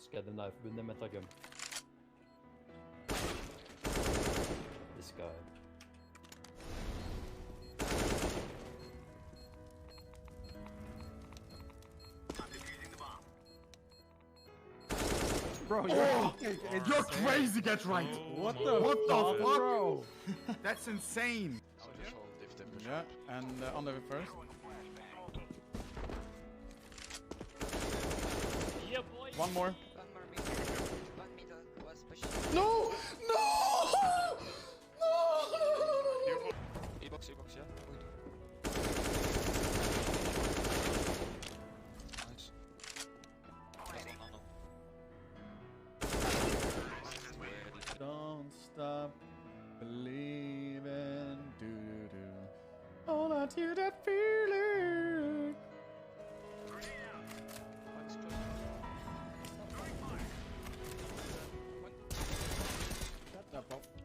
Skandinavforbundet Metagum. This guy. Bro, you're crazy, get right! What the fuck, bro? That's insane! Yeah, and on the first. Yeah, boy. One more. One more middle. One middle was pushing. No! No! No! E-box, yeah. Nice. Don't stop believing, do. Hold on to that feeling.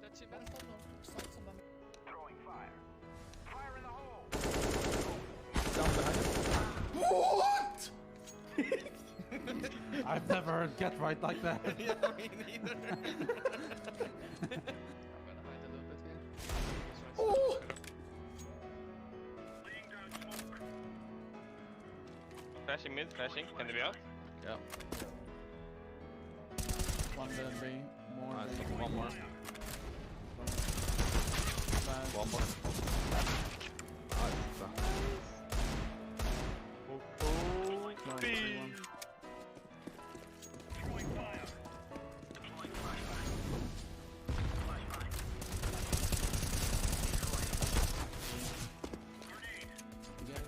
That's it, man. Throwing fire. Fire in the hole. Down behind. What? I've never heard get right like that. Yeah, me neither. I'm gonna hide a little bit here. Oh! Laying down smoke. Flashing mid, flashing. Can they be out? Yeah. One then B. More I B. think one more. Flash. One more. Flash, B. one. Throwing fire. Deploying flashbang. Flashbang. Yeah.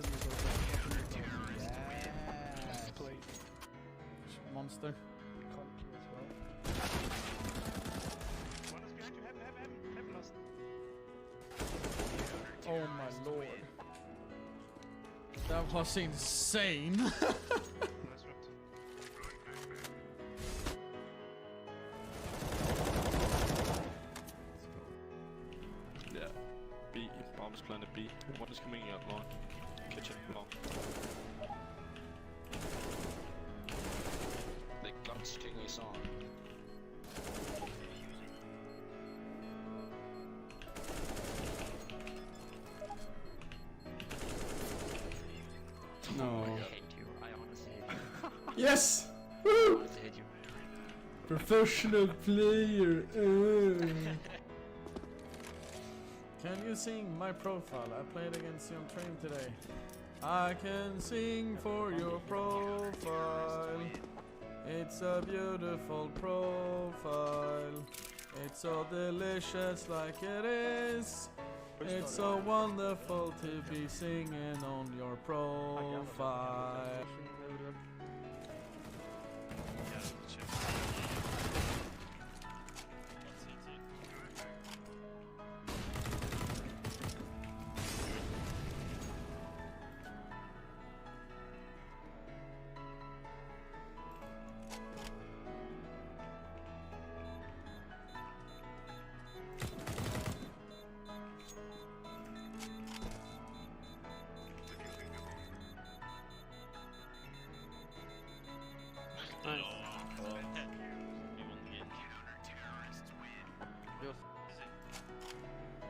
Monster. One is behind you. Heaven lost. Oh my lord. That was insane. Nice round. Yeah. B. Bombs planted B. One is coming out long. Kitchen long. The guns king is on. No. I hate you. I honestly hate you. Yes! I Woo! honestly hate you. Professional player. Can you sing my profile? I played against you on train today. I can sing for your profile. It's a beautiful profile. It's so delicious like it is. It's so wonderful to be singing on your profile. Nice.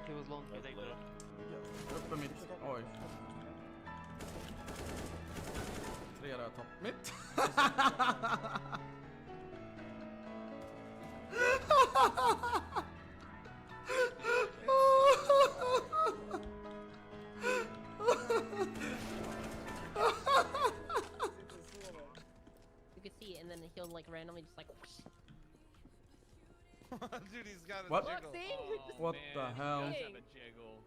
He was long. Uppe mitt. Oj. 3 där topp. Mitt. You can see it, and then he'll like randomly just like. Whoosh. Dude, he's got a What? jiggle. See? Oh, What man, the he hell? does have a jiggle.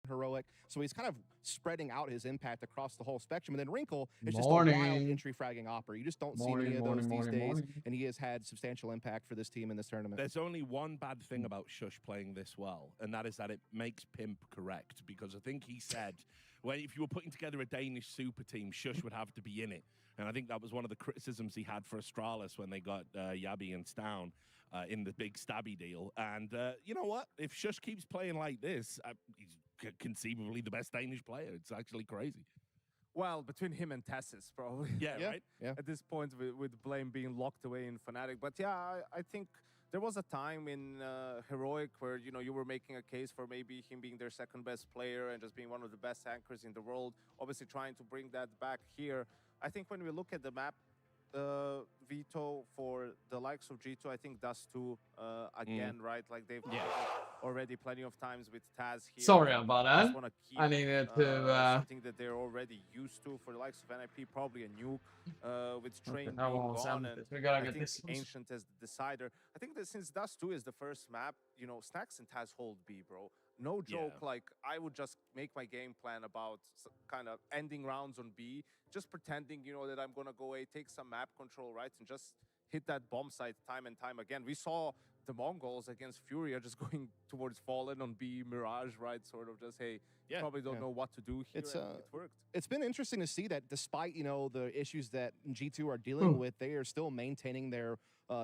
heroic. So he's kind of spreading out his impact across the whole spectrum. And then Wrinkle is just a wild entry fragging opera. You just don't see many of those these days. And he has had substantial impact for this team in this tournament. There's only one bad thing about Shush playing this well, and that is that it makes Pimp correct. Because I think he said, well, if you were putting together a Danish super team, Shush would have to be in it. And I think that was one of the criticisms he had for Astralis when they got Yabi and Stown in the big Stabby deal. And you know what? If Shush keeps playing like this, he's conceivably the best Danish player. It's actually crazy. Well, between him and Tassis, probably. Yeah, right? Yeah. At this point, with Blame being locked away in Fnatic. But yeah, I think there was a time in Heroic where, you know, you were making a case for maybe him being their second best player and just being one of the best anchors in the world. Obviously trying to bring that back here. I think when we look at the map, Vito, for the likes of G2, I think Dust2 again, right? Like they've played already plenty of times with Taz here. Sorry about that. Keep, I needed to. something that they're already used to. For the likes of NIP, probably a nuke with Train being gone, and we gotta I get think this. Ancient as the decider. I think that since Dust2 is the first map, you know, Snacks and Taz hold B, bro. No joke, like, I would just make my game plan about kind of ending rounds on B, just pretending, you know, that I'm going to go A, take some map control, right, and just hit that bomb site time and time again. We saw the Mongols against Furia just going towards Fallen on B, Mirage, right, sort of just, hey, you probably don't know what to do here, and it worked. It's been interesting to see that despite, you know, the issues that G2 are dealing with, they are still maintaining their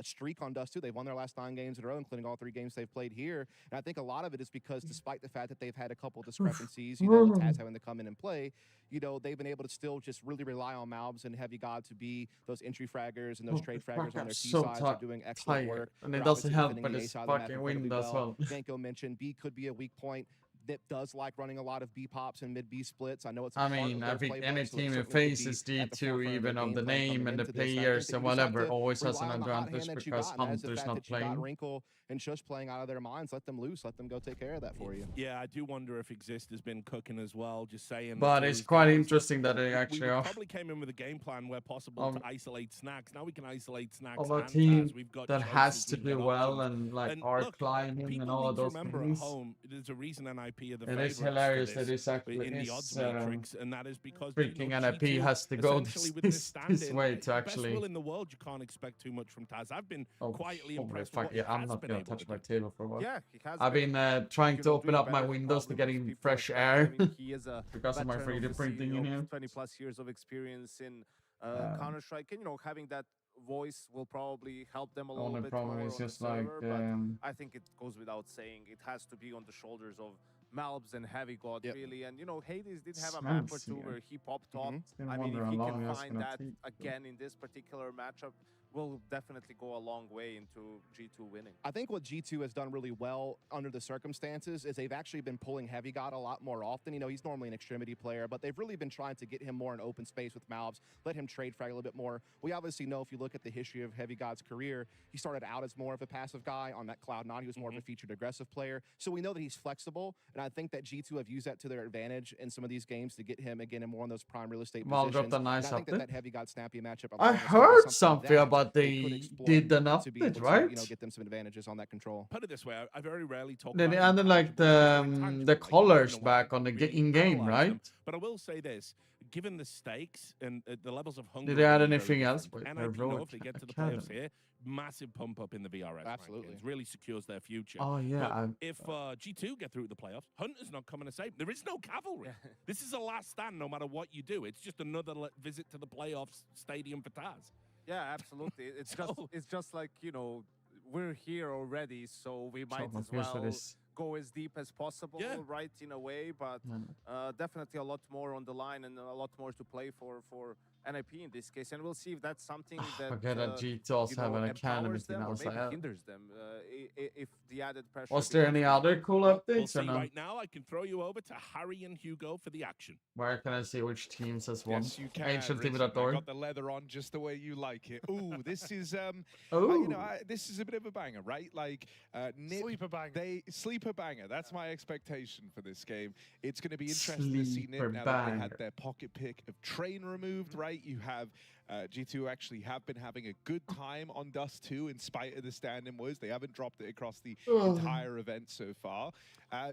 streak on Dust2. They've won their last 9 games in a row, including all 3 games they've played here. And I think a lot of it is because despite the fact that they've had a couple discrepancies, you know, with Taz having to come in and play, you know, they've been able to still just really rely on Malbs and Heavy God to be those entry fraggers and those trade fraggers on their C sides are doing excellent work. And it doesn't help, but it's fucking wind as well. Genko mentioned B could be a weak point. Nip does like running a lot of B pops and mid B splits. I know it's. I mean, I think any team who faces D2, even of the name and the players and whatever, always has an advantage because Hunter's not playing. Wrinkle and Shush playing out of their minds. Let them loose. Let them go take care of that for you. Yeah, I do wonder if Exist has been cooking as well. Just saying. But it's quite interesting that they actually are. Probably came in with a game plan where possible to isolate Snacks. Now we can isolate Snacks. Of a team that has to do well and like are climbing and all of those things. At home, there's a reason NIP are the it is hilarious that it's actually in the odds matrix, and that is because freaking NIP has to go this way to actually. Best will in the world, you can't expect too much from Taz. I've been quietly impressed. Yeah, I'm not gonna touch my table for a while. Yeah, I've been trying to open up my windows to getting fresh air he is a because of my 3D printing in here. 20+ years of experience in Counter-Strike, and you know, having that voice will probably help them a little bit more is on just the server, like but I think it goes without saying it has to be on the shoulders of Malbs and Heavy God, really. And you know, Hades did have a map or two where he popped off. I mean, if he can find that again in this particular matchup, will definitely go a long way into G2 winning. I think what G2 has done really well under the circumstances is they've actually been pulling Heavy God a lot more often. You know, he's normally an extremity player, but they've really been trying to get him more in open space with Malbs, let him trade frag a little bit more. We obviously know if you look at the history of Heavy God's career, he started out as more of a passive guy. On that Cloud9, he was more of a featured aggressive player. So we know that he's flexible, and I think that G2 have used that to their advantage in some of these games to get him again in more on those prime real estate positions. I think that Heavy God Snappy matchup. I heard something about they did an update, right? You know, get them some advantages on that control. Put it this way, I very rarely talk about. They added like the colors back on the in-game, right? But I will say this: given the stakes and the levels of hunger, did they add anything else? And I know if they get to the playoffs here, massive pump up in the VRS. Absolutely, rankings, really secures their future. Oh yeah. But if G2 get through the playoffs, Hunter's not coming to save. There is no cavalry. This is a last stand, no matter what you do. It's just another visit to the playoffs stadium for Taz. Yeah, absolutely. It's just like, you know, we're here already, so we might as well go as deep as possible, right, in a way, but definitely a lot more on the line and a lot more to play for NIP in this case, and we'll see if that's something that forget that G2 also have an academy team outside. Hinders them if the added pressure. Was there any other cool updates or no? no? Right now, I can throw you over to Harry and Hugo for the action. Where can I see which teams has won? Yes, you can. Ancient team I that door. got the leather on just the way you like it. Ooh, this is you know, this is a bit of a banger, right? Like Nip, sleeper banger. That's my expectation for this game. It's going to be interesting to see Nip now that they had their pocket pick of Train removed, right? You have G2 actually have been having a good time on Dust 2 in spite of the stand-in woes. They haven't dropped it across the entire event so far.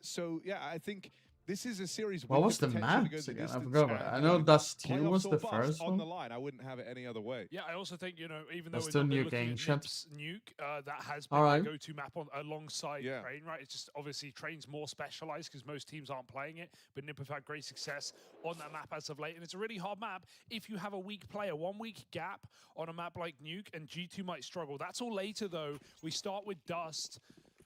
So yeah, I think this is a series What with was the potential to go maps the again? I distance forgot about it. and I know Dust 2 playoffs was or the bust first on the one. line. I wouldn't have it any other way. Yeah, I also think, you know, even though There's we've still not been Nuke looking at Ancient. Nip's Nuke, that has been Alright. the go-to map alongside Yeah. Train, right? It's just obviously Train's more specialized because most teams aren't playing it, but Nip have had great success on that map as of late, and it's a really hard map if you have a weak player. 1 week gap on a map like Nuke, and G2 might struggle. That's all later, though. We start with Dust.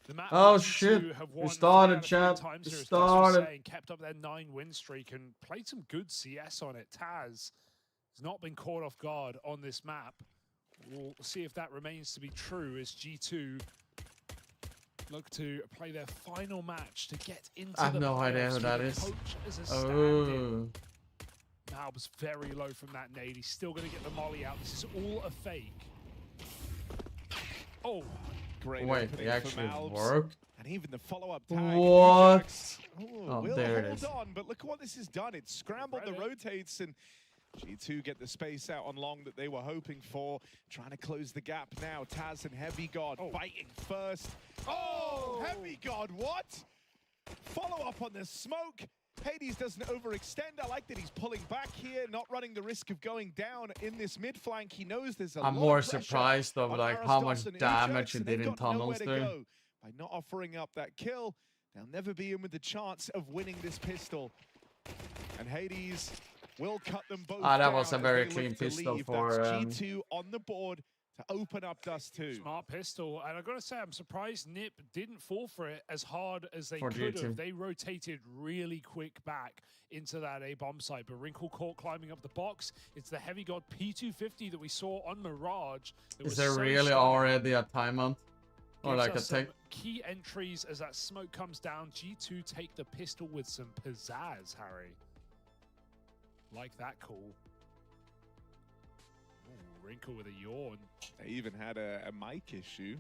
The map Oh, that G2 shit. have We won started, 3 out of 3 chat. times We here, as Dust was started. saying, kept up their 9-win streak and played some good CS on it. Taz has not been caught off guard on this map. We'll see if that remains to be true as G2 look to play their final match to get into I have the no idea who playoffs that with a is. coach as a stand-in. Oh. Malb's very low from that nade. He's still going to get the molly out. This is all a fake. Oh. Great Wait, opening it for actually Malbs. worked? And even the follow-up tag. What? Oh, will there it hold is. on, but look what this has done. It's scrambled the rotates, and G2 get the space out on long that they were hoping for. Trying to close the gap now. Taz and Heavy God fighting first. Oh, Heavy God, what? Follow up on the smoke. Hades doesn't overextend. I like that he's pulling back here, not running the risk of going down in this mid flank. He knows there's a lot I'm of more pressure surprised of on like how much Aristos and damage Utrox, he and did they've in got nowhere tunnels to there. go. By not offering up that kill, they'll never be in with the chance of winning this pistol. And Hades will cut them both That down was a as very they clean look to pistol leave. for, That's G2 on the board to open up Dust 2. Smart pistol, and I've got to say, I'm surprised Nip didn't fall for it as hard as they For could G2. have. They rotated really quick back into that A bomb site, but Wrinkle caught climbing up the box. It's the Heavy God P250 that we saw on Mirage. That Is was there so really strong. already a timeout? Or Gives like a us some tech? key entries as that smoke comes down. G2 take the pistol with some pizzazz, Harry. Like that call. Ooh, Wrinkle with a yawn. They even had a mic issue.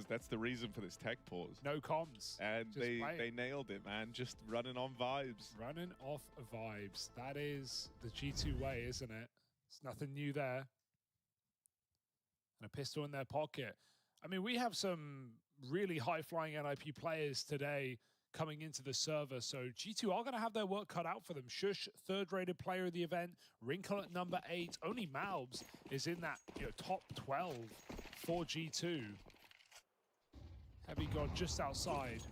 That's the reason for this tech pause. No comms. And Just they playing. nailed it, man. Just running on vibes. Running off vibes. That is the G2 way, isn't it? It's nothing new there. And a pistol in their pocket. I mean, we have some really high-flying NIP players today coming into the server, so G2 are going to have their work cut out for them. Shush, third-rated player of the event. Wrinkle at number 8. Only Malbs is in that top 12 for G2. Heavy God just outside.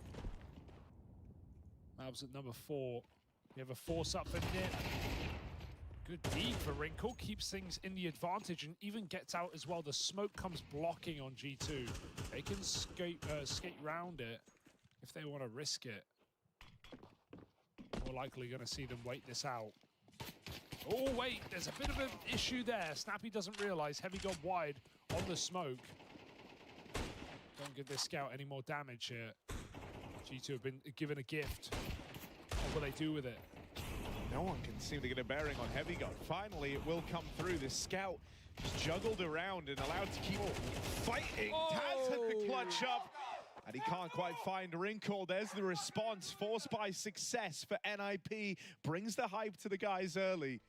Malbs at number 4. We have a force up for Nip. Good deed for Wrinkle, keeps things in the advantage and even gets out as well. The smoke comes blocking on G2. They can skate round it if they want to risk it. More likely going to see them wait this out. Oh wait, there's a bit of an issue there. Snappy doesn't realize Heavy gone wide on the smoke. Don't give this scout any more damage here. G2 have been given a gift. What will they do with it? No one can seem to get a bearing on Heavy God. Finally, it will come through. This scout is juggled around and allowed to keep fighting. Taz had the clutch up, and he can't quite find Wrinkle. There's the response, forced by success for NIP. Brings the hype to the guys early.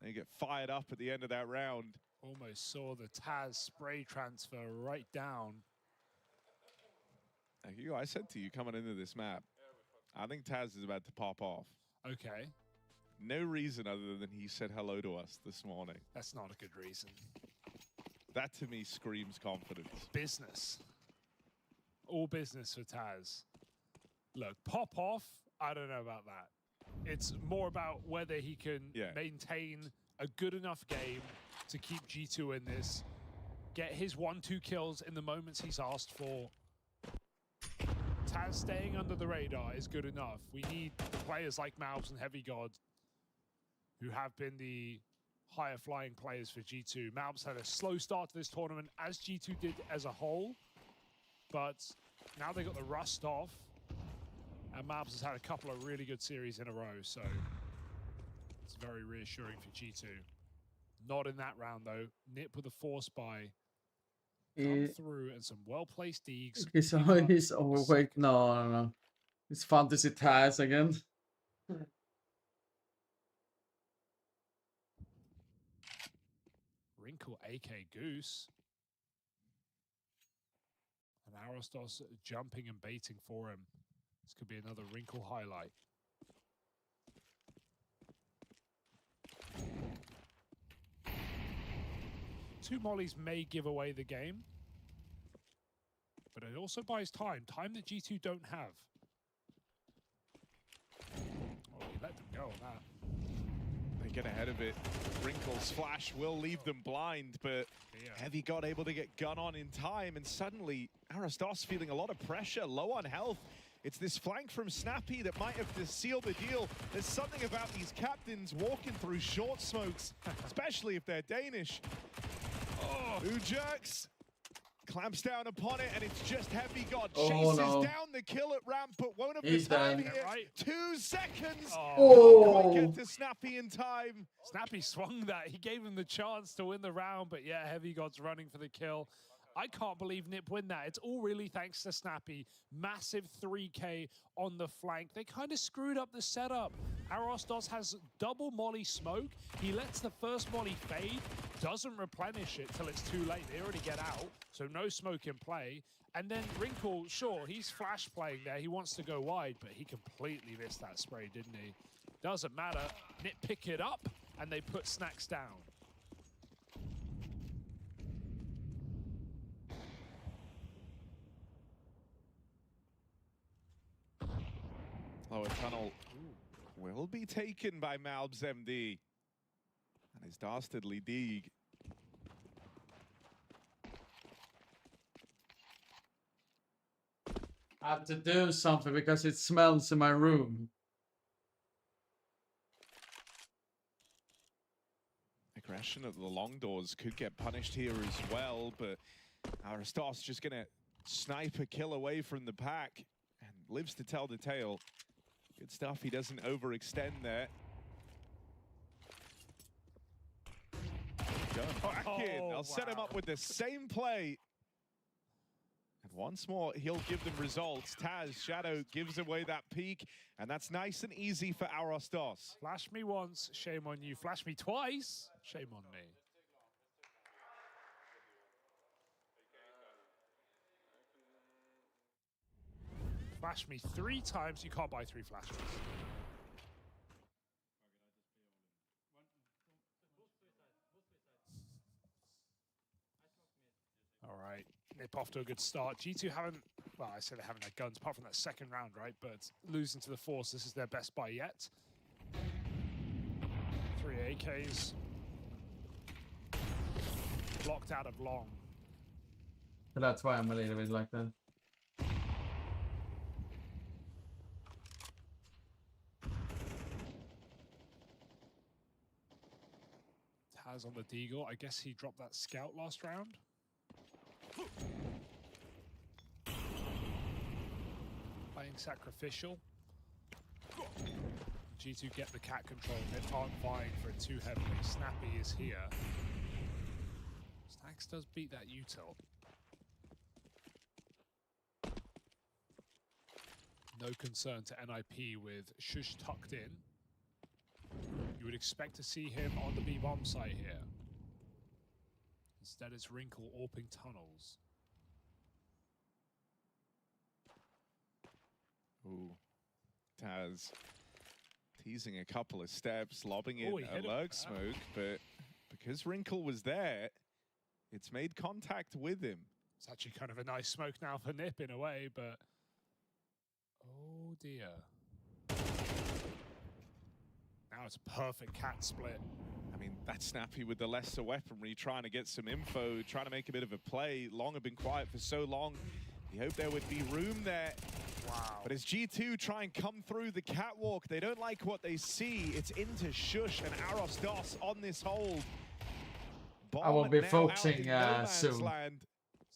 They get fired up at the end of that round. Almost saw the Taz spray transfer right down. Hugo, I said to you coming into this map, I think Taz is about to pop off. Okay. No reason other than he said hello to us this morning. That's not a good reason. That to me screams confidence. Business. All business for Taz. Look, pop off, I don't know about that. It's more about whether he can maintain a good enough game to keep G2 in this, get his 1-2 kills in the moments he's asked for. Taz staying under the radar is good enough. We need players like Malbs and Heavy God who have been the higher flying players for G2. Malbs had a slow start to this tournament, as G2 did as a whole, but now they got the rust off, and Malbs has had a couple of really good series in a row, so it's very reassuring for G2. Not in that round though. Nip with a force buy. Come through and some well-placed deeks. He's overweight. No. It's fantasy Taz again. Wrinkle AK Goose. And Aristos jumping and baiting for him. This could be another wrinkle highlight. Two mollies may give away the game, but it also buys time that G2 don't have. Oh, he let them go on that. They get ahead of it. Wrinkle's flash will leave them blind, but Heavy got able to get gun on in time, and suddenly Arostos feeling a lot of pressure, low on health. It's this flank from Snappy that might have to seal the deal. There's something about these captains walking through short smokes, especially if they're Danish. Oh, Ujerks clamps down upon it, and it's just Heavy God. Chases down the kill at ramp, but won't have the time here. Right. 2 seconds. Oh. Can't get to Snappy in time. Snappy swung that. He gave him the chance to win the round, but yeah, Heavy God's running for the kill. I can't believe Nip win that. It's all really thanks to Snappy. Massive 3K on the flank. They kind of screwed up the setup. Arostos has double molly smoke. He lets the first molly fade, doesn't replenish it till it's too late. They already get out, so no smoke in play. And then Wrinkle, sure, he's flash playing there. He wants to go wide, but he completely missed that spray, didn't he? Doesn't matter. Nip pick it up, and they put Snacks down. Lower tunnel will be taken by Malbs MD and his dastardly Deeg. I have to do something because it smells in my room. Aggression at the long doors could get punished here as well, but Arostos just gonna snipe a kill away from the pack and lives to tell the tale. Good stuff, he doesn't overextend there. Back in. I'll set him up with the same play. And once more, he'll give them results. Taz, Shadow gives away that peak, and that's nice and easy for Arostos. Flash me once, shame on you. Flash me twice, shame on me. Flash me 3 times, you can't buy 3 flashes. All right, Nip off to a good start. G2 haven't, well, I say they haven't had guns apart from that second round, right? But losing to the Force, this is their best buy yet. 3 AKs. Blocked out of long. So that's why I'm a little bit like that. Taz on the Deagle. I guess he dropped that scout last round. Playing sacrificial. G2 get the cat control. They aren't vying for it too heavily. Snappy is here. Snacks does beat that util. No concern to NIP with Shush tucked in. You would expect to see him on the B-bomb site here. Instead, it's Wrinkle AWPing tunnels. Ooh, Taz teasing a couple of steps, lobbing it a lurk smoke, but because Wrinkle was there, it's made contact with him. It's actually kind of a nice smoke now for Nip in a way, but oh dear. Now it's a perfect cat split. I mean, that's Snappy with the lesser weaponry, trying to get some info, trying to make a bit of a play. Long have been quiet for so long. You hope there would be room there. Wow. But as G2 try and come through the catwalk, they don't like what they see. It's into Shush and Arostos on this hold. I will be focusing soon.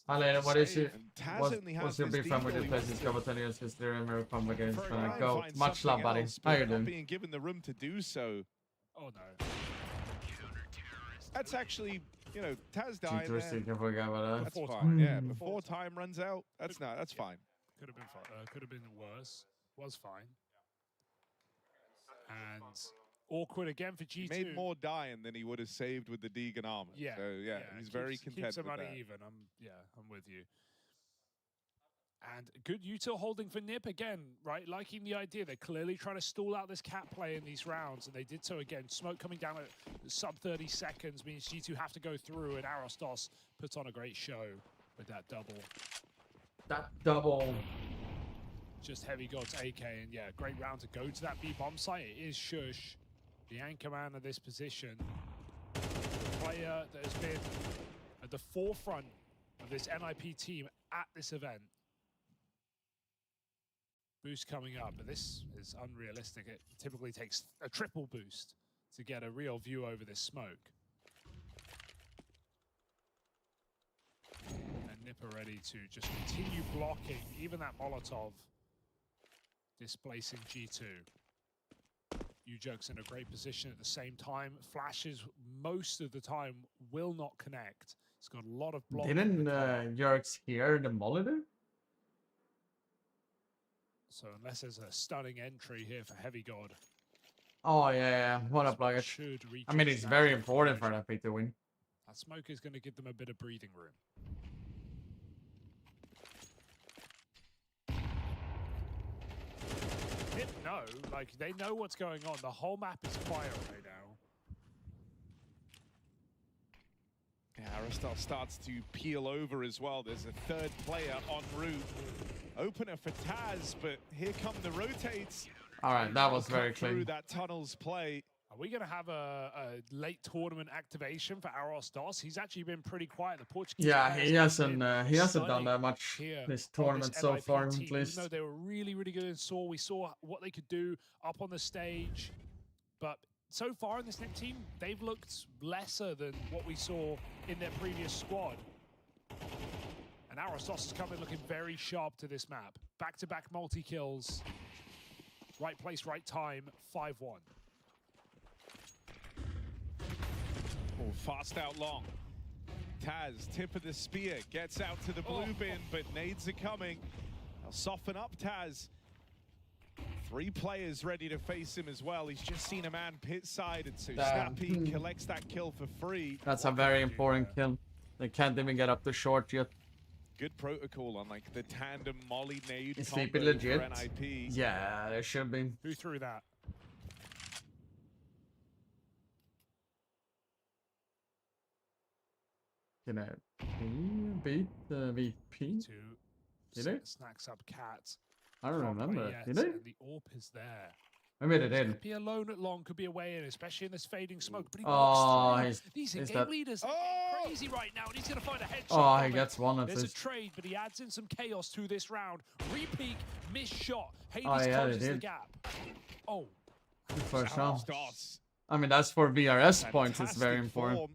Alena, what is it? What's your big fan with your places? Go with any history and very fun against go. Much love, buddy. How you doing? Being given the room to do so. Oh no. That's actually, you know, Taz dying there. That's fine. Time. Yeah, before time runs out. That's fine. Could have been worse. Was fine. And awkward again for G2. He made more dying than he would have saved with the Deegan armor. Yeah. So yeah, he's very content keeps the with money that. even. I'm with you. And good util holding for Nip again, right? Liking the idea. They're clearly trying to stall out this cat play in these rounds, and they did so again. Smoke coming down at sub 30 seconds means G2 have to go through, and Arostos puts on a great show with that double. That double. Just Heavy God's AK, and yeah, great round to go to that B bomb site. It is Shush, the anchor man of this position. The player that has been at the forefront of this NIP team at this event. Boost coming up, but this is unrealistic. It typically takes a triple boost to get a real view over this smoke. And Nipper ready to just continue blocking, even that Molotov displacing G2. Ujerk's in a great position at the same time. Flashes most of the time will not connect. He's got a lot of blocking. Didn't Yerks hear the Molotov? So unless there's a stunning entry here for Heavy God. Oh yeah, what up, like I mean, it's very important for NIP to win. That smoke is going to give them a bit of breathing room. Nip know, like they know what's going on. The whole map is fire right now. Yeah, Arostos starts to peel over as well. There's a third player en route. Opener for Taz, but here come the rotates. All right, that was very clean. Through that tunnel's play. Are we going to have a late tournament activation for Arostos? He's actually been pretty quiet. The Portuguese. Yeah, he hasn't done that much this tournament so far, at least. No, they were really, really good in Saw. We saw what they could do up on the stage, but so far in this NIP team, they've looked lesser than what we saw in their previous squad. And Arostos is coming looking very sharp to this map. Back-to-back multi-kills. Right place, right time, 5-1. Oh, fast out long. Taz, tip of the spear, gets out to the blue bin, but nades are coming. They'll soften up Taz. 3 players ready to face him as well. He's just seen a man pit side, and so Snappy collects that kill for free. That's a very important kill. They can't even get up the short yet. Good protocol on like the tandem molly nade Is combo Sleepy legit? for NIP. Yeah, there should be. Who threw that? Can I beat the VP? Did it? Snacks up cat. I don't remember. Did it? it? The AWP is there. Maybe they did. Could be alone at long, could be away in, especially in this fading smoke. But he walks through. These in-game leaders are getting crazy right now, and he's going to find a headshot. Oh, he gets one at There's least. a trade, but he adds in some chaos to this round. Repeat, missed shot. Hades yeah, closes the gap. Oh. Good first round. I mean, that's for VRS points. It's very important.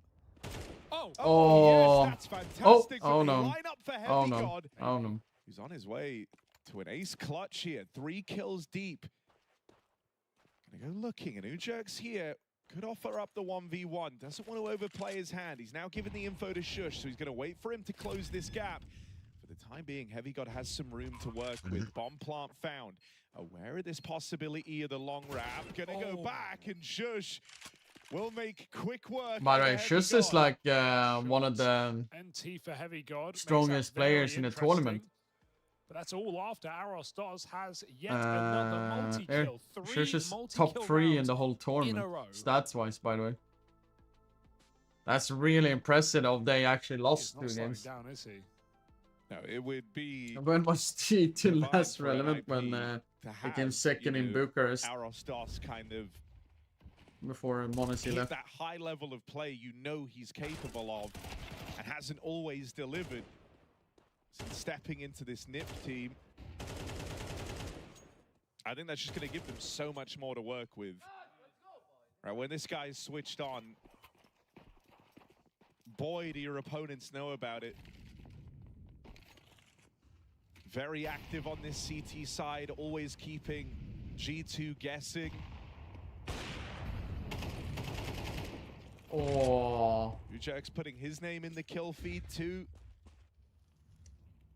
Oh, yes, that's fantastic. Oh no. Line up for Heavy Oh no. God. Oh no. He's on his way to an ace clutch here. 3 kills deep. Gonna go looking, and Ujerk's here. Could offer up the 1v1. Doesn't want to overplay his hand. He's now given the info to Shush, so he's going to wait for him to close this gap. For the time being, Heavy God has some room to work with. Bomb plant found. Aware of this possibility of the long wrap. Gonna go back, and Shush will make quick work. By the way, Shush is like one of the NT for Heavy God. strongest players in the tournament. But that's all after Arostos has yet another multi-kill. Shush is top 3 in the whole tournament, stats-wise, by the way. That's really impressive if they actually lost 2 games. Down, is he? No, it would be... When was G2 less relevant? When they came second in Bucharest. Arostos kind of... Before Monesi left. That high level of play you know he's capable of, and hasn't always delivered. Since stepping into this NIP team, I think that's just going to give them so much more to work with. Right, when this guy's switched on, boy, do your opponents know about it. Very active on this CT side, always keeping G2 guessing. Oh. Ujerk's putting his name in the kill feed too.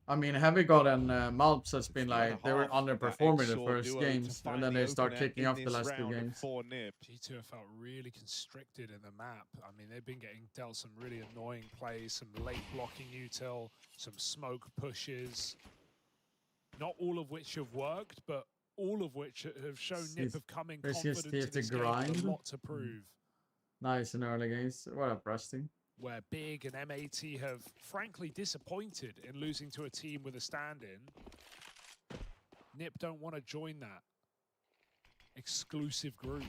I mean, Heavy God and Malps has been like, they were underperforming the first games, and then they start kicking off the last 2 games. G2 have felt really constricted in the map. I mean, they've been getting dealt some really annoying plays, some late blocking util, some smoke pushes. not all of which have worked, but all of which have shown Nip have come in Basically, confident to this to game with grind. a lot to prove. Nice in early games. What up, Rusty? Where Big and MAT have frankly disappointed in losing to a team with a stand-in. Nip don't want to join that exclusive group.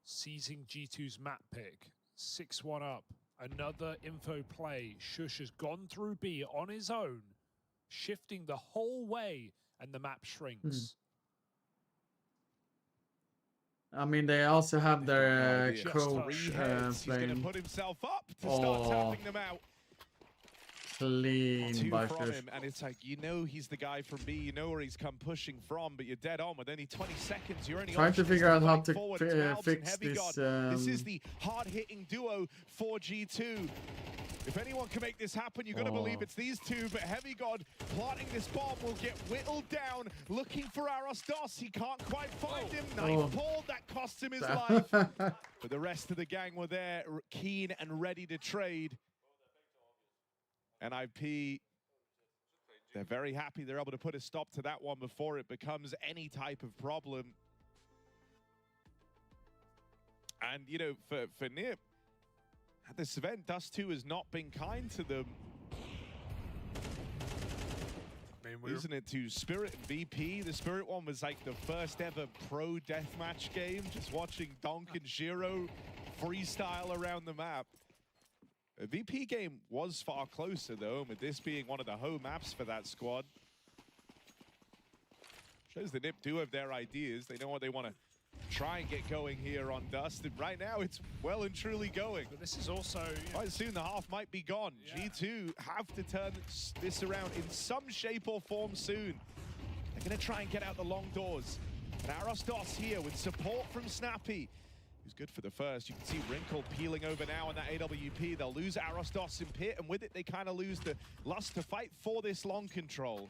Seizing G2's map pick. 6-1 up. Another info play. Shush has gone through B on his own, shifting the whole way, and the map shrinks. I mean, they also have their coach He's going to playing. put himself up to start tapping them out. Clean by from Shush. him, and it's like, you know he's the guy from B, you know where he's come pushing from, but you're dead on with only 20 seconds. You're only trying to figure out how to fix this. This is the hard-hitting duo for G2. If anyone can make this happen, you've got to believe it's these two, but Heavy God planting this bomb will get whittled down, looking for Arostos. He can't quite find him. Knife pulled, that cost him his life. But the rest of the gang were there, keen and ready to trade. NIP, they're very happy they're able to put a stop to that one before it becomes any type of problem. And, you know, for Nip, at this event, Dust 2 has not been kind to them. I mean, losing it to Spirit and VP. The Spirit one was like the first ever pro deathmatch game. Just watching Donk and Shiro freestyle around the map. A VP game was far closer though, with this being one of the home maps for that squad. Shows the Nip do have their ideas. They know what they want to try and get going here on Dust, and right now it's well and truly going. But this is also... Quite soon the half might be gone. Yeah. G2 have to turn this around in some shape or form soon. They're going to try and get out the long doors. And Arostos here with support from Snappy, who's good for the first. You can see Wrinkle peeling over now on that AWP. They'll lose Arostos in pit, and with it they kind of lose the lust to fight for this long control.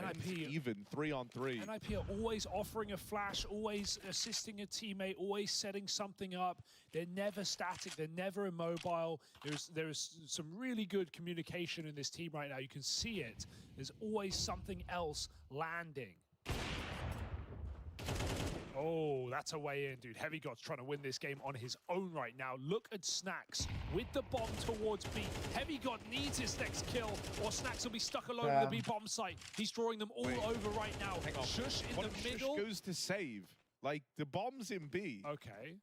NIP even 3-on-3. NIP are always offering a flash, always assisting a teammate, always setting something up. They're never static, they're never immobile. There's some really good communication in this team right now. You can see it. There's always something else landing. Oh, that's a way in, dude. Heavy God's trying to win this game on his own right now. Look at Snax with the bomb towards B. Heavy God needs his next kill, or Snax will be stuck alone in the B bomb site. He's drawing them all over right now. Hang on. Shush in the middle. Shush goes to save. Like, the bomb's in B. Okay.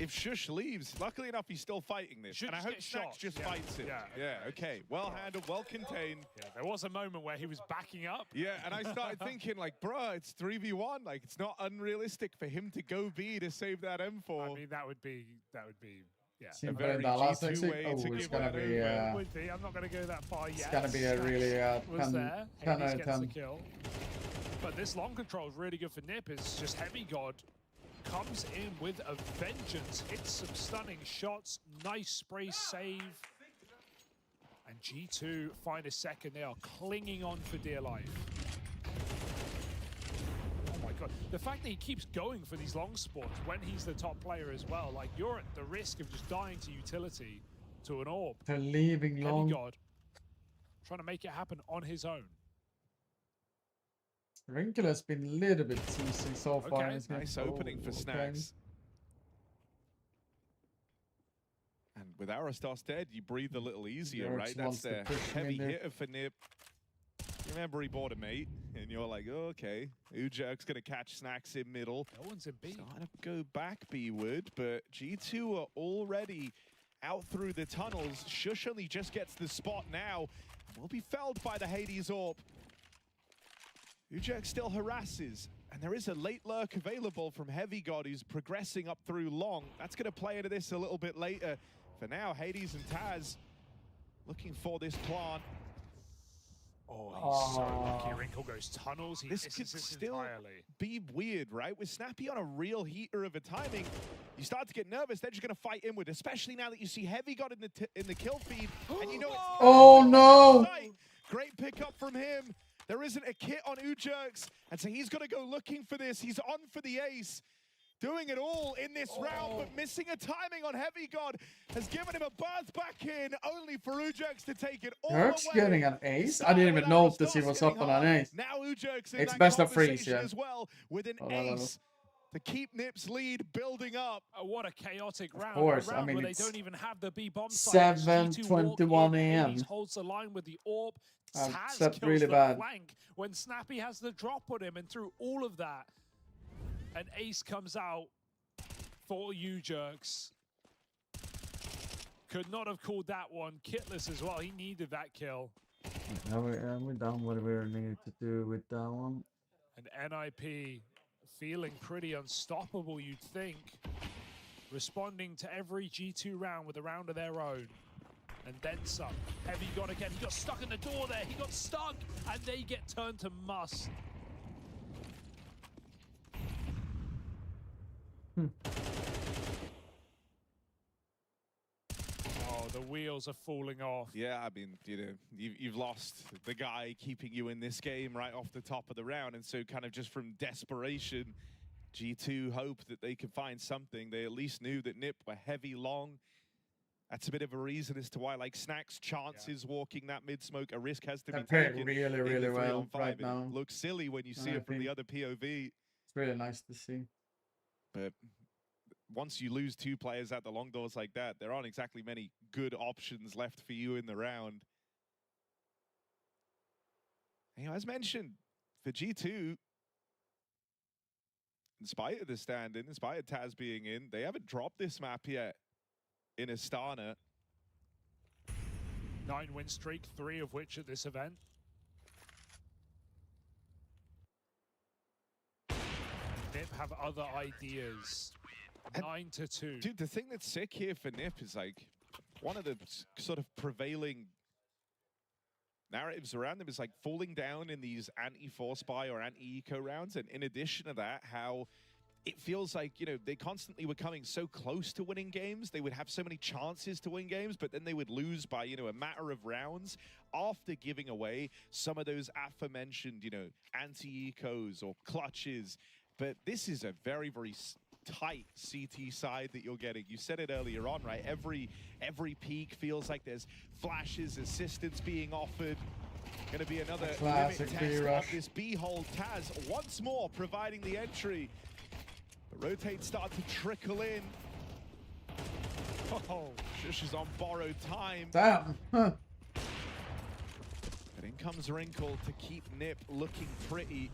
If Shush leaves, luckily enough, he's still fighting this. And I hope Snax just fights it. Yeah, okay. Well handled, well contained. Yeah, there was a moment where he was backing up. Yeah, and I started thinking, like, bruh, it's 3v1. Like, it's not unrealistic for him to go B to save that M4. I mean, that would be, yeah. A very last next week. Oh, it's gonna be. Would be. I'm not gonna go that far yet. It's gonna be a really 10 out of 10. Kill. But this long control is really good for Nip. It's just Heavy God comes in with a vengeance, hits some stunning shots, nice spray save. And G2 find a second. They are clinging on for dear life. Oh my god. The fact that he keeps going for these long spawns when he's the top player as well, like you're at the risk of just dying to utility to an orb. They're leaving long. Heavy God trying to make it happen on his own. Wrinkle has been a little bit teasing so far. Okay, nice opening for Snax. And with Arostos dead, you breathe a little easier, right? That's the heavy hitter for Nip. You remember he bought a mate, and you're like, oh, okay. Ujerk's going to catch Snax in middle. No one's in B. Starting to go back B-Wood, but G2 are already out through the tunnels. Shush only just gets the spot now. Will be felled by the Hades Orb. Ujerk still harasses, and there is a late lurk available from Heavy God, who's progressing up through long. That's going to play into this a little bit later. For now, Hades and Taz looking for this plant. Oh, he's so lucky. Wrinkle goes tunnels. He this could still entirely be weird, right? With Snappy on a real heater of a timing, you start to get nervous. They're just going to fight inward, especially now that you see Heavy God in the kill feed, and you know it's oh no! Great pickup from him. There isn't a kit on Ujerk's, and so he's got to go looking for this. He's on for the ace. doing it all in this round, but missing a timing on Heavy God has given him a birth back in, only for Ujerks to take it all Herc's away. getting an ace? I didn't even know if this was up on an ace. Now Ujerks in It's that best of freeze, conversation yeah. as well, with an ace to keep Nip's lead building up. Oh, what a chaotic round. Of course, A round I mean, where they it's don't even have the B bomb site. 7:21 a.m. Hades holds the line with the AWP. I've Taz slept kills really the bad. flank when Snappy has the drop on him, and through all of that, an ace comes out for Ujerks. Could not have called that one. Kitless as well. He needed that kill. Are we done what we needed to do with that one? And NIP feeling pretty unstoppable, you'd think. Responding to every G2 round with a round of their own. And then some. Heavy God again. He got stuck in the door there. He got stuck. And they get turned to must. Oh, the wheels are falling off. Yeah, I mean, you know, you've lost the guy keeping you in this game right off the top of the round, and so kind of just from desperation, G2 hoped that they could find something. They at least knew that Nip were heavy long. That's a bit of a reason as to why, like, Snack's chances walking that mid-smoke, a risk has to be taken. Really, really well right now. It looks silly when you see it from the other POV. It's really nice to see. But once you lose 2 players at the long doors like that, there aren't exactly many good options left for you in the round. You know, as mentioned, for G2, in spite of the stand-in, in spite of Taz being in, they haven't dropped this map yet in Astana. 9-win streak, 3 of which at this event. Nip have other ideas. 9-2. Dude, the thing that's sick here for Nip is, like, one of the sort of prevailing narratives around them is, like, falling down in these anti-force buy or anti-eco rounds. And in addition to that, how it feels like, you know, they constantly were coming so close to winning games. They would have so many chances to win games, but then they would lose by, you know, a matter of rounds after giving away some of those aforementioned, you know, anti-ecos or clutches. But this is a very, very tight CT side that you're getting. You said it earlier on, right? Every peak feels like there's flashes, assistance being offered. Gonna be another limit test of this B-hole. Taz once more providing the entry. The rotates start to trickle in. Oh, Shush is on borrowed time. Damn. Huh. And in comes Wrinkle to keep Nip looking pretty.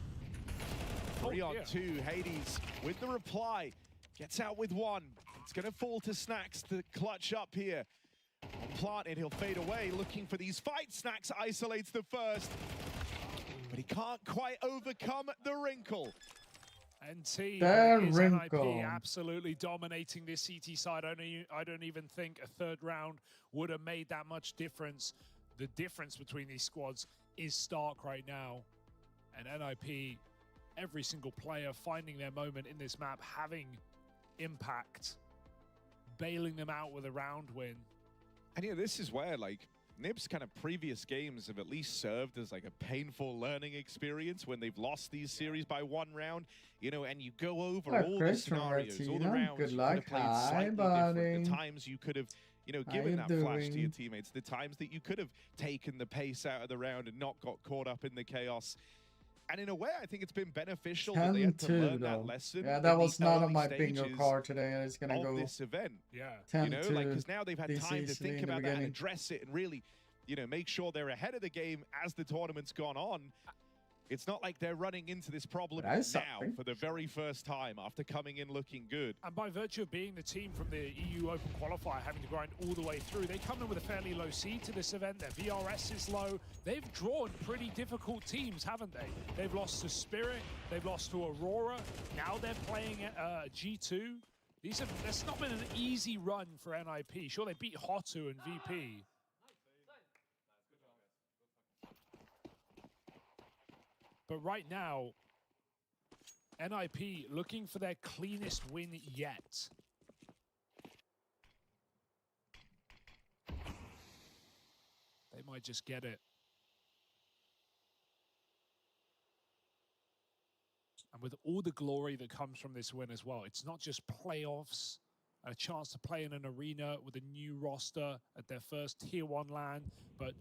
3 on 2, Hades with the reply, gets out with 1. It's gonna fall to Snacks to clutch up here. Planted, he'll fade away, looking for these fights. Snacks isolates the first, but he can't quite overcome the Wrinkle. NT is NIP absolutely dominating this CT side. I don't even think a third round would have made that much difference. The difference between these squads is stark right now. And NIP, every single player finding their moment in this map, having impact, bailing them out with a round win. And yeah, this is where, like, Nip's kind of previous games have at least served as like a painful learning experience when they've lost these series by 1 round, you know, and you go over all the scenarios, all the rounds Good you luck. could have played Hi, slightly buddy. different, the times you could have, you know, given that flash to your teammates, the times that you could have taken the pace out of the round and not got caught up in the chaos. And in a way, I think it's been beneficial that they had to learn that lesson. Yeah, that was not on my bingo card today. It's gonna go this event. Yeah, 10 you know, like, because now they've had time to think about that and beginning. address it and really, you know, make sure they're ahead of the game as the tournament's gone on. It's not like they're running into this problem now for the very first time after coming in looking good. And by virtue of being the team from the EU Open qualifier, having to grind all the way through, they come in with a fairly low seed to this event. Their VRS is low. They've drawn pretty difficult teams, haven't they? They've lost to Spirit. They've lost to Aurora. Now they're playing G2. That's not been an easy run for NIP. Sure, they beat Hotu and VP. But right now, NIP looking for their cleanest win yet. They might just get it. And with all the glory that comes from this win as well, it's not just playoffs, a chance to play in an arena with a new roster at their first Tier 1 LAN, but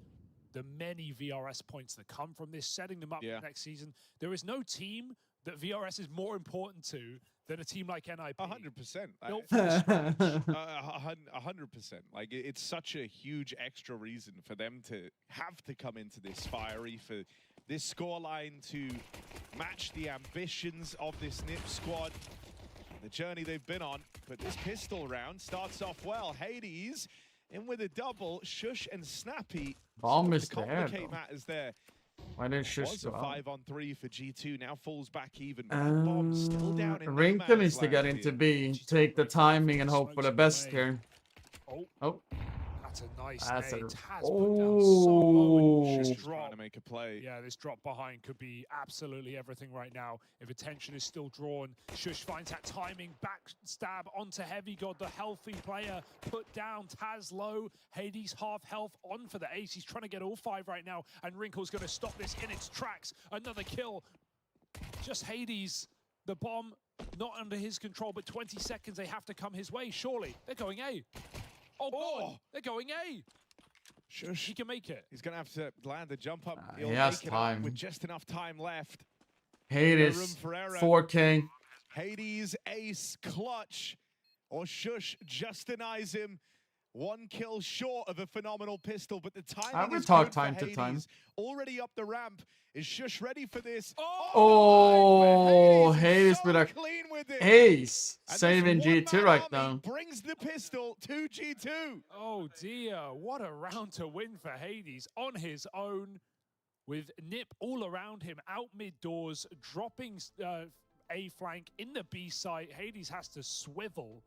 the many VRS points that come from this, setting them up for next season. There is no team that VRS is more important to than a team like NIP. 100%. Built from scratch. 100%. Like, it's such a huge extra reason for them to have to come into this fiery, for this scoreline to match the ambitions of this NIP squad, the journey they've been on. But this pistol round starts off well. Hades in with a double. Shush and Snappy Bomb is to there, complicate though. matters there. Why didn't Shush Was a go out? 5-on-3 for G2, now falls back even. Bomb still down in Wrinkle no needs man's to get land into here. B, take the timing and hope for the best here. Oh. That's a nice That's nade. a... Taz put down so low and Just just trying drop. to make a play. Yeah, this drop behind could be absolutely everything right now. If attention is still drawn, Shush finds that timing, backstab onto Heavy God, the healthy player, put down Taz low, Hades half health on for the ace. He's trying to get all 5 right now, and Wrinkle's going to stop this in its tracks. Another kill. Just Hades, the bomb not under his control, but 20 seconds, they have to come his way, surely. They're going A. Oh, God, they're going A. Shush. He can make it. He's going to have to land a jump up. He has make it time. up with just enough time left. Hades, room for error. 4K. Hades, ace, clutch, or Shush just denies him. 1 kill short of a phenomenal pistol, but the timing I would is talk good time for to time. Hades. Already up the ramp. Is Shush ready for this? Oh, Hades with a clean with it. ace. And Saving this G2 one-man right army now. brings the pistol to G2. Oh dear, what a round to win for Hades on his own, with Nip all around him, out mid doors, dropping A flank in the B site. Hades has to swivel,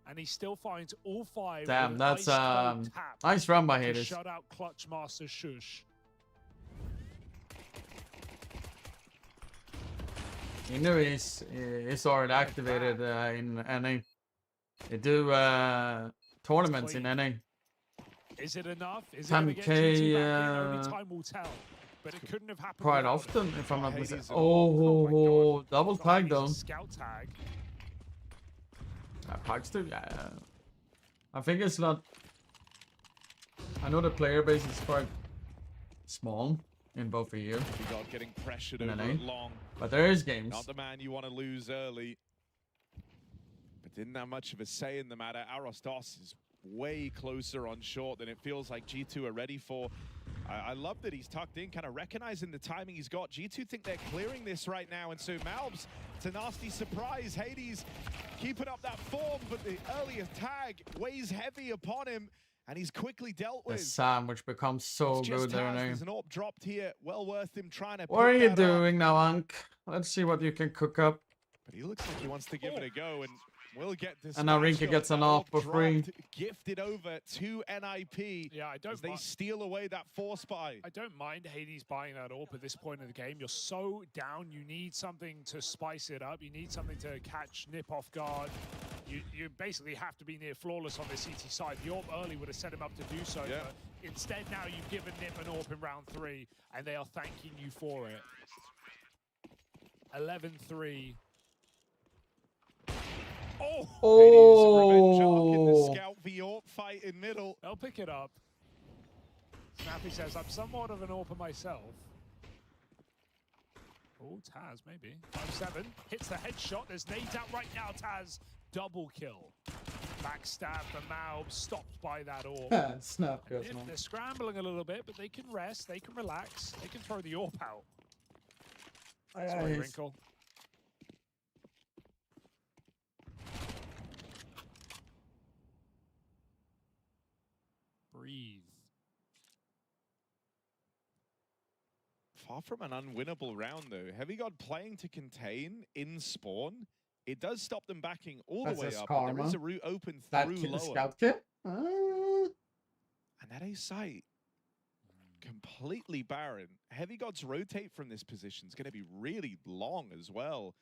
and he still finds all 5. Damn, with that's ice cold tap nice run by to Hades. shut out Clutch Master Shush. He knew he's already activated in NA. They do tournaments in NA. Is it enough? Is it going to get 10K, G2 back in? Only time will tell. But it couldn't have happened Quite without often, him. if I'm not Hades mistaken. is- Oh, double tag Hades though. a scout tag. Pugs too, yeah. I think it's not. I know the player base is quite small in both of you, You got getting pressured In over NA. at long. but there is games. Not the man you want to lose early. But didn't have much of a say in the matter. Arostos is way closer on short than it feels like G2 are ready for. I love that he's tucked in, kind of recognizing the timing he's got. G2 think they're clearing this right now, and so Malbs, it's a nasty surprise. Hades keeping up that form, but the earlier tag weighs heavy upon him, and he's quickly dealt The with. sandwich becomes so It's just good there Taz. now. There's an AWP dropped here. Well worth him trying to What are pick you that up. doing now, Unc? Let's see what you can cook up. But he looks like he wants to give it a go, and we'll get this. And now Rinka gets an AWP for free. Gifted over to NIP. Yeah, I don't as they mind. steal away that 4-spy. I don't mind Hades buying that AWP at this point in the game. You're so down, you need something to spice it up. You need something to catch Nip off guard. You basically have to be near flawless on the CT side. The AWP early would have set him up to do so, Yeah. but instead now you've given Nip an AWP in round 3, and they are thanking you for it. 11-3. Revenge arc in the Scout v AWP fight in middle. They'll pick it up. Snappy says, I'm somewhat of an AWPer myself. Oh, Taz, maybe. 5-7. Hits the headshot. There's nades out right now, Taz. Double kill. Backstab for Malb. Stopped by that AWP. Snap goes, If man. they're scrambling a little bit, but they can rest. They can relax. They can throw the AWP out. Sorry, Nice. Wrinkle. Breathe. Far from an unwinnable round, though. Heavy God playing to contain in spawn. It does stop them backing all That's the way his up. karma. There is a route open That through kid, the lower. scout kit? And that A site, completely barren. Heavy God's rotate from this position is going to be really long as well.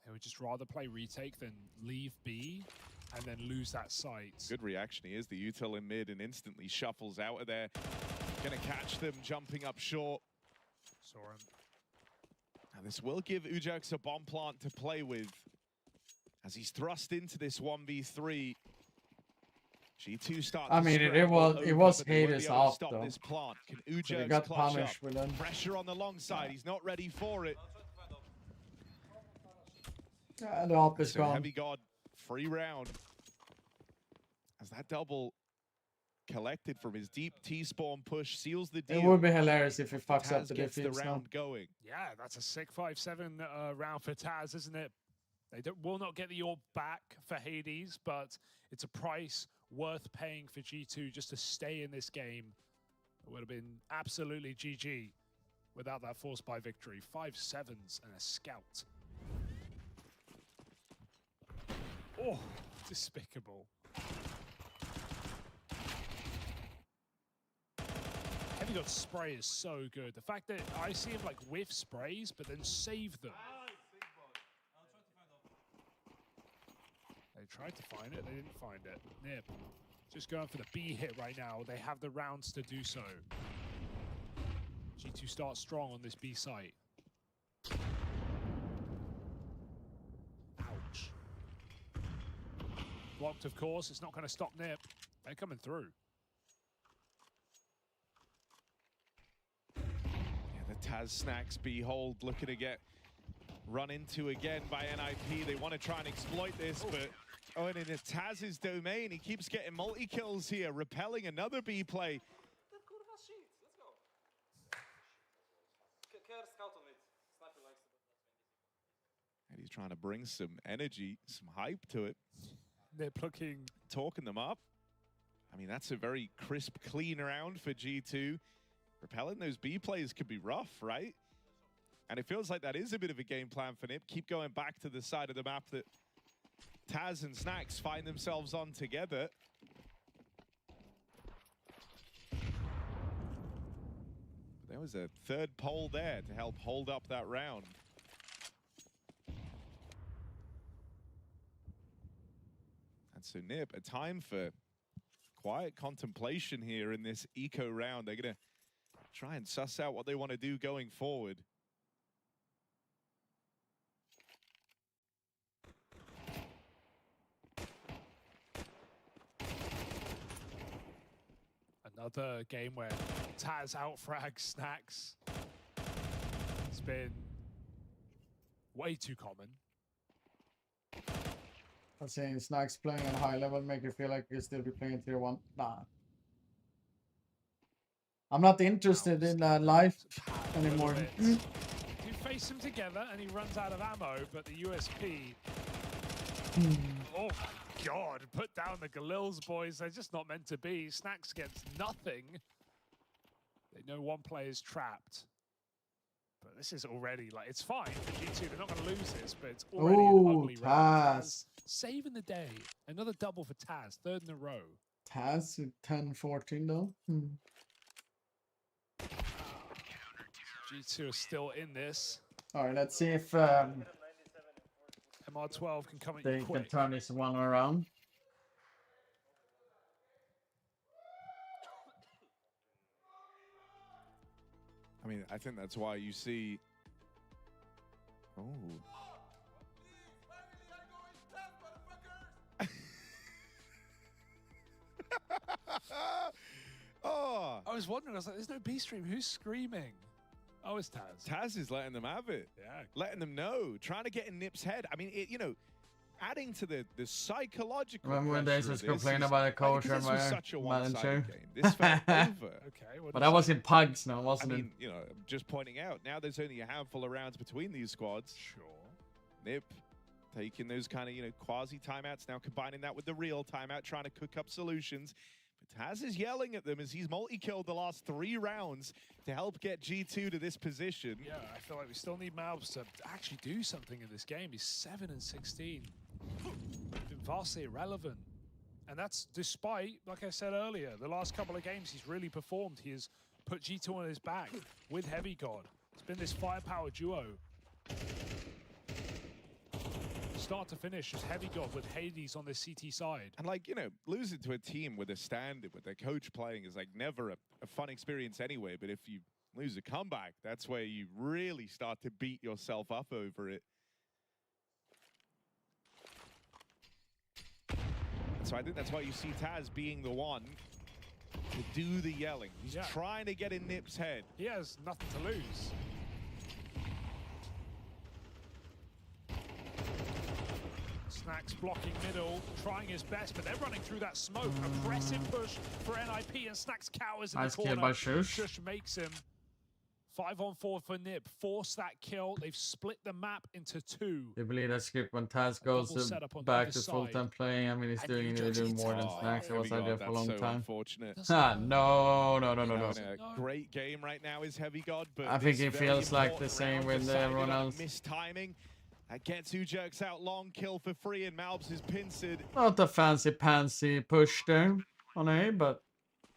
They would just rather play retake than leave B and then lose that site. Good reaction. He is the util in mid and instantly shuffles out of there. Going to catch them jumping up short. Saw him. Now this will give Ujax a bomb plant to play with as he's thrust into this 1v3. G2 start. I mean, it was Hades off though. This plant. Can So they Ujax got clutch punished up? with them. Pressure on the long side. He's not ready for it. The op is So gone. Heavy God, free round. As that double collected from his deep T-spawn push seals the deal. It would be hilarious if he fucks up Taz the gets the defense now. round going. Yeah, that's a sick 5-7 round for Taz, isn't it? They will not get the orb back for Hades, but it's a price worth paying for G2 just to stay in this game. It would have been absolutely GG without that force by victory. 5 sevens and a scout. Oh, despicable. Heavy God spray is so good. The fact that I see him like whiff sprays, but then save them. They tried to find it, they didn't find it. Nip, just going for the B hit right now. They have the rounds to do so. G2 starts strong on this B site. Ouch. Blocked, of course. It's not going to stop Nip. They're coming through. Yeah, the Taz Snacks Behold looking to get run into again by NIP. They want to try and exploit this, but oh, and in Taz's domain, he keeps getting multi-kills here, repelling another B play. And he's trying to bring some energy, some hype to it. They're plucking. Talking them up. I mean, that's a very crisp, clean round for G2. Repelling those B plays could be rough, right? And it feels like that is a bit of a game plan for Nip. Keep going back to the side of the map that Taz and Snacks find themselves on together. There was a third pole there to help hold up that round. And so Nip, a time for quiet contemplation here in this eco round. They're going to try and suss out what they want to do going forward. Another game where Taz outfrags Snacks. It's been way too common. I'm saying Snacks playing at a high level make you feel like you still be playing tier 1. Nah. I'm not interested in life anymore. You face him together and he runs out of ammo, but the USP. Oh my god, put down the Galils, boys. They're just not meant to be. Snacks gets nothing. They know one player's trapped. But this is already, like, it's fine for G2. They're not going to lose this, but it's already an ugly round. Taz saving the day. Another double for Taz, third in a row. Taz 10-14 though. G2 are still in this. All right, let's see if MR12 can come they in quick. can turn this one around. I mean, I think that's why you see. Oh. Oh. I was wondering, I was like, there's no B stream. Who's screaming? Oh, it's Taz. Taz is letting them have it. Yeah. Letting them know. Trying to get in Nip's head. I mean, you know, adding to the psychological. Remember when they was complaining about the coach and my manager? This felt over. Okay. But that was in pugs now, wasn't I mean, you know, just pointing out, now there's only a handful of rounds between these squads. Sure. Nip taking those kind of, you know, quasi timeouts, now combining that with the real timeout, trying to cook up solutions. But Taz is yelling at them as he's multi-killed the last 3 rounds to help get G2 to this position. Yeah, I feel like we still need Malbs to actually do something in this game. He's 7-16. Been vastly irrelevant. And that's despite, like I said earlier, the last couple of games he's really performed. He has put G2 on his back with Heavy God. It's been this firepower duo. Start to finish, just Heavy God with Hades on the CT side. And like, you know, losing to a team with a standard, with their coach playing is like never a fun experience anyway. But if you lose a comeback, that's where you really start to beat yourself up over it. So I think that's why you see Taz being the one to do the yelling. He's trying to get in Nip's head. He has nothing to lose. Snacks blocking middle, trying his best, but they're running through that smoke. Aggressive push for NIP, and Snacks cowers in the corner. Kill by Shush. Shush makes him. 5-on-4 for Nip. Force that kill. They've split the map into 2. You believe that script when Taz goes back to full-time playing? I mean, he's doing more than Snacks. It was out there for a long time. Unfortunate. No. A great game right now is Heavy God, but I think it feels like the same with everyone else. Mistiming. Getsu jerks out long, kill for free, and Malbs is pincered. Not a fancy push there on A, but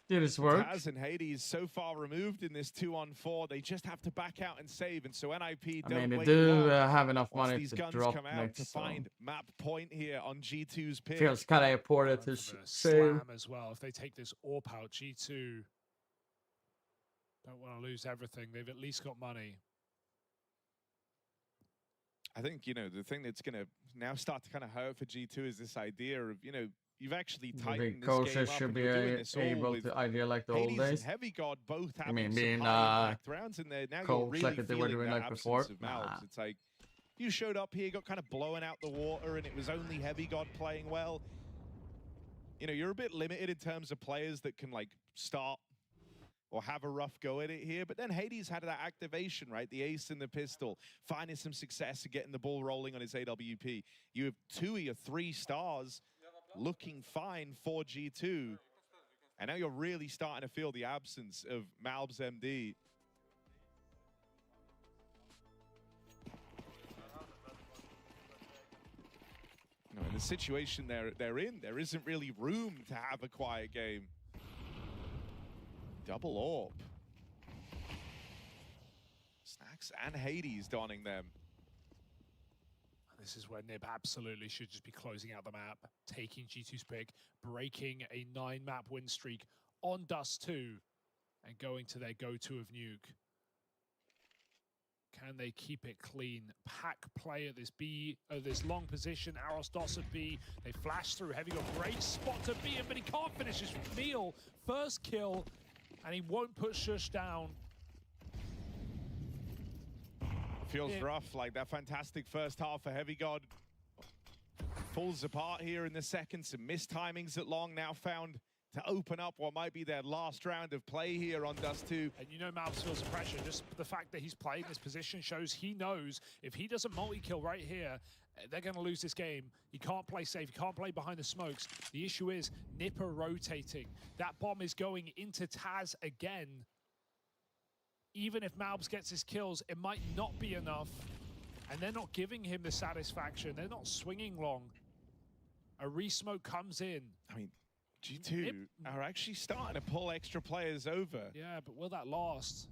did his work. Taz and Hades so far removed in this 2-on-4. They just have to back out and save, and so NIP don't they wait do long. have enough Once money these to guns drop come out next. to find map point here on G2's pick. Feels kind of important to save. Slam as well. If they take this AWP out, G2 don't want to lose everything. They've at least got money. I think, you know, the thing that's going to now start to kind of hurt for G2 is this idea of, you know, you've actually tightened this game up. Should be able to idea like the old days. Heavy God both have being rounds in there. Now you're really like they were doing like before. Of Malbs. It's like you showed up here, got kind of blown out the water, and it was only Heavy God playing well. You know, you're a bit limited in terms of players that can like start or have a rough go at it here, but then Hades had that activation, right? The ace and the pistol, finding some success and getting the ball rolling on his AWP. You have 2 of your 3 stars looking fine for G2, and now you're really starting to feel the absence of Malbs MD. You know, in the situation they're in, there isn't really room to have a quiet game. Double AWP. Snacks and Hades donning them. This is where Nib absolutely should just be closing out the map, taking G2's pick, breaking a 9-map win streak on Dust 2, and going to their go-to of Nuke. Can they keep it clean? Pack play at this B, this long position. Aros Dos at B. They flash through. Heavy got great spot to B, but he can't finish his meal. First kill. And he won't put Shush down. Feels rough, like that fantastic first half for Heavy God. Falls apart here in the second. Some missed timings at long, now found to open up what might be their last round of play here on Dust 2. And you know Malbs feels the pressure. Just the fact that he's playing this position shows he knows if he doesn't multi-kill right here, they're going to lose this game. He can't play safe. He can't play behind the smokes. The issue is Nipper rotating. That bomb is going into Taz again. Even if Malbs gets his kills, it might not be enough. And they're not giving him the satisfaction. They're not swinging long. A re-smoke comes in. I mean, G2 are actually starting to pull extra players over. Yeah, but will that last?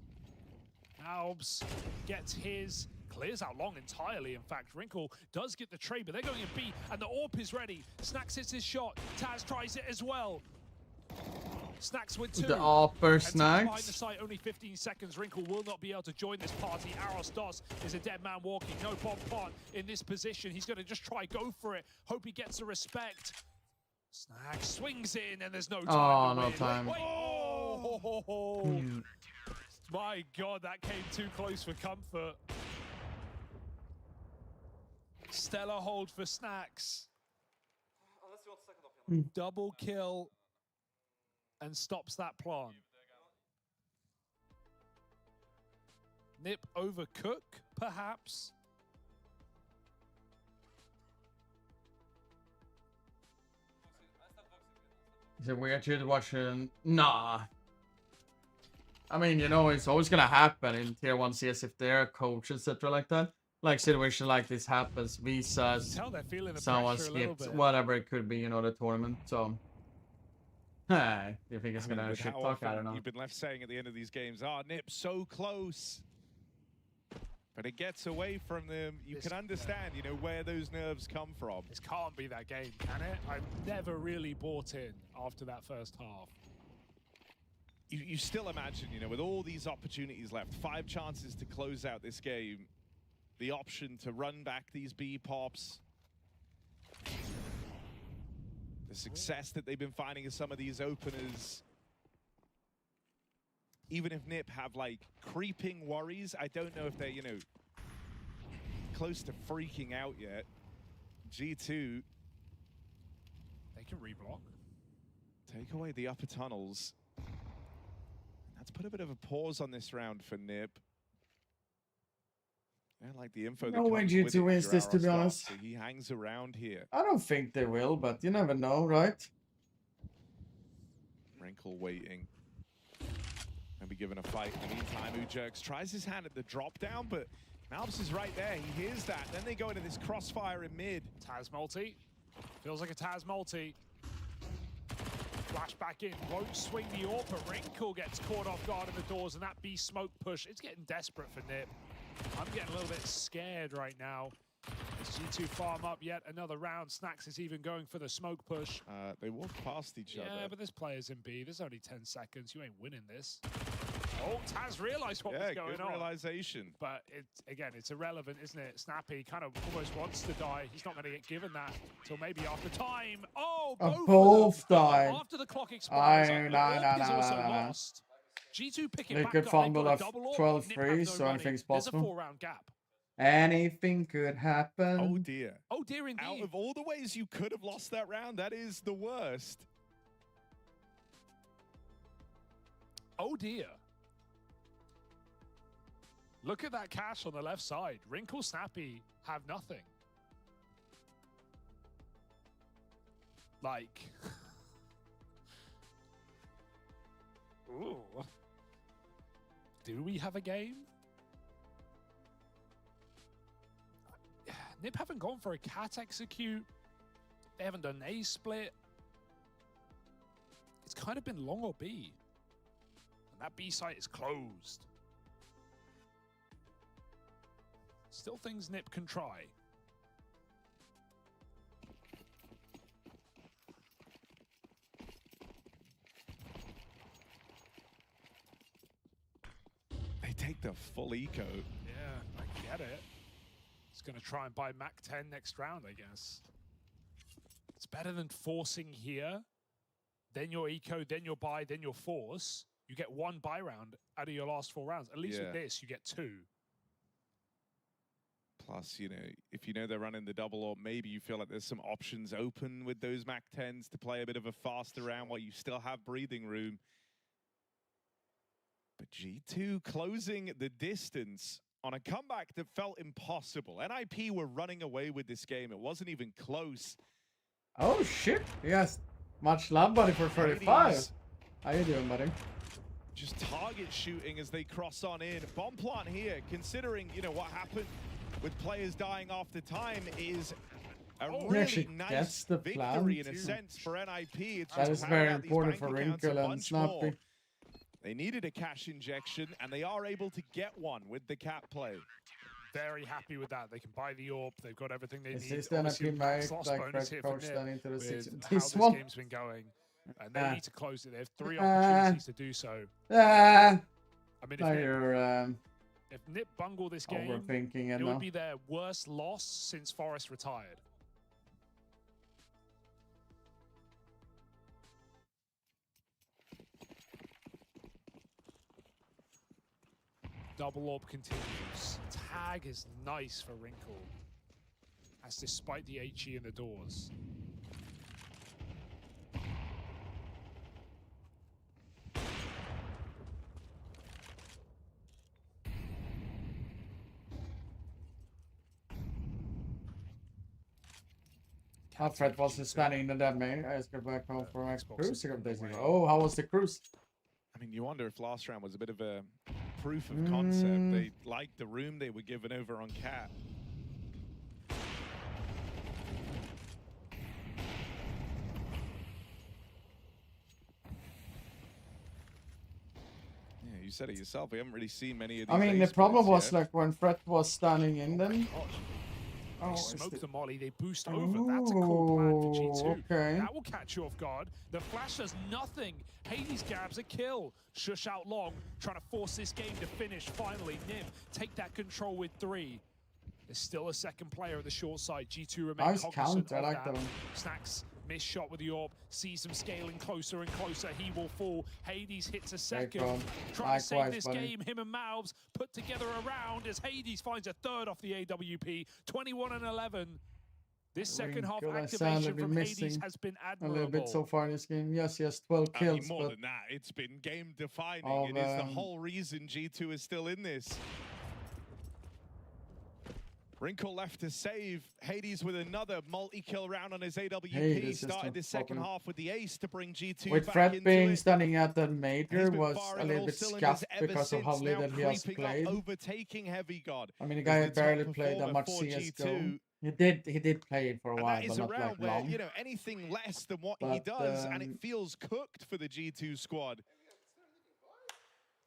Malbs gets his. Clears out long entirely, in fact. Wrinkle does get the trade, but they're going in B, and the AWP is ready. Snacks hits his shot. Taz tries it as well. Snacks with 2. The AWP Snacks. Behind the site, only 15 seconds. Wrinkle will not be able to join this party. Aros Dos is a dead man walking. No bomb plant in this position. He's going to just try, go for it. Hope he gets the respect. Snacks swings in, and there's no time. No time. Oh, my God, that came too close for comfort. Stellar hold for Snacks. Double kill and stops that plant. Nip over Cook, perhaps. Is it weird to watch? Nah. I mean, you know, it's always gonna happen in Tier 1 CS if they're a coach, etc. like that. Like situation like this happens, visas, someone skips, whatever it could be, you know, the tournament. So, do you think it's gonna shit talk? I don't know. You've been left saying at the end of these games, Nip so close, but it gets away from them. You can understand, you know, where those nerves come from. This can't be that game, can it? I've never really bought in after that first half. you still imagine, you know, with all these opportunities left, 5 chances to close out this game, the option to run back these B pops, the success that they've been finding in some of these openers. Even if Nip have like creeping worries, I don't know if they're, you know, close to freaking out yet. G2, they can reblock. Take away the upper tunnels. That's put a bit of a pause on this round for Nip. I like the info. No way G2 wins this, to be honest. So he hangs around here. I don't think they will, but you never know, right? Wrinkle waiting. And be given a fight. In the meantime, Ujerks tries his hand at the drop down, but Malbs is right there. He hears that. Then they go into this crossfire in mid. Taz multi. Feels like a Taz multi. Flash back in. Won't swing the AWP, but Wrinkle gets caught off guard in the doors, and that B smoke push. It's getting desperate for Nip. I'm getting a little bit scared right now. As G2 farm up yet another round. Snax is even going for the smoke push. They walk past each other. Yeah, but there's players in B. There's only 10 seconds. You ain't winning this. Oh, Taz realized what was going on. Realization. But again, it's irrelevant, isn't it? Snappy kind of almost wants to die. He's not going to get given that till maybe after time. Oh, both died. After the clock expires, Nah. lost. G2 picking They back could up. fumble They've at got a double 12-3, so anything's possible. There's a 4-round gap. Anything could happen. Oh dear. Oh dear indeed. Out of all the ways you could have lost that round, that is the worst. Oh dear. Look at that cash on the left side. Wrinkle, Snappy have nothing. Like. Ooh. Do we have a game? Nip haven't gone for a cat execute. They haven't done A split. It's kind of been long or B. And that B site is closed. Still things Nip can try. They take the full eco. Yeah, I get it. He's going to try and buy Mac 10 next round, I guess. It's better than forcing here, then your eco, then your buy, then your force. You get 1 buy round out of your last 4 rounds. At least with this, you get 2. Plus, you know, if you know they're running the double, or maybe you feel like there's some options open with those Mac 10s to play a bit of a faster round while you still have breathing room. But G2 closing the distance on a comeback that felt impossible. NIP were running away with this game. It wasn't even close. Oh shit! Yes, much love, buddy, for 35. How you doing, buddy? Just target shooting as they cross on in. Bomb plant here, considering, you know, what happened with players dying after time, is a really nice victory in a sense for NIP. It's that is very important for Wrinkle and Snappy. They needed a cash injection, and they are able to get one with the cat play. Very happy with that. They can buy the AWP. They've got everything they need. Is this NIP made like bonus here for Nip, into the with 6 how this this one? game's been going. And they need to close it. They have 3 opportunities to do so. I mean, if Nip bungle this game, it would be their worst loss since Forest retired. Double AWP continues. Tag is nice for Wrinkle. As despite the HE in the doors. Fred wasn't standing in the dead main. I just got back home from my cruise a couple days ago. Oh, how was the cruise? I mean, you wonder if last round was a bit of a proof of concept. They liked the room they were given over on Cat. Yeah, you said it yourself. We haven't really seen many of these. I mean, the problem was like when Fred was standing in them. They smoke the molly, they boost over. That's a cool plan for G2. Okay. That will catch you off guard. The flash does nothing. Hades grabs a kill. Shush out long, trying to force this game to finish. Finally, Nim take that control with 3. There's still a second player at the short side. G2 remain Nice cognizant counter, I of like that. that one. Snacks missed shot with the orb, sees him scaling closer and closer. He will fall. Hades hits a second. Trying to save this game. Him and Malves put together a round as Hades finds a third off the AWP. 21-11. This second half activation from Hades has been admirable. A little bit so far in this game. Yes, 12 kills. I mean, more than that, it's been game defining. It is the whole reason G2 is still in this. Wrinkle left to save. Hades with another multi-kill round on his AWP. Started the second half with the ace to bring G2 with back Fred into being it. standing at the major was a little bit scuffed because of how little he has played. Overtaking Heavy God. I mean, the guy had barely played that much CSGO. He did play it for a while, but not like long. You know, anything less than what he does, and it feels cooked for the G2 squad.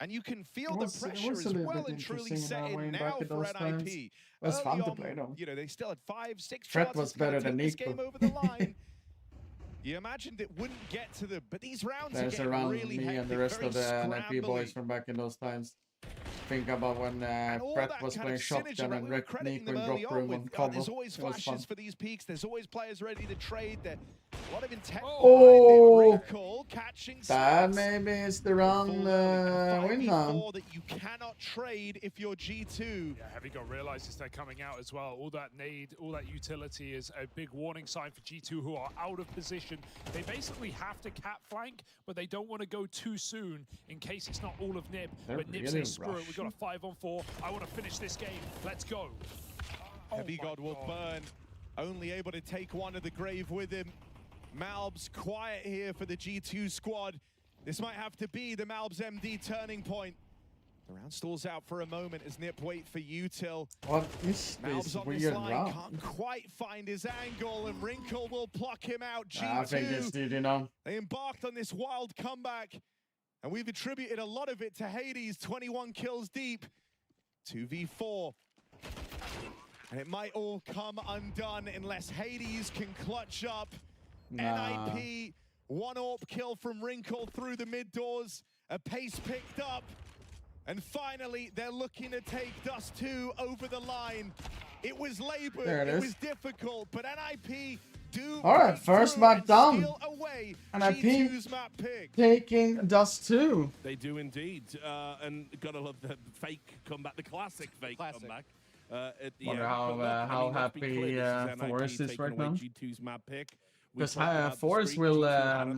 And you can feel the pressure is well and truly set in now for NIP. It was fun to play though. You know, they still had 5, 6 Fred shots was to better than this Nico. game over the line. You imagined it wouldn't get to them, but these rounds There's are getting around really me hectic, and the rest of the very NIP boys from back in those times. Think about when Fred was playing shotgun and Nico in drop room on cover. There's always It was fun. flashes for these peaks. There's always players ready to trade. There a lot of intent. Oh, catching that maybe is the wrong win now. That you cannot trade if you're G2. Yeah, Heavy God realizes they're coming out as well. All that nade, all that utility is a big warning sign for G2, who are out of position. They basically have to cap flank, but they don't want to go too soon in case it's not all of Nib. But Nib says, screw it, we've got a 5-on-4. I want to finish this game. Let's go. Heavy God will burn. Only able to take one of the grave with him. Malbs quiet here for the G2 squad. This might have to be the Malbs MD turning point. The round stalls out for a moment as Nip wait for Util. What is this weird round? Can't quite find his angle, and Wrinkle will pluck him out. G2, I think this dude, you know. They embarked on this wild comeback, and we've attributed a lot of it to Hades, 21 kills deep, 2v4. And it might all come undone unless Hades can clutch up. NIP, 1 AWP kill from Wrinkle through the mid doors, a pace picked up, and finally they're looking to take Dust 2 over the line. It was labored, it was difficult, but NIP do. Alright, first map done. NIP G2's map pick. Taking Dust 2. They do indeed, and gotta love the fake comeback, the classic fake comeback. At the Wonder end. how happy Forrest is right now. G2's map pick. Because Forrest will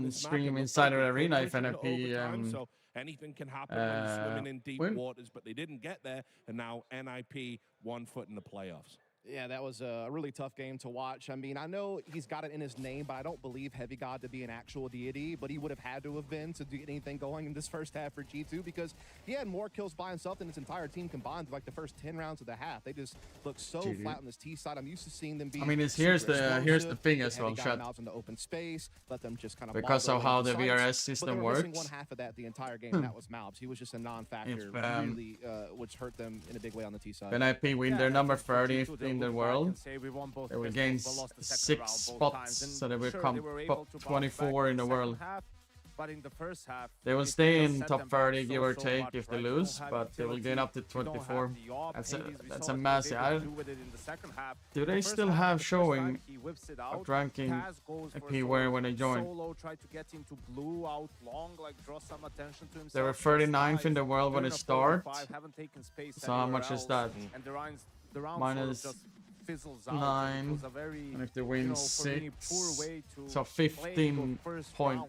stream inside the arena if NIP so anything can happen when you're swimming in deep waters, but they didn't get there, and now NIP 1 foot in the playoffs. Yeah, that was a really tough game to watch. I mean, I know he's got it in his name, but I don't believe Heavy God to be an actual deity, but he would have had to have been to get anything going in this first half for G2 because he had more kills by himself than his entire team combined for like the first 10 rounds of the half. They just look so flat on this T side. I'm used to seeing them be. I mean, here's the thing as well, Chat. In the open space, let them just kind of because of how the VRS system works. One half of that the entire game, and that was Malbs. He was just a non-factor, really, which hurt them in a big way on the T side. When NIP win, they're number 30 in the world. They will gain 6 spots, so they will come top 24 in the world. But in the first half, they will stay in top 30, give or take, if they lose, but they will gain up to 24. That's a massive. Do they still have showing of ranking when they join? They were 39th in the world when it started. So how much is that? Minus 9, and if they win 6, so 15 point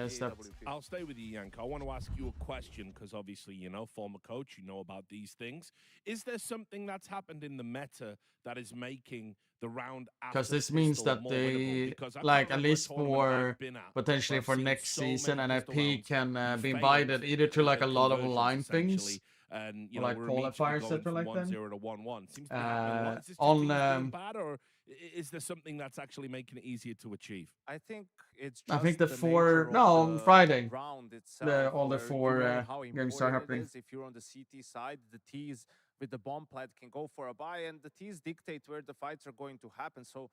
steps. I'll stay with you, Yank. I want to ask you a question because obviously, you know, former coach, you know about these things. Is there something that's happened in the meta that is making the round after? Because this means that they, like, at least for potentially for next season, NIP can be invited either to like a lot of online things and you like know, we're immediately qualifiers, going etc. from like 1-0 that. to 1-1. Seems to be happening a lot. Is this just On teams doing bad, or is there something that's actually making it easier to achieve? I think it's I just think the the four nature no of on the Friday. round itself, All the where four you know how games start important it happening. is. If you're on the CT side, the T's with the bomb plant can go for a buy, and the T's dictate where the fights are going to happen. So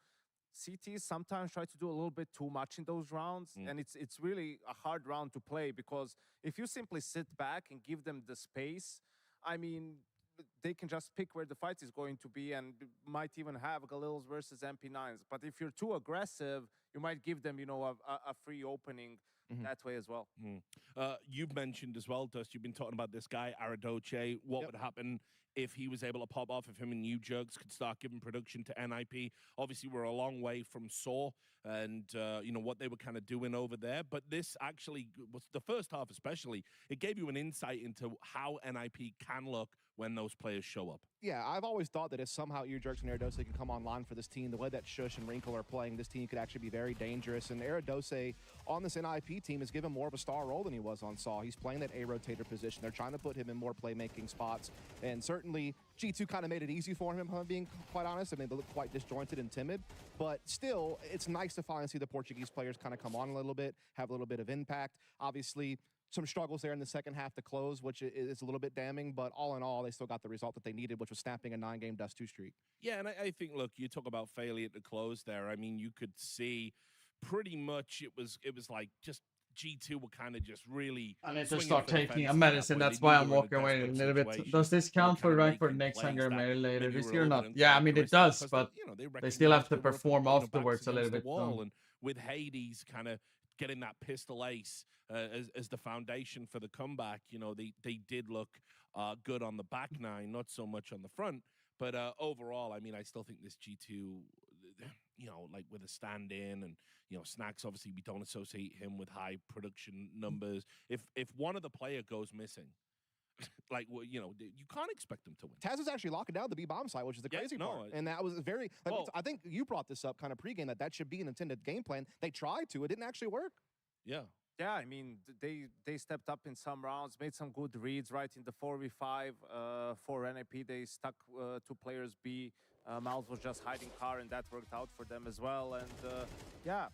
CTs sometimes try to do a little bit too much in those rounds, and it's really a hard round to play, because if you simply sit back and give them the space, I mean, they can just pick where the fight is going to be and might even have Galils versus MP9s. But if you're too aggressive, you might give them, you know, a free opening that way as well. You've mentioned as well, Dust, you've been talking about this guy, Aradoce. What would happen if he was able to pop off, if him and New Jugs could start giving production to NIP? Obviously, we're a long way from Saw and, you know, what they were kind of doing over there. But this actually was the first half especially. It gave you an insight into how NIP can look when those players show up. Yeah, I've always thought that if somehow Earjerks and Aradose can come online for this team, the way that Shush and Wrinkle are playing, this team could actually be very dangerous. And Aradose on this NIP team is given more of a star role than he was on Saw. He's playing that A-rotator position. They're trying to put him in more playmaking spots. And certainly G2 kind of made it easy for him, if I'm being quite honest. I mean, they look quite disjointed and timid. But still, it's nice to finally see the Portuguese players kind of come on a little bit, have a little bit of impact. Obviously, some struggles there in the second half to close, which is a little bit damning, but all in all, they still got the result that they needed, which was snapping a 9-game Dust 2 streak. Yeah, and I think, look, you talk about failure to close there. I mean, you could see pretty much it was like just G2 were kind of just really. I need to start taking a medicine. That's why I'm walking away a little bit. Does this count for rank for next Hunger Mail later this year or not? Yeah, I mean it does, but they still have to perform afterwards a little bit. And with Hades kind of getting that pistol ace as the foundation for the comeback, you know, they did look good on the back nine, not so much on the front. But overall, I mean, I still think this G2, you know, like with a stand-in and, you know, Snacks, obviously we don't associate him with high production numbers. If one of the player goes missing, like, well, you know, you can't expect them to win. Taz is actually locking down the B bomb side, which is the crazy part. And that was very, like, I think you brought this up kind of pregame that should be an intended game plan. They tried to, it didn't actually work. Yeah. Yeah, I mean, they stepped up in some rounds, made some good reads, right? In the 4v5 for NIP, they stuck 2 players B. Miles was just hiding car, and that worked out for them as well. And yeah.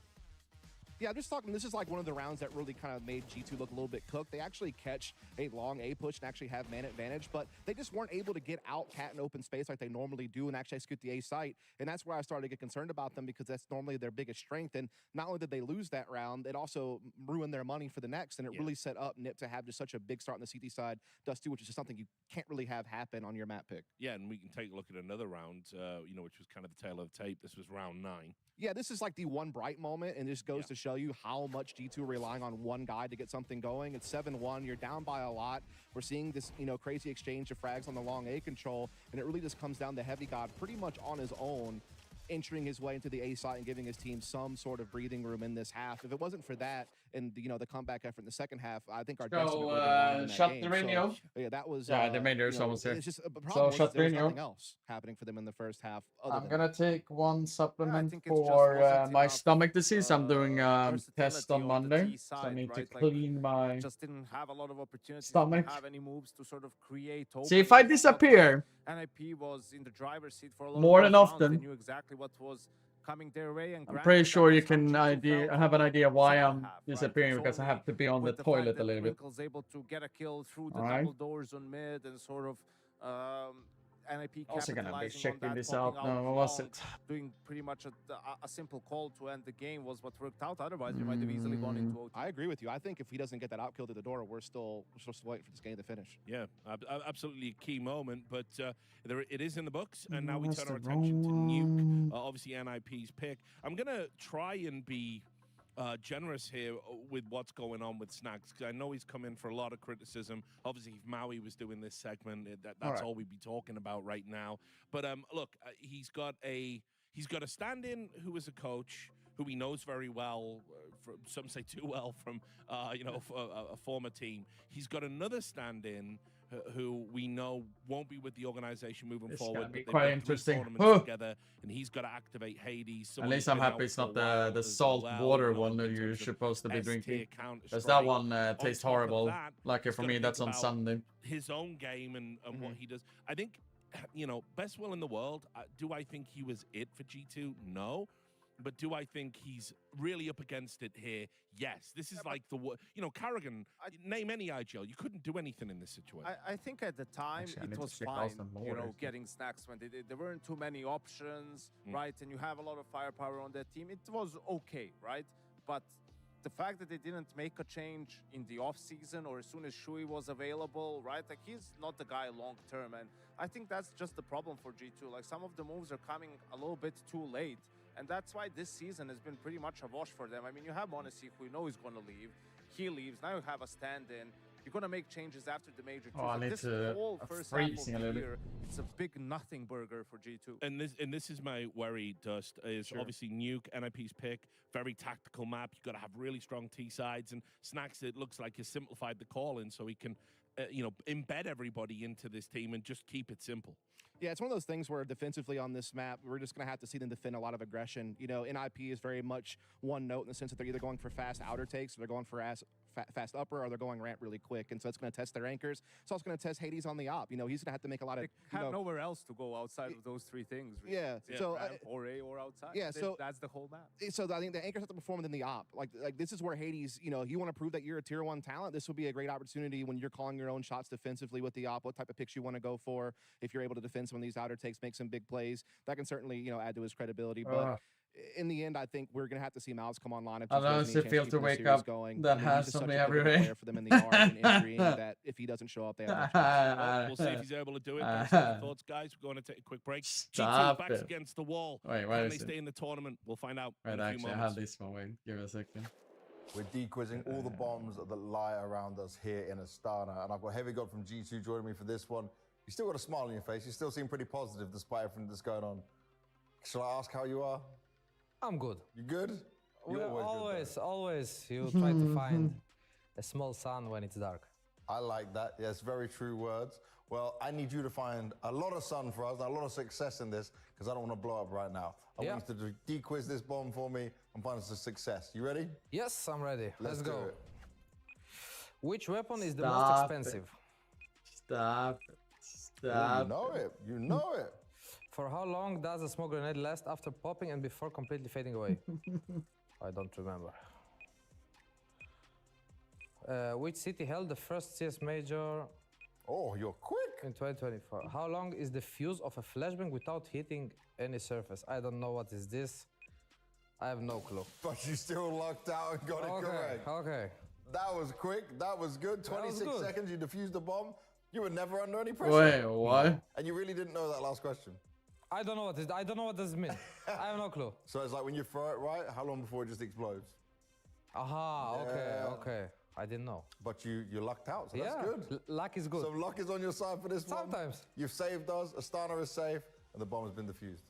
Yeah, I'm just talking, this is like one of the rounds that really kind of made G2 look a little bit cooked. They actually catch a long A push and actually have man advantage, but they just weren't able to get out Cat in open space like they normally do and actually execute the A site. And that's where I started to get concerned about them, because that's normally their biggest strength. And not only did they lose that round, it also ruined their money for the next. And it really set up NIP to have just such a big start on the CT side, Dust 2, which is just something you can't really have happen on your map pick. Yeah, and we can take a look at another round, you know, which was kind of the tail of the tape. This was round 9. Yeah, this is like the one bright moment, and this goes to show you how much G2 are relying on one guy to get something going. It's 7-1. You're down by a lot. We're seeing this, you know, crazy exchange of frags on the long A control, and it really just comes down to Heavy God pretty much on his own, entering his way into the A site and giving his team some sort of breathing room in this half. If it wasn't for that and, you know, the comeback effort in the second half, I think our destiny would have been shut the radio. So, yeah, that was the main there's almost here. It's just a problem. So shut the there was radio. nothing else happening for them in the first half. I'm gonna take one supplement for my stomach disease. I'm doing a test on Monday, so I need to clean my just didn't have a lot of opportunities stomach. to have any moves to sort of create. See, if I disappear, NIP was in the driver's seat for a lot more of than often. They knew exactly what was coming their way, and I'm pretty sure you can have an idea why I'm disappearing, because I have to be on the toilet a little bit. Winkle's able to get a kill through the double doors on mid and sort of NIP also gonna be capitalizing checking on that, this out popping now. What was it? Doing pretty much a simple call to end the game was what worked out. Otherwise, we might have easily gone into OT. I agree with you. I think if he doesn't get that out kill to the door, we're still waiting for this game to finish. Yeah, absolutely a key moment, but it is in the books, and now we turn our attention to Nuke, obviously NIP's pick. I'm gonna try and be generous here with what's going on with Snacks, because I know he's come in for a lot of criticism. Obviously, if Maui was doing this segment, that's all we'd be talking about right now. But look, he's got a stand-in who is a coach who he knows very well, some say too well, from you know, a former team. He's got another stand-in who we know won't be with the organization moving It's forward. gonna be They've quite got 3 interesting. tournaments together, and he's got to activate Hades. At least I'm happy it's not the salt water one that you're supposed to be drinking. Because that one tastes horrible. Lucky for me, that's on Sunday. His own game and what he does. I think, you know, best will in the world. Do I think he was it for G2? No. But do I think he's really up against it here? Yes. This is like the, you know, Carrigan, name any IGL. You couldn't do anything in this situation. I think at the time it was fine, you know, getting Snacks when there weren't too many options, right? And you have a lot of firepower on that team. It was okay, right? But the fact that they didn't make a change in the off-season or as soon as Shui was available, right? Like, he's not the guy long-term. And I think that's just the problem for G2. Like, some of the moves are coming a little bit too late. And that's why this season has been pretty much a wash for them. I mean, you have Monacy, who you know is going to leave. He leaves. Now you have a stand-in. You're going to make changes after the major two. Oh, I need this to whole first half of the year, it's a big nothing burger for G2. And this is my worry, Dust, is obviously Nuke, NIP's pick, very tactical map. You've got to have really strong T-sides. And Snacks, it looks like he simplified the call-in so he can, you know, embed everybody into this team and just keep it simple. Yeah, it's one of those things where defensively on this map, we're just going to have to see them defend a lot of aggression. You know, NIP is very much one note in the sense that they're either going for fast outer takes, or they're going for fast upper, or they're going ramp really quick. And so it's going to test their anchors. It's also going to test Hades on the op. You know, he's going to have to make a lot of... They have nowhere else to go outside of those 3 things. Really. Yeah. So ramp or A or outside. Yeah, so that's the whole map. So I think the anchors have to perform within the op. Like this is where Hades, you know, you want to prove that you're a tier 1 talent. This will be a great opportunity when you're calling your own shots defensively with the op, what type of picks you want to go for. If you're able to defend some of these outer takes, make some big plays, that can certainly, you know, add to his credibility. But in the end, I think we're going to have to see Mouths come online. I know it feels to wake up going. that has something every day. For them in the arc and injury, that if he doesn't show up, they have well, we'll see if he's able to do it. Thoughts, guys? We're going to take a quick break. Stop G2 backs against the wall. Wait, Can they stay in the tournament? We'll find out. Right, actually, I have this one. Wait, give me a second. We're dequizzing all the bombs that lie around us here in Astana. And I've got Heavy God from G2 joining me for this one. You still got a smile on your face. You still seem pretty positive despite everything that's going on. Shall I ask how you are? I'm good. You good? You're always you try to find a small sun when it's dark. I like that. Yes, very true words. Well, I need you to find a lot of sun for us, and a lot of success in this, because I don't want to blow up right now. I want you to dequiz this bomb for me and find us a success. You ready? Yes, I'm ready. Let's go. Do it. Which weapon is the most expensive? Stop it. You know it. You know it. For how long does a smoke grenade last after popping and before completely fading away? I don't remember. Which city held the first CS major? Oh, you're quick. In 2024. How long is the fuse of a flashbang without hitting any surface? I don't know what is this. I have no clue. But you still lucked out and got it correct. Okay. That was quick. That was good. 26 seconds, you defused the bomb. You were never under any pressure. Wait, what? And you really didn't know that last question. I don't know what this. I don't know what this means. I have no clue. So it's like when you throw it right, how long before it just explodes? Aha. Okay. I didn't know. But you lucked out, so that's good. Luck is good. So luck is on your side for this one. Sometimes. You've saved us. Astana is safe, and the bomb has been defused.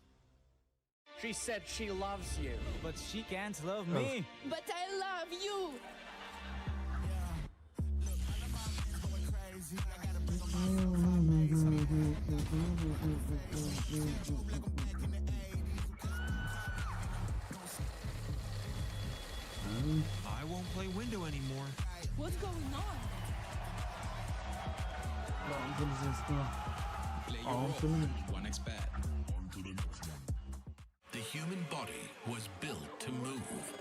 She said she loves you, but she can't love me. But I love you. I won't play window anymore. What's going on? Play your role. 1xBet. The human body was built to move.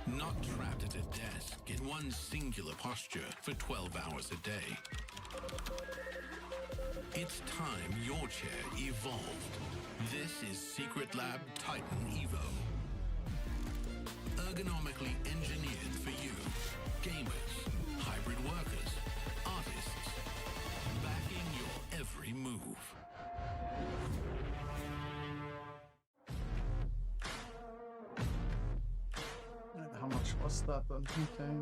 Not trapped at a desk in one singular posture for 12 hours a day. It's time your chair evolved. This is Secret Lab Titan Evo. Ergonomically engineered for you. Gamers, hybrid workers, artists. Backing your every move. How much was that on okay.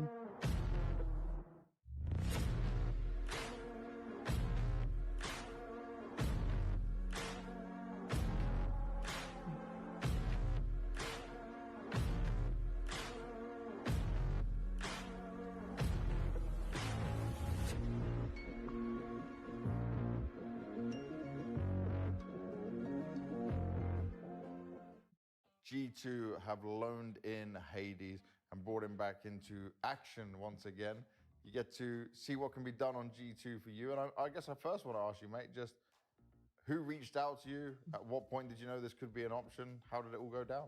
G2 have loaned in Hades and brought him back into action once again. You get to see what can be done on G2 for you. And I guess I first want to ask you, mate, just who reached out to you? At what point did you know this could be an option? How did it all go down?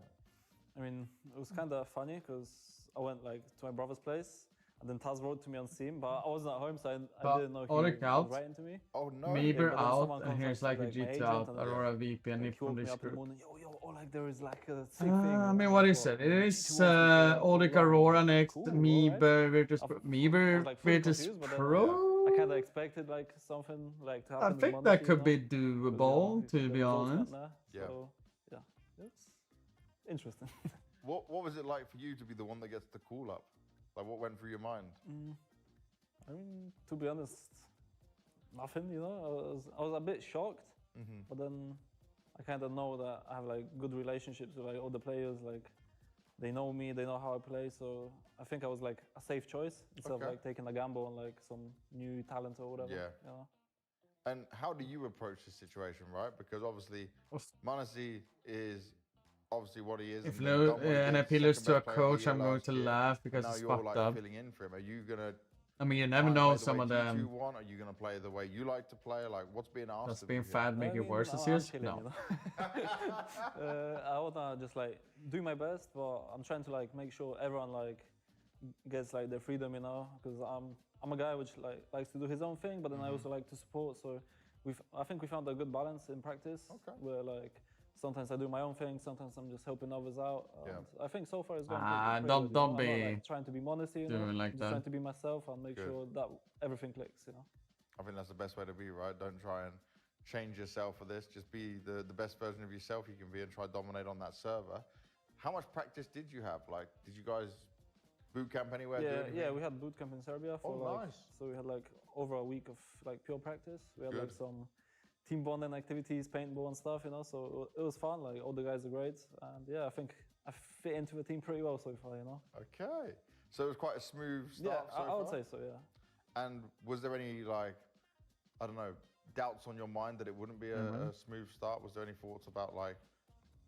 I mean, it was kind of funny because I went like to my brother's place. And then Taz wrote to me on Steam, but I wasn't at home, so I didn't know he was writing to me. Oh no! Maybe out, and here's like a GT out, Aurora VPN like, from me this up in the group. morning, yo, like there is like a sick thing. I mean, what is it? It is Auric Aurora next, Meeber Virtus Pro. Meeber Virtus Pro? I kind of expected like something like to happen. I think that could be doable, to be honest. So, yeah, it's interesting. What was it like for you to be the one that gets the call up? Like, what went through your mind? I mean, to be honest, nothing, you know. I was a bit shocked, but then I kind of know that I have like good relationships with like all the players. Like, they know me, they know how I play. So I think I was like a safe choice instead of like taking a gamble on like some new talent or whatever. Yeah. You know? And how do you approach this situation, right? Because obviously, m0NESY is obviously what he is. If NIP loses to a coach, I'm going to laugh because it's fucked up. Filling in for him. Are you gonna? I mean, you never know some of them. Are you gonna play the way you like to play? Like, what's being asked? Does being fat make it worse this year? No. I wanna just like do my best, but I'm trying to like make sure everyone like gets like their freedom, you know, because I'm a guy which like likes to do his own thing, but then I also like to support. So I think we found a good balance in practice, where like sometimes I do my own thing, sometimes I'm just helping others out. I think so far it's going pretty don't good, be I'm not, like, trying to be m0NESY, you know? like I'm just that. trying to be myself and make sure that everything clicks, you know. I think that's the best way to be, right? Don't try and change yourself for this. Just be the best version of yourself you can be and try to dominate on that server. How much practice did you have? Like, did you guys boot camp anywhere? Yeah, we had boot camp in Serbia for nice. So we had like over a week of like pure practice. We had like some team bonding activities, paintball and stuff, you know, so it was fun. Like, all the guys are great, and yeah, I think I fit into the team pretty well so far, you know. Okay, so it was quite a smooth start. Yeah, I would say so, yeah. And was there any, like, I don't know, doubts on your mind that it wouldn't be a smooth start? Was there any thoughts about like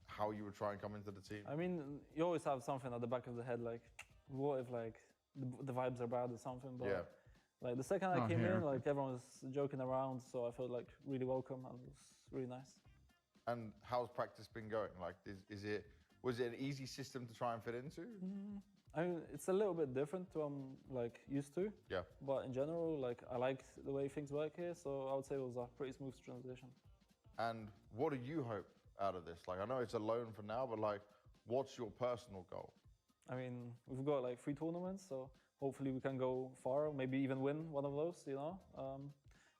how you would try and come into the team? I mean, you always have something at the back of the head, like, what if like the vibes are bad or something? But like the second I came in, like everyone was joking around, so I felt like really welcome and it was really nice. And how's practice been going? Like, was it an easy system to try and fit into? I mean, it's a little bit different to I'm like used to. Yeah. But in general, like I like the way things work here, so I would say it was a pretty smooth transition. And what do you hope out of this? Like, I know it's a loan for now, but like, what's your personal goal? I mean, we've got like 3 tournaments, so hopefully we can go far, maybe even win one of those, you know.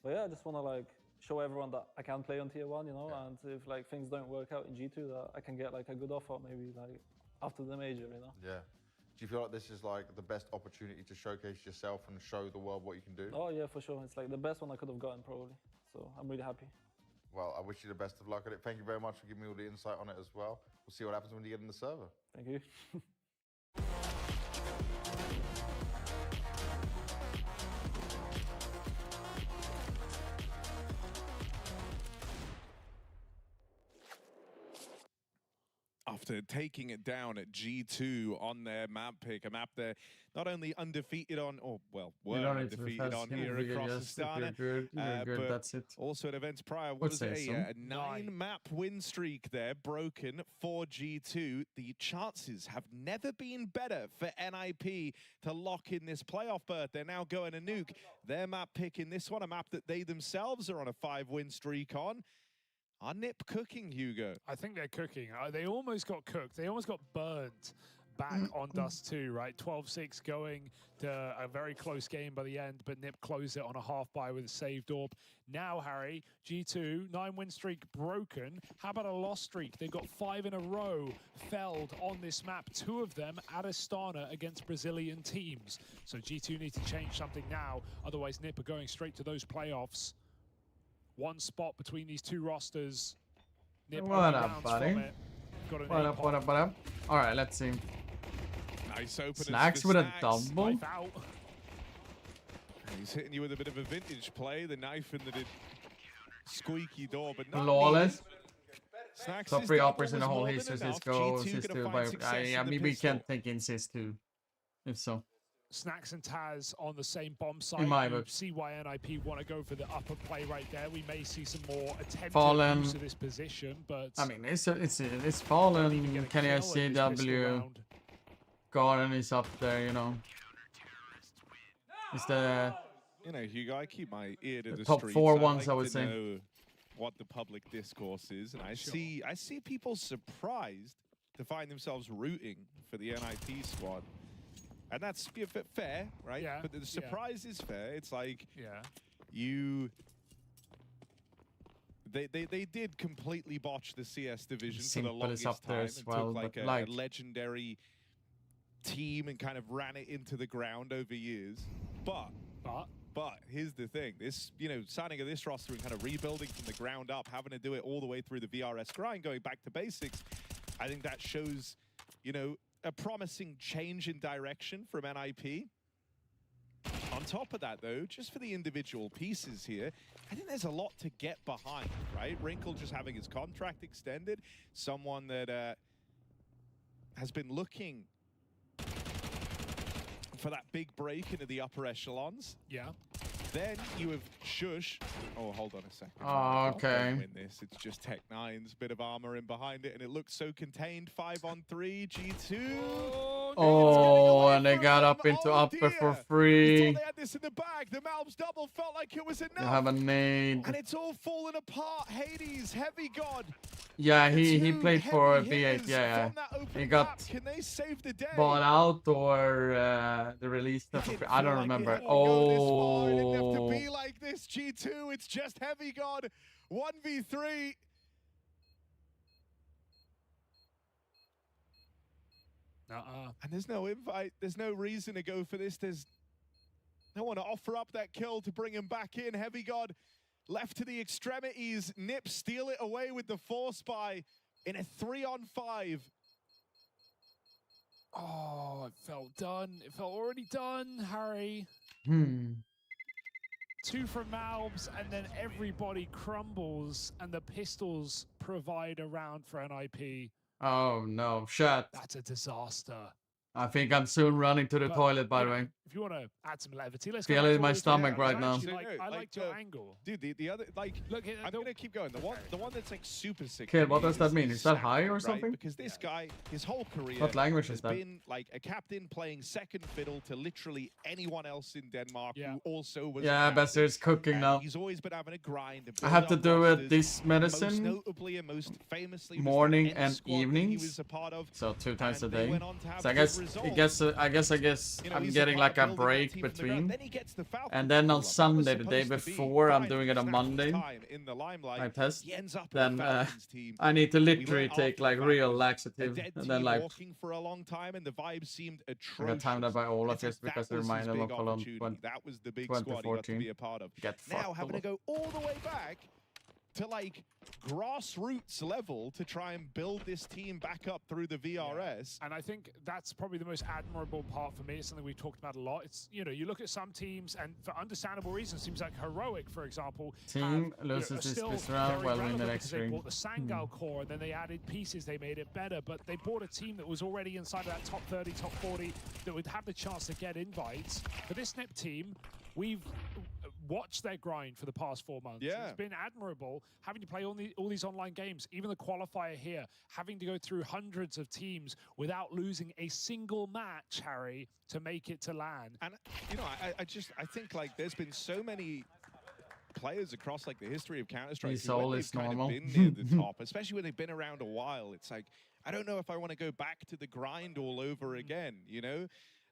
But yeah, I just want to like show everyone that I can play on tier 1, you know, and if like things don't work out in G2, that I can get like a good offer maybe like after the major, you know. Yeah. Do you feel like this is like the best opportunity to showcase yourself and show the world what you can do? Oh yeah, for sure. It's like the best one I could have gotten probably. So I'm really happy. Well, I wish you the best of luck at it. Thank you very much for giving me all the insight on it as well. We'll see what happens when you get in the server. Thank you. After taking it down at G2 on their map pick, a map they're not only undefeated on, or well, were undefeated on here across Astana, but that's it. Also at events prior was a 9-map win streak there, broken for G2. The chances have never been better for NIP to lock in this playoff berth. They're now going to nuke their map pick in this one, a map that they themselves are on a 5-win streak on. Are NIP cooking, Hugo? I think they're cooking. They almost got cooked. They almost got burned back on Dust 2, right? 12-6 going to a very close game by the end, but NIP closed it on a half-buy with a saved AWP. Now, Harry, G2, 9-win streak broken. How about a loss streak? They've got 5 in a row felled on this map, 2 of them at Astana against Brazilian teams. So G2 need to change something now, otherwise NIP are going straight to those playoffs. 1 spot between these 2 rosters. NIP what up, buddy? What up? All right, let's see. Nice opener. Snacks with a double. He's hitting you with a bit of a vintage play. The knife in the squeaky door, but not flawless. Top 3 operas in the whole history of Cisco. I mean, we can't think in Cis2, if so. Snacks and Taz on the same bomb site. In my You book. see why NIP want to go for the upper play right there. We may see some more attempted Fallen. use of this position, but I mean, it's Fallen. Kenny ICW. Garden is up there, you know. It's the You know, Hugo, I keep my ear to the top streets. 4 I ones, like I would to say. know what the public discourse is, and I see people surprised to find themselves rooting for the NIP squad, and that's fair, right? Yeah. But the surprise is fair. It's like yeah, they did completely botch the CS division for the Simple is longest up there time as and well, took like but a like- legendary team and kind of ran it into the ground over years. But here's the thing, this, you know, signing of this roster and kind of rebuilding from the ground up, having to do it all the way through the VRS grind, going back to basics, I think that shows, you know, a promising change in direction from NIP. On top of that, though, just for the individual pieces here, I think there's a lot to get behind, right? Wrinkle just having his contract extended, someone that has been looking for that big break into the upper echelons. Yeah. Then you have Shush. Oh, hold on a second. Oh, okay. Don't win this. It's just Tech9's bit of armor in behind it, and it looks so contained. 5-on-3, G2. Oh, and they got up into upper for free. They had this in the bag. The Malbs double felt like it was enough. They have a nade. And it's all fallen apart. Hades, Heavy God. Yeah, he played for heavy B8. hitters Yeah, from that open he got map. Can they save the day? bought out or the release stuff. For free. I don't remember. Oh, Be like this, G2. It's just Heavy God. 1v3. And there's no invite. There's no reason to go for this. There's no one to offer up that kill to bring him back in. Heavy God left to the extremities. Nip steal it away with the force buy in a 3-on-5. Oh, it felt done. It felt already done, Harry. 2 from Malbs, and then everybody crumbles, and the pistols provide a round for NIP. oh no, shit. That's a disaster. I think I'm soon running to the toilet, by the way. If you want to add some levity, let's Feel go it back in my to stomach what we right now. actually I liked your angle. Dude, the other, like, look, I'm going to keep going. The one that's like super sick. Kid, to what me does that mean? Is that Sack, high or right? something? Because this guy, his whole career What language has is that? been like a captain playing second fiddle to literally anyone else in Denmark who also was Yeah, Besser is cooking now. He's always been having a grind. I have to do it this Most medicine notably and most famously was the morning N and squad that he evenings. was a part of. So 2 times a and they day. went on to have So I good guess results. You know, I'm he's getting part like of a building that break team from the between. ground. Then he gets the Falcon And then on call-up. That was Sunday, the day supposed to be before, I'm fine doing it on for Monday. time in the limelight. I test. He ends up in Then the Falcons team. I need to We literally went take after like the real Falcons, a laxative, dead and then team like walking for a long time, and the vibe seemed I atrocious. got timed up by Olaf It's like just because that they was his reminded big of Cologne opportunity. That was the big squad he got to 2014. be a part of. Get Now fucked, having to Olaf. go all the way back to like grassroots level to try and build this team back up through the VRS. And I think that's probably the most admirable part for me. It's something we've talked about a lot. It's, you know, you look at some teams, and for understandable reasons, teams like Heroic, for example, Team have, loses are this still round very while in the relevant next because they ring. bought the Sangao core, and then they added pieces, they made it better, but they bought a team that was already inside of that top 30, top 40, that would have the chance to get invites. For this NIP team, we've watched their grind for the past 4 months. Yeah. It's been admirable having to play all these online games, even the qualifier here, having to go through hundreds of teams without losing a single match, Harry, to make it to LAN. And, you know, I think, like, there's been so many players across, like, the history of Counter-Strike His who, when soul they've is kind normal. of been near the top, especially when they've been around a while, it's like, I don't know if I want to go back to the grind all over again, you know?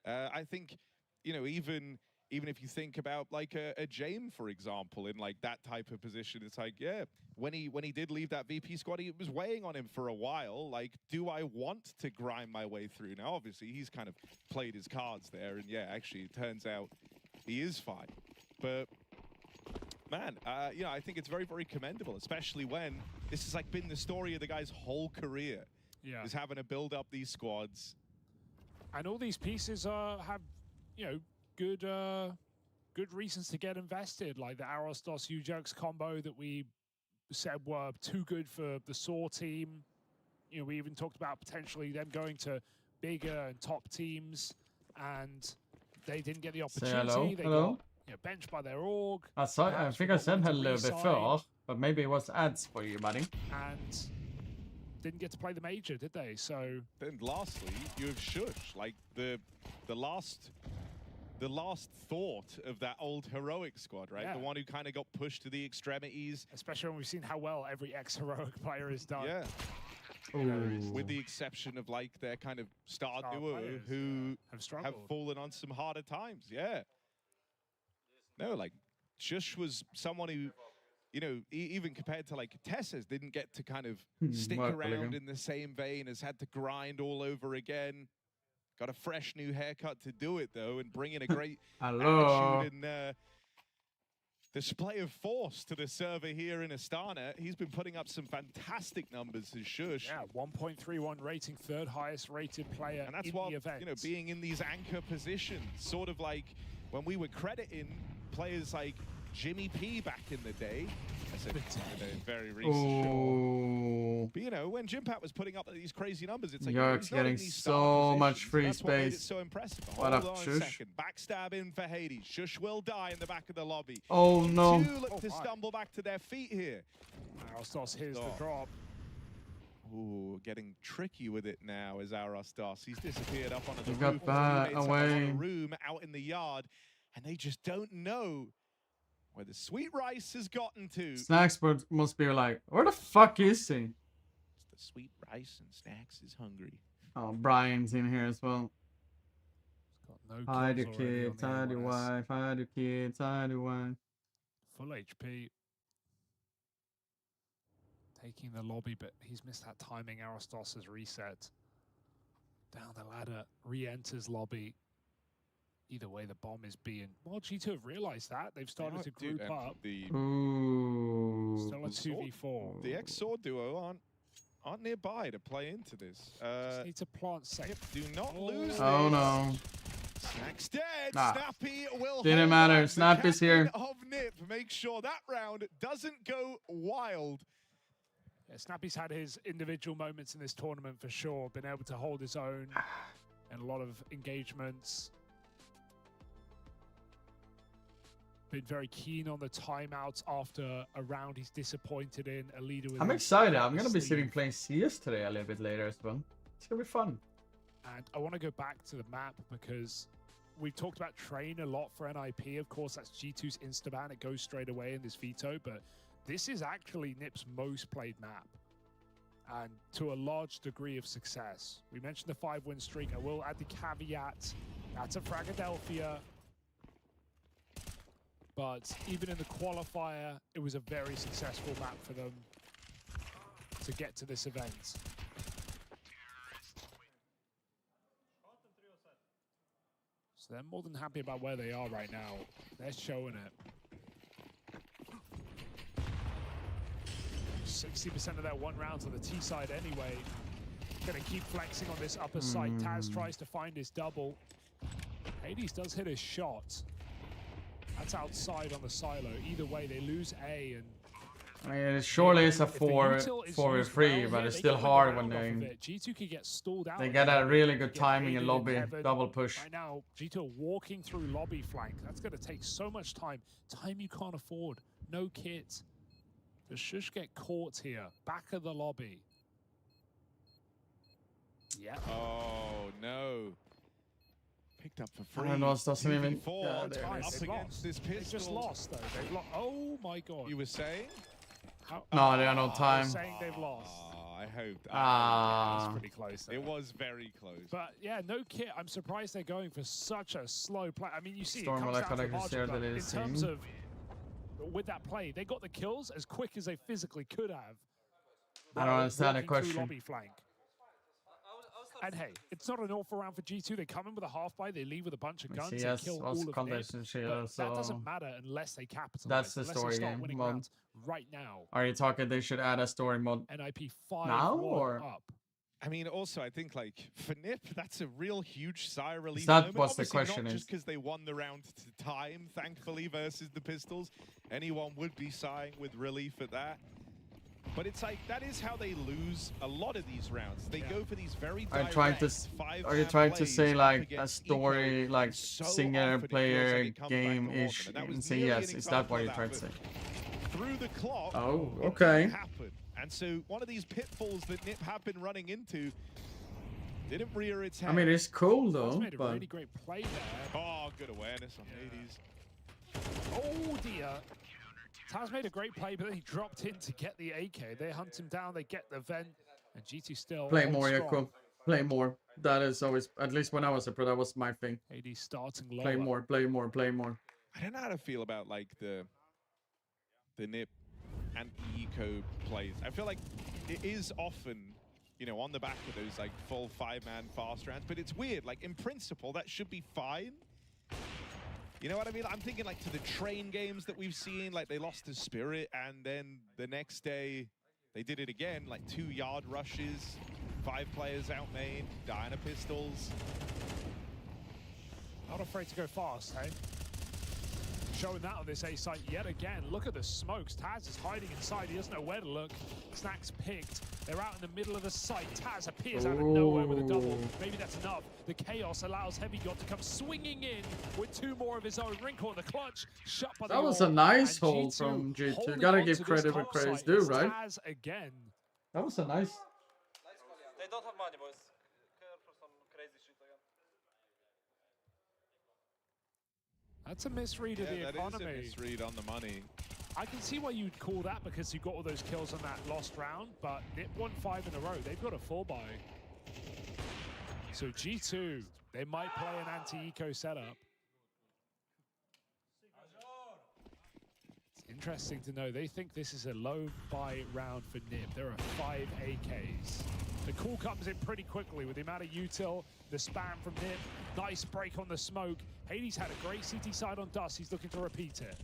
I think, you know, even if you think about like a Jame, for example, in like that type of position, it's like, yeah, when he did leave that VP squad, it was weighing on him for a while. Like, do I want to grind my way through? Now, obviously, he's kind of played his cards there, and yeah, actually, it turns out he is fine. But man, you know, I think it's very, very commendable, especially when this has like been the story of the guy's whole career. Yeah, is having to build up these squads, and all these pieces have, you know, good reasons to get invested, like the Arostos Ujux combo that we said were too good for the SOAR team. You know, we even talked about potentially them going to bigger and top teams, and they didn't get the opportunity. Hello. They Hello. got, you know, benched by their org. I Perhaps think were I not said willing to hello re-sign, before, but maybe it was ads for you, buddy. and didn't get to play the major, did they? So then lastly, you have Shush, like the last thought of that old heroic squad, right? Yeah. The one who kind of got pushed to the extremities. Especially when we've seen how well every ex-heroic player has done. Yeah. With the exception of like their kind of star duo players, who have fallen on some harder times. Yeah. No, like Shush was someone who, you know, even compared to like Tessa's, didn't get to kind of stick around in the same vein, has had to grind all over again. Got a fresh new haircut to do it though, and bring in a great attitude and display of force to the server here in Astana. He's been putting up some fantastic numbers as Shush. Yeah, 1.31 rating, third highest rated player And that's in what, the event. you know, being in these anchor positions, sort of like when we were crediting players like Jimmy P back in the day. I said very recent. Sure. But you know, when Jimpat was putting up these crazy numbers, it's like York's getting so much free That's what made it space. so impressive. What Hold up, on a Shush? second. Backstab in for Hades. Shush will die in the back of the lobby. Oh, no. Two look to stumble back to their feet here. Arostos, here's the drop. Ooh, getting tricky with it now as Arostos. He's disappeared up onto the You got roof. that Teammates up away. on a room out in the yard, and they just don't know where the sweet rice has gotten to. Snacks must be like, where the fuck is he? The sweet rice and Snacks is hungry. Oh, Brian's in here as well. No Hide your kills already kids, on the hide your LS. wife, hide your kids, hide your wife. Full HP. Taking the lobby, but he's missed that timing. Arostos has reset. Down the ladder, re-enters lobby. Either way, the bomb is being... Well, G2 have realized that. They've started to group up. Ooh. Still a 2v4. The ex-sword duo aren't nearby to play into this. Just need to plant safe. Do not lose Oh this. no. Snack's dead. Nah. Snappy will Didn't hold matter. on. The Snappy's here. captain of NIP. Make sure that round doesn't go wild. Yeah, Snappy's had his individual moments in this tournament for sure. Been able to hold his own in a lot of engagements. Been very keen on the timeouts after a round he's disappointed in. A leader with I'm his excited. I'm gonna be sleeve. sitting playing CS today a little bit later as well. It's gonna be fun. And I want to go back to the map because we've talked about train a lot for NIP. Of course, that's G2's Instaban. It goes straight away in this veto, but this is actually NIP's most played map. And to a large degree of success. We mentioned the 5-win streak. I will add the caveat. That's a Fragadelphia. But even in the qualifier, it was a very successful map for them to get to this event. So they're more than happy about where they are right now. They're showing it. 60% of their one rounds on the T side anyway. Gonna keep flexing on this upper side. Taz tries to find his double. Hades does hit a shot. That's outside on the silo. Either way, they lose A, and I mean, it surely is a if the 4v3, well but here, it's they still got the hard round when off of they it. G2 could get stalled out. get a really good Get timing in aided lobby, heaven. double push. Right now, G2 are walking through lobby flank. That's going to take so much time. Time you can't afford. No kit. Does Shush get caught here? Back of the lobby. Yeah. Oh no. Picked up for free. I know, it doesn't even. 2v4 Yeah, there up it is. against this They pistol. just lost, though. They've lost. Oh my god. You were saying? How, No, they are no they're time. saying they've lost. I hope. That's pretty close. It was very close. But yeah, no kit. I'm surprised they're going for such a slow play. I mean, you see, Storm it comes down to the Molecular margin, said but that it in is terms seen. of with that play, they got the kills as quick as they physically could have. I don't understand the walking through question. lobby flank. And hey, it's not an awful round for G2. They come in with a half buy, they leave with a bunch of guns, they CS kill was all of context NIP, and shit, but so that doesn't matter unless they capitalize. that's the unless story they start game winning mode. rounds right now. Are you talking they should add a story mode NIP 5 now or? up. I mean, also, I think, like, for NIP, that's a real huge sigh of relief. That moment. was the Obviously, question not is- just because they won the round to time, thankfully, versus the Pistols. Anyone would be sighing with relief at that. But it's like, that is how they lose a lot of these rounds. They go for these very Are you direct trying to say like a against story, Eco, like and so single often it feels player like it comes back to game haunt them. ish? And that was Say nearly yes. an Is that what example you're of trying that, to say? but through the clock, Oh, it okay. didn't happen. And so one of these pitfalls that Nip have been running into didn't rear its head. I mean, it's cool though. He's made a but... really great play there. Oh, good awareness on Hades. Oh dear. Taz made a great play, but then he dropped in to get the AK. They hunt him down, they get the vent, and GT still Play hold more, strong. Yako. Play more. That is always, at least when I was a pro, that was my thing. AD starting lower. Play more, play more, play more. I don't know how to feel about like the Nip and Eco plays. I feel like it is often, you know, on the back of those like full 5-man fast rounds, but it's weird. Like in principle, that should be fine. You know what I mean? I'm thinking like to the train games that we've seen, like they lost to Spirit and then the next day they did it again, like 2-yard rushes, 5 players out main, Diana pistols. Not afraid to go fast, hey? Showing that on this A site yet again. Look at the smokes. Taz is hiding inside. He doesn't know where to look. Snacks picked. They're out in the middle of the site. Taz appears out of nowhere with a double. Maybe that's enough. The chaos allows Heavy God to come swinging in with 2 more of his own. Wrinkle in the clutch. Shut by the That was a wall. nice And hold from G2. holding Gotta on give to this credit where top credit's site due, is right? Taz again. That was a nice. They don't have money, boys. Care for some crazy shit again. That's a misread of the economy. That is a misread on the money. I can see why you'd call that because you got all those kills on that lost round, but Nip won 5 in a row. They've got a 4-buy. So G2, they might play an anti-eco setup. It's interesting to know. They think this is a low buy round for Nip. There are 5 AKs. The call comes in pretty quickly with the amount of util, the spam from Nip. Nice break on the smoke. Hades had a great CT side on Dust. He's looking to repeat it.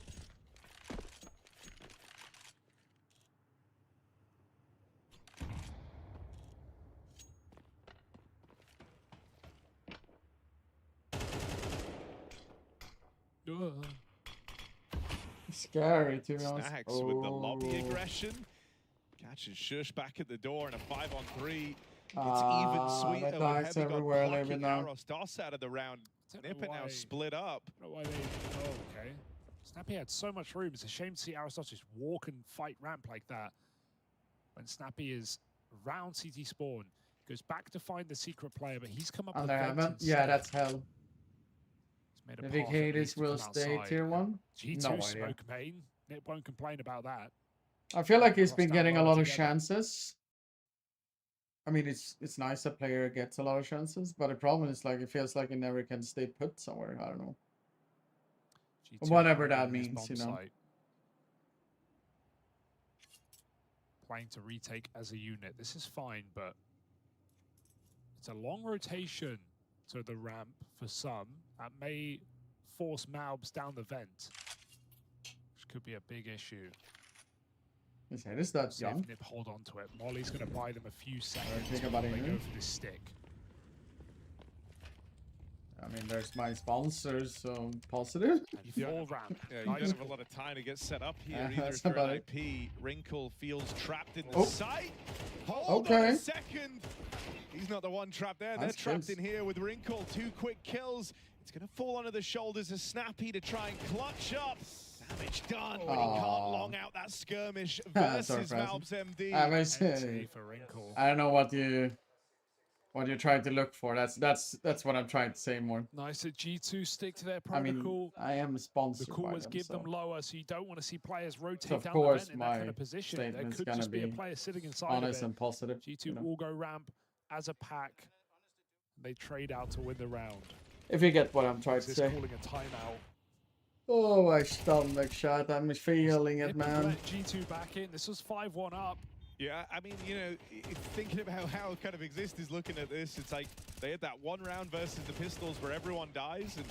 Scary, to be honest. Stacks with the lobby aggression. Catches Shush back at the door in a 5-on-3. It's even sweeter with Heavy God blocking Aros Doss out of the round. Nip are now split up. I don't know why they... Oh, okay. Snappy had so much room. It's a shame to see Aristos just walk and fight ramp like that. When Snappy is round CT spawn, goes back to find the secret player, but he's come up with a yeah, that's hell. The Big Hades will stay tier 1? G2 No idea. smoke main. Nip won't complain about that. I feel like he's been getting a lot of chances. I mean, it's nice a player gets a lot of chances, but the problem is like it feels like he never can stay put somewhere. I don't know. G2 Whatever that means, you know. site. Playing to retake as a unit. This is fine, but it's a long rotation to the ramp for some. That may force Malbs down the vent, which could be a big issue. His head is that See young. if Nip hold on to it. Molly's going to buy them a few seconds think before about they it, go for this stick. I mean, there's my sponsors, so positive. Full ramp. Yeah, you Nice don't have a lot of time to get set up here either that's if you're about an it. IP. Wrinkle feels trapped in the Oh. site. Hold on a second. He's not the one trapped there. That's They're trapped close. in here with Wrinkle. 2 quick kills. It's going to fall onto the shoulders of Snappy to try and clutch up. Damage done, but he can't long out that skirmish versus Malbs MD. I was, I don't know what you're trying to look for. That's what I'm trying to say more. Nice at G2 stick to their I mean, protocol. I am sponsored The call by was them, give so. them lower, so you don't want to see players rotate So of down course the vent in that kind my of position. There statement's could gonna just be a be player sitting inside honest of it. and positive. G2 you know. will go ramp as a pack. They trade out to win the round. If you get what I'm trying This to is say. calling a timeout. Oh, my stomach shot. I'm feeling it, Nip man. let G2 back in. This was 5-1 up. Yeah, I mean, you know, thinking about how kind of Exist is looking at this, it's like they had that 1 round versus the Pistols where everyone dies, and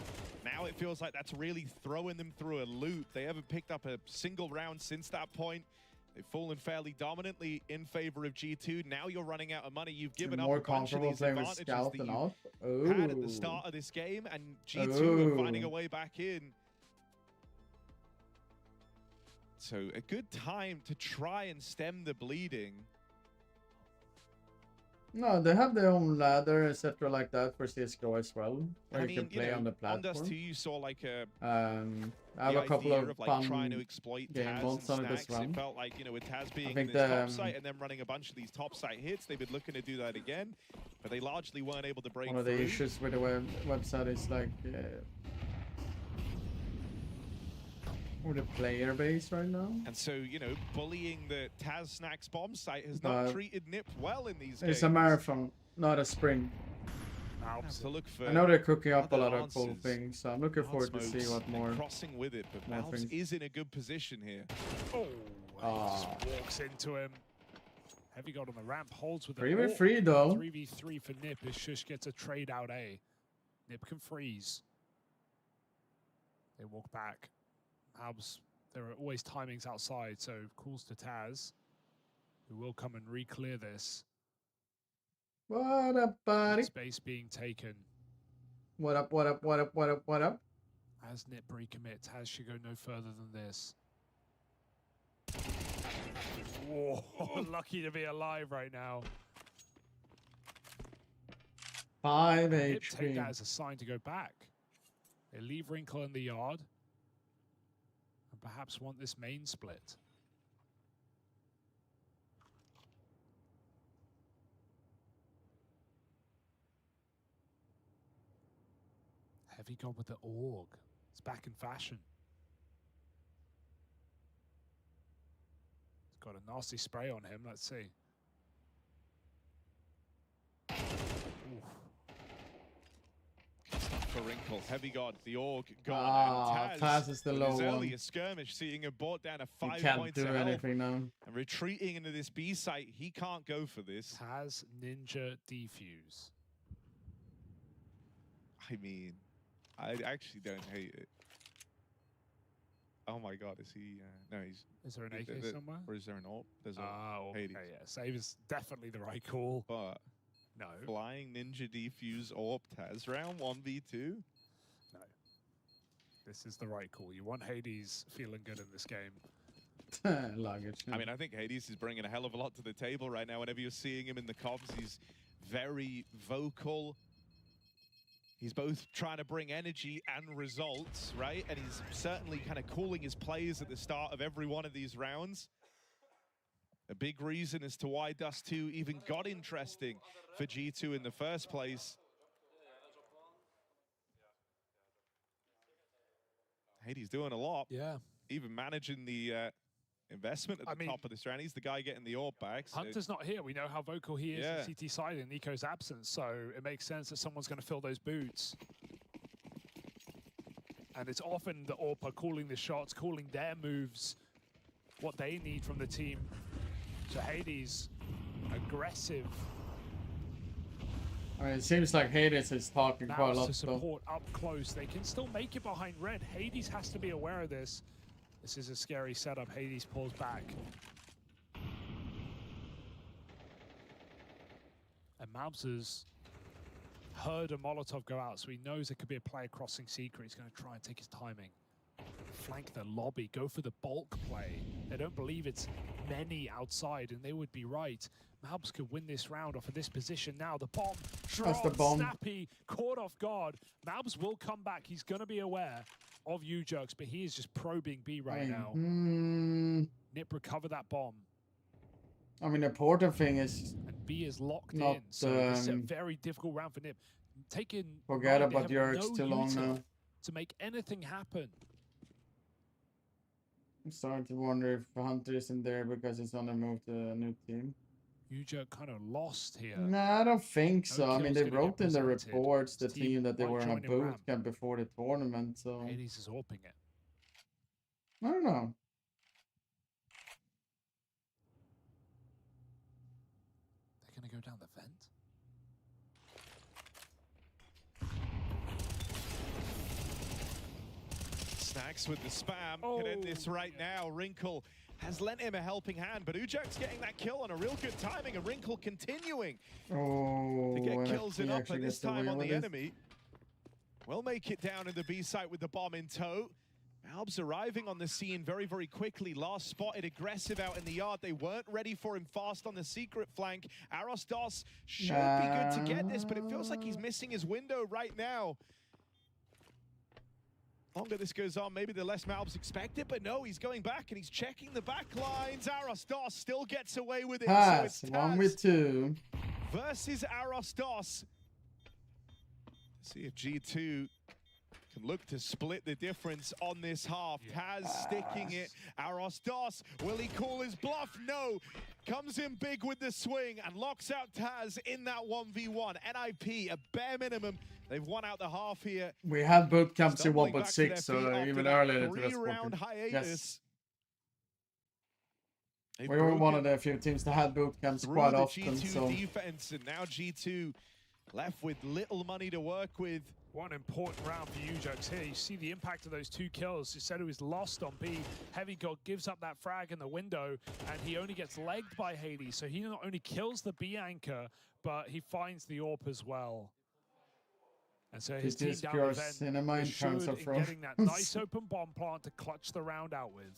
now it feels like that's really throwing them through a loop. They haven't picked up a single round since that point. They've fallen fairly dominantly in favor of G2. Now you're running out of money. You've given up More a bunch of comfortable these playing with advantages Scout that than you off. had at the start of this game, and G2 are finding a way back in. So a good time to try and stem the bleeding. No, they have their own ladder, etc. like that for CSGO as well, where you can play on the platform. On Dust 2, you saw like a... I have a couple of like fun trying to exploit game Taz modes and on it as Snacks. well. It felt like, you know, with Taz being I in think this top site and then running a bunch of these top site hits, they've been looking to do that again, but they largely weren't able to break one of the issues with the website is like or the player base right now. And so, you know, bullying the Taz Snacks bomb site has not treated Nip well in these games. It's a marathon, not a sprint. To look for I know they're cooking up a other lot of answers. cool things, so I'm looking forward to see what more. Crossing with it, but Malves is in a good position here. Oh, just walks into him. Heavy God on the ramp, holds with 3v3 though. 3v3 for Nip as Shush gets a trade out A. Nip can freeze. They walk back. Malves, there are always timings outside, so calls to Taz, who will come and re-clear this. What up, buddy? Space being taken. What up, what up, what up, what up, what up? As Nip recommit, Taz should go no further than this. Whoa, lucky to be alive right now. 5 Nip HP. take that as a sign to go back. They leave Wrinkle in the yard. And perhaps want this main split. Heavy God with the org. It's back in fashion. He's got a nasty spray on him. Let's see. Oof. For Wrinkle, Heavy God, the org gone. And Taz is the low his one. earlier skirmish, seeing him brought down a 5 You can't points do of health. anything now. And retreating into this B site, he can't go for this. Taz Ninja Defuse. I mean, I actually don't hate it. Oh my God, is he? No, he's. Is there an AK somewhere? Or is there an AWP? There's a okay, yeah. Save is definitely the right call. But no. Flying Ninja Defuse AWP Taz round 1v2? No. This is the right call. You want Hades feeling good in this game. Luggage. I mean, I think Hades is bringing a hell of a lot to the table right now. Whenever you're seeing him in the comps, he's very vocal. He's both trying to bring energy and results, right? And he's certainly kind of calling his plays at the start of every one of these rounds. A big reason as to why Dust 2 even got interesting for G2 in the first place. Hades doing a lot. Yeah. Even managing the investment at the top of this round. He's the guy getting the AWP back. So. Hunter's not here. We know how vocal he is in CT side in Nico's absence, so it makes sense that someone's going to fill those boots. And it's often the AWP are calling the shots, calling their moves, what they need from the team. So Hades, aggressive. I mean, it seems like Hades is talking Now quite a lot. to support up close. They can still make it behind red. Hades has to be aware of this. This is a scary setup. Hades pulls back. And Malves has heard a Molotov go out, so he knows there could be a player crossing secret. He's going to try and take his timing. Flank the lobby, go for the bulk play. They don't believe it's many outside, and they would be right. Malves could win this round off of this position now. The bomb, That's the bomb. Snappy, caught off guard. Malves will come back. He's going to be aware of U-Jerks, but he is just probing B right now. Nip recover that bomb. I mean, the Porter thing is... And B is locked not, in, so it's a very difficult round for Nip. Taking forget about Yerks too long util now. to make anything happen. I'm starting to wonder if Hunter isn't there because he's on the move to a new team. U-Jerk kind of lost here. Nah, I don't think so. No I mean, kills they gonna wrote get in the presented. reports, the His team team, that they might were on a join in boot ramp. camp before the tournament, so... Hades is AWPing it. I don't know. They're going to go down the vent. Snacks with the spam. Could end this right now. Wrinkle has lent him a helping hand, but U-Jerk's getting that kill on a real good timing, and Wrinkle continuing to get kills in up, and this time on the enemy. Will make it down in the B site with the bomb in tow. Malbs arriving on the scene very, very quickly. Last spotted aggressive out in the yard. They weren't ready for him fast on the secret flank. Arostos should be good to get this, but it feels like he's missing his window right now. Longer this goes on, maybe the less Malbs expected, but no, he's going back and he's checking the back lines. Arostos still gets away with it. Taz, so it's 1v2 versus Arostos. See if G2 can look to split the difference on this half. Taz sticking it. Arostos, will he call his bluff? No. Comes in big with the swing and locks out Taz in that 1v1. NIP, a bare minimum. They've won out the half here. We had boot camps in 1.6, so even earlier into this round hiatus. Yes. We were one of the few teams that had boot camps quite often. G2 so defense, and now G2 left with little money to work with. One important round for UJUX here. You see the impact of those 2 kills. You said it was lost on B. Heavy God gives up that frag in the window, and he only gets legged by Hades. So he not only kills the B anchor, but he finds the AWP as well. And so his team down the vent is getting that nice open bomb plant to clutch the round out with.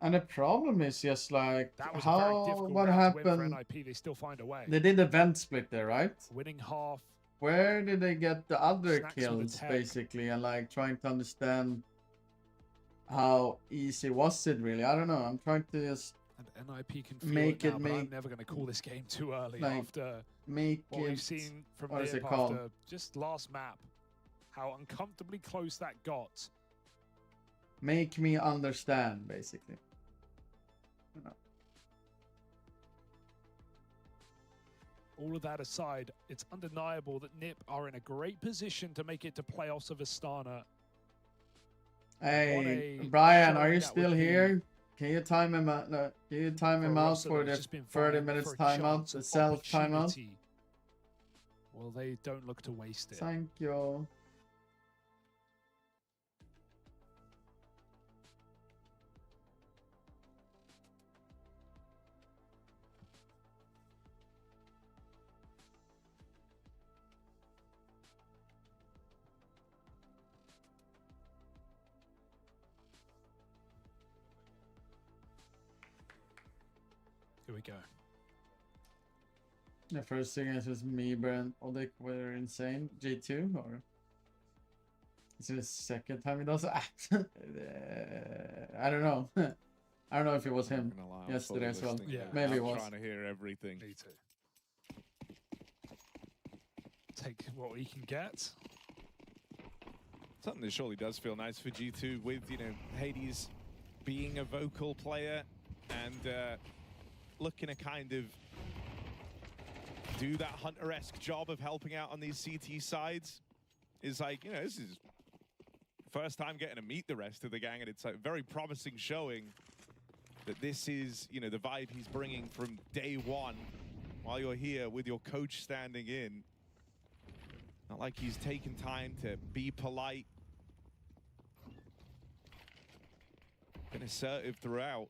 And the problem is just like that was what happened. For NIP, they still find a way. They did the vent split there, right? Winning half. Where did they get the other Snacks kills, basically, and like trying to understand how easy was it really? I don't know. I'm trying to just and NIP can feel make it, it now, but I'm never going to call this game too early like, after make what it, we've seen from what is NIP it called? after just last map. How uncomfortably close that got. Make me understand, basically. You know. All of that aside, it's undeniable that NIP are in a great position to make it to playoffs of Astana. Hey, Brian, are you still here? Can you time him out? No, can you time him out for the 30 minutes timeout, the self timeout? Well, they don't look to waste it. Thank you. Here we go. The first thing is just me, Brent, Odik were insane. G2 or is it the second time he does that? I don't know. I don't know if it was him yesterday as well. Yeah, maybe it was. Trying to hear everything. Me too. Take what we can get. Something that surely does feel nice for G2 with, you know, Hades being a vocal player and looking to kind of do that Hunter-esque job of helping out on these CT sides. Is like, you know, this is first time getting to meet the rest of the gang, and it's a very promising showing that this is, you know, the vibe he's bringing from day one while you're here with your coach standing in. Not like he's taken time to be polite. Been assertive throughout.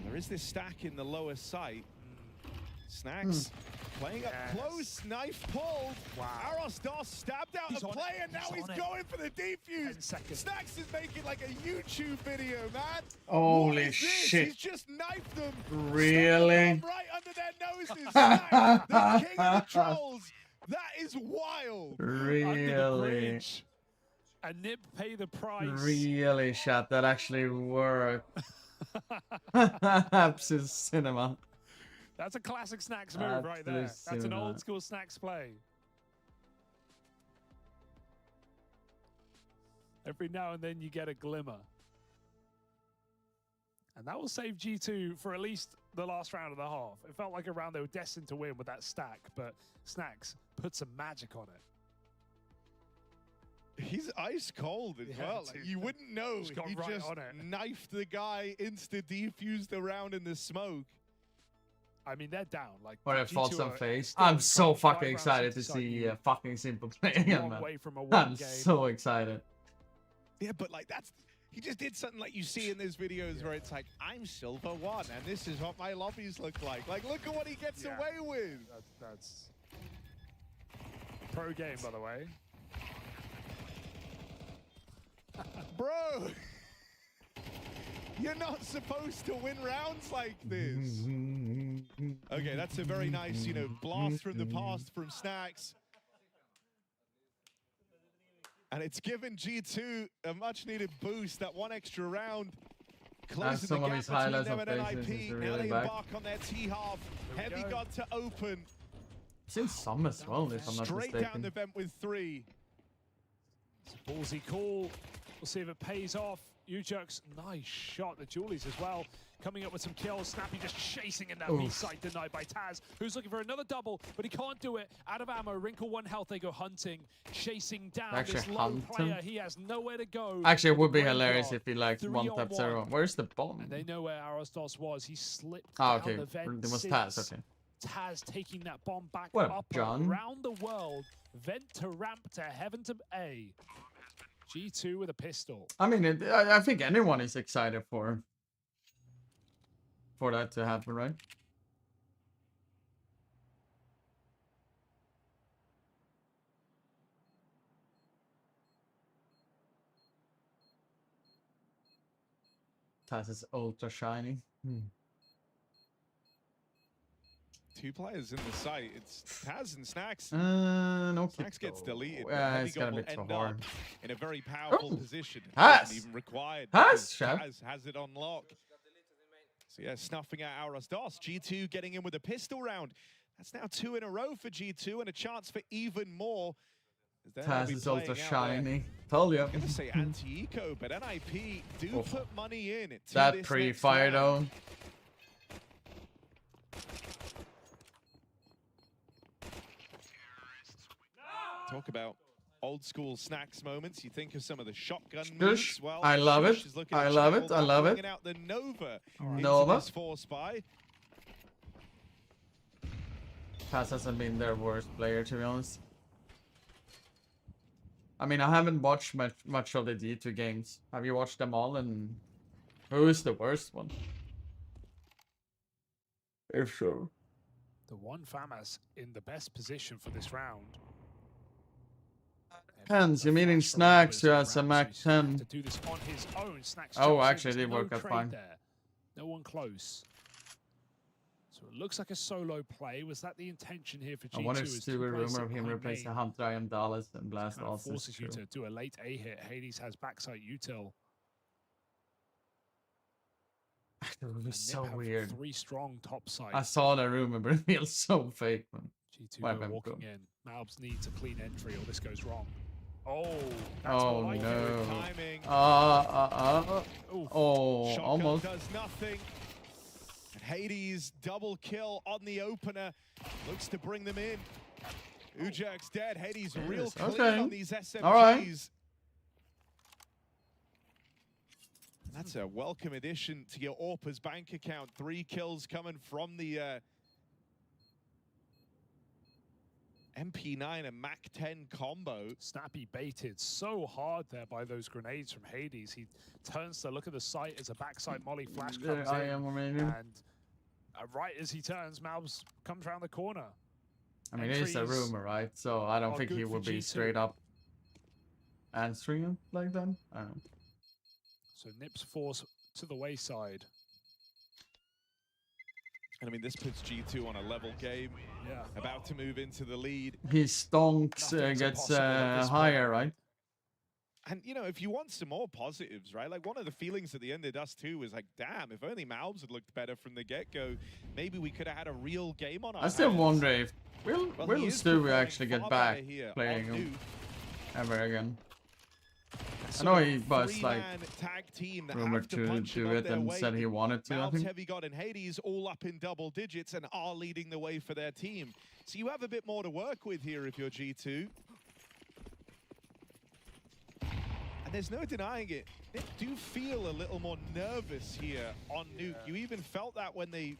There is this stack in the lower sight. Snacks playing up close, knife pulled. Wow. Arostos stabbed out the play, and now he's going for the defuse. Snacks is making like a YouTube video, man. Holy shit. He's just knifed them. Really? Right under their noses. Snacks, the king of the trolls. That is wild. Really? And NIP pay the price. Really, chat. That actually worked. Absolute cinema. That's a classic Snacks move right there. That's an old school Snacks play. Every now and then you get a glimmer. And that will save G2 for at least the last round of the half. It felt like a round they were destined to win with that stack, but Snacks put some magic on it. He's ice cold as well. Like, you wouldn't know. He right just on it. knifed the guy, insta-defused around in the smoke. I mean, they're down. Like, Or a false on face. I'm so fucking excited to see fucking Simple play again, man. I'm so excited. Yeah, but like he just did something like you see in those videos where it's like, I'm Silver 1 and this is what my lobbies look like. Like, look at what he gets away with. That's pro game, by the way. Bro. You're not supposed to win rounds like this. Okay, that's a very nice, you know, blast from the past from Snacks. And it's given G2 a much-needed boost, that one extra round. Closing the gap between them and NIP. Now they embark on their T-half. Heavy God to open. Seen some as well, if I'm not Straight mistaken. down the vent with 3. It's a ballsy call. We'll see if it pays off. Ujux, nice shot. The Julies as well, coming up with some kills. Snappy just chasing in that B site, denied by Taz, who's looking for another double, but he can't do it. Out of ammo, Wrinkle 1 health, they go hunting, chasing down this low player. He has nowhere to go. Actually, it would be hilarious if he like one-taps everyone. Where's the bomb? And they know where Arostos was. He slipped Ah, down okay. the vent. It was Taz, okay. Taz taking that bomb back What up John? around the world. Vent to ramp to heaven to A. G2 with a pistol. I mean, I think anyone is excited for that to happen, right? Taz is ultra shiny. 2 players in the site. It's Taz and Snacks. No Snacks gets deleted. Yeah, Heavy it's God gonna will be too end hard. up in a very powerful position. Taz! Isn't even required. Taz, Taz has it on lock. So yeah, snuffing out Arostos. G2 getting in with a pistol round. That's now 2 in a row for G2 and a chance for even more. Taz is ultra shiny. Told you. I'm gonna say anti-eco, but NIP do put money in it. That pre-fire though. Talk about old school Snacks moments. You think of some of the shotgun Shush. moves. Well, I love Shush it. is looking I to love channel it. I that, love it. bringing out the Nova. Nova. Into this force buy. Taz hasn't been their worst player, to be honest. I mean, I haven't watched much of the D2 games. Have you watched them all? And who is the worst one? If so. The one FAMAS in the best position for this round. Depends. You're meeting Snacks, who has a Mac 10. To do this on his own. Snacks Oh, jumps in, actually, it there's did no work out trade fine. there. No one close. So it looks like a solo play. Was that the intention here for G2? I wonder if is Stu to a place rumor it of him behind replacing main? Hunter I am Dallas and Blast Kind of also. forces you to do a late A hit. Hades has backside util. It would be And so Nip have weird. 3 strong top sides. I saw the rumor, but it feels so fake, man. G2 Why go am I walking cool? in. Malbs needs a clean entry or this goes wrong. Oh, that's Oh what I no. think. Oh, Shotgun almost. does nothing. And Hades double kill on the opener. Looks to bring them in. Ujak's dead. Hades real Yes, clean okay. on these SMGs. All right. That's a welcome addition to your Orpa's bank account. 3 kills coming from the MP9 and Mac 10 combo. Snappy baited so hard there by those grenades from Hades. He turns to look at the site as a backside molly flash comes I in. am remaining. And right as he turns, Malbs comes around the corner. I mean, it is a Entries rumor, right? So I don't are think good he for would be G2. straight up answering it like that. I don't know. So Nips force to the wayside. And I mean, this puts G2 on a level game. Yeah. About to move into the lead. He stonks, Nothing's gets impossible at this higher, point. right? And, you know, if you want some more positives, right? Like, one of the feelings at the end of Dust 2 was like, damn, if only Malbs had looked better from the get-go, maybe we could have had a real game on our I still hands. wonder if Well, will he is Stu performing actually get far back better here playing on him Nuke. ever again. I So know a he was like three-man tag team that rumored have to to punch do above it their and weight. said he wanted to. I Malbs, think. Heavy God, and Hades all up in double digits and are leading the way for their team. So you have a bit more to work with here if you're G2. And there's no denying it. They do feel a little more nervous here on Nuke. You even felt that when they,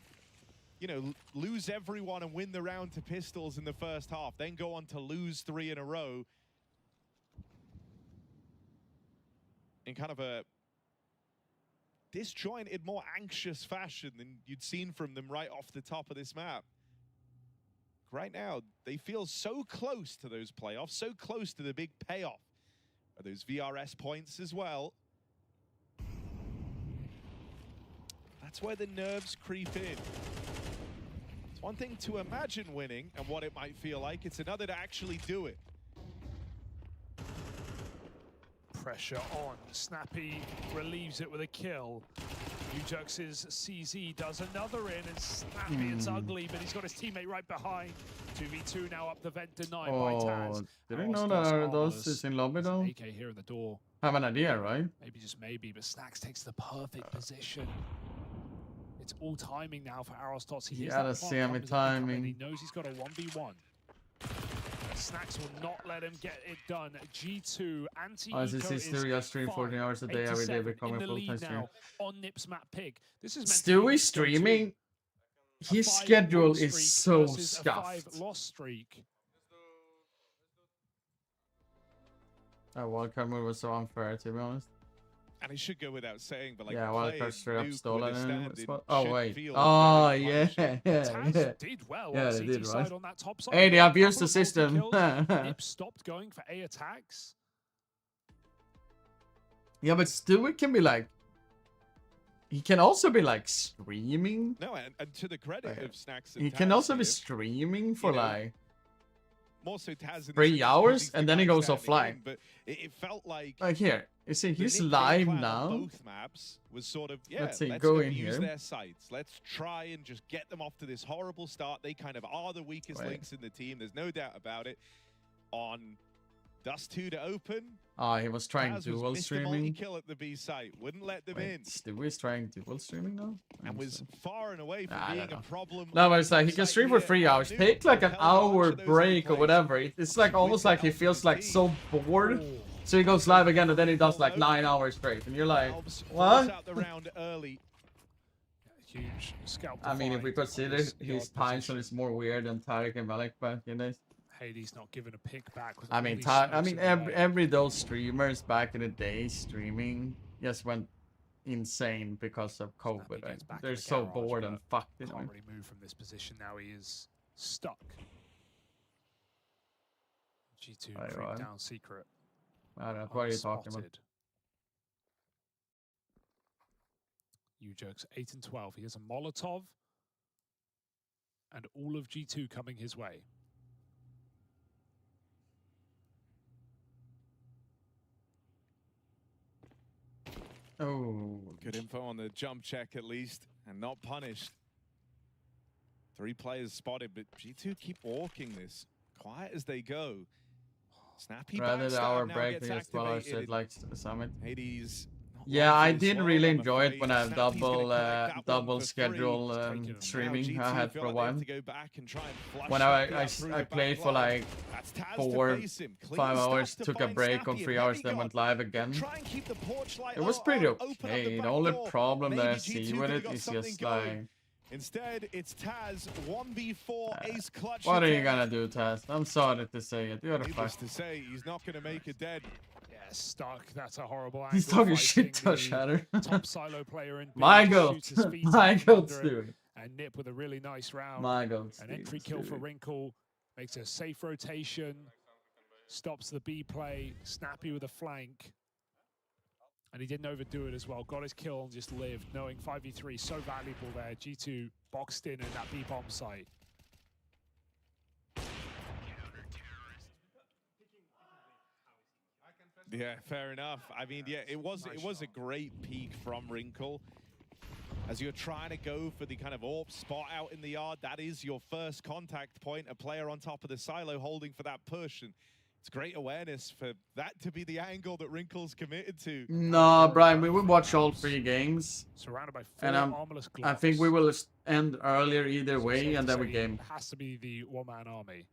you know, lose everyone and win the round to pistols in the first half, then go on to lose 3 in a row. In kind of a disjointed, more anxious fashion than you'd seen from them right off the top of this map. Right now, they feel so close to those playoffs, so close to the big payoff of those VRS points as well. That's where the nerves creep in. It's one thing to imagine winning and what it might feel like. It's another to actually do it. Pressure on. Snappy relieves it with a kill. Ujux's CZ does another in, and Snappy, it's ugly, but he's got his teammate right behind. 2v2 now up the vent, denied by Taz. Didn't know that those is in lobby though. AK here in the door. Have an idea, right? Maybe, just maybe, but Snacks takes the perfect position. It's all timing now for Arostos. He gotta see him with timing. He knows he's got a 1v1. Snacks will not let him get it done. G2 anti-eco this is history. I stream 14 hours a day every day, becoming full-time streamer. On Nips map pick. This is Stewie streaming. His schedule is so scuffed. A 5-loss streak. That wildcard move was so unfair, to be honest. And it should go without saying, but like, yeah, wildcard straight up stolen him. Oh wait. Oh yeah, yeah. Did well. Yeah, they did right. On that top side. Hey, they abused the system. Nips stopped going for A attacks. Yeah, but Stewie can be like. He can also be like streaming. No, and to the credit of Snacks, he can also be streaming for like. More so Taz 3 hours and then he goes offline. But it felt like here, you see, he's live now. Both maps was sort of let's see, let's go in abuse here. Their sites. Let's try and just get them off to this horrible start. They kind of are the weakest links in the team. There's no doubt about it. On Dust 2 to open. He was trying dual streaming. Kill at the B site. Wouldn't let them in. Stewie's trying dual streaming now. And was far and away from being a problem. No, but it's like he can stream for 3 hours. Take like an hour break or whatever. It's like almost like he feels like so bored. So he goes live again and then he does like 9 hours straight. And you're like, what? Huge scalp. I mean, if we consider his time zone is more weird than Tarek and Malik back in days. Hades not given a pick back. I mean, every those streamers back in the day streaming just went insane because of COVID. Right? They're so bored and fucked. Can't really move from this position now. He is stuck. G2 creep down secret. I don't know. What are you talking about? Ujux 8 and 12. He has a Molotov and all of G2 coming his way. Oh, good info on the jump check at least, and not punished. 3 players spotted, but G2 keep walking this quiet as they go. Snappy rather the hour now break gets because Waller said like Summit. Hades. Yeah, I did really enjoy it when I have double schedule streaming. I had for a while. When I played for like 4-5 hours, took a break on 3 hours, then went live again. It was pretty okay. The only problem that I see with it is just like. Instead, it's Taz 1v4 ace clutch. What are you gonna do, Taz? I'm sorry to say it. You're the fuck. To say, he's not gonna make it dead. Stuck. That's a horrible angle. He's talking shit to Shatter. Top silo player in my goat. My goat, dude. And Nip with a really nice round. My goat. An entry kill for Wrinkle. Makes a safe rotation. Stops the B play. Snappy with a flank. And he didn't overdo it as well. Got his kill and just lived, knowing 5v3 so valuable there. G2 boxed in that B bomb site. Yeah, fair enough. I mean, yeah, it was a great peak from Wrinkle. As you're trying to go for the kind of AWP spot out in the yard, that is your first contact point. A player on top of the silo holding for that push, and it's great awareness for that to be the angle that Wrinkle's committed to. No, Brian, we will watch all 3 games. Surrounded by 4 and armorless Glocks. I think we will end earlier either way, and then we game. It has to be the one-man army.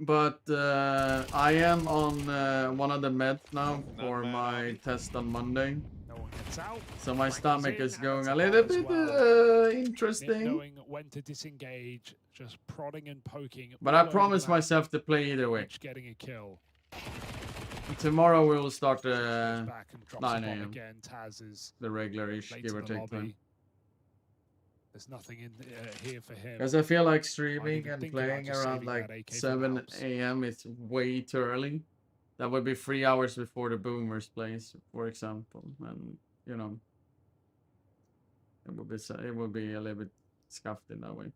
But I am on one of the meds now for my test on Monday. No one gets out. So my stomach is going a little bit interesting. Knowing when to disengage, just prodding and poking. But I promised myself to play either way. Getting a kill. Tomorrow we will start 9 AM. Again, Taz is the regular-ish, give or take time. There's nothing in here for him. Because I feel like streaming and playing around like 7 AM is way too early. That would be 3 hours before the Boomers plays, for example. And, you know. It would be a little bit scuffed in that way.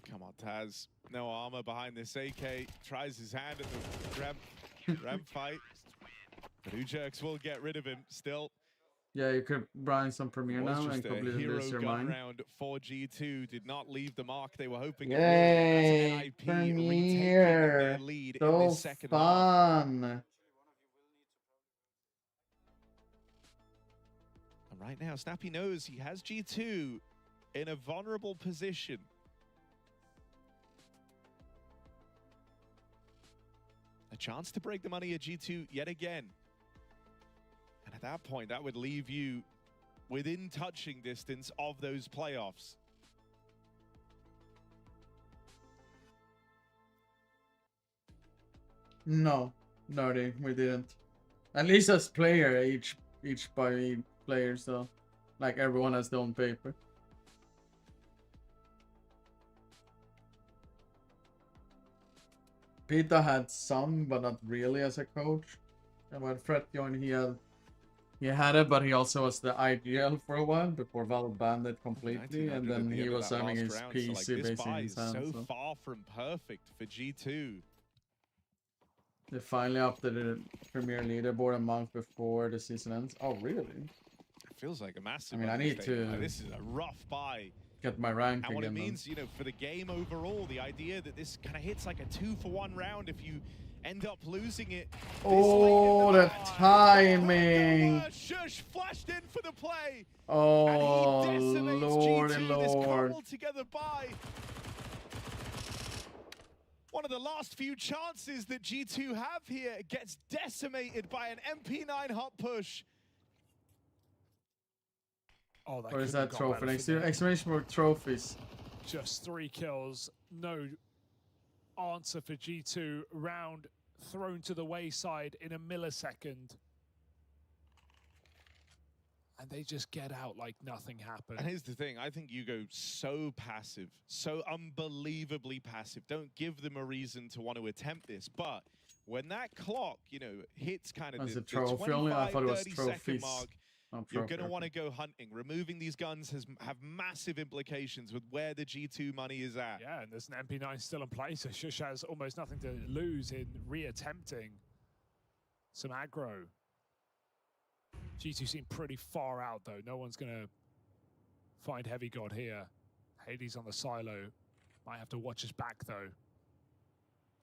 Come on, Taz. No armor behind this AK. Tries his hand at the ramp fight. But Ujerks will get rid of him still. Yeah, you could grind some Premiere now and completely lose your mind. Round for G2 did not leave the mark they were hoping. Yay! Premiere! Lead So in this second fun! half. And right now, Snappy knows he has G2 in a vulnerable position. A chance to break the money at G2 yet again. And at that point, that would leave you within touching distance of those playoffs. No, we didn't. At least as player, each by player, so like everyone has their own paper. Pita had some, but not really as a coach. And when Fred joined, he had it, but he also was the IGL for a while before Valve banned it completely, and then he was having his PC basically in his hand. So far from perfect for G2. They finally updated the Premier Leaderboard a month before the season ends. Oh, really? It feels like a massive. I mean, I need to. Like, this is a rough buy. Get my rank and what again, it means, you know, for the game overall, the idea that this kind of hits like a 2-for-1 round if you end up losing it. Oh, the timing! Shush flashed in for the play. Oh, and he decimates Lord, G2, Lord. This cobbled together by one of the last few chances that G2 have here gets decimated by an MP9 hot push. Oh, that What is that trophy next to? Exclamation mark trophies. Just 3 kills, no answer for G2. Round thrown to the wayside in a millisecond. And they just get out like nothing happened. And here's the thing, I think you go so passive, so unbelievably passive. Don't give them a reason to want to attempt this, but when that clock, you know, hits kind of the 25-30 mark, you're going to want to go hunting. Removing these guns have massive implications with where the G2 money is at. Yeah, and there's an MP9 still in place, so Shush has almost nothing to lose in re-attempting some aggro. G2 seem pretty far out, though. No one's going to find Heavy God here. Hades on the silo. Might have to watch his back, though.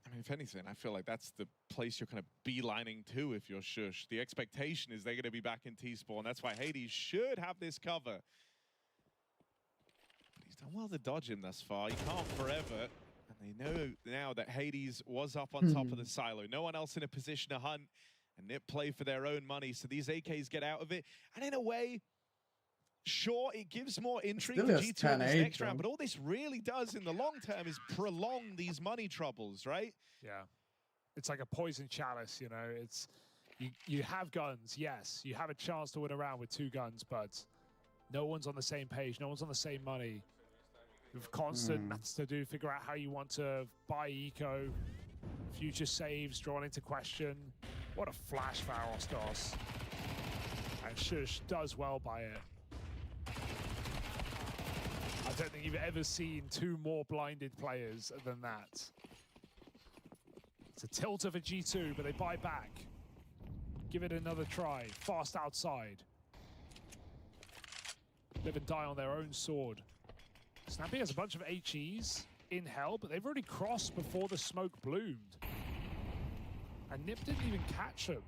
I mean, if anything, I feel like that's the place you're kind of beelining to if you're Shush. The expectation is they're going to be back in T-Spawn. That's why Hades should have this cover. But he's done well to dodge him thus far. He can't forever. And they know now that Hades was up on top of the silo. No one else in a position to hunt. And Nip play for their own money, so these AKs get out of it. And in a way, sure, it gives more intrigue to G2 in this next round, but all this really does in the long term is prolong these money troubles, right? Yeah. It's like a poison chalice, you know. It's you have guns, yes. You have a chance to win a round with 2 guns, but no one's on the same page. No one's on the same money. With constant maths to do, figure out how you want to buy eco, future saves drawn into question. What a flash for Arostos. And Shush does well by it. I don't think you've ever seen 2 more blinded players than that. It's a tilter for G2, but they buy back. Give it another try. Fast outside. Live and die on their own sword. Snappy has a bunch of HEs in hell, but they've already crossed before the smoke bloomed. And Nip didn't even catch him.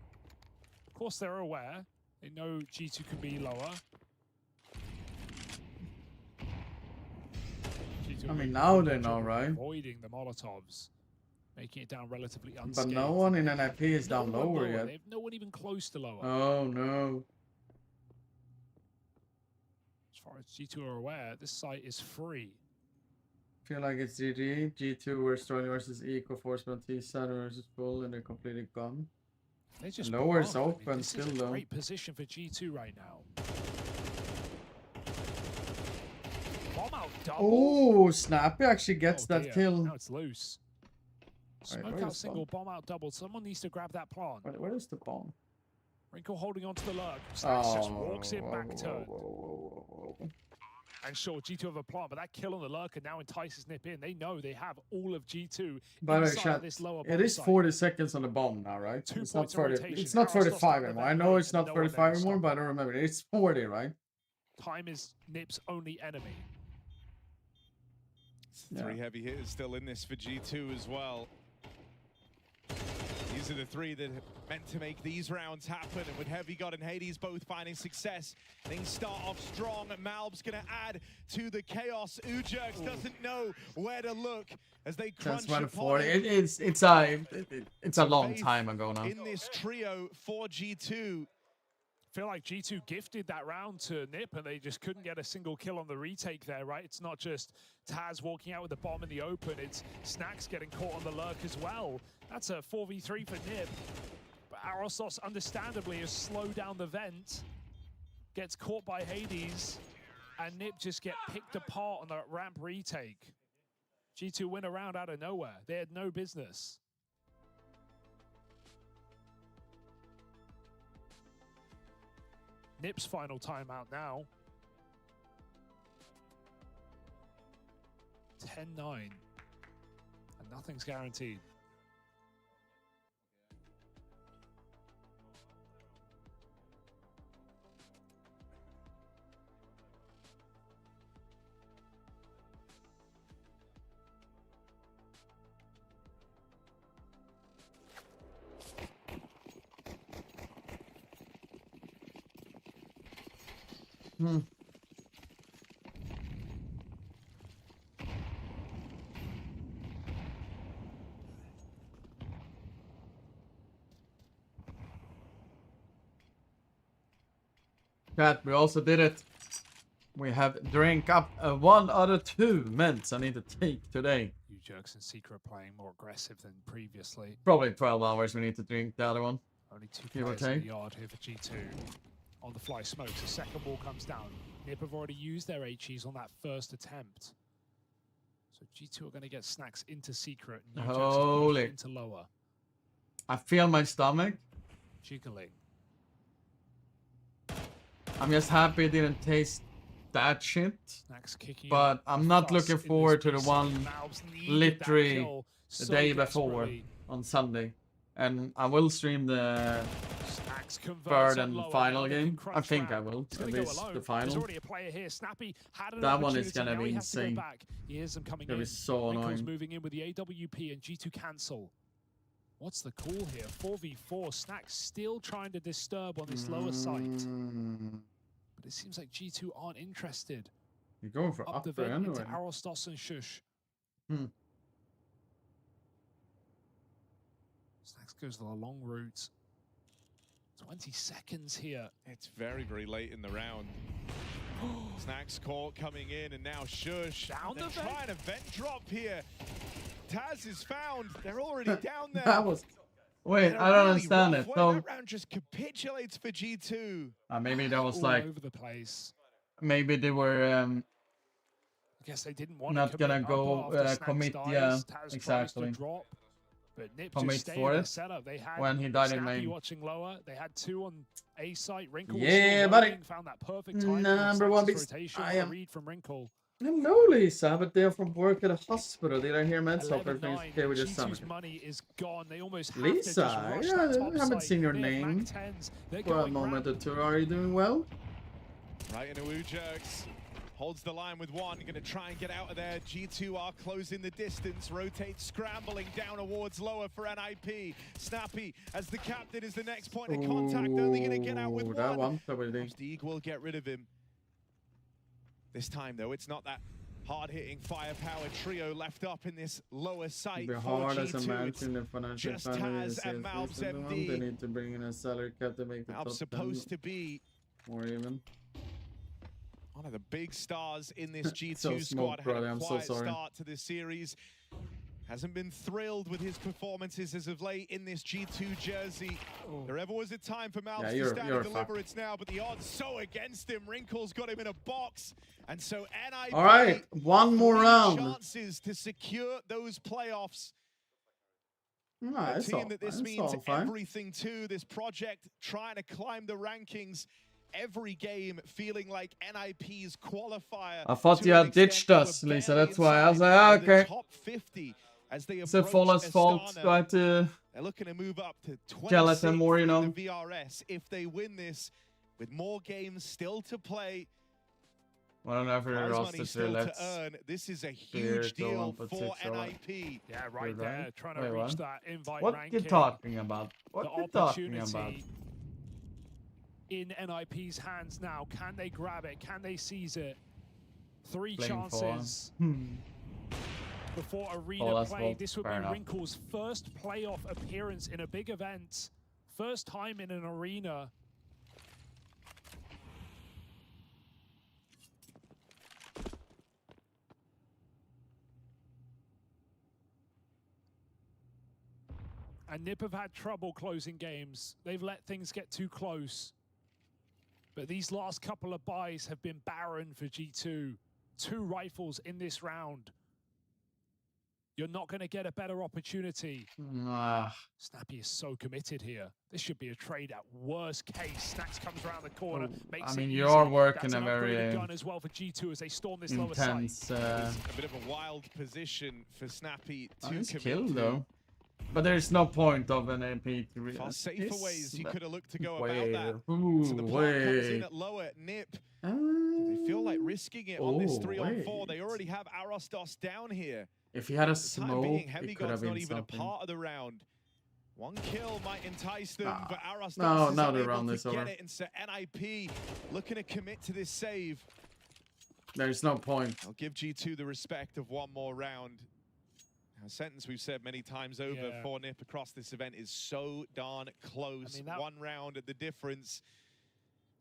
Of course, they're aware. They know G2 can be lower. I mean, now they know, right? Avoiding the Molotovs. Making it down relatively unscathed. But no one in NIP is down lower yet. They have no one even close to lower. Oh, no. As far as G2 are aware, this site is free. Feel like it's GG. G2 were strong versus Eco, Forceman T, Saturn versus Full, and they're completely gone. They just lower is open I mean, still, this is a though. great position for G2 right now. Bomb out double. Oh, Snappy actually gets that kill. Now it's loose. Smoke out single, bomb out double. Someone needs to grab that plant. Where is the bomb? Wrinkle holding on to the lurk. Snacks just walks in back turn. And sure, G2 have a plant, but that kill on the lurker now entices Nip in. They know they have all of G2 inside of this lower it is site. 40 seconds on the bomb now, right? 2 It's not points of 30. rotation. It's not Arrow's 35 lost anymore. on I the know lane, it's not and no one 35 there anymore, to but I don't remember. It's 40, right? Time is Nip's only enemy. 3 heavy hitters still in this for G2 as well. These are the 3 that are meant to make these rounds happen, and with Heavy God and Hades both finding success, things start off strong. Malb's gonna add to the chaos. Ujerks doesn't know where to look as they crunch upon 40. him. It's a long time ago now. In this trio for G2. Feel like G2 gifted that round to Nip and they just couldn't get a single kill on the retake there, right? It's not just Taz walking out with the bomb in the open, it's Snacks getting caught on the lurk as well. That's a 4v3 for Nip. But Arosos understandably has slowed down the vent, gets caught by Hades, and Nip just get picked apart on the ramp retake. G2 win a round out of nowhere. They had no business. Nip's final timeout now. 10-9. And nothing's guaranteed. Chat, we also did it. We have drink up 1 out of 2 mints I need to take today. Ujerks and Secret playing more aggressive than previously. Probably 12 hours we need to drink the other one. Only 2 Give or players in take. the yard here for G2. On the fly smokes, the second wall comes down. Nip have already used their HEs on that first attempt. So G2 are going to get Snacks into Secret and Holy. into lower. I feel my stomach. Jiggling. I'm just happy it didn't taste that shit. Snacks kicking But up I'm the not fuss looking in this forward to the piece. one Malbs needed that literally kill the so day before desperately. on Sunday. And I will stream the Snacks converts third on and lower. final Now they game. can I crunch think I round. will. He's At gonna go least alone. the There's final. already a player here. Snappy had an That one is opportunity. gonna Now be he has to go insane. back. He hears them coming It's gonna in. be so Wrinkle's annoying. moving in with the AWP and G2 cancel. What's the call here? 4v4. Snacks still trying to disturb on this lower site. But it seems like G2 aren't interested. You're going for Up the upper vent into anyway. Arostos and Shush. Snacks goes the long route. 20 seconds here. It's very, very late in the round. Snacks caught coming in, and now Shush. Down They're the vent. trying to vent drop here. Taz is found. They're already down there. That was. Wait, In a I don't really understand rough it. way. So That round just capitulates for G2. maybe that was All like over the place. maybe they were I guess they didn't want not to gonna commit go up after Snacks commit. dies. Yeah, Taz tries to exactly. drop, but Nip Commit just stayed for in their it setup. They had when he died in Snappy main. watching lower. They had 2 on A site. Wrinkle was Yeah, still buddy. loading, found that perfect time. Number one Snaps' beast. rotation. I What a am. read from Wrinkle. Hello, Lisa. But they're from work at a hospital. Did I hear Meds? Hope 11-9. everything's okay with your G2's stomach. money is gone. They almost have Lisa, to just rush yeah, that top I haven't site. seen your They have name Mac 10s. They're for a going moment ramp. or two. Are you doing well? Right into Ujerks. Holds the line with 1. Going to try and get out of there. G2 are closing the distance. Rotate, scrambling down towards lower for NIP. Snappy, as the captain, is the next point of contact. Only going to get out with Ooh, that 1. one, probably. Steeg will get rid of him. This time, though, it's not that hard-hitting firepower trio left up in this lower site It'll be for hard as a G2. match It's in the financial just family. Taz and Malbs MD. They need to bring in a salary cap to make the Malbs top supposed 10 to be or even. one of the big stars in this G2 So squad. smoked, brother. Had a I'm so quiet sorry. start to this series. Hasn't been thrilled with his performances as of late in this G2 jersey. There ever was a time for Malbs to stand and deliver, it's now, but the odds so against him. Wrinkle's got him in a box, and so NIP. All right, one more round. Chances to secure those playoffs. No, a team that this it's means all fine. everything to, this project trying to climb the rankings. Every game feeling like NIP's qualifier. I thought you had ditched us, Lisa. That's why I was like, ah, okay. Top 50 as they It's a Faller's fault. Try to they're looking to move up to 26 gelatin more, you know. in the VRS. If they win this, with more games still to play, I don't know if we're rostered still to to earn. This is a huge deal for NIP. Yeah, right there, trying to reach that invite what ranking. What you talking about? What the you talking about? opportunity in NIP's hands now. Can they grab it? Can they seize it? 3 chances before arena play. This would be Wrinkle's first playoff appearance in a big event. First time in an arena. And NIP have had trouble closing games. They've let things get too close. But these last couple of buys have been barren for G2. 2 rifles in this round. You're not going to get a better opportunity. Snappy is so committed here. This should be a trade at worst case. Snacks comes around the corner, makes I mean, it you're easy. working That's a very gun as well for G2 as they storm this lower site. It's a bit of a wild position for Snappy to Nice commit kill to. though. But there's no point of an MP to really. Far safer ways you could have looked to go about Wait. that. Ooh, So the plan comes in at lower. NIP. Do they feel like risking it on this 3-on-4? They already have Arostos down here. If he had a For the time smoke, being, it could Heavygod's have not been even something. a part of the round. 1 kill might entice them, but Arostos No, is now the unable round to is get over. it, and so NIP looking to commit to this save. There's no point. I'll give G2 the respect of 1 more round. A sentence we've said many times over for NIP across this event is so darn close. I mean, 1 round at the difference.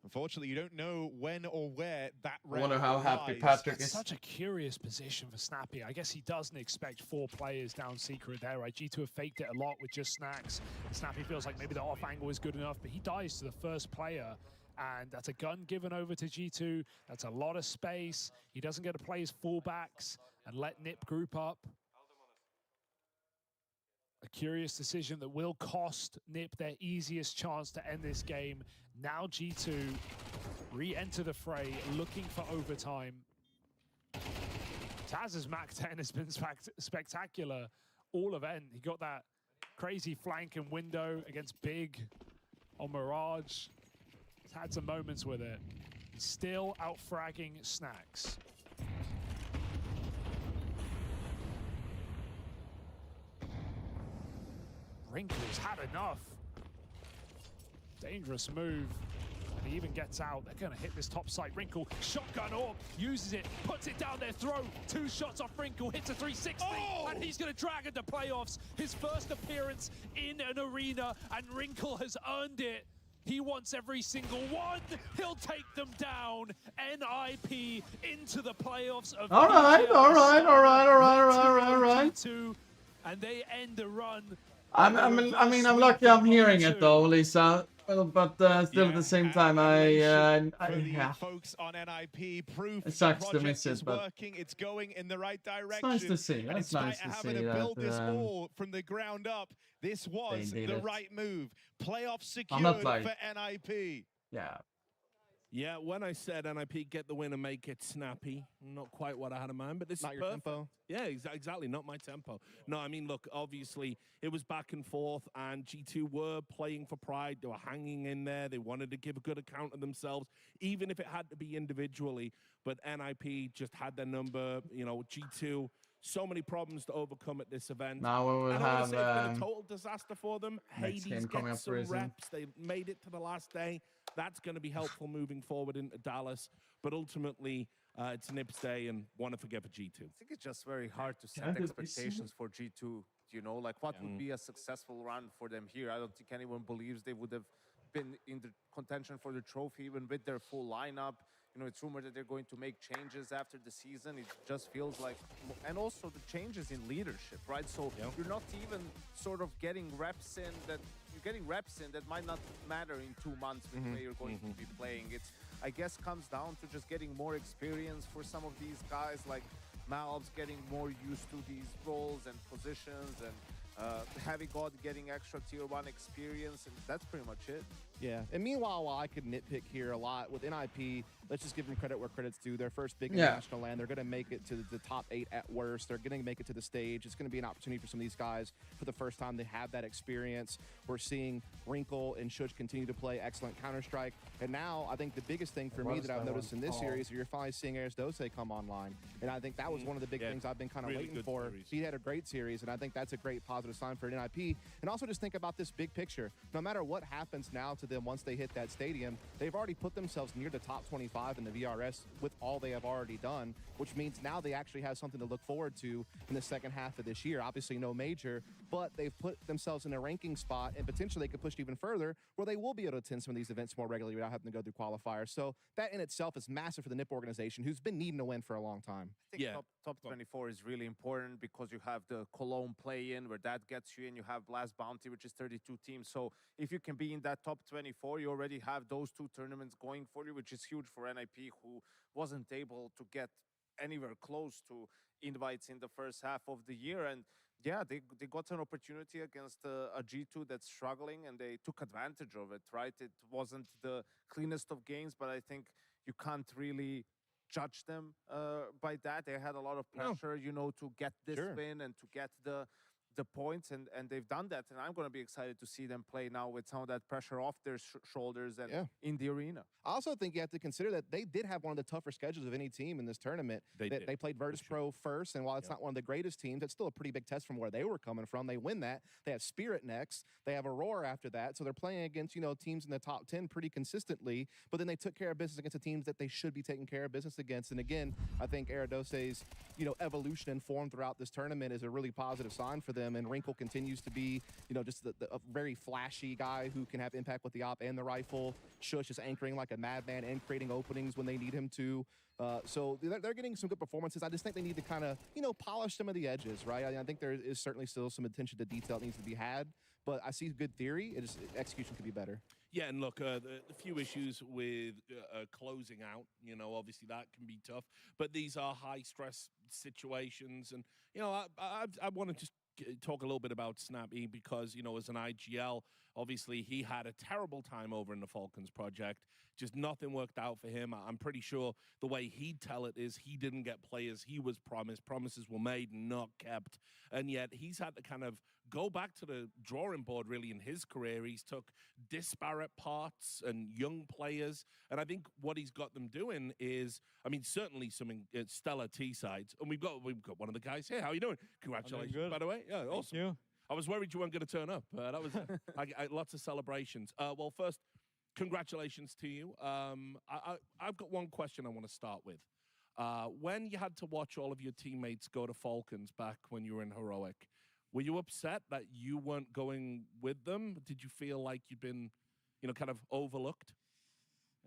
Unfortunately, you don't know when or where that round I wonder how happy lies. Patrick That's is. such a curious position for Snappy. I guess he doesn't expect 4 players down secret there, right? G2 have faked it a lot with just Snacks. Snappy feels like maybe the off angle is good enough, but he dies to the first player. And that's a gun given over to G2. That's a lot of space. He doesn't get to play his fullbacks and let NIP group up. A curious decision that will cost NIP their easiest chance to end this game. Now G2 re-enter the fray, looking for overtime. Taz's Mac 10 has been spectacular all event. He got that crazy flank and window against Big on Mirage. He's had some moments with it. He's still out-fragging Snacks. Wrinkle's had enough. Dangerous move. And he even gets out. They're going to hit this top side. Wrinkle, shotgun orb, uses it, puts it down their throat. 2 shots off Wrinkle, hits a 360. And he's going to drag into playoffs. His first appearance in an arena, and Wrinkle has earned it. He wants every single one. He'll take them down. NIP into the playoffs of All right. And they end the run. I mean, I'm lucky I'm hearing it though, Lisa. Well, but still at the same time, folks on NIP, proof it sucks to miss it, is but working. It's going in the right direction. it's nice to see. And It's in nice spite to of see having to build this that all from the ground up, this was they the did it. right move. Playoff I'm secured not like, for NIP. Yeah, when I said NIP get the win and make it snappy, not quite what I had in mind, but this Not is your perfect. tempo. Yeah, exactly, not my tempo. No, I mean, look, obviously it was back and forth, and G2 were playing for pride. They were hanging in there. They wanted to give a good account of themselves, even if it had to be individually. But NIP just had their number. You know, G2. So many problems to overcome at this event. Now we will I don't have want to say it's been a total disaster for them. next Hades game coming gets up some very soon. reps. They made it to the last day. That's going to be helpful moving forward into Dallas. But ultimately, it's NIP's day, and want to forget for G2. I think it's just very hard to set Yeah, expectations for G2. You know, like what would be a successful run for them here? I don't think anyone believes they would have been in the contention for the trophy even with their full lineup. You know, it's rumored that they're going to make changes after the season. It just feels like, and also the changes in leadership, right? So you're not even sort of getting reps in that might not matter in 2 months with where you're going to be playing. It's, I guess, comes down to just getting more experience for some of these guys, like Malvs getting more used to these roles and positions, and Heavy God getting extra tier 1 experience, and that's pretty much it. Yeah, and meanwhile, while I could nitpick here a lot with NIP, let's just give them credit where credit's due. Their first big international land, they're going to make it to the top 8 at worst. They're going to make it to the stage. It's going to be an opportunity for some of these guys for the first time to have that experience. We're seeing Wrinkle and Shush continue to play excellent Counter-Strike. And now, I think the biggest thing for me that I've noticed in this series is you're finally seeing Arisdose come online. And I think that was one of the big things I've been kind of waiting for. Series. He had a great series, and I think that's a great positive sign for NIP. And also just think about this big picture. No matter what happens now to them once they hit that stadium, they've already put themselves near the top 25 in the VRS with all they have already done, which means now they actually have something to look forward to in the second half of this year. Obviously no major, but they've put themselves in a ranking spot, and potentially they could push it even further where they will be able to attend some of these events more regularly without having to go through qualifiers. So that in itself is massive for the NIP organization, who's been needing to win for a long time. I think top 24 is really important because you have the Cologne play-in where that gets you in. You have Blast Bounty, which is 32 teams. So if you can be in that top 24, you already have those 2 tournaments going for you, which is huge for NIP, who wasn't able to get anywhere close to invites in the first half of the year. And yeah, they got an opportunity against a G2 that's struggling, and they took advantage of it, right? It wasn't the cleanest of games, but I think you can't really judge them by that. They had a lot of pressure, you know, to get this win and to get the points, and they've done that. And I'm going to be excited to see them play now with some of that pressure off their shoulders and in the arena. I also think you have to consider that they did have one of the tougher schedules of any team in this tournament. They played Virtus Pro first, and while it's not one of the greatest teams, it's still a pretty big test from where they were coming from. They win that. They have Spirit next. They have Aurora after that. So they're playing against, you know, teams in the top 10 pretty consistently, but then they took care of business against the teams that they should be taking care of business against. And again, I think Aridose's, you know, evolution and form throughout this tournament is a really positive sign for them. And Wrinkle continues to be, you know, just a very flashy guy who can have impact with the op and the rifle. Shush is anchoring like a madman and creating openings when they need him to. So they're getting some good performances. I just think they need to kind of, you know, polish some of the edges, right? I think there is certainly still some attention to detail that needs to be had, but I see good theory. Execution could be better. Yeah, and look, the few issues with closing out, you know, obviously that can be tough, but these are high-stress situations. And, you know, I want to just talk a little bit about Snappy because, you know, as an IGL, obviously he had a terrible time over in the Falcons project. Just nothing worked out for him. I'm pretty sure the way he'd tell it is he didn't get players he was promised. Promises were made and not kept. And yet he's had to kind of go back to the drawing board, really, in his career. He's took disparate parts and young players. And I think what he's got them doing is, I mean, certainly some stellar T-sides. And we've got one of the guys here. How are you doing? Congratulations, by the way. Yeah, awesome. Thank you. I was worried you weren't going to turn up. That was lots of celebrations. Well, first, congratulations to you. I've got one question I want to start with. When you had to watch all of your teammates go to Falcons back when you were in Heroic, were you upset that you weren't going with them? Did you feel like you'd been, you know, kind of overlooked?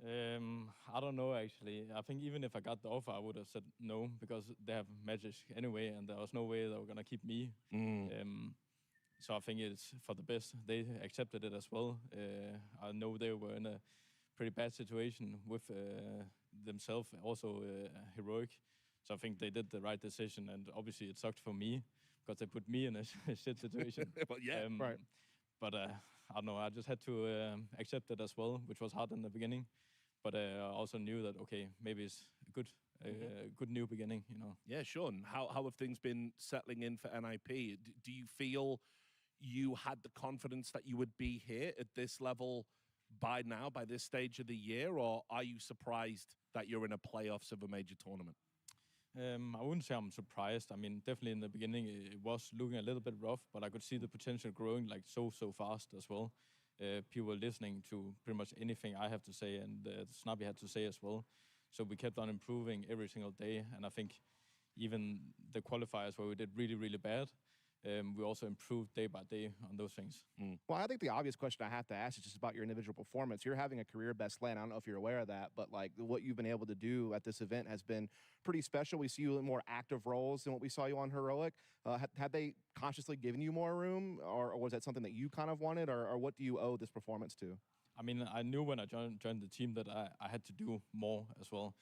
I don't know, actually. I think even if I got the offer, I would have said no, because they have Magic anyway, and there was no way they were going to keep me. So I think it's for the best. They accepted it as well. I know they were in a pretty bad situation with themselves, also Heroic. So I think they did the right decision, and obviously it sucked for me, because they put me in a shit situation. Well, yeah, right. But I don't know, I just had to accept it as well, which was hard in the beginning. But I also knew that, okay, maybe it's a good new beginning, you know. Yeah, sure. And how have things been settling in for NIP? Do you feel you had the confidence that you would be here at this level by now, by this stage of the year, or are you surprised that you're in a playoffs of a major tournament? I wouldn't say I'm surprised. I mean, definitely in the beginning, it was looking a little bit rough, but I could see the potential growing like so fast as well. People listening to pretty much anything I have to say, and Snappy had to say as well. So we kept on improving every single day, and I think even the qualifiers where we did really, really bad, we also improved day by day on those things. Well, I think the obvious question I have to ask is just about your individual performance. You're having a career best land. I don't know if you're aware of that, but like what you've been able to do at this event has been pretty special. We see you in more active roles than what we saw you on Heroic. Have they consciously given you more room, or was that something that you kind of wanted, or what do you owe this performance to? I mean, I knew when I joined the team that I had to do more as well.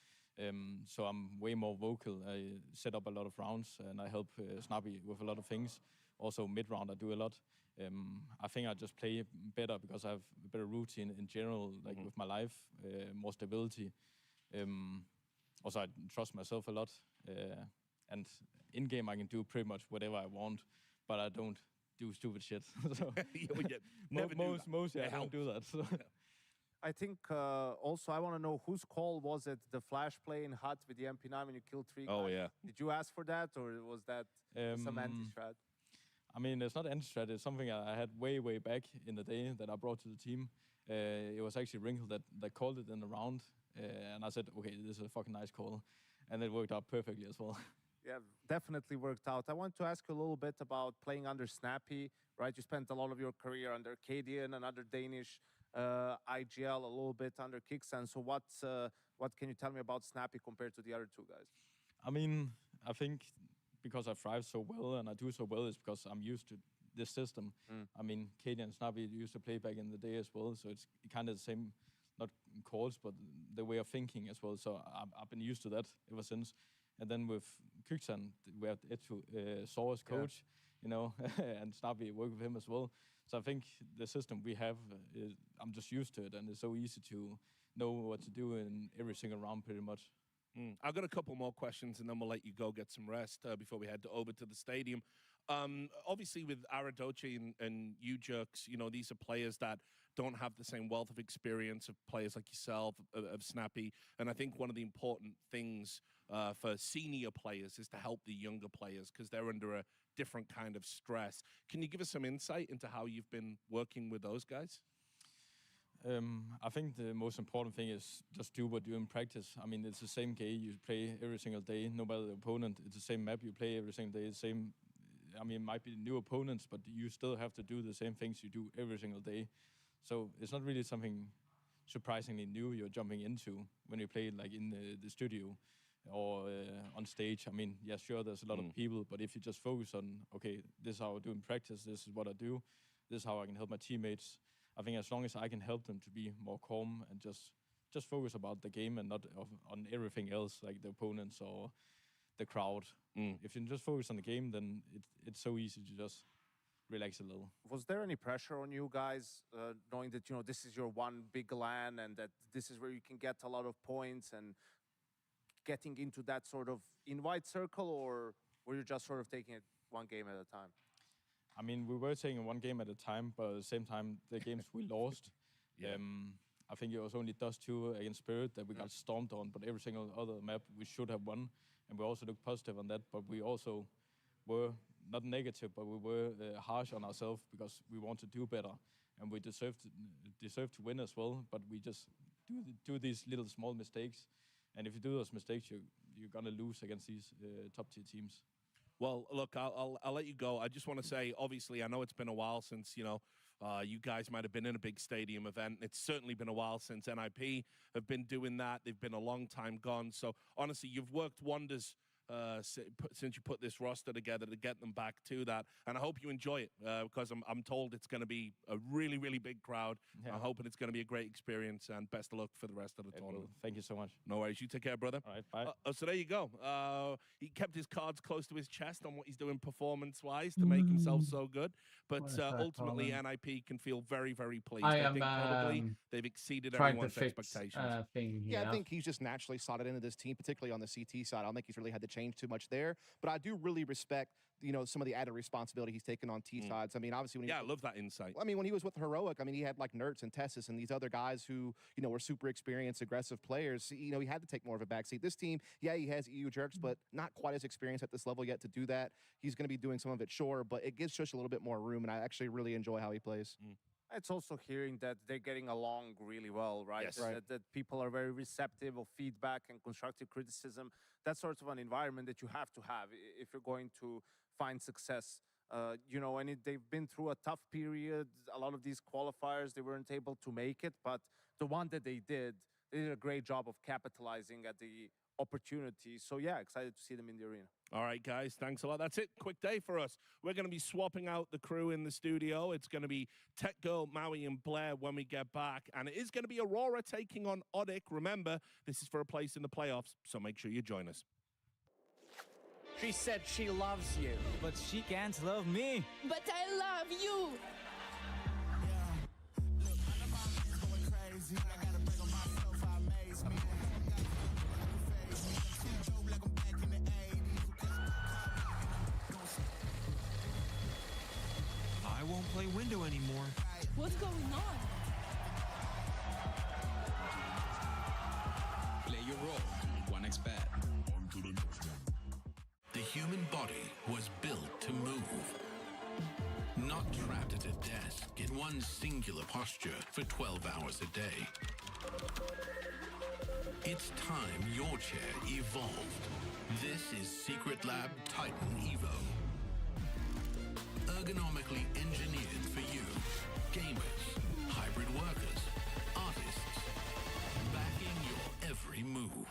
So I'm way more vocal. I set up a lot of rounds, and I help Snappy with a lot of things. also mid-round I do a lot. I think I just play better because I have a better routine in general, like with my life, more stability. Also, I trust myself a lot. And in-game I can do pretty much whatever I want, but I don't do stupid shit. So mostly I don't do that. So. I think also I want to know whose call was it, the flash play in Hut with the MP9 when you killed 3 guys? Oh, yeah. Did you ask for that, or was that some anti-strat? I mean, it's not anti-strat. It's something I had way back in the day that I brought to the team. It was actually Wrinkle that called it in the round. And I said, okay, this is a fucking nice call. And it worked out perfectly as well. Yeah, definitely worked out. I want to ask you a little bit about playing under Snappy, right? You spent a lot of your career under Cadian, another Danish IGL, a little bit under Kickstand. So what can you tell me about Snappy compared to the other 2 guys? I mean, I think because I thrive so well and I do so well is because I'm used to this system. I mean, Cadian and Snappy used to play back in the day as well, so it's kind of the same, not calls, but the way of thinking as well. So I've been used to that ever since. And then with Kickstand, we have Saw as coach, you know, and Snappy work with him as well. So I think the system we have, I'm just used to it, and it's so easy to know what to do in every single round pretty much. I've got a couple more questions, and then we'll let you go get some rest before we head over to the stadium. Obviously, with Aradoce and you, Jerks, you know, these are players that don't have the same wealth of experience of players like yourself, of Snappy. And I think one of the important things for senior players is to help the younger players because they're under a different kind of stress. Can you give us some insight into how you've been working with those guys? I think the most important thing is just do what you do in practice. I mean, it's the same game you play every single day, no matter the opponent. It's the same map you play every single day. Same. I mean, it might be new opponents, but you still have to do the same things you do every single day. So it's not really something surprisingly new you're jumping into when you play like in the studio or on stage. I mean, yeah, sure, there's a lot of people, but if you just focus on, okay, this is how I do in practice, this is what I do, this is how I can help my teammates. I think as long as I can help them to be more calm and just focus about the game and not on everything else, like the opponents or the crowd. If you just focus on the game, then it's so easy to just relax a little. Was there any pressure on you guys, knowing that, you know, this is your one big LAN and that this is where you can get a lot of points and getting into that sort of invite circle, or were you just sort of taking it one game at a time? I mean, we were taking one game at a time, but at the same time, the games we lost. I think it was only Dust 2 against Spirit that we got stomped on, but every single other map we should have won. And we also looked positive on that, but we also were not negative, but we were harsh on ourselves because we want to do better. And we deserve to win as well, but we just do these little small mistakes. And if you do those mistakes, you're going to lose against these top-tier teams. Well, look, I'll let you go. I just want to say, obviously, I know it's been a while since, you know, you guys might have been in a big stadium event. It's certainly been a while since NIP have been doing that. They've been a long time gone. So, honestly, you've worked wonders since you put this roster together to get them back to that. And I hope you enjoy it because I'm told it's going to be a really, really big crowd. Yeah. I'm hoping it's going to be a great experience, and best of luck for the rest of the tournament. Thank you so much. No worries. You take care, brother. All right, bye. So there you go. He kept his cards close to his chest on what he's doing performance-wise to make himself so good. But ultimately, NIP can feel very, very pleased. I think probably they've exceeded everyone's expectations. I think he's just naturally slotted into this team, particularly on the CT side. I don't think he's really had to change too much there. But I do really respect, you know, some of the added responsibility he's taken on T sides. I mean, obviously, when I love that insight. I mean, when he was with Heroic, I mean, he had like Nerds and Tessus and these other guys who, you know, were super experienced, aggressive players. You know, he had to take more of a backseat. This team, yeah, he has EU Jerks, but not quite as experienced at this level yet to do that. He's going to be doing some of it, sure, but it gives Shush a little bit more room, and I actually really enjoy how he plays. It's also hearing that they're getting along really well, right? Yes. That people are very receptive of feedback and constructive criticism. That's sort of an environment that you have to have if you're going to find success. You know, and they've been through a tough period. A lot of these qualifiers, they weren't able to make it, but the one that they did a great job of capitalizing at the opportunity. So yeah, excited to see them in the arena. All right, guys, thanks a lot. That's it. Quick day for us. We're going to be swapping out the crew in the studio. It's going to be Tech Girl, Maui, and Blair when we get back. And it is going to be Aurora taking on Odic. Remember, this is for a place in the playoffs, so make sure you join us. She said she loves you, but she can't love me. But I love you. I won't play window anymore. What's going on? Play your role with 1xBet. The human body was built to move. Not trapped at a desk in one singular posture for 12 hours a day. It's time your chair evolved. This is Secret Lab Titan Evo. Ergonomically engineered for you. Gamers, hybrid workers, artists. Backing your every move.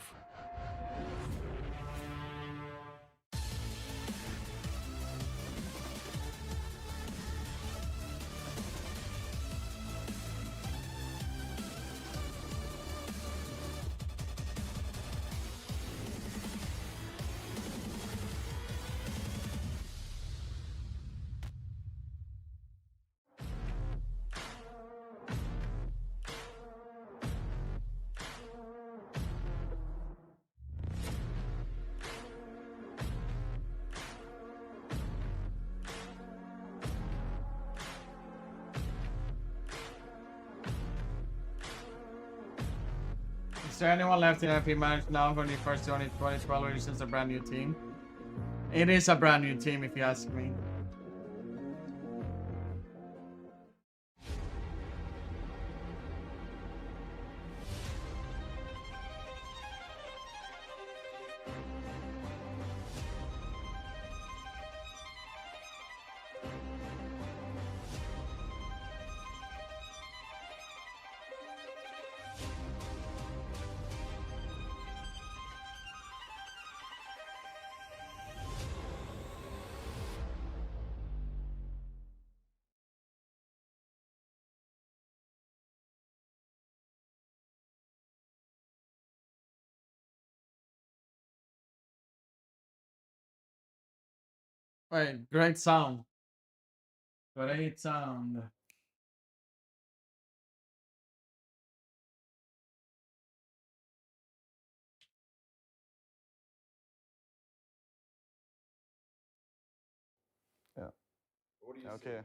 Is there anyone left in MP management now from the first 2012 or is this a brand new team? It is a brand new team if you ask me. Wait, great sound. Great sound. Yeah. Okay.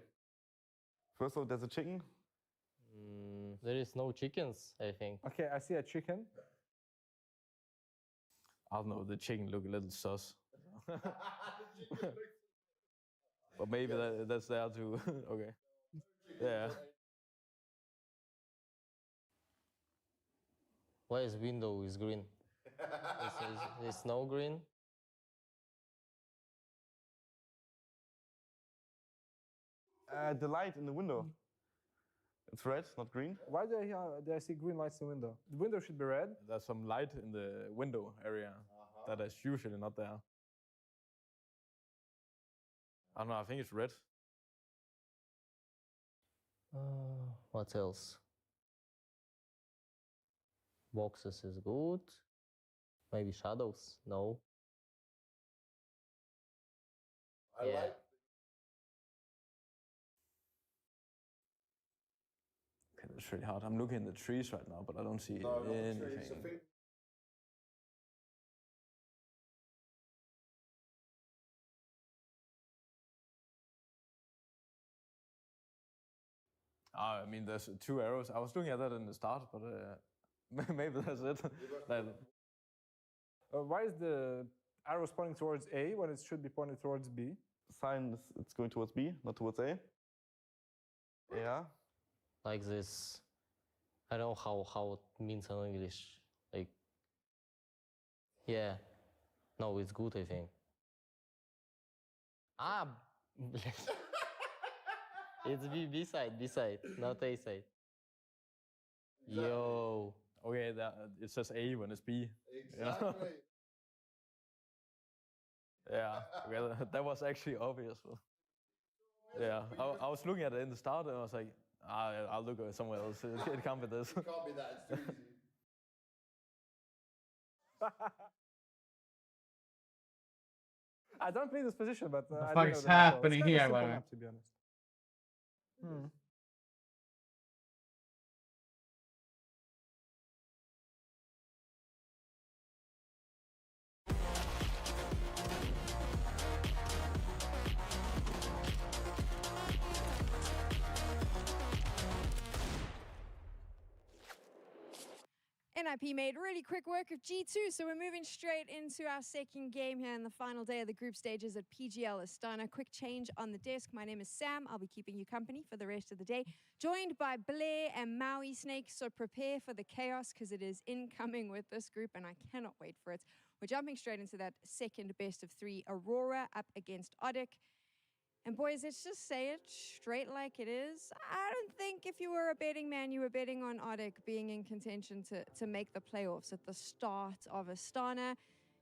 First of all, there's a chicken. There is no chickens, I think. Okay, I see a chicken. I don't know, the chicken look a little sus. But maybe that's there too. Okay. Yeah. Why is window is green? It's no green. The light in the window. It's red, not green. Why do I see green lights in the window? The window should be red. There's some light in the window area that is usually not there. I don't know, I think it's red. What else? Boxes is good. Maybe shadows? No. I like. Okay, that's really hard. I'm looking in the trees right now, but I don't see anything. I mean, there's 2 arrows. I was looking at that in the start, but maybe that's it. Why is the arrow pointing towards A when it should be pointing towards B? Sign it's going towards B, not towards A. Yeah. Like this. I don't know how it means in English. Like, yeah. No, it's good, I think. Ah, it's B side, not A side. Yo. Okay, it says A when it's B. Exactly. Yeah, well, that was actually obvious. Yeah, I was looking at it in the start and I was like, I'll look at somewhere else. It can't be this. It can't be that, it's too easy. I don't play this position, but the I fuck do know is the map well. happening It's kind of here, simple man? map, to be honest. Hmm. NIP made really quick work of G2, so we're moving straight into our second game here in the final day of the group stages at PGL Astana. Quick change on the desk. My name is Sam. I'll be keeping you company for the rest of the day. Joined by Blair and Maui Snake, so prepare for the chaos because it is incoming with this group and I cannot wait for it. We're jumping straight into that second best of 3 Aurora up against Odic. And boys, let's just say it straight like it is. I don't think if you were a betting man, you were betting on Odic being in contention to make the playoffs at the start of Astana.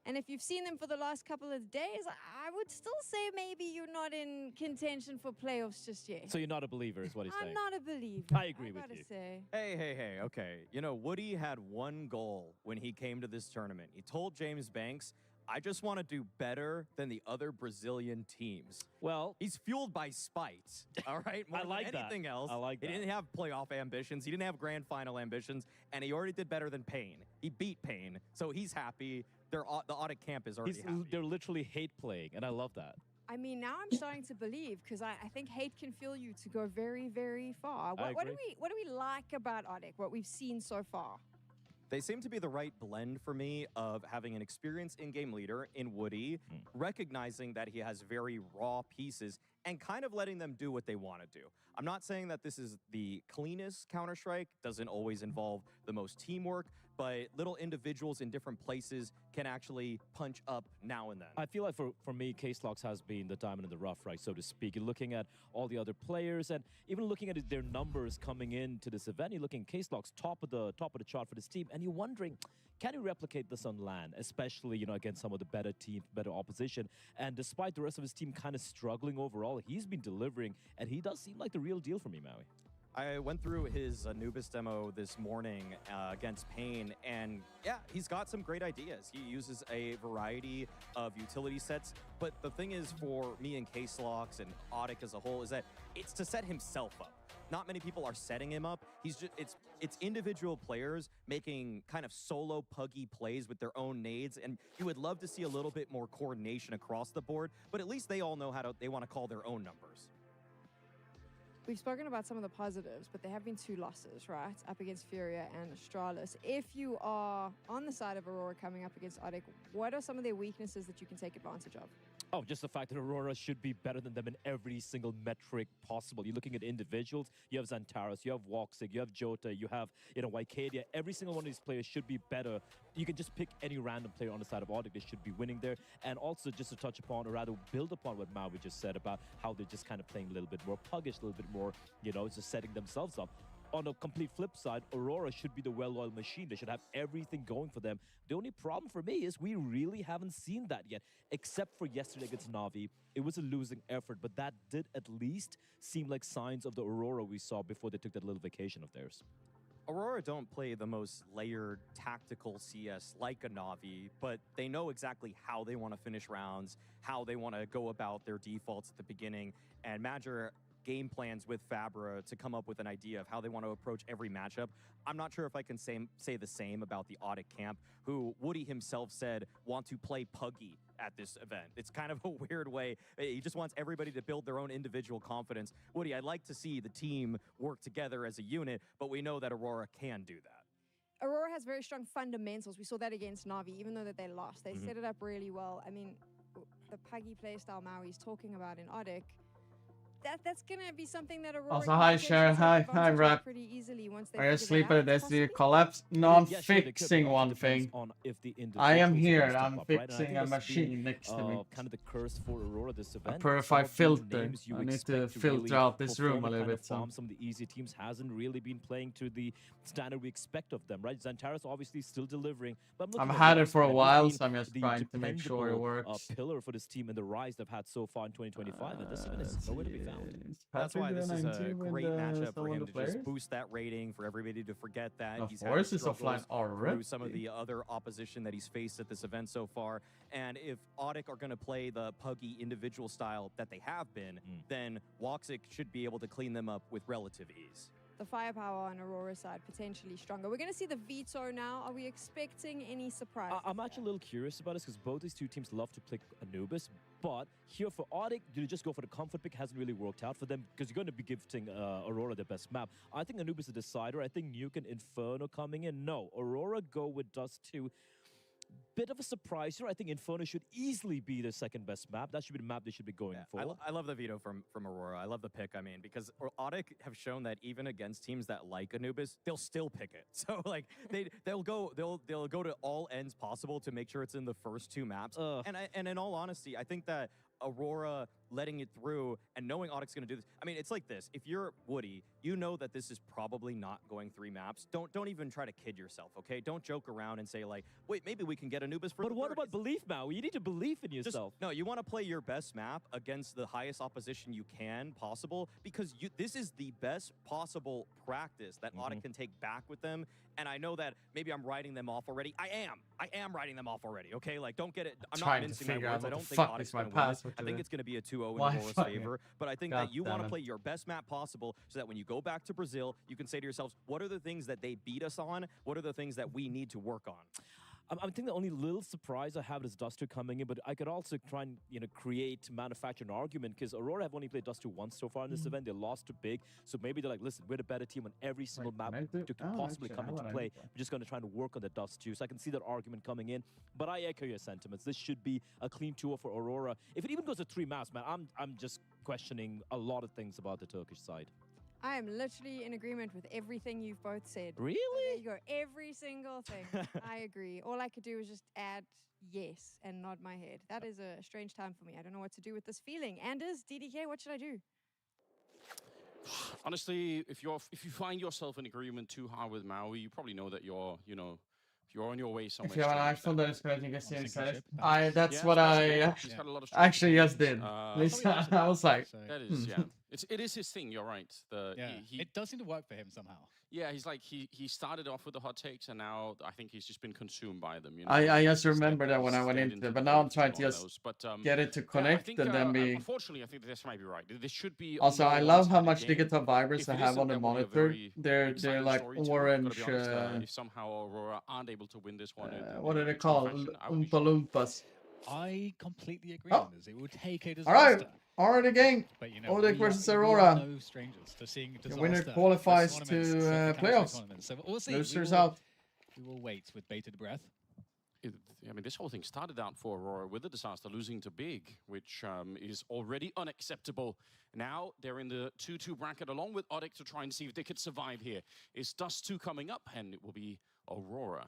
And if you've seen them for the last couple of days, I would still say maybe you're not in contention for playoffs just yet. So you're not a believer is what he's saying. I'm not a believer. I agree with you. Say. Hey, okay. You know, Woody had one goal when he came to this tournament. He told James Banks, I just want to do better than the other Brazilian teams. Well, he's fueled by spite, all right? More I like than anything that. else. I like He that. didn't have playoff ambitions. He didn't have grand final ambitions, and he already did better than Payne. He beat Payne, so he's happy. The Odic camp is already happy. They're literally hate playing, and I love that. I mean, now I'm starting to believe because I think hate can fuel you to go very, very far. What do we like about Odic? What we've seen so far? They seem to be the right blend for me of having an experienced in-game leader in Woody, recognizing that he has very raw pieces, and kind of letting them do what they want to do. I'm not saying that this is the cleanest Counter-Strike, doesn't always involve the most teamwork, but little individuals in different places can actually punch up now and then. I feel like for me, K-Slox has been the diamond in the rough, right, so to speak. You're looking at all the other players, and even looking at their numbers coming into this event, you're looking at K-Slox top of the chart for this team, and you're wondering, can he replicate this on LAN, especially, you know, against some of the better teams, better opposition? And despite the rest of his team kind of struggling overall, he's been delivering, and he does seem like the real deal for me, Maui. I went through his Anubis demo this morning against Payne, and yeah, he's got some great ideas. He uses a variety of utility sets, but the thing is for me and K-Slox and Odic as a whole is that it's to set himself up. Not many people are setting him up. He's just it's individual players making kind of solo puggy plays with their own nades, and you would love to see a little bit more coordination across the board, but at least they all know how they want to call their own numbers. We've spoken about some of the positives, but there have been 2 losses, right? Up against Furia and Astralis. If you are on the side of Aurora coming up against Odic, what are some of their weaknesses that you can take advantage of? Oh, just the fact that Aurora should be better than them in every single metric possible. You're looking at individuals. You have Xantaros, you have Woxic, you have Jota, you have, you know, Wycadia. Every single one of these players should be better. You can just pick any random player on the side of Odic. They should be winning there. And also just to touch upon, or rather build upon what Maui just said about how they're just kind of playing a little bit more puggish, a little bit more, you know, just setting themselves up. On a complete flip side, Aurora should be the well-oiled machine. They should have everything going for them. The only problem for me is we really haven't seen that yet, except for yesterday against Na'Vi. It was a losing effort, but that did at least seem like signs of the Aurora we saw before they took that little vacation of theirs. Aurora don't play the most layered tactical CS like a Na'Vi, but they know exactly how they want to finish rounds, how they want to go about their defaults at the beginning, and Madger game plans with Fabra to come up with an idea of how they want to approach every matchup. I'm not sure if I can say the same about the Odic camp, who Woody himself said want to play puggy at this event. It's kind of a weird way. He just wants everybody to build their own individual confidence. Woody, I'd like to see the team work together as a unit, but we know that Aurora can do that. Aurora has very strong fundamentals. We saw that against Na'Vi, even though that they lost. They set it up really well. I mean, the puggy playstyle Maui's talking about in Odic, that's gonna be something that Aurora Also, hi Sharon, hi Rap. pretty easily once they Are you figure asleep that at out, the Destiny possibly? collapse? No, I'm Yeah, sure, they could, fixing but it one depends thing. on if the I am individuals here, can step I'm up, right? And I fixing think a that's machine been, next to me. kind of the curse for Aurora this event. A purified Some of the filter. names you I need to expect filter really out this perform room a the little kind of bit. So. form some of the easy teams hasn't really been playing to the standard we expect of them, right? Xantaros obviously still delivering, but I'm looking I've at had it Lance, for a man. He's while, been so I'm just the trying to make sure it dependable, works. pillar for this team and the rise they've had so far in 2025, and this event is nowhere to be found. found. That's why this is a 90 with great matchup for him to players? just boost that rating, for everybody to forget that. Of He's course, had it's offline struggles through some of already. the other opposition that he's faced at this event so far. And if Audic are going to play the puggy individual style that they have been, then Woxic should be able to clean them up with relative ease. The firepower on Aurora's side potentially stronger. We're going to see the veto now. Are we expecting any surprises? I'm actually a little curious about this because both these two teams love to pick Anubis, but here for Audic, do they just go for the comfort pick? Hasn't really worked out for them because you're going to be gifting Aurora their best map. I think Anubis is a decider. I think Nuke and Inferno coming in. No, Aurora go with Dust 2. Bit of a surprise here. I think Inferno should easily be the second best map. That should be the map they should be going for. I love the veto from Aurora. I love the pick, I mean, because Audic have shown that even against teams that like Anubis, they'll still pick it. So like they'll go to all ends possible to make sure it's in the first two maps. And in all honesty, I think that Aurora letting it through and knowing Audic's going to do this. I mean, it's like this. If you're Woody, you know that this is probably not going 3 maps. Don't even try to kid yourself, okay? Don't joke around and say like, wait, maybe we can get Anubis for But what about belief, Maui? You need to believe in yourself. No, you want to play your best map against the highest opposition you can possible because this is the best possible practice that Audic can take back with them. And I know that maybe I'm writing them off already. I am writing them off already, okay? Like, don't get it. I'm not mincing my words. I don't think Audic's going to win this. I think it's going to be a 2-0 in Aurora's favor. But I think that you want to play your best map possible so that when you go back to Brazil, you can say to yourselves, what are the things that they beat us on? What are the things that we need to work on? I think the only little surprise I have is Duster coming in, but I could also try and manufacture an argument because Aurora have only played Duster once so far in this event. They lost to Big, so maybe they're like, listen, we're the better team on every single map to possibly come into play. We're just going to try to work on the Dust too, so I can see that argument coming in. But I echo your sentiments. This should be a clean 2-0 for Aurora. If it even goes to 3 maps, man, I'm just questioning a lot of things about the Turkish side. I am literally in agreement with everything you've both said. Really? So there you go. Every single thing. I agree. All I could do was just add yes and nod my head. That is a strange time for me. I don't know what to do with this feeling. Anders, DDK, what should I do? Honestly, if you find yourself in agreement too hard with Maui, you probably know that you're on your way somewhere. If you have an iPhone that is connecting a CNC, that's Yeah, what I he's got a lot of actually just did. I was like, that is, it is his thing. You're right. It does seem to work for him somehow. Yeah, he's like he started off with the hot takes, and now I think he's just been consumed by them. You know? I just remember that when I went into it, but now I'm trying to just get it to connect and then be. Unfortunately, I think this might be right. This should be. Also, I love how much digital vibers I have on the monitor. They're like orange. If somehow Aurora aren't able to win this one, what are they called? Oompa Loompas. I completely agree on this. It would take a disaster. All right. Already game. But, you know, Audic versus Aurora. No strangers to seeing the winner qualifies to playoffs. So we'll see. Losers out. We will wait with bated breath. I mean, this whole thing started out for Aurora with a disaster, losing to Big, which is already unacceptable. Now they're in the 2-2 bracket along with Audic to try and see if they could survive here. Is Dust 2 coming up? And it will be Aurora.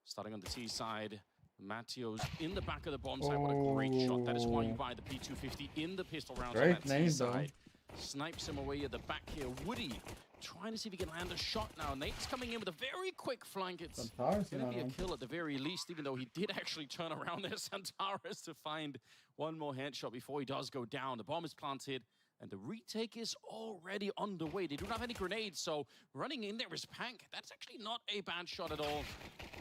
Starting on the T side, Matteo's in the back of the bomb site. What a great shot. That is why you buy the P250 in the pistol rounds on that T side. Snipes him away at the back here. Woody trying to see if he can land a shot now. Nate's coming in with a very quick flank. It's going to be a kill at the very least, even though he did actually turn around there, Santaris, to find one more headshot before he does go down. The bomb is planted, and the retake is already underway. They don't have any grenades, so running in there is Pank. That's actually not a bad shot at all.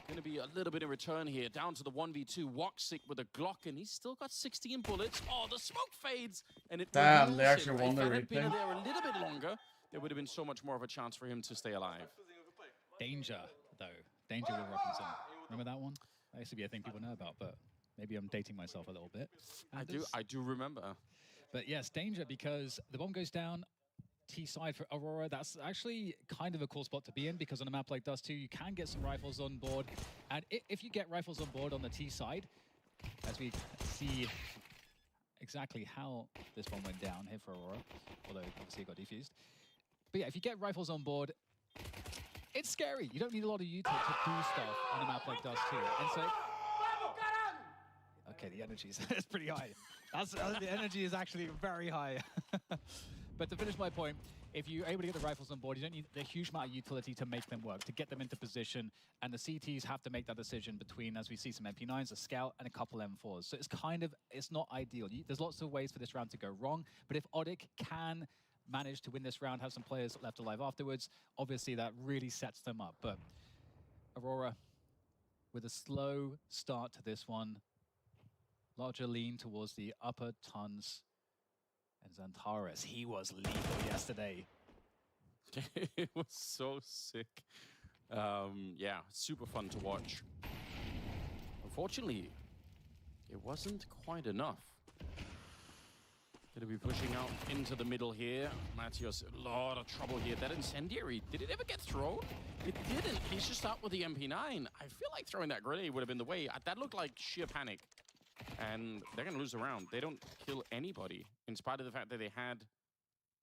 Going to be a little bit in return here. Down to the 1v2. Woxic with a Glock, and he's still got 16 bullets. Oh, the smoke fades, and it damn, they actually won the retake. If he had been retake. there a little bit longer, there would have been so much more of a chance for him to stay alive. Danger, though. Danger with Robinson. Remember that one? That used to be a thing people know about, but maybe I'm dating myself a little bit. I do remember. But yes, danger, because the bomb goes down. T side for Aurora, that's actually kind of a cool spot to be in, because on a map like Dust 2, you can get some rifles on board. And if you get rifles on board on the T side, as we see exactly how this bomb went down here for Aurora, although obviously it got defused. But yeah, if you get rifles on board, it's scary. You don't need a lot of you to do stuff on a map like Dust 2. And so... Okay, the energy is pretty high. The energy is actually very high. But to finish my point, if you're able to get the rifles on board, you don't need the huge amount of utility to make them work, to get them into position, and the CTs have to make that decision between, as we see, some MP9s, a Scout, and a couple M4s. So it's not ideal. There's lots of ways for this round to go wrong, but if Odik can manage to win this round, have some players left alive afterwards, obviously that really sets them up. But Aurora, with a slow start to this one, larger lean towards the upper tons. And Xantares, he was lethal yesterday. It was so sick. Yeah, super fun to watch. Unfortunately, it wasn't quite enough. Gonna be pushing out into the middle here. Matios, a lot of trouble here. That incendiary, did it ever get thrown? It didn't. He's just out with the MP9. I feel like throwing that grenade would have been the way. That looked like sheer panic. And they're going to lose the round. They don't kill anybody, in spite of the fact that they had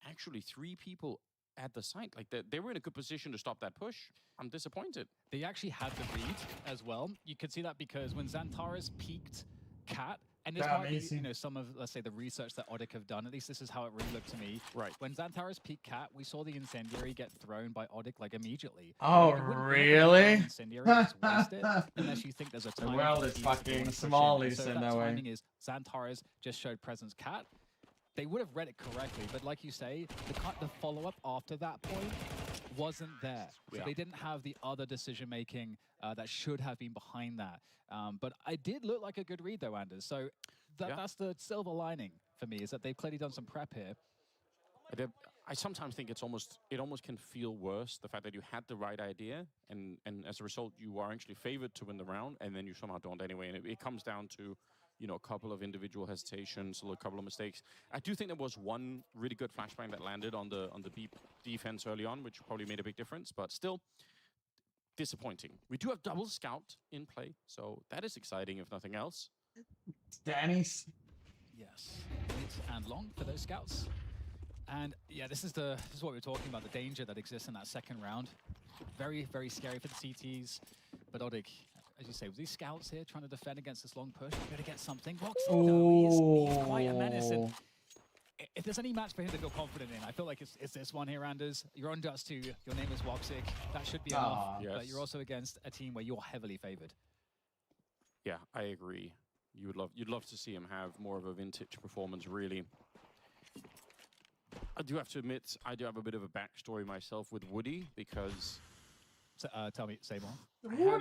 actually 3 people at the site. Like, they were in a good position to stop that push. I'm disappointed. They actually had the read as well. You could see that because when Xantares peeked Cat, and this might be, you know, some of, let's say, the research that Odik have done. At least this is how it really looked to me. Right. When Xantares peeked Cat, we saw the incendiary get thrown by Odik, like, immediately. Oh, really? Incendiary, just waste it, unless you think there's a The time. world is fucking small, So in that that way. timing is Xantares just showed presence Cat. They would have read it correctly, but like you say, the follow-up after that point wasn't there. So Yeah. they didn't have the other decision-making that should have been behind that. But I did look like a good read, though, Anders. So that's the silver lining for me, is that they've clearly done some prep here. I sometimes think it almost can feel worse, the fact that you had the right idea, and as a result, you are actually favored to win the round, and then you somehow don't anyway. And it comes down to, you know, a couple of individual hesitations, a couple of mistakes. I do think there was one really good flashbang that landed on the B defense early on, which probably made a big difference, but still disappointing. We do have double scout in play, so that is exciting, if nothing else. Danny's. Yes, mid and long for those scouts. And yeah, this is what we were talking about, the danger that exists in that second round. Very, very scary for the CTs. But Odik, as you say, with these scouts here trying to defend against this long push, you're going to get something. Vox, he's quite a menace. And if there's any match for him to feel confident in, I feel like it's this one here, Anders. You're on Dust 2, your name is Woxic. That should be enough. Yes. But you're also against a team where you're heavily favored. Yeah, I agree. You'd love to see him have more of a vintage performance, really. I do have to admit, I do have a bit of a backstory myself with Woody, because... say more.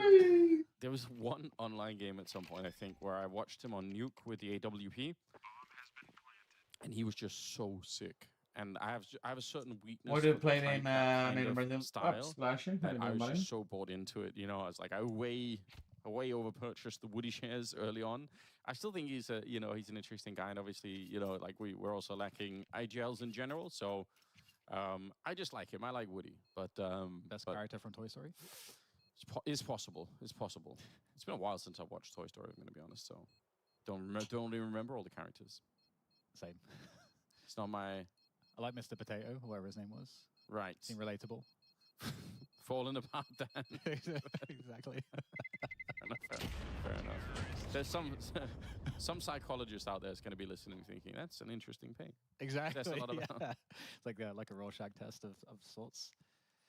There was one online game at some point, I think, where I watched him on Nuke with the AWP, and he was just so sick. And I have a certain weakness. What did you play in style. Splashing? And I was just so bought into it. You know, I was like, I way overpurchased the Woody shares early on. I still think he's he's an interesting guy, and obviously, you know, like we're also lacking IGLs in general. So I just like him. I like Woody, but best character from Toy Story. It's possible. It's possible. It's been a while since I've watched Toy Story, I'm gonna be honest. So don't even remember all the characters. Same. It's not my. I like Mr. Potato, whoever his name was. Right. Seemed relatable. Falling apart, Dan. Exactly. Fair enough. There's some psychologists out there is going to be listening, thinking that's an interesting thing. Exactly. That's a lot about. Yeah. It's like a Rorschach test of sorts.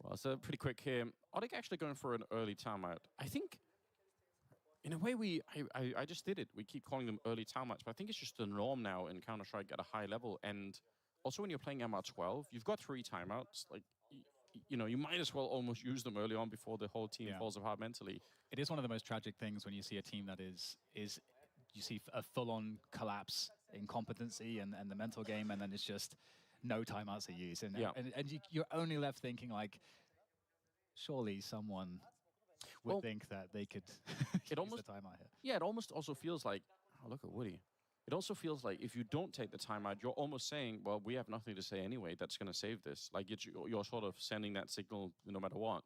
Well, so pretty quick here. Odik actually going for an early timeout. I think, in a way, I just did it. We keep calling them early timeouts, but I think it's just the norm now in Counter-Strike at a high level. And also, when you're playing MR12, you've got 3 timeouts. Like, you know, you might as well almost use them early on before the whole team falls apart mentally. It is one of the most tragic things when you see a team that is you see a full-on collapse in competency and the mental game, and then it's just no timeouts are used. And, you're only left thinking, like, surely someone would think that they could use the timeout here. Yeah, it almost also feels like, oh, look at Woody. It also feels like if you don't take the timeout, you're almost saying, well, we have nothing to say anyway that's going to save this. Like, you're sort of sending that signal no matter what.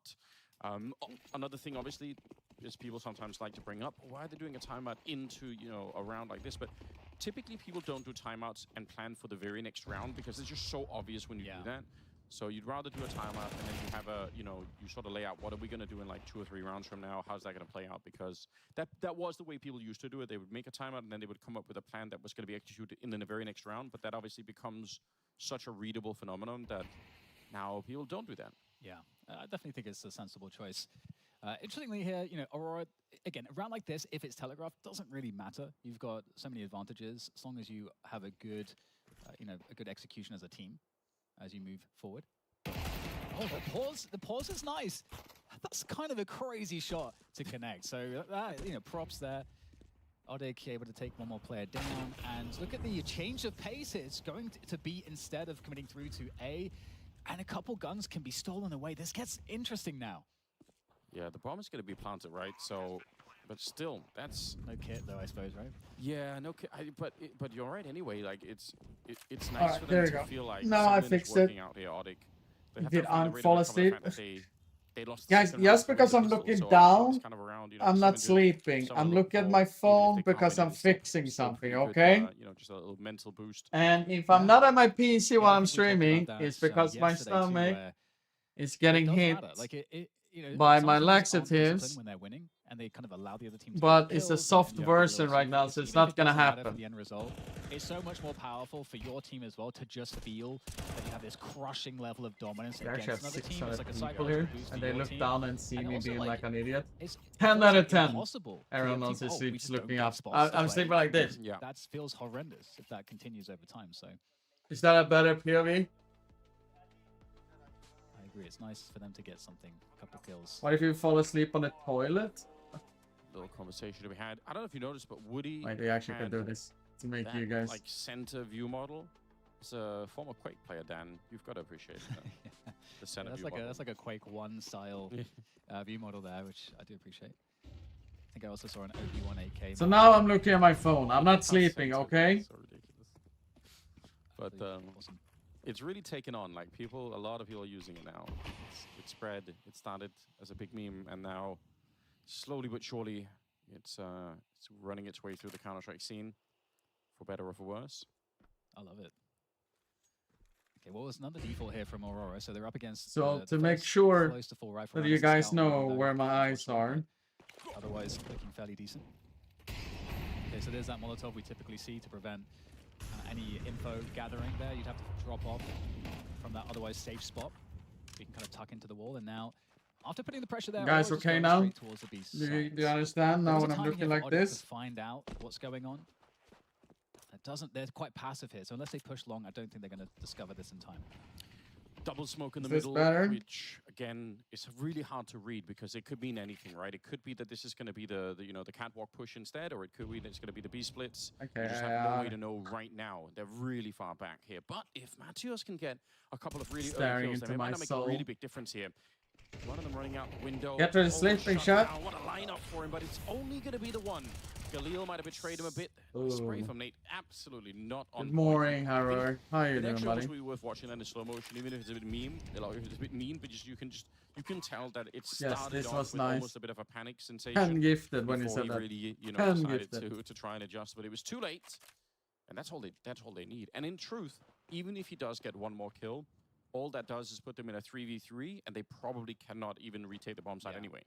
Another thing, obviously, is people sometimes like to bring up, why are they doing a timeout into, you know, a round like this? But typically people don't do timeouts and plan for the very next round because it's just so obvious when you do that. So you'd rather do a timeout and then you have you sort of lay out what are we going to do in like 2 or 3 rounds from now? How's that going to play out? Because that was the way people used to do it. They would make a timeout and then they would come up with a plan that was going to be executed in the very next round. But that obviously becomes such a readable phenomenon that now people don't do that. Yeah, I definitely think it's a sensible choice. Interestingly here, Aurora, again, around like this, if it's telegraphed, doesn't really matter. You've got so many advantages as long as you have a good, a good execution as a team as you move forward. Oh, the pause is nice. That's kind of a crazy shot to connect. So, props there. Odik able to take one more player down. And look at the change of pace. It's going to be, instead of committing through to A, and a couple guns can be stolen away. This gets interesting now. Yeah, the bomb is going to be planted, right? So, but still, that's no kit though, I suppose, right? Yeah, no kit. But you're right anyway. Like it's nice for there them you to go. feel like No, I something is fixed working it. out here. Odik. Did I fall asleep? They lost Guys, just because I'm looking down, kind of around, I'm not sleeping. I'm looking at my phone because I'm fixing something, okay? Just a little mental boost. And if I'm not at my PC while I'm streaming, it's because my stomach is getting hit by my laxatives. When they're winning, and they kind of allow the other team to But it's a soft version right now, so it's not gonna happen. The end result, it's so much more powerful for your team as well to just feel that you have this crushing level of dominance They actually have against another team. 600 It's like a people psychological here, boost and to they your look team. down and see And me also, being like an idiot. it's 10 out of 10. impossible for Everyone your else team. is Oh, we sleeps just don't looking get up. spots to I'm play. sleeping like this. Yeah. That feels horrendous if that continues over time. So Is that a better POV? I agree. It's nice for them to get something, a couple kills. What if you fall asleep on the toilet? Little conversation that we had. I don't know if you noticed, but Woody. Wait, we actually can do this to make that, you guys. like center view model. As a former Quake player, Dan, you've got to appreciate that. The center that's view model. That's like a Quake 1 style view model there, which I do appreciate. I think I also saw an OP1 8K. So now I'm looking at my phone. I'm not sleeping, okay? So ridiculous. But it's really taken on. Like a lot of people are using it now. It's spread. It started as a big meme, and now slowly but surely, it's running its way through the Counter-Strike scene, for better or for worse. I love it. Okay, well, there's another default here from Aurora, so they're up against. So the to make first sure close to full rifle that round you is guys Scout know Window, where my eyes are. Otherwise, looking fairly decent. Okay, so there's that Molotov we typically see to prevent any info gathering there. You'd have to drop off from that otherwise safe spot. You can kind of tuck into the wall, and now, after putting the pressure there, You guys Aurora just okay goes now? straight towards the Beast Do site. you understand now There was when a I'm timing looking here like for Odik this? to find out what's going on. They're quite passive here, so unless they push long, I don't think they're going to discover this in time. Double smoke in the Is this middle, better? which again is really hard to read because it could mean anything, right? It could be that this is going to be the catwalk push instead, or it could be that it's going to be the B splits. Okay, You just have no way to know right now. They're really far back here. But if Matthias can get a couple of really Staring early kills, into then it my might make soul. a really big difference here. One of them running out the window. Get to the Oh, sleeping shot. What a lineup for him, but it's only going to be the one. Galil might have betrayed him a bit. Spray Ooh. from Nate, absolutely not on Good point. morning, Harrower. How you It doing, actually buddy? was really worth watching that in slow motion, even if it's a bit mean. Like, if it's a bit mean, but you can tell that it started this off was with nice. almost a bit of a panic sensation. And gifted when you before said that. really, And decided gifted. to try and adjust, but it was too late. And that's all they need. And in truth, even if he does get one more kill, all that does is put them in a 3v3, and they probably cannot even retake the bomb site anyway.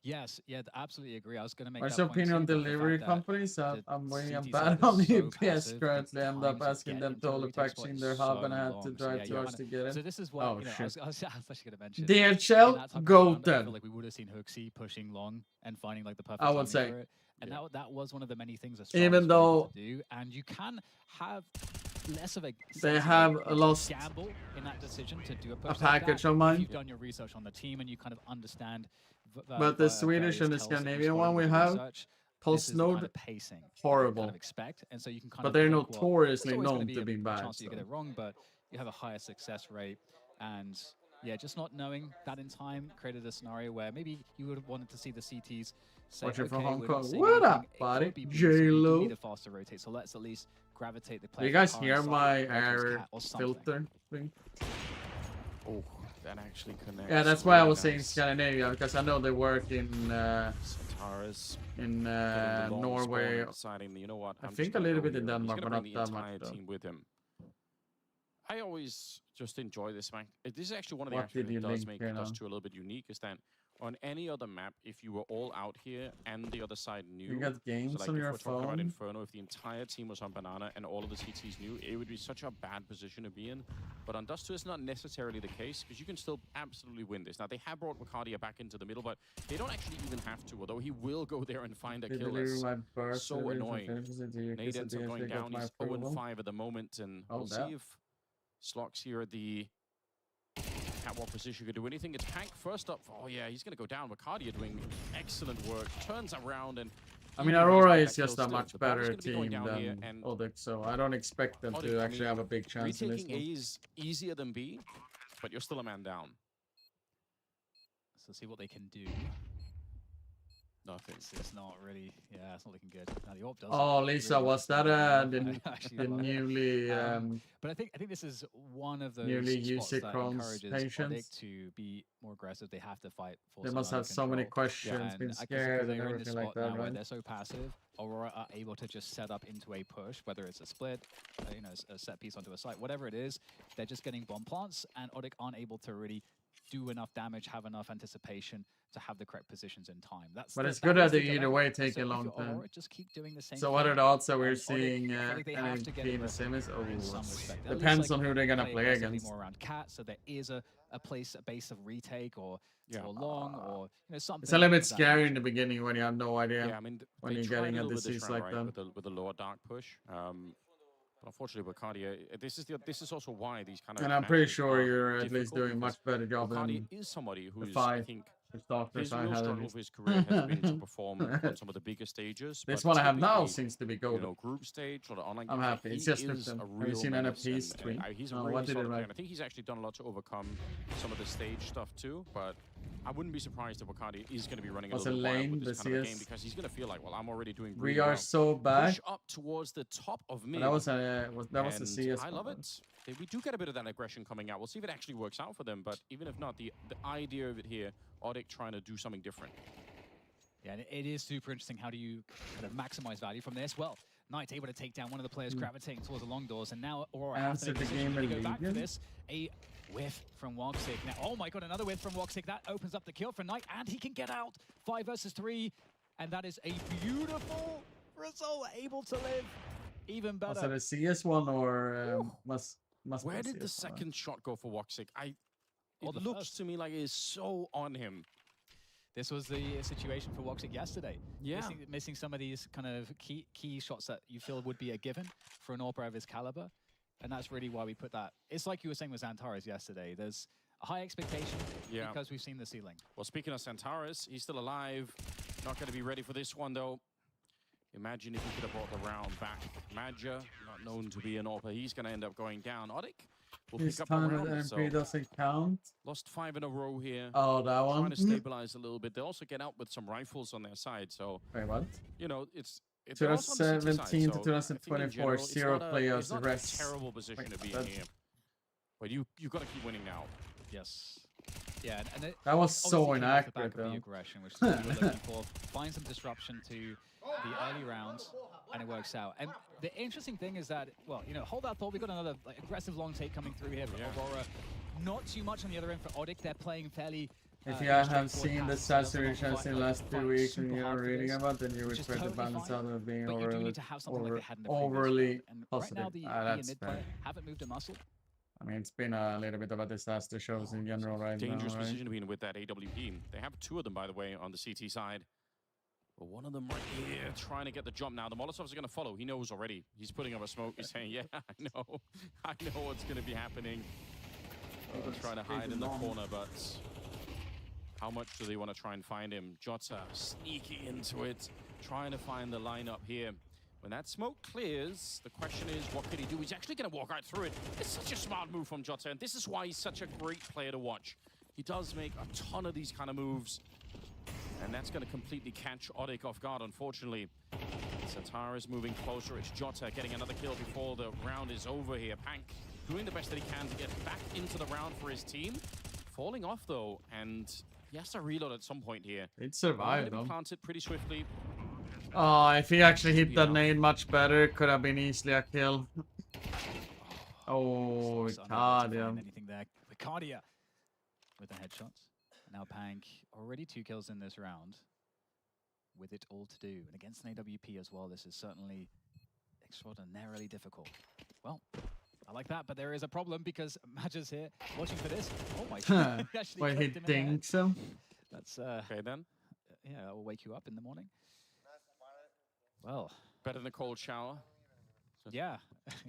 Yes, yeah, absolutely agree. I was going to make What's that your point opinion on too, but the delivery fact that companies? I'm waiting. I'm CT bad side on is the so EPS passive, currently. the I end up times to asking get them into to the hold the retake packs spot in is their hub, so and I had to long. So drive yeah, 2 you hours kinda- to get it. So this is what Oh, I was shit. actually going to mention. DHL, In that type of go round, I then. feel like we would have seen Hooksy pushing long and finding like the perfect I would timing say. for it. And that was one of the many things that Even Strongest were able though to do. And you can have less of a they have lost gamble in that decision to do a a push like package that of if mine. you've done your research on the team and you kind of understand. But the Swedish and the Scandinavian one we have, post node, pacing horrible. kind of expect, and so you can kind But of they're pick what- notoriously there's always known gonna to a be bad. chance that you get it wrong, but you have a higher success rate, and yeah, just not knowing that in time created a scenario where maybe you would have wanted to see the CTs say, Watching okay, from Hong we're not Kong. seeing What anything. up, It buddy? could be B, so we do J-Lo. need a faster rotate, so let's at least gravitate the Do player. you guys to the hear current my side, whether it's air cat or something. filter thing? Oh, that actually connects. Yeah, that's why I really was saying nice. Scandinavia, because I know they work in Santaras in getting the long Norway. spawn and deciding, you know what? I I'm think just a gonna little go bit in here. He's Denmark, gonna but bring not the that much, entire though. team with him. I always just enjoy this, man. This is actually one of the What aspects did you that does link make here Dust now? 2 a little bit unique, is that On any other map, if you were all out here and the other side knew, You got games so like on if your we're talking about phone. Inferno, if the entire team was on Banana and all of the CTs knew, it would be such a bad position to be in. But on Dust 2, it's not necessarily the case, because you can still absolutely win this. Now, they have brought Macardia back into the middle, but they don't actually even have to, although he will go there and find a kill. That's so annoying. Nade ends up going down. He's 0-5 at the moment, and we'll see if Slox here at the catwalk position could do anything. It's Pank first up. Oh yeah, he's gonna go down. Macardia doing excellent work. Turns around and I mean, Aurora is just a much better team than Odex, so I don't expect them to actually have a big chance in this one. Retaking A is easier than B, but you're still a man down. So see what they can do. Nothing. It's not really, yeah, it's not looking good. Now the AWP does. Oh, Lisa, really was that the newly but I think this is one of those newly spots that Usychron's encourages patience? Odik to be more aggressive. They have to fight for. They must have so many questions, been scared and everything like that, where right? they're so passive. Aurora are able to just set up into a push, whether it's a split, you know, a set piece onto a site, whatever it is. They're just getting bomb plants, and Odik aren't able to really do enough damage, have enough anticipation to have the correct positions in time. But it's good at either way taking a long time. Just keep doing the same So what are the odds that we're Odik, seeing I think they have to get team the aggressive same as? Oh, in some respect. At least, depends like, on who they're gonna play aggressively against. more around cat, so there is a base of retake or long or something. It's a little bit of that scary in nature. the beginning when you have no idea. Yeah, I mean, when they you're tried getting a a little bit this disease round, like right, that. with the lower dark push. But unfortunately, Bacardia, this is also why these kind of. And I'm pretty matches sure are you're at least difficult, doing because much better job Bacardia than is somebody who the is, I five think, doctors his I real had. struggle of his career has been to perform on some of the bigger stages. This but one I have now typically, seems to be you gold. know, group stage or the online I'm games, happy. he It's just is them. a Have you real seen menace, NFP's and, tweet? he's a Oh, really what did solid it player, write? and I think he's actually done a lot to overcome some of the stage stuff too. But I wouldn't be surprised if Bacardia is going to be running a Was little it wild lane, with this the kind of a CS? game, because he's going to feel like, well, I'm already doing We really are well. so bad. Push up towards the top of mid. That was a the And CS. I love one. it. We do get a bit of that aggression coming out. We'll see if it actually works out for them. But even if not, the idea of it here, Odik trying to do something different. Yeah, and it is super interesting. How do you kind of maximize value from this? Well, Knight able to take down one of the players gravitating towards the long doors, and now Aurora have to Answer make a the decision. game Do they go back for Legion. this? A whiff from Woxic. Now, oh my god, another whiff from Woxic. That opens up the kill for Knight, and he can get out. 5 versus 3, and that is a beautiful result. Able to live even better. Was it a CS one or must Where be a did the CS one, second shot go for Woxic? Or It the looks first. to me like it is so on him. This was the situation for Woxic yesterday. Yeah. Missing some of these kind of key shots that you feel would be a given for an AWP of his caliber. And that's really why we put that. It's like you were saying with Xantares yesterday. There's a high expectation because we've seen the ceiling. Well, speaking of Xantares, he's still alive. Not going to be ready for this one, though. Imagine if he could have brought the round back. Madja, not known to be an AWP. He's going to end up going down. Odik will This pick up a time round. the So MP doesn't count. lost 5 in a row here. Oh, that one? Trying to stabilize a little bit. They also get out with some rifles on their side. So, Wait, what? you know, they're also on the city side, 2017 to so I think in 2024, general, it's 0 not players it's not rest. a terrible position to be in That's- here. But you've got to keep winning now. Yes. Yeah, and it That was so obviously came off the back inaccurate, of the though. aggression, which is what we were looking for. Find some disruption to the early rounds, and it works out. And the interesting thing is that, well, you know, hold that thought. We've got another aggressive long take coming through here for Aurora. Not too much on the other end for Odik. They're playing fairly. If you have seen the saturation in the last 2 weeks and you're reading about, then you would try to balance out of being But you do need to have something like they had in the overly previous round. And right positive. now, the That's mid fair. player haven't moved a muscle. I mean, it's been a little bit of a disaster shows in general right Dangerous now, right? position to be in with that AWP. They have 2 of them, by the way, on the CT side. But one of them right here trying to get the jump now. The Molotovs are going to follow. He knows already. He's putting up a smoke. He's saying, yeah, I know. I know what's going to be happening. People trying to hide in the corner, but how much do they want to try and find him? Jota sneaking into it, trying to find the lineup here. When that smoke clears, the question is, what could he do? He's actually going to walk right through it. It's such a smart move from Jota, and this is why he's such a great player to watch. He does make a ton of these kind of moves, and that's going to completely catch Odik off guard, unfortunately. Xantares moving closer. It's Jota getting another kill before the round is over here. Pank doing the best that he can to get back into the round for his team. Falling off, though, and he has to reload at some point here. It survived, though. Planted pretty swiftly. Oh, if he actually hit that nade much better, it could have been easily a kill. Oh, Vicaria. Anything there. Vicaria with the headshots. Now Pank, already 2 kills in this round, with it all to do. And against an AWP as well, this is certainly extraordinarily difficult. Well, I like that, but there is a problem because Madger's here watching for this. Oh my god. Wait, he thinks so? That's okay then. Yeah, that will wake you up in the morning. Well, better than a cold shower. Yeah.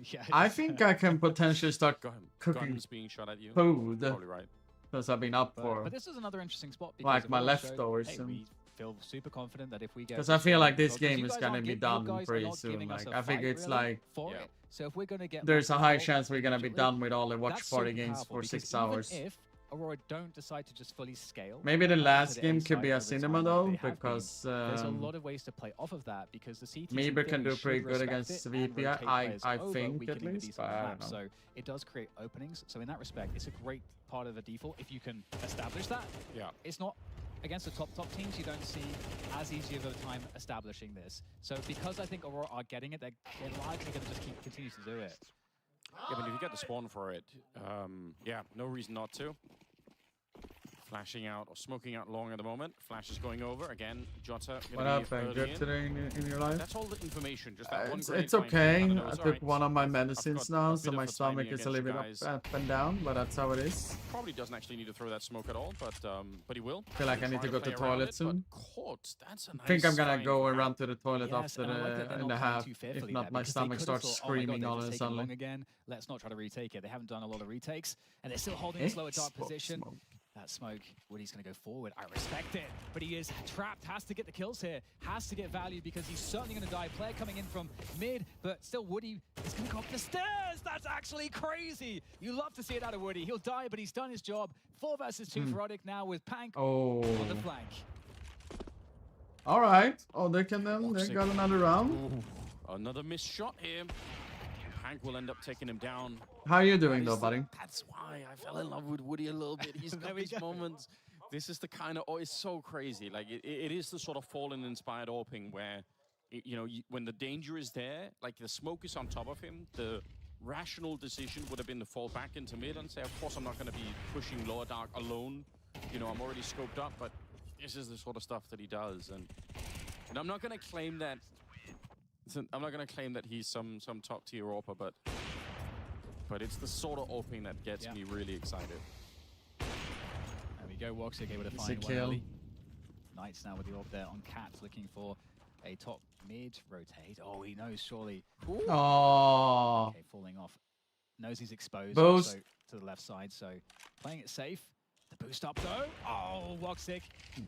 Yeah. I think I can potentially start cooking Guns being shot at you. food. Probably right. Because I've been up for But this is another interesting spot because like my Aurora showed, leftovers. hey, we feel super confident that if we get Because I feel like this because game you is guys gonna aren't be giving- you done guys are pretty not soon. giving us Like a I think fight, it's really, like for it. So if we're gonna get there's a knocked high out chance we're gonna be immediately, done with all the watch that's party super games powerful for because 6 hours. Even if Aurora don't decide to just fully scale. Maybe the to last the game A could be side a over cinema time like though, they have been, because there's a lot of ways to play off of that because the CT Meeber can do pretty good against VP, I think at least, but I don't know. So it does create openings. So in that respect, it's a great part of the default if you can establish that. Yeah. It's not against the top teams, you don't see as easy of a time establishing this. So because I think Aurora are getting it, they're likely going to just continue to do it. Yeah, but if you get the spawn for it, yeah, no reason not to. Flashing out or smoking out long at the moment. Flash is going over again. Jota. What happened? Good today in your life? That's all the information. Just that one It's grenade okay. find. I took one of my medicines got now, a so bit my of a stomach timing is a little bit against you up and down, but that's how it is. Probably doesn't actually need to throw that smoke at all, but he will. I feel like I need to go to the toilet soon. Court, that's a nice I think I'm gonna find go for around to the toilet Yes, after and I like that they're the not half. playing too If fearfully not, there, my because they stomach could've starts thought, oh my God, screaming they've all of just a taken long sudden. again. Let's not try to retake it. They haven't done a lot of retakes, and they're still holding this lower dark position. That smoke, Woody's going to go forward. I respect it, but he is trapped. Has to get the kills here. Has to get value because he's certainly going to die. Player coming in from mid, but still Woody is going to go up the stairs. That's actually crazy. You love to see it out of Woody. He'll die, but he's done his job. 4 versus 2 for Odic now with Pank on the flank. All right. Oh, they got another round. Ooh, another missed shot here. Hank will end up taking him down. How are you doing though, buddy? That's why I fell in love with Woody a little bit. He's got these moments. This is the kind of, it's so crazy. Like it is the sort of Fallen-inspired AWPing where, you know, when the danger is there, like the smoke is on top of him, the rational decision would have been to fall back into mid and say, of course I'm not going to be pushing lower dark alone. You know, I'm already scoped up, but this is the sort of stuff that he does. And I'm not going to claim that. I'm not going to claim that he's some top tier AWPer, but it's the sort of AWPing that gets me really excited. There we go. Woxic able to find one early. Knights now with the AWP there on Cat, looking for a top mid rotate. Oh, he knows surely. Oh. Okay, falling off. Knows he's exposed Boost. also to the left side, so playing it safe. The boost up though. Oh, Woxic. He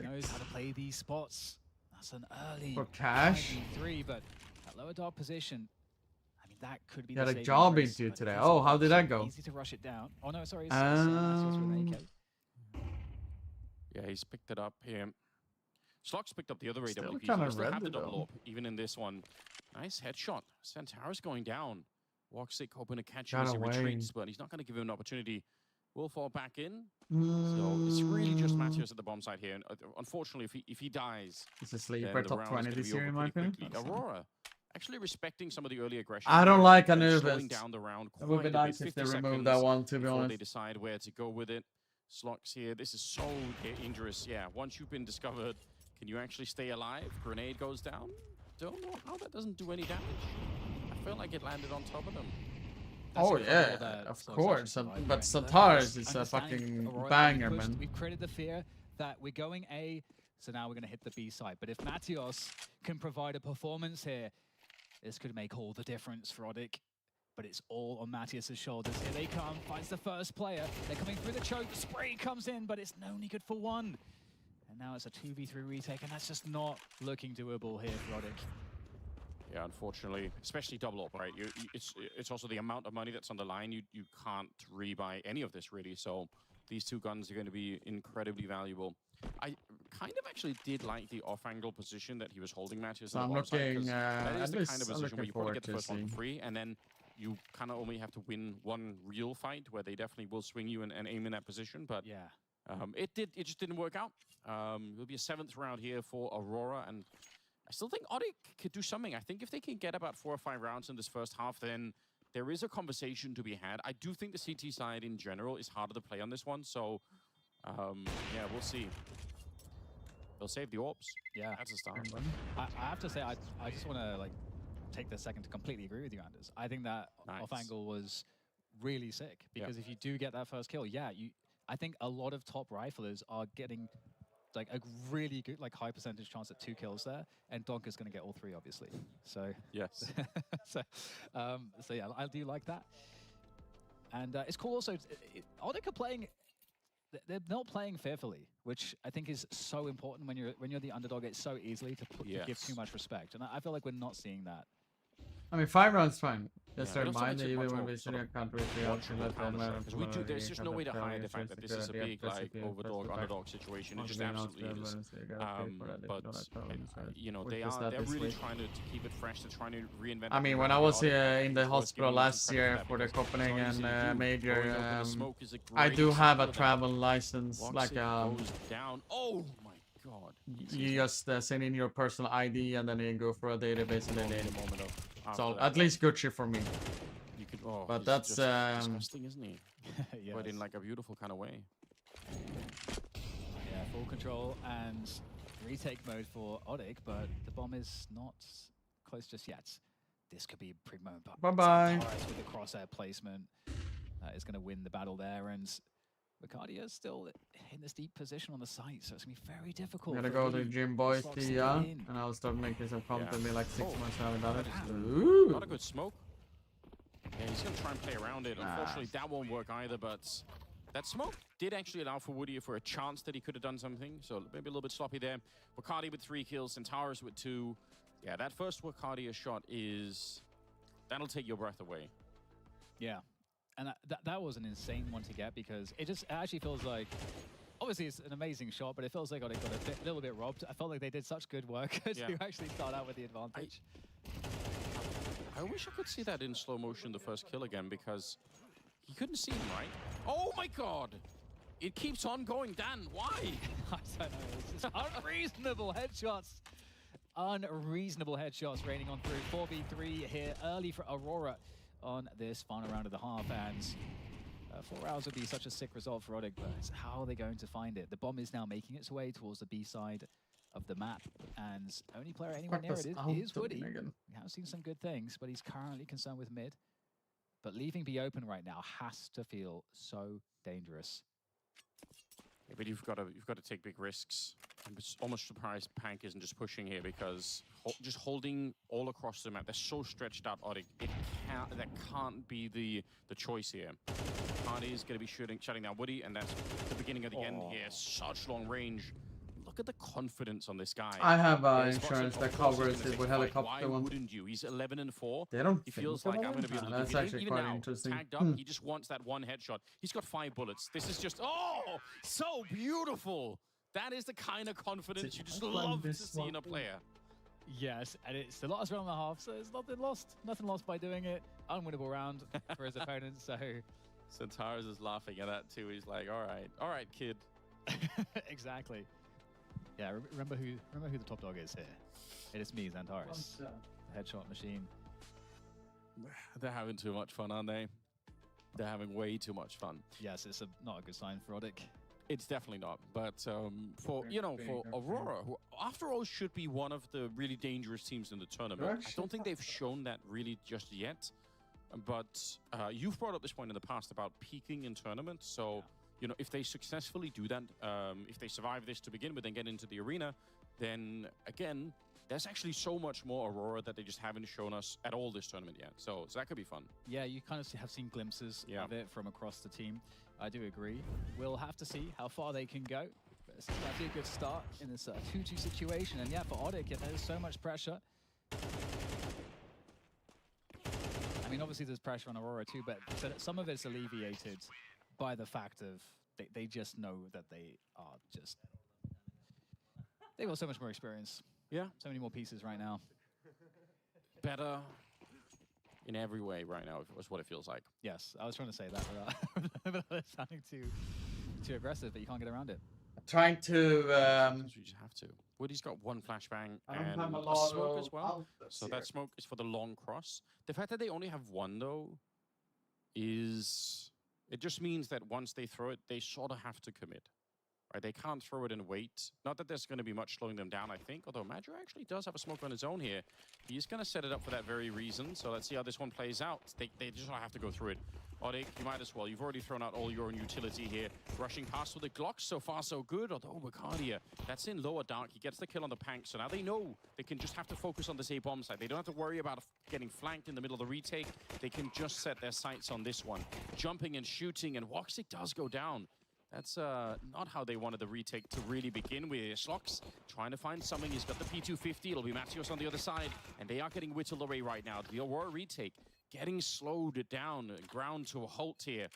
knows how to play these spots. That's an early For cash. 3, but that lower dark position. I mean, that could be. He had the a saving job grace, into but today. he's Oh, how did that so go? Easy to rush it down. Oh no, sorry. It's with an AK. Yeah, he's picked it up here. Slock's picked up the other Still AWP. kinda He still have the red, double though. AWP, even in this one. Nice headshot. Santara's going down. Woxic hoping to catch Got him as he away. retreats, but he's not going to give him an opportunity. Will fall back in. So it's really just Matthias at the bomb site here. And unfortunately, if he dies, He's a then sleeper, the top round is 20 gonna this be year, over in my pretty opinion. quickly. Aurora actually respecting some of the early aggression. I don't there like and Anubis. slowing down the round It would be quite a bit, nice if 50 they removed seconds that one, to be before honest. they decide where to go with it. Slock's here. This is so dangerous. Yeah, once you've been discovered, can you actually stay alive? Grenade goes down. Don't know how that doesn't do any damage. I feel like it landed on top of them. Oh yeah, of course. But Satars is a fucking banger, man. We've created the fear that we're going A, so now we're going to hit the B side. But if Matthias can provide a performance here, this could make all the difference for Odic. But it's all on Matthias' shoulders. Here they come, finds the first player. They're coming through the choke, the spray comes in, but it's only good for one. And now it's a 2v3 retake, and that's just not looking doable here for Odic. Yeah, unfortunately, especially double up, right? It's also the amount of money that's on the line. You can't rebuy any of this, really. So these two guns are going to be incredibly valuable. I kind of actually did like the off-angle position that he was holding Matthias. So I'm that looking, is the kind of I'm position where looking you probably forward get the to first one seeing. for free, and then you kind of only have to win one real fight where they definitely will swing you and aim in that position. But yeah, it just didn't work out. It'll be a 7th round here for Aurora, and I still think Odic could do something. I think if they can get about 4 or 5 rounds in this first half, then there is a conversation to be had. I do think the CT side in general is harder to play on this one, so Yeah, we'll see. They'll save the orbs. Yeah. That's a start. I have to say, I just want to like take the second to completely agree with you, Anders. I think that off angle was really sick because if you do get that first kill, I think a lot of top riflers are getting like a really good, like high percentage chance at 2 kills there, and Donker's going to get all 3, obviously. So yes. so yeah, I do like that, and it's cool also. Odic are playing. They're not playing fearfully, which I think is so important when you're the underdog. It's so easily to give too much respect, and I feel like we're not seeing that. I mean, 5 rounds fine. Just a reminder, even when we see a country, there's just no way to hide the fact that this is a big, like, underdog situation. It just absolutely is. But, you know, they're really trying to keep it fresh. They're trying to reinvent. I mean, when I was in the hospital last year for the Copenhagen major, I do have a travel license, like down. Oh my god! You just send in your personal ID and then you go for a database and then so at least Gucci for me. You could, but that's disgusting, isn't he? Yes. But in like a beautiful kind of way. Yeah, full control and retake mode for Odic, but the bomb is not close just yet. This could be primo. Bye-bye. With the crosshair placement is going to win the battle there, and Vicardia is still in this deep position on the site, so it's going to be very difficult. I'm gonna go to the gym, boys, and I'll start making some comment to me like 6 months now without it. Ooh. Not a good smoke. Yeah, he's gonna try and play around it. Unfortunately, that won't work either, but that smoke did actually allow for Woody for a chance that he could have done something, so maybe a little bit sloppy there. Vicardia with 3 kills, Centaurus with 2. Yeah, that first Vicardia shot that'll take your breath away. Yeah. And that was an insane one to get because it actually feels like, obviously it's an amazing shot, but it feels like I got a little bit robbed. I felt like they did such good work to actually start out with the advantage. I wish I could see that in slow motion, the first kill again, because he couldn't see him, right? Oh my god! It keeps on going, Dan, why? I don't know, it's just unreasonable headshots. Unreasonable headshots raining on through. 4v3 here early for Aurora on this final round of the half, and 4 rounds would be such a sick result for Odic, but how are they going to find it? The bomb is now making its way towards the B side of the map, and only player anywhere near it is Woody. We have seen some good things, but he's currently concerned with mid. But leaving B open right now has to feel so dangerous. Yeah, but you've got to take big risks. I'm almost surprised Pank isn't just pushing here, because just holding all across the map, they're so stretched out, Odic. That can't be the choice here. Hardy is going to be shutting down Woody, and that's the beginning of the end here. Such long range. Look at the confidence on this guy. I have insurance that covers it with helicopter. Why wouldn't you? He's 11-4. They don't. He feels like I'm going to be able to. That's actually quite interesting. Tagged up, he just wants that one headshot. He's got 5 bullets. This is just so beautiful. That is the kind of confidence you just love to see in a player. Yes, and it's the last round and a half, so it's nothing lost. Nothing lost by doing it. Unwinnable round for his opponent. So Centaurus is laughing at that too. He's like, all right, kid. Exactly. Yeah, remember who the top dog is here. It is me, Centaurus. The headshot machine. They're having too much fun, aren't they? They're having way too much fun. Yes, it's not a good sign for Odic. It's definitely not. But for Aurora, who after all should be one of the really dangerous teams in the tournament, I don't think they've shown that really just yet. But you've brought up this point in the past about peaking in tournaments. So, you know, if they successfully do that, if they survive this to begin with and get into the arena, then again, there's actually so much more Aurora that they just haven't shown us at all this tournament yet. So that could be fun. Yeah, you kind of have seen glimpses of it from across the team. I do agree. We'll have to see how far they can go. But it's actually a good start in this 2-2 situation. And yeah, for Odic, there's so much pressure. I mean, obviously there's pressure on Aurora too, but some of it's alleviated by the fact of they just know that they are just... They've got so much more experience. Yeah. So many more pieces right now. Better in every way right now is what it feels like. Yes, I was trying to say that without sounding too aggressive, but you can't get around it. Trying to... You just have to. Woody's got 1 flashbang I don't and have a a lot smoke of as well. outlets So here. that smoke is for the long cross. The fact that they only have 1, though, is... It just means that once they throw it, they sort of have to commit. Right, they can't throw it and wait. Not that there's going to be much slowing them down, I think. Although Madra actually does have a smoke on his own here. He's going to set it up for that very reason. So let's see how this one plays out. They just have to go through it. Odik, you might as well. You've already thrown out all your own utility here. Rushing past with the Glocks, so far so good. Although Wicardia, that's in lower dark. He gets the kill on the Pank. So now they know they can just have to focus on this A-bomb side. They don't have to worry about getting flanked in the middle of the retake. They can just set their sights on this one. Jumping and shooting, and Woxic does go down. That's not how they wanted the retake to really begin with. Slox trying to find something. He's got the P250. It'll be Mathios on the other side. And they are getting whittled away right now. The Aurora retake getting slowed down, ground to a halt here.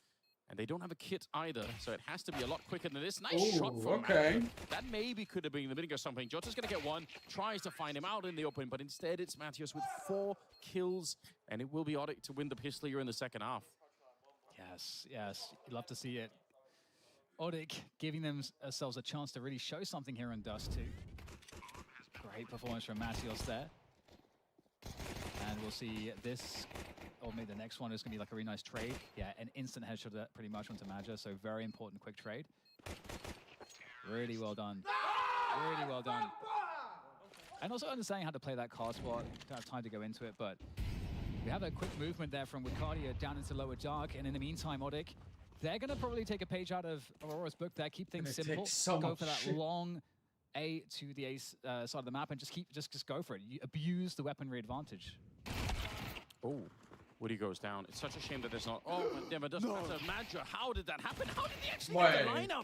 And they don't have a kit either, so it has to be a lot quicker than this. Nice shot from Mathios. That maybe could have been the beginning of something. Jota's going to get one, tries to find him out in the open, but instead it's Mathios with 4 kills. And it will be Odik to win the pistol here in the second half. Yes, yes. You'd love to see it. Odik giving themselves a chance to really show something here in Dust 2. Great performance from Mathios there. And we'll see this, or maybe the next one is going to be like a really nice trade. Yeah, an instant headshot that pretty much onto Madra, so very important quick trade. Really well done. Really well done. And also understanding how to play that card spot. Don't have time to go into it, but we have a quick movement there from Wicardia down into lower dark, and in the meantime, Odik, they're going to probably take a page out of Aurora's book there, keep things simple, go for that long A to the ace side of the map, and just go for it. You abuse the weaponry advantage. Oh, Woody goes down. It's such a shame that there's not... Oh, damn, it doesn't matter. Madra, how did that happen? How did he actually get the lineup?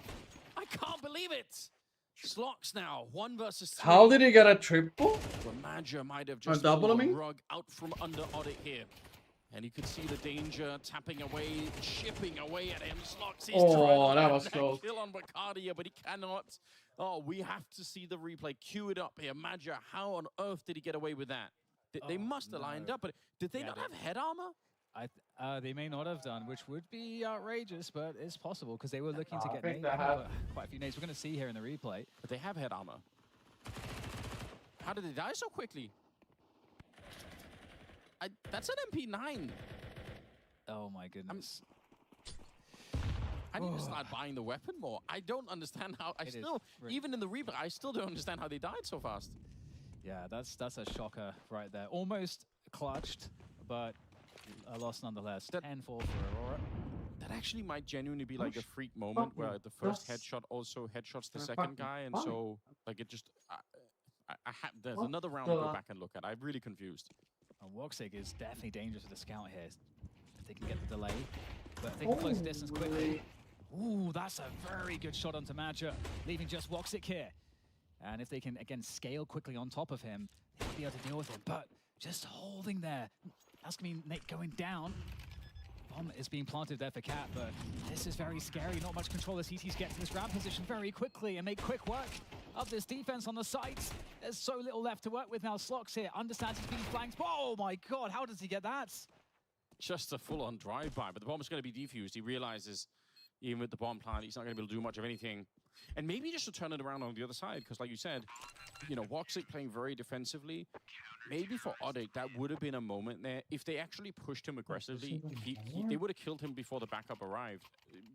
I can't believe it. Slox now, 1 versus 3. How did he get a triple? Well, Madra might have just double, pulled the rug out from under Odik here. And you could see the danger tapping away, chipping away at him. Slox, he's trying that to was close. kill on Wicardia, but he cannot. Oh, we have to see the replay. Cue it up here. Madra, how on earth did he get away with that? They must have lined up, but did they not have head armor? They may not have done, which would be outrageous, but it's possible because they were looking to get quite a few nades. We're going to see here in the replay. But they have head armor. How did they die so quickly? That's an MP9. Oh my goodness. I need to start buying the weapon more. I don't understand how. Even in the replay, I still don't understand how they died so fast. Yeah, that's a shocker right there. Almost clutched, but a loss nonetheless. 10-4 for Aurora. That actually might genuinely be like a freak moment where the first headshot also headshots the second guy, and so like it just. There's another round to go back and look at. I'm really confused. Woxic is definitely dangerous with the scout here. If they can get the delay, but if they can close the distance quickly. Ooh, that's a very good shot onto Madra, leaving just Woxic here. And if they can, again, scale quickly on top of him, they'll be able to deal with him. But just holding there. That's going to be Nate going down. Bomb is being planted there for Cat, but this is very scary. Not much control as CTs get to this grab position very quickly and make quick work of this defense on the sides. There's so little left to work with now. Slox here understands he's being flanked. Oh my god, how does he get that? Just a full-on drive-by, but the bomb is going to be defused. He realizes, even with the bomb plant, he's not going to be able to do much of anything. And maybe just to turn it around on the other side, because like you said, you know, Woxic playing very defensively. Maybe for Odik, that would have been a moment there. If they actually pushed him aggressively, they would have killed him before the backup arrived.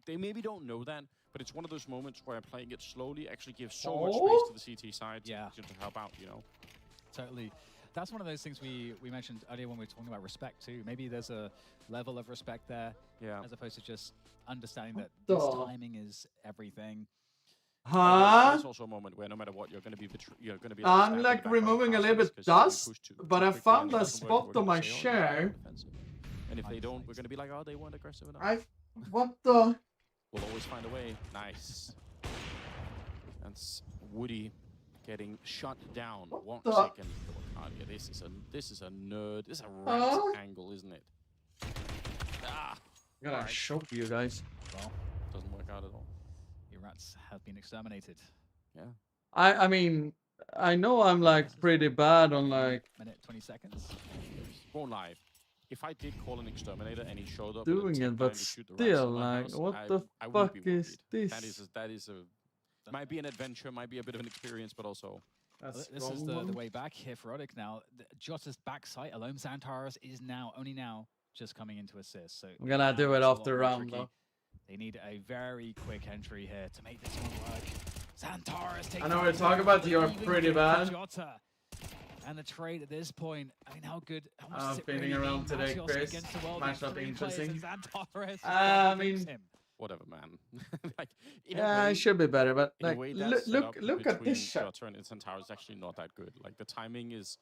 They maybe don't know that, but it's one of those moments where playing it slowly actually gives so much space to the CT side to help out, you know? Totally. That's one of those things we mentioned earlier when we were talking about respect too. Maybe there's a level of respect there, as opposed to just understanding that this timing is everything. It's also a moment where no matter what, you're going to be. I'm like removing a little bit dust, but I found a spot on my share. And if they don't, we're going to be like, oh, they weren't aggressive enough. What the? We'll always find a way. Nice. That's Woody getting shut down. One second. Yeah, this is a nerd. This is a rat angle, isn't it? I gotta show you guys. Well, doesn't work out at all. Your rats have been exterminated. Yeah. I mean, I know I'm like pretty bad on like. Minute 20 seconds. Won't lie. If I did call an exterminator and he showed up doing it, but still, like, what the fuck is this? That is might be an adventure, might be a bit of an experience, but also. This is the way back here for Odik now. Jota's backside alone. Xantares is only now just coming into assist. So I'm gonna do it after round though. They need a very quick entry here to make this one work. Xantares I taking know we're talking about you're pretty bad. And the trade at this point, I mean, how good? How much I'm does it feeling really around mean? today, Malchios Chris. against the world, Might not be 3 players, interesting. and Xantares I mean, him. Whatever, man. Like, yeah, it should be better, but in a like, way, that setup look at between this shot. Jota and Centaur is actually not that good. Like, the timing is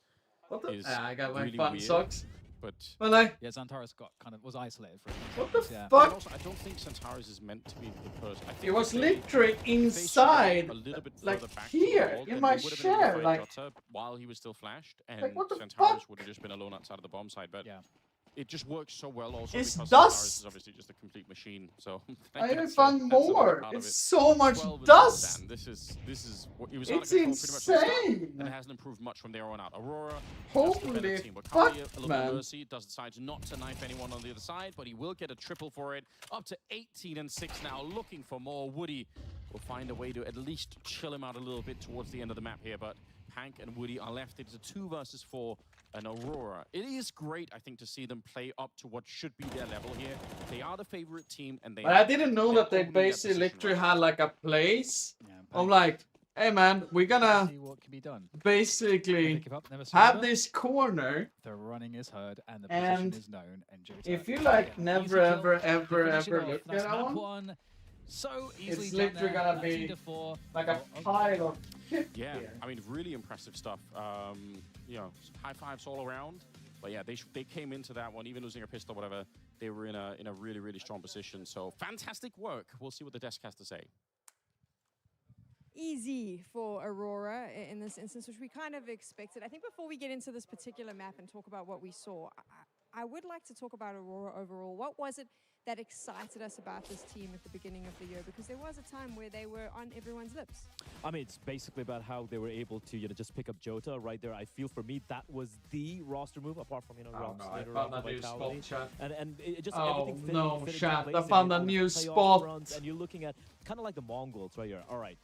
I got my really fun weird. socks. But like, yeah, Xantares was isolated for what the yeah. fuck? Also, I don't think Centaurus is meant to be the person. I think It was if they- literally if they inside, a little bit like further back to the here wall, in then my they would have been able to share, find like. Jota while he was still flashed, and what the Centaurus fuck? would have just been alone outside of the bomb side. But yeah. It just works so well also It's because dust. Centaurus is obviously just a complete machine. So I even that's found that's another more. part of It's it. so much 12 and dust. 10. This is what it was It's out of control pretty much from the start, insane. and it hasn't improved much from there on out. Aurora, Holy just the better team. But fuck, Kali, a little man. bit of mercy, does decide not to knife anyone on the other side, but he will get a triple for it. Up to 18 and 6 now, looking for more. Woody will find a way to at least chill him out a little bit towards the end of the map here, but Hank and Woody are left. It's a 2 versus 4. And Aurora. It is great, I think, to see them play up to what should be their level here. They are the favorite team, and they. But I didn't know that they basically literally had like a place. I'm like, hey man, we're gonna See what can be done. basically Pick up, never have surrender. this corner. The running is heard and the And position is known. And Jota if you like again, never easy kill. ever ever They finish it ever off. look That's at map that one, one. So easily it's done literally there. gonna 13 be to 4. like a pile of shit Yeah, here. I mean, really impressive stuff. You know, high fives all around. But yeah, they came into that one, even losing a pistol, whatever. They were in a really, really strong position. So fantastic work. We'll see what the desk has to say. Easy for Aurora in this instance, which we kind of expected. I think before we get into this particular map and talk about what we saw, I would like to talk about Aurora overall. What was it that excited us about this team at the beginning of the year? Because there was a time where they were on everyone's lips. I mean, it's basically about how they were able to, just pick up Jota right there. I feel for me that was the roster move, apart from Rock's I later found on a new vitality. spot, chat. And it just Oh, everything fit, no, fit into chat. place I and found you're a able to new playoff spot. runs, and you're looking at kind of like the Mongols right here. All right.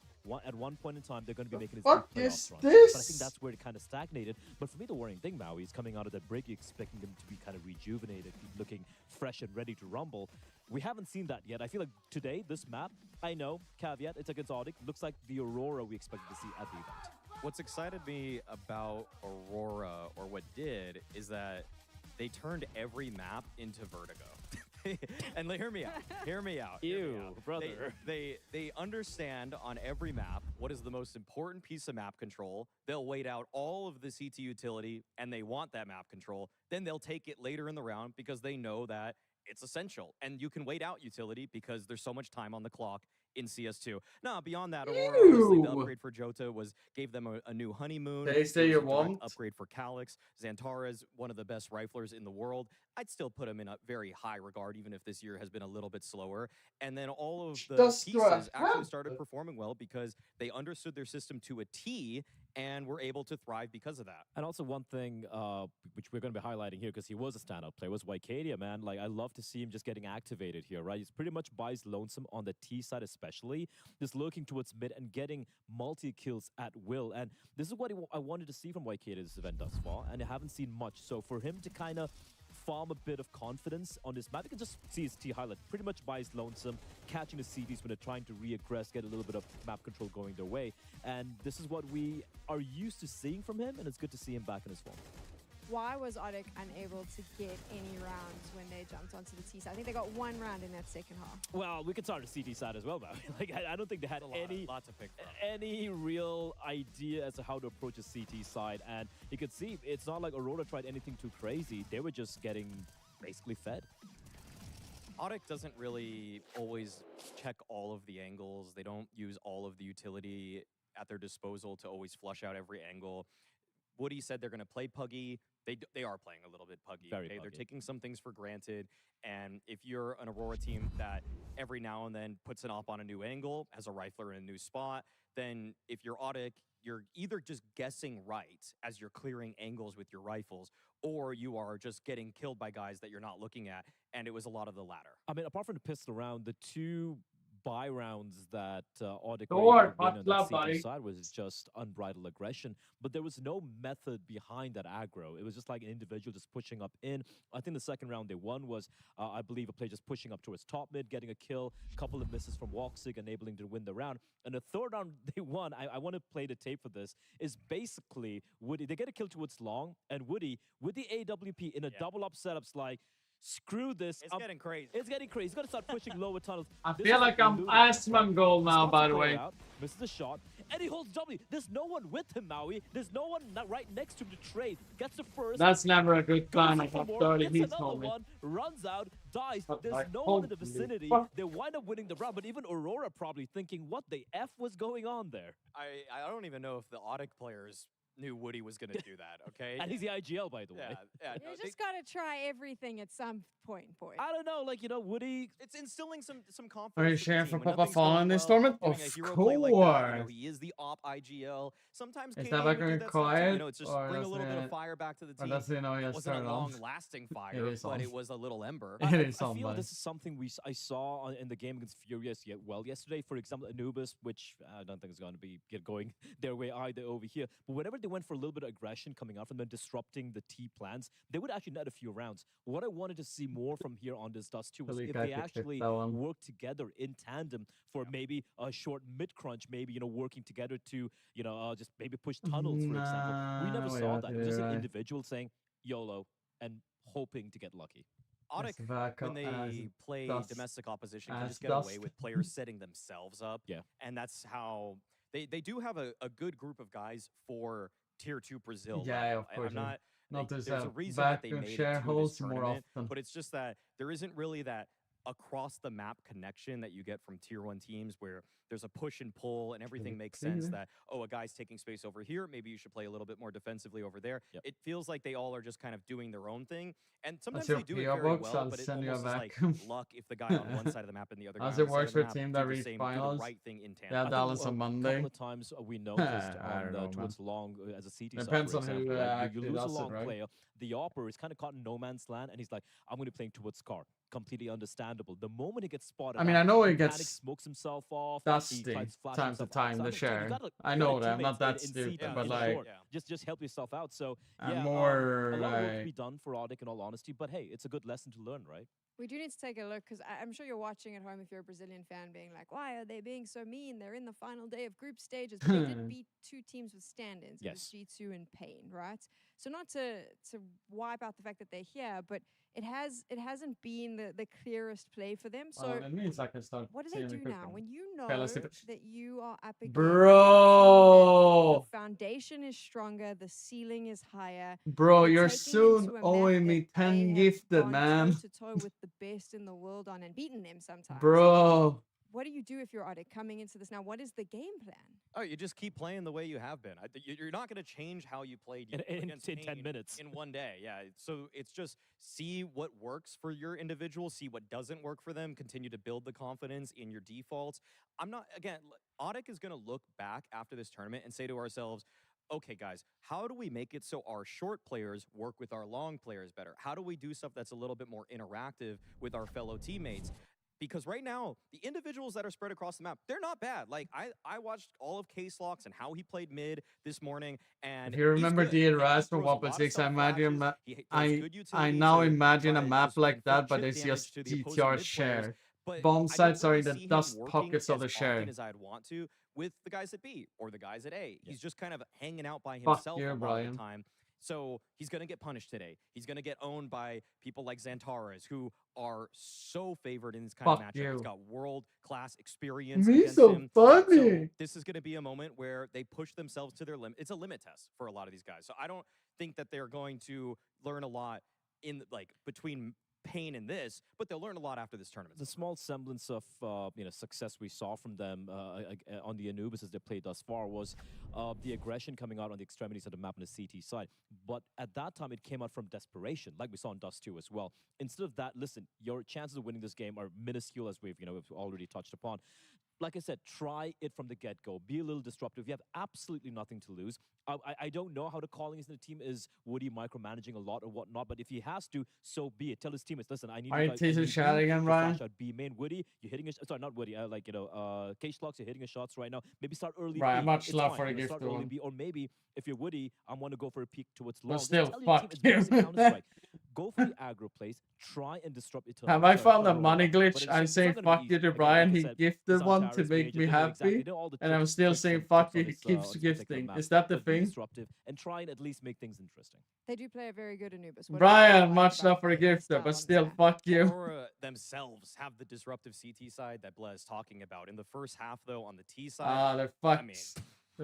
At one point in time, they're going to be making this fuck big is playoff run. this? But I think that's where it kind of stagnated. But for me, the worrying thing, Maui, is coming out of that break, you're expecting them to be kind of rejuvenated, looking fresh and ready to rumble. We haven't seen that yet. I feel like today, this map, I know, caveat, it's against Audic, looks like the Aurora we expected to see at the event. What's excited me about Aurora, or what did, is that they turned every map into Vertigo. And hear me out. Hear me out. Ew, brother. They understand on every map what is the most important piece of map control. They'll wait out all of the CT utility, and they want that map control. Then they'll take it later in the round because they know that it's essential. And you can wait out utility because there's so much time on the clock in CS2. Now, beyond that, Aurora, obviously, the upgrade for Jota gave them a new honeymoon. They say you It was a direct won't. upgrade for Calyx. Xantares, one of the best riflers in the world. I'd still put him in a very high regard, even if this year has been a little bit slower. And then all of the Just pieces actually started performing well because they understood their system to a T and were able to thrive because of that. And also one thing, which we're going to be highlighting here, because he was a standout player, was Wycadia, man. Like, I love to see him just getting activated here, right? He's pretty much buys lonesome on the T side especially, just lurking towards mid and getting multi-kills at will. And this is what I wanted to see from Wycadia this event thus far, and I haven't seen much. So for him to kind of farm a bit of confidence on this map, you can just see his T highlight. Pretty much buys lonesome, catching the CDs when they're trying to re-aggress, get a little bit of map control going their way. And this is what we are used to seeing from him, and it's good to see him back in his form. Why was Audic unable to get any rounds when they jumped onto the T side? I think they got one round in that second half. Well, we could start the CT side as well, man. Like, I don't think they had lot to pick from. any real idea as to how to approach a CT side. And you could see, it's not like Aurora tried anything too crazy. They were just getting basically fed. Audic doesn't really always check all of the angles. They don't use all of the utility at their disposal to always flush out every angle. Woody said they're going to play Puggy. They are playing a little bit Puggy. Very okay? Puggy. They're taking some things for granted. And if you're an Aurora team that every now and then puts an op on a new angle, has a rifler in a new spot, then if you're Audic, you're either just guessing right as you're clearing angles with your rifles, or you are just getting killed by guys that you're not looking at. And it was a lot of the latter. I mean, apart from the pistol round, the two buy rounds that Audic were Door, able to win hot on club, that CT buddy. side was just unbridled aggression. But there was no method behind that aggro. It was just like an individual just pushing up in. I think the second round they won was, I believe, a player just pushing up towards top mid, getting a kill, couple of misses from Walksig, enabling to win the round. And the third round they won, I want to play the tape for this, is basically Woody. They get a kill towards long, and Woody, with the AWP in a double up setups, like, screw this. It's getting crazy. It's getting crazy. He's going to start pushing lower tunnels. I This feel is like I'm ludicrous, Asman right? goal He now, spots by a the player way. out, misses a shot, and he holds W. There's no one with him, Maui. There's no one right next to him to trade. Gets the first. That's never a good plan. I goes for have more, 30 gets hits another on me. one, runs out, dies. But There's like, no one in the holy vicinity. fuck. They wind up winning the round, but even Aurora probably thinking, what the F was going on there? I don't even know if the Audic players knew Woody was going to do that, okay? And he's the IGL, by the way. Yeah, You just got to try everything at some point, boy. I don't know, like, Woody... It's instilling some confidence. Are you with the sharing team. for When Papa nothing's Fall going in this well, tournament? doing Of a hero play like that, course. he is the op IGL. Sometimes Is KD that would back do going that stuff too. quiet? It's just Or bring a does little bit of it- fire back to the or team. does it know he It has wasn't a turned on? long-lasting fire, It is but on. it was a little ember. I It is feel on, like buddy. this is something I saw in the game against Furious yesterday. For example, Anubis, which I don't think is going to get going their way either over here. But whenever they went for a little bit of aggression coming out from them, disrupting the T plans, they would actually net a few rounds. What I wanted to see more from here on this Dust 2 was Really if got they to click actually that one. work together in tandem for maybe a short mid crunch, maybe working together to just maybe push tunnels, for example. We never No, saw yeah, that. It was just you're an right. individual saying YOLO and hoping to get lucky. Audic, when they play dust. domestic opposition, can As just get away dust. with players setting themselves up. Yeah. And that's how they do have a good group of guys for Tier 2 Brazil. Yeah, level. of And course, I'm yeah. not... Not there's to a have reason that they vacuum made it share to this holes more tournament, often. but it's just that there isn't really that across-the-map connection that you get from Tier 1 teams where there's a push and pull and everything makes sense that, oh, a guy's taking space over here, maybe you should play a little bit more defensively over there. It feels like they all are just kind of doing their own thing, and sometimes your they do it PO very box, well, I'll but it send you a almost is like vacuum. luck if the guy on one side of the map and the other guy How's on it the works side of for the a team map that do the reached same, do finals? the right thing in tandem. Yeah, Dallas on A Monday. couple of times we noticed I don't know, towards long as a CT Depends side, on for who, example, right? You actually lose a does it, long right? player. The Opper is kind of caught in no man's land, and he's like, I'm going to be playing towards Scar. Completely understandable. The moment he gets spotted, I mean, I know he panics, gets smokes himself off. dusty he tries to flash time to himself time, outside. the Dude, share. you gotta- I you know got that, I'm not that teammates in stupid, CT, but in like... short, just help yourself out. So I'm yeah, more a lot of work to like- be done for Audic, in all honesty. But hey, it's a good lesson to learn, right? We do need to take a look because I'm sure you're watching at home if you're a Brazilian fan being like, why are they being so mean? They're in the final day of group stages. But they did beat two teams with stand-ins. Yes. It was G2 and Pain, right? So not to wipe out the fact that they're here, but it hasn't been the clearest play for them. So that means I can start what do they seeing do the now? quicker. When you know Okay, let's see that you are up against Bro! the foundation is stronger, the ceiling is higher. Bro, you're you're taking soon into a map owing that me 10 have gifted, gone man. toe-to-toe with the best in the world on and beaten them sometimes. Bro. What do you do if you're Audic coming into this now? What is the game plan? Oh, you just keep playing the way you have been. You're not going to change how you played against in 10 Pain minutes. in one day. Yeah, so it's just see what works for your individual, see what doesn't work for them, continue to build the confidence in your defaults. Audic is going to look back after this tournament and say to ourselves, okay, guys, how do we make it so our short players work with our long players better? How do we do stuff that's a little bit more interactive with our fellow teammates? Because right now, the individuals that are spread across the map, they're not bad. Like, I watched all of K-Slox and how he played mid this morning, and If you remember he's good. DRS from He throws a lot of 1.6, I self imagine flashes. He does I good utility now to imagine a try to map just like inflict that, but chip it's damage just to the opposing GTR mid players, share. but Bomb I don't sites are really in the see him dust working pockets of as the share. often as I'd want to with the guys at B or the guys at A. He's just kind of hanging out by Fuck himself you, a lot of Brian. the time. So he's going to get punished today. He's going to get owned by people like Xantares, who are so favored in this kind of Fuck matchup. you. He's got world-class experience Me against so him. funny. So this is going to be a moment where they push themselves to their limit. It's a limit test for a lot of these guys. So I don't think that they're going to learn a lot in between Pain and this, but they'll learn a lot after this tournament. The small semblance of success we saw from them on the Anubis as they played thus far was the aggression coming out on the extremities of the map on the CT side. But at that time, it came out from desperation, like we saw in Dust 2 as well. Instead of that, listen, your chances of winning this game are minuscule, as we've already touched upon. like I said, try it from the get-go. Be a little disruptive. You have absolutely nothing to lose. I don't know how the calling is in the team. Is Woody micromanaging a lot or whatnot? But if he has to, so be it. Tell his teammates, listen, I need Are you you guys. teasing chat again, Ryan? Out B main. Woody, you're hitting a sorry, not Woody. Like Cage Locks, you're hitting your shots right now. Maybe start early. Ryan, B. much It's love fine. for the You know, gift start early one. B, or maybe if you're Woody, I want to go for a peek towards long. But Just still, tell your fuck team you. it's basic Counter-Strike. Go for the aggro plays. Try and disrupt it. Have I found a Aurora, money but glitch? at the I'm same saying time, it's not fuck gonna you be to easy. Brian. Like I He said, gifted one to Zantares, make Major, me they know exactly. happy. They know all the And I'm tricks still and saying tips fuck on you. He this, keeps on this particular gifting. map. Is that the But be thing? disruptive and try and at least make things interesting. They do play a very good Anubis. What Brian, much love for the gift, but still, fuck you. Aurora themselves have the disruptive CT side that Blaz is talking about. In the first half, though, on the T side, Ah, they're fucked.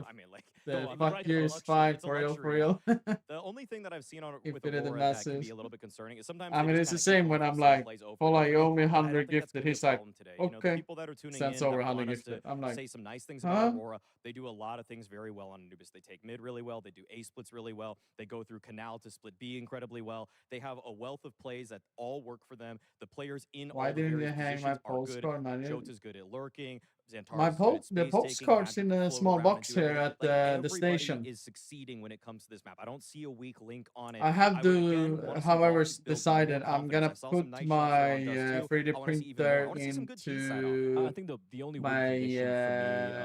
I mean, like, The no, fuck right, you it's a is fine, luxury. for real, It's a for real. luxury now. The only thing that I've seen on with Infinite Aurora that can messages. be a little bit concerning is sometimes I they mean, just it's the kinda same when kick I'm some like, plays over follow, and you over. owe me And I don't 100 think that's gifted. gonna be a He's like, problem today. You know, the okay. people that are tuning Sends in over that 100 want us to gifted. I'm like, say some nice things huh? about Aurora, they do a lot of things very well on Anubis. They take mid really well. They do A splits really well. They go through Canal to split B incredibly well. They have a wealth of plays that all work for them. The players in Why all the didn't you various hang my positions are good. postcard, man? Jota's good at lurking. My Zantares is good at the space postcard's taking. in Magic a can float small around and box do here everything. at Like, the everybody station. is succeeding when it comes to this map. I don't see a weak link on it. I have I would, again, to, wanna see however, Walksy build more decided I'm confidence. gonna I saw put some nice shots there on my Dust too. 3D I wanna see even more. I printer wanna see some good T side on it. I into think the only win my condition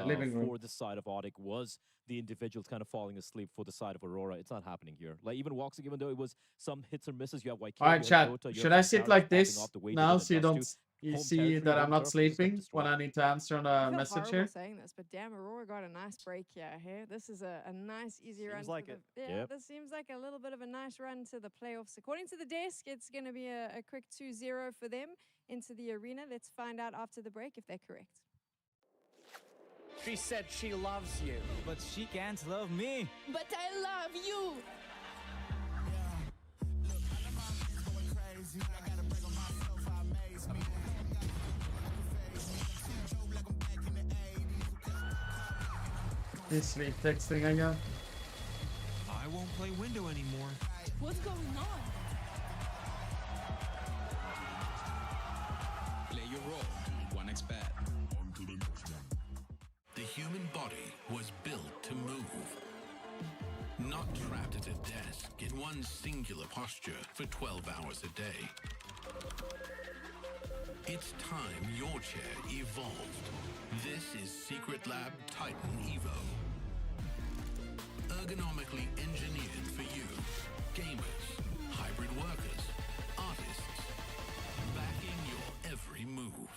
for me living room. for the side of Audic was the individuals kind of falling asleep for the side of Aurora. It's not happening here. Like even Walks, even though it was some hits or misses, you have YK. Alright, chat. Should I sit like this now so you don't see that I'm not sleeping when I need to answer on a I feel message horrible here? saying this, but damn, Aurora got a nice break here. This is a nice, easy run. like to it. the, yeah, Yep. this seems like a little bit of a nice run to the playoffs. According to the desk, it's going to be a quick 2-0 for them into the arena. Let's find out after the break if they're correct. She said she loves you, but she can't love me. But I love you. This sleep texting again. I won't play window anymore. What's going on? Play your role. 1xBet. The human body was built to move. Not trapped at a desk in one singular posture for 12 hours a day. It's time your chair evolved. This is Secret Lab Titan Evo. Ergonomically engineered for you. Gamers, hybrid workers, artists. Backing your every move.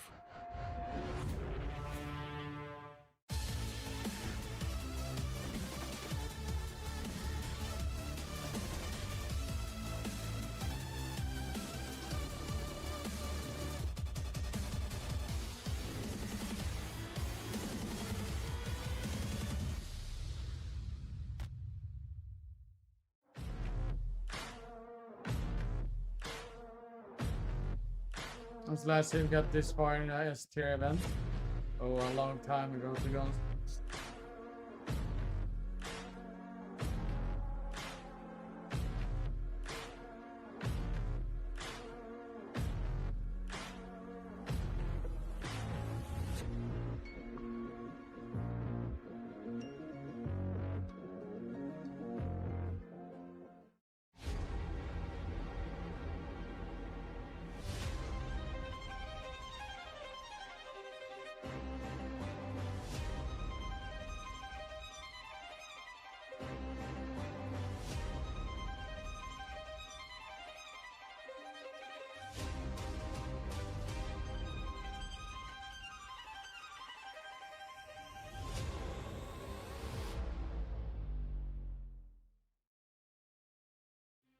When's the last time you got this far in a S tier event? Oh, a long time ago, to be honest.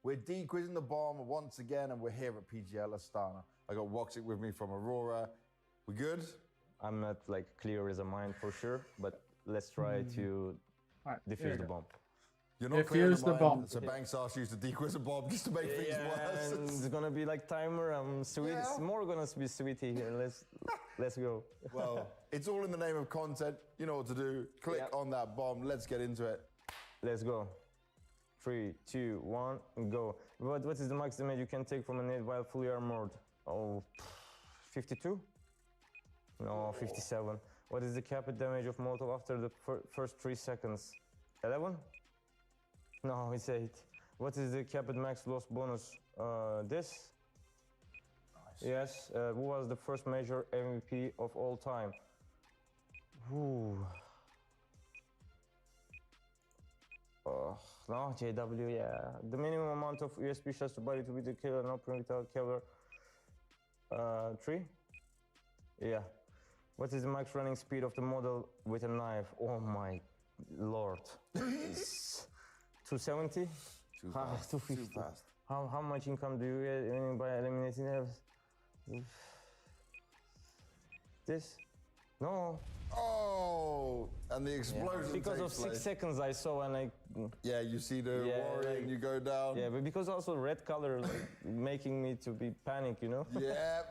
We're dequizzing the bomb once again, and we're here at PGL Astana. I got Woxic with me from Aurora. We good? I'm not like clear as a mind for sure, but let's try to defuse the bomb. You're not clear in the bomb. So Banks asked you to dequiz a bomb just to make things worse. And it's gonna be like timer. I'm sweet. Yeah. It's more gonna be sweetie here. Let's go. Well, it's all in the name of content. You know what to do. Click on that bomb. Let's get into it. Let's go. 3, 2, 1, and go. What is the max damage you can take from a nade while fully armored? Oh, 52? No, 57. What is the capped damage of Molotov after the first 3 seconds? 11? No, it's 8. What is the capped max loss bonus? This? Nice. Yes. Who was the first major MVP of all time? Ooh. Oh, no, JW, yeah. The minimum amount of USB shots to body to be the killer, no print without cover. 3? Yeah. What is the max running speed of the model with a knife? Oh my lord. 270? Too fast. 250. Too fast. How much income do you get by eliminating elves? This? No. Oh, and the explosion Because of 6 seconds I saw and I... Yeah, you see the warrior and you go down. Yeah, but because also red color making me to be panic, you know? Yeah,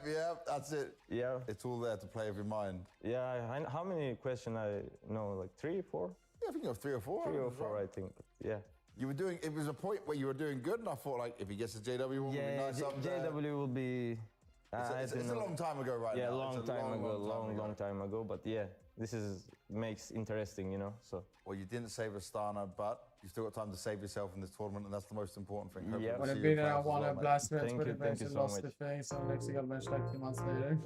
that's it. Yeah. It's all there to play with your mind. Yeah, how many questions I know? Like 3, 4? Yeah, I think you have 3 or 4. 3 or 4, I think. Yeah. You were doing, it was a point where you were doing good, and I thought, like, if he gets a JW one, will be nice up there. JW will be... It's a long time ago right now. Yeah, long time ago, but yeah, this makes interesting, you know, so. Well, you didn't save Astana, but you still got time to save yourself in this tournament, and that's the most important thing. Yeah. Would have been one of last match, but eventually so lost much. the face, and next got match like 2 months later.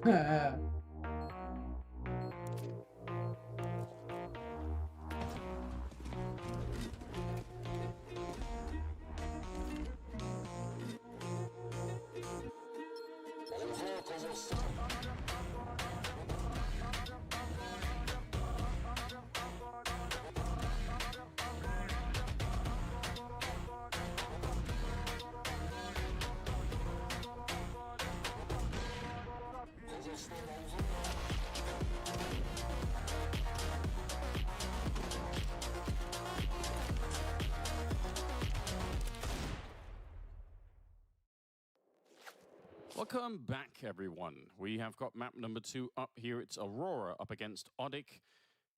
Welcome back, everyone. We have got map number 2 up here. It's Aurora up against Odic.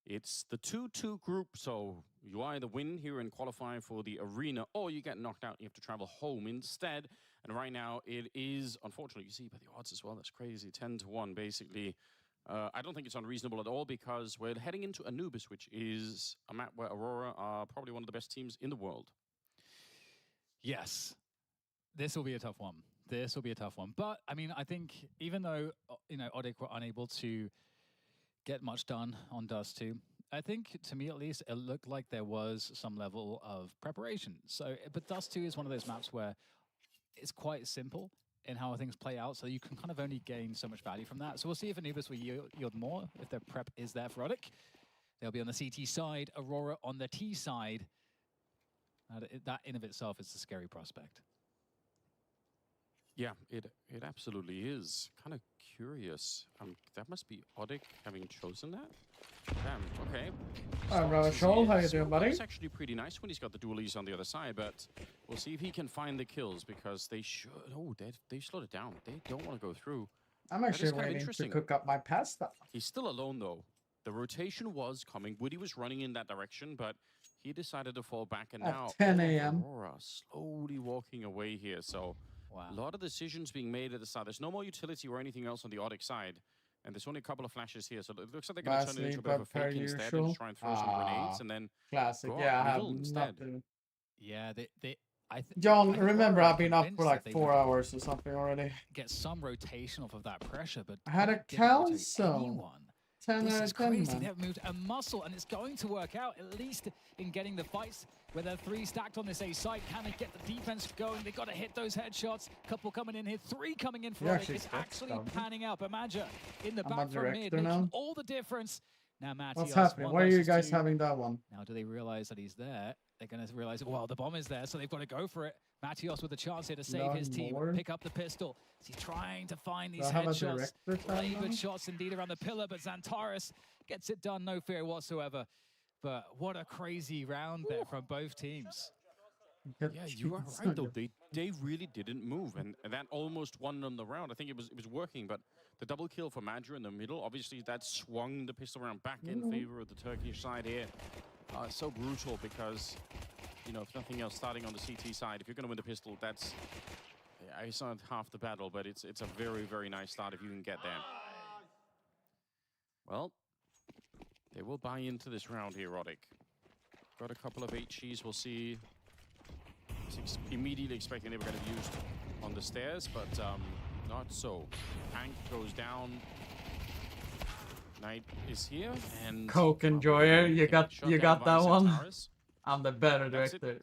It's the 2-2 group, so you either win here and qualify for the arena, or you get knocked out. You have to travel home instead. And right now, it is, unfortunately, you see by the odds as well, that's crazy, 10-1, basically. I don't think it's unreasonable at all, because we're heading into Anubis, which is a map where Aurora are probably one of the best teams in the world. Yes. This will be a tough one. This will be a tough one. But, I mean, I think even though, you know, Odic were unable to get much done on Dust 2, I think, to me at least, it looked like there was some level of preparation. So, but Dust 2 is one of those maps where it's quite simple in how things play out, so you can kind of only gain so much value from that. So we'll see if Anubis will yield more, if their prep is there for Odic. They'll be on the CT side, Aurora on the T side. That in of itself is a scary prospect. Yeah, it absolutely is. Kind of curious. That must be Odic having chosen that. Damn, okay. Alright, brother Shoal, how you doing, buddy? It's actually pretty nice when he's got the dualies on the other side, but we'll see if he can find the kills, because they should... Oh, they've slowed it down. They don't want to go through. I'm actually waiting to cook up my pasta. He's still alone, though. The rotation was coming. Woody was running in that direction, but he decided to fall back, and now 10 a.m. Aurora slowly walking away here, so... Wow. A lot of decisions being made at the side. There's no more utility or anything else on the Odic side. And there's only a couple of flashes here. So it looks like they're going to turn it into a bit of a fake instead and try and throw some grenades and then classic. go Yeah, I have instead. nothing. Yeah, John, remember I've been up for like 4 hours or something already. Get some rotation off of that pressure, but I had a calzone. 10 This out is of 10, crazy. man. They have moved a muscle, and it's going to work out, at least in getting the fights. Where they're 3 stacked on this A side, can they get the defense going? They got to hit those headshots. Couple coming in here, 3 coming in for Odic. It's actually panning out. But Maja in the back from mid, making all the difference. Now Mattias. What's happening? Why are you guys having that one? Now do they realize that he's there? They're going to realize, well, the bomb is there, so they've got to go for it. Mattias with a chance here to save his team. Pick up the pistol. He's trying to find these headshots. Labored shots indeed around the pillar, but Xantares gets it done, no fear whatsoever. But what a crazy round there from both teams. Yeah, you are right, though. They really didn't move, and that almost won them the round. I think it was working, but the double kill for Madra in the middle, obviously that swung the pistol round back in favor of the Turkish side here. It's so brutal because, you know, if nothing else, starting on the CT side, if you're going to win the pistol, that's... It's not half the battle, but it's a very, very nice start if you can get there. Well, They will buy into this round here, Roddick. Got a couple of HEs. We'll see. Immediately expecting they were going to be used on the stairs, but not so. Hank goes down. Knight is here, and Coke Enjoyer, you got that one. I'm the better director.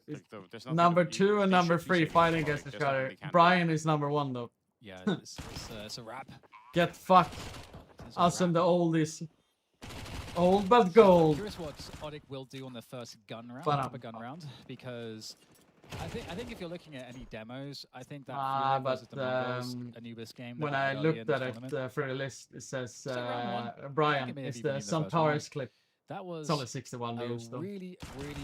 Number 2 and number 3 fighting against each other. Brian is number 1 though. Yeah, it's a wrap. Get fucked. Us and the oldies. Old but gold. Curious what Odik will do on the first gun round, But, gun round, because I think if you're looking at any demos, I think that but Anubis game. when I looked at it for the list, it says Brian is the some Towers clip. That was it's only 61 views though. Really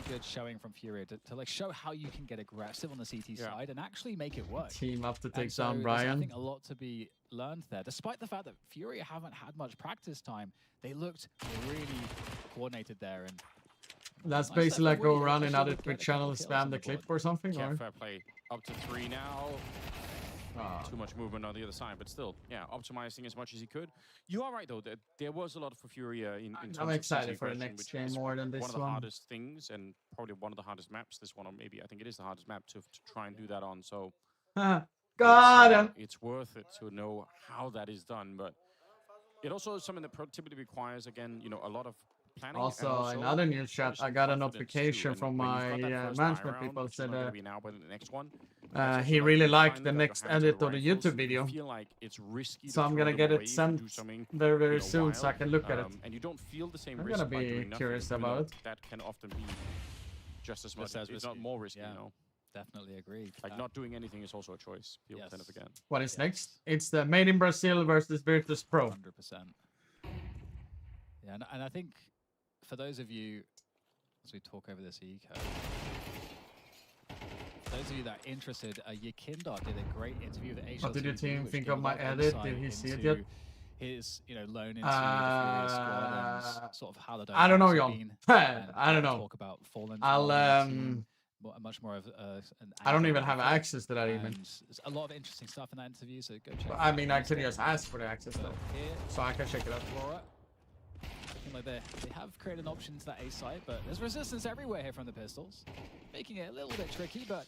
good showing from Furia to like show how you can get aggressive on the CT side and actually make it work. Team up to take so down I Brian. think a lot to be learned there. Despite the fact that Furia haven't had much practice time, they looked really coordinated there. And that's basically like go around another Twitch channel, spam the clip or something. Yeah, or? fair play. Up to 3 now. Too much movement on the other side, but still, yeah, optimizing as much as he could. You are right though. That there was a lot for Furia in terms I'm excited of for the next game more than this one. Of the hardest things, and probably one of the hardest maps. This one, or maybe I think it is the hardest map to try and do that on. So, got him. It's worth it to know how that is done, but it also is something that typically requires, again, you know, a lot of planning. Also, in other news chat, I got a notification from my management people said he really liked the next edit of the YouTube video. So I'm gonna get it sent very soon so I can look at it. And you don't feel the same I'm risk gonna by be doing curious nothing, about it. That can often be just as much as, if not more risky, you know. Definitely agree. Like not doing anything is also a choice. People tend to forget. What is next? It's the Made in Brazil versus Virtus Pro. 100%. Yeah, and I think for those of you, as we talk over this eco, those of you that are interested, Yakindar did a great interview with Asia. What did your team think of my edit? Did he see it yet? His, loan into the Furia squad and sort of how the I don't know, Jon. I don't know. Talk about Fallen. Much more of an. I don't even have access to that even. There's a lot of interesting stuff in that interview, so go check. I mean, I could just ask for the access though, so I can check it out. Aurora, looking like they have created an option to that A site, but there's resistance everywhere here from the pistols, making it a little bit tricky, but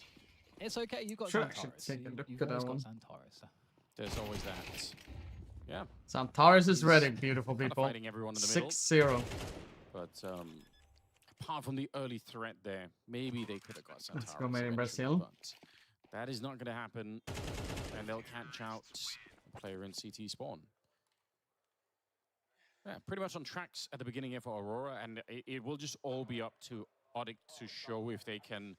it's okay. You've got Xantares. You've always got Xantares. There's always that. Yeah. Xantares is ready, beautiful people. Fighting everyone in the middle. 6-0. But apart from the early threat there, maybe they could have got Xantares. Let's go Made in Brazil. But that is not going to happen, and they'll catch out a player in CT spawn. Yeah, pretty much on tracks at the beginning here for Aurora, and it will just all be up to Odik to show if they can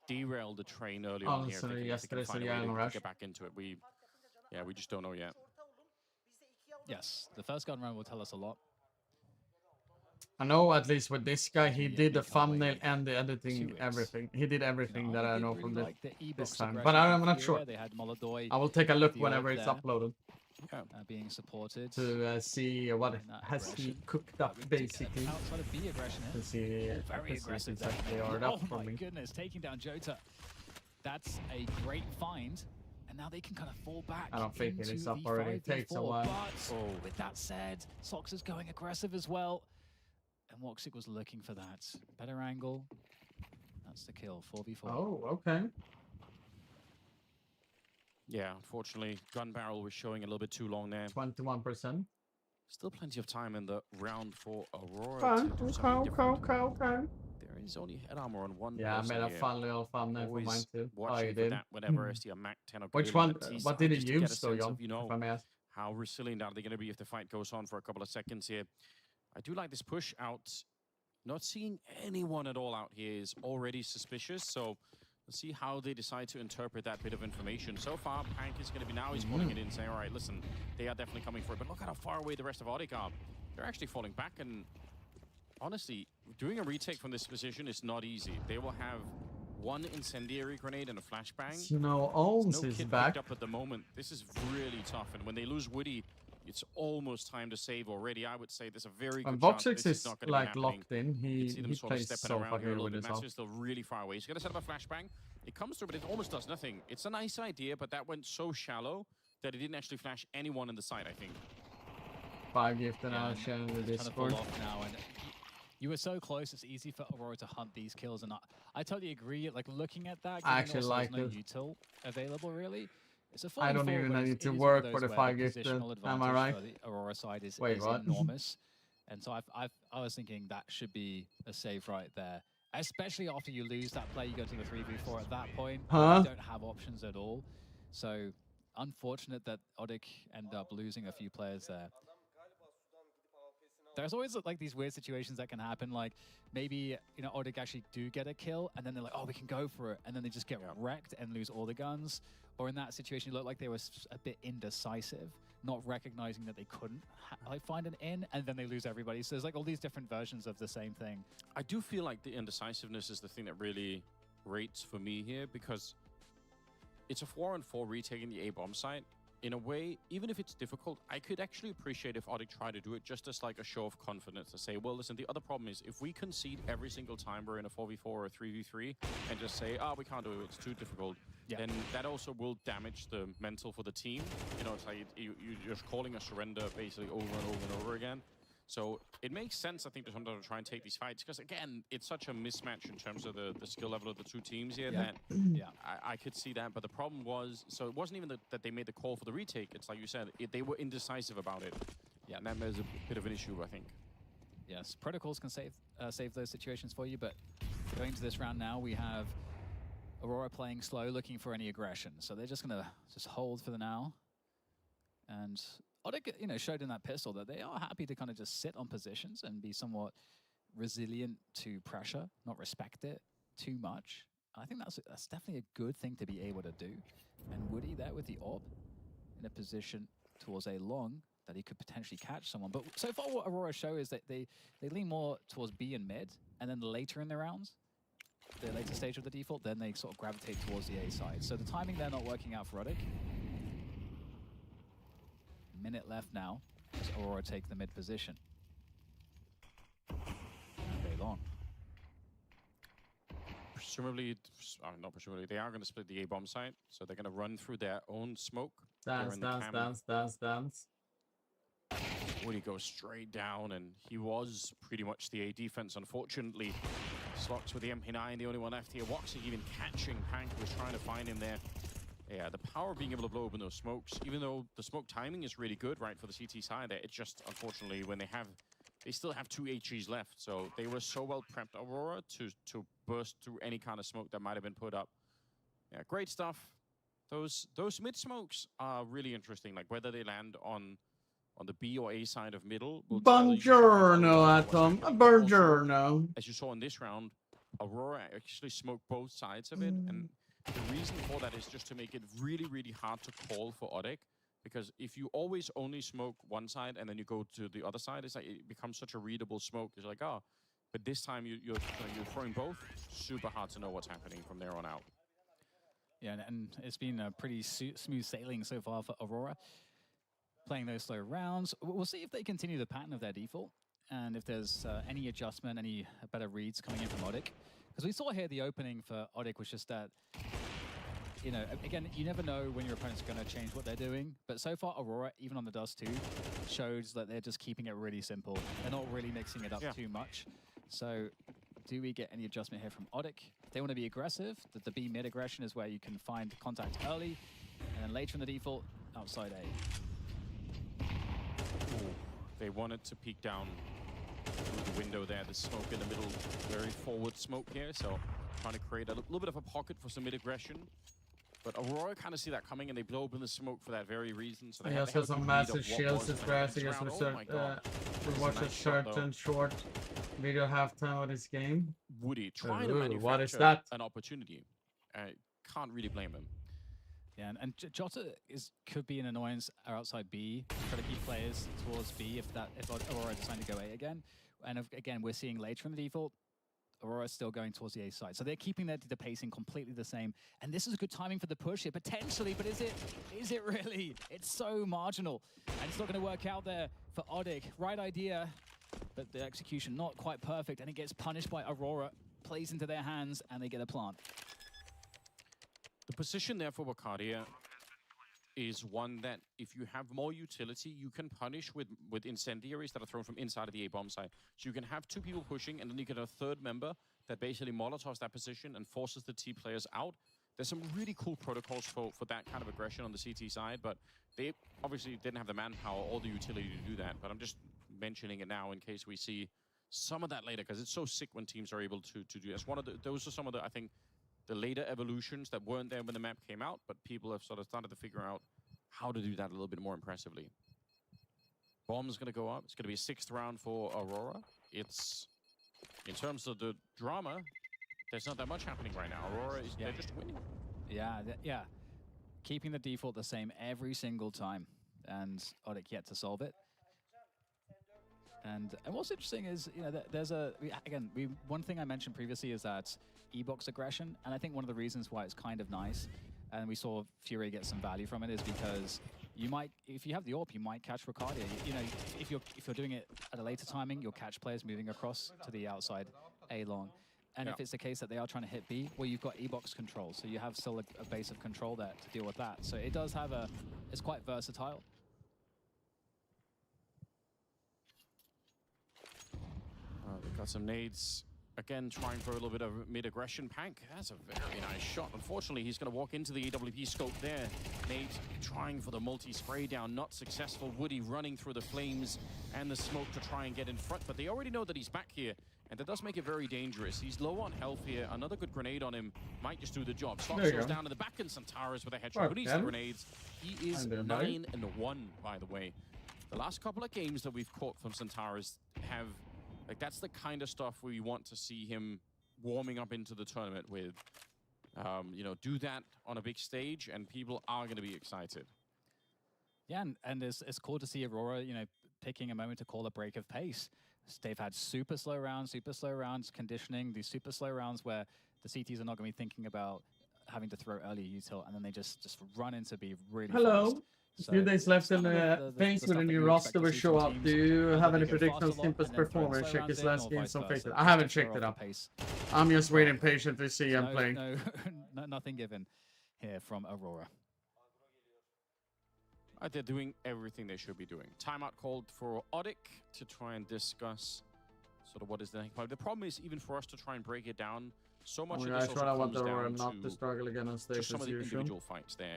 derail the train early on here. If they can find a way to get back into it. We just don't know yet. Yes, the first gun round will tell us a lot. I know at least with this guy, he did the thumbnail and the editing, everything. He did everything that I know from this time, but I'm not sure. I will take a look whenever it's uploaded. Being supported to see what has he cooked up basically. Outside of B aggression to see very aggressive. They are up for me. Goodness, taking down Jota. That's a great find. And now they can kind of fall back. I don't think it is up already. It takes a while. But with that said, Sox is going aggressive as well. And Woxic was looking for that. Better angle. That's the kill. 4v4. Oh, okay. Yeah, unfortunately, gun barrel was showing a little bit too long there. 21%. Still plenty of time in the round for Aurora. Okay. There is only head armor on one. Yeah, I made a fun little thumbnail for mine too. Oh, you did? Whenever I see a Mac 10 or which one? What did he use though, Jon? If I may ask. How resilient are they going to be if the fight goes on for a couple of seconds here? I do like this push out. Not seeing anyone at all out here is already suspicious. So let's see how they decide to interpret that bit of information. So far, Pank is going to be now. He's pulling it in, saying, all right, listen, they are definitely coming for it. But look at how far away the rest of Odik are. They're actually falling back. And honestly, doing a retake from this position is not easy. They will have one incendiary grenade and a flashbang. No, Ohms is back. Up at the moment. This is really tough. And when they lose Woody, it's almost time to save already. I would say there's a very good chance Voxix is not going like locked in. He plays so fucking with his Match is still really far away. He's going to set up a flashbang. It comes through, but it almost does nothing. It's a nice idea, but that went so shallow that it didn't actually flash anyone in the side, I think. 5 gifted out and sharing the it's trying to fall Discord. off now, and you were so close. It's easy for Aurora to hunt these kills, and I totally agree. Like looking at that, I actually also like there's it. no util available really. It's a 4-4, I don't even but need to it is work one for of the those 5 where the gifted. positional Am I advantage right? for the Aurora side is Wait, what? enormous. And so I was thinking that should be a save right there. Especially after you lose that play, you go to the 3v4 at that point. Huh? You don't have options at all. So unfortunate that Odik ended up losing a few players there. There's always like these weird situations that can happen. Like maybe, you know, Odik actually do get a kill and then they're like, oh, we can go for it. And then they just get wrecked and lose all the guns. Or in that situation, it looked like they were a bit indecisive, not recognizing that they couldn't like find an in, and then they lose everybody. So there's like all these different versions of the same thing. I do feel like the indecisiveness is the thing that really rates for me here, because it's a 4-on-4 retaking the A-bomb site. In a way, even if it's difficult, I could actually appreciate if Odik tried to do it just as like a show of confidence to say, well, listen, the other problem is if we concede every single time we're in a 4v4 or a 3v3 and just say, oh, we can't do it, it's too difficult, then that also will damage the mental for the team. You know, it's like you're just calling a surrender basically over and over and over again. So it makes sense, I think, to sometimes try and take these fights, because again, it's such a mismatch in terms of the skill level of the two teams here that I could see that. But the problem was, so it wasn't even that they made the call for the retake. It's like you said, they were indecisive about it. Yeah, and that was a bit of an issue, I think. Yes, protocols can save those situations for you, but going to this round now, we have Aurora playing slow, looking for any aggression. So they're just going to just hold for the now. And Odik, you know, showed in that pistol that they are happy to kind of just sit on positions and be somewhat resilient to pressure, not respect it too much. I think that's definitely a good thing to be able to do. And Woody there with the AWP in a position towards A long that he could potentially catch someone. But so far what Aurora show is that they lean more towards B and mid, and then later in the rounds, the later stage of the default, then they sort of gravitate towards the A side. So the timing there not working out for Odik. Minute left now as Aurora take the mid position. Very long. Presumably, not presumably, they are going to split the A-bomb site, so they're going to run through their own smoke. Dance. Woody goes straight down, and he was pretty much the A defense, unfortunately. Slox with the MP9, the only one left here. Woxy even catching Pank, was trying to find him there. Yeah, the power of being able to blow open those smokes, even though the smoke timing is really good, right, for the CT side there, it's just, unfortunately, when they still have 2 HGs left, so they were so well prepped, Aurora, to burst through any kind of smoke that might have been put up. Yeah, great stuff. Those mid smokes are really interesting, like whether they land on the B or A side of middle. Buongiorno, Atom. Buongiorno. As you saw in this round, Aurora actually smoked both sides of it, and the reason for that is just to make it really, really hard to call for Odik, because if you always only smoke one side and then you go to the other side, it's like it becomes such a readable smoke. It's like, oh, but this time you're throwing both. Super hard to know what's happening from there on out. Yeah, and it's been a pretty smooth sailing so far for Aurora. Playing those slow rounds. We'll see if they continue the pattern of their default, and if there's any adjustment, any better reads coming in from Odik. Because we saw here the opening for Odik was just that, you know, again, you never know when your opponent's going to change what they're doing. But so far, Aurora, even on the Dust 2, shows that they're just keeping it really simple. They're not really mixing it up too much. So do we get any adjustment here from Odik? If they want to be aggressive, the B mid aggression is where you can find contact early, and then later in the default, outside A. Ooh, they wanted to peek down through the window there. The smoke in the middle, very forward smoke here, so trying to create a little bit of a pocket for some mid aggression. But Aurora kind of see that coming, and they blow open the smoke for that very reason. So they have some massive shields as grass. I guess we watch a certain short video halftime of this game. Woody trying to manufacture what is that? An opportunity. Can't really blame him. Yeah, and Jota could be an annoyance outside B, try to keep players towards B if Aurora decide to go A again. And again, we're seeing later in the default, Aurora's still going towards the A side. So they're keeping the pacing completely the same. And this is a good timing for the push here, potentially, but is it really? It's so marginal. And it's not going to work out there for Odik. Right idea, but the execution not quite perfect, and it gets punished by Aurora, plays into their hands, and they get a plant. The position there for Wakadia is one that if you have more utility, you can punish with incendiaries that are thrown from inside of the A bomb site. So you can have two people pushing, and then you get a third member that basically molotovs that position and forces the T players out. There's some really cool protocols for that kind of aggression on the CT side, but they obviously didn't have the manpower or the utility to do that. But I'm just mentioning it now in case we see some of that later, because it's so sick when teams are able to do this. Those are some of the, I think, the later evolutions that weren't there when the map came out, but people have sort of started to figure out how to do that a little bit more impressively. Bomb's going to go up. It's going to be a 6th round for Aurora. It's, in terms of the drama, there's not that much happening right now. Aurora, they're just winning. Yeah. Keeping the default the same every single time, and Odik yet to solve it. And what's interesting is, you know, there's one thing I mentioned previously is that E-box aggression, and I think one of the reasons why it's kind of nice, and we saw Fury get some value from it, is because you might, if you have the AWP, you might catch Ricardia. You know, if you're doing it at a later timing, you'll catch players moving across to the outside A long. And if it's the case that they are trying to hit B, well, you've got E-box control, so you have still a base of control there to deal with that. So it does have it's quite versatile. They've got some nades. Again, trying for a little bit of mid-aggression. Pank, that's a very nice shot. Unfortunately, he's going to walk into the AWP scope there. Nade trying for the multi-spray down, not successful. Woody running through the flames and the smoke to try and get in front, but they already know that he's back here, and that does make it very dangerous. He's low on health here. Another good grenade on him might just do the job. Fox goes down to the back, and Santaris with a headshot. Who needs the grenades? He is 9-1, by the way. The last couple of games that we've caught from Santaris have... Like, that's the kind of stuff we want to see him warming up into the tournament with. You know, do that on a big stage, and people are going to be excited. Yeah, and it's cool to see Aurora, you know, picking a moment to call a break of pace. They've had super slow rounds, conditioning, these super slow rounds where the CTs are not going to be thinking about having to throw early util, and then they just run into B really fast. A few days left in the phase with a new roster will show up. Do you have any predictions on Timpa's performance? Check his last games on Facebook. I haven't checked it up. I'm just waiting patiently to see him playing. No, nothing given here from Aurora. They're doing everything they should be doing. Timeout called for Odik to try and discuss sort of what is the next point. The problem is, even for us to try and break it down, so much of this also comes down not to struggle again on stage some of the usual. individual fights there.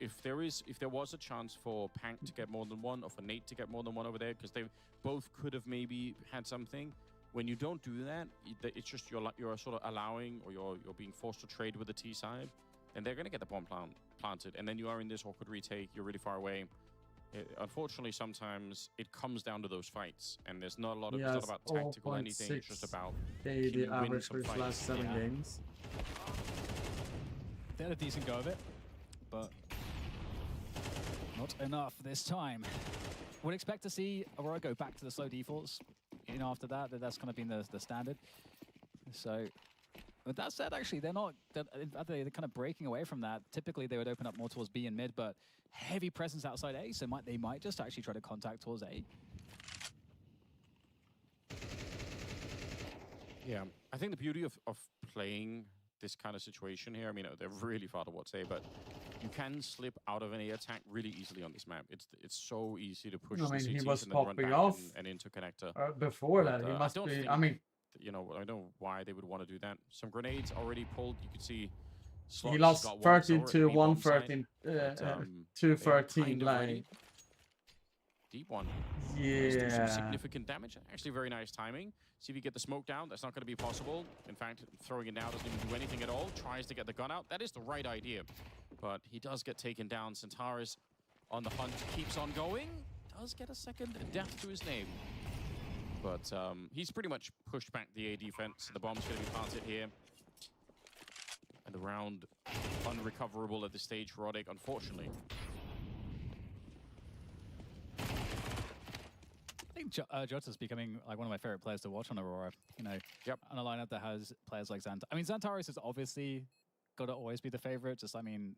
If there was a chance for Pank to get more than one, or for Nate to get more than one over there, because they both could have maybe had something. When you don't do that, it's just you're sort of allowing, or you're being forced to trade with the T side, and they're going to get the bomb planted, and then you are in this awkward retake. You're really far away. Unfortunately, sometimes it comes down to those fights, and there's not a lot of, it's not about tactical anything. It's just about the average for his last 7 games. They had a decent go of it, but not enough this time. Would expect to see Aurora go back to the slow defaults. You know, after that, that's kind of been the standard. So, with that said, actually, they're kind of breaking away from that. Typically, they would open up more towards B and mid, but heavy presence outside A, so they might just actually try to contact towards A. Yeah, I think the beauty of playing this kind of situation here, I mean, they're really far towards A, but you can slip out of any attack really easily on this map. It's so easy to push the CTs he was and then run popping back off and into connector. Before that, he must be, I mean... You know, I don't know why they would want to do that. Some grenades already pulled. You could see... He lost 13 to 113, 213 lane. Deep one. Yeah. Some significant damage. Actually, very nice timing. See if you get the smoke down. That's not going to be possible. In fact, throwing it down doesn't even do anything at all. Tries to get the gun out. That is the right idea. But he does get taken down. Centaurus on the hunt keeps on going. Does get a second death to his name. But he's pretty much pushed back the A defense. The bomb's going to be planted here. And the round unrecoverable at this stage for Odik, unfortunately. I think Jota's becoming like one of my favorite players to watch on Aurora. You know, on a lineup that has players like Xantaris. I mean, Xantaris is obviously got to always be the favorite. Just, I mean,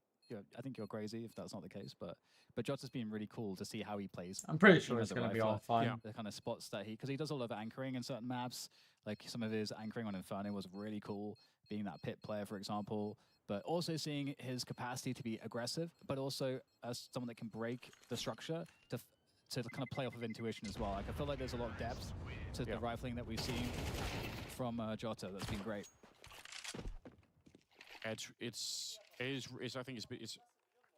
I think you're crazy if that's not the case, but Jota's been really cool to see how he plays. I'm pretty sure it's going to be all fine. Yeah. The kind of spots that because he does a lot of anchoring in certain maps. Like some of his anchoring on Inferno was really cool. Being that pit player, for example, but also seeing his capacity to be aggressive, but also as someone that can break the structure to kind of play off of intuition as well. Like, I feel like there's a lot of depth to the rifling that we've seen from Jota. That's been great. I think it's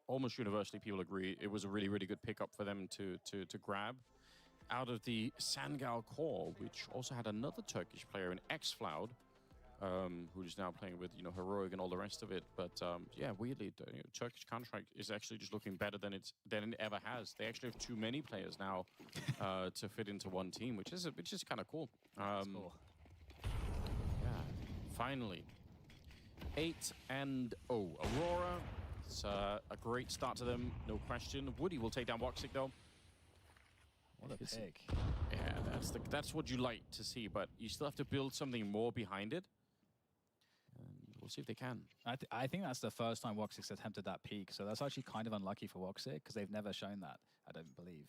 almost universally people agree it was a really, really good pickup for them to grab out of the Sangal core, which also had another Turkish player in X-Floud, who is now playing with, Heroic and all the rest of it. But yeah, weirdly, Turkish Counter-Strike is actually just looking better than it ever has. They actually have too many players now to fit into one team, which is kind of cool. Cool. Yeah, finally. 8-0 Aurora. It's a great start to them, no question. Woody will take down Woxic though. What a pick. Yeah, that's what you like to see, but you still have to build something more behind it. And we'll see if they can. I think that's the first time Woxic's attempted that peak, so that's actually kind of unlucky for Woxic because they've never shown that, I don't believe.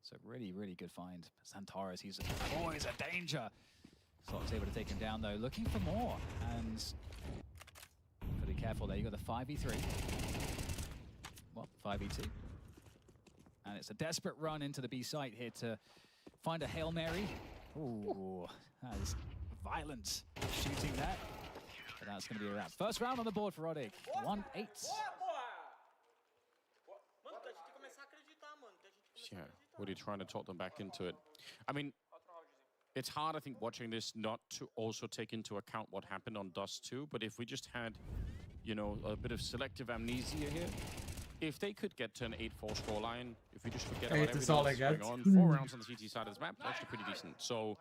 So really, really good find. Xantares, he's always a danger. Slot's able to take him down though, looking for more, and gotta be careful there. You got the 5v3. Well, 5v2. And it's a desperate run into the B site here to find a Hail Mary. Ooh, that is violent shooting that. But that's going to be a wrap. First round on the board for Odig. 1-8. Yeah, Woody trying to talk them back into it. I mean, it's hard, I think, watching this not to also take into account what happened on Dust 2. But if we just had, a bit of selective amnesia here, if they could get to an 8-4 scoreline, if we just forget about everything that's going on, 4 rounds on the CT side of this map, it's actually pretty decent. So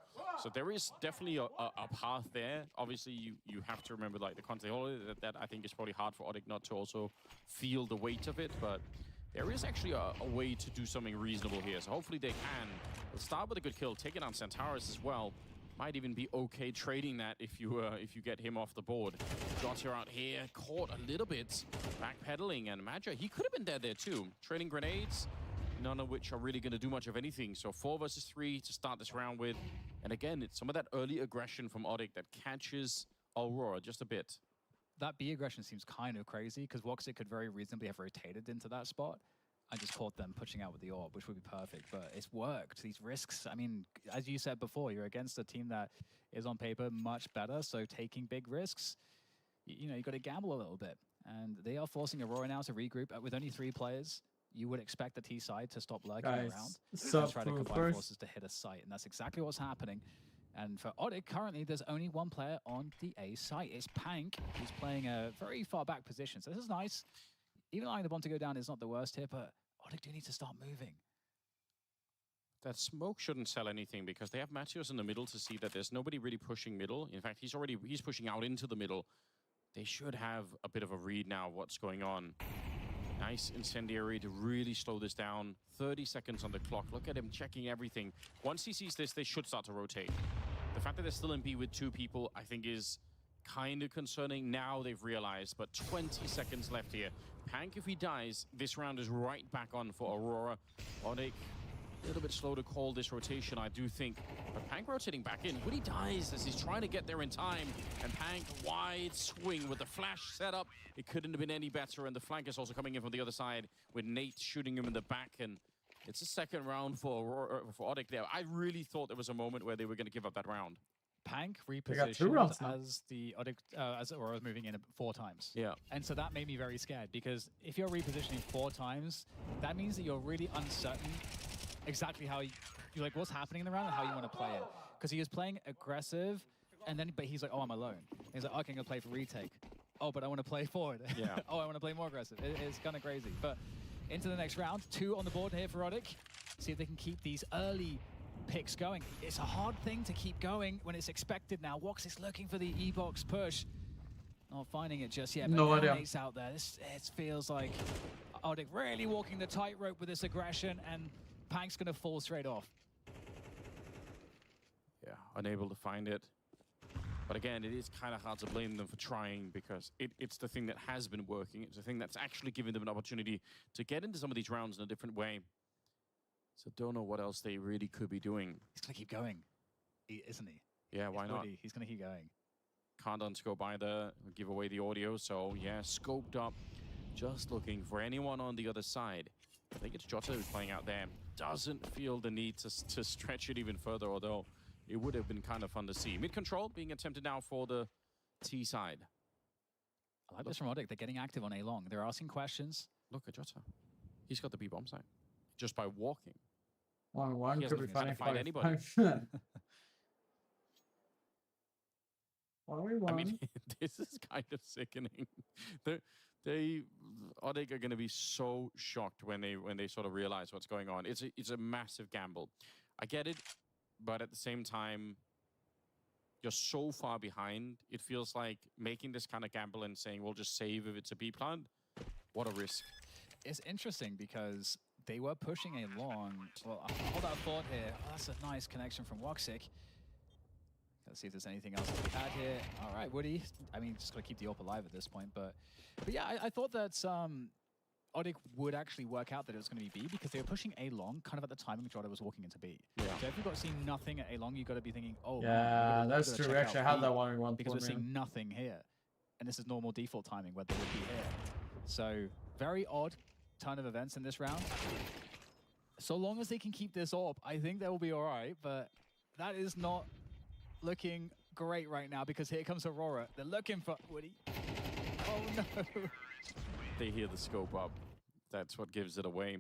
there is definitely a path there. Obviously, you have to remember, like, the content that I think is probably hard for Odig not to also feel the weight of it, but there is actually a way to do something reasonable here. So hopefully they can. We'll start with a good kill, taking on Xantares as well. Might even be okay trading that if you get him off the board. Jota out here, caught a little bit, backpedaling, and Madja, he could have been dead there too. Trading grenades, none of which are really going to do much of anything. So 4 versus 3 to start this round with. And again, it's some of that early aggression from Odig that catches Aurora just a bit. That B aggression seems kind of crazy because Woxic could very reasonably have rotated into that spot. I just caught them pushing out with the orb, which would be perfect, but it's worked. These risks, I mean, as you said before, you're against a team that is on paper much better, so taking big risks, you got to gamble a little bit. And they are forcing Aurora now to regroup with only 3 players. You would expect the T side to stop lurking around and try to combine forces to hit a site, and that's exactly what's happening. And for Odig, currently, there's only 1 player on the A site. It's Pank, who's playing a very far back position, so this is nice. Even allowing the bomb to go down is not the worst here, but Odig do need to start moving. That smoke shouldn't sell anything because they have Matthews in the middle to see that there's nobody really pushing middle. In fact, he's pushing out into the middle. They should have a bit of a read now of what's going on. Nice incendiary to really slow this down. 30 seconds on the clock. Look at him checking everything. Once he sees this, they should start to rotate. The fact that they're still in B with 2 people, I think, is kind of concerning. Now they've realized, but 20 seconds left here. Pank, if he dies, this round is right back on for Aurora. Odig, a little bit slow to call this rotation, I do think. But Pank rotating back in. Woody dies as he's trying to get there in time. And Pank, wide swing with the flash setup. It couldn't have been any better. And the flank is also coming in from the other side with Nate shooting him in the back. And it's a second round for Odig there. I really thought there was a moment where they were going to give up that round. Pank repositioned as the Odig, as Aurora was moving in 4 times. Yeah. And so that made me very scared because if you're repositioning 4 times, that means that you're really uncertain exactly how you're like, what's happening in the round and how you want to play it. Because he was playing aggressive, but he's like, oh, I'm alone. He's like, okay, I'm going to play for retake. Oh, but I want to play forward. Yeah. Oh, I want to play more aggressive. It's kind of crazy. But into the next round, 2 on the board here for Odig. See if they can keep these early picks going. It's a hard thing to keep going when it's expected now. Wox is looking for the E-box push. Not finding it just yet, but no idea. Nate's out there. It feels like Odig really walking the tightrope with this aggression, and Pank's going to fall straight off. Yeah, unable to find it. But again, it is kind of hard to blame them for trying because it's the thing that has been working. It's the thing that's actually giving them an opportunity to get into some of these rounds in a different way. So don't know what else they really could be doing. He's going to keep going, isn't he? Yeah, why not? He's going to keep going. can't unscope either, give away the audio. So yeah, scoped up, just looking for anyone on the other side. I think it's Jota who's playing out there. Doesn't feel the need to stretch it even further, although it would have been kind of fun to see. Mid control being attempted now for the T side. I like this from ODIC. They're getting active on A long. They're asking questions. Look at Jota. He's got the B bomb side just by walking. 1-1 He could be hasn't had to find 5-5. anybody. 1v1. I mean, this is kind of sickening. ODIC are going to be so shocked when they sort of realize what's going on. It's a massive gamble. I get it, but at the same time, you're so far behind. It feels like making this kind of gamble and saying we'll just save if it's a B plant. What a risk. It's interesting because they were pushing a long. Well, hold that thought here. Oh, that's a nice connection from Woxic. Let's see if there's anything else to be had here. All right, Woody. I mean, just got to keep the AWP alive at this point. But yeah, I thought that ODIC would actually work out that it was going to be B because they were pushing A long kind of at the timing Jota was walking into B. Yeah. So if you've got seen nothing at A long, you've got to be thinking, oh, yeah, that's true. We actually had that 1v1 because we're seeing nothing here. And this is normal default timing where they would be here. So very odd turn of events in this round. So long as they can keep this AWP, I think they will be all right. But that is not looking great right now because here comes Aurora. They're looking for Woody. Oh no. They hear the scope up. That's what gives it away.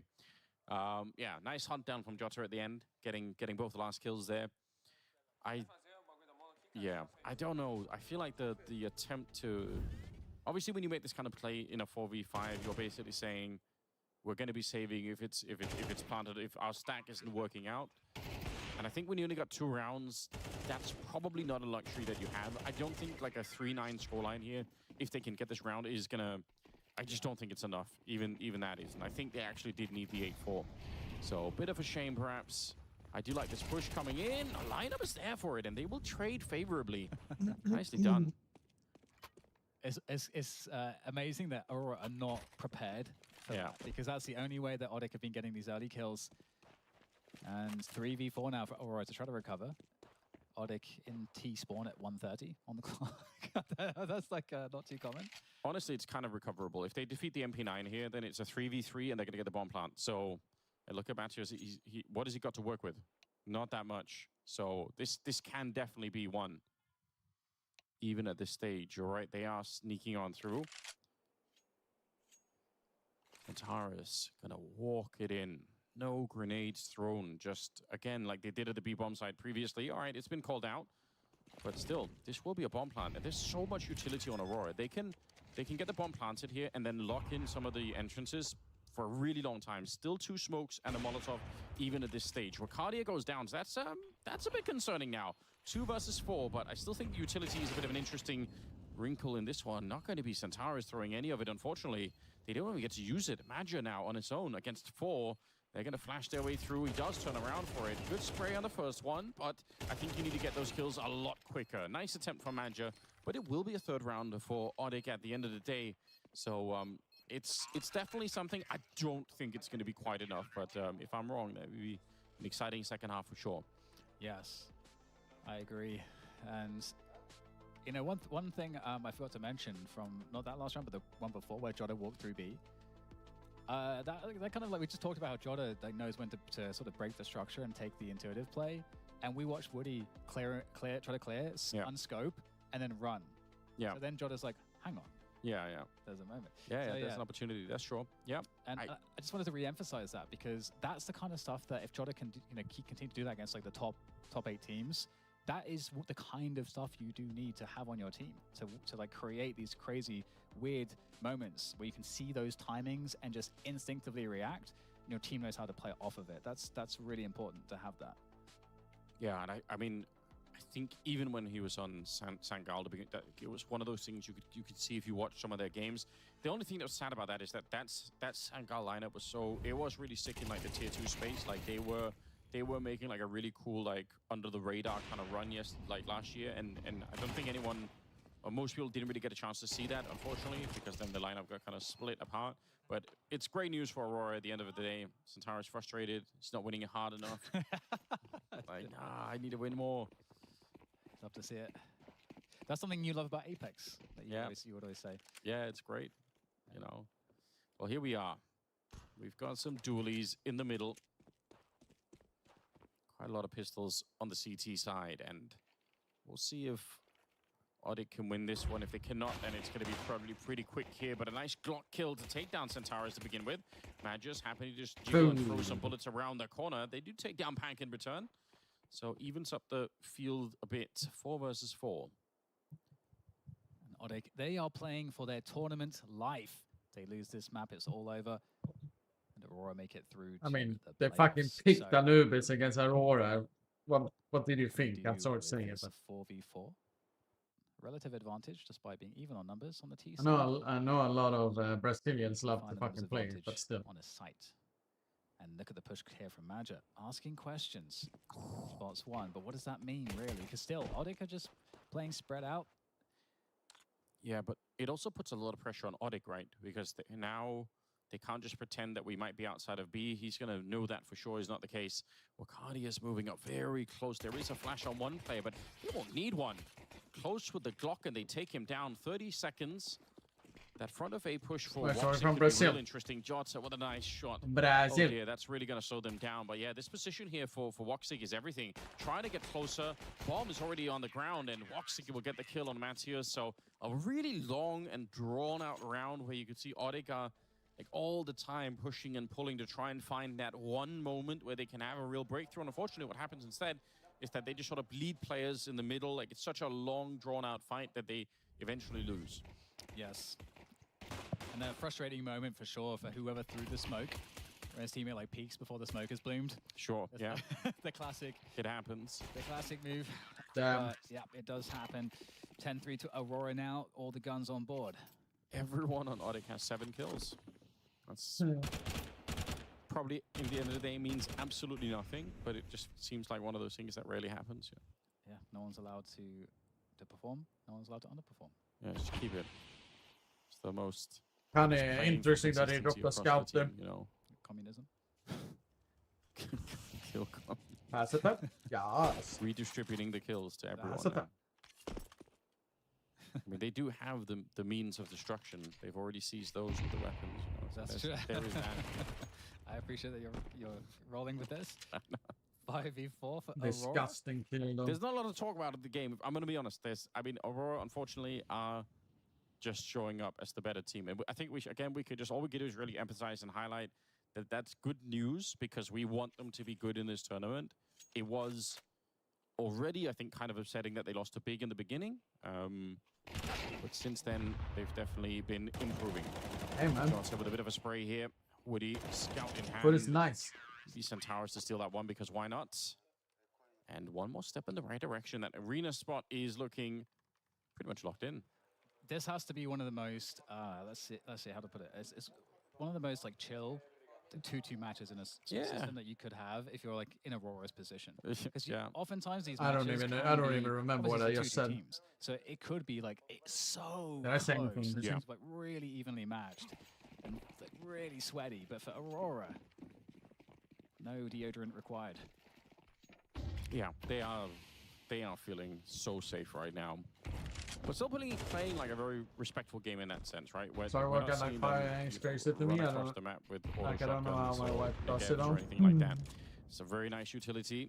Yeah, nice hunt down from Jota at the end, getting both the last kills there. I don't know. I feel like the attempt to... Obviously, when you make this kind of play in a 4v5, you're basically saying, we're going to be saving if it's planted, if our stack isn't working out. And I think when you only got 2 rounds, that's probably not a luxury that you have. I don't think like a 3-9 scoreline here, if they can get this round, is going to... I just don't think it's enough. Even that isn't. I think they actually did need the 8-4. So a bit of a shame, perhaps. I do like this push coming in. A lineup is there for it, and they will trade favorably. Nicely done. It's amazing that Aurora are not prepared for that, because that's the only way that ODIC have been getting these early kills. And 3v4 now for Aurora to try to recover. ODIC in T spawn at 1:30 on the clock. That's like not too common. Honestly, it's kind of recoverable. If they defeat the MP9 here, then it's a 3v3 and they're going to get the bomb plant. So look at Matthews. What has he got to work with? Not that much. So this can definitely be won. Even at this stage. You're right. They are sneaking on through. And Tara's going to walk it in. No grenades thrown. Just, again, like they did at the B-bomb side previously. All right, it's been called out. But still, this will be a bomb plant. And there's so much utility on Aurora. They can get the bomb planted here and then lock in some of the entrances for a really long time. Still 2 smokes and a Molotov even at this stage. Ricardia goes down. So that's a bit concerning now. 2 versus 4, but I still think the utility is a bit of an interesting wrinkle in this one. Not going to be Centaurus throwing any of it, unfortunately. They don't even get to use it. Magia now on its own against 4. They're going to flash their way through. He does turn around for it. Good spray on the first one, but I think you need to get those kills a lot quicker. Nice attempt from Magia, but it will be a 3rd round for ODIC at the end of the day. So it's definitely something. I don't think it's going to be quite enough, but if I'm wrong, that would be an exciting second half for sure. Yes, I agree. And you know, one thing I forgot to mention from not that last round, but the one before where Jota walked through B. That kind of like we just talked about how Jota like knows when to sort of break the structure and take the intuitive play, and we watched Woody try to clear, unscope, and then run. Yeah. So then Jota's like, hang on. Yeah. There's a moment. Yeah, there's an opportunity. That's true. Yeah. And I just wanted to re-emphasize that because that's the kind of stuff that if Jota can continue to do that against like the top 8 teams, that is the kind of stuff you do need to have on your team to like create these crazy weird moments where you can see those timings and just instinctively react. And your team knows how to play off of it. That's really important to have that. Yeah, and I mean, I think even when he was on St. Gall, it was one of those things you could see if you watch some of their games. The only thing that was sad about that is that St. Gall lineup was really sick in like the tier 2 space. Like they were making like a really cool like under the radar kind of run last year, and I don't think anyone or most people didn't really get a chance to see that, unfortunately, because then the lineup got kind of split apart. But it's great news for Aurora at the end of the day. Centaurus frustrated. He's not winning it hard enough. Like, I need to win more. Love to see it. That's something you love about Apex. That you would always say. Yeah, it's great. You know. Well, here we are. We've got some dualies in the middle. Quite a lot of pistols on the CT side, and we'll see if Odik can win this one. If they cannot, then it's going to be probably pretty quick here, but a nice Glock kill to take down Centaurus to begin with. Magia's happy to just jiggle and throw some bullets around the corner. They do take down Pank in return, so evens up the field a bit. 4 versus 4. And Odik, they are playing for their tournament life. They lose this map, it's all over. And Aurora make it through. I mean, the they playoffs. fucking picked So, Anubis against Aurora. What did you think? do I'm sorry to with say it, this but 4v4. Relative advantage, despite being even on numbers on the T I side. know a lot of Brazilians love to Find the fucking numbers play, advantage but still. on his site. And look at the push here from Magia, asking questions. Spots one, but what does that mean, really? Because still, Odik are just playing spread out. Yeah, but it also puts a lot of pressure on Odik, right? Because now they can't just pretend that we might be outside of B. He's going to know that for sure is not the case. Wakadi is moving up very close. There is a flash on one player, but he won't need one. Close with the Glock, and they take him down. 30 seconds. That front of A push for Woxic from could Brazil. be real interesting. Jota, what a nice shot. Brazil. Oh dear, that's really going to slow them down. But yeah, this position here for Woxic is everything. Trying to get closer. Bomb is already on the ground, and Woxic will get the kill on Matthias. So a really long and drawn-out round where you could see Odik like all the time pushing and pulling to try and find that one moment where they can have a real breakthrough. And unfortunately, what happens instead is that they just sort of bleed players in the middle. Like, it's such a long, drawn-out fight that they eventually lose. Yes. And a frustrating moment for sure for whoever threw the smoke. Where his teammate like peeks before the smoke has bloomed. Sure, yeah. The classic. It happens. The classic move. Damn. Yeah, it does happen. 10-3 to Aurora now. All the guns on board. Everyone on Odik has 7 kills. That's probably, in the end of the day, means absolutely nothing, but it just seems like one of those things that rarely happens. Yeah, no one's allowed to perform. No one's allowed to underperform. Yeah, just keep it. It's the most kind of interesting that he dropped a scout there. You know, communism. Kill Pass it up. Yes. Redistributing the kills to everyone. Pass it up. I mean, they do have the means of destruction. They've already seized those with the weapons. You know, so That's true. There is that. I appreciate that you're rolling with this. 5v4 for Disgusting kill, though. There's not a lot to talk about in the game. I'm going to be honest. I mean, Aurora, unfortunately, are just showing up as the better team. And I think we could just, all we could do is really emphasize and highlight that that's good news because we want them to be good in this tournament. It was already, I think, kind of upsetting that they lost to Big in the beginning. But since then, they've definitely been improving. Hey, man. So with a bit of a spray here. Woody, scout in hand. But it's nice. Be Centaurus to steal that one because why not? And one more step in the right direction. That arena spot is looking pretty much locked in. This has to be one of the most, let's see how to put it. It's one of the most like chill 2-2 matches in a system that you could have if you're like in Aurora's position. Because oftentimes these matches I don't even remember what I just said. Teams. So it could be like it's so Did I say anything? close. It's like really evenly matched and like really sweaty. But for Aurora, no deodorant required. Yeah, they are feeling so safe right now. But still playing like a very respectful game in that sense, right? Where sorry, what got like fire experience to me? I don't the map with I don't know how my wife does it or on. anything like that. It's a very nice utility.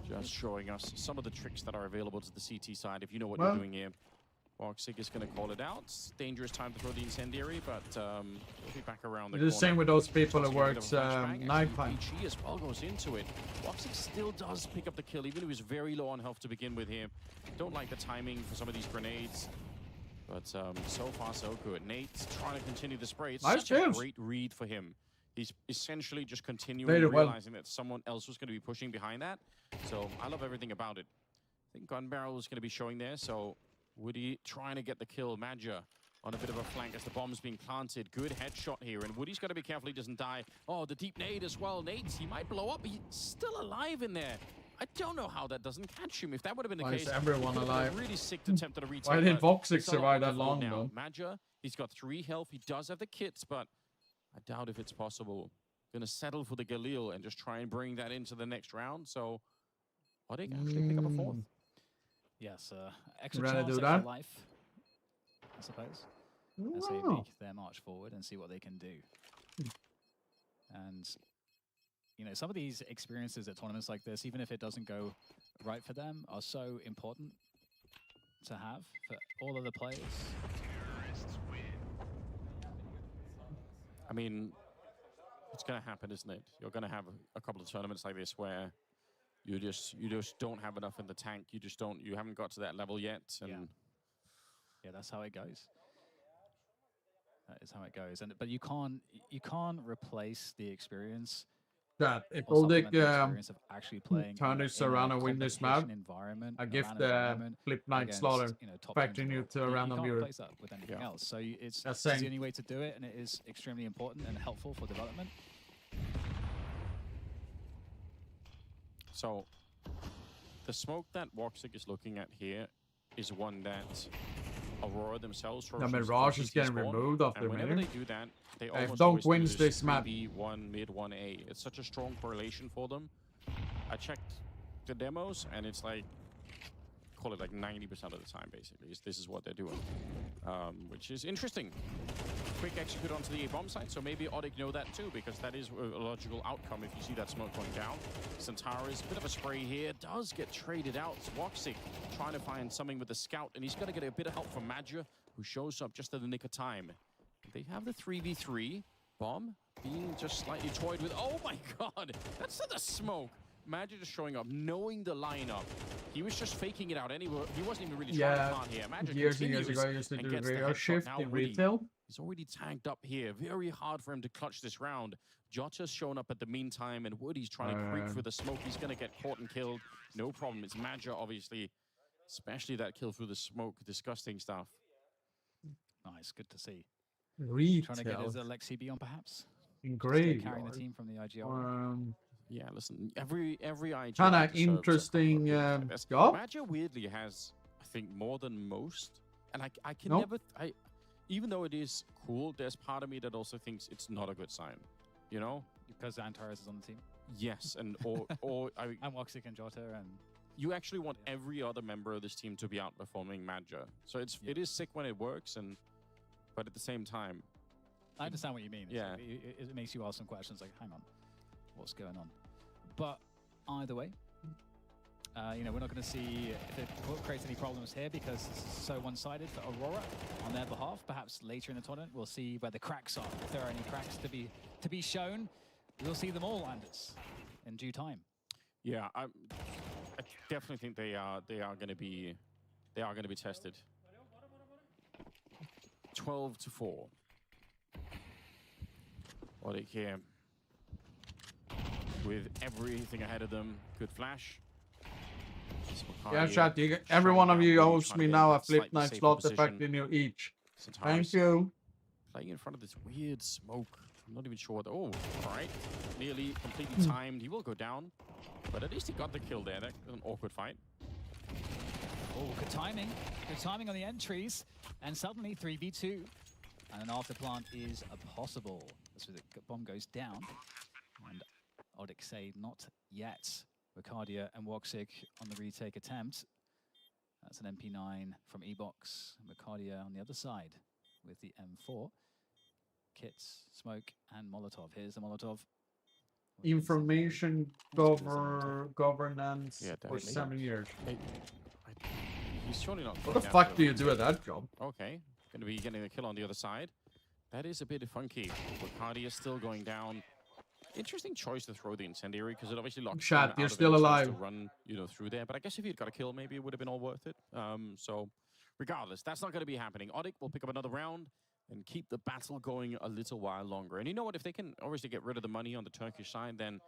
Just showing us some of the tricks that are available to the CT side. If you know what you're doing here, Woxic is going to call it out. It's dangerous time to throw the incendiary, but we'll be back around the corner. It's the same with those people who works nighttime. PG as well goes into it. Woxic still does pick up the kill, even if he was very low on health to begin with here. Don't like the timing for some of these grenades, but so far so good. Nate's trying to continue the spray. It's such a great read for him. He's essentially just continuing realizing that someone else was going to be pushing behind that. So I love everything about it. I think Gun Barrel is going to be showing there, so Woody trying to get the kill. Magia on a bit of a flank as the bomb's being planted. Good headshot here, and Woody's got to be careful he doesn't die. Oh, the deep nade as well. Nades, he might blow up. He's still alive in there. I don't know how that doesn't catch him. If that would have been the case, is everyone alive? Really sick attempt at a retake. Why didn't Woxic survive that long, now. though? Magia, he's got 3 health. He does have the kits, but I doubt if it's possible. Gonna settle for the Galil and just try and bring that into the next round. So, Odik actually pick up a 4th. Yes, extra Ready to chance, do extra that? life, I suppose, as they Wow. make their march forward and see what they can do. And, you know, some of these experiences at tournaments like this, even if it doesn't go right for them, are so important to have for all of the players. I mean, it's going to happen, isn't it? You're going to have a couple of tournaments like this where you just don't have enough in the tank. You haven't got to that level yet. And Yeah, that's how it goes. That is how it goes. But you can't replace the experience. That if or Odik supplement the experience of actually playing turn this around and win this map, I give the Flip Knight Slaughter factory new to a random you viewer. can't replace that with anything else. So it's That's the saying. only way to do it, and it is extremely important and helpful for development. So the smoke that Woxic is looking at here is one that Aurora themselves throw. I mean, Raj is getting removed off and the whenever menu. they do that, they If almost Donk always do wins this map, 3B, 1 mid, 1A. It's such a strong correlation for them. I checked the demos, and it's like, call it like 90% of the time, basically. This is what they're doing, which is interesting. Quick execute onto the A-bomb site, so maybe Odik know that too, because that is a logical outcome if you see that smoke going down. Centaurus, bit of a spray here, does get traded out. Woxic trying to find something with the scout, and he's going to get a bit of help from Madja, who shows up just at the nick of time. They have the 3v3. Bomb being just slightly toyed with. Oh my god, that's not the smoke. Madja just showing up, knowing the lineup. He was just faking it out anyway. He wasn't even really trying to plant here. Madja years and years ago, I used to do radio shift in retail. He's already tanked up here. Very hard for him to clutch this round. Jota's shown up at the meantime, and Woody's trying to creep through the smoke. He's going to get caught and killed. No problem. It's Madja, obviously. Especially that kill through the smoke. Disgusting stuff. Nice, good to see. Retail. Trying to get his Alexi B on, perhaps? Great. Carrying the team from the IGL. Yeah, listen, every IGL kind of deserves interesting job. Madja weirdly has, I think, more than most. And I can Nope. never... even though it is cool, there's part of me that also thinks it's not a good sign. You know? Because Antares is on the team. Yes, and and Woxic and Jota, and you actually want every other member of this team to be outperforming Madja. So it is sick when it works, but at the same time, I understand what you mean. Yeah, it makes you ask some questions like, hang on, what's going on? But either way, you know, we're not going to see if it creates any problems here because this is so one-sided for Aurora on their behalf. Perhaps later in the tournament, we'll see where the cracks are. If there are any cracks to be shown, we'll see them all, Anders, in due time. Yeah, I definitely think they are going to be tested. 12-4. Odik here with everything ahead of them. Good flash. Yeah, chat. Every one of you owes me now a Flip Knight Slaughter factory new each. Thank you. Playing in front of this weird smoke. I'm not even sure what... Oh, all right. Nearly completely timed. He will go down. But at least he got the kill there. That was an awkward fight. Oh, good timing. Good timing on the entries. And suddenly 3v2. And an after plant is possible. As the bomb goes down. And Odik say not yet. Ricardia and Woxic on the retake attempt. That's an MP9 from Ebox. Ricardia on the other side with the M4. Kits, smoke, and Molotov. Here's the Molotov. Information governance for 7 years. He's surely not... What the fuck do you do at that job? Okay, going to be getting the kill on the other side. That is a bit funky. Ricardia is still going down. Interesting choice to throw the incendiary because it obviously locks Chat, him you're out still of it, alive. to run, you know, through there. But I guess if he'd got a kill, maybe it would have been all worth it. So, regardless, that's not going to be happening. Odik will pick up another round and keep the battle going a little while longer. And you know what? If they can obviously get rid of the money on the Turkish side, then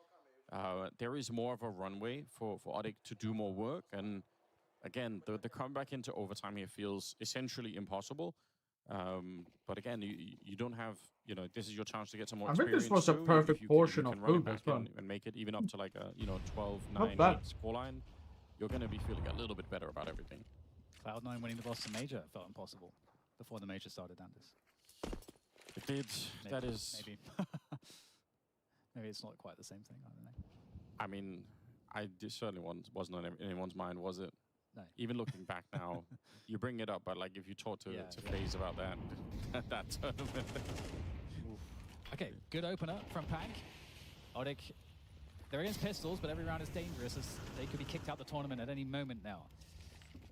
there is more of a runway for Odik to do more work. And again, the comeback into overtime here feels essentially impossible. But again, you don't have, you know, this is your chance to get some more experience. I think this was a perfect portion of food as well. And make it even up to like a, you know, 12-9 scoreline. You're going to be feeling a little bit better about everything. Cloud9 winning the Boston Major felt impossible before the Major started, Anders. It did. Maybe, that is... Maybe. Maybe it's not quite the same thing, I don't know. I mean, this certainly wasn't on anyone's mind, was it? No. Even looking back now, you bring it up, but like if you talk to FaZe about that tournament. Okay, good opener from Pank. Odik, they're against pistols, but every round is dangerous as they could be kicked out the tournament at any moment now.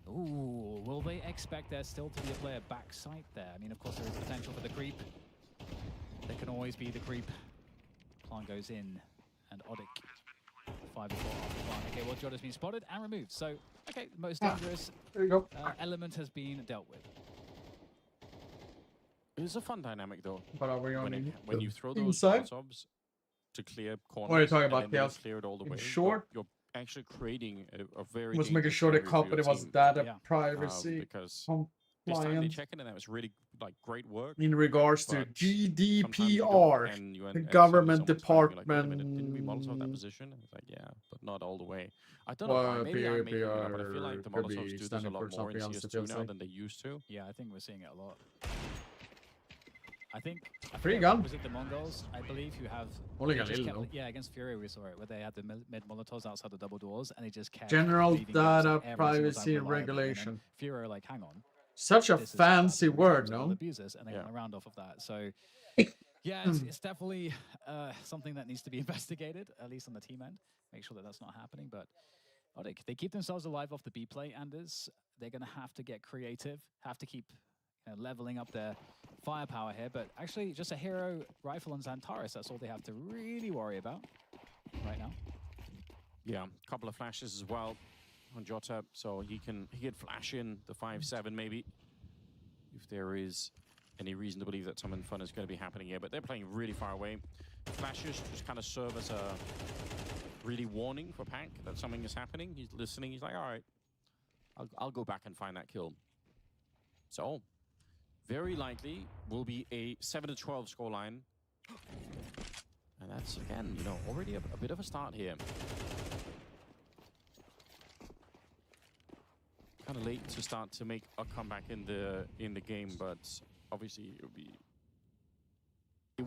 Ooh, will they expect there still to be a player backside there? I mean, of course, there is potential for the creep. There can always be the creep. Plant goes in, and Odik 5 before after Plant. Okay, well, Jod has been spotted and removed. So, okay, the most dangerous there you go. element has been dealt with. It's a fun dynamic though. But are we on when you throw those inside? Molotovs to clear corners, What are you talking about, and then Chaos? clear it all the In way. short? You're actually creating a very Was making dangerous sure the area for your company was team. data privacy because this time they compliant check in and that was really like great work. in regards to but GDPR, and you the end government someone's phone, you're like, wait a department. minute, didn't we Molotov that position? And it's like, yeah, but not all the way. I don't know why. Maybe I made it up, but I feel like the could be Molotovs do this a standing lot for more in something else, it CS2 feels now like. than they used to. Yeah, I think we're seeing it a lot. I think Free gun. Was it the Mongols? I believe who have Only they got just little, kept, yeah, against Fury we saw it where they had the mid Molotovs outside the double doors and they just kept General leaving gaps data every single time privacy and reliably, and then regulation. Fury are like, hang on. Such a this is fancy bad, word, they'll no? abuse this, and they want to round off of that. So yeah, it's definitely something that needs to be investigated, at least on the team end. Make sure that that's not happening. But they keep themselves alive off the B play, Anders. They're going to have to get creative, have to keep leveling up their firepower here. But actually, just a hero rifle on Xantares, that's all they have to really worry about right now. Yeah, a couple of flashes as well on Jota, so he can flash in the 5-7 maybe if there is any reason to believe that something fun is going to be happening here. But they're playing really far away. Flashes just kind of serve as a really warning for Pank that something is happening. He's listening. He's like, all right, I'll go back and find that kill. So very likely will be a 7-12 scoreline. And that's, again, already a bit of a start here. Kind of late to start to make a comeback in the game, but obviously it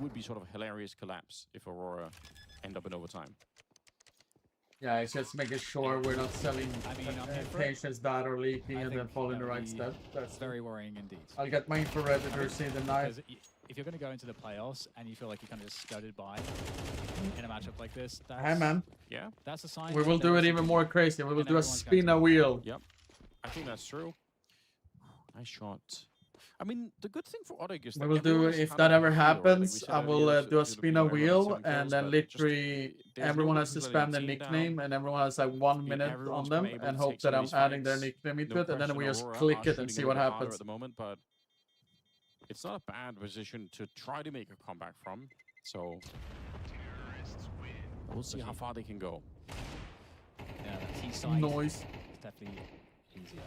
would be sort of a hilarious collapse if Aurora end up in overtime. Yeah, it's just making sure we're not selling patients that are leaking and then following the right step. That's very worrying indeed. I'll get my infrared to see the knife. If you're going to go into the playoffs and you feel like you're kind of just skirted by in a matchup like this, that's, hey man, yeah, that's a sign. We will do it even more crazy. We will do a spin a wheel. Yep, I think that's true. Nice shot. I mean, the good thing for Odig is that we will do, if that ever happens, I will do a spin a wheel, and then literally everyone has to spam their nickname, and everyone has like 1 minute on them, and hope that I'm adding their nickname into it, and then we just click it and see what happens. At the moment, but it's not a bad position to try to make a comeback from. So we'll see how far they can go. Yeah, the T side noise. Is definitely easier.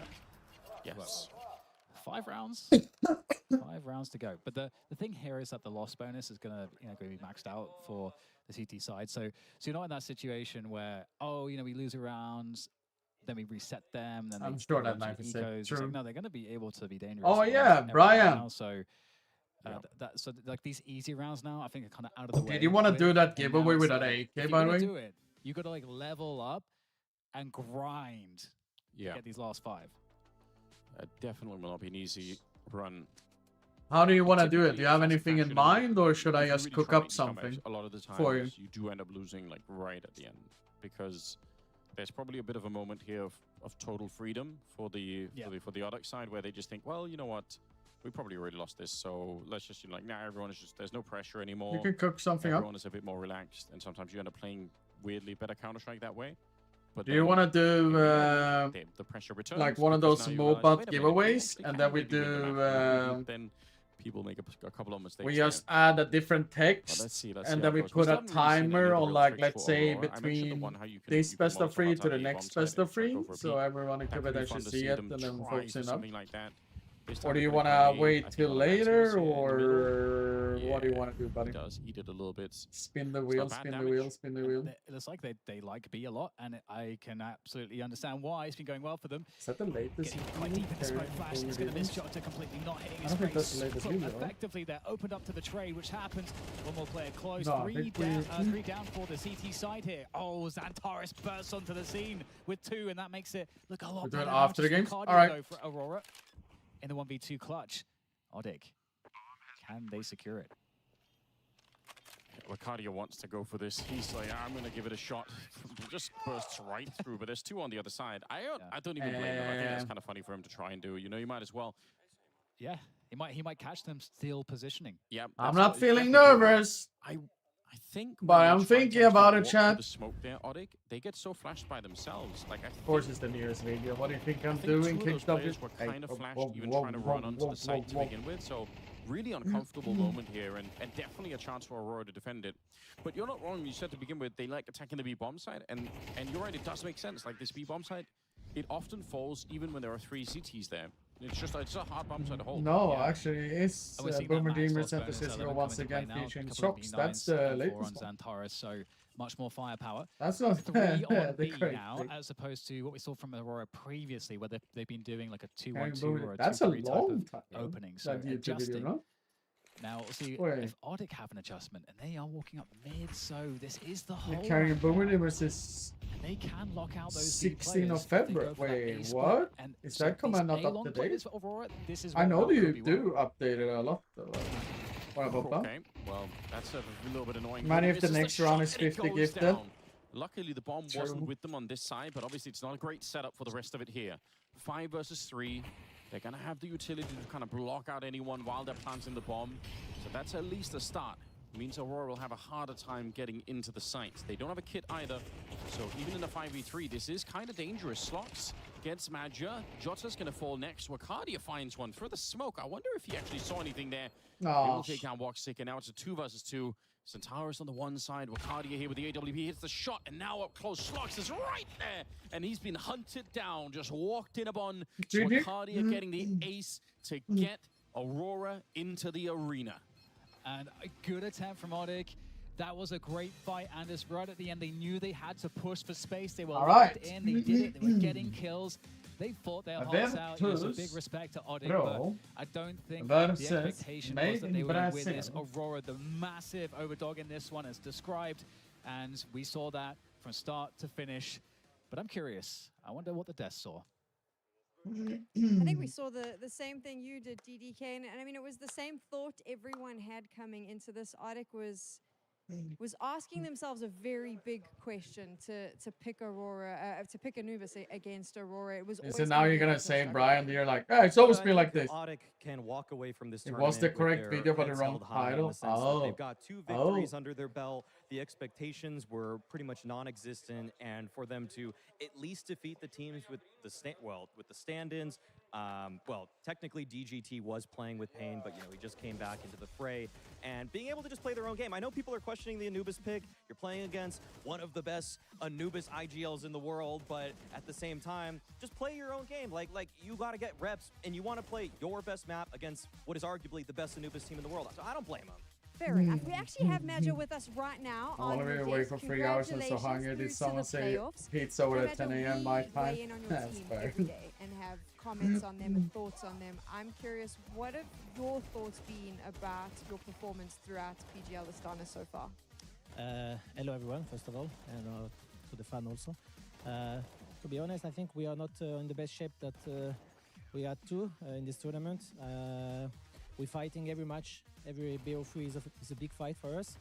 Yes. 5 rounds. 5 rounds to go. But the thing here is that the loss bonus is gonna be maxed out for the CT side. So you're not in that situation where, oh, we lose a round, then we reset them, then I'm sure that knife is ecos. true. Like, no, they're gonna be able to be dangerous. Oh yeah, Brian. Now, so so like these easy rounds now, I think are kind of out of the way. Did you want to do that giveaway with that AK, by the way? Do it. You got to like level up and grind. Yeah. To get these last 5. Definitely will not be an easy run. How do you want to do it? Do you have anything in mind, or should I just cook up something a lot of the times for you? You do end up losing like right at the end, because there's probably a bit of a moment here of total freedom for the other side, where they just think, well, you know what, we probably already lost this, so let's just everyone is just, there's no pressure anymore. You can cook something up. Everyone is a bit more relaxed, and sometimes you end up playing weirdly better Counter-Strike that way. But do you want to do the pressure returns, like one of those MOBA giveaways, and then we do then people make a couple of mistakes. we just add a different text, let's and then we put a timer on, like, let's say between this best of 3 to the next best of 3, so everyone could actually see it and then focusing up. Something like that. This Or time do you they're want gonna to go wait I think, till on Maximus later, here in the middle. or what do you want to do, buddy? He does. He did a little bit. Spin the It's wheel, not bad spin the damage. wheel, spin the wheel. It looks like they like B a lot, and I can absolutely understand why. It's been going well for them. Is that the latest? Getting quite deep in the smoke flash. He's going to miss Jota completely, not hitting I his don't think that's face. the latest But video, right? effectively, they're opened up to the trade, which happens. One more player close. No, I Three think down for the CT side here. Oh, Xantares bursts onto the scene with 2, and that makes it look a lot We're doing better. after the Just games? cardio, All right. though, for Aurora in the 1v2 clutch. Odig, can they secure it? Ricardio wants to go for this. He's like, I'm going to give it a shot. Just bursts right through, but there's 2 on the other side. I don't even blame him. I think that's kind of funny for him to try and do. You know, you might as well. Yeah, he might catch them still positioning. Yeah, I'm not feeling nervous. I think, but I'm thinking about it, chat. The smoke there, Odig, they get so flashed by themselves. Like, Of course, it's the nearest video. What do you think I'm I think doing? 2 of those Kicked up players it. were kind of flashed, even trying to run onto the site to begin with. So really uncomfortable moment here, and definitely a chance for Aurora to defend it. But you're not wrong. You said to begin with, they like attacking the B bomb side, and you're right. It does make sense. Like this B bomb side, it often falls even when there are 3 CTs there. It's a hard bomb side to hold. No, actually, it's Boomer Demons and the bonus Cisco element once coming to play again now. featuring Couple of Shocks. B9s That's the and 4 latest on one. Xantares, so much more firepower. That's not 3 on the B great now, thing. as opposed to what we saw from Aurora previously, where they've been doing like a Carrying 2-1-2 Boomer- or a That's a 2-3 type long of time, bro. opening. So That YouTube video, adjusting. no? Now, see, Wait. if Odig have an adjustment, and they are walking up mid, so this is the The whole. Carrying Boomer Demons is And they can lock out those B 16 players of February. if they go for that Wait, A spot. what? And Is so that command these not up A-long to players date? for Aurora, this is I where know Val you could be do update it a lot. Though. What about that? Okay, well, that's a little bit annoying. Man, if This the is next shot round is and it 50 goes gifted. down. Luckily, the bomb True. wasn't with them on this side, but obviously it's not a great setup for the rest of it here. 5 versus 3. They're going to have the utility to kind of block out anyone while they're planting the bomb. So that's at least a start. It means Aurora will have a harder time getting into the site. They don't have a kit either. So even in a 5v3, this is kind of dangerous. Slox gets Madja. Jota's going to fall next. Wakadia finds one through the smoke. I wonder if he actually saw anything there. They will take down Woxic, and now it's a 2 versus 2. Xantares on the one side, Wakadia here with the AWP hits the shot, and now up close, Slox is right there, and he's been hunted down, just walked in upon. So Wakadia getting the ace to get Aurora into the arena. And a good attempt from Odig. That was a great fight, Anders. Right at the end, they knew they had to push for space. They were locked in, they did it, they were getting kills. They fought their hearts out. You know, so big respect to Odig, but I don't think the expectation was that they would win this. Aurora, the massive overdog in this one, as described, and we saw that from start to finish. But I'm curious. I wonder what the death saw. I think we saw the same thing you did, DDK, and I mean, it was the same thought everyone had coming into this. Odig was asking themselves a very big question to pick Aurora, to pick Anubis against Aurora. It was. So now you're gonna say, Brian, you're like, hey, it's always been like this. Auric can walk away from this It tournament was the with correct their video, but the heads wrong held high in title. the sense that they've got 2 victories Oh. under their belt. The expectations were pretty much non-existent, and for them to at least defeat the teams with the stand-ins. Well, technically DGT was playing with Pain, but you know he just came back into the fray, and being able to just play their own game. I know people are questioning the Anubis pick. You're playing against one of the best Anubis IGLs in the world, but at the same time, just play your own game. Like you got to get reps, and you want to play your best map against what is arguably the best Anubis team in the world. So I don't blame them. Fair enough. We actually have Madja with us right now. I want to be away for 3 hours and so hungry. Did someone say pizza over at 10 a.m. my time? That's fair. Every day and have comments on them and thoughts on them. I'm curious, what have your thoughts been about your performance throughout PGL Astana so far? Hello everyone, first of all, and to the fan also. To be honest, I think we are not in the best shape that we had to in this tournament. We're fighting every match. Every BO3 is a big fight for us.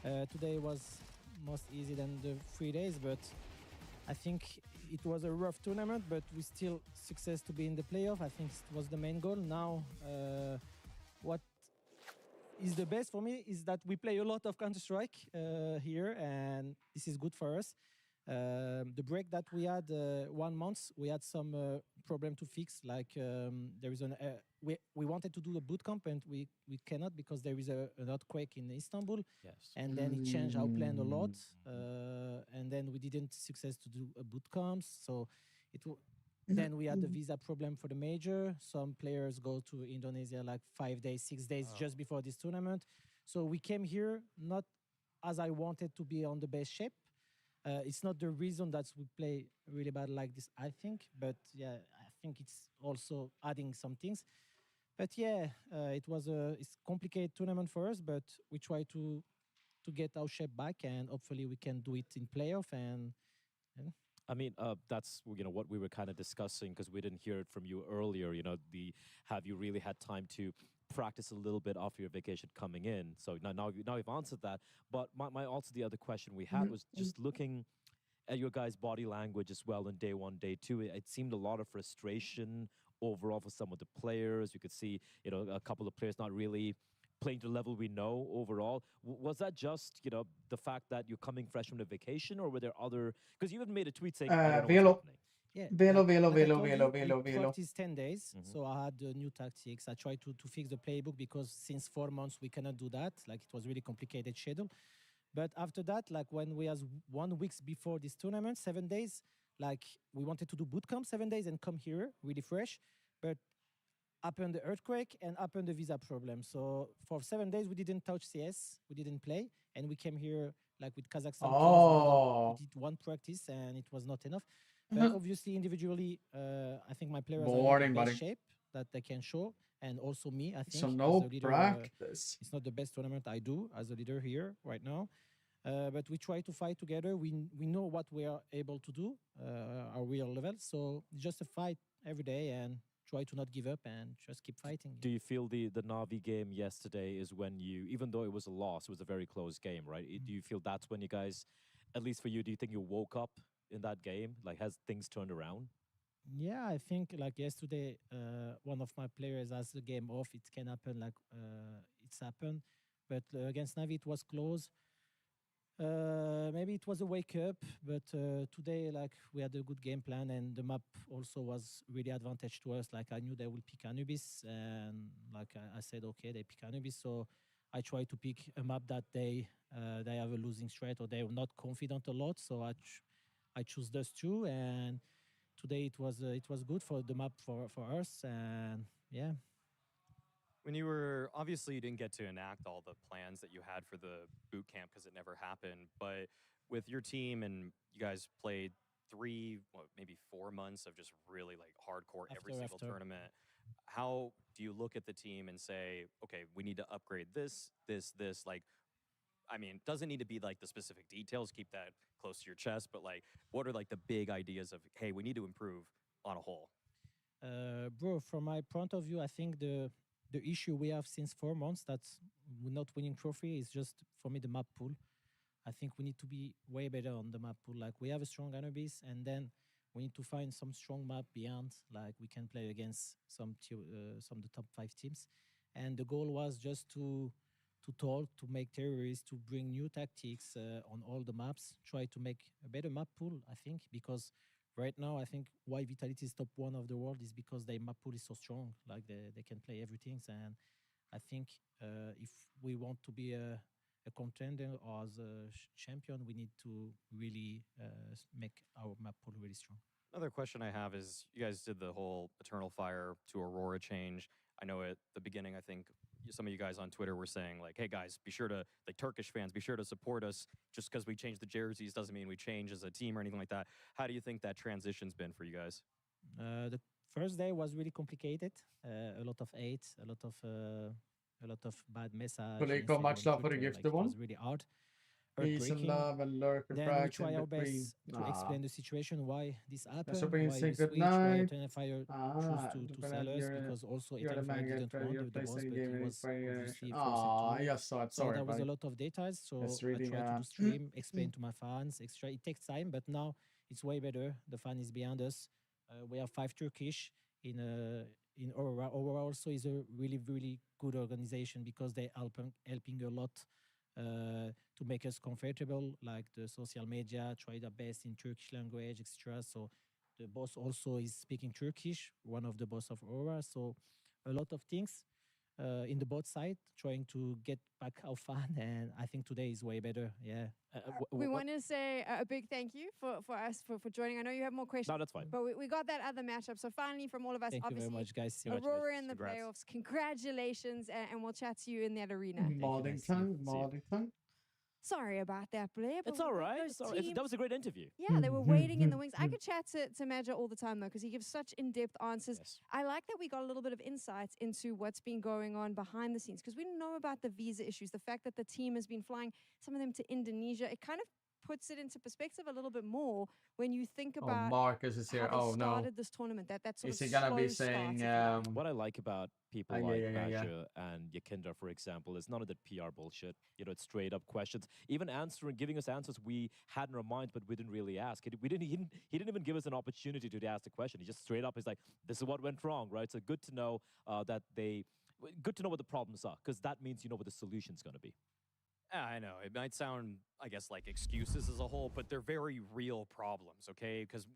Today was most easy than the 3 days, but I think it was a rough tournament, but we still success to be in the playoff. I think it was the main goal. Now, what is the best for me is that we play a lot of Counter-Strike here, and this is good for us. The break that we had 1 month, we had some problem to fix. Like there is an we wanted to do a boot camp and we cannot because there is an earthquake in Istanbul. Yes. And then it changed our plan a lot. And then we didn't success to do a boot camp. So Then we had the visa problem for the major. Some players go to Indonesia like 5 days, 6 days just before this tournament. So we came here not as I wanted to be on the best shape. It's not the reason that we play really bad like this, I think. But yeah, I think it's also adding some things. But yeah, it was it's complicated tournament for us, but we try to get our shape back, and hopefully we can do it in playoff. And I mean, that's what we were kind of discussing because we didn't hear it from you earlier. The have you really had time to practice a little bit after your vacation coming in? So now you've answered that. But my also the other question we had was just looking at your guys' body language as well on day one, day two. It seemed a lot of frustration overall for some of the players. You could see, a couple of players not really playing to the level we know overall. Was that just, the fact that you're coming fresh from the vacation, or were there other? Because you even made a tweet saying, I don't know what's Velo. happening. Yeah, Velo, like, Velo, like I Velo, told Velo, you, Velo, we Velo. practiced 10 days, so I had new tactics. I tried to fix the playbook because since 4 months we cannot do that. Like it was really complicated schedule. But after that, like when we was 1 week before this tournament, 7 days, like we wanted to do boot camp 7 days and come here really fresh. But happened the earthquake and happened the visa problem. So for 7 days we didn't touch CS, we didn't play, and we came here like with Kazakhstan teams. We did one practice and it was not enough. But obviously individually, I think my players are in the best shape that they can show, and also me. I think So as no a leader, practice. it's not the best tournament I do as a leader here right now. But we try to fight together. We know what we are able to do, our real level. So just a fight every day and try to not give up and just keep fighting. Do you feel the Navi game yesterday is when you, even though it was a loss, it was a very close game, right? Do you feel that's when you guys, at least for you, do you think you woke up in that game? Like, has things turned around? Yeah, I think like yesterday, one of my players has the game off. It can happen, like it's happened. But against Navi, it was close. Maybe it was a wake up, but today, like we had a good game plan, and the map also was really advantage to us. Like I knew they will pick Anubis, and like I said, okay, they pick Anubis, so I try to pick a map that they have a losing strat or they're not confident a lot. So I choose those two, and today it was good for the map for us, and yeah. When you were, obviously you didn't get to enact all the plans that you had for the boot camp because it never happened, but with your team and you guys played 3, maybe 4 months of just really like hardcore every single tournament, how do you look at the team and say, okay, we need to upgrade this, like, I mean, it doesn't need to be like the specific details, keep that close to your chest, but like, what are like the big ideas of, hey, we need to improve on a whole? Bro, from my point of view, I think the issue we have since 4 months that's we're not winning trophy is just for me the map pool. I think we need to be way better on the map pool. Like we have a strong Anubis, and then we need to find some strong map beyond. Like we can play against some the top 5 teams, and the goal was just to talk, to make terrorists, to bring new tactics on all the maps, try to make a better map pool. I think because right now, I think why Vitality is top 1 of the world is because their map pool is so strong. Like they can play everything. And I think if we want to be a contender or as a champion, we need to really make our map pool really strong. Another question I have is, you guys did the whole Eternal Fire to Aurora change. I know at the beginning, I think some of you guys on Twitter were saying like, hey guys, be sure to, like Turkish fans, be sure to support us. Just because we changed the jerseys doesn't mean we change as a team or anything like that. How do you think that transition's been for you guys? The first day was really complicated. A lot of hate, a lot of bad messages. Coleco, much love for the gifted one. It was really hard. Peace and love and lurker Then we try our best to explain the situation, why this happened, why we switch, why Eternal Fire choose to sell us, because also Eternal Fire didn't want the boss, but he was obviously forced to. Yes, So there was a lot of details, so I try to do stream, explain to my fans, it takes time, but now it's way better. The fan is behind us. We have 5 Turkish in Aurora. Aurora also is a really, really good organization because they helping a lot to make us comfortable, like the social media, try their best in Turkish language, etc. So the boss also is speaking Turkish, one of the boss of Aurora. So a lot of things. in the both side, trying to get back our fun. And I think today is way better. Yeah. We want to say a big thank you for joining. I know you have more questions. No, that's fine. But we got that other matchup. So finally, from all of us, Thank you obviously, very much, guys. Aurora in the Congrats. playoffs. Congratulations, and we'll chat to you in that arena. Moddington. Sorry about that, Blair. It's all right. It's all right. That was a great interview. Yeah, they were waiting in the wings. I could chat to Major all the time, though, because he gives such in-depth answers. Yes. I like that we got a little bit of insights into what's been going on behind the scenes, because we know about the visa issues, the fact that the team has been flying, some of them to Indonesia. It kind of puts it into perspective a little bit more when you think about Marcus is here. how they Oh, no. started this tournament. That sort Is of he gonna be slow saying start. What I like about people yeah, like yeah, yeah, yeah. Badger and Yakinda, for example, is none of that PR bullshit. You know, it's straight up questions. Even giving us answers we had in our minds, but we didn't really ask. He didn't even give us an opportunity to ask the question. He just straight up is like, "This is what went wrong," right? So good to know good to know what the problems are, because that means you know what the solution's going to be. I know. It might sound, I guess, like excuses as a whole, but they're very real problems, okay? Because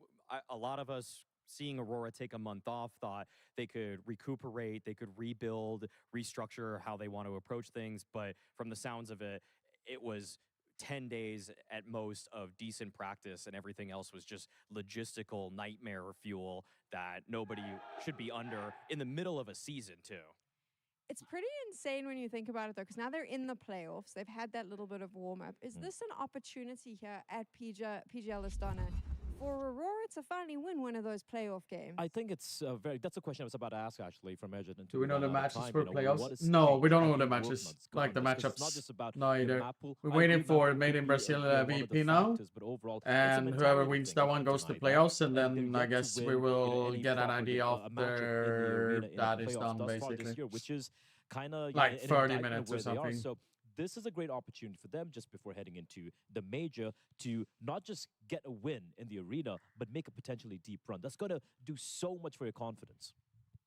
a lot of us seeing Aurora take a month off thought they could recuperate, they could rebuild, restructure how they want to approach things. But from the sounds of it, it was 10 days at most of decent practice, and everything else was just logistical nightmare fuel that nobody should be under in the middle of a season, too. It's pretty insane when you think about it, though, because now they're in the playoffs. They've had that little bit of warm-up. Is this an opportunity here at PGL Astana for Aurora to finally win one of those playoff games? I think it's that's a question I was about to ask, actually, from Edge. Do we know the matches for playoffs? No, we don't know the matches. Like the matchups. No, either. We're waiting for Made in Brazil VP now. And whoever wins that one goes to playoffs. And then I guess we will get an idea after that is done, basically. Which is kind of like 30 minutes or something. So this is a great opportunity for them just before heading into the major to not just get a win in the arena, but make a potentially deep run. That's going to do so much for your confidence.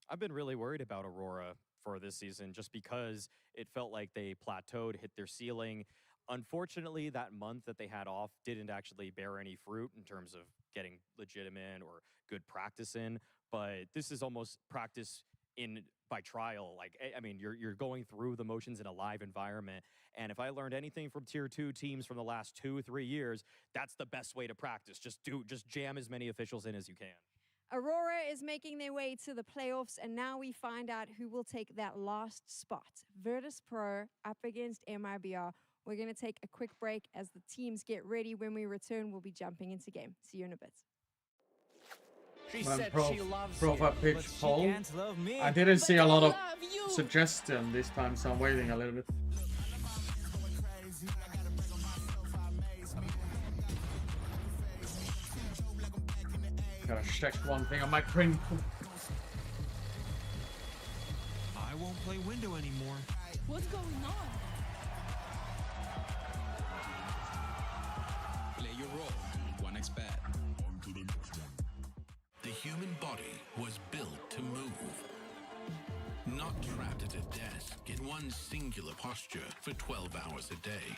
I've been really worried about Aurora for this season just because it felt like they plateaued, hit their ceiling. Unfortunately, that month that they had off didn't actually bear any fruit in terms of getting legitimate or good practice in. But this is almost practice in by trial. Like, I mean, you're going through the motions in a live environment. And if I learned anything from tier 2 teams from the last 2-3 years, that's the best way to practice. Just jam as many officials in as you can. Aurora is making their way to the playoffs, and now we find out who will take that last spot. Virtus Pro up against MIBR. We're going to take a quick break as the teams get ready. When we return, we'll be jumping into game. See you in a bit. She said she loves profile you, pitch but she poll. can't love me. I didn't see a lot of suggestion this time, so I'm waiting a little bit. Gotta check one thing on my print. I won't play window anymore. What's going on? Play your role. 1xBet. The human body was built to move. Not trapped at a desk in one singular posture for 12 hours a day.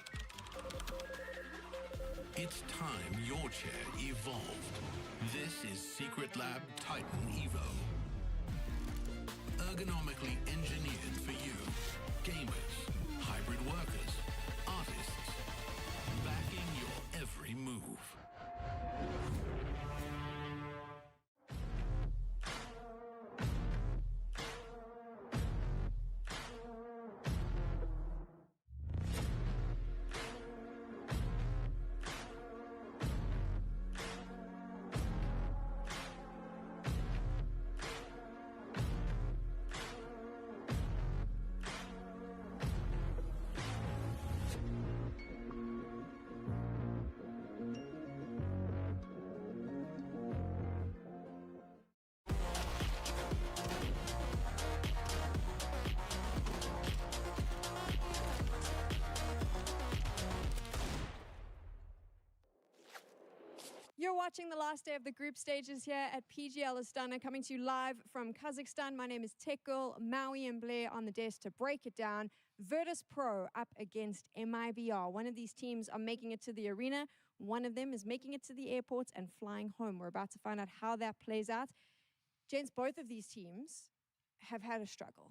It's time your chair evolved. This is Secret Lab Titan Evo. Ergonomically engineered for you. Gamers, hybrid workers, artists. Backing your every move. You're watching the last day of the group stages here at PGL Astana, coming to you live from Kazakhstan. My name is Tech Girl, Maui and Blair on the desk to break it down. Virtus Pro up against MIBR. One of these teams are making it to the arena. One of them is making it to the airport and flying home. We're about to find out how that plays out. Gents, both of these teams have had a struggle.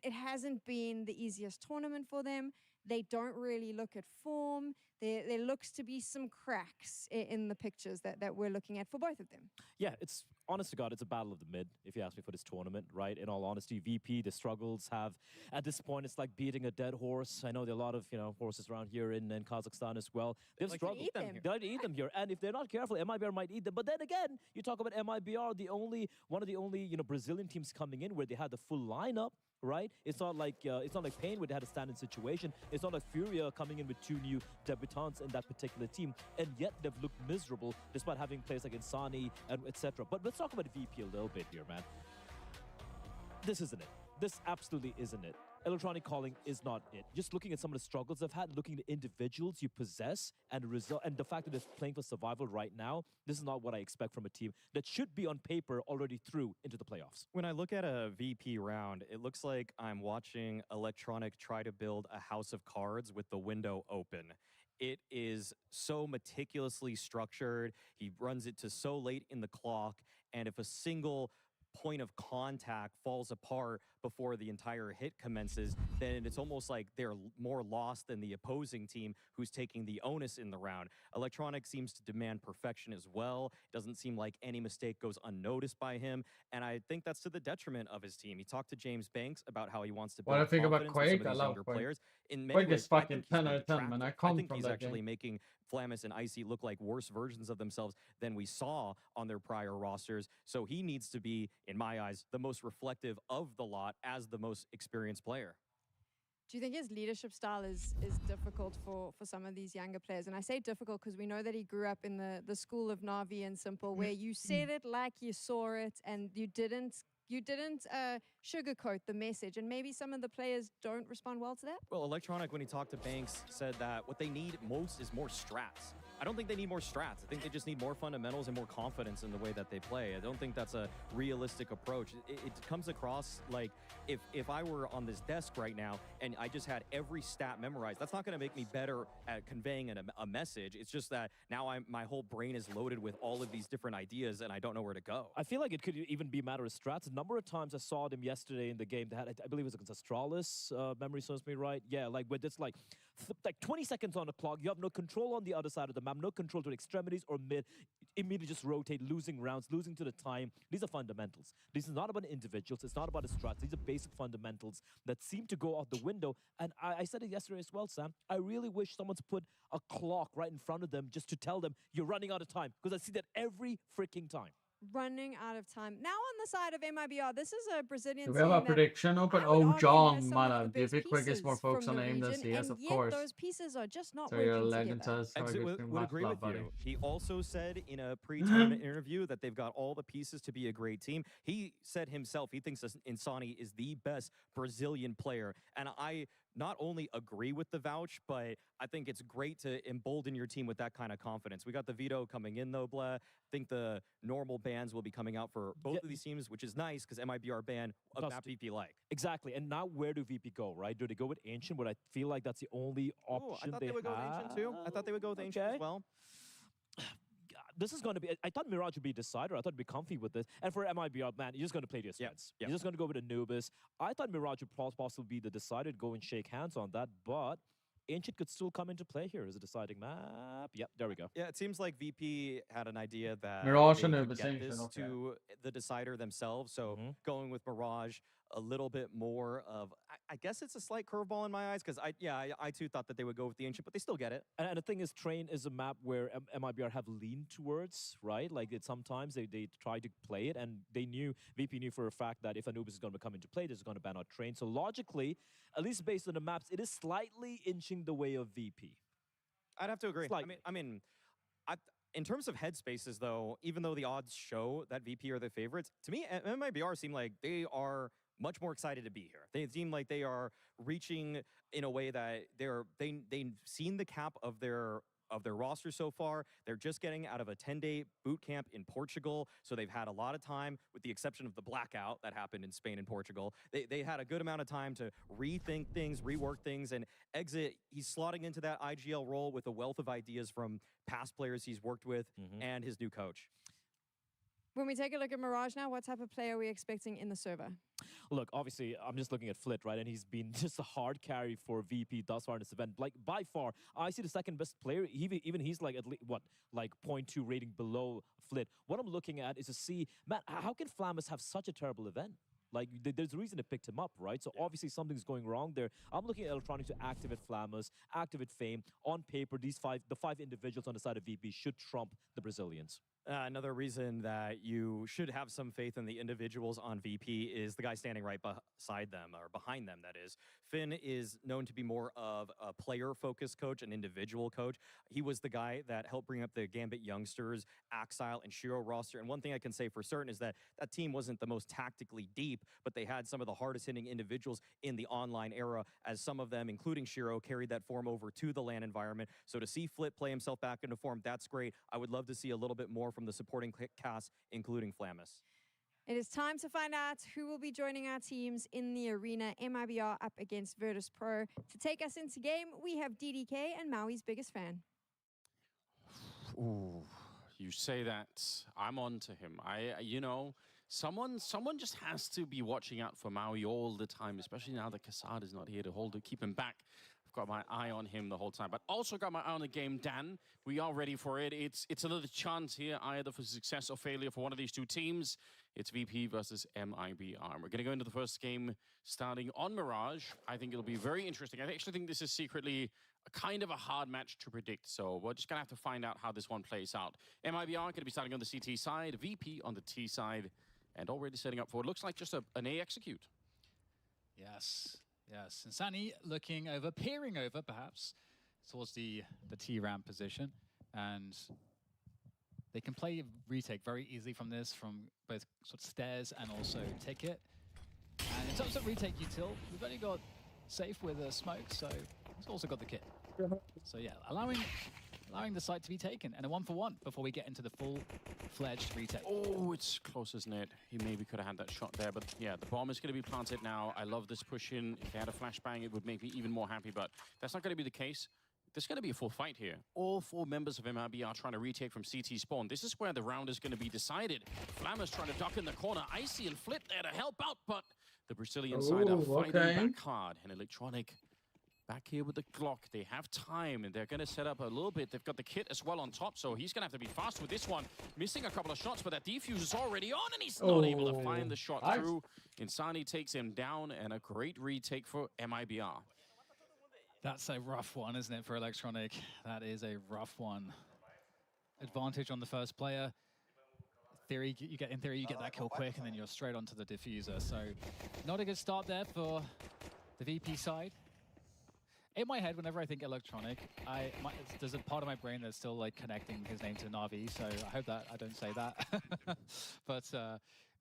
it hasn't been the easiest tournament for them. They don't really look at form. There looks to be some cracks in the pictures that we're looking at for both of them. Yeah, it's honest to God, it's a battle of the mid, if you ask me, for this tournament, right? In all honesty, VP, the struggles have, at this point, it's like beating a dead horse. I know there are a lot of, horses around here in Kazakhstan as well. They've struggled. They like to eat them here. And if they're not careful, MIBR might eat them. But then again, you talk about MIBR, one of the only, Brazilian teams coming in where they had the full lineup. Right? It's not like Pain where they had a stand-in situation. It's not like Furia coming in with 2 new debutants in that particular team, and yet they've looked miserable despite having players like Insani and etc. But let's talk about VP a little bit here, man. This isn't it. This absolutely isn't it. Electronic calling is not it. Just looking at some of the struggles they've had, looking at the individuals you possess and the fact that they're playing for survival right now, this is not what I expect from a team that should be on paper already through into the playoffs. When I look at a VP round, it looks like I'm watching Electronic try to build a house of cards with the window open. It is so meticulously structured. He runs it to so late in the clock, and if a single point of contact falls apart before the entire hit commences, then it's almost like they're more lost than the opposing team who's taking the onus in the round. Electronic seems to demand perfection as well. It doesn't seem like any mistake goes unnoticed by him, and I think that's to the detriment of his team. He talked to James Banks about how he wants to build What I think about confidence with Quake, some I of these love younger Quake. players. In many Quake ways, is I fucking think he's 10 been out of 10, man. I detractive. come think from he's that actually game. making Flamus and Icy look like worse versions of themselves than we saw on their prior rosters. So he needs to be, in my eyes, the most reflective of the lot as the most experienced player. Do you think his leadership style is difficult for some of these younger players? And I say difficult because we know that he grew up in the school of Navi and Simple, where you said it like you saw it and you didn't sugarcoat the message. And maybe some of the players don't respond well to that. Well, Electronic, when he talked to Banks, said that what they need most is more strats. I don't think they need more strats. I think they just need more fundamentals and more confidence in the way that they play. I don't think that's a realistic approach. It comes across like if I were on this desk right now and I just had every stat memorized, that's not going to make me better at conveying a message. It's just that now my whole brain is loaded with all of these different ideas and I don't know where to go. I feel like it could even be a matter of strats. A number of times I saw them yesterday in the game. They had, I believe it was against Astralis, memory serves me right. Yeah, like with this like 20 seconds on the clock, you have no control on the other side of the map, no control to the extremities or mid, immediately just rotate, losing rounds, losing to the time. These are fundamentals. This is not about individuals. It's not about the strats. These are basic fundamentals that seem to go out the window. And I said it yesterday as well, Sam. I really wish someone's put a clock right in front of them just to tell them you're running out of time, because I see that every freaking time. Running out of time. Now on the side of MIBR, this is a Brazilian Do team we have a prediction open? Oh, John, man, do you think Quick is more focused on aim than CS? Of course. Those pieces are just not So working you're a legend to together. us. So I Exit guess we would must agree love, with buddy. you. He also said in a pre-tournament interview that they've got all the pieces to be a great team. He said himself he thinks Insani is the best Brazilian player. And I not only agree with the vouch, but I think it's great to embolden your team with that kind of confidence. We got the veto coming in, though, Blah. I think the normal bans will be coming out for both of these teams, which is nice because MIBR ban of map VP like. Exactly. And now where do VP go, right? Do they go with Ancient? But I feel like that's the only option I thought they would go with Ancient, too. I thought they would go with Ancient as well. This is going to be, I thought Mirage would be a decider. I thought it'd be comfy with this. And for MIBR, man, you're just going to play to your strengths. You're just going to go with Anubis. I thought Mirage would possibly be the decider to go and shake hands on that, but Ancient could still come into play here as a deciding map. Yep, there we go. Yeah, it seems like VP had an idea that Mirage they and could Anubis, get Ancient, this okay. to the decider themselves. So going with Mirage, a little bit more of, I guess it's a slight curveball in my eyes, because I too thought that they would go with the Ancient, but they still get it. And the thing is, Train is a map where MIBR have leaned towards, right? Like sometimes they try to play it, and VP knew for a fact that if Anubis is going to come into play, this is going to ban out Train. So logically, at least based on the maps, it is slightly inching the way of VP. I'd have to agree. Slightly. In terms of headspaces, though, even though the odds show that VP are the favorites, to me, MIBR seem like they are much more excited to be here. They seem like they are reaching in a way that they've seen the cap of their roster so far. They're just getting out of a 10-day boot camp in Portugal, so they've had a lot of time, with the exception of the blackout that happened in Spain and Portugal. They had a good amount of time to rethink things, rework things, and Exit, he's slotting into that IGL role with a wealth of ideas from past players he's worked with and his new coach. When we take a look at Mirage now, what type of player are we expecting in the server? Look, obviously, I'm just looking at Flit, right? And he's been just a hard carry for VP thus far in this event. Like, by far, I see the second best player. Even he's like, at least, what, like 0.2 rating below Flit. What I'm looking at is to see, man, how can Flamus have such a terrible event? Like, there's a reason they picked him up, right? So obviously something's going wrong there. I'm looking at Electronic to activate Flamus, activate Fame. On paper, the five individuals on the side of VP should trump the Brazilians. Another reason that you should have some faith in the individuals on VP is the guy standing right beside them, or behind them, that is. Finn is known to be more of a player-focused coach, an individual coach. He was the guy that helped bring up the Gambit youngsters, Axile, and Shiro roster. And one thing I can say for certain is that that team wasn't the most tactically deep, but they had some of the hardest-hitting individuals in the online era, as some of them, including Shiro, carried that form over to the LAN environment. So to see Flit play himself back into form, that's great. I would love to see a little bit more from the supporting cast, including Flamus. It is time to find out who will be joining our teams in the arena. MIBR up against Virtus Pro. To take us into game, we have DDK and Maui's biggest fan. Ooh, you say that. I'm on to him. You know, someone just has to be watching out for Maui all the time, especially now that Kassad is not here to keep him back. Got my eye on him the whole time, but also got my eye on the game. Dan, we are ready for it. It's another chance here, either for success or failure for one of these two teams. It's VP versus MIBR. We're going to go into the first game starting on Mirage. I think it'll be very interesting. I actually think this is secretly a kind of a hard match to predict, so we're just going to have to find out how this one plays out. MIBR going to be starting on the CT side, VP on the T side, and already setting up for what looks like just an A execute. Yes. Yes, and Sunny peering over perhaps towards the T ramp position, and they can play retake very easily from this, from both sort of stairs and also ticket. And in terms of retake util, we've only got safe with a smoke, so he's also got the kit. So yeah, allowing the site to be taken, and a 1-for-1 before we get into the full-fledged retake. Oh, it's close, isn't it? He maybe could have had that shot there, but yeah, the bomb is going to be planted now. I love this push in. If they had a flashbang, it would make me even more happy, but that's not going to be the case. There's going to be a full fight here. All four members of MIB are trying to retake from CT spawn. This is where the round is going to be decided. Flammer's trying to duck in the corner. Icy and Flit there to help out, but the Brazilian side are fighting back hard. And Electronic back here with the Glock. They have time, and they're going to set up a little bit. They've got the kit as well on top, so he's going to have to be fast with this one. Missing a couple of shots, but that defuse is already on, and he's not able to find the shot through. Insani takes him down, and a great retake for MIBR. That's a rough one, isn't it, for Electronic? That is a rough one. Advantage on the first player. In theory, you get that kill quick, and then you're straight onto the diffuser. So not a good start there for the VP side. In my head, whenever I think Electronic, there's a part of my brain that's still like connecting his name to Na'Vi, so I hope that I don't say that. But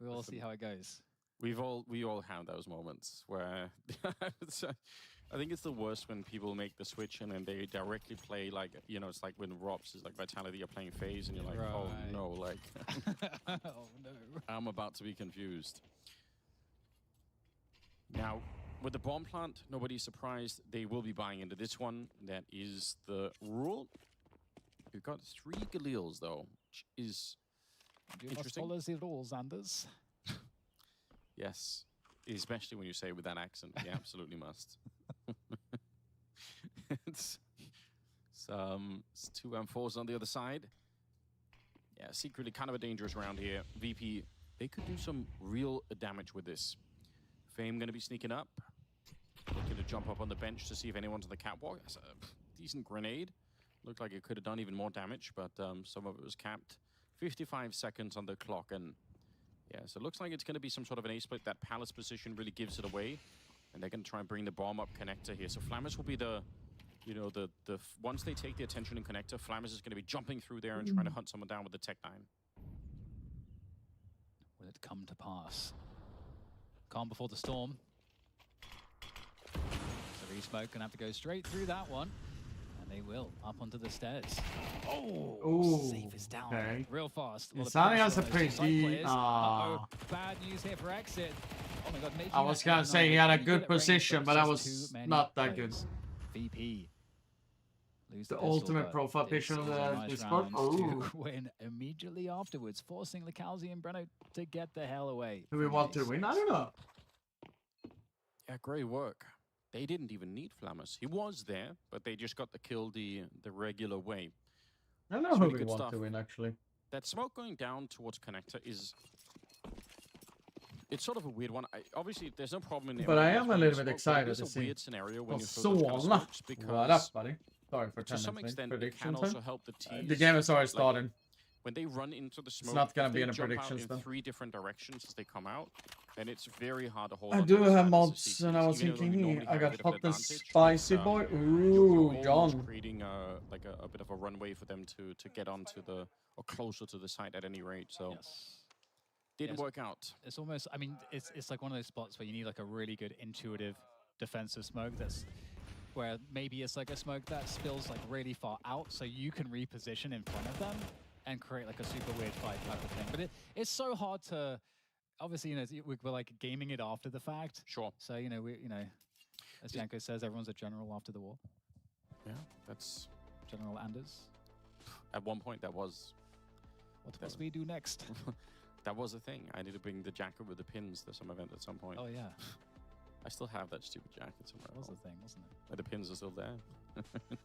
we'll all see how it goes. We all have those moments where I think it's the worst when people make the switch and then they directly play, like, you know, it's like when Robs is like Vitality, you're playing FaZe and you're like, oh no, like, oh no, I'm about to be confused. Now, with the bomb plant, nobody's surprised. They will be buying into this one. That is the rule. We've got 3 Galils, though, which is interesting. You must follow the rules, Anders. Yes, especially when you say it with that accent. You absolutely must. It's 2 M4s on the other side. Yeah, secretly kind of a dangerous round here. VP, they could do some real damage with this. Fame going to be sneaking up. Looking to jump up on the bench to see if anyone's on the catwalk. That's a decent grenade. Looked like it could have done even more damage, but some of it was capped. 55 seconds on the clock, and yeah, so it looks like it's going to be some sort of an A-split. That palace position really gives it away, and they're going to try and bring the bomb up connector here. So Flammers will be the, you know, once they take the attention in connector, Flammers is going to be jumping through there and trying to hunt someone down with the Tech 9. Will it come to pass? Calm before the storm. The re-smoke gonna have to go straight through that one, and they will up onto the stairs. Oh, safe is down real fast. Insani has a pretty. Bad news here for Exit. Oh my God, I was gonna say he had a good position, but that was not that good. VP lose The pistol, ultimate but profile this picture is of a the nice Discord. round to Ooh. win immediately afterwards, forcing Lacalzi and Breno to get the hell away. Do we from want to A6. win? I don't know. Yeah, great work. They didn't even need Flammers. He was there, but they just got the kill the regular way. I don't know It's who really we good want stuff. to win, actually. That smoke going down towards connector is... It's sort of a weird one. Obviously, there's no problem in it. But I am a little bit excited It's to a see. weird scenario when you So, throw those kind of smokes because... what up, buddy? Sorry for to some 10 extent, it can predictions. also help the teams. The game is already like, starting. when they run into the smoke, not gonna if be they in a jump out predictions in then. 3 different directions as they come out, then it's very hard to hold I on do to the have side as a mods, CT. and I was Even though you thinking, normally I have a got bit of an hot and advantage, spicy it's, boy. you're Ooh, almost John. creating like a bit of a runway for them to get onto the, or closer to the site at any rate, so... Didn't work out. It's almost, I mean, it's like one of those spots where you need like a really good intuitive defensive smoke that's where maybe it's like a smoke that spills like really far out so you can reposition in front of them and create like a super weird fight type of thing. But it's so hard to, obviously, you know, we're like gaming it after the fact. Sure. So, you know, as Janko says, everyone's a general after the war. Yeah, that's... General Anders. At one point, that was... What must we do next? That was a thing. I need to bring the jacket with the pins to some event at some point. Oh, yeah. I still have that stupid jacket somewhere. That was the thing, wasn't it? But the pins are still there.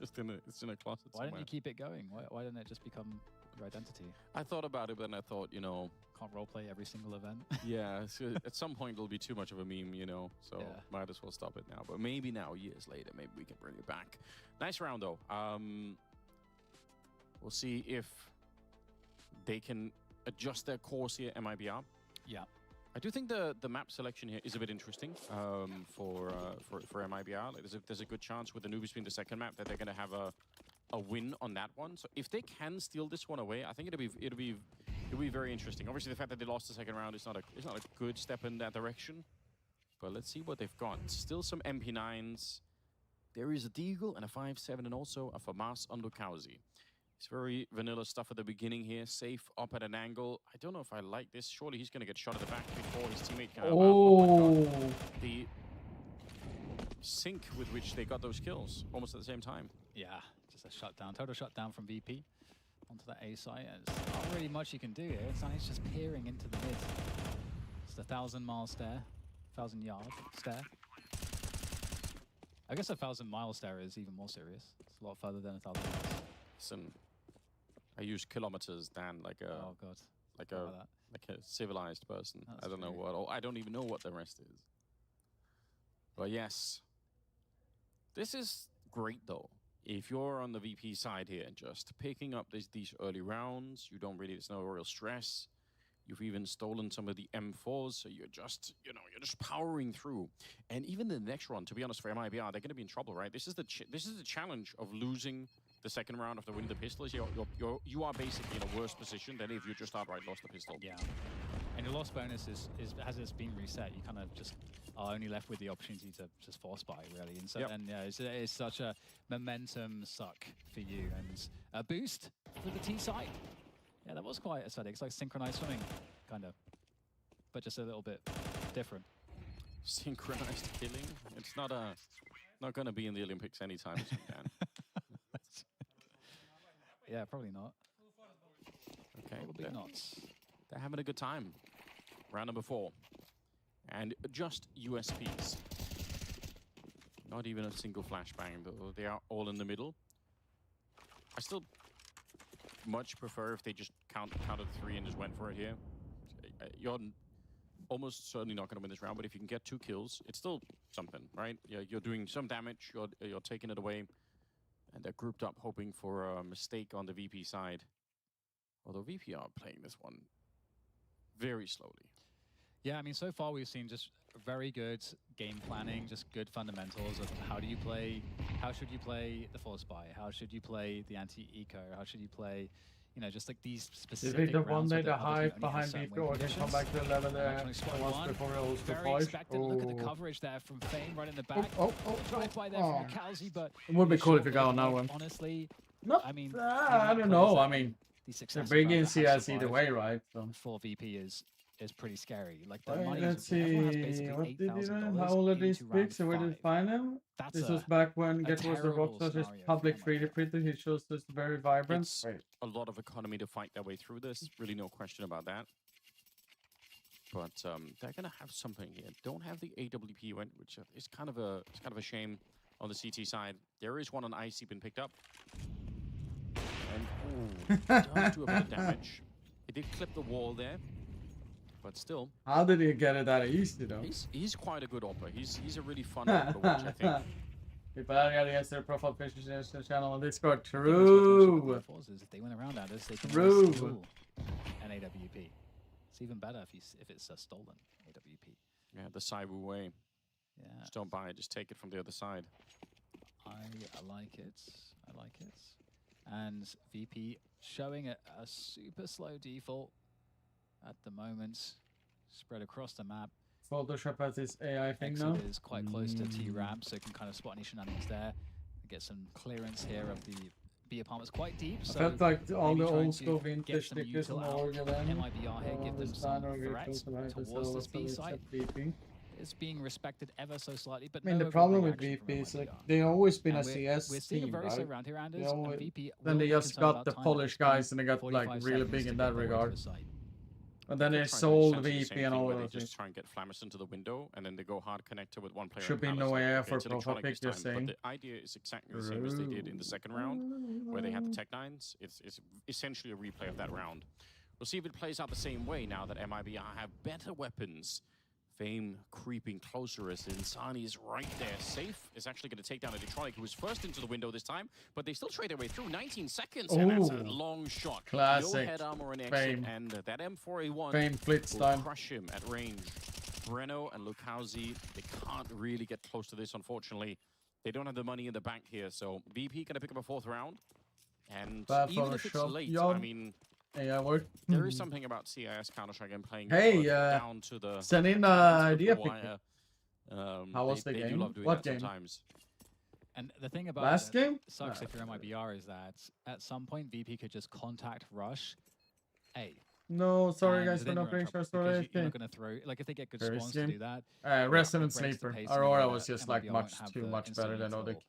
It's in a closet Why somewhere. didn't you keep it going? Why didn't it just become your identity? I thought about it, but then I thought, you know... Can't roleplay every single event. Yeah, so at some point it'll be too much of a meme, you know, so might as well stop it now. But maybe now, years later, maybe we can bring it back. Nice round, though. We'll see if they can adjust their course here, MIBR. Yeah. I do think the map selection here is a bit interesting for MIBR. Like there's a good chance with the newbies being the second map that they're going to have a win on that one. So if they can steal this one away, I think it'll be very interesting. Obviously, the fact that they lost the second round is not a good step in that direction. But let's see what they've got. Still some MP9s. There is a Deagle and a 5-7 and also a FAMAS on Lacalzi. It's very vanilla stuff at the beginning here. Safe up at an angle. I don't know if I like this. Surely he's going to get shot at the back before his teammate can... Oh! The sync with which they got those kills almost at the same time. Yeah, just a shutdown. Total shutdown from VP onto that A site. There's not really much you can do here. He's just peering into the mid. It's the 1,000-mile stare. 1,000-yard stare. I guess a 1,000-mile stare is even more serious. It's a lot further than 1,000 miles. Listen, I use kilometers than like a like a civilized person. That's I don't know true. what. I don't even know what the rest is. But yes, this is great though. If you're on the VP side here, just picking up these early rounds, you don't really. There's no real stress. You've even stolen some of the M4s, so you're just, you're just powering through. And even the next run, to be honest, for MIBR, they're going to be in trouble, right? This is the challenge of losing the second round after winning the pistols. You are basically in a worse position than if you just outright lost the pistol. Yeah. And your loss bonus has it's been reset, you kind of just are only left with the opportunity to just force buy, really. And so, and yeah, it's such a momentum suck for you. And a boost for the T side. Yeah, that was quite aesthetic. It's like synchronized swimming, kind of, but just a little bit different. Synchronized killing? It's not going to be in the Olympics anytime soon, Dan. Yeah, probably not. Okay, probably not. They're having a good time. Round number 4, and just USPs. Not even a single flashbang. They are all in the middle. I still much prefer if they just counted 3 and just went for it here. You're almost certainly not going to win this round, but if you can get 2 kills, it's still something, right? Yeah, you're doing some damage, you're taking it away, and they're grouped up hoping for a mistake on the VP side. Although VP are playing this one very slowly. Yeah, I mean, so far we've seen just very good game planning, just good fundamentals of how do you play, how should you play the force buy, how should you play the anti-eco, how should you play, just like these specific Do you think that one rounds day where the other team hype only behind has certain VP win or just come conditions? back to the level there Actually, squad once one, before we all very fight? expectant. Look at the coverage there from Fame right in the back. Drive by there from Lacalzi, but It would be cool if you short got on that lived, one. honestly, No, I mean, I don't know. I mean, the they're success big in round that has CS either survived way, right? So. for VP is is pretty scary. Like the Wait, money, let's everyone has see. basically What did you know? $8,000 How old are these into round picks? And where did 5. you find them? That's This a, was back when a Get Was the terrible Rockstars scenario for public free to MIBR. print. He shows this very vibrant. It's a lot of economy to fight their way through this. Really no question about that. But they're gonna have something here. Don't have the AWP event, which is kind of a shame on the CT side. There is one on Icy been picked up, and does do a bit of damage. He did clip the wall there, but still. How did he get it that easy though? He's quite a good opper. He's a really fun opper to watch, I think. People are getting against their profile pictures in the channel on Discord. Is if they win around at us, they can always steal an AWP. It's even better if it's a stolen AWP. Yeah, the Saibu way. Yeah. Just don't buy it. Just take it from the other side. I like it. I like it. And VP showing a super slow default at the moment, spread across the map. Photoshop has this AI thing now. Exit is quite close to T-Ramp, so you can kind of spot any shenanigans there. Get some clearance here of the B apartments quite deep. So I felt like all the old school get vintage some stickers util in the out. Orga then. MIBR here give them some threats towards this B site. It's being respected ever so slightly, but I mean, no the problem with overreaction VP from is like MIBR. they've always been And a CS we're seeing team, a very right? slow round here, Anders, They and always- VP then will they be just concerned got about the time. Polish It's been guys and they got like 45 really seconds big to in get that forward to regard. the site. And then They're they trying to do sold essentially the VP same and thing all where of they those things. just try and get Flammers into the window, and then they go hard connector with one player. Should be on no Palace, air okay, for it's profile electronic pick, this you're time, saying. but the idea is exactly the same as they did in the second round, where they had the Tech 9s. It's essentially a replay of that round. We'll see if it plays out the same way now that MIBR have better weapons. Fame creeping closer as Insani is right there. Safe is actually going to take down a Detronic, who was first into the window this time, but they still trade their way through. 19 seconds, and that's a Ooh. long shot. Classic. No head armor and exit, Fame. and that M4A1 Fame Flitz will time. crush him at range. Breno and Lukowski, they can't really get close to this, unfortunately. They don't have the money in the bank here, so VP going to pick up a 4th round. And Bad even if it's Photoshop. late, Yup. I mean, AI work. there is something about CIS Counter-Strike and playing Hey, down to the send in down to the idea wire. How was the They do game? love doing What that game? sometimes. And the thing about Last game? sucks Ah, if you're MIBR is that at some point VP could just contact rush A. No, sorry And guys for then not you're in being sure trouble because story. you're not going to throw, like if they get good Very spawns slim. to do that. Resident it breaks the Sleeper. pace in a Aurora way was that just like MIBR much won't have too the much instant better than util. Odic.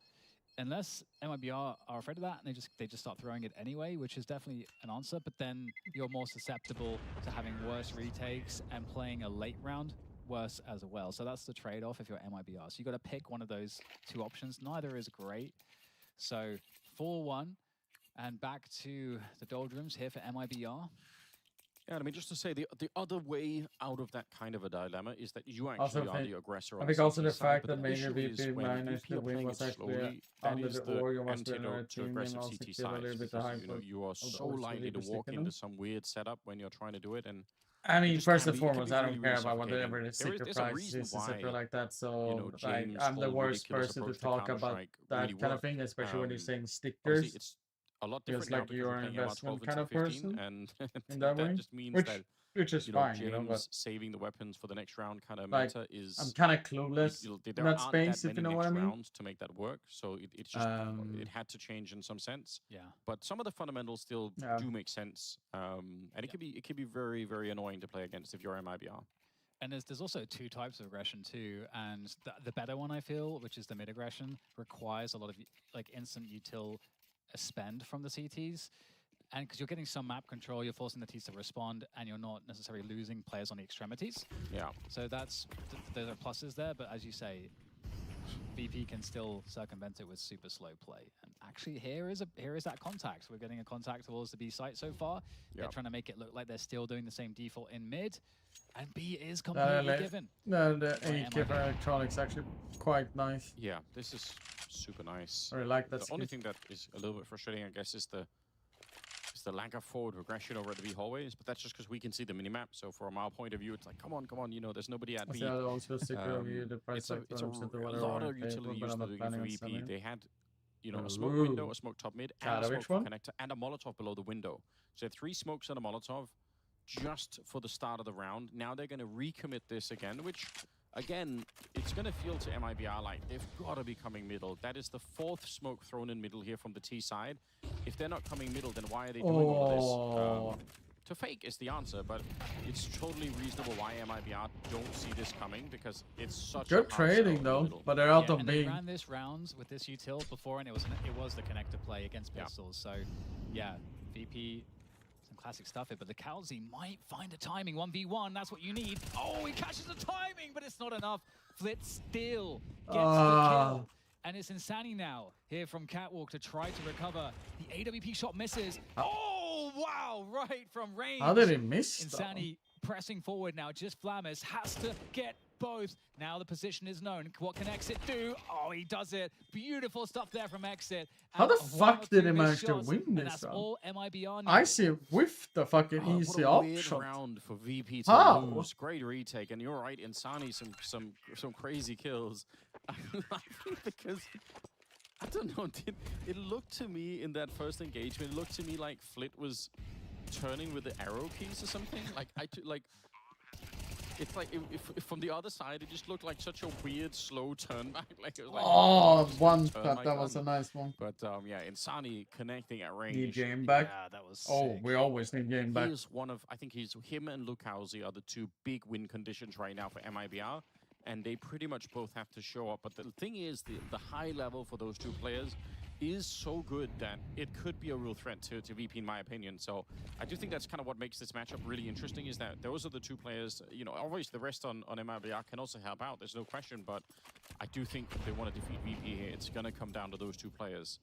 Unless MIBR are afraid of that and they just start throwing it anyway, which is definitely an answer, but then you're more susceptible to having worse retakes and playing a late round worse as well. So that's the trade-off if you're MIBR. So you got to pick one of those two options. Neither is great. So 4-1 and back to the doldrums here for MIBR. Yeah, I mean, just to say, the other way out of that kind of a dilemma is that you Also, actually are think- the aggressor I on think the also CT the side, fact but that the maybe issue is VP when minus VP the are win playing was it actually slowly, that under is the the Oreo was winning antidote to team and aggressive also CT kill a little sides. bit Because, high you know, for you are the so Oreo likely to really walk sticking into them. some weird setup when you're trying to do it, and I mean, just first can and be- it can foremost, be I really, don't really care about whatever suffocating. the There secret is a price reason is, etc. why, like that. So, you know, like, James' I'm the whole worst ridiculous person to approach to talk about Counter-Strike that really kind of worked. thing, especially when you're saying Obviously, stickers. it's a lot Feels different now like because you're we're an playing ML12 investment instead kind of of 15, person and in that way, just means which that is you know, fine, James you know. But saving the weapons for the next round kind of like, meta is. I'm kind of clueless there in that aren't space, that if you many know what I next mean. rounds to make that work, so it's just it had to change in some sense. Yeah. But some of the fundamentals still do make sense, and it can be very, very annoying to play against if you're MIBR. And there's also two types of aggression too, and the better one I feel, which is the mid aggression, requires a lot of like instant util spend from the CTs, and because you're getting some map control, you're forcing the Ts to respond, and you're not necessarily losing players on the extremities. Yeah. So that's there are pluses there, but as you say, VP can still circumvent it with super slow play. And actually, here is that contact. We're getting a contact towards the B site so far. They're trying to make it look like they're still doing the same default in mid, and B is completely given. No, the by AK for MIBR. electronics actually quite nice. Yeah, this is super nice. I really like that The skin. only thing that is a little bit frustrating, I guess, is the lack of forward regression over at the B hallways, but that's just because we can see the minimap. So from our point of view, it's like, come on, you know, there's nobody at B. Yeah, also sticker of you, the price It's a whatever lot of on table, utility but used I'm for not the planning on VP. selling it. They had, you know, a smoke window, Ooh. a smoke top mid, and a Which smoke one? connector, and a Molotov below the window. So they had 3 smokes and a Molotov just for the start of the round. Now they're going to recommit this again, which, again, it's going to feel to MIBR like they've got to be coming middle. That is the 4th smoke thrown in middle here from the T side. If they're not coming middle, then why are they doing all of this? to fake is the answer, but it's totally reasonable why MIBR don't see this coming, because it's such good a hard trading sell though, middle. but they're out Yeah, of and they B. ran this rounds with this util before, and it was the connector play against pistols. So yeah, VP, some classic stuff here, but the Calzi might find a timing 1v1. That's what you need. Oh, he catches the timing, but it's not enough. Flit still gets the kill. And it's Insani now here from Catwalk to try to recover. The AWP shot misses. Oh, wow, right from range. How did he miss? Insani pressing forward now. Just Flammes has to get both. Now the position is known. What can Exit do? Oh, he does it. Beautiful stuff there from Exit. How the And fuck did he manage to shots, win and this that's round? all MIBR needed. I see with the fucking Oh, easy what a weird option. round for VP to How? lose. Great retake, and you're right, Insani some crazy kills. I think because I don't know, it looked to me in that first engagement, it looked to me like Flit was turning with the arrow keys or something. Like it's like if from the other side, it just looked like such a weird slow turn back. Like it was like, Oh, one turn shot. my That was a gun. nice one. But yeah, Insani connecting at range. Need game back. Yeah, that was Oh, sick. we always need game back. He's one of, I think him and Lukauzi are the two big win conditions right now for MIBR, and they pretty much both have to show up. But the thing is, the high level for those two players is so good that it could be a real threat to VP, in my opinion. So I do think that's kind of what makes this matchup really interesting, is that those are the two players, you know, obviously the rest on MIBR can also help out, there's no question, but I do think if they want to defeat VP here, it's going to come down to those two players.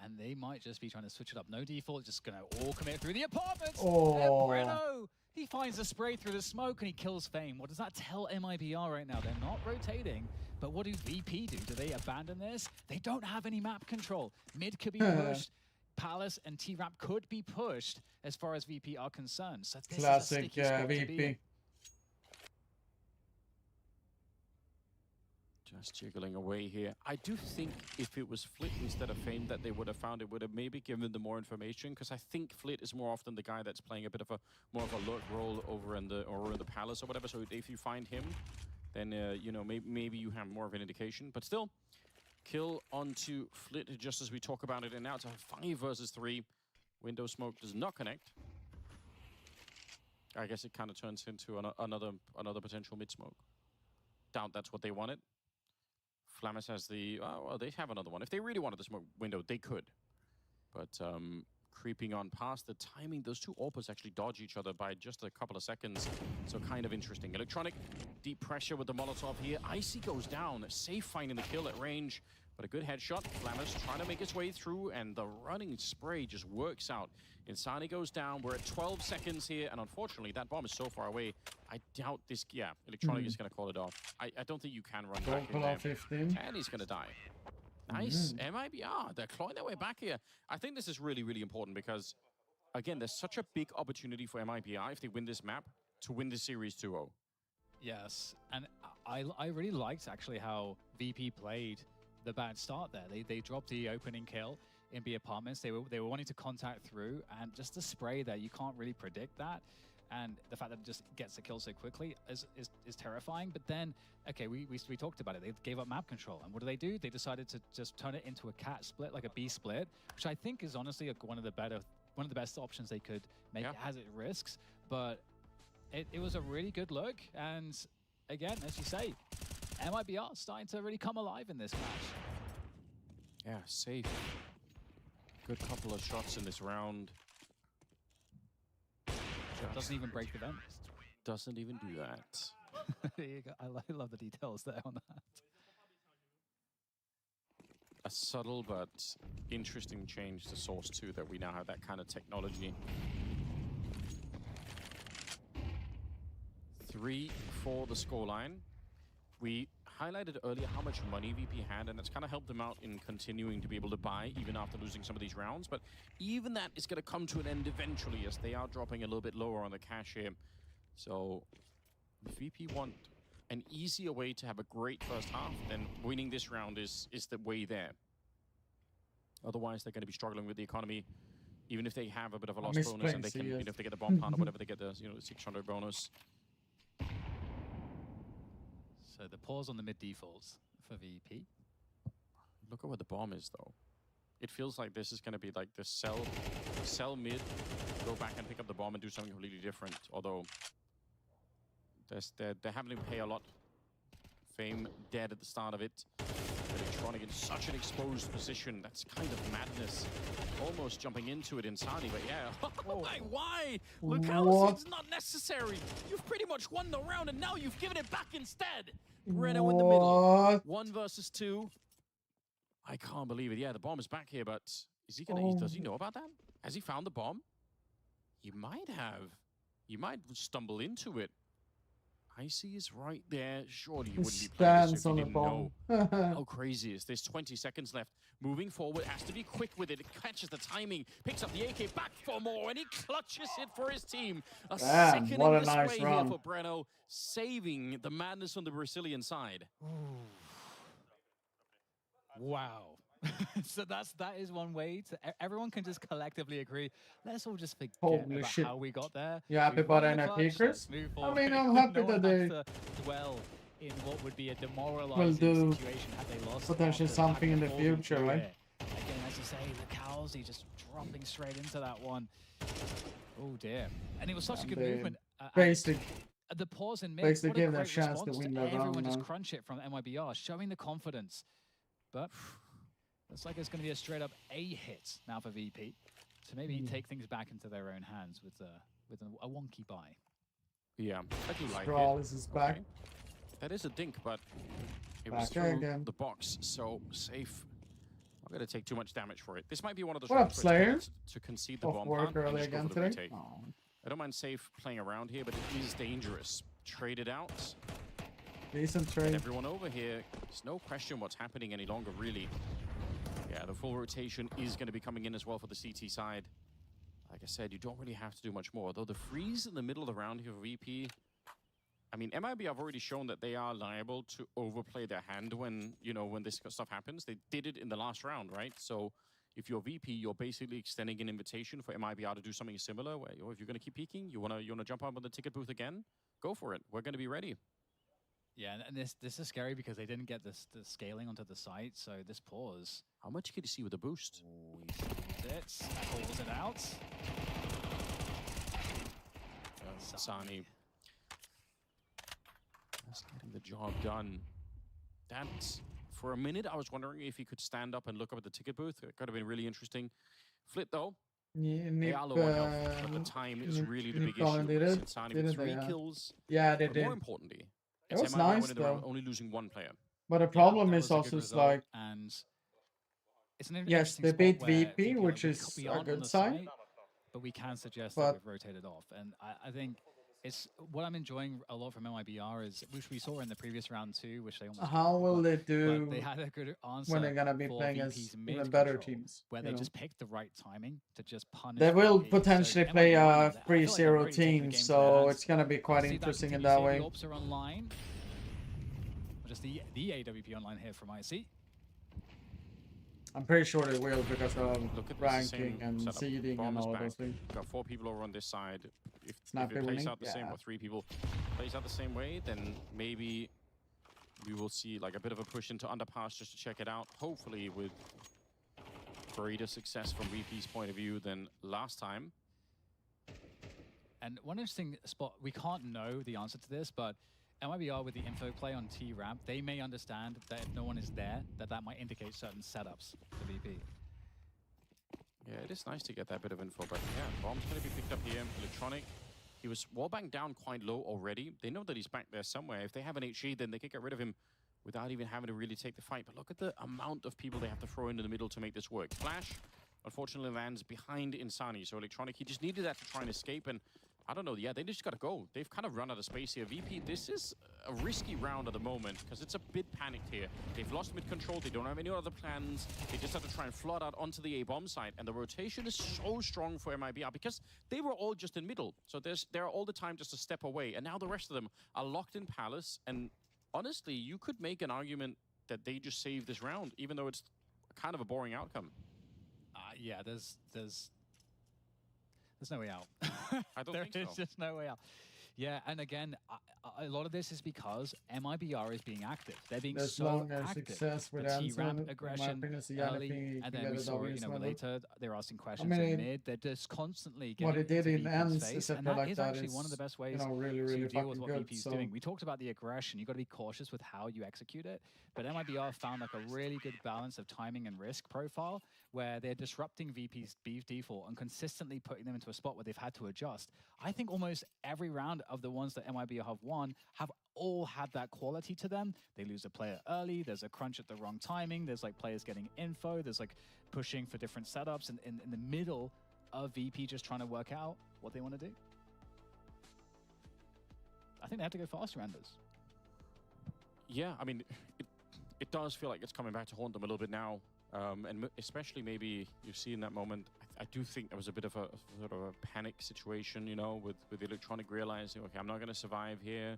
And they might just be trying to switch it up. No default, just going to all commit through the apartments. Oh. And Breno, he finds a spray through the smoke and he kills Fame. What does that tell MIBR right now? They're not rotating. But what do VP do? Do they abandon this? They don't have any map control. Mid could be pushed. Palace and T-Rap could be pushed as far as VP are concerned. So this Classic is a sticky spot to be VP. in. Just jiggling away here. I do think if it was Flit instead of Fame that they would have found, it would have maybe given them more information, because I think Flit is more often the guy that's playing a bit of a more of a lurk role over in the Palace or whatever. So if you find him, then you know, maybe you have more of an indication. But still, kill onto Flit just as we talk about it, and now it's a 5 versus 3. Window smoke does not connect. I guess it kind of turns into another potential mid smoke. Doubt that's what they wanted. Flammes has the, well, they have another one. If they really wanted the smoke window, they could. But creeping on past the timing, those two AWPers actually dodge each other by just a couple of seconds. So kind of interesting. Electronic, deep pressure with the Molotov here. Icy goes down, safe finding the kill at range. But a good headshot. Flammes trying to make its way through, and the running spray just works out. Insani goes down. We're at 12 seconds here, and unfortunately, that bomb is so far away. I doubt this. Yeah, Electronic is going to call it off. I don't think you can run back in there. 15. And he's going to die. Nice. MIBR, they're clawing their way back here. I think this is really, really important because, again, there's such a big opportunity for MIBR if they win this map to win this series 2-0. Yes, and I really liked actually how VP played the bad start there. They dropped the opening kill in B apartments. They were wanting to contact through, and just the spray there, you can't really predict that. And the fact that it just gets a kill so quickly is terrifying. But then, okay, we talked about it. They gave up map control, and what do? They decided to just turn it into a cat split, like a B split, which I think is honestly one of the best options they could make. It has its risks, but it was a really good look. And again, as you say, MIBR starting to really come alive in this match. Yeah, safe. Good couple of shots in this round. Doesn't even break the vent. Doesn't even do that. There you go. I love the details there on that. A subtle but interesting change to Source 2 that we now have that kind of technology. 3 for the scoreline. We highlighted earlier how much money VP had, and it's kind of helped them out in continuing to be able to buy even after losing some of these rounds. But even that is going to come to an end eventually, as they are dropping a little bit lower on the cash here. So if VP want an easier way to have a great first half, then winning this round is the way there. Otherwise, they're going to be struggling with the economy. Even if they have a bit of a loss bonus, and they can, if they get the bomb plant or whatever, they get the 600 bonus. So the pause on the mid defaults for VP. Look at where the bomb is, though. It feels like this is going to be like the sell mid, go back and pick up the bomb and do something completely different. Although they're having to pay a lot. Fame dead at the start of it. Electronic in such an exposed position. That's kind of madness. Almost jumping into it Insani, but yeah. Oh my, why? Look how it's not necessary. You've pretty much won the round and now you've given it back instead. Breno in the middle. 1 versus 2. I can't believe it. Yeah, the bomb is back here, but is he gonna? Does he know about that? Has he found the bomb? He might have. He might stumble into it. Icy is right there. Surely you wouldn't be playing this if you didn't know. How crazy is this? 20 seconds left. Moving forward, has to be quick with it. It catches the timing, picks up the AK, back for more, and he clutches it for his team. A second in this way here for Breno, saving the madness on the Brazilian side. Wow. So that is one way to everyone can just collectively agree. Let's all just forget about how we got there. You happy about NIP, Chris? I mean, I'm happy that they dwell in what would be a demoralizing situation had they lost. Potentially something in the future, right? Again, as you say, the Cowsey just dropping straight into that one. Oh dear! And it was such a good movement. The pause in mid. Basically gave that chance to win the round. Everyone just crunch it from MYBR, showing the confidence. But looks like it's going to be a straight up A hit now for VP to maybe take things back into their own hands with a wonky buy. Yeah, I do like Strawless is back. Okay. That is a dink, but it was through the box, so safe. I'm going to take too much damage for it. This might be one of those rounds to concede the bomb plant and just go for the retake. I don't mind safe playing around here, but it is dangerous. Trade it out. Decent trade. Everyone over here, there's no question what's happening any longer, really. Yeah, the full rotation is going to be coming in as well for the CT side. Like I said, you don't really have to do much more. Though the freeze in the middle of the round here for VP, I mean, MIB have already shown that they are liable to overplay their hand when, you know, when this stuff happens. They did it in the last round, right? So if you're VP, you're basically extending an invitation for MIBR to do something similar, where if you're going to keep peeking, you wanna jump up on the ticket booth again, go for it. We're going to be ready. Yeah, and this is scary because they didn't get the scaling onto the site, so this pause. How much can you see with the boost? Oh, he sees it, pulls it out. Sani. Just getting the job done. That's, for a minute, I was wondering if he could stand up and look up at the ticket booth. It could have been really interesting. Flit, though. Yeah, they are low on health, but the time is really the big issue. Since Sani with 3 kills. Yeah, they did. More importantly, it was nice, though. Only losing 1 player. But the problem is also like, and it's an yes, they beat VP, which is a good sign. But we can suggest that we've rotated off, and I think it's what I'm enjoying a lot from MIBR is, which we saw in the previous round too, which they almost. How will they do? They had a good answer when they're gonna be playing as even better teams, where they just picked the right timing to just punish. They will potentially play a 3-0 team, so it's gonna be quite interesting in that way. The ops are online. Just the AWP online here from IC. I'm pretty sure they will because of ranking and seeding and all of those things. Got 4 people over on this side. If it plays out the same, or 3 people plays out the same way, then maybe we will see like a bit of a push into underpass just to check it out. Hopefully with greater success from VP's point of view than last time. And one interesting spot, we can't know the answer to this, but MIBR with the info play on T-Ramp, they may understand that if no one is there, that might indicate certain setups for VP. Yeah, it is nice to get that bit of info, but yeah, bomb's going to be picked up here. Electronic, he was wallbanged down quite low already. They know that he's back there somewhere. If they have an HE, then they can get rid of him without even having to really take the fight. But look at the amount of people they have to throw into the middle to make this work. Flash, unfortunately, lands behind Insani. So Electronic, he just needed that to try and escape, and I don't know, yeah, they just got to go. They've kind of run out of space here. VP, this is a risky round at the moment because it's a bit panicked here. They've lost mid-control. They don't have any other plans. They just have to try and flood out onto the A-bomb side. And the rotation is so strong for MIBR because they were all just in middle. So they're all the time just a step away. And now the rest of them are locked in Palace. And honestly, you could make an argument that they just saved this round, even though it's kind of a boring outcome. Yeah, there's no way out. I don't think so. There's just no way out. Yeah, and again, a lot of this is because MIBR is being active. They're being There's so longer active. success with The Ansel, T-ramp in my aggression opinion, is the only early, thing you and can then we get a saw, W you know, level. later they're asking questions mean, in mid. They're just constantly what getting he did into in VP's ends, face, and etc. that like is that actually is, one of the best ways you know, really, to really deal with fucking what good. VP's So doing. We talked about the aggression. You've got to be cautious with how you execute it, but MIBR found like a really good balance of timing and risk profile where they're disrupting VP's default and consistently putting them into a spot where they've had to adjust. I think almost every round of the ones that MIBR have won have all had that quality to them. They lose a player early, there's a crunch at the wrong timing, there's like players getting info, there's like pushing for different setups, and in the middle of VP just trying to work out what they want to do. I think they have to go faster, Anders. Yeah, I mean, it does feel like it's coming back to haunt them a little bit now. And especially maybe you see in that moment, I do think there was a bit of a sort of a panic situation, you know, with Electronic realizing, okay, I'm not going to survive here.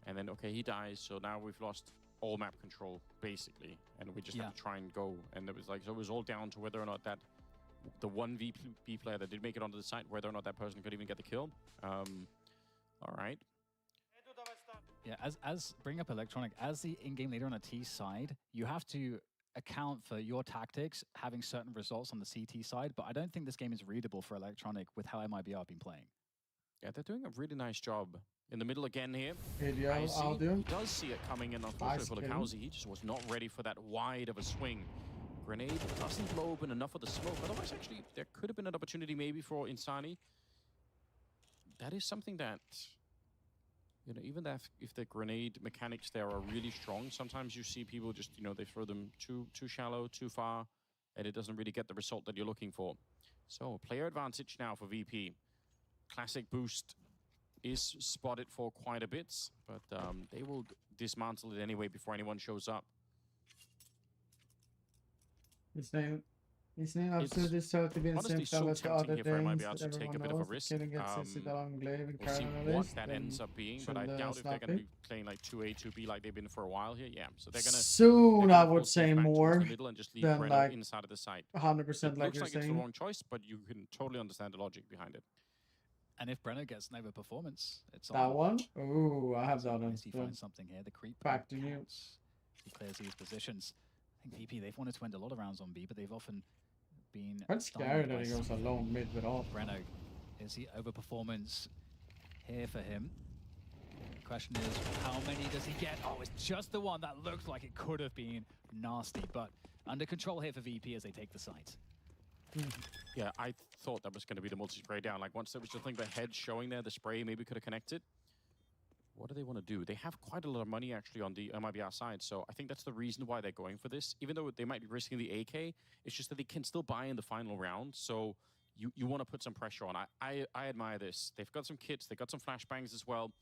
And then, okay, he dies. So now we've lost all map control, basically. And we just have to try and go. And it was like, so it was all down to whether or not that the one VP player that did make it onto the site, whether or not that person could even get the kill. All right. Yeah, as bring up Electronic, as the in-game leader on a T side, you have to account for your tactics having certain results on the CT side, but I don't think this game is readable for Electronic with how MIBR have been playing. Yeah, they're doing a really nice job. In the middle again here. I'll do. He does see it coming in, unfortunately, for Lukowski. He just was not ready for that wide of a swing. Grenade doesn't blow open enough of the smoke. Otherwise, actually, there could have been an opportunity maybe for Insani. That is something that, you know, even that if the grenade mechanics there are really strong, sometimes you see people just, you know, they throw them too shallow, too far, and it doesn't really get the result that you're looking for. So, player advantage now for VP. Classic boost is spotted for quite a bit, but they will dismantle it anyway before anyone shows up. His name absolutely started to be the same so time as the other tempting here for names MIBR that to take a everyone bit of a knows. risk. Killing gets sit along Glaive and We'll see Carolina what list, that then ends up being, but I should, doubt if they're snap going to it. be playing like 2A, 2B like they've been for a while here. Yeah, so they're going to Soon, I would say more the middle and just leave than Breno like inside of the site. 100% It like looks you're like it's the saying. wrong choice, but you can totally understand the logic behind it. And if Breno gets an overperformance, it's That on. one? Ooh, I have that one. He finds something here. The creep Back to you. He clears these positions. I think VP, they've wanted to end a lot of rounds on B, but they've often been I'm scared that he goes alone mid with all. Breno is the overperformance here for him. The question is, how many does he get? Oh, it's just the one that looked like it could have been nasty, but under control here for VP as they take the site. Yeah, I thought that was going to be the multi-spray down. Like, once there was just like the head showing there, the spray maybe could have connected. What do they want to do? They have quite a lot of money, actually, on the MIBR side, so I think that's the reason why they're going for this. Even though they might be risking the AK, it's just that they can still buy in the final round, so you want to put some pressure on. I admire this. They've got some kits, they've got some flashbangs as well.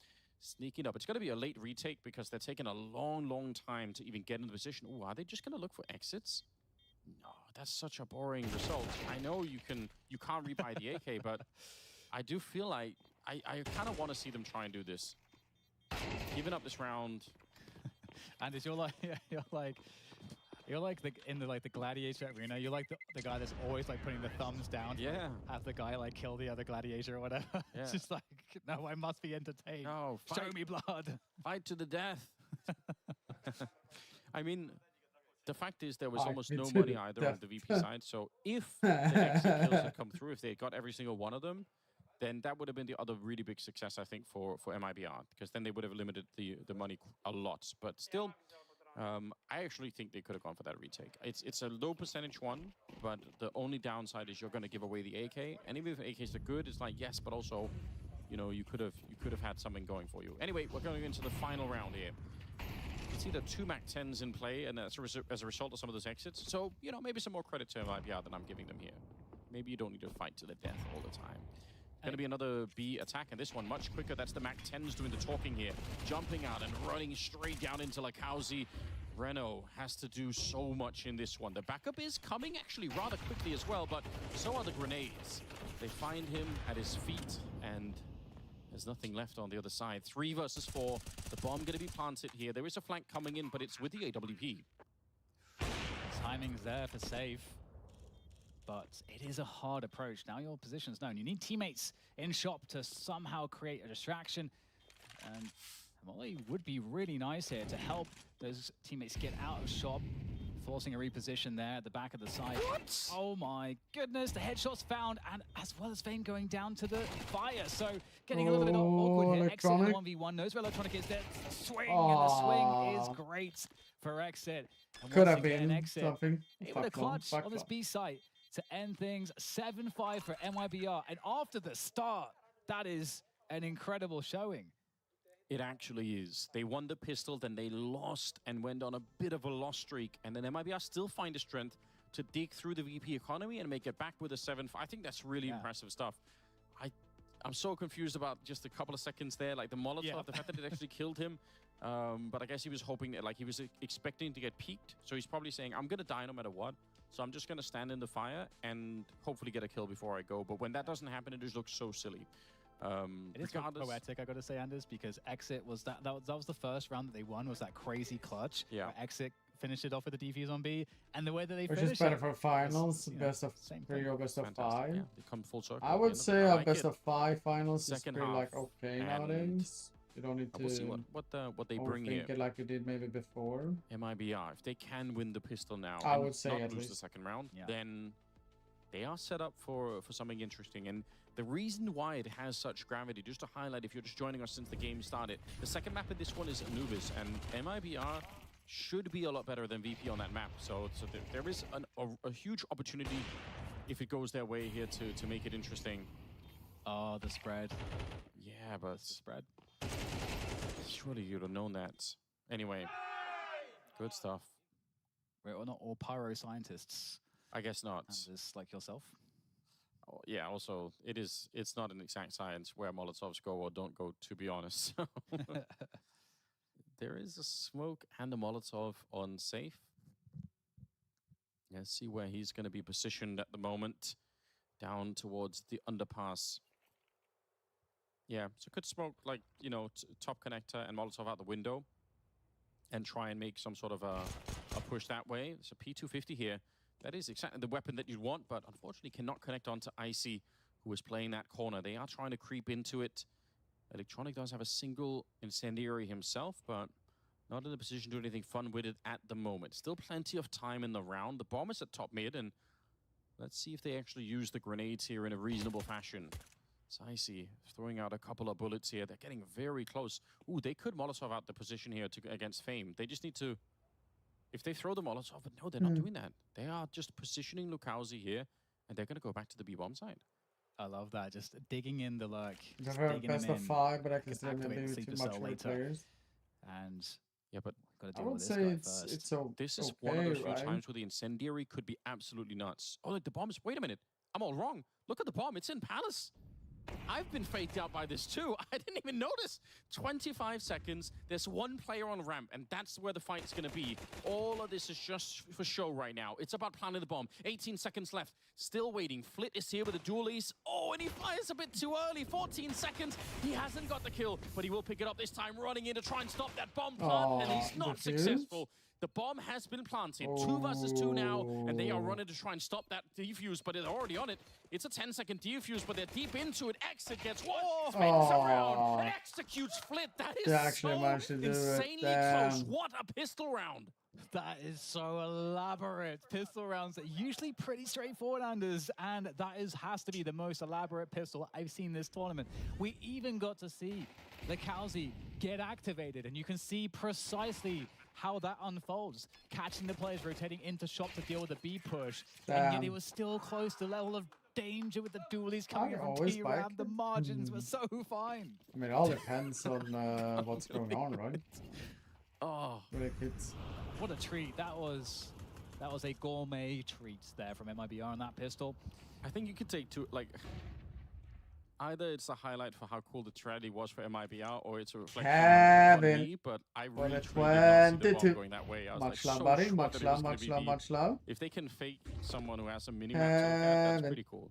Sneaking up. It's going to be a late retake because they're taking a long, long time to even get into position. Oh, are they just going to look for exits? No, that's such a boring result. I know you can't rebuy the AK, but I do feel like I kind of want to see them try and do this. Giving up this round. And you're like the gladiator arena. You're like the guy that's always like putting the thumbs down. To, like, have the guy like kill the other gladiator or whatever. Yeah. It's just like, no, I must be entertained. No, show me blood. Fight to the death. I mean, the fact is there was almost no money either on the VP side. So if the exit kills had come through, if they got every single one of them, then that would have been the other really big success, I think, for MIBR, because then they would have limited the money a lot. But still, I actually think they could have gone for that retake. It's a low percentage one, but the only downside is you're going to give away the AK. And even if AKs are good, it's like, yes, but also, you know, you could have had something going for you. Anyway, we're going into the final round here. You can see the 2 MAC-10s in play, and that's as a result of some of those exits. So, you know, maybe some more credit to MIBR than I'm giving them here. Maybe you don't need to fight to the death all the time. Going to be another B attack, and this one much quicker. That's the MAC-10s doing the talking here. Jumping out and running straight down into Lukowski. Breno has to do so much in this one. The backup is coming actually rather quickly as well, but so are the grenades. They find him at his feet, and there's nothing left on the other side. 3 versus 4. The bomb going to be planted here. There is a flank coming in, but it's with the AWP. Timing's there for safe. but it is a hard approach. Now your position's known. You need teammates in shop to somehow create a distraction. And Molly would be really nice here to help those teammates get out of shop, forcing a reposition there at the back of the side. What? Oh my goodness, the headshots found, and as well as Fame going down to the fire. So getting a little bit awkward here. Exit in the 1v1, knows where Electronic is there. Swing, and the swing is great for Exit. And Could once have again, been Exit something. able to clutch on this B site to end things 7-5 for MYBR. And after the start, that is an incredible showing. It actually is. They won the pistol, then they lost and went on a bit of a loss streak. And then MIBR still find the strength to dig through the VP economy and make it back with a 7-5. I think that's really impressive stuff. I'm so confused about just a couple of seconds there. Like the Molotov, the fact that it actually killed him. But I guess he was hoping that, like, he was expecting to get peaked. So he's probably saying, I'm going to die no matter what. So I'm just going to stand in the fire and hopefully get a kill before I go. But when that doesn't happen, it just looks so silly. It is poetic, I got to say, Anders, because Exit was that was the first round that they won, was that crazy clutch. Yeah. Where Exit finished it off with a defuse on B, and the way that they Which finished is better it for finals, was, best of 3 or best of 5. Yeah, they come full circle. I would say a a best of 5 finals Second is pretty half, like okay and nowadays. You don't need to we'll see what they bring here. it like you did maybe before. MIBR, if they can win the pistol now I and would say not at lose least. the second round, then they are set up for something interesting. And the reason why it has such gravity, just to highlight if you're just joining us since the game started, the second map of this one is Anubis, and MIBR should be a lot better than VP on that map. So there is a huge opportunity if it goes their way here to make it interesting. Oh, the spread. Yeah, but the spread. Surely you'd have known that. Anyway, good stuff. We're not all pyro scientists. I guess not. Just like yourself. Oh, yeah, also, it's not an exact science where Molotovs go or don't go, to be honest. There is a smoke and a Molotov on safe. Let's see where he's going to be positioned at the moment. Down towards the underpass. Yeah, so could smoke, like, you know, top connector and Molotov out the window and try and make some sort of a push that way. It's a P250 here. That is exactly the weapon that you'd want, but unfortunately cannot connect onto Icy, who is playing that corner. They are trying to creep into it. Electronic does have a single incendiary himself, but not in a position to do anything fun with it at the moment. Still plenty of time in the round. The bomb is at top mid, and let's see if they actually use the grenades here in a reasonable fashion. It's Icy throwing out a couple of bullets here. They're getting very close. Ooh, they could Molotov out the position here against Fame. They just need to... If they throw the Molotov, but no, they're not doing that. They are just positioning Lukowski here, and they're going to go back to the B-bomb side. I love that. Just digging in the lurk. They're very best of 5, but I can still maybe activate too the much cell for later. players. And yeah, but gotta I deal would with say this guy first. it's so This is okay, one of those few right? times where the incendiary could be absolutely nuts. Oh, like the bombs. Wait a minute. I'm all wrong. Look at the bomb. It's in Palace. I've been faked out by this too. I didn't even notice. 25 seconds. There's one player on ramp, and that's where the fight's going to be. All of this is just for show right now. It's about planting the bomb. 18 seconds left. Still waiting. Flit is here with a dual ace. Oh, and he fires a bit too early. 14 seconds. He hasn't got the kill, but he will pick it up this time, running in to try and stop that bomb plant, and he's not successful. The bomb has been planted. 2 versus 2 now, and they are running to try and stop that defuse, but they're already on it. It's a 10-second defuse, but they're deep into it. Exit gets one, spins around, and executes Flit. That is actually managed to do it. insanely Damn. close. What a pistol round. That is so elaborate. Pistol rounds are usually pretty straightforward, Anders, and that has to be the most elaborate pistol I've seen this tournament. We even got to see Lukowski get activated, and you can see precisely how that unfolds. Catching the players rotating into shop to deal with the B push, and yet it was still close to the level of danger with the dualies coming in from T round. The margins were so fine. I mean, it all depends on what's going on, right? Oh, really kids. What a treat. That was a gourmet treat there from MIBR on that pistol. I think you could take two, like, either it's a highlight for how cool the tragedy was for MIBR, or it's a reflection on me, but I really truly did not see the bomb going that way. I was Much like, love, so buddy. sure Much that it love, was gonna much be love, deep. much love. If they can fake someone who has a mini map like that, that's pretty cool.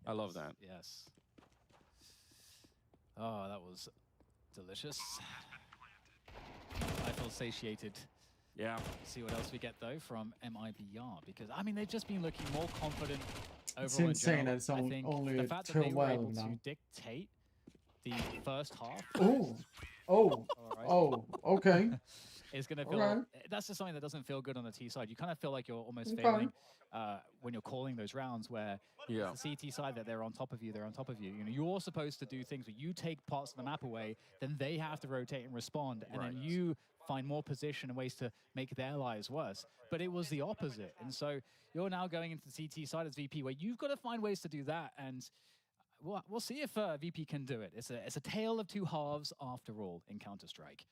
I love that. Yes. Oh, that was delicious. I feel satiated. Yeah. See what else we get though from MIBR, because I mean they've just been looking more confident overall. It's insane that it's I think only the fact that they were 12 able now. to dictate the first half. Okay. It's going to feel, Okay. that's just something that doesn't feel good on the T side. You kind of feel like you're almost Okay. failing when you're calling those rounds where Yeah. it's the CT side that they're on top of you, they're on top of you. You know, you're supposed to do things where you take parts of the map away, then they have to rotate and respond, and then you find more position and ways to make their lives worse. But it was the opposite. And so you're now going into the CT side as VP where you've got to find ways to do that. And we'll see if VP can do it. It's a tale of two halves after all in Counter-Strike.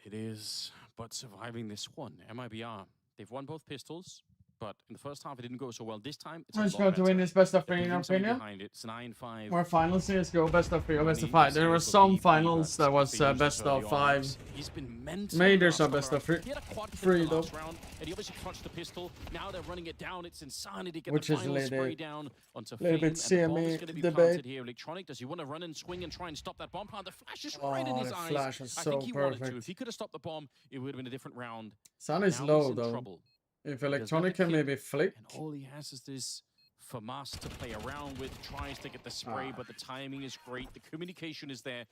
It is, but surviving this one, MIBR, they've won both pistols, but in the first half it didn't go so well. This time, it's a Who's lot going to better. win this best of They're 3 in your putting something opinion? behind it. It's 9-5. More finals CSGO, best of 3 or best of Money 5. There is were for some VP, finals but that was they used best it early of on. 5. He's been mental. Maybe there's last a best time of 3. around. He had a quad kill in 3 the though. last round, and he obviously clutched the pistol. Now they're running it down. It's Insanity to get Which the is final a spray little down onto bit Finn, and the bomb is CME going to be debate. planted here. Electronic, does he want to run and swing and try and stop that bomb plant? The flash is right in his the eyes. flash was I so think he wanted to. perfect. If he could have stopped the bomb, it would have been a different round. Sun is Now low he's in though. trouble. If He doesn't have Electronic the can kit, maybe flick. and all he has is this FAMAS to play around with, tries to get the spray, but the timing is great, the communication is there,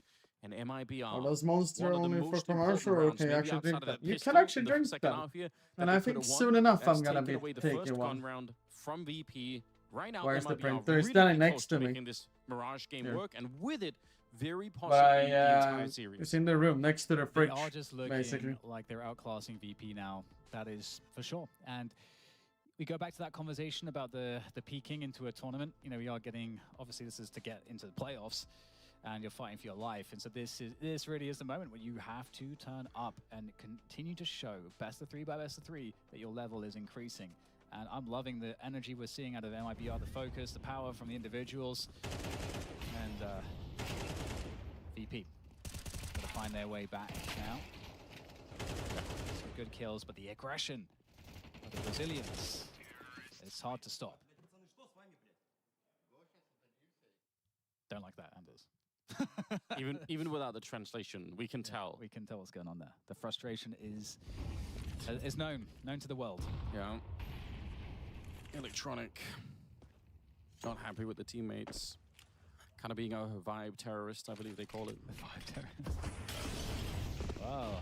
and MIBR. Are those monsters one of the only for most commercial, important or rounds, can you maybe actually outside drink of them? that You pistol can actually in the drink second them. half here that And they I could think have won. soon enough That's I'm gonna taken be away the taking first one. gun round from VP. Right now, Where's the MIBR printer? He's really standing getting next close to me. making this Mirage game Here. work, and with it, very But possibly the entire series. it's in the room next to the They fridge, are just looking basically. like they're outclassing VP now. That is for sure. And we go back to that conversation about the peaking into a tournament. You know, we are getting, obviously this is to get into the playoffs, and you're fighting for your life. And so this really is the moment where you have to turn up and continue to show best of 3 by best of 3 that your level is increasing. And I'm loving the energy we're seeing out of MIBR, the focus, the power from the individuals. And VP gonna find their way back now. Some good kills, but the aggression of the Brazilians, it's hard to stop. Don't like that, Anders. even without the translation, we can tell. We can tell what's going on there. The frustration is known to the world. Yeah. Electronic, not happy with the teammates. Kind of being a vibe terrorist, I believe they call it. Vibe terrorist. Wow.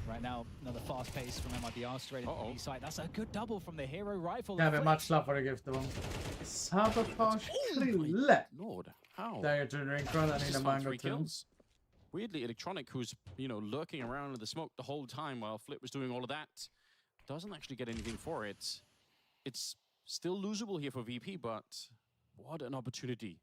Right now, another fast pace from MIBR straight into the B side. That's a good double from the hero rifle. Kan vi matchlap vad det gifter dem. Sabotage Krille. Lord, how? Där jag tror drink run and in a mango too. Weirdly, Electronic, who's, you know, lurking around in the smoke the whole time while Flip was doing all of that, doesn't actually get anything for it. It's still losable here for VP, but what an opportunity.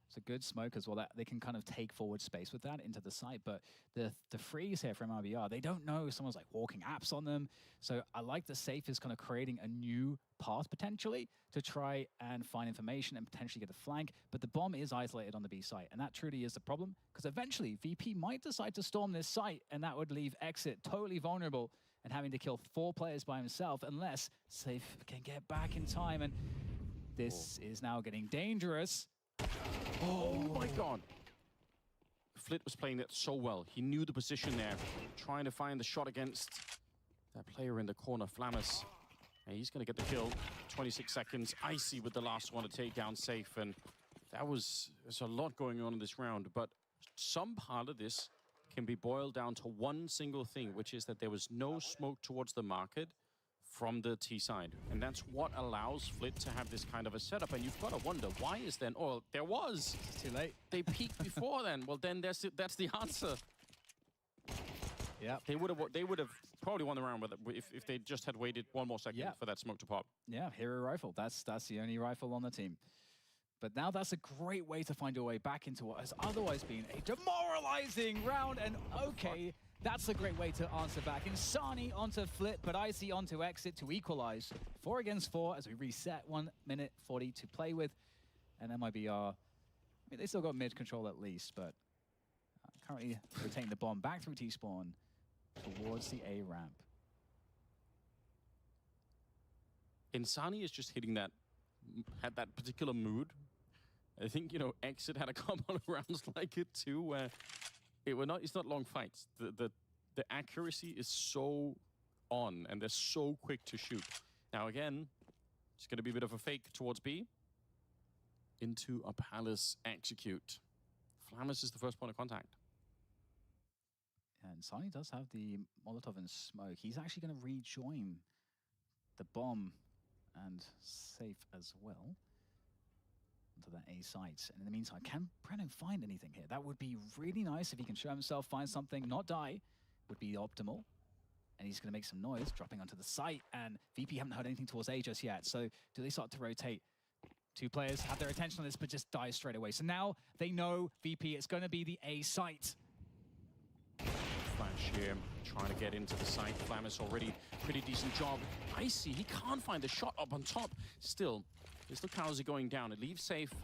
It's a good smoke as well. That they can kind of take forward space with that into the site, but the freeze here from MIBR, they don't know someone's like walking apps on them. So I like the safe is kind of creating a new path potentially to try and find information and potentially get a flank. But the bomb is isolated on the B site, and that truly is the problem because eventually VP might decide to storm this site, and that would leave Exit totally vulnerable and having to kill 4 players by himself unless Safe can get back in time. And this is now getting dangerous. Oh my god. Flit was playing that so well. He knew the position there, trying to find the shot against that player in the corner, Flammus. And he's going to get the kill. 26 seconds. Icy with the last one to take down Safe. And there's a lot going on in this round. But some part of this can be boiled down to one single thing, which is that there was no smoke towards the market from the T side. And that's what allows Flit to have this kind of a setup. And you've got to wonder, why is then, oh, there was. It's too late. They peaked before then. Well, then that's the answer. Yeah. They would have probably won the round with it if they just had waited one more second for that smoke to pop. Yeah, hero rifle. That's the only rifle on the team. But now that's a great way to find your way back into what has otherwise been a demoralizing round. And okay, that's a great way to answer back. Insani onto Flip, but Icy onto Exit to equalize. 4 against 4 as we reset. 1 minute 40 to play with. And MIBR, I mean, they still got mid control at least, but currently rotating the bomb back through T-spawn towards the A ramp. Insani is just hitting that, had that particular mood. I think, you know, Exit had a couple of rounds like it too, where it's not long fights. The the accuracy is so on, and they're so quick to shoot. Now again, it's going to be a bit of a fake towards B. Into a Palace execute. Flammus is the first point of contact. And Sonny does have the Molotov and smoke. He's actually going to rejoin the bomb and safe as well onto that A site. And in the meantime, can Brennan find anything here? That would be really nice if he can show himself, find something, not die, would be optimal. And he's going to make some noise, dropping onto the site. And VP haven't heard anything towards A just yet. So do they start to rotate? Two players have their attention on this, but just die straight away. So now they know VP, it's going to be the A site. Flash here, trying to get into the site. Flammus already pretty decent job. Icy, he can't find the shot up on top. Still, is Lucauzi going down? It leaves safe.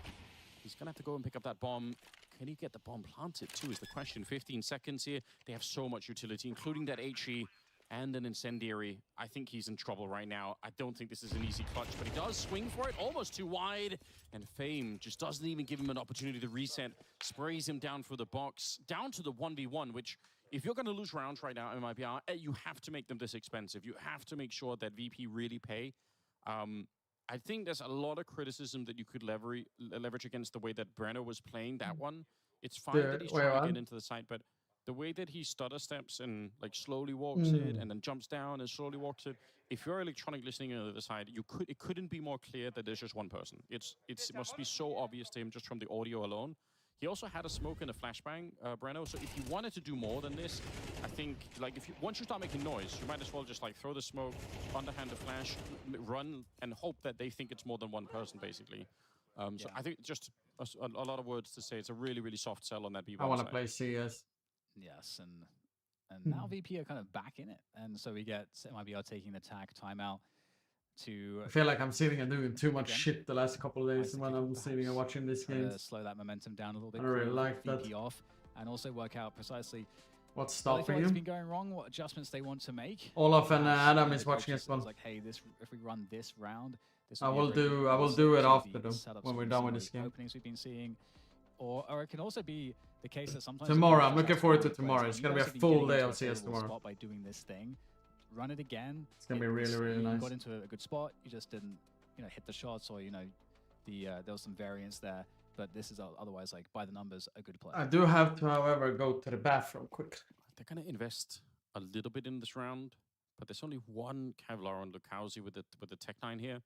He's going to have to go and pick up that bomb. Can he get the bomb planted too is the question. 15 seconds here. They have so much utility, including that HE and an incendiary. I think he's in trouble right now. I don't think this is an easy clutch, but he does swing for it, almost too wide. And Fame just doesn't even give him an opportunity to reset. Sprays him down for the box, down to the 1v1, which if you're going to lose rounds right now in MIBR, you have to make them this expensive. You have to make sure that VP really pay. I think there's a lot of criticism that you could leverage against the way that Brenner was playing that one. It's fine that he's trying to get into the site, but the way that he stutter steps and like slowly walks it and then jumps down and slowly walks it. If you're electronic listening on the other side, it couldn't be more clear that there's just one person. It must be so obvious to him just from the audio alone. He also had a smoke and a flashbang, Breno. So if you wanted to do more than this, I think like once you start making noise, you might as well just like throw the smoke, underhand the flash, run, and hope that they think it's more than one person, basically. So I think just a lot of words to say. It's a really, really soft sell on that B-bomb. I want to play CS. Yes, and now VP are kind of back in it, and so we get MIBR taking the tag timeout to. I feel like I'm sitting and doing too much shit the last couple of days when I'm sitting and watching this game. Slow that momentum down a little bit. I really like that. VP off, and also work out precisely what's stopping what's him. been going wrong, what adjustments they want to make. Olaf and Adam is watching as well. Like, hey, if we run this round, I will do it after them when we're done with this game. Openings we've been seeing, or it can also be the case that sometimes tomorrow. I'm looking forward to tomorrow. It's gonna be a full day of CS tomorrow. Spot by doing this thing, run it again. It's gonna be really, really nice. You got into a good spot. You just didn't, hit the shots, or there was some variance there. But this is otherwise like by the numbers a good play. I do have to, however, go to the bathroom quick. They're gonna invest a little bit in this round, but there's only one Kevlar on Lucauzi with the Tech 9 here.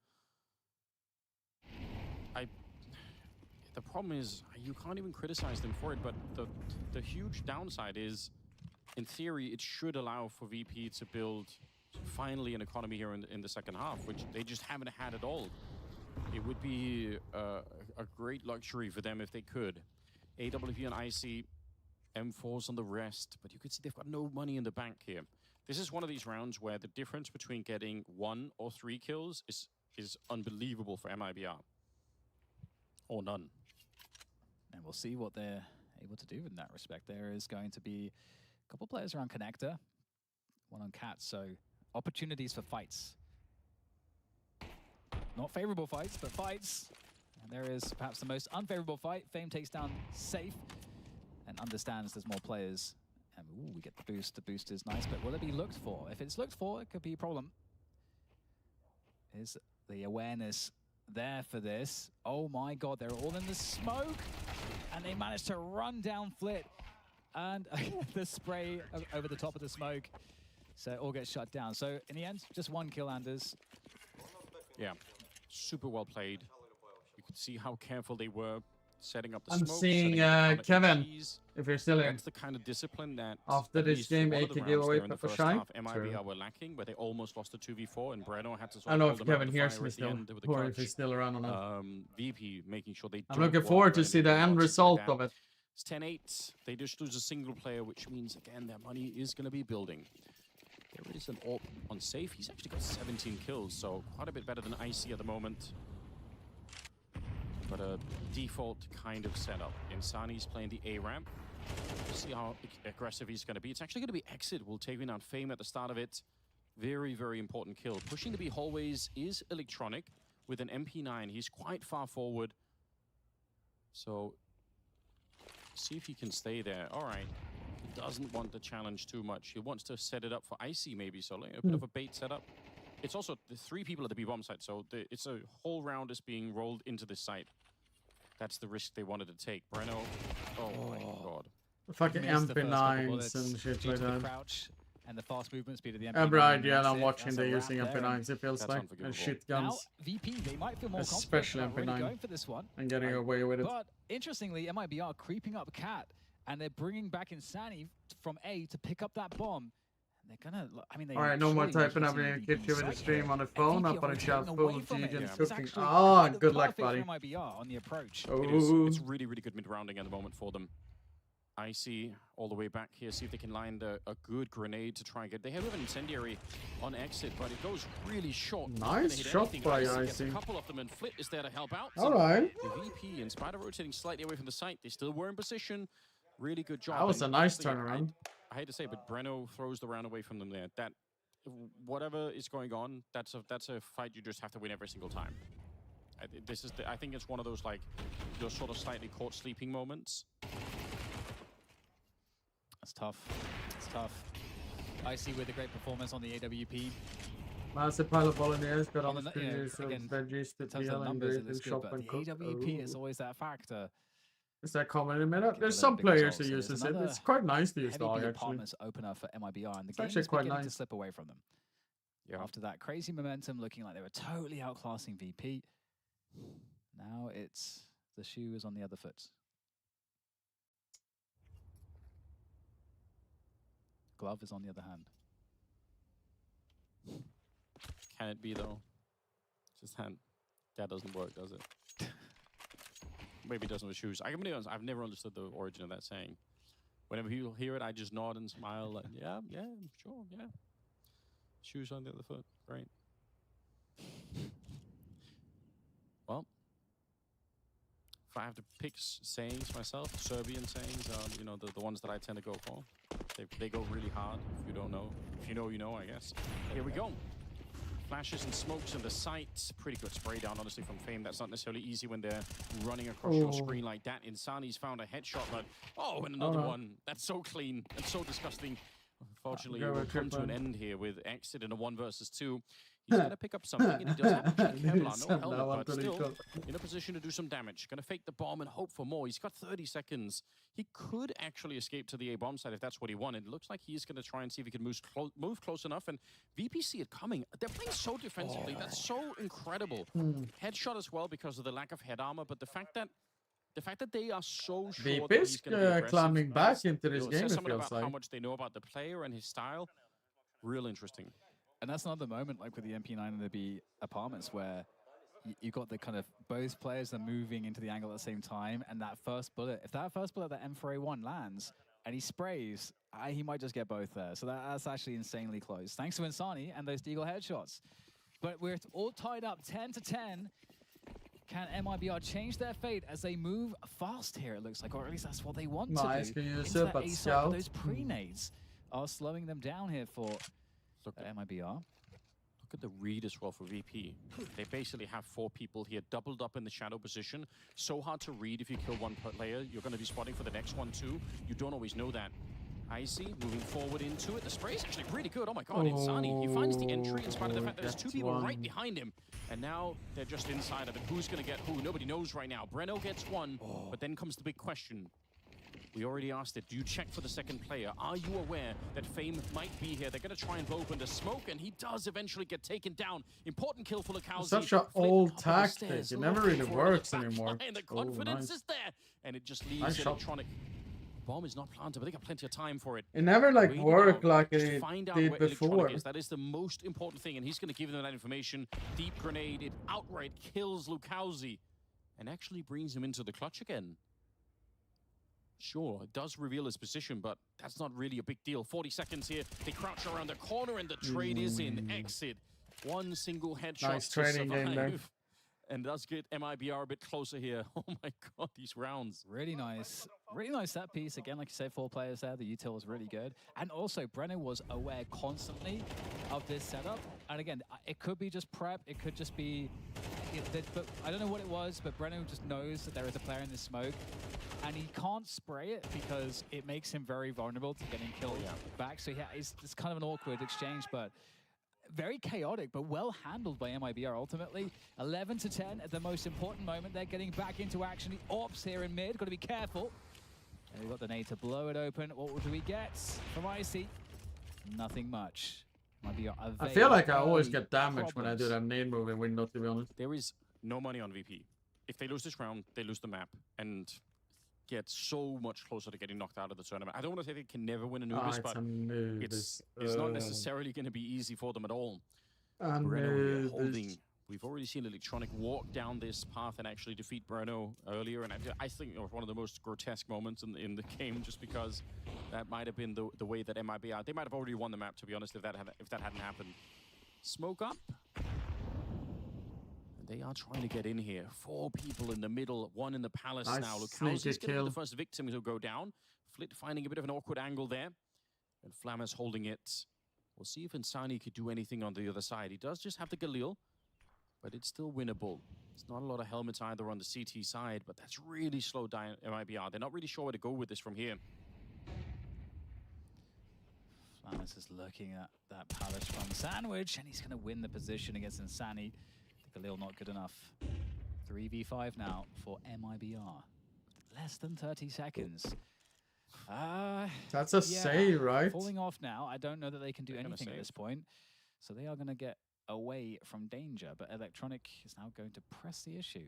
The problem is you can't even criticize them for it, but the huge downside is, in theory, it should allow for VP to build finally an economy here in the second half, which they just haven't had at all. It would be a great luxury for them if they could. AWP and IC, M4s on the rest, but you can see they've got no money in the bank here. This is one of these rounds where the difference between getting 1 or 3 kills is unbelievable for MIBR. Or none. And we'll see what they're able to do in that respect. There is going to be a couple players around Connector, one on Cat, so opportunities for fights. Not favorable fights, but fights. And there is perhaps the most unfavorable fight. Fame takes down Safe and understands there's more players. And ooh, we get the boost. The boost is nice, but will it be looked for? If it's looked for, it could be a problem. Is the awareness there for this? Oh my god, they're all in the smoke, and they managed to run down Flit and the spray over the top of the smoke, so it all gets shut down. So in the end, just 1 kill, Anders. Yeah, super well played. You could see how careful they were setting up the I'm smoke. seeing Kevin, if you're still in. That's the kind of discipline that after this game, AK gave away Pepper Shy. MIBR were lacking, where they almost lost the 2v4, and Breno had to I don't know if Kevin hears me still, or if he's still around or not. VP making sure they. I'm looking forward to see the end result of it. It's 10-8. They just lose a single player, which means again their money is going to be building. There is an AWP on Safe. He's actually got 17 kills, so quite a bit better than Icy at the moment. But a default kind of setup. Insani's playing the A ramp. We'll see how aggressive he's going to be. It's actually going to be Exit. Will take out Fame at the start of it. Very, very important kill. Pushing the B hallways is electronic with an MP9. He's quite far forward. So see if he can stay there. All right. doesn't want the challenge too much. He wants to set it up for Icy maybe, so like a bit of a bait setup. It's also the 3 people at the B-bomb site, so it's a whole round is being rolled into this site. That's the risk they wanted to take. Breno, oh my god. Fucking MP9s and shit like that. Crouch and the fast movement speed of the MP9. Yeah, right, yeah, I'm watching they're using MP9s, it feels That's like. And shit guns. Now, VP, they might feel more Especially confident about MP9. really going for this one. And getting away with it. But interestingly, MIBR creeping up Cat, and they're bringing back Insani from A to pick up that bomb. And they're gonna, I mean, Alright, no more typing up in kitchen with the stream on the phone. Up on a shot full of GG and cooking. Oh, good luck, buddy. On the approach. It's really, really good mid-rounding at the moment for them. Icy all the way back here, see if they can line a good grenade to try and get. They have an incendiary on exit, but it goes really short. Nice shot by Icy. A couple of them, and Flit is there to help out. Alright. The VP, in spite of rotating slightly away from the site, they still were in position. Really good job. That was a nice turnaround. I hate to say, but Breno throws the round away from them there. That whatever is going on, that's a fight you just have to win every single time. I think it's one of those like those sort of slightly caught sleeping moments. That's tough. It's tough. Icy with a great performance on the AWP. Massive pile of bolognese, got on the veggies to terms peel of and numbers, do it looks it, good, shop but and the cook. AWP is always that factor. Is that common in a minute? There's Get some big players results. who So uses there's it. another It's quite nice to use heavy dog, B actually. apartments opener for MIBR, and the It's game actually is quite beginning to nice. slip away from them. Yeah. After that crazy momentum, looking like they were totally outclassing VP. Now it's the shoe is on the other foot. Glove is on the other hand. Can it be though? Just that doesn't work, does it? Maybe it doesn't with shoes. I'm gonna be honest, I've never understood the origin of that saying. Whenever people hear it, I just nod and smile like, yeah, sure, yeah. Shoes on the other foot, great. Well, if I have to pick sayings myself, Serbian sayings are, you know, the ones that I tend to go for. They go really hard. If you don't know, if you know, you know, I guess. Here we go. Flashes and smokes in the sight. Pretty good spray down, honestly, from Fame. That's not necessarily easy when they're running across your screen like that. Insani's found a headshot, but and another one. That's so clean. That's so disgusting. Unfortunately, it will come to an end here with Exit in a 1 versus 2. He's going to pick up something, and he does have Kevlar, no helmet, but still in a position to do some damage. Going to fake the bomb and hope for more. He's got 30 seconds. He could actually escape to the A bomb side if that's what he wanted. It looks like he's going to try and see if he can move close enough, and VP see it coming. They're playing so defensively. That's so incredible. Headshot as well because of the lack of head armor, but the fact that they are so sure that he's going to be climbing back into this game, says it something feels about like. how much they know about the player and his style. Real interesting. And that's another moment, like with the MP9 and the B apartments, where you got the kind of both players are moving into the angle at the same time, and that first bullet, if that first bullet, that M4A1 lands and he sprays, he might just get both there. So that's actually insanely close. Thanks to Insani and those Deagle headshots. But we're all tied up 10-10. Can MIBR change their fate as they move fast here, it looks like, or at least that's what they want to do. Into that A site, but those pre-nades are slowing them down here for MIBR. Look at the read as well for VP. They basically have 4 people here doubled up in the shadow position. So hard to read if you kill one player. You're going to be spotting for the next one too. You don't always know that. Icy moving forward into it. The spray is actually really good. Oh my god, Insani. He finds the entry in spite of the fact that there's 2 people right behind him. And now they're just inside of it. Who's going to get who? Nobody knows right now. Breno gets one, but then comes the big question. We already asked it. Do you check for the second player? Are you aware that Fame might be here? They're going to try and blow open the smoke, and he does eventually get taken down. Important kill for Lucauzi. Such an old tactic. It never really works anymore. And the confidence is there, and it just leaves Electronic. Bomb is not planted, but they got plenty of time for it. It never like worked like it did before. That is the most important thing, and he's going to give them that information. Deep grenade, it outright kills Lucauzi, and actually brings him into the clutch again. Sure, it does reveal his position, but that's not really a big deal. 40 seconds here. They crouch around the corner, and the trade is in. Exit. One single headshot nice trading game there. and does get MIBR a bit closer here. Oh my god, these rounds. Really nice set piece. Again, like you said, 4 players there. The util was really good. And also, Brenner was aware constantly of this setup. And again, it could be just prep. It could just be... but I don't know what it was, but Brenner just knows that there is a player in the smoke. And he can't spray it because it makes him very vulnerable to getting killed back. So yeah, it's kind of an awkward exchange, but very chaotic, but well handled by MIBR ultimately. 11 to 10 at the most important moment. They're getting back into action. The AWPs here in mid, got to be careful. And we've got the nade to blow it open. What do we get from Icy? Nothing much. I feel like I always get damaged when I do that nade move in window, to be honest. There is no money on VP. If they lose this round, they lose the map and get so much closer to getting knocked out of the tournament. I don't want to say they can never win Anubis, but it's not necessarily going to be easy for them at all. Breno here holding. We've already seen Electronic walk down this path and actually defeat Breno earlier, and I think it was one of the most grotesque moments in the game, just because that might have been the way that MIBR, they might have already won the map, to be honest, if that hadn't happened. Smoke up. They are trying to get in here. 4 people in the middle, 1 in the palace now. Look, how's going to be the first victim who'll go down. Flit finding a bit of an awkward angle there. And Flammer's holding it. We'll see if Insani could do anything on the other side. He does just have the Galil, but it's still winnable. There's not a lot of helmets either on the CT side, but that's really slowed down MIBR. They're not really sure where to go with this from here. Flammer's is looking at that palace from Sandwich, and he's going to win the position against Insani. Galil not good enough. 3v5 now for MIBR. Less than 30 seconds. That's a save, right? Falling off now. I don't know that they can do anything at this point. So they are going to get away from danger. But Electronic is now going to press the issue.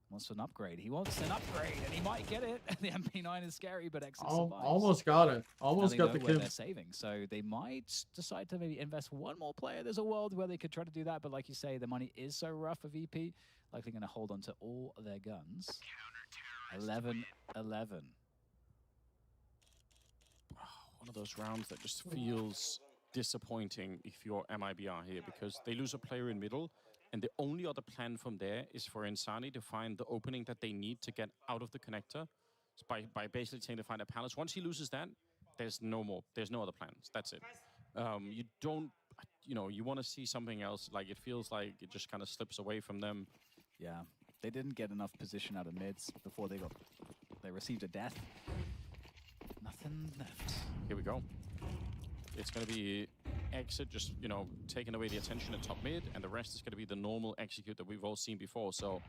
Wants an upgrade. He wants an upgrade, and he might get it. The MP9 is scary, but Exit survives. Almost got it. Almost got the kill. They're saving, so they might decide to maybe invest 1 more player. There's a world where they could try to do that, but like you say, the money is so rough for VP. Likely going to hold on to all their guns. 11-11. One of those rounds that just feels disappointing if you're MIBR here, because they lose a player in middle. And the only other plan from there is for Insani to find the opening that they need to get out of the connector by basically trying to find a palace. Once he loses that, there's no other plans. That's it. You don't, you want to see something else. Like, it feels like it just kind of slips away from them. Yeah, they didn't get enough position out of mids before they received a death. Nothing left. Here we go. It's going to be Exit just, taking away the attention at top mid, and the rest is going to be the normal execute that we've all seen before. So,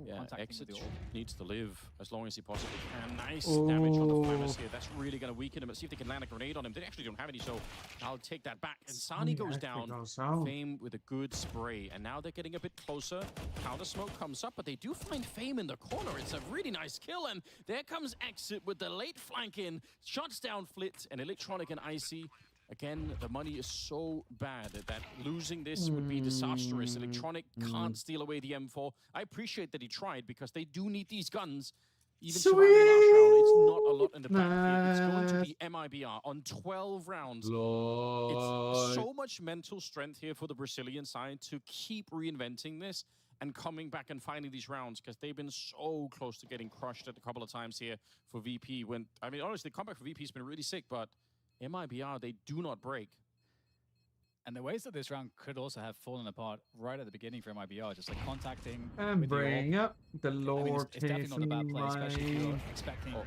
yeah, Exit needs to live as long as he possibly can. Nice damage on the Flammers here. That's really going to weaken him. Let's see if they can land a grenade on him. They actually don't have any, so I'll take that back. And Sani goes down. Fame with a good spray, and now they're getting a bit closer. Counter smoke comes up, but they do find Fame in the corner. It's a really nice kill, and there comes Exit with the late flank in. Shuts down Flit, and Electronic and Icy. Again, the money is so bad that losing this would be disastrous. Electronic can't steal away the M4. I appreciate that he tried, because they do need these guns. Even surviving last round, it's not a lot in the back. It's going to be MIBR on 12 rounds. It's so much mental strength here for the Brazilian side to keep reinventing this and coming back and finding these rounds, because they've been so close to getting crushed at a couple of times here for VP. Honestly, the comeback for VP has been really sick, but MIBR, they do not break. And the ways that this round could also have fallen apart right at the beginning for MIBR, just like contacting and bring up the Lord. It's definitely not a bad play, especially if you're expecting that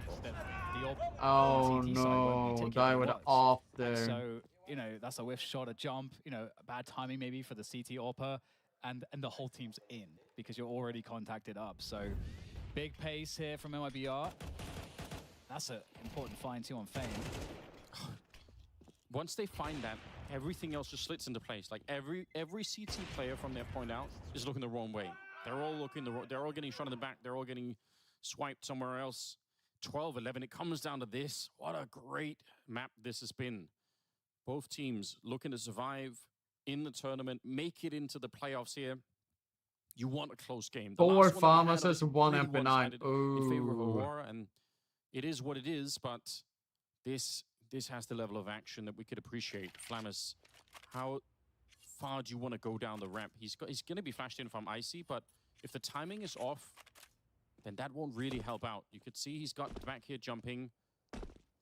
the AWP. Oh no, die with an off there. So, that's a whiff shot, a jump, bad timing maybe for the CT AWPer, and the whole team's in because you're already contacted up. So, big pace here from MIBR. That's an important find too on Fame. Once they find that, everything else just slits into place. Like every CT player from their point out is looking the wrong way. They're all looking they're all getting shot in the back. They're all getting swiped somewhere else. 12-11. It comes down to this. What a great map this has been. Both teams looking to survive in the tournament, make it into the playoffs here. You want a close game. The 4 pharmacists, 1 MP9. In favor of Aurora, and it is what it is. But this has the level of action that we could appreciate. Flammus, how far do you want to go down the ramp? He's going to be flashed in from Icy, but if the timing is off, then that won't really help out. You could see he's got back here jumping.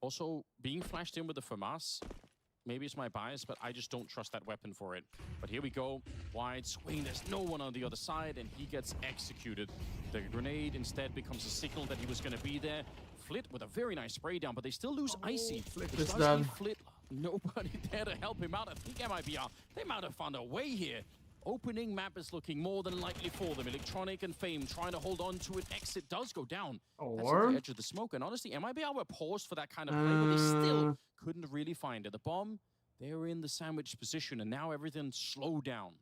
Also, being flashed in with the FAMAS. Maybe it's my bias, but I just don't trust that weapon for it. But here we go. Wide swing. There's no one on the other side, and he gets executed. The grenade instead becomes a signal that he was going to be there. Flit with a very nice spray down, but they still lose Icy. Flit It's does done. leave Flit. Nobody there to help him out. I think MIBR, they might have found a way here. Opening map is looking more than likely for them. Electronic and Fame trying to hold on to it. Exit does go down. That's at the edge of the smoke. And honestly, MIBR were paused for that kind of play, but they still couldn't really find it. The bomb, they were in the sandwich position, and now everything slowed down.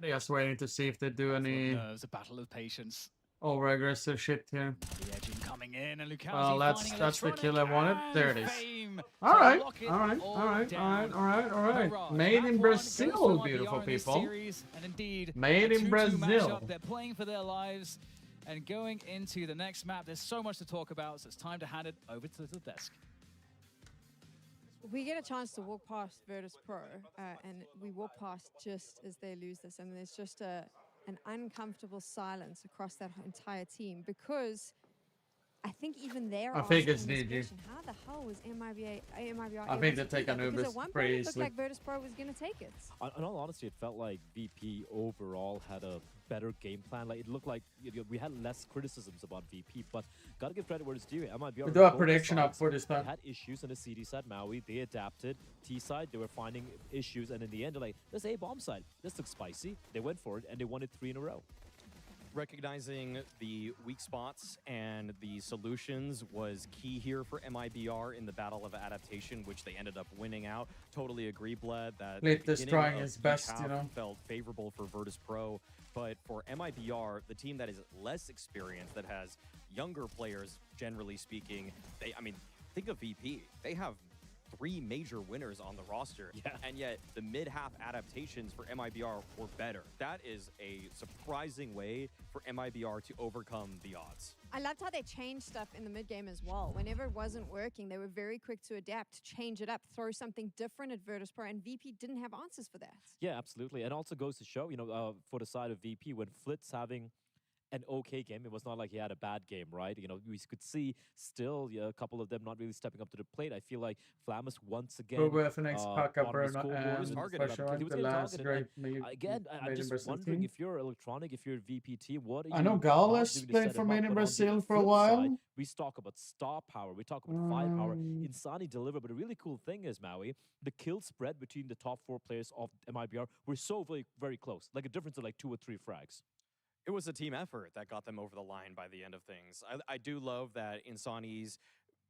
They're just waiting to see if they do any Nerves, a battle of patience. over-aggressive shit here. The edging coming in, and Lucasi Well, that's the kill I wanted. and There it is. Fame All right, to lock it all right, all all right, all down. right, all right, all right. Mirage, Made in map one Brazil, goes for beautiful MIBR in this people. series, and indeed, Made a in 2-2 Brazil. matchup. They're playing for their lives. And going into the next map, there's so much to talk about, so it's time to hand it over to the desk. We get a chance to walk past Virtus Pro, and we walk past just as they lose this, and there's just an uncomfortable silence across that entire team, because I think even they're I think asking it's this DG. question, how the hell was MIBR I able think to they take do that? Because Anubis at one point pretty it looked easily. like Virtus Pro was going to take it. In all honesty, it felt like VP overall had a better game plan. Like, it looked like we had less criticisms about VP, but gotta give credit where it's due. MIBR We do a both prediction up sides, for this time. they had issues on the CD side, Maui. They adapted. T side, they were finding issues, and in the end, they're like, let's A bomb side. This looks spicy. They went for it, and they won it 3 in a row. Recognizing the weak spots and the solutions was key here for MIBR in the battle of adaptation, which they ended up winning out. Totally agree, Bled, that Lit the is beginning trying of his each best, half you know. felt favorable for Virtus Pro, but for MIBR, the team that is less experienced, that has younger players, generally speaking, think of VP. They have 3 major winners on the roster, and yet the mid-half adaptations for MIBR were better. That is a surprising way for MIBR to overcome the odds. I loved how they changed stuff in the mid-game as well. Whenever it wasn't working, they were very quick to adapt, to change it up, throw something different at Virtus Pro, and VP didn't have answers for that. Yeah, absolutely. And also goes to show, for the side of VP, when Flit's having an okay game, it was not like he had a bad game, right? We could see still a couple of them not really stepping up to the plate. I feel like Flamus once again FNX, Paka, bottom of the Bruno, scoreboard, and was targeted Special, up. He was the getting last targeted. great And again, I'm Made in just Brazil wondering team. if you're Electronic, if you're VP team, what are you I know not Gales doing to played set for him Made up? in But on the Brazil for a flip while. side, we talk about star power, we talk about firepower. Insani delivered, but a really cool thing is, Maui, the kill spread between the top 4 players of MIBR were so very, very close, like a difference of like 2 or 3 frags. It was a team effort that got them over the line by the end of things. I do love that Insani's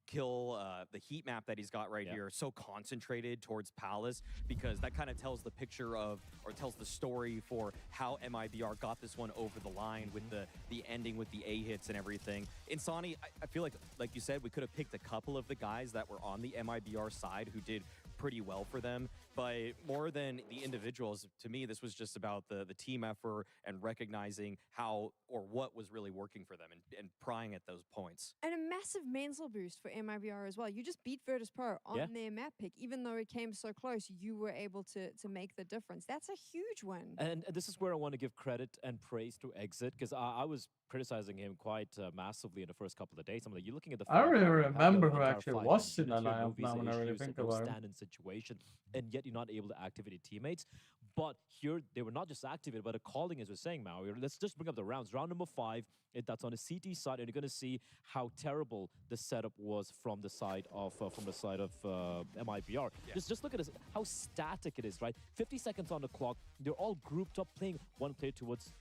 kill, the heat map that he's got right here, so concentrated towards Palace, because that kind of tells the picture of, or tells the story for how MIBR got this one over the line with the ending with the A hits and everything. Insani, I feel like you said, we could have picked a couple of the guys that were on the MIBR side who did pretty well for them, but more than the individuals, to me, this was just about the team effort and recognizing how or what was really working for them and prying at those points. And a massive mental boost for MIBR as well. You just beat Virtus Pro on their map pick. Even though it came so close, you were able to make the difference. That's a huge win. And this is where I want to give credit and praise to Exit, because I was criticizing him quite massively in the first couple of days. I'm like, you're looking at the I don't really firepower, you have remember your who entire actually 5 was in units, that your lineup now Novisa when I really issues, think and no about it. stand-in situation, and yet you're not able to activate your teammates. But here, they were not just activated, but a calling, as we're saying, Maui. Let's just bring up the rounds. Round number 5, that's on the CT side, and you're going to see how terrible the setup was from the side of MIBR. Just look at this, how static it is, right? 50 seconds on the clock. They're all grouped up, playing one player towards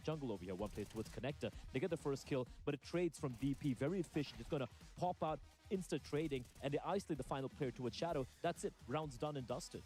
jungle over here, one player towards connector. They get the first kill, but it trades from VP, very efficient. It's going to pop out, instant trading, and they isolate the final player towards Shadow. That's it. Rounds done and dusted.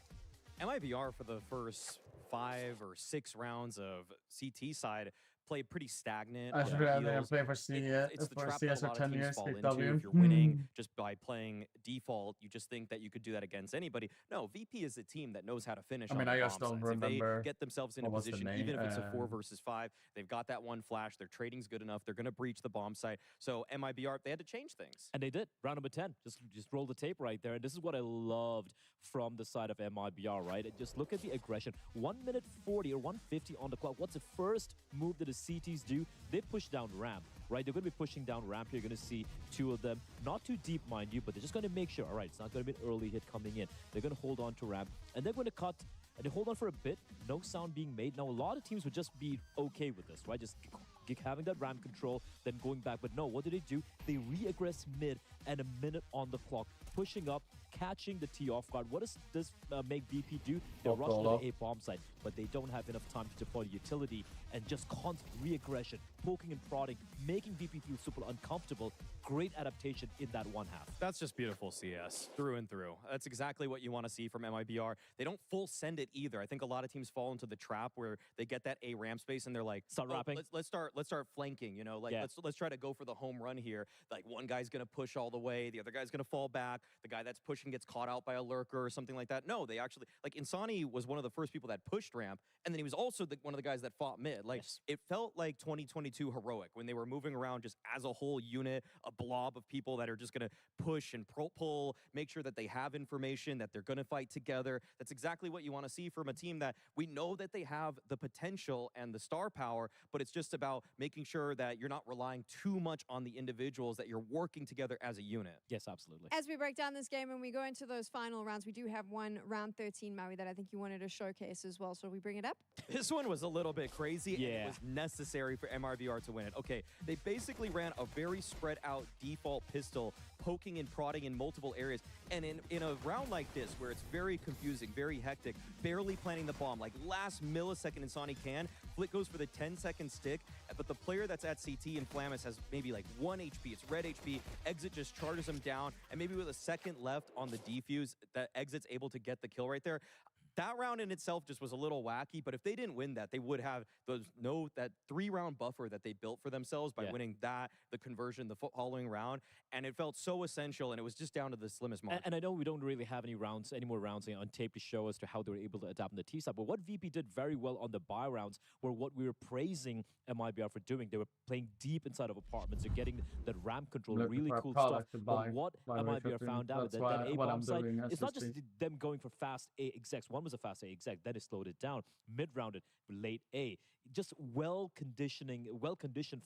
MIBR for the first 5 or 6 rounds of CT side play pretty stagnant. I on should the rather heels. play for It's CS the for trap CS that a for lot 10 of teams years, fall pick into. W. If you're winning just by playing default, you just think that you could do that against anybody. No, VP is a team that knows how to finish I on mean, the I bomb just don't sites. If they remember get themselves in a what was the position, name. even if it's a 4 versus 5, they've got that one flash. Their trading's good enough. They're going to breach the bomb site. So MIBR, they had to change things. And they did. Round number 10. Just roll the tape right there. And this is what I loved from the side of MIBR, right? And just look at the aggression. 1 minute 40 or 150 on the clock. What's the first move that the CTs do? They push down ramp, right? They're going to be pushing down ramp. You're going to see 2 of them. Not too deep, mind you, but they're just going to make sure, all right, it's not going to be an early hit coming in. They're going to hold on to ramp. And they're going to cut. And they hold on for a bit. No sound being made. Now, a lot of teams would just be okay with this, right? Just having that ramp control, then going back. But no, what do? They re-aggress mid and a minute on the clock, pushing up, catching the T off guard. What does this make VP do? They rush to the A bomb site, but they don't have enough time to deploy the utility and just constant re-aggression, poking and prodding, making VP feel super uncomfortable. Great adaptation in that one half. That's just beautiful CS through and through. That's exactly what you want to see from MIBR. They don't full send it either. I think a lot of teams fall into the trap where they get that A ramp space and they're like, start wrapping. Let's start flanking. You know, like let's try to go for the home run here. Like one guy's gonna push all the way, the other guy's gonna fall back. The guy that's pushing gets caught out by a lurker or something like that. No, they actually like Insani was one of the first people that pushed ramp, and then he was also one of the guys that fought mid. Like it felt like 2022 heroic when they were moving around just as a whole unit, a blob of people that are just gonna push and pull, make sure that they have information, that they're gonna fight together. That's exactly what you want to see from a team that we know that they have the potential and the star power, but it's just about making sure that you're not relying too much on the individuals, that you're working together as a unit. Yes, absolutely. As we break down this game and we go into those final rounds, we do have one round 13, Maui, that I think you wanted to showcase as well. So we bring it up? This one was a little bit crazy, and it was necessary for MRVR to win it. Okay, they basically ran a very spread out default pistol, poking and prodding in multiple areas. And in a round like this, where it's very confusing, very hectic, barely planting the bomb, like last millisecond Insani can, Flick goes for the 10-second stick, but the player that's at CT and Flamus has maybe like 1 HP, it's red HP, Exit just charges him down, and maybe with a second left on the defuse, that Exit's able to get the kill right there. That round in itself just was a little wacky, but if they didn't win that, they would have that 3-round buffer that they built for themselves by winning that, the conversion, the following round, and it felt so essential, and it was just down to the slimmest mark. And I know we don't really have any more rounds on tape to show as to how they were able to adapt on the T side, but what VP did very well on the buy rounds were what we were praising MIBR for doing. They were playing deep inside of apartments. They're getting that ramp control, really cool stuff. But what MIBR found out that A bomb side, it's not just them going for fast A execs. One was a fast A exec, then it slowed it down, mid-rounded, late A. Just well-conditioned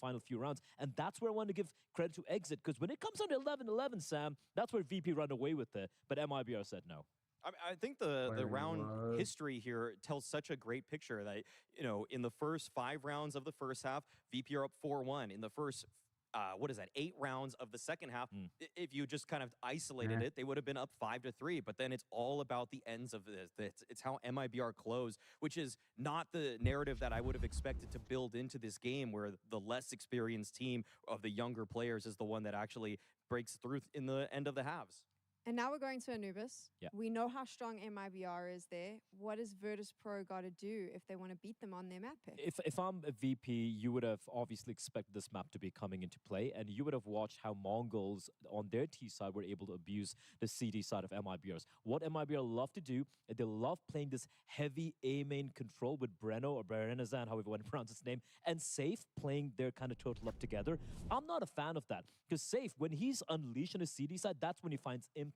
final few rounds. And that's where I want to give credit to Exit, because when it comes on to 11-11, Sam, that's where VP run away with it. But MIBR said no. I think the round history here tells such a great picture that, you know, in the first 5 rounds of the first half, VP are up 4-1. In the first 8 rounds of the second half, if you just kind of isolated it, they would have been up 5-3. But then it's all about the ends of this. It's how MIBR closed, which is not the narrative that I would have expected to build into this game, where the less experienced team of the younger players is the one that actually breaks through in the end of the halves. And now we're going to Anubis. Yeah. We know how strong MIBR is there. What does Virtus Pro got to do if they want to beat them on their map pick? If I'm a VP, you would have obviously expected this map to be coming into play, and you would have watched how Mongols on their T side were able to abuse the CD side of MIBRs. What MIBR love to do, they love playing this heavy A main control with Breno or Berenazan, however you want to pronounce his name, and Safe playing their kind of total up together. I'm not a fan of that, because Safe, when he's unleashed on his CD side, that's when he finds impact.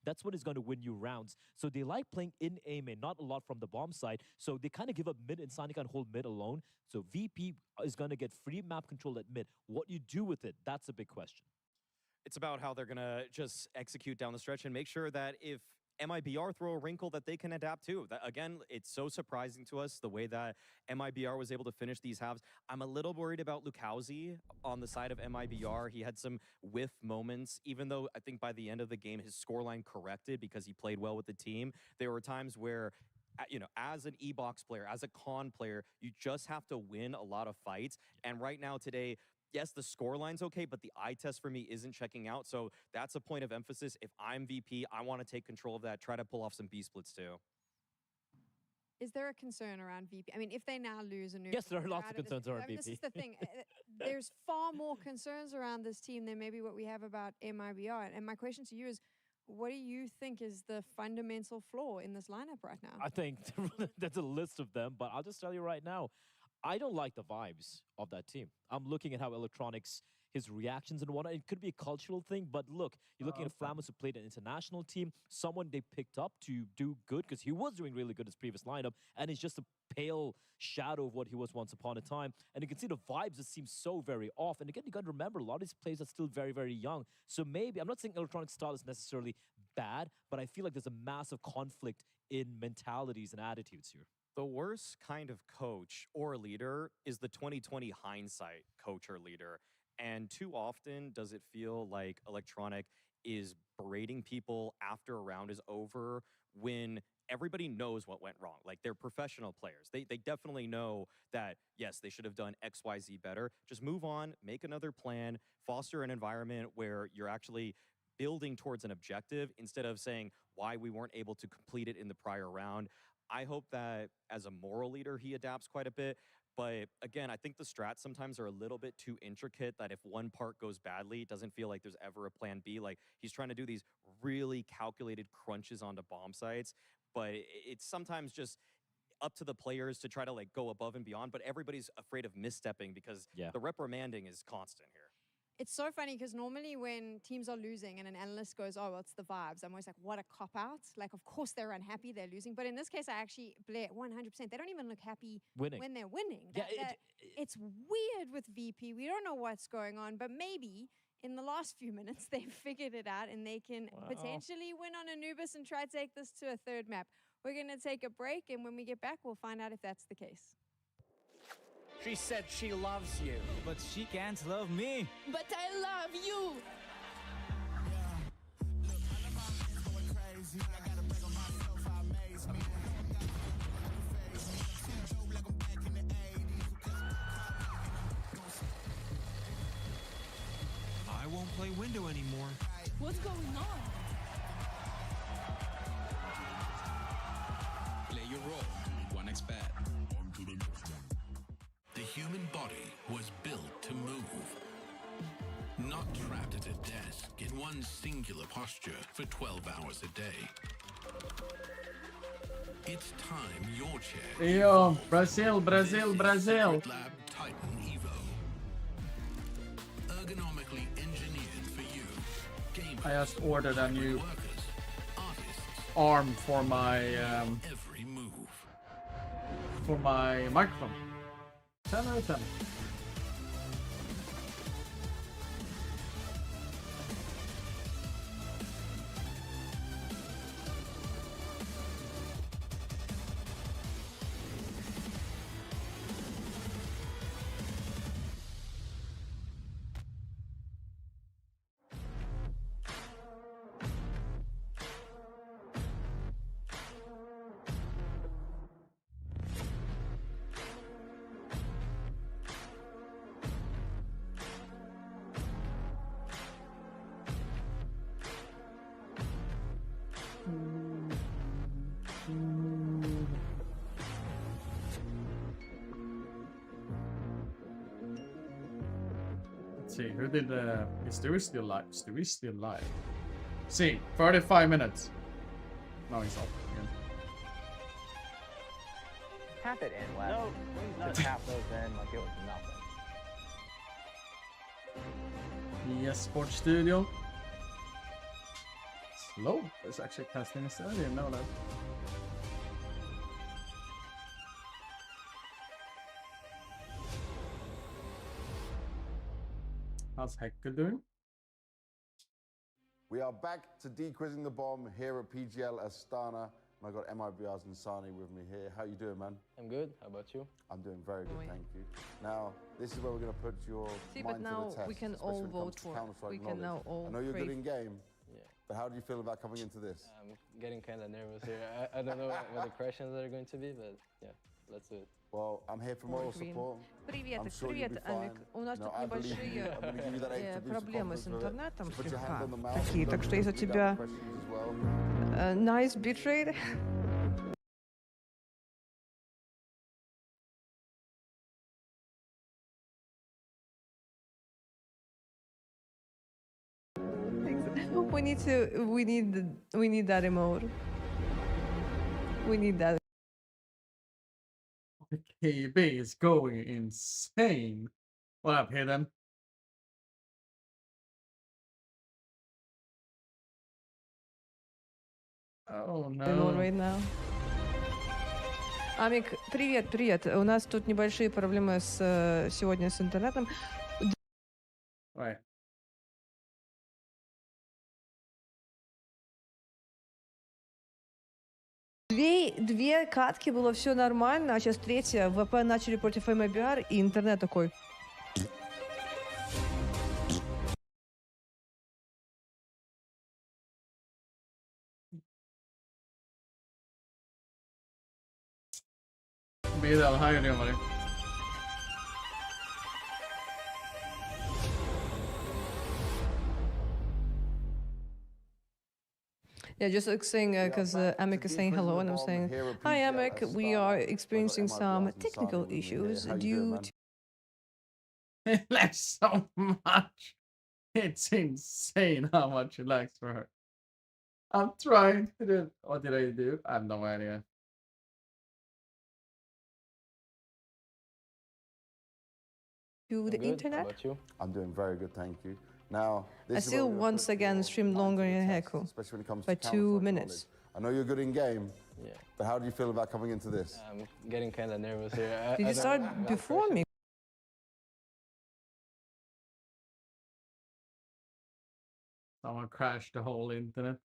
That's what is going to win you rounds. So they like playing in A main, not a lot from the bomb side. So they kind of give up mid, and Sonic can hold mid alone. So VP is going to get free map control at mid. What you do with it, that's a big question. It's about how they're going to just execute down the stretch and make sure that if MIBR throw a wrinkle, that they can adapt to. That, again, it's so surprising to us the way that MIBR was able to finish these halves. I'm a little worried about Lukowski on the side of MIBR. He had some whiff moments, even though I think by the end of the game his scoreline corrected because he played well with the team. There were times where, you know, as an E-Box player, as a con player, you just have to win a lot of fights. And right now today, yes, the scoreline's okay, but the eye test for me isn't checking out. So that's a point of emphasis. If I'm VP, I want to take control of that, try to pull off some B splits too. Is there a concern around VP? I mean, if they now lose a new... Yes, there are lots of concerns around I mean, VP. this is the thing. There's far more concerns around this team than maybe what we have about MIBR. And my question to you is, what do you think is the fundamental flaw in this lineup right now? I think there's a list of them, but I'll just tell you right now, I don't like the vibes of that team. I'm looking at how Electronics, his reactions and whatnot. It could be a cultural thing, but look, you're looking at Flamus, who played an international team, someone they picked up to do good because he was doing really good in his previous lineup, and it's just a pale shadow of what he was once upon a time. And you can see the vibes just seem so very off. And again, you got to remember, a lot of these players are still very, very young. So maybe, I'm not saying Electronics style is necessarily bad, but I feel like there's a massive conflict in mentalities and attitudes here. The worst kind of coach or leader is the 2020 hindsight coach or leader. And too often does it feel like Electronic is berating people after a round is over when everybody knows what went wrong. Like, they're professional players. They definitely know that, yes, they should have done XYZ better. Just move on, make another plan, foster an environment where you're actually building towards an objective instead of saying why we weren't able to complete it in the prior round. I hope that as a moral leader, he adapts quite a bit. But again, I think the strats sometimes are a little bit too intricate that if one part goes badly, it doesn't feel like there's ever a plan B. Like, he's trying to do these really calculated crunches onto bomb sites, but it's sometimes just up to the players to try to like go above and beyond, but everybody's afraid of misstepping because the reprimanding is constant here. It's so funny because normally when teams are losing and an analyst goes, oh, what's the vibes? I'm always like, what a cop-out. Like, of course they're unhappy they're losing. But in this case, I actually blame 100%. They don't even look happy when they're winning. It's weird with VP. We don't know what's going on, but maybe in the last few minutes, they've figured it out and they can potentially win on Anubis and try to take this to a third map. We're going to take a break, and when we get back, we'll find out if that's the case. She said she loves you, but she can't love me. But I love you. I won't play window anymore. What's going on? Play your role. 1xBet. The human body was built to move. Not trapped at a desk in one singular posture for 12 hours a day. It's time your chair. Yo, Brazil. Lab Titan Evo. Ergonomically engineered for you. Gamers, I just ordered a new workers, artists, arm for my every move. microphone. 10 out of 10. Let's see, who did is Stewie still live? Stewie's still live. See, 35 minutes. No, he's off again. Tap it in, Wes. No, please not tap those in like it was nothing. Yes, Sports Studio. Slow. There's actually casting instead. I didn't know that. How's Hector doing? We are back to dequizzing the bomb here at PGL Astana. And I got MIBR's and Sani with me here. How you doing, man? I'm good. How about you? I'm doing very good, thank you. Now, this is where we're going to put your mind to the test. We can especially all when it comes vote to for. Counter-Strike We can knowledge. now all. I know you're good in game, Yeah. but how do you feel about coming into this? I'm getting kind of nervous here. I don't know what the questions are going to be, but yeah, let's do it. Well, I'm here for moral support. Привет, I'm sure привет, you'll be fine. Алик. У нас No, тут I believe you. небольшие I'm gonna give you that extra boost of проблемы с confidence with it. интернетом So put your hand слегка. on the mouse. Такие, так что если Read out the тебя questions as well. nice bitrate, We need that emote. We need that. KB is going insane. What up, Hayden? Oh no. Right now. Амик, привет. У нас тут небольшие проблемы сегодня с интернетом. Right. Две катки было все нормально, а сейчас третья. ВП начали против МБР, и интернет такой. Vidal, how you doing, buddy? Yeah, just like saying, because Amic is saying hello, and I'm saying, hi, Amic, we are experiencing some technical issues due to... It lags so much. It's insane how much it lags for her. I'm trying to do... What did I do? I have no idea. the internet. I'm doing very good, thank you. Now, I still once again streamed longer in Heku especially when it comes by to 2 minutes. I know you're good in game, Yeah. but how do you feel about coming into this? I'm getting kind of nervous here. Did you start before me? Someone crashed the whole internet.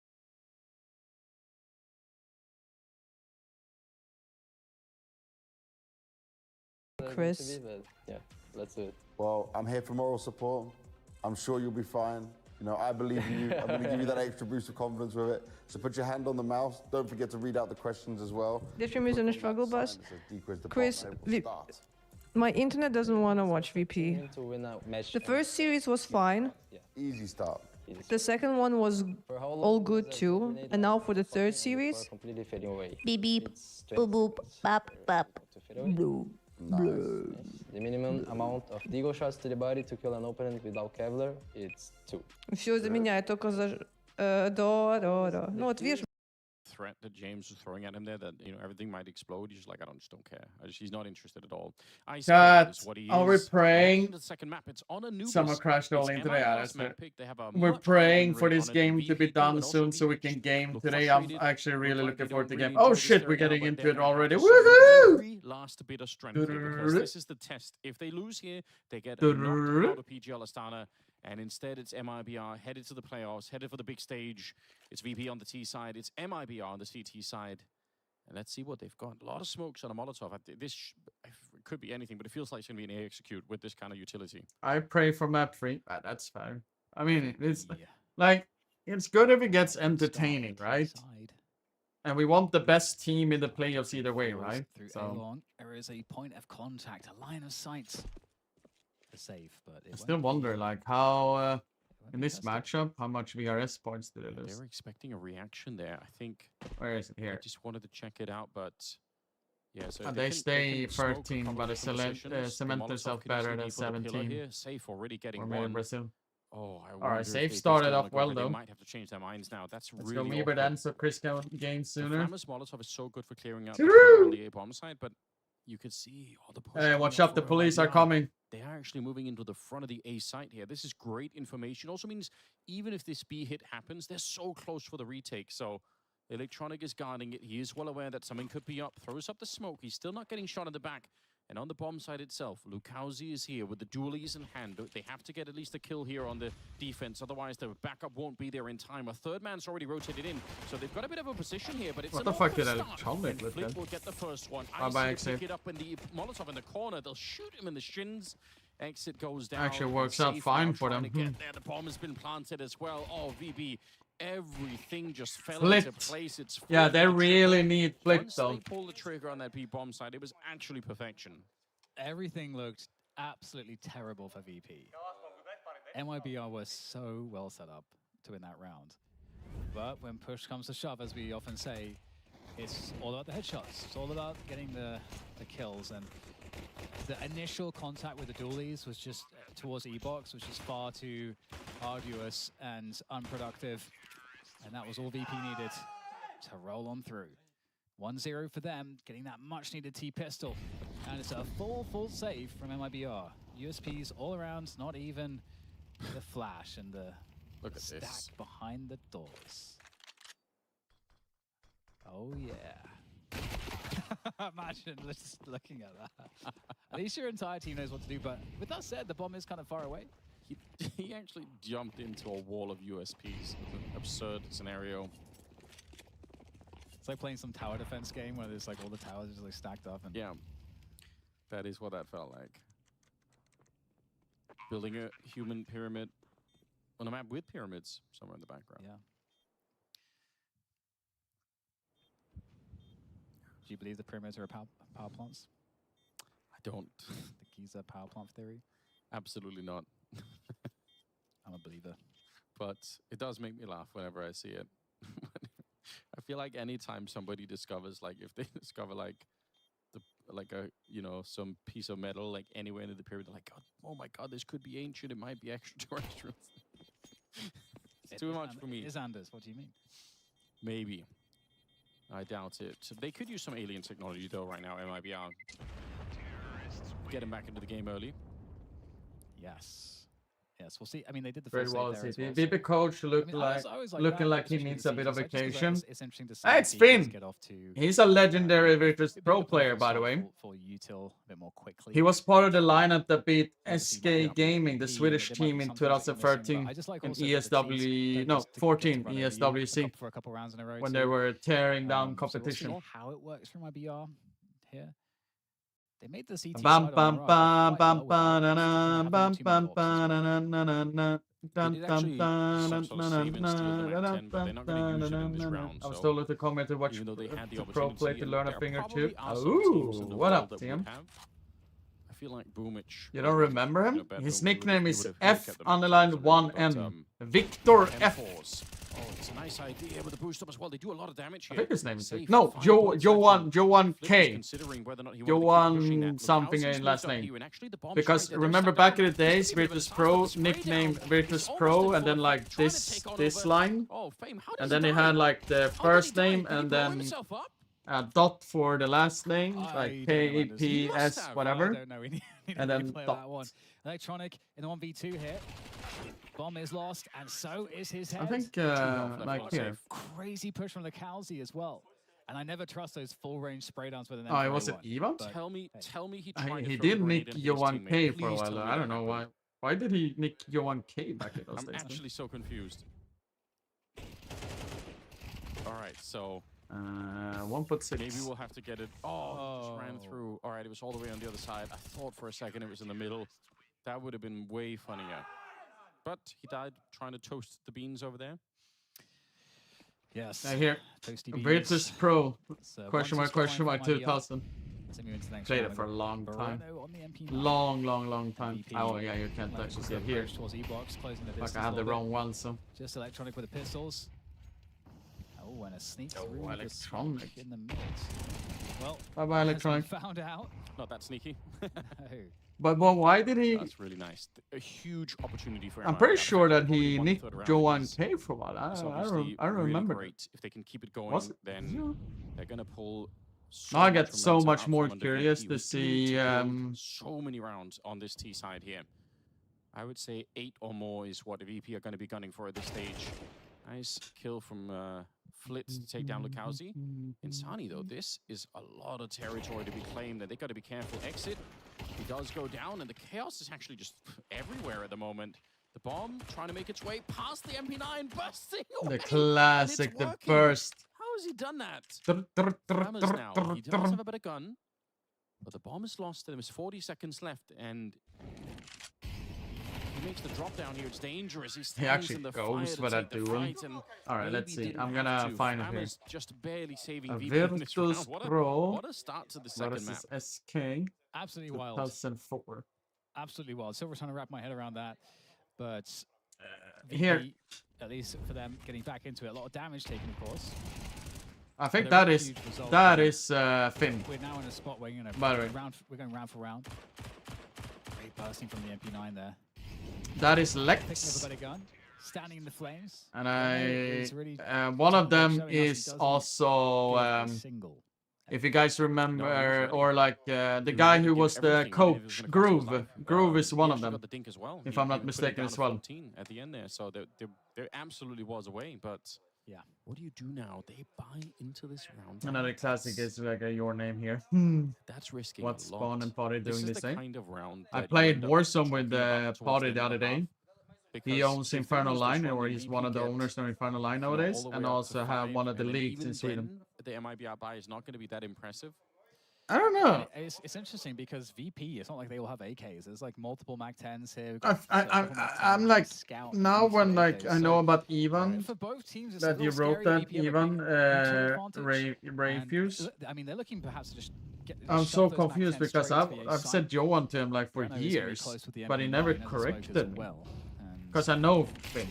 Chris. Yeah, let's do it. Well, I'm here for moral support. I'm sure you'll be fine. You know, I believe in you. I'm going to give you that extra boost of confidence with it. So put your hand on the mouse. Don't forget to read out the questions as well. This stream is on a struggle bus. Chris, my internet doesn't want to watch VP. The first series was fine. Easy start. The second one was all good too. And now for the third series. Beep beep, boop boop, bop bop, blue. The minimum amount of deagle shots to the body to kill an opponent without Kevlar, it's 2. Все заменяет только за... Да. Ну вот видишь. Threat that James was throwing at him there, that everything might explode. He's just like, I just don't care. He's not interested at all. Are we praying? The second map, it's on a Someone crashed all into the We're praying for this game to be done soon so we can game today. I'm actually really looking forward to the game. Oh shit, we're getting into it already. Woohoo! Last bit of strength here, because this is the test. If they lose here, they get knocked out of PGL Astana. And instead, it's MIBR headed to the playoffs, headed for the big stage. It's VP on the T side. It's MIBR on the CT side. And let's see what they've got. A lot of smokes on a Molotov. This could be anything, but it feels like it's going to be an A execute with this kind of utility. I pray for map 3. That's fine. I mean, it's like, it's good if it gets entertaining, right? And we want the best team in the playoffs either way, right? So there is a point of contact, a line of sight. Save, but I still wonder, like, how in this matchup, how much VRS points did they lose? They were expecting a reaction there. I think. Where is it here? I just wanted to check it out, but yeah. So they stay 13, but they cement themselves better than 17. Safe already getting or more one. Brazil. Oh, all right. Safe started off well though. They might have to change their minds now. That's Let's really. Go Meaver then, so Chris can gain sooner. The Molotov is so good for clearing out on the A bomb side, but you could see all the. Hey, watch out! The police are coming. They are actually moving into the front of the A site here. This is great information. Also means even if this B hit happens, they're so close for the retake. So Electronic is guarding it. He is well aware that something could be up. Throws up the smoke. He's still not getting shot in the back. And on the bomb side itself, Lukowski is here with the dualies in hand. They have to get at least a kill here on the defense. Otherwise, the backup won't be there in time. A third man's already rotated in. So they've got a bit of a position here, but it's what the fuck did Electronic look Flip will get the first one. Pick it up in the Molotov in the corner. They'll shoot him in the shins. Exit goes down. Actually works out fine for them. Get there. The bomb has been planted as well. Oh, VB. Everything just fell into place. It's yeah, they really need flip though. Once they pull the trigger on that B bomb side, it was actually perfection. Everything looked absolutely terrible for VP. MIBR was so well set up to win that round. But when push comes to shove, as we often say, it's all about the headshots. It's all about getting the kills. And the initial contact with the dualies was just towards E-Box, which is far too arduous and unproductive. And that was all VP needed to roll on through. 1-0 for them, getting that much-needed T-pistol. And it's a full save from MIBR. USPs all around, not even the flash and the stack behind the doors. Oh, yeah. Imagine just looking at that. At least your entire team knows what to do, but with that said, the bomb is kind of far away. He actually jumped into a wall of USPs. It's an absurd scenario. It's like playing some tower defense game where there's like all the towers just like stacked up. And yeah, that is what that felt like. Building a human pyramid on a map with pyramids somewhere in the background. Yeah. Do you believe the pyramids are power plants? I don't. The Giza power plant theory? Absolutely not. I'm a believer. But it does make me laugh whenever I see it. I feel like anytime somebody discovers, like if they discover like some piece of metal like anywhere in the pyramid, they're like, God, oh my God, this could be ancient. It might be extraterrestrial. It's too much for me. Is Anders? What do you mean? Maybe. I doubt it. They could use some alien technology though right now. MIBR. Get him back into the game early. Yes. Yes, we'll see. I mean, they did the Very first well, save there as the well, VP coach looked looking like he needs a bit of vacation. It's Finn. He's a legendary Virtus Pro player, by the way. For util a bit more quickly. He was part of the lineup that beat SK Gaming, the Swedish team, in 2013 in ESW, no, 14 ESWC, for a couple rounds in a row when they were tearing down competition. So we'll see how it works from IBR here. They made the CT bam side bam on bam the bam right bam well, bam bam bam bam I was told to comment to watch the pro play to learn a thing or two. Ooh, what up, Tim? I feel like Boomich. You don't remember him? His nickname is F_1N. Victor F. Oh, it's a nice idea with the boost up as well. They do a lot of damage here. I think his name is no, Joan K. Joan something in last name. Because remember back in the days, Virtus Pro nicknamed Virtus Pro, and then like this line, and then they had like the first name and then a dot for the last name, like KPS whatever, and then dot. Electronic in the 1v2 here. Bomb is lost, and so is his head. I think, like here. Crazy push from the Calzi as well. And I never trust those full-range spray downs with an Oh, it was it Evan? Tell me he tried he to did throw a nick grenade into his Johan teammate. K for a Please while. tell me I don't that know why. happened. Why did he nick Johan K back in those I'm days? actually so confused. All right, so 1.6. maybe we'll have to get it. Oh, he just ran through. All right, it was all the way on the other side. I thought for a second it was in the middle. That would have been way funnier. But he died trying to toast the beans over there. Yes. I hear Virtus Pro question mark 2000. Played it for a long time. Long time. Oh yeah, you can't actually see it here. Like I had the wrong one, so. Just Electronic with the pistols. Oh, and a sneak through Electronic in the mid. Well, bye Electronic. Found out. Not that sneaky. But why did he? That's really nice. A huge opportunity for him. I'm pretty sure that he nicked Johan K for a while. I don't remember. Great. If they can keep it going, then they're gonna pull. Now I get so much more curious to see. So many rounds on this T side here. I would say 8 or more is what the VP are going to be gunning for at this stage. Nice kill from Flitz to take down Lukowski. Insani though, this is a lot of territory to be claimed, and they got to be careful. Exit. He does go down, and the chaos is actually just everywhere at the moment. The bomb trying to make its way past the MP9, busting away. The classic, the burst. How has he done that? Now. He does have a better gun, but the bomb is lost. There is 40 seconds left, and he makes the drop down here. It's dangerous. He actually goes for that duel. All right, let's see. I'm gonna find it here. Just barely saving Virtus Pro. What a start to the second map. SK. Absolutely wild. 2004. Absolutely wild. Silver trying to wrap my head around that, but here, at least for them getting back into it, a lot of damage taken, of course. I think that is Finn. We're now in a spot where we're going round for round. Great bursting from the MP9 there. That is Picking Lex. up a better gun, standing in the flames. And He's really one of them showing us he is doesn't also, give a single. if you guys remember, ready. or like the guy who was the coach, Groove. Groove is one of them, got the dink as well. if He I'm not put him mistaken down as to well. 14 at the end there, so there absolutely was a way, but yeah. What do you do now? They buy into this round. Another classic is like your name here. That's risking What's a lot. Spawn and Potty doing This is the the same? kind of round I that you played end up Warzone with talking about towards Potty the the end other of the day. half, He because owns if they Infernal lose this Line, round, or then he's VP one of the get, owners of Infernal Line you know, all nowadays, the way and up to also have 5, one of the and then leagues in even Sweden. then, the MIBR buy is not going to be that impressive. I don't know. It's interesting because VP, it's not like they all have AKs. There's like multiple MAC-10s here. I'm like, now when like I know about Ivan, for both teams, it's that you wrote that Ivan, Rayfuse. I mean, they're looking perhaps to just get. I'm shove so those confused MAC-10s because straight into the I've side. said Johan to him like for Breno is really years, close with the but he MP9 never as a smoke as corrected me. well. Because I know Finn.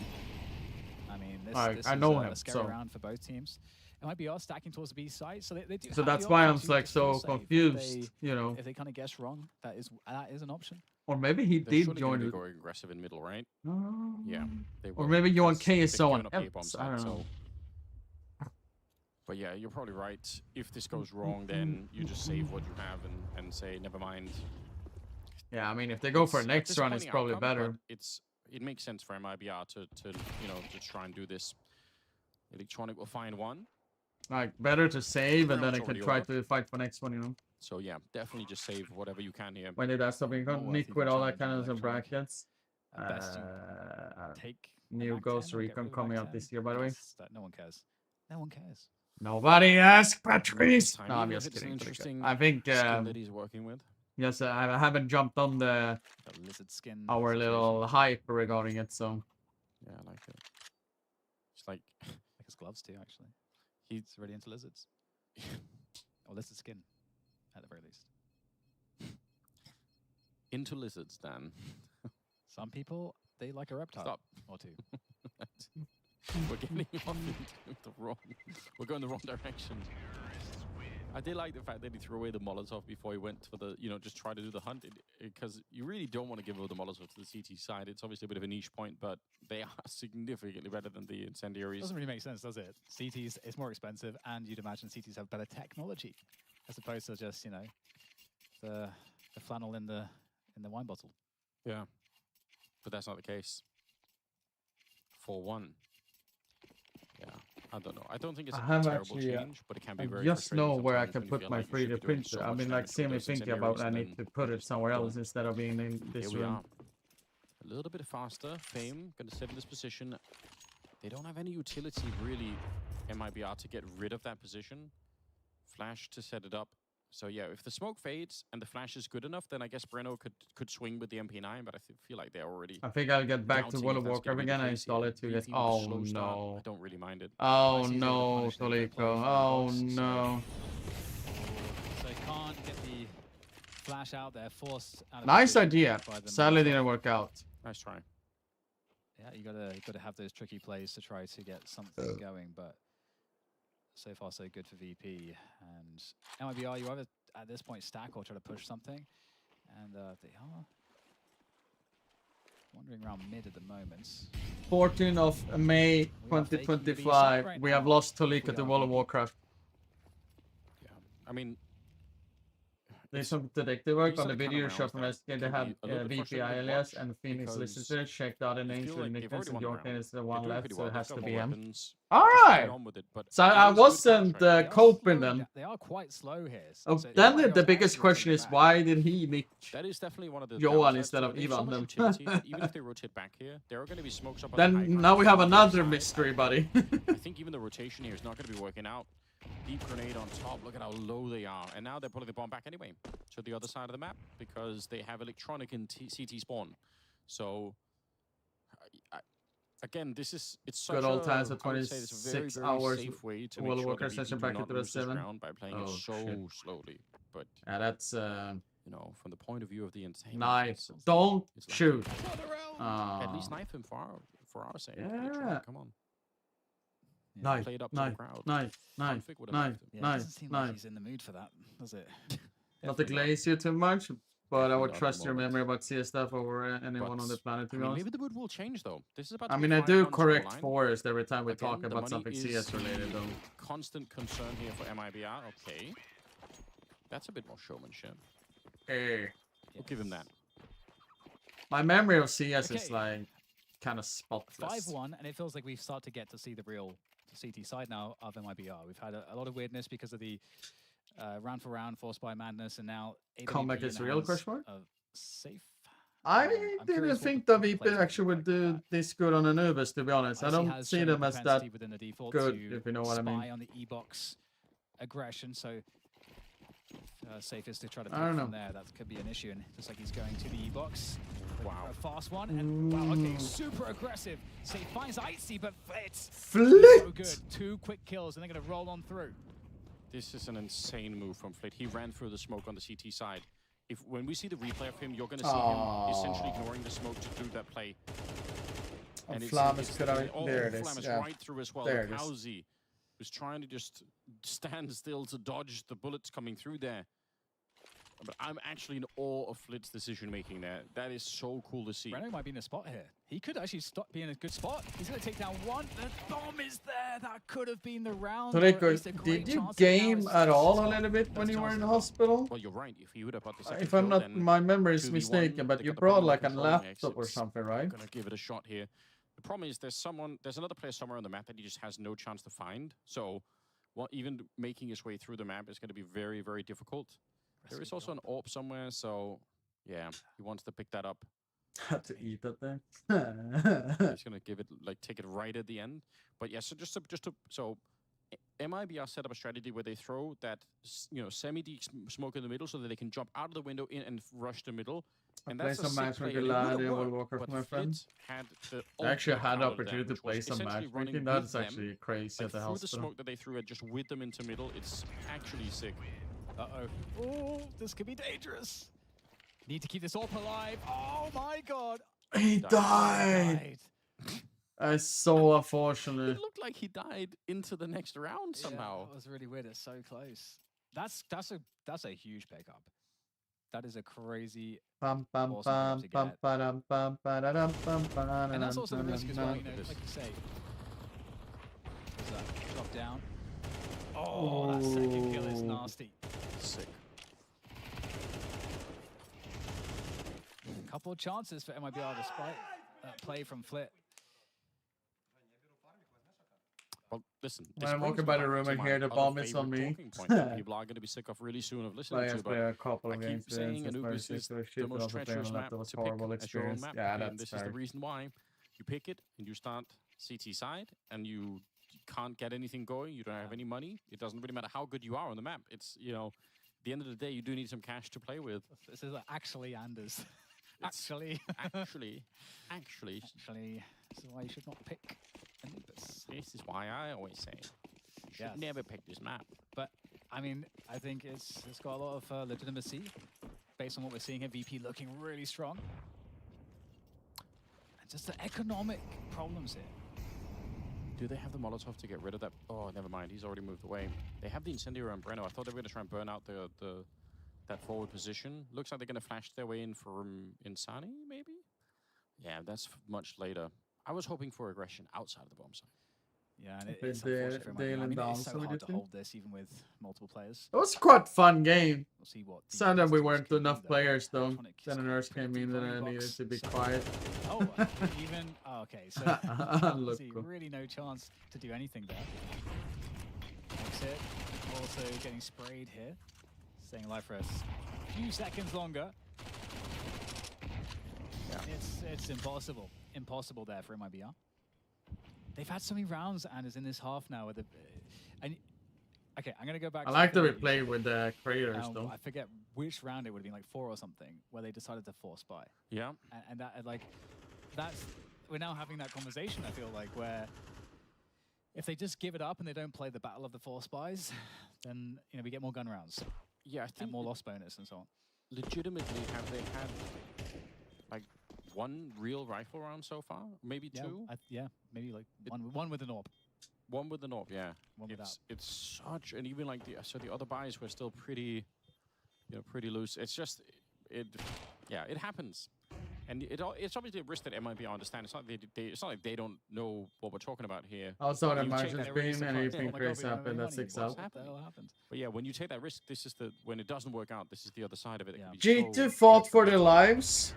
I mean, this I is know a him, scary so. round for both teams. It might be us stacking towards the B side, so they do. So have that's the why I'm option to like just so full save confused, you know. If they kind of guess wrong, that is an option. Or maybe he They're did surely gonna join. be going aggressive in middle, right? Yeah. They Or will, maybe Johan because K is they've so given on up the A-bomb Eps, side, I don't so- know. But yeah, you're probably right. If this goes wrong, then you just save what you have and say, never mind. Yeah, I mean, if they go for a It's a next run, it's disappointing probably outcome, better. but it makes sense for MIBR to you know, to try and do this. Electronic will find one. Like, better to save, and then I Round's can already try over. to fight for next one, you know. So yeah, definitely just save whatever you can here. When did that stop being More gone? worth Nick even with all that challenging kind of Electronic. brackets. At best, you I don't know. take New Mac Ghost 10 or get Recon rid of coming Mac out 10. this year, by the way. No one cares. No one cares. Nobody asked Patrice. Time No, I'm either, just if it's an kidding. interesting I think skin that he's working with. yes, I haven't jumped on the lizard skin. our little hype regarding it, so Yeah, I like it. It's like Like his gloves too, actually. He's really into lizards. Or lizard skin, at the very least. into lizards, Dan. Some people, they like a reptile. Stop. Or two. We're getting off into the wrong. We're going the wrong direction. I did like the fact that he threw away the Molotov before he went for the, you know, just try to do the hunt, because you really don't want to give away the Molotov to the CT side. It's obviously a bit of a niche point, but they are significantly better than the incendiaries. Doesn't really make sense, does it? CTs, it's more expensive, and you'd imagine CTs have better technology, as opposed to just, you know, the flannel in the wine bottle. Yeah, but that's not the case. 4-1. Yeah, I don't know. I don't think it's I a have terrible actually, change, but it can be I very just know frustrating where I sometimes can when you put feel my like you should 3D be doing printer. so I much mean, like, damage with see me those thinking incendiaries, about I and need then to put you it just somewhere else don't. instead of being in this Here we room. are. A little bit faster. Fame going to save in this position. They don't have any utility, really, MIBR, to get rid of that position. Flash to set it up. So yeah, if the smoke fades and the flash is good enough, then I guess Breno could swing with the MP9, but I feel like they're already... I think I'll get back to doubting World if of that's gonna Warcraft be the again and case install here. it too, guys. VP with a Oh slow start, no. I don't really mind it. Oh Nice, easy to no, punish them, they're Toliko. close Oh from the box, no. So they can't get the flash out there, forced out of Nice position idea. by the Sadly Molotov. didn't work out. Nice try. Yeah, you gotta have those tricky plays to try to get something going, but so far so good for VP. And MIBR, you either at this point stack or try to push something, and they are wandering around mid at the moment. 14th of May 2025. right We have now. lost Toliko We to are World of VP. Warcraft. Yeah, I mean... There's some detective work these on are the the kind video of shot from rounds SK. that They can have be a little bit VP frustrating to alias watch and Phoenix because listener. Check out the you names feel for the like they've nicknames, already and won the Jordan round. is the They're one doing left, pretty so well. it They've has got to more be him. weapons. All Just right. get on with it, but So it I is good wasn't contract. They are coping slow, then. they are quite slow here. Oh, So then MIBR the is biggest actually question getting is back. why did he nick That is definitely one of the Johan downsides instead to of it. They have so Ivan much then? utility that even if they rotate back here, there are going to be smokes up on the high Then ground. now we have on the another side. mystery, buddy. I think even the rotation here is not going to be working out. Deep grenade on top. Look at how low they are. And now they're pulling the bomb back anyway to the other side of the map because they have electronic and CT spawn. So, again, it's such Good old a, times at I would say it's a very, 26 very hours. safe way to World make of sure Warcraft that session VP do back not into the lose this 7. round by playing it Oh, so shit. slowly. But Yeah, that's you know, from the point of view of the entertainment, nice. Don't it's like- shoot. At least knife him for our sake. Yeah. Come on. Nice, Played up to the nice, crowd. nice, nice, Config would have nice, left him. Yeah, it nice, doesn't seem like nice. he's in the mood for that, does it? Not to glaze you too much. but I would Definitely not at the trust your moment. memory about CS stuff over anyone on the planet, to I be mean, honest. maybe the mood will change though. This is about. I To mean, be I 5 do rounds correct online. Forrest every time we Again, talk the about money something is CS related, the though. constant concern here for MIBR. Okay, that's a bit more showmanship. Hey, we'll give him that. My memory of CS is Okay. like kind of spotless. 5-1, and it feels like we've started to get to see the real CT side now of MIBR. We've had a lot of weirdness because of the round for round forced by madness, and now Comeback is real? Question mark. Safe. I I'm didn't curious what think the the VP plays actually would do this good on Anubis, to be honest. I Icy don't has see shown them as that propensity within the default good, to if you know what I mean. spy on the E-box aggression, so safe is to try to I pick don't from know. there. That could be an issue, and just like he's going to the E-box. Wow. A fast one, and wow, okay, super aggressive. Safe finds Icy, but Flitz. Flit! So good. 2 quick kills, and they're going to roll on through. This is an insane move from Flit. He ran through the smoke on the CT side. When we see the replay of him, you're going to see him essentially ignoring the smoke to do that play. And Flam is there it is. Flam is Yeah. right through as well. There it is. Hausi was trying to just stand still to dodge the bullets coming through there. But I'm actually in awe of Flit's decision making there. That is so cool to see. Renault might be in a spot here. He could actually be in a good spot. He's going to take down one. The bomb is there. That could have been the round. or at least a great Did you chance. And now game it's- at all a little bit when you were in the hospital? Well, you're right. If he would have got the second If I'm kill, not, then my memory is 2v1, mistaken, but they you got the brought bomb like a controlling laptop or exits. something, right? I'm gonna give it a shot here. The problem is there's another player somewhere on the map that he just has no chance to find. So, even making his way through the map is going to be very, very difficult. There is also an AWP somewhere, so yeah, he wants to pick that up. Had to eat that there. He's gonna give it take it right at the end. But yeah, so MIBR set up a strategy where they throw that semi-deep smoke in the middle so that they can jump out of the window in and rush the middle. And Play that's a some sick matchmaking play, and it live would've in World of worked, Warcraft, but my friend. Flit had the I actually ultimate had the out of them, opportunity to which play was some essentially running matchmaking. with That's them, actually crazy at the through the hospital. smoke that they threw and just with them into middle. It's actually sick. Uh-oh. Oh, this could be dangerous. Need to keep this AWP alive. Oh my god. He died. That's so unfortunate. It looked like he died into the next round somehow. Yeah, that was really weird. It's so close. That's a huge pickup. That is a crazy Pam pam awesome pickup pam to pam get. pam pam pam pam. And that's also the risk as well, like you say. There's that drop down. Oh, that second kill is nasty. Sick. A couple of chances for MIBR despite that play from Flit. Well, listen. When I'm walking by the room and hear the bomb is on me. People are going to be sick of really soon of listening to. Play a couple I of keep games saying since Anubis Mercy is to the shit, but most also playing treacherous on map laptop was to horrible pick as your own experience. map. Yeah, and that's this is the fair. reason why you pick it and you start CT side and you can't get anything going. You don't have any money. It doesn't really matter how good you are on the map. It's at the end of the day, you do need some cash to play with. This is actually Anders. Actually, this is why you should not pick Anubis. This is why I always say you should never pick this map. But I mean, I think it's got a lot of legitimacy based on what we're seeing here. VP looking really strong. And just the economic problems here. Do they have the Molotov to get rid of that? Oh, never mind. He's already moved away. They have the incendiary on Breno. I thought they were going to try and burn out that forward position. Looks like they're going to flash their way in from Insani, maybe? Yeah, that's much later. I was hoping for aggression outside of the bomb site. Yeah, and it's unfortunate for him. I mean, it's so hard to hold this even with multiple players. It was quite a fun game. We'll see what Sad that we weren't enough players though. Then a nurse came in and I needed to be quiet. Oh, okay. So obviously really no chance to do anything there. Makes it also getting sprayed here. Staying alive for a few seconds longer. Yeah. It's impossible. Impossible there for MIBR. They've had so many rounds, Anders, in this half now. Okay, I'm going to go back I like that we played with the creators though. I forget which round it would have been, like 4 or something, where they decided to force buy. Yeah. And we're now having that conversation, I feel like, where if they just give it up and they don't play the battle of the force buys, then we get more gun rounds. Yeah, I think and more loss bonus and so on. Legitimately, have they had like one real rifle round so far? Maybe two? Yeah, maybe like one with an AWP. One with an AWP, yeah. One without. It's such, and even like the other buys were still pretty, pretty loose. It's just, it happens. And it's obviously a risk that MIB understand. It's not it's not like they don't know what we're talking about here. Outside of You take margins that being risk- anything God, crazy we don't have happened, any that's money. 6 What's out. happened? The hell happened? But yeah, when you take that risk, this is when it doesn't work out, this is the other side of it. It can be G2 so fought for their detrimental. lives,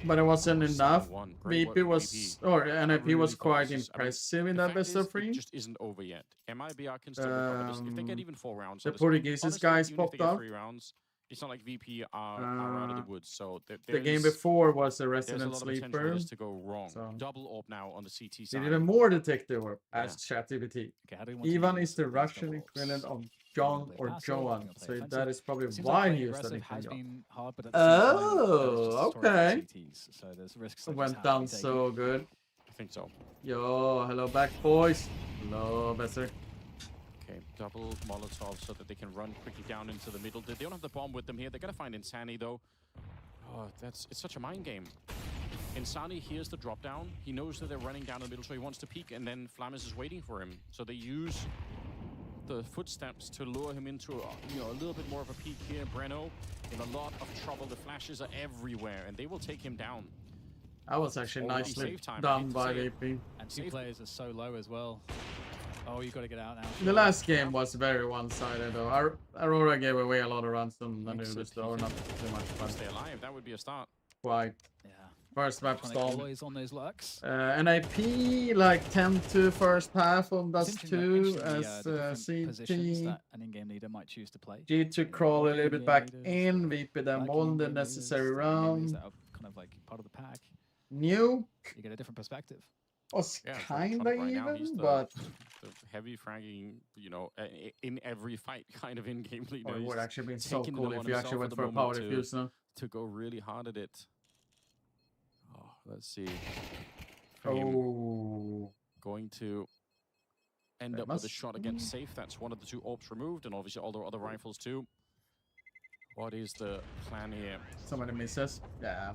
but it wasn't enough. 7-1. Great VP work, was, VP. or I NIP really was thought quite this is- I mean, impressive in the that fact best is, of 3. It just isn't over yet. MIBR can still recover this. If they get even 4 rounds, The honestly- Portuguese honestly, guys even if they popped get off. 3 rounds, it's not like VP are out of the woods. So The game before was a there's a Resident lot of potential for Sleeper. this to go wrong. So. Double AWP now on the CT Did side. even more detective work, asked ChatGPT. Okay, how do we want to Ivan use is the these Russian double equivalent AWPs? of We're John gonna play or passive, we're Joan, gonna play so offensive. that is probably It seems why like he playing used that aggressive has nickname. been hard, but at the same time, that is just Oh, destroying the okay. CTs, so there's risks It that went just have to down be taken. so good. I think so. Yo, hello back, boys. Hello, Besser. Okay, double Molotov so that they can run quickly down into the middle. They don't have the bomb with them here. They're gonna find Insani though. Oh, it's such a mind game. Insani hears the drop down. He knows that they're running down the middle, so he wants to peek, and then Flammes is waiting for him. So they use the footsteps to lure him into a little bit more of a peek here. Breno in a lot of trouble. The flashes are everywhere, and they will take him down. That was actually Already nicely save time, I done hate to by say it. VP. And 2 players are so low as well. Oh, you got to get out now. The last game was very one-sided though. Aurora gave away a lot of runs and then it was or not too much fun. Stay alive. That would be a start. Quite. Yeah. First map Trying to stall. always on those lurks. NIP like 10-2 first half on It's Dust interesting 2 that as the different positions CT. that an in-game leader might choose to play. G2 crawl a little bit back in. VP then Like won the in-game leaders, necessary like in-game leaders round. that are kind of like part of the pack. Nuke You get a different perspective. was Yeah, kinda Tronic right now, he's even, the, but the heavy fragging, in every fight kind of in-game leader. it He's would actually been so taking it cool on if you actually himself went at for the a power moment diffuse now. to go really hard at it. Oh, let's see. Frame Oh. going to end That up with a must- shot against safe. That's one of the 2 AWPs removed, and obviously all the other rifles too. What is the plan here? So many misses. Yeah.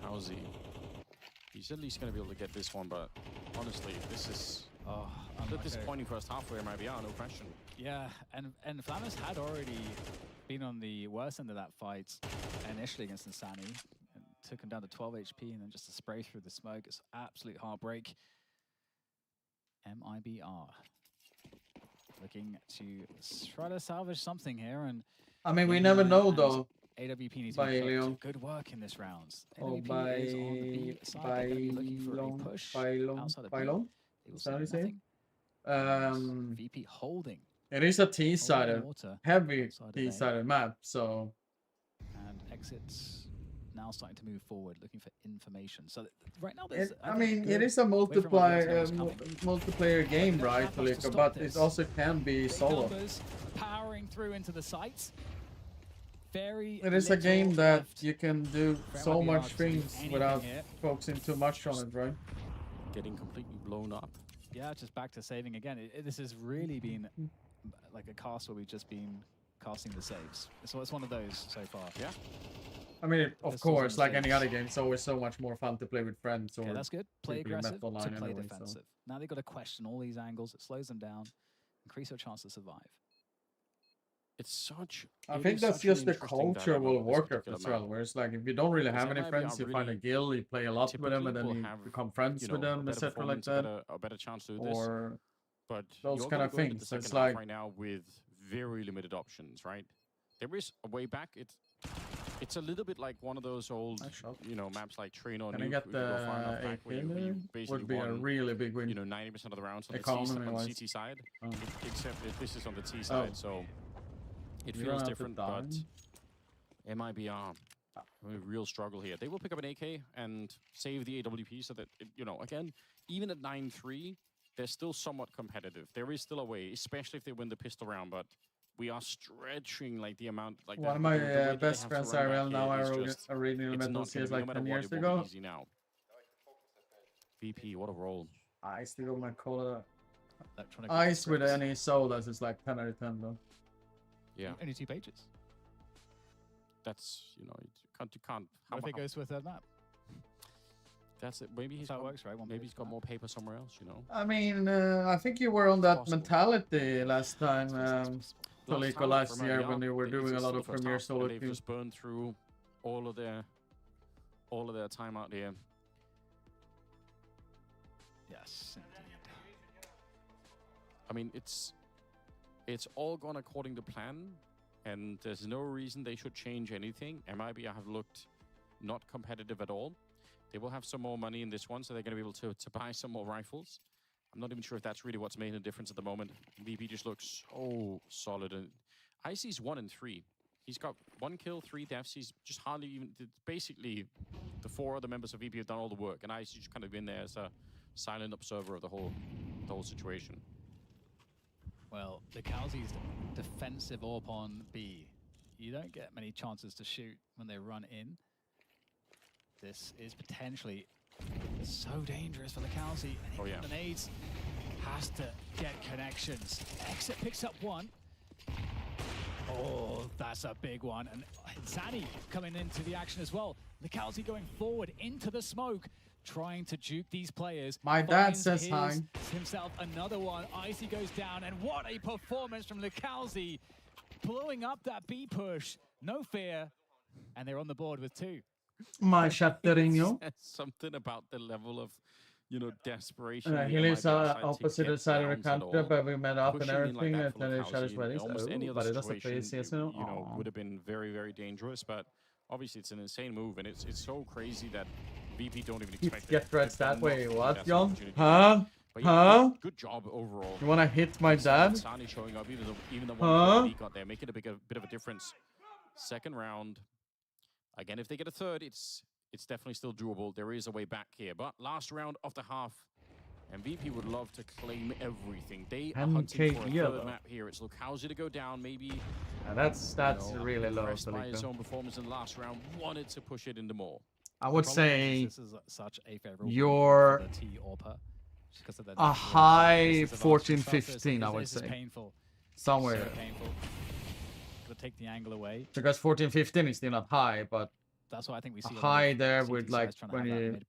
Howzy. He's at least going to be able to get this one, but honestly, this is a bit disappointing first half for MIBR, no question. Yeah, and Flammes had already been on the worst end of that fight initially against Insani. And took him down to 12 HP and then just a spray through the smoke. It's absolute heartbreak. MIBR looking to try to salvage something here. And I mean, we never know though. AWP needs to By be Leon. good work in this round. Oh, AWP is on the B side. They're gonna be looking for a push outside of B. They will Is see that what you say? nothing. VP holding. It is a T-sided, water heavy outside of A. T-sided map, so And exits now starting to move forward, looking for information. So right now, there's. I mean, it good is a way from where the multiplayer coming. multiplayer game, They don't right, have much to Felica? stop But this. it also can be Big solo. numbers powering through into the sites. Very. It is a little game that left you can do for so MIBR much to do things anything without here. focusing too much on it, right? Getting completely blown up. Yeah, just back to saving again. This has really been like a cast where we've just been casting the saves. So it's one of those so far. Yeah. I mean, of Pistols course, and like any saves. other game, it's always so much more fun to play with friends or Okay, that's good. Play people you met aggressive to online play anyway, so. defensive. Now they've got to question all these angles. It slows them down, increase their chance to survive. It's such. I it think is that's such an just the interesting culture dilemma will with this work particular as well. map. Where it's like if you don't really have Because any MIBR friends, you find a really guild, you play a lot with them, and then typically you will have, become friends with a them, better etc. like performance, that. a better chance to do this. Or But those you're kind gonna of go into things. the It's second half like right now with very limited options, right? There is a way back. It's a little bit like one of those old, maps like Train or Can I Nuke. get If you go far enough the back where AK you there? basically Would be a won, really big win. 90% of the rounds on the Economy-wise. CT side. Oh. Except that this is on the T side, so it You don't feels have to different. die. But MIBR, a real struggle here. They will pick up an AK and save the AWP so that, again, even at 9-3, they're still somewhat competitive. There is still a way, especially if they win the pistol round, but we are stretching like the amount. Like One of the way my that they best have to friends run back IRL now here is are just- original it's Metal not gonna CS be, like no 10 matter what, years it won't ago. be easy now. VP, what a roll. I still got my cola. Electronic Ice with scripts. any sodas is like 10 out of 10 though. Yeah. Only 2 pages. That's, you can't. What if it goes to a third map? That's it. Maybe he's That's how it got, works, right? One maybe page he's got per more paper somewhere else, I mean, I think you were on that Possible. mentality last time. Talico last year when they were doing a lot of Premier solo They've queues. just burned through all of their time out here. Yes, indeed. I mean, it's all gone according to plan, and there's no reason they should change anything. MIB have looked not competitive at all. They will have some more money in this one, so they're going to be able to buy some more rifles. I'm not even sure if that's really what's making a difference at the moment. VP just looks so solid. And Icy's 1 and 3. He's got 1 kill, 3 deaths. He's just hardly even... Basically, the 4 other members of VP have done all the work, and Icy's just kind of been there as a silent observer of the whole situation. Well, the Cowsies defensive AWP on B. You don't get many chances to shoot when they run in. This is potentially so dangerous for the Cowsy. Oh yeah. The nades has to get connections. Exit picks up 1. Oh, that's a big one. And Zani coming into the action as well. The Cowsy going forward into the smoke, trying to juke these players. My dad says hi. Himself another one. Icy goes down, and what a performance from Lecalzi, blowing up that B push. No fear, and they're on the board with 2. My Chatterino. Something about the level of, desperation. He lives opposite side of the country, but we met up and everything. And then they shot his weddings. Almost any other But it doesn't play situation, CS would have been very, very dangerous. But obviously, it's an insane move, and it's so crazy that VP don't even expect Get threats that way. What, John? opportunity. Huh? But Huh? Good job overall. You wanna hit my dad? Sani showing up, even the Huh? one he got there, making a bit of a difference. Second round. Again, if they get a third, it's definitely still doable. There is a way back here. But last round of the half, MVP would love to claim everything. They are hunting for a third map here. It's Lecalzi to go down, maybe. And that's really low. Impressed by his own performance in the last round, wanted to push it into more. I would say this is such a favorable you're for the T AWPer, just 'cause of the a high 14-15, I would say. Painful. Somewhere. So painful. Gotta take the angle away. Because 14-15 is still not high, but that's what I think we see. High there with like when you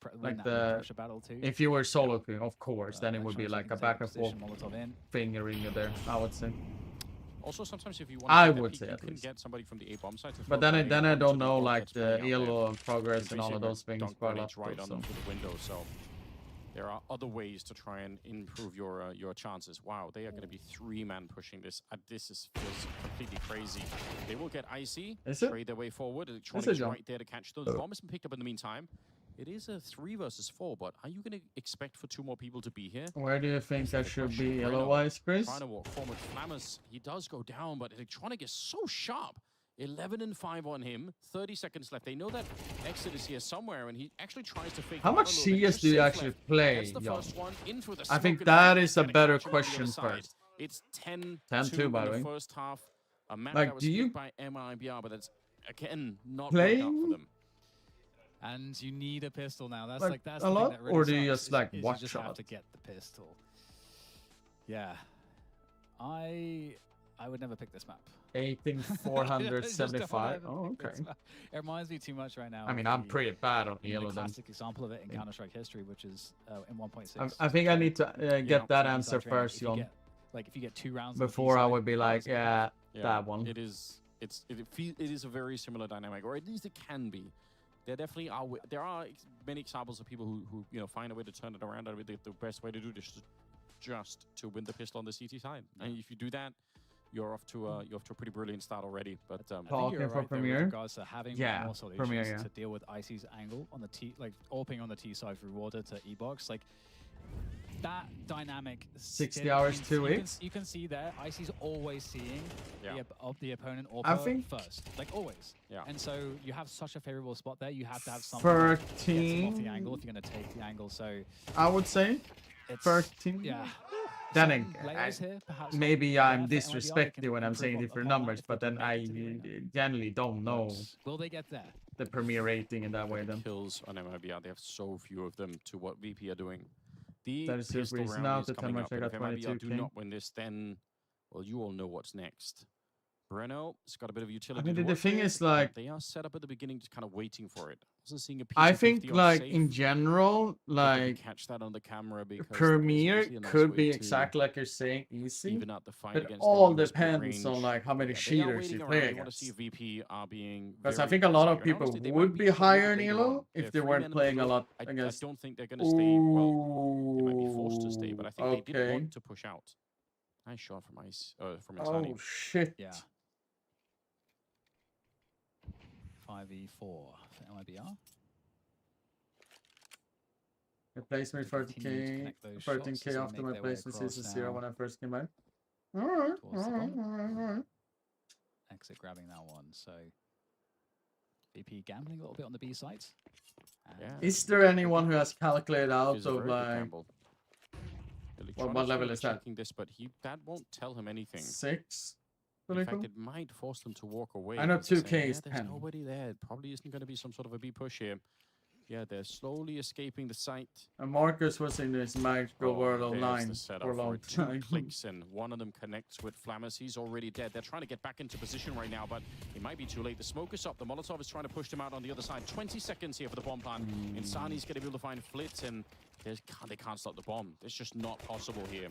if you were solo queuing, of course, then it would be like a back and forth fingering you there. I would say. Also, sometimes if you want, I would say you at can least. get somebody from the A bomb side. But then I don't know like the elo progress and all of those things quite a lot. Right on them through the window, so there are other ways to try and improve your chances. Wow, they are going to be 3-man pushing this. This feels completely crazy. They will get Icy, trade their way forward. Electronics right there to catch them. The bomb has been picked up in the meantime. It is a 3 versus 4, but are you going to expect for 2 more people to be here? Where do you think I should be yellow-wise, Chris? Trying to walk forward. Flammers, he does go down, but Electronic is so sharp. 11 and 5 on him. 30 seconds left. They know that Exit is here somewhere, and he actually tries to fake. How much CS do you actually play, Jon? I think that is a better question first. It's 10-2 by the way. in the first half. A map like, that was do you by MIBR, but that's again not play worked out for them. And you need a pistol now. That's like that's a the lot, thing that really or do you sucks, just like is watch you just have to get the pistol. Yeah, I would never pick this map. 18,475. Oh, okay. It reminds me too much right now. I mean, I'm pretty bad on yellow. The classic example of it in Counter-Strike history, which is in 1.6. I think I need to get that answer first, Jon. Like if you get 2 rounds before I would be like, yeah, that one. It is a very similar dynamic, or at least it can be. There definitely are. There are many examples of people who find a way to turn it around. And the best way to do this is just to win the pistol on the CT side. And if you do that, you're off to a pretty brilliant start already. But I think you're right Premier, with regards to having more solutions Premier, to deal with Icy's angle on the T, like AWPing on the T side through water to E-box, like that dynamic. 60 hours, 2 weeks. You can see there, Icy's always seeing the opponent first, like always. Yeah. And so you have such a favorable spot there. You have to have something 13 off the angle if you're going to take the angle. So I would say 13. Yeah. Then maybe I'm for disrespecting when I'm saying different numbers, but then I generally don't know. Will they get there? The Premier rating in that way then. Kills on MIBR, they have so few of them to what VP are doing. The that is pistol reason round now is to coming up, I but got if 22 MIBR do not win this, then, well, you all know what's next. Breno has got a bit of I utility. mean, to the work thing with, is, but like, they are set up at the beginning, just kind of waiting for it. Also seeing a I P250 think, on like, safe. in general, They like, catch that on the camera because Premier obviously a nice could way be to exactly like you're saying, easy. even out the fight But against all them. US mid depends on range. like how many Yeah, they are cheaters waiting you around. play They want to see against. if VP are being Because very I think a lot of aggressive. And people honestly, they would might be be a little higher bit in later Elo on. if They're they 3 weren't men in the playing a group. lot I against. don't think they're going to stay. Well, they might be forced to stay, but I think they did Okay. want to push out. Nice shot from from Oh Insani. shit. Yeah. 5v4 for MIBR. It placed me 30k, 13k after my placement season 0 when I first came out. Alright, alright. Exit grabbing that one. So VP gambling a little bit on the B side. Yeah. Is there anyone who has calculated out Is a of very good like gamble. what level is that? Checking this, but that won't tell him anything. 6? In fact, it might force them to walk away. I know 2k saying, is there's 10. nobody there. It probably isn't going to be some sort of a B push here. Yeah, they're slowly escaping the site. And Marcus was in this magical world of there's 9 the setup for a long Two time. clicks and one of them connects with Flammers. He's already dead. They're trying to get back into position right now, but it might be too late. The smoke is up. The Molotov is trying to push them out on the other side. 20 seconds here for the bomb plant. Insani's going to be able to find Flit, and they can't stop the bomb. It's just not possible here.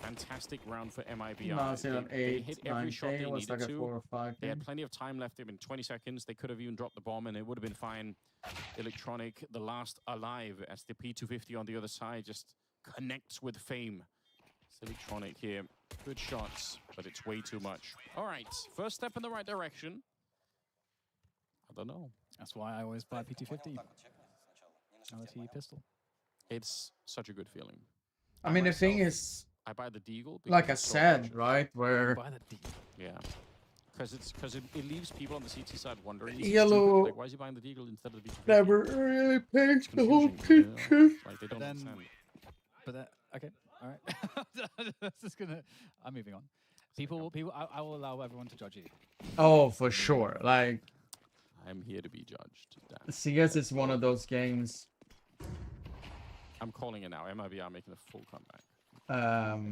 Fantastic round for MIBR. They hit every shot they needed like a to. 4 or 5. They had plenty of time left. In 20 seconds. They could have even dropped the bomb, and it would have been fine. Electronic, the last alive, as the P250 on the other side just connects with Fame. It's Electronic here. Good shots, but it's way too much. All right, first step in the right direction. I don't know. That's why I always buy P250. LT pistol. It's such a good feeling. I mean, the thing is, I buy the Deagle. like I said, right, where buy the Deagle. Yeah. Because it leaves people on the CT side wondering, Yellow like, why is he buying the Deagle instead of the B250? never really paints the whole Confusion, picture. Like, they don't understand. But okay, all right. That's just gonna. I'm moving on. People. I will allow everyone to judge you. Oh, for sure. Like, I'm here to be judged. Damn. CS is one of those games. I'm calling it now. MIBR making a full comeback.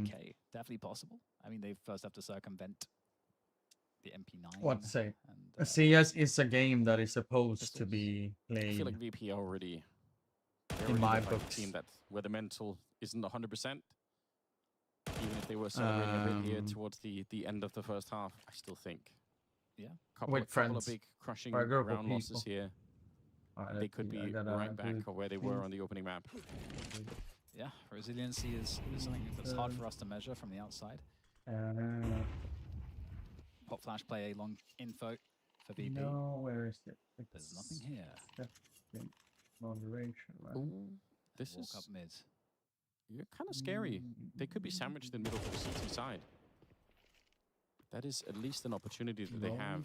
Okay, definitely possible. I mean, they first have to circumvent the MP9. What to say? And, CS is a game that is supposed to be I played. feel like VP already in my the type of books. team that where the mental isn't 100%. Even if they were celebrating a bit here towards the end of the first half, I still think. Yeah. With couple friends. of big crushing Or a group of round losses people. here. They could be right back where they were on the opening map. Yeah, resiliency is something that's hard for us to measure from the outside. Hot flash play a long info for VP. No, where is it? There's nothing here. Moderation, right? Ooh, this Walk is up mid. You're kind of scary. They could be sandwiched in the middle of the CT side. That is at least an opportunity that they have.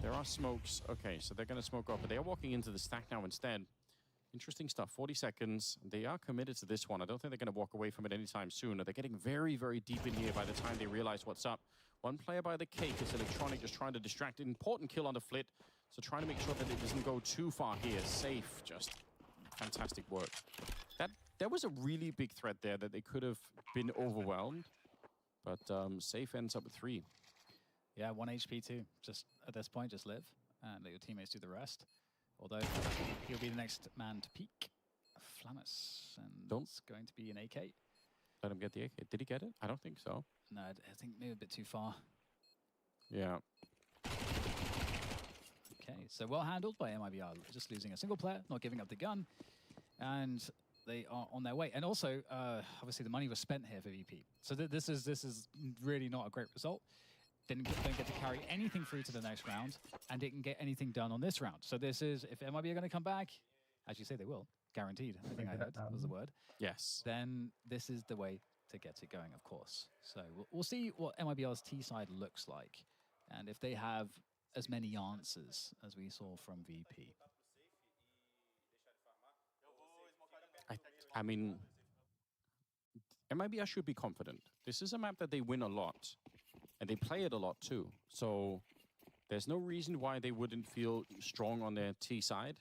There are smokes. Okay, so they're going to smoke up, but they are walking into the stack now instead. Interesting stuff. 40 seconds. They are committed to this one. I don't think they're going to walk away from it anytime soon. They're getting very, very deep in here by the time they realize what's up. One player by the cake is Electronic, just trying to distract. An important kill on the Flit. So trying to make sure that it doesn't go too far here. Safe. Just fantastic work. There was a really big threat there that they could have been overwhelmed. But Safe ends up with 3. Yeah, 1 HP too. Just at this point, just live and let your teammates do the rest. Although he'll be the next man to peak. Flamus, and it's going to be an AK. Let him get the AK. Did he get it? I don't think so. No, I think maybe a bit too far. Yeah. Okay, so well handled by MIBR. Just losing a single player, not giving up the gun, and they are on their way. And also, obviously, the money was spent here for VP. So this is really not a great result. Don't get to carry anything through to the next round, and didn't get anything done on this round. So this is, if MIB are going to come back, as you say they will, guaranteed, I think I heard was the word. Yes. Then this is the way to get it going, of course. So we'll see what MIBR's T side looks like, and if they have as many answers as we saw from VP. I mean, MIBR should be confident. This is a map that they win a lot, and they play it a lot too. So there's no reason why they wouldn't feel strong on their T side.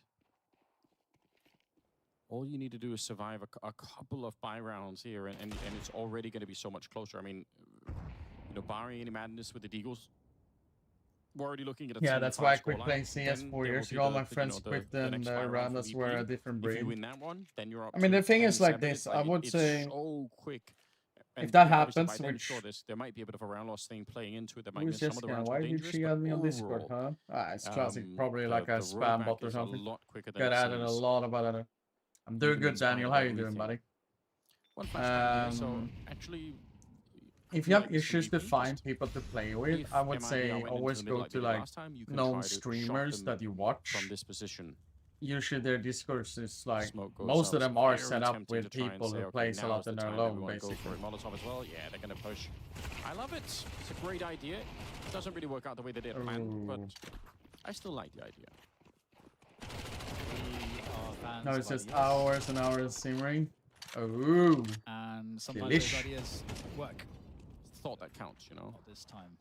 All you need to do is survive a couple of buy rounds here, and it's already going to be so much closer. I mean, you know, barring any madness with the Deagles, we're already looking at a Yeah, 10-5 that's why I quit scoreline, playing CS then 4 there will years be ago. All the, my friends the quit the and next 5 round around for us were VP. a different If you breed. win that one, then you're up I mean, to the thing is 10-7. like It's this, I like would it's say, so quick. And if that yeah, obviously by happens, then, which... sure, there might be a bit of a round loss thing playing into it. There might Who's be some of the Jessica? rounds Why more did dangerous, she but add me on Discord, overall, huh? Ah, it's classic. Probably the like a spam rollback bot or is a something. lot quicker than Got it added a seems. lot about it. I'm doing Even good, in spite Daniel. of How you doing, everything. buddy? One flashbang here, so actually, If could you be have like this from issues to VP, find just people to play with, if I would MIBR say went into always the middle go like to they did like last time, you can known try to shot streamers them that you watch. from this position. Usually their discourse is like Smoke goes most out. of them are Very set up tempting with to try and people say, who okay, plays a now lot is the on their time, own, everyone go basically. for it. Molotov as well. Yeah, they're gonna push. I love it. It's a great idea. It doesn't really work out the way they did planned, but I still like the idea. No, it's just hours and hours simmering. Oh, And sometimes delish. those ideas work. Thought that counts, you know. Not this time.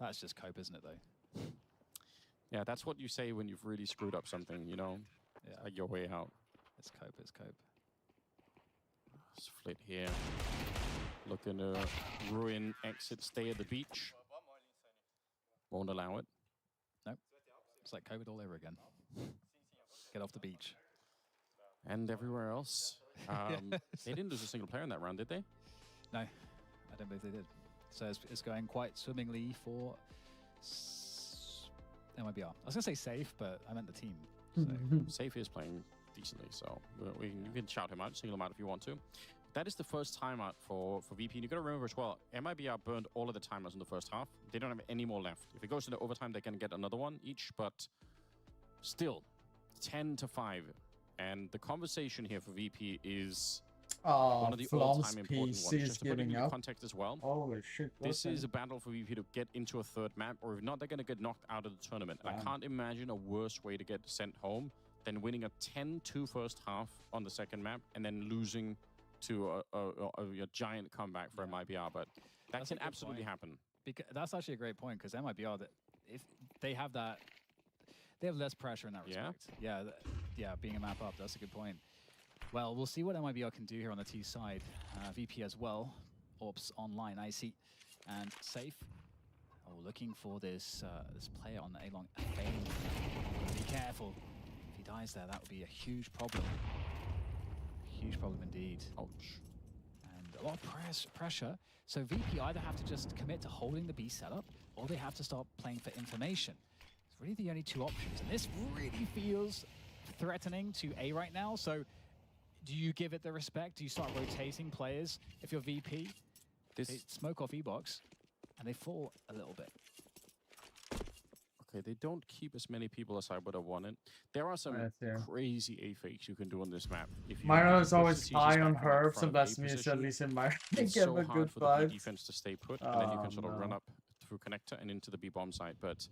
That's just cope, isn't it, though? Yeah, that's what you say when you've really screwed up something, you know. Yeah. Like your way out. It's cope, it's cope. Split here. Looking to ruin exit, stay at the beach. Won't allow it. Nope. It's like COVID all over again. Get off the beach. And everywhere else. They didn't lose a single player in that round, did they? No, I don't believe they did. So it's going quite swimmingly for MIBR. I was going to say safe, but I meant the team. So. Safe is playing decently, so you can shout him out, single him out if you want to. That is the first timeout for VP. And you got to remember as well, MIBR burned all of the timeouts in the first half. They don't have any more left. If it goes to the overtime, they can get another one each, but still, 10-5. And the conversation here for VP is one of the all-time important ones. Just to put it into context as well. Holy shit. This is a battle for VP to get into a third map, or if not, they're going to get knocked out of the tournament. And I can't imagine a worse way to get sent home than winning a 10-2 first half on the second map and then losing to a giant comeback for MIBR. But that can absolutely happen. Because that's actually a great point, because MIBR, if they have that, they have less pressure in that respect. Yeah, being a map up, that's a good point. Well, we'll see what MIBR can do here on the T side. VP as well. Orbs online, I see. And safe. Oh, looking for this this player on the A-long. Be careful. If he dies there, that would be a huge problem. Huge problem indeed. Ouch. And a lot of pressure. So VP either have to just commit to holding the B setup, or they have to start playing for information. It's really the only two options. And this really feels threatening to A right now. So do you give it the respect? Do you start rotating players if you're VP? They smoke off E-Box, and they fall a little bit. Okay, they don't keep as many people as I would have wanted. There are some crazy A fakes you can do on this map. If you Myro is always high on herbs, and that's me, at least in my it's give so a hard good for the vibe. B defense to stay put, and then you can sort of run up through connector and into the B bomb site. But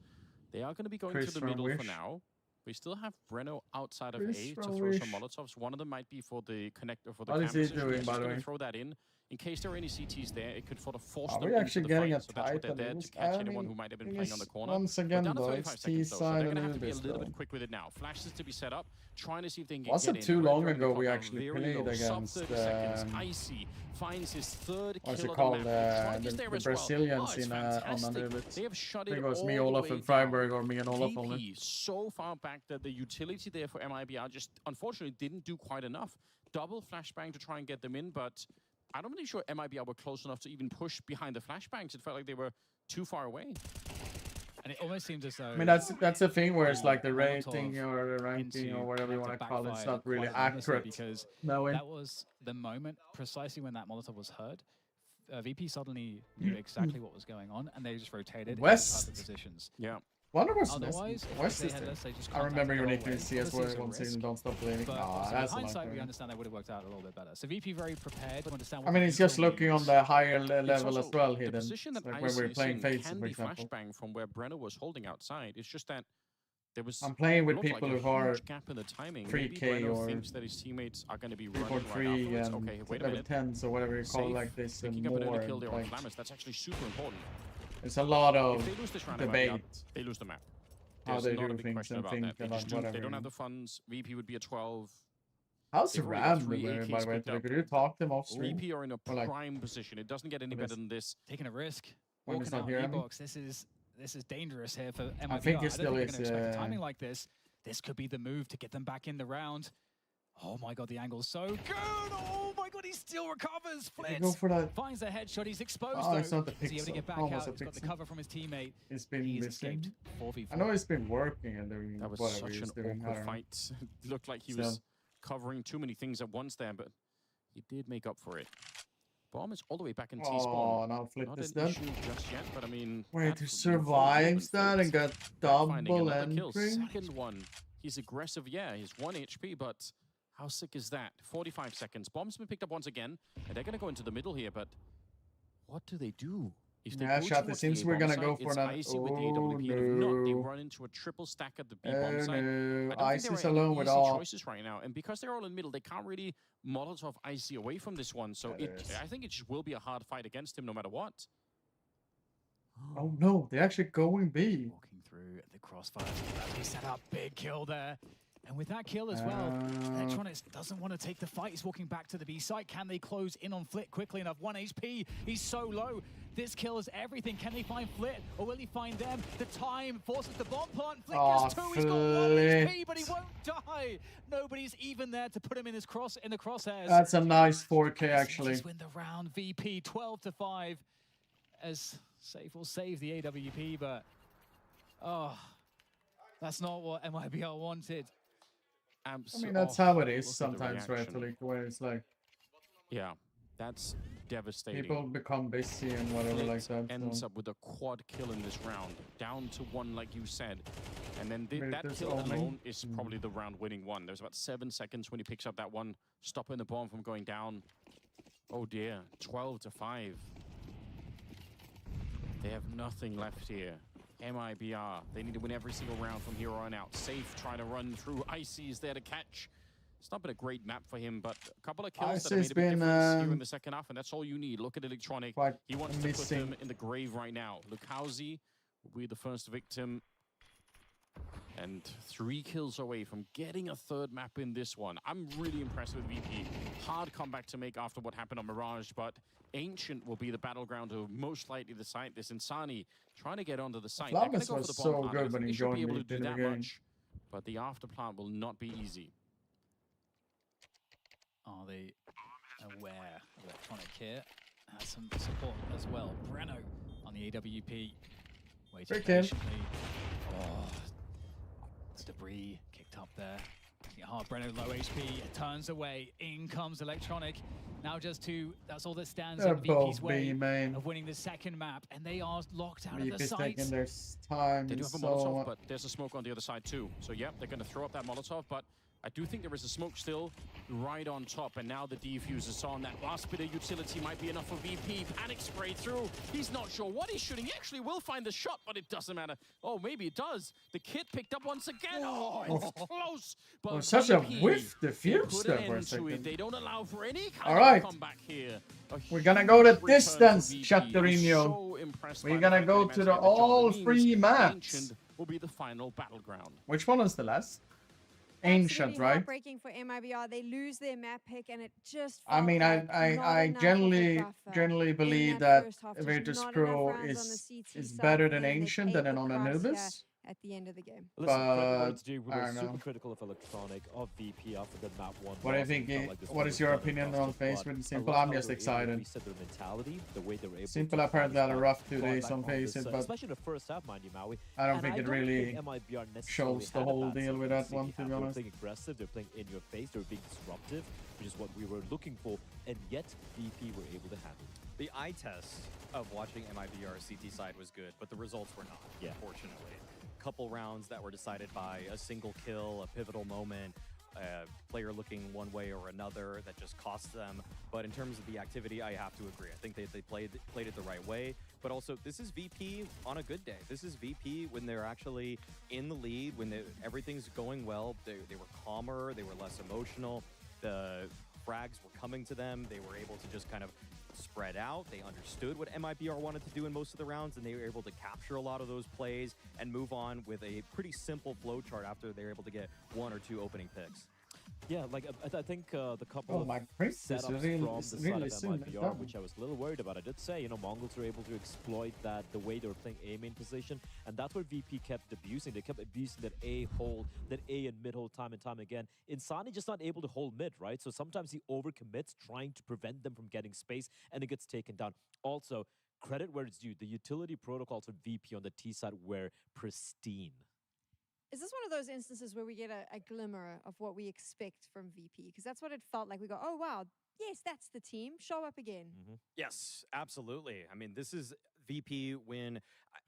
they are going to be going to the middle for now. We still have Breno outside of A to throw some Molotovs. One of them might be for the connector for the campus. What is he doing, by the way? Throw that in case there are any CTs there. It could sort of force them we into actually the getting fight. a So that's what they're tight there to catch anyone who might have been playing on the corner. Once again, down to boys, 35 T seconds, though, so side they're going to and have to be a this little though. bit quick with it now. Flashes to be set up, trying to see if they can get Wasn't in. too Red long Dragon ago clock we down actually very played low, sub against 30 seconds. Icy finds his third what's kill it of called? the map. The Brazilians in on under it. They have shut I think it it was me, all the Olaf, way and down. Freiburg, or me and Olaf VP only. so far back that the utility there for MIBR just unfortunately didn't do quite enough. Double flashbang to try and get them in, but I'm not really sure MIBR were close enough to even push behind the flashbangs. It felt like they were too far away. And it almost seems as though... I mean, that's the thing where it's like the rating or the ranking or whatever you want to call it. It's not really accurate. Because no, that was the moment precisely when that Molotov was heard. VP suddenly knew exactly what was going on, and they just rotated West. into positions. Yeah. Wonder what's Otherwise, West is there. I remember your nickname CS one season, don't stop blaming. But That's in hindsight, we understand that would have worked out a little bit better. So VP very prepared to understand what I mean, he's just looking on the higher level as well here. The Then, position that like when we're playing Faces, can for be example. flashbang from where Brenner was holding outside. It's just that there was. I'm playing with looked people like a who are huge gap in the timing. 3K Maybe Brenner or thinks that his teammates are going to be running 3.3 right and okay, wait a level minute. 10s or whatever you call it, Safe, like this and picking up an more. early kill there on Like, Flamus, that's actually super important. there's a lot of If they lose this round, debate. They lose the map. How There's they not do a big things question and about think that. They, about just whatever. they don't have the funds. VP would be a 12. How's They've already Ram got three doing, AKs by the way? picked up. Could you talk them off stream? VP are in a Or like, prime position. It doesn't get any better than this. Taking a risk. When it's Walking not out here, I mean? E-Box. This is this is dangerous here for MIBR. I think it don't still think is, they're going to expect yeah. timing like this. This could be the move to get them back in the round. Oh my god, the angle's so good! Oh my god, he still recovers! Did he go Flits! for that? Finds the headshot, he's exposed Oh, though. it's not the Is he able to pixel. get back Almost out? a He's got the pixel. cover from his teammate. It's been He's missing. escaped 4v4. I know it's been working and doing That was whatever such he's an doing. I awkward don't know. fight. It looked like he Still. was covering too many things at once there, but he did make up for it. Bomb is all the way back in T-spawn. Oh, now Flip Not is an dead. issue just yet, but I mean... Wait, that he would be survives that and got finding double another kill. entry? Second one. He's aggressive, yeah. He's 1 HP, but how sick is that? 45 seconds. Bomb's been picked up once again, and they're going to go into the middle here, but what do they do? If they Yeah, go shot, it towards seems the we're A-bomb gonna go site, for it's that. icy with the Oh, AWP, and if not, they no. run into a triple stack at the Oh, B-bomb site. no. I don't think Icy's there are any alone with easy all. choices right now, and because they're all in the middle, they can't really Molotov Icy away from this one, so I think it just will be a hard fight against him no matter what. Oh no, they're actually going B. Walking through the crossfires. As we set up, big kill there. And with that kill as well, Electronics doesn't want to take the fight. He's walking back to the B site. Can they close in on Flit quickly enough? 1 HP. He's so low. This kill is everything. Can they find Flit or will he find them? The time forces the bomb plant. Flit gets 2. He's got 1 HP, but he won't die. Nobody's even there to put him in his in the crosshairs. That's a nice 4K actually. Just win the round. VP 12-5. As Safe will save the AWP, but that's not what MIBR wanted. I mean, that's how it is sometimes, right? reaction. Like, where it's like Yeah, that's devastating. people become busy and whatever Flit like that. ends So. up with a quad kill in this round, down to 1 like you said. And then Wait, that there's kill only- alone is probably the round winning one. There's about 7 seconds when he picks up that one, stopping the bomb from going down. Oh dear, 12-5. They have nothing left here. MIBR, they need to win every single round from here on out. Safe trying to run through. Icy is there to catch. It's not been a great map for him, but a couple of kills that have Icy's made a big been, difference here in the second half, and that's all you need. Look at Electronic. Quite He wants to put missing. him in the grave right now. Lukowski will be the first victim. And 3 kills away from getting a 3rd map in this one. I'm really impressed with VP. Hard comeback to make after what happened on Mirage, but Ancient will be the battleground to most likely decide this. Insani trying to get onto the site. They're gonna Flamus go for was the so bomb plant. I good don't when think he they should be joined able me to do in the that game. much, but the after plant will not be easy. Are they aware of Electronic here? Has some support as well. Breno on the AWP. Waiting Great game. patiently. Oh, it's debris kicked up there. Making it hard. Breno low HP. Turns away. In comes Electronic. Now just 2. That's all that stands They're in VP's both way B main. of winning the 2nd map. And they are locked out of the VP's site. taking their time. They do have a so Molotov, but there's a smoke on the other side too. So yeah, they're going to throw up that Molotov, but I do think there is a smoke still right on top, and now the defuse is on. That last bit of utility might be enough for VP. Panic spray through. He's not sure what he's shooting. He actually will find the shot, but it doesn't matter. Oh, maybe it does. The kit picked up once again. Oh, it's close. But Oh, such a VP, whiff they diffuse put there an for a end to it. second. They don't allow for any kind All right. of comeback here. We're gonna go the Huge return distance, for VP. Chatterino. I'm so impressed We're by gonna the go fact to they the managed to get job. all It means 3 maps. Ancient will be the final battleground. Which one is the last? Ancient, Absolutely right? heartbreaking for MIBR. They lose their map pick, and it just. I felt mean, like not I enough of a generally buffer believe in that first half. Virtus Just not enough Pro rounds on the is CT side better for than them. They Ancient paid than the on price here Anubis. at the end of the game. Listen, Fred But wanted to do, we I were don't super know. critical of Electronic, of VP after the map 1. What do you loss. We think? felt like this What was is your done and opinion dusted, on Facebook? but I Simple, love I'm how just they were able to excited. reset their mentality, the way they were able Simple, to I've heard bounce that a back, rough 2 fought days back on this, Faceit, but especially in the first half, mind you, Maui. I don't And think I it don't really think MIBR necessarily shows the had a whole bad deal with second that one, half. to be They were honest. playing aggressive, they were playing in your face, they were being disruptive, which is what we were looking for, and yet VP were able to handle it. The eye test of watching MIBR CT side was good, but the results were not, unfortunately. Couple rounds that were decided by a single kill, a pivotal moment, a player looking one way or another that just cost them. But in terms of the activity, I have to agree. I think they played it the right way. But also, this is VP on a good day. This is VP when they're actually in the lead, when everything's going well. They were calmer, they were less emotional. The frags were coming to them. They were able to just kind of spread out. They understood what MIBR wanted to do in most of the rounds, and they were able to capture a lot of those plays and move on with a pretty simple flow chart after they were able to get 1 or 2 opening picks. Yeah, like I think the couple Oh, my of Prince is setups really, from the is side really of soon MIBR, done. which I was a little worried about. I did say, you know, Mongols were able to exploit that the way they were playing A main position, and that's where VP kept abusing. They kept abusing that A hold, that A and mid hold time and time again. Insani just not able to hold mid, right? So sometimes he overcommits, trying to prevent them from getting space, and it gets taken down. Also, credit where it's due. The utility protocols from VP on the T side were pristine. Is this one of those instances where we get a glimmer of what we expect from VP? Because that's what it felt like. We go, oh, wow, yes, that's the team. Show up again. Yes, absolutely. I mean, this is VP when,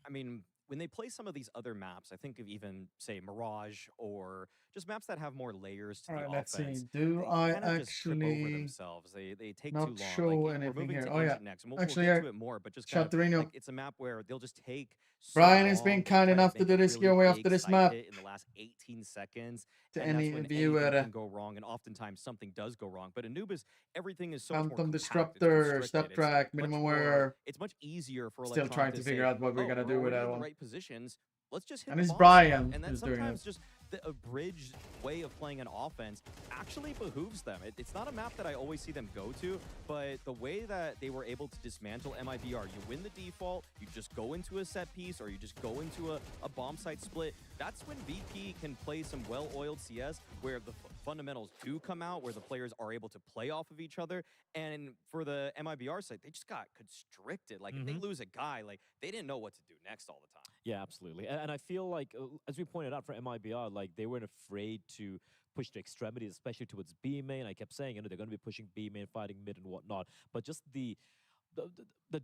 I mean, when they play some of these other maps, I think of even, say, Mirage or just maps that have more layers to All the right, let's offense. see. Do they I kind of just trip over actually themselves. They take too not long. show Like, we're anything moving here? to Oh, yeah. Ancient next, and we'll Actually, get to it more, but just kind of, Chatrino. like, it's a map where they'll just take so Brian has long been to kind try enough to make do a this really giveaway big after this side map. hit in the last 18 seconds, To and that's any when viewer. anything can go wrong, and oftentimes something does go wrong. But Anubis, everything is so much more Phantom compact, it's Disruptor, constricted, Step it's Track, much Minimum more, Wear. it's much easier for Still Electron trying to to figure say, out what we're oh, gonna we're do with already that in the one. right positions, let's just hit And the it's bomb Brian site. And then who's doing sometimes it. just the abridged way of playing an offense actually behooves them. It's not a map that I always see them go to, but the way that they were able to dismantle MIBR, you win the default, you just go into a set piece, or you just go into a bomb site split. That's when VP can play some well-oiled CS where the fundamentals do come out, where the players are able to play off of each other. And for the MIBR side, they just got constricted. Like, if they lose a guy, like, they didn't know what to do next all the time. Yeah, absolutely. And I feel like, as we pointed out for MIBR, like they weren't afraid to push to extremities, especially towards B main. I kept saying, you know, they're going to be pushing B main, fighting mid and whatnot. But just the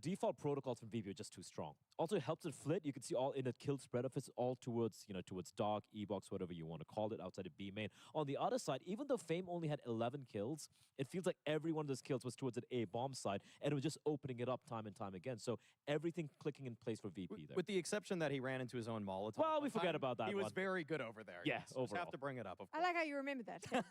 default protocols from VP are just too strong. Also, it helps it flit. You can see all in a kill spread of it's all towards, you know, towards Dark, E-Box, whatever you want to call it, outside of B main. On the other side, even though Fame only had 11 kills, it feels like every one of those kills was towards an A bomb side, and it was just opening it up time and time again. So everything clicking in place for VP there. With the exception that he ran into his own Molotov. Well, we one forget time. about that He one. was very good over there. Yeah, Just overall. have to bring it up, of I course. like how you remembered that.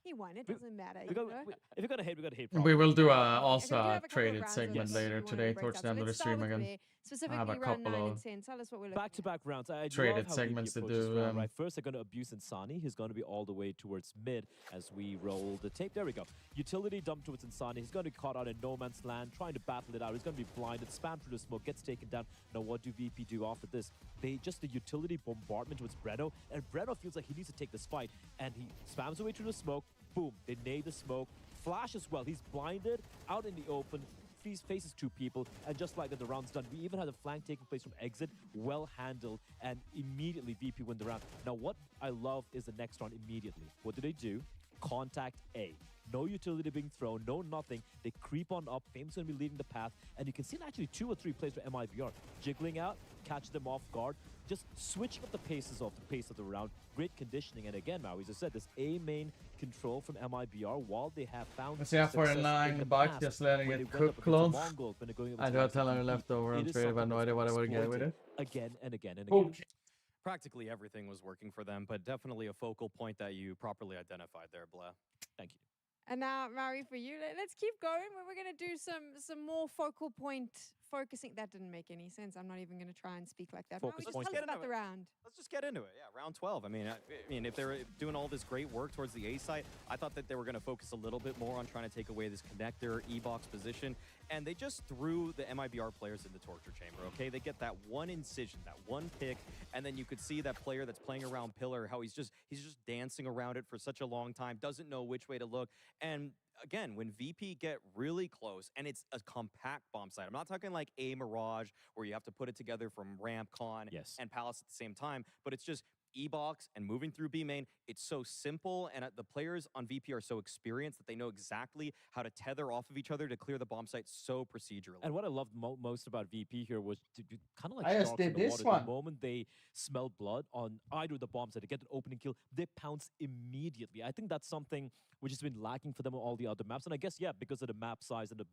He won. It doesn't matter. If You know? you're going to hate, we're going to hate. We will do Okay, also we do a have a couple of traded rounds segment that later we wanna today break towards down. the end So of the let's start stream with again. Blair, specifically a round couple 9 of and 10. Tell us what we're looking Back-to-back rounds. I traded love how segments VP to approaches do, round, right? First, they're going to abuse Insani. He's going to be all the way towards mid as we roll the tape. There we go. Utility dump towards Insani. He's going to be caught out in no man's land, trying to battle it out. He's going to be blinded, spam through the smoke, gets taken down. Now, what do VP do after this? They just the utility bombardment towards Breno, and Breno feels like he needs to take this fight, and he spams away through the smoke. Boom, they nade the smoke. Flash as well. He's blinded, out in the open. Faces two people, and just like that, the round's done. We even had a flank taking place from exit, well handled, and immediately VP win the round. Now, what I love is the next round immediately. What do? Contact A. No utility being thrown, no nothing. They creep on up. Fame's going to be leading the path, and you can see actually 2 or 3 plays for MIBR. Jiggling out, catch them off guard, just switching up the pace of the round. Great conditioning, and again, Maui, as I said, this A main control from MIBR, while they have found Jag ser for en line back, just letting it cook close. I do tell her leftover and trade, but no idea what I would get with it. Again and again and again. Okay. Practically everything was working for them, but definitely a focal point that you properly identified there, Blair. Thank you. And now, Mari, for you, let's keep going. We're going to do some more focal point focusing. That didn't make any sense. I'm not even going to try and speak like that. Mari, just tell us about the round. Let's just get into it. Yeah, round 12. I mean, if they're doing all this great work towards the A site, I thought that they were going to focus a little bit more on trying to take away this connector E-box position, and they just threw the MIBR players in the torture chamber, okay? They get that one incision, that one pick, and then you could see that player that's playing around pillar, how he's just dancing around it for such a long time, doesn't know which way to look. And again, when VP get really close, and it's a compact bomb site, I'm not talking like a Mirage where you have to put it together from ramp, con, and palace at the same time, but it's just E-box and moving through B main. It's so simple, and the players on VP are so experienced that they know exactly how to tether off of each other to clear the bomb site so procedurally. And what I loved most about VP here was kind of like I just sharks in did the this water. one. The moment they smell blood on either of the bombs, that they get an opening kill, they pounce immediately. I think that's something which has been lacking for them on all the other maps. And I guess, yeah, because of the map size and the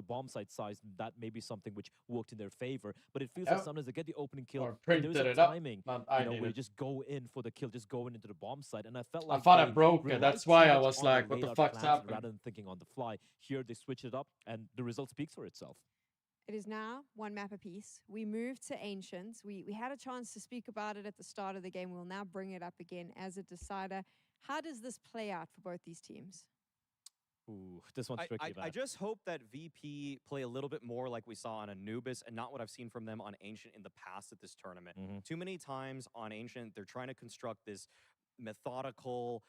bomb site size, that may be something which worked in their favor. But it feels like sometimes they get the opening kill, Or and there's printed a it up, timing, but I you know, did where you it. just go in for the kill, just going into the bomb site. And I felt like I thought I they broke it. relied That's too why I much was on like, their what the laid-out fuck's plans happening? rather than thinking on the fly. Here, they switch it up, and the result speaks for itself. It is now one map apiece. We move to Ancients. We had a chance to speak about it at the start of the game. We'll now bring it up again as a decider. How does this play out for both these teams? Ooh, this one's tricky. I just hope that VP play a little bit more like we saw on Anubis and not what I've seen from them on Ancient in the past at this tournament. Too many times on Ancient, they're trying to construct this methodical,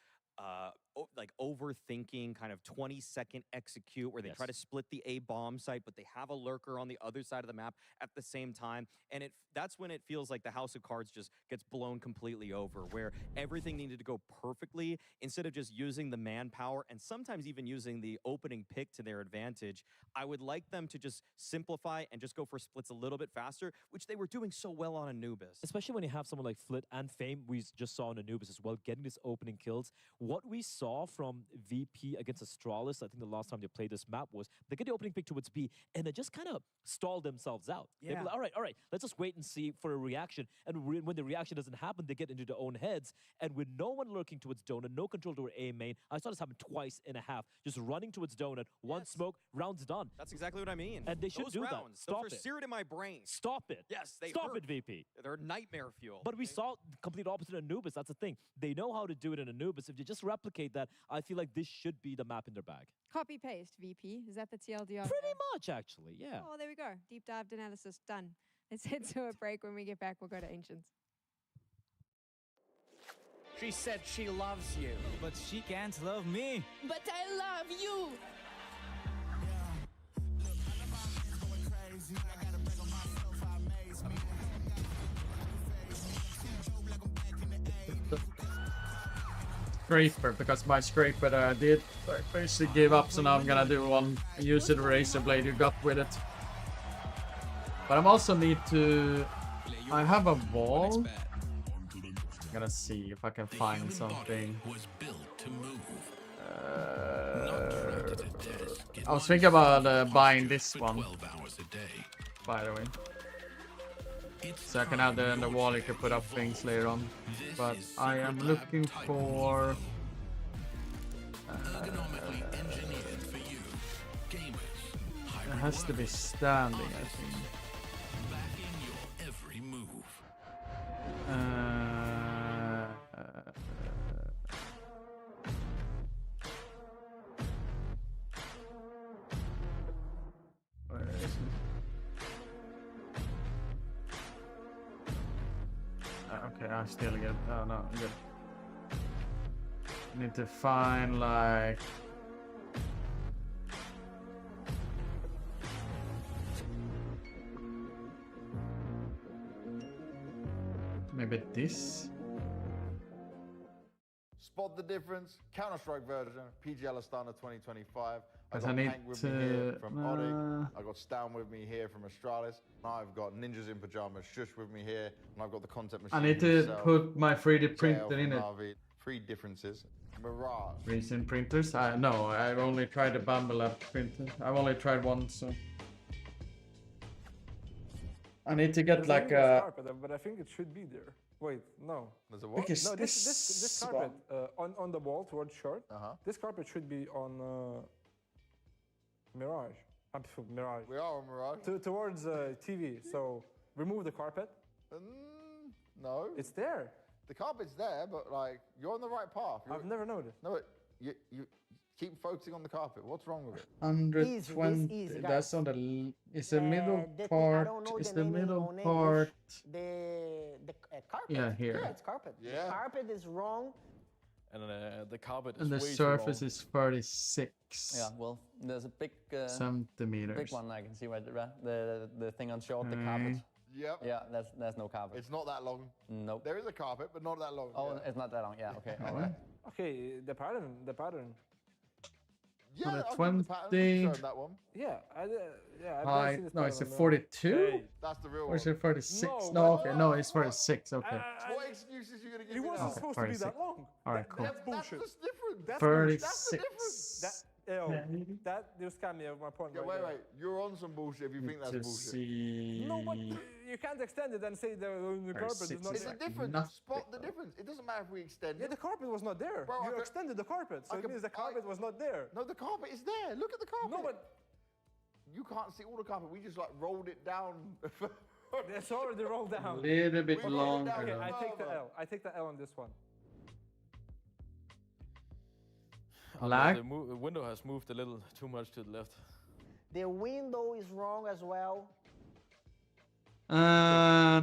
like overthinking kind of 20-second execute where they try to split the A bomb site, but they have a lurker on the other side of the map at the same time. And that's when it feels like the House of Cards just gets blown completely over, where everything needed to go perfectly instead of just using the manpower and sometimes even using the opening pick to their advantage. I would like them to just simplify and just go for splits a little bit faster, which they were doing so well on Anubis. Especially when you have someone like Flit and Fame, we just saw on Anubis as well, getting these opening kills. What we saw from VP against Astralis, I think the last time they played this map, was they get the opening pick towards B, and they just kind of stall themselves out. They're like, all right, let's just wait and see for a reaction. And when the reaction doesn't happen, they get into their own heads. And with no one lurking towards Donut, no control to A main, I saw this happen twice and a half. Just running towards Donut, one smoke, round's done. That's exactly what I mean. And they should Those do rounds, that. Stop those are it. seared in my brain. Stop it. Yes, they Stop hurt. it, VP. They're nightmare fuel. But we saw the complete opposite in Anubis. That's the thing. They know how to do it in Anubis. If they just replicate that, I feel like this should be the map in their bag. Copy paste, VP. Is that the TLDR? Pretty much, actually, yeah. Oh, there we go. Deep dived analysis done. Let's head to a break. When we get back, we'll go to Ancients. She said she loves you, but she can't love me. But I love you. Scraper, because my scraper that I did, I basically gave up, so now I'm gonna do one and use the razor blade you got with it. But I also need to... I have a wall. I'm gonna see if I can find something. I was thinking about buying this one, by the way. So I can have the wall, you can put up things later on. But I am looking for... it has to be standing, I think. Where is it? Okay, I still get. Oh no, I'm good. I need to find like. Maybe this. Spot the difference. Counter-Strike version. PGL Astana 2025. I Because got I need Hank with me here from to. Odig. I got Stan with me here from Astralis. Now I've got Ninjas in Pajamas Shush with me here. And I've got the content machine. I need to myself, put my 3D printer JL in from it. Navi. 3 differences. Mirage. Recent printers? No, I've only tried the Bumble app printer. I've only tried one, so. I need to get like a. Carpet, but I think it should be there. Wait, no. There's a what? Because No, this carpet on the wall towards short. This carpet should be on Mirage. Mirage. We are on Mirage. Towards TV. So remove the carpet. No. It's there. The carpet's there, but like you're on the right path. I've never noticed. No, but you keep focusing on the carpet. What's wrong with it? 120. Easy, That's on the. It's the middle the thing, I part. don't know It's the the name in middle English. part. The carpet. Yeah, here. Yeah, it's carpet. Yeah. The carpet is wrong. And the carpet is And the way too surface long. is 36 Yeah, well, there's a big centimeters. big one I can see right there. The thing on short, the carpet. Yep. Yeah, there's no carpet. It's not that long. Nope. There is a carpet, but not that long. Oh, yeah. it's not that long. Yeah, okay, all right. Okay, the pattern. Yeah, I'll give the 120. pattern. Show that one. Yeah, I've High. seen this No, it's a pattern on 42? Hey. That's the real Or one. is it 46? No, No, but- okay. No, it's 46. Okay. What excuses you gonna give It me wasn't now? supposed to be 46. that long. Alright, cool. That's bullshit. That's just different. That's 36. That just got me of my point. Yeah, right wait, there. wait. You're on some bullshit if you think that's to bullshit. see. No, but you can't extend it and say the carpet is not It's there. a difference. Nothing. Spot the difference. It doesn't matter if we extend Yeah, it. the carpet was not there. Bro, I you could- extended the carpet, so I it could- means the carpet was not there. No, the carpet is there. Look at the carpet. No, but you can't see all the carpet. We just like rolled it down. It's already rolled down. A little bit longer. Okay, I take the L. I take the L on this one. Lag? The window has moved a little too much to the left. The window is wrong as well.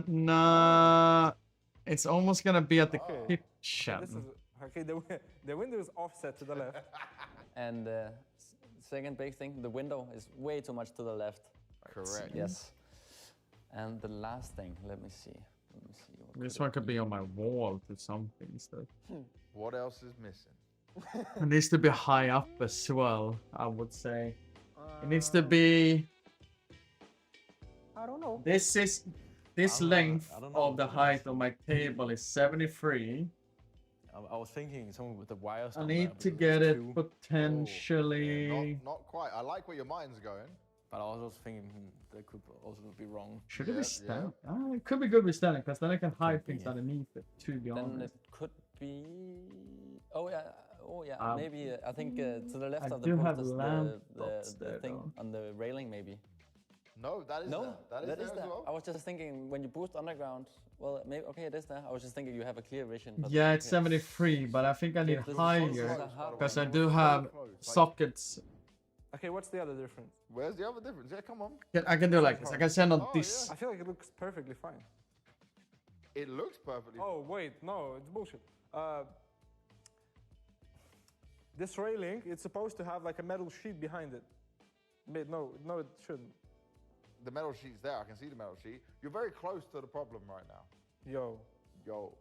No. It's almost gonna be at the kitchen. This is, okay, the window is offset to the left. And second big thing, the window is way too much to the left. Correct. Yes. And the last thing, let me see. This one could be on my wall to something instead. What else is missing? It needs to be high up as well, I would say. It needs to be... I don't know. This length of the height of my table is 73. I was thinking something with the wires. I need to get it potentially... Not quite. I like where your mind's going. But I was also thinking that could also be wrong. Should it be standing? It could be good with standing, because then I can hide things underneath it, to be honest. Then it could be... Oh yeah, maybe I think to the left of the do post have is the thing on the railing maybe. No, that is there. That is there as well. I was just thinking when you boost underground, well maybe okay it is there. I was just thinking you have a clear vision. But Yeah, it's 73, but I think I need higher, because I do have sockets. Okay, what's the other difference? Where's the other difference? Yeah, come on. I can do like this. I can send on this. I feel like it looks perfectly fine. It looks perfectly fine. Oh, wait, no, it's bullshit. This railing, it's supposed to have like a metal sheet behind it. No, it shouldn't. The metal sheet's there. I can see the metal sheet. You're very close to the problem right now. Yo.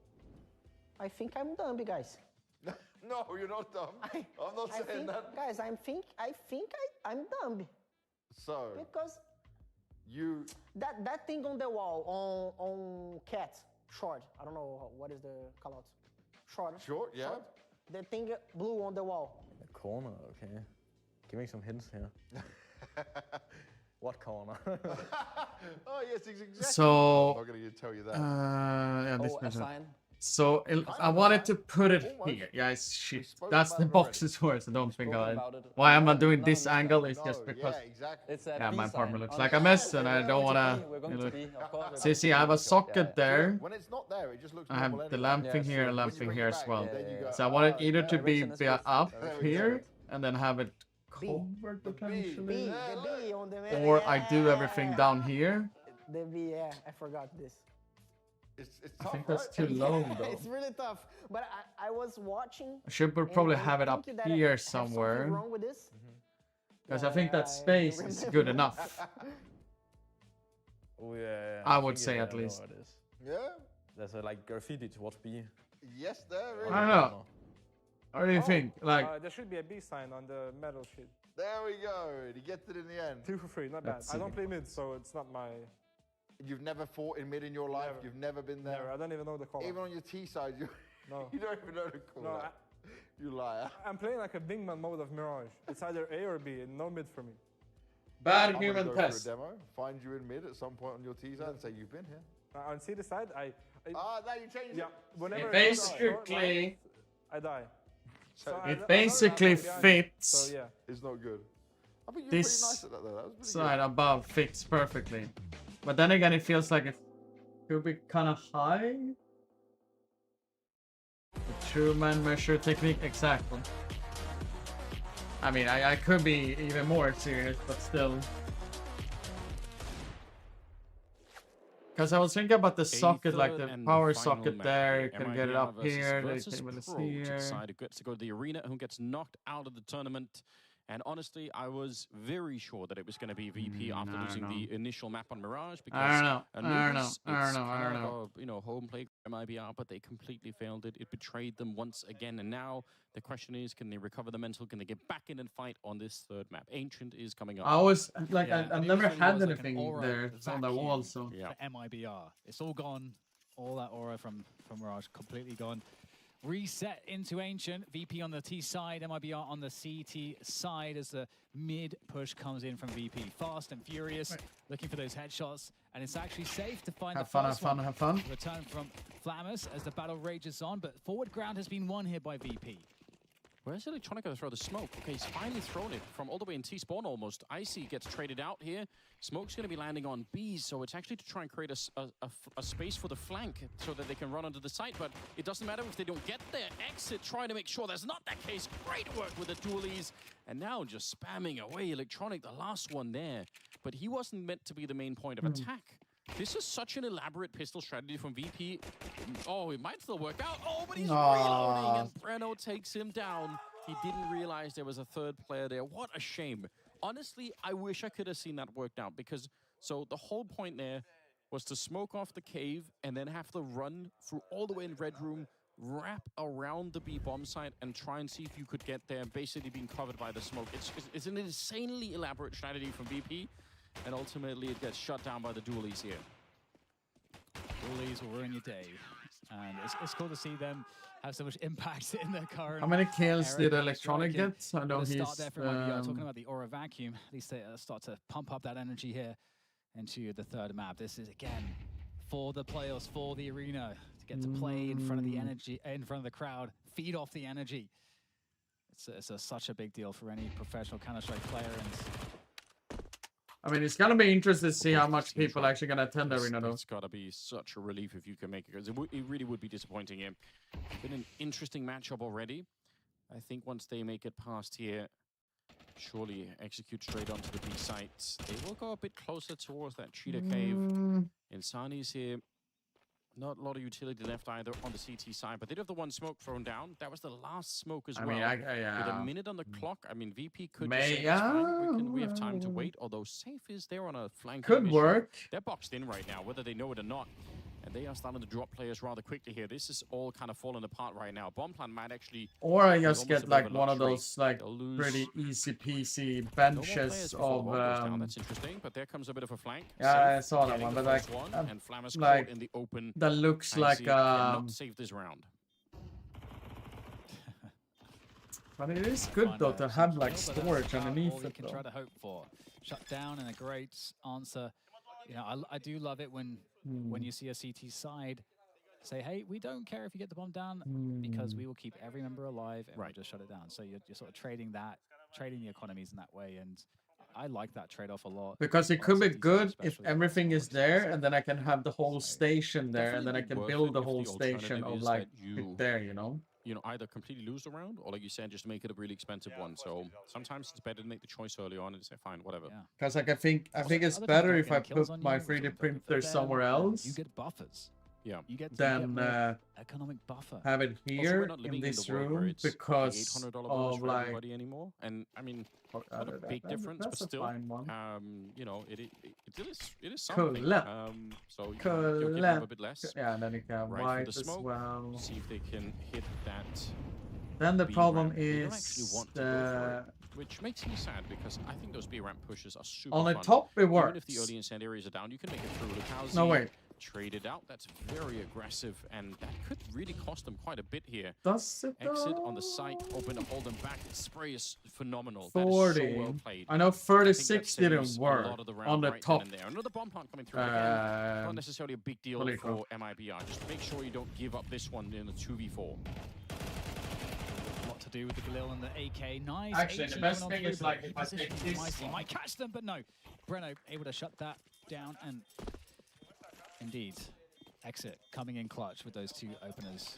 I think I'm dumb, guys. No, you're not dumb. I'm not saying that. Guys, I'm dumb. So. Because you. That thing on the wall on cat short. I don't know what is the call out. Short. Yeah. Short. The thing blue on the wall. The corner, okay. Give me some hints here. What corner? Oh yes, exactly. So. I'm not gonna tell you that. Yeah, this a sign. So I wanted to put it here. Yeah, it's shit. That's the box's words. I don't think I. Why am I doing this angle? It's just because. Yeah, my apartment looks like a mess, and I don't wanna. See, I have a socket there. When it's not there, it just looks. I have the lamp thing here and lamp thing here as well. So I wanted either to be up here and then have it covered potentially, or I do everything down here. The B, yeah, I forgot this. It's I tough, think that's right? too low though. It's really tough. But I was watching. I should probably have it up here somewhere. Wrong with this? Because I think that space is good enough. Oh yeah. I would say at least. Yeah. There's a like graffiti towards B. Yes, there is. I don't know. What do you think? Like. There should be a B sign on the metal sheet. There we go. He gets it in the end. 2 for 3, not bad. I don't play mid, so it's not my. You've never fought in mid in your life? Never. You've never been there? Never. I don't even know the call. Even on your T side, you don't even know the call. No, you liar. I'm playing like a wingman mode of Mirage. It's either A or B, and no mid for me. Bad I'm human gonna go test. For a demo, find you in mid at some point on your T side and say you've been here. On C side, now you changed it. Whenever basically, I die. So it basically fits. So yeah, it's not good. I think you're this pretty nice at that though. That was pretty side good. above fits perfectly, but then again, it feels like it could be kind of high. The true man measure technique, exactly. I mean, I could be even more serious, but still. Because I was thinking about the socket, like the power socket there. You can get it up here. The table is here. Decide who gets to go to the arena, who gets knocked out of the tournament. And honestly, I was very sure that it was going to be VP after losing the initial map on Mirage. Because I don't know. Anubis, I don't know. You know, home play MIBR, but they completely failed it. It betrayed them once again. And now the question is, can they recover the mental? Can they get back in and fight on this third map? Ancient is coming up. I was like, Yeah, I've never had anything there on the wall, so. Yeah. MIBR. It's all gone. All that aura from Mirage completely gone. Reset into Ancient. VP on the T side, MIBR on the CT side as the mid push comes in from VP. Fast and furious, looking for those headshots. And it's actually safe to find Have the fun, first have fun, one. have fun. Return from Flammus as the battle rages on, but forward ground has been won here by VP. Where's Electronic going to throw the smoke? Okay, he's finally thrown it from all the way in T-spawn almost. Icy gets traded out here. Smoke's going to be landing on B's, so it's actually to try and create a space for the flank so that they can run onto the site, but it doesn't matter if they don't get there. Exit trying to make sure that's not that case. Great work with the dualies, and now just spamming away Electronic, the last one there. But he wasn't meant to be the main point of attack. This is such an elaborate pistol strategy from VP. Oh, it might still work out. Oh, but he's reloading, and Breno takes him down. He didn't realize there was a third player there. What a shame. Honestly, I wish I could have seen that worked out, because so the whole point there was to smoke off the cave and then have to run through all the way in Red Room, wrap around the B bomb site and try and see if you could get there, basically being covered by the smoke. It's an insanely elaborate strategy from VP, and ultimately it gets shut down by the dualies here. Dualies will ruin your day. And it's cool to see them have so much impact in their current. How many kills did Electronic striking. get? I know he's there from when you're talking about the aura vacuum. At least they start to pump up that energy here into the third map. This is again for the players, for the arena, to get to play in front of the energy, in front of the crowd, feed off the energy. It's such a big deal for any professional Counter-Strike player. And I mean, it's gonna be interesting to see how much people are actually gonna attend the arena, though. It's gotta be such a relief if you can make it, because it really would be disappointing here. It's been an interesting matchup already. I think once they make it past here, surely execute straight onto the B site. They will go a bit closer towards that cheetah cave. Insani's here. Not a lot of utility left either on the CT side, but they did have the one smoke thrown down. That was the last smoke as well. With a minute on the clock, I mean, VP could just say, it's fine. We have time to wait, although Safe is there on a flank. Could work. They're boxed in right now, whether they know it or not. And they are starting to drop players rather quickly here. This is all kind of falling apart right now. Bomb plan might actually... Or I just get like one of those like pretty easy peasy benches of... That's interesting, but there comes a bit of a flank. Yeah, I saw that one, but like... and Flammer's caught in the open. That looks like... not save this round. But it is good though to have like storage underneath all it. You can try to hope for. Shut down and a great answer. You know, I do love it when you see a CT side say, hey, we don't care if you get the bomb down because we will keep every member alive and we'll just shut it down. So you're sort of trading the economies in that way. And I like that trade-off a lot. Because it could be good if everything is there and then I can have the whole station there and then I can build the whole station of like there, you know? You know, either completely lose the round, or like you said, just make it a really expensive one. So sometimes it's better to make the choice early on and say, fine, whatever. Because like I think it's better if I put my 3D printer somewhere else. You get buffers. Yeah. Then economic buffer. have it here in this room because of like anymore. And I mean, not a big difference, but still, you know, it is something. So you can give them a bit less. Yeah, and then you can white as well. See if they can hit that. Then the problem is which makes me sad because I think those B ramp pushes are super on the fun. top. It works. Even if the early incendiaries are down, you can make it through. Lucauzi no wait. Traded out. That's very aggressive, and that could really cost them quite a bit here. Does it Exit on the site, open to hold them back. The spray is phenomenal. 40. That is so well played. I know 36 didn't work on the right top. Another bomb plant coming through again. Not necessarily a big deal for MIBR. Just make sure you don't give up this one in the 2v4. To do with the Galil and the AK. Nice. Actually, the best thing is like if I take this one. Might catch them, but no. Breno able to shut that down, and indeed, Exit coming in clutch with those two openers.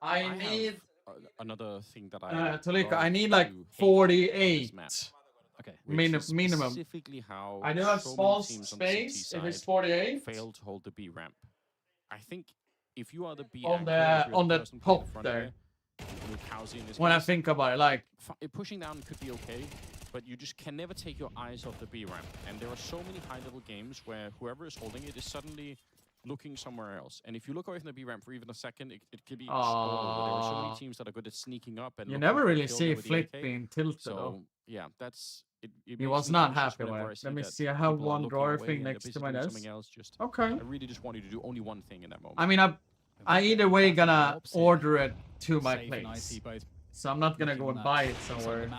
I need another thing that I Tolika, I need like 48. Okay. Minimum. Specifically how I do have small space if it's 48. Failed to hold the B ramp. I think if you are the B on the top there. When I think about it, like pushing down could be okay, but you just can never take your eyes off the B ramp. And there are so many high-level games where whoever is holding it is suddenly looking somewhere else. And if you look away from the B ramp for even a second, it could be. There are so many teams that are good at sneaking up and. You never really see Flick being tilted. So yeah, that's. He was not happy with it. Let me see. I have one drawer thing next to my desk. Okay. I really just want you to do only one thing in that moment. I mean, I either way gonna order it to my place. So I'm not gonna go and buy it somewhere.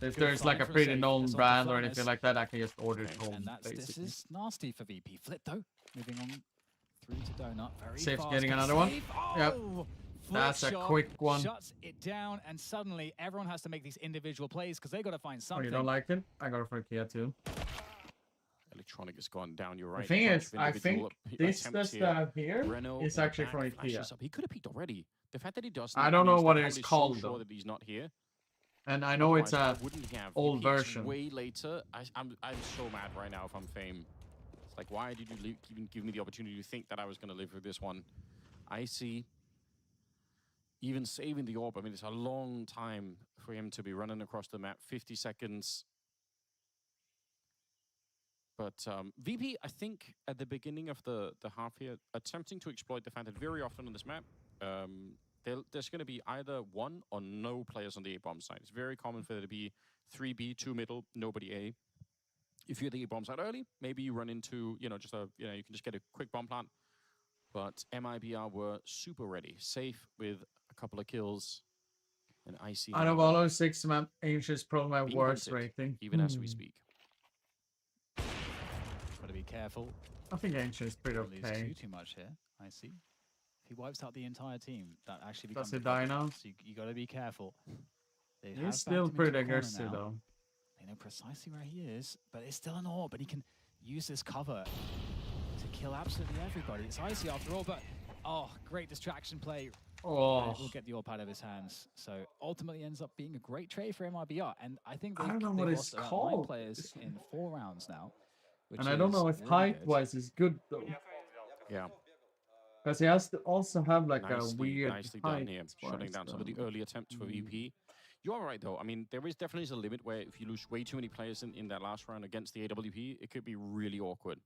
If there's like a pretty known brand or anything like that, I can just order it home. This is nasty for VP. Flip though. Moving on through to Donut. Very Safe's fast. getting another one. Yep. That's a shot, quick one. shuts it down, and suddenly everyone has to make these individual plays because they got to find something. Oh, you don't like it? I got it for Kia too. Electronic has gone down. You're right. The thing Bunch is, of I think individual this attempts test that I have here Renault is in the actually back from flashes Ikea. up. He could have peeked already. The fact that he doesn't. I don't know means what they're it's probably called, so sure though. that he's not here. And I know it's Otherwise, a I wouldn't have. old He peeks version. way later. I'm so mad right now if I'm Fame. It's like, why did you even give me the opportunity to think that I was going to live with this one? I see. Even saving the orb, I mean, it's a long time for him to be running across the map. 50 seconds. But VP, I think, at the beginning of the half here, attempting to exploit the fact that very often on this map, there's going to be either one or no players on the A-bomb side. It's very common for there to be 3B, 2 middle, nobody A. If you're the A-bomb side early, maybe you run into, you know, you can just get a quick bomb plant. But MIBR were super ready, safe with a couple of kills. And IC out of all those 6 map, Ancient is probably my being worst hunted, rating. even as we speak. Got to be careful. I think Ancient is pretty Don't lose okay. too much here. I see. If he wipes out the entire team, that actually Does becomes he a die problem. now? So you got to be careful. They have He's backed still him into pretty a corner aggressive, now. though. They know precisely where he is, but it's still an orb, and he can use this cover to kill absolutely everybody. It's icy after all, but oh, great distraction play. Oh. We'll get the orb out of his hands. So ultimately ends up being a great trade for MIBR, and I think I they've don't know what lost it's about 9 called. players in 4 rounds now. And I don't know if really height-wise is good, though. Yeah. Because he has to also have like a weird nicely done here, height shutting down some of the early attempts for VP. You are right, though. I mean, there is definitely a limit where if you lose way too many players in that last round against the AWP, it could be really awkward.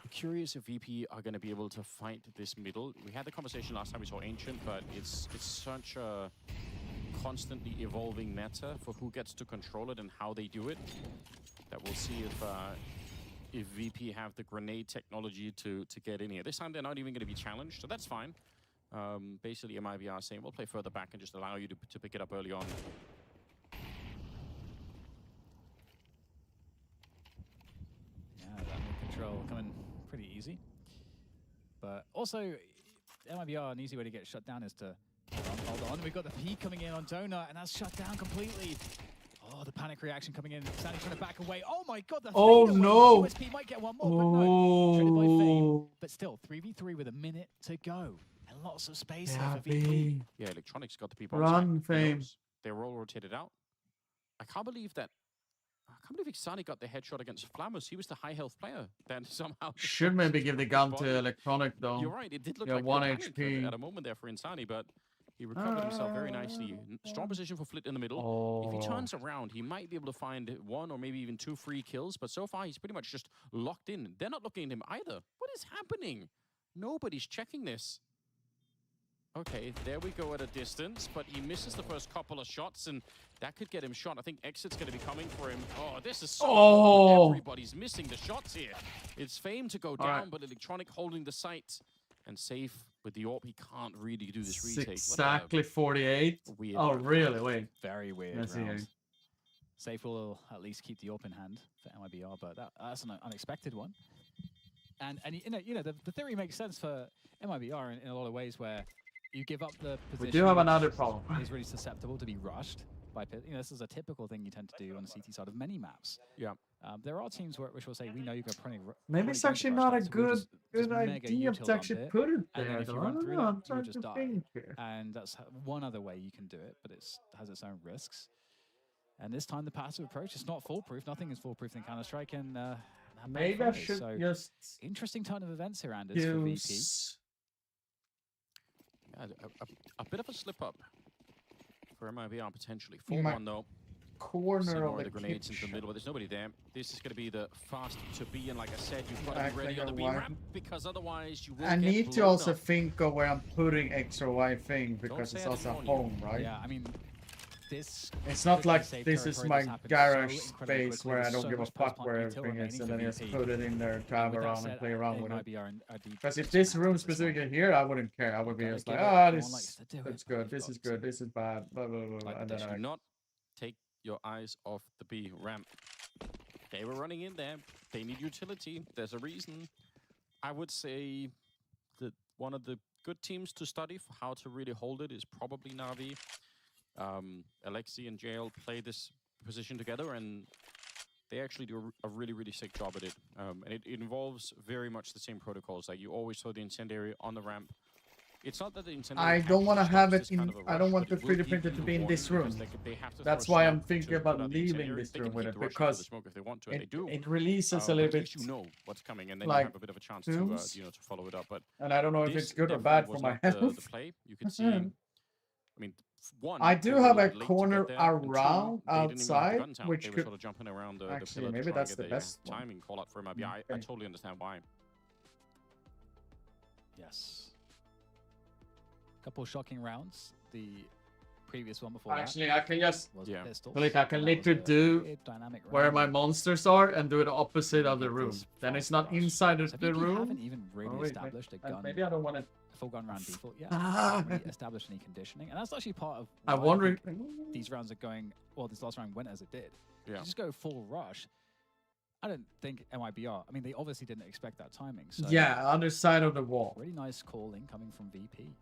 I'm curious if VP are going to be able to fight this middle. We had the conversation last time we saw Ancient, but it's such a constantly evolving meta for who gets to control it and how they do it, that we'll see if VP have the grenade technology to get in here. This time they're not even going to be challenged, so that's fine. Basically, MIBR saying we'll play further back and just allow you to pick it up early on. Yeah, that mid control coming pretty easy. But also, MIBR, an easy way to get shut down is to hold on. We've got the P coming in on Donut, and that's shut down completely. Oh, the panic reaction coming in. Sandy trying to back away. Oh my god, the Oh fader no! OSP might get one more, but no. Traded by Fame. But still, 3v3 with a minute to go. And lots of space here for VP. Yeah, Electronics got the people Run, on Fame. They were all rotated out. I can't believe Ixani got the headshot against Flamus. He was the high health player. Then somehow Should maybe give the gun to Electronic, though. You're right. It did look yeah, like 1 panic HP. at a moment there for Insani, but he recovered himself very nicely. Strong position for Flit in the middle. Oh. If he turns around, he might be able to find 1 or maybe even 2 free kills. But so far, he's pretty much just locked in. They're not looking at him either. What is happening? Nobody's checking this. Okay, there we go at a distance, but he misses the first couple of shots, and that could get him shot. I think Exit's going to be coming for him. Oh, this is so awkward. Everybody's missing the shots here. It's Fame to go down, but Electronic holding the site. And safe with the AWP, he can't really do this retake. Exactly 48. Oh, really? Wait. Very weird round. Safe will at least keep the AWP in hand for MIBR, but that's an unexpected one. And you know the theory makes sense for MIBR in a lot of ways, where you give up the position. We do have another problem. Is really susceptible to be rushed by pit. You know, this is a typical thing you tend to do on the CT side of many maps. Yeah. There are teams which will say, we know you're going to Maybe it's actually not a good idea to actually put it there. And if you though. run through I don't know, I'm that, trying you just to die. think here. And that's one other way you can do it, but it has its own risks. And this time the passive approach is not foolproof. Nothing is foolproof in Counter-Strike. And maybe I should just interesting turn of events here, Anders, for VP. Yeah, a bit of a slip up for MIBR potentially. 4-1 though. Corner of the grenades into the middle, but there's nobody there. This is going to be the fast to be, and like I said, you've got to be ready on the B ramp, because otherwise you will I get need to blown also up. think of where I'm putting X or Y thing, because it's also home, right? Yeah, I mean, this. It's not like this is my garage space where I don't give a fuck where everything is, and then just put it in there to have around and play around with it. Because if this room specifically here, I wouldn't care. I would be just like, ah, this is good, this is good, this is bad, blah blah blah. And then Do not take your eyes off the B ramp. They were running in there. They need utility. There's a reason. I would say that one of the good teams to study for how to really hold it is probably Na'Vi. Alexi and JL play this position together, and they actually do a really, really sick job at it. And it involves very much the same protocols. Like, you always throw the incendiary on the ramp. It's not that the incendiary I don't want to have it in. kind of a I rush, don't want but the it will 3D give printer you to the be in warning this room. because they have to That's throw why a I'm smoke thinking to about put out the leaving incendiary. this They room can with keep it the rush into the because smoke if they want to, and they do. it releases a But little at bit. least you know what's coming, and then Like you have a bit of a chance to, tunes. to follow it up. But And I don't know if this it's good or definitely bad for was my not health. the play. You could see. I mean, one, I they do were have a late to get corner there, and two, around they didn't even have the outside, guns out. which They were could sort of jumping around the actually pillar to maybe try and that's get the the best one. timing call out for him. I totally understand why. Yes. Couple shocking rounds. The previous one before Actually, that I can just was pistols. like I can And that was literally a do weird dynamic where round. my monsters are and do it opposite of the get room. this Then it's fast not rush. inside So of the VP room. haven't even really Oh, wait, established a and gun. maybe I don't want to. A full gun round default. Yeah. Ah. Haven't really established any conditioning, and that's actually part of. I'm why wondering. think these rounds are going. Well, this last round went as it did. Yeah. You just go full rush. I don't think MIBR. I mean, they obviously didn't expect that timing. So Yeah, other side of the wall. really nice calling coming from VP.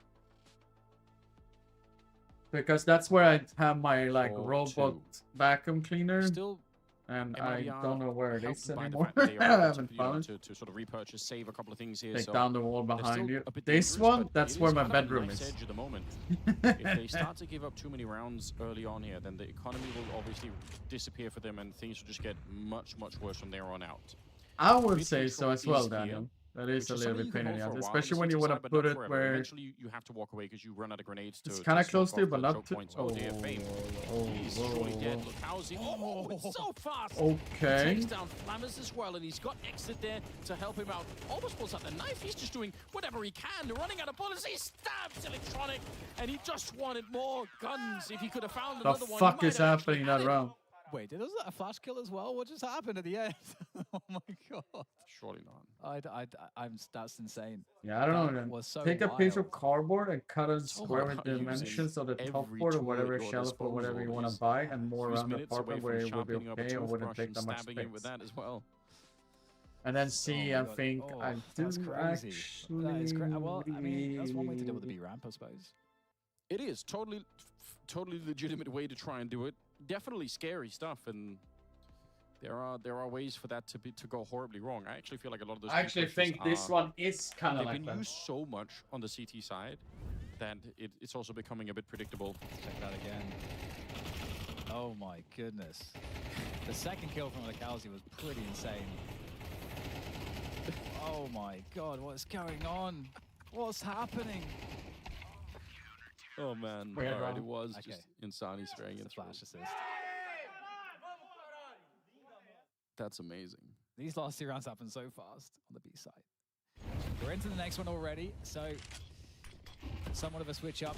Because that's where I have my like 4-2. robot vacuum cleaner. Still, and I MIBR don't know where it helped is by the anymore. fact that they I are able haven't to, found it. to sort of repurchase, save a couple of things here. Take so down the wall they're behind still you. a bit This dangerous, one, but that's it where is my kind of a bedroom nice is. edge at the moment. If they start to give up too many rounds early on here, then the economy will obviously disappear for them, and things will just get much, much worse from there on out. I would Mid say so control as well, is here, Daniel. That is which a is little something bit you can pain in hold the for a ass, while on especially the when you CT want to side, but put not it forever. where Eventually you have to walk away because you run out of grenades to it's kind of smoke close to you, off but the not choke too. points. Oh dear, Fame. He's surely dead. Look, how's he? Oh, it's so fast. Okay. He takes down Flammers as well, and he's got Exit there to help him out. Almost pulls out the knife. He's just doing whatever he can. They're running out of bullets. He stabs Electronic, and he just wanted more guns. If he could have found The another one, fuck he is might have actually happening that had it. round? Wait, was that a flash kill as well? What just happened at the end? Oh my god. Surely not. That's insane. Yeah, I don't know. That Then. was so Take a piece wild. of cardboard and cut a square about with the using dimensions of the top every board or tool at whatever your shelf or whatever you want to disposal. buy, and more He's around the minutes away apartment from where it will be sharpening up a okay or wouldn't toothbrush take and that much stabbing it with space. that as well. And then see Oh my and God. think Oh, I do that's crazy. actually. That is great. Well, I mean, that's one way to deal with the B ramp, I suppose. It is totally legitimate way to try and do it. Definitely scary stuff, and there are ways for that to go horribly wrong. I actually feel like a lot of those. I actually think this one is kind of they've like been that. used so much on the CT side that it's also becoming a bit predictable. Check that again. Oh my goodness. The second kill from Lekowski was pretty insane. Oh my god, what's going on? What's happening? Oh man, Weird all right, round. it was Okay. just Insani spraying It's it. a flash assist. That's amazing. These last two rounds happen so fast on the B side. We're into the next one already, so somewhat of a switch up.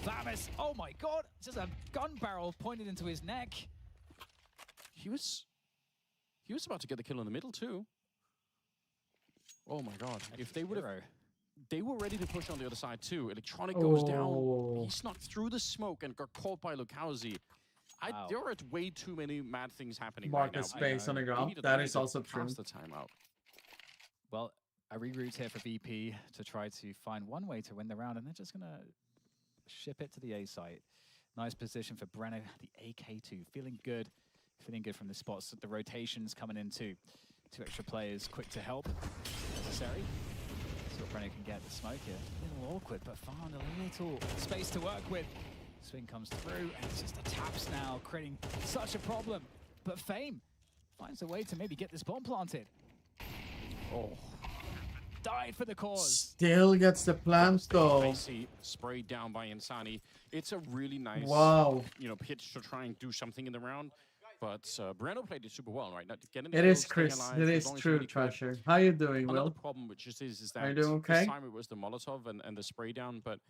Flamis, oh my god, just a gun barrel pointed into his neck. He was about to get the kill in the middle too. Oh my god! If they would have, they were ready to push on the other side too. Electronic goes down. He snuck through the smoke and got caught by Lukowski. Wow. There are way too many mad things happening Mark right now. the space on the They ground. needed- That they is needed also to true. pass the timeout. Well, a reroute here for VP to try to find one way to win the round, and they're just gonna ship it to the A site. Nice position for Brenner, the AK2, feeling good from the spots. The rotations coming into 2 extra players, quick to help, necessary. See what Brenner can get. The smoke here, a little awkward, but found a little space to work with. Swing comes through, and it's just the taps now, creating such a problem. But Fame finds a way to maybe get this bomb planted. Oh. Died for the cause. Still gets the plants though. Basically sprayed down by Insani. It's a really nice, Wow. pitch to try and do something in the round. But Breno played it super well, right? Now, getting It the is kills, staying Chris. alive, It as is long as true, you really could. Treasure. How you doing, Another Will? problem, which is that Are you doing okay? this time it was the Molotov and the spray down. But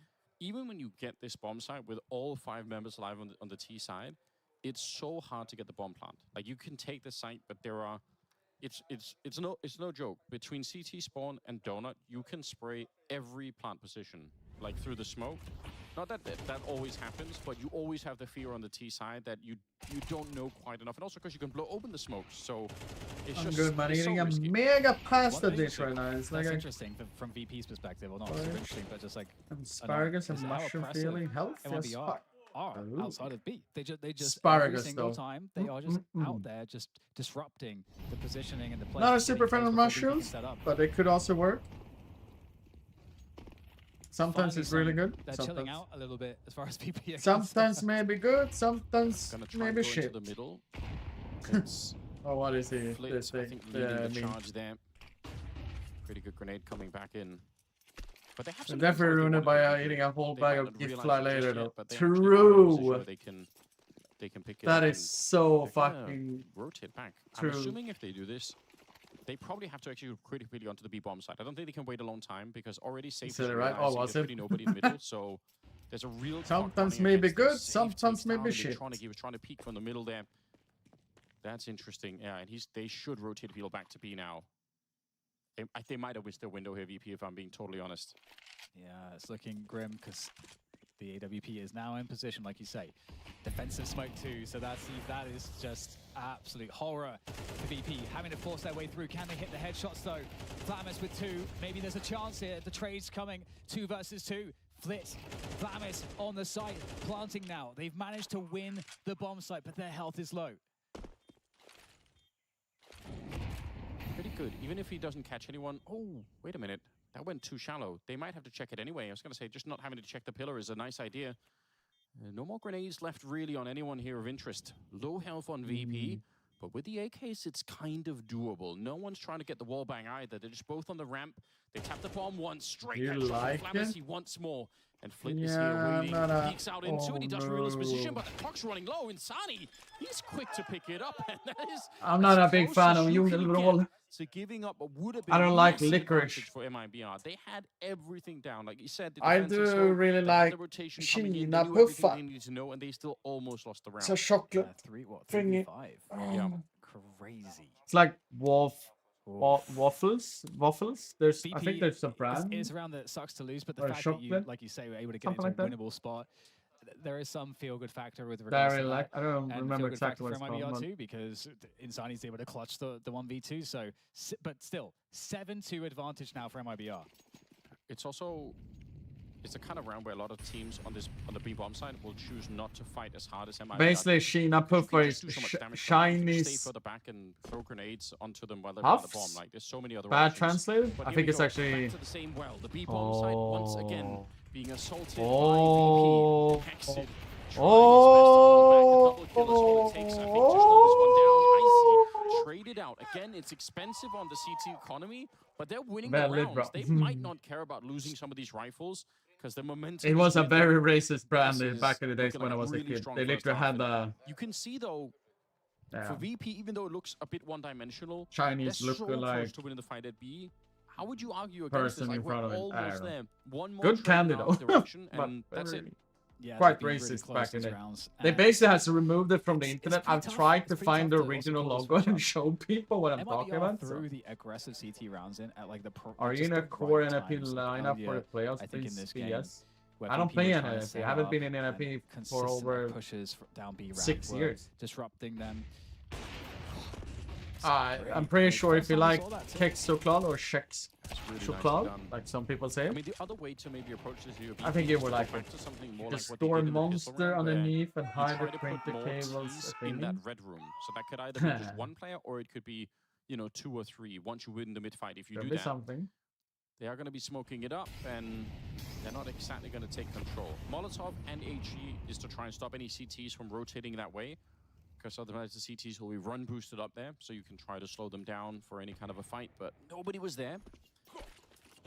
even when you get this bomb site with all 5 members alive on the T side, it's so hard to get the bomb plant. Like you can take the site, but there are, it's no joke. Between CT spawn and donut, you can spray every plant position, like through the smoke. Not that that always happens, but you always have the fear on the T side that you don't know quite enough, and also because you can blow open the smokes. So it's I'm just good, man. it's Eating so a risky. mega pasta One thing dish right now. It's like that's a interesting from VP's perspective, or not super interesting, but just like asparagus and is how mushroom oppressive feeling healthy as MIBR fuck. are Ooh. outside of B. They just every Asparagus, single though. time they are just out there, just disrupting the positioning and the play. Not a super fan of mushrooms, but they could also work. Sometimes it's really good. They're Sometimes chilling out a little bit as far as VP. sometimes maybe good. Sometimes maybe Go shit. into the middle. It's Oh, what is he? Flit, This I thing. think, leading Yeah, the charge there. Pretty good grenade coming back in. But they have some definitely ruined it control if they by want to eating a whole They bag might of not gift realize fly it just later, yet, though. but they actually are in a position True. where they can pick it That up is and so they're gonna fucking rotate back. true. I'm assuming if they do this, they probably have to actually critically onto the B bomb side. I don't think they can wait a long time because already safe Is it right? Oh, was there's it? pretty nobody in the middle, so there's a real clock Sometimes running maybe against them. good, Safe sometimes takes down maybe shit. Electronic. He was trying to peek from the middle there. That's interesting. Yeah, and they should rotate people back to B now. They might have missed their window here, VP, if I'm being totally honest. Yeah, it's looking grim because the AWP is now in position, like you say. Defensive smoke too, so that is just absolute horror for VP. Having to force their way through. Can they hit the headshots though? Flamis with 2. Maybe there's a chance here. The trade's coming. 2 versus 2. Flit, Flamis on the site, planting now. They've managed to win the bomb site, but their health is low. Pretty good. Even if he doesn't catch anyone. Oh, wait a minute. That went too shallow. They might have to check it anyway. I was going to say, just not having to check the pillar is a nice idea. No more grenades left really on anyone here of interest. Low health on VP, but with the AKs, it's kind of doable. No one's trying to get the wall bang either. They're just both on the ramp. They tap the bomb once, straight You headshot like from Flamis. it? He wants more. And Flit is Yeah, here waiting, not a- peeks out into it. He doesn't realize his no. position, but the clock's running low. Insani, he's quick to pick it up. And that is I'm not as a big close fan as of you Jungel can roll. get to giving up what would have been I don't like massive licorice. advantage for MIBR. They had everything down. Like you said, the I defense is do slow, really they had like the rotation coming in, they Kina knew everything Puffa. they needed to know, and they still almost lost the round. It's a chocolate thingy. 3v5. Yeah. Crazy. It's like waffles. There's, I think there's a brand. It's around that sucks to lose, but the Or fact that you, chocolate. like you say, were able to get Something into like a that. winnable spot, there is some feel-good factor with regards Very to like, that. I don't And remember feel-good exactly what factor it's for called. MIBR too, because Insani's able to clutch the 1v2. So, but still, 7-2 advantage now for MIBR. It's also, it's a kind of round where a lot of teams on the B bomb side will choose not to fight as hard as MIBR. Basically, Kina Puffa is Chinese. Stay further back and throw grenades onto them while they're on the bomb. Puffs? Like there's so many other Bad options. translated? But I here think we it's go, actually. back to the same well. The B bomb side once again being assaulted by Oh. VP. Hexed. Oh. Traded out. Again, it's expensive on the CT economy, but they're winning Bad the lid, rounds. bro. They might not care about losing some of these rifles because the momentum. It is was a with them. very racist brand This is back in the days looking when like I was a really kid. strong They first literally half, had and a you can see though, for VP, even though it looks a bit one-dimensional, Chinese they're so lookalike close to winning the fight at B. How would you argue against this? person Like, in front we're of it. I almost don't know. there. One more Good trade in candidate, our direction, but and that's it. Yeah, quite they've been really racist close back in these the rounds, They and basically has removed it from the internet. I've tough. tried to It's pretty find the tough to also original call this logo matchup. and show people what I'm talking MIBR about. threw So. the aggressive CT rounds in at like the Are you just in a the core right NFP times lineup for earlier, the playoffs? I think in this game, Yes. where I don't VP play were in trying to NFP. set I haven't up been in and NFP for consistent over pushes down B ramp 6 were years. disrupting them. I'm pretty sure if you like Kex Choklad or Chex really Choklad, nicely done. like some people say I it, mean, the other way to maybe approach this here, I think you would go like back it. to something more Just like what they store did in the pistol monster round, where underneath and you hide try the to put printer more cables. Ts in that red room. So that could either be just one player or it could be, 2 or 3 once you win the mid fight. If you Could do be that, something. they are going to be smoking it up and they're not exactly going to take control. Molotov and HE is to try and stop any CTs from rotating that way, because otherwise the CTs will be run boosted up there, so you can try to slow them down for any kind of a fight, but nobody was there.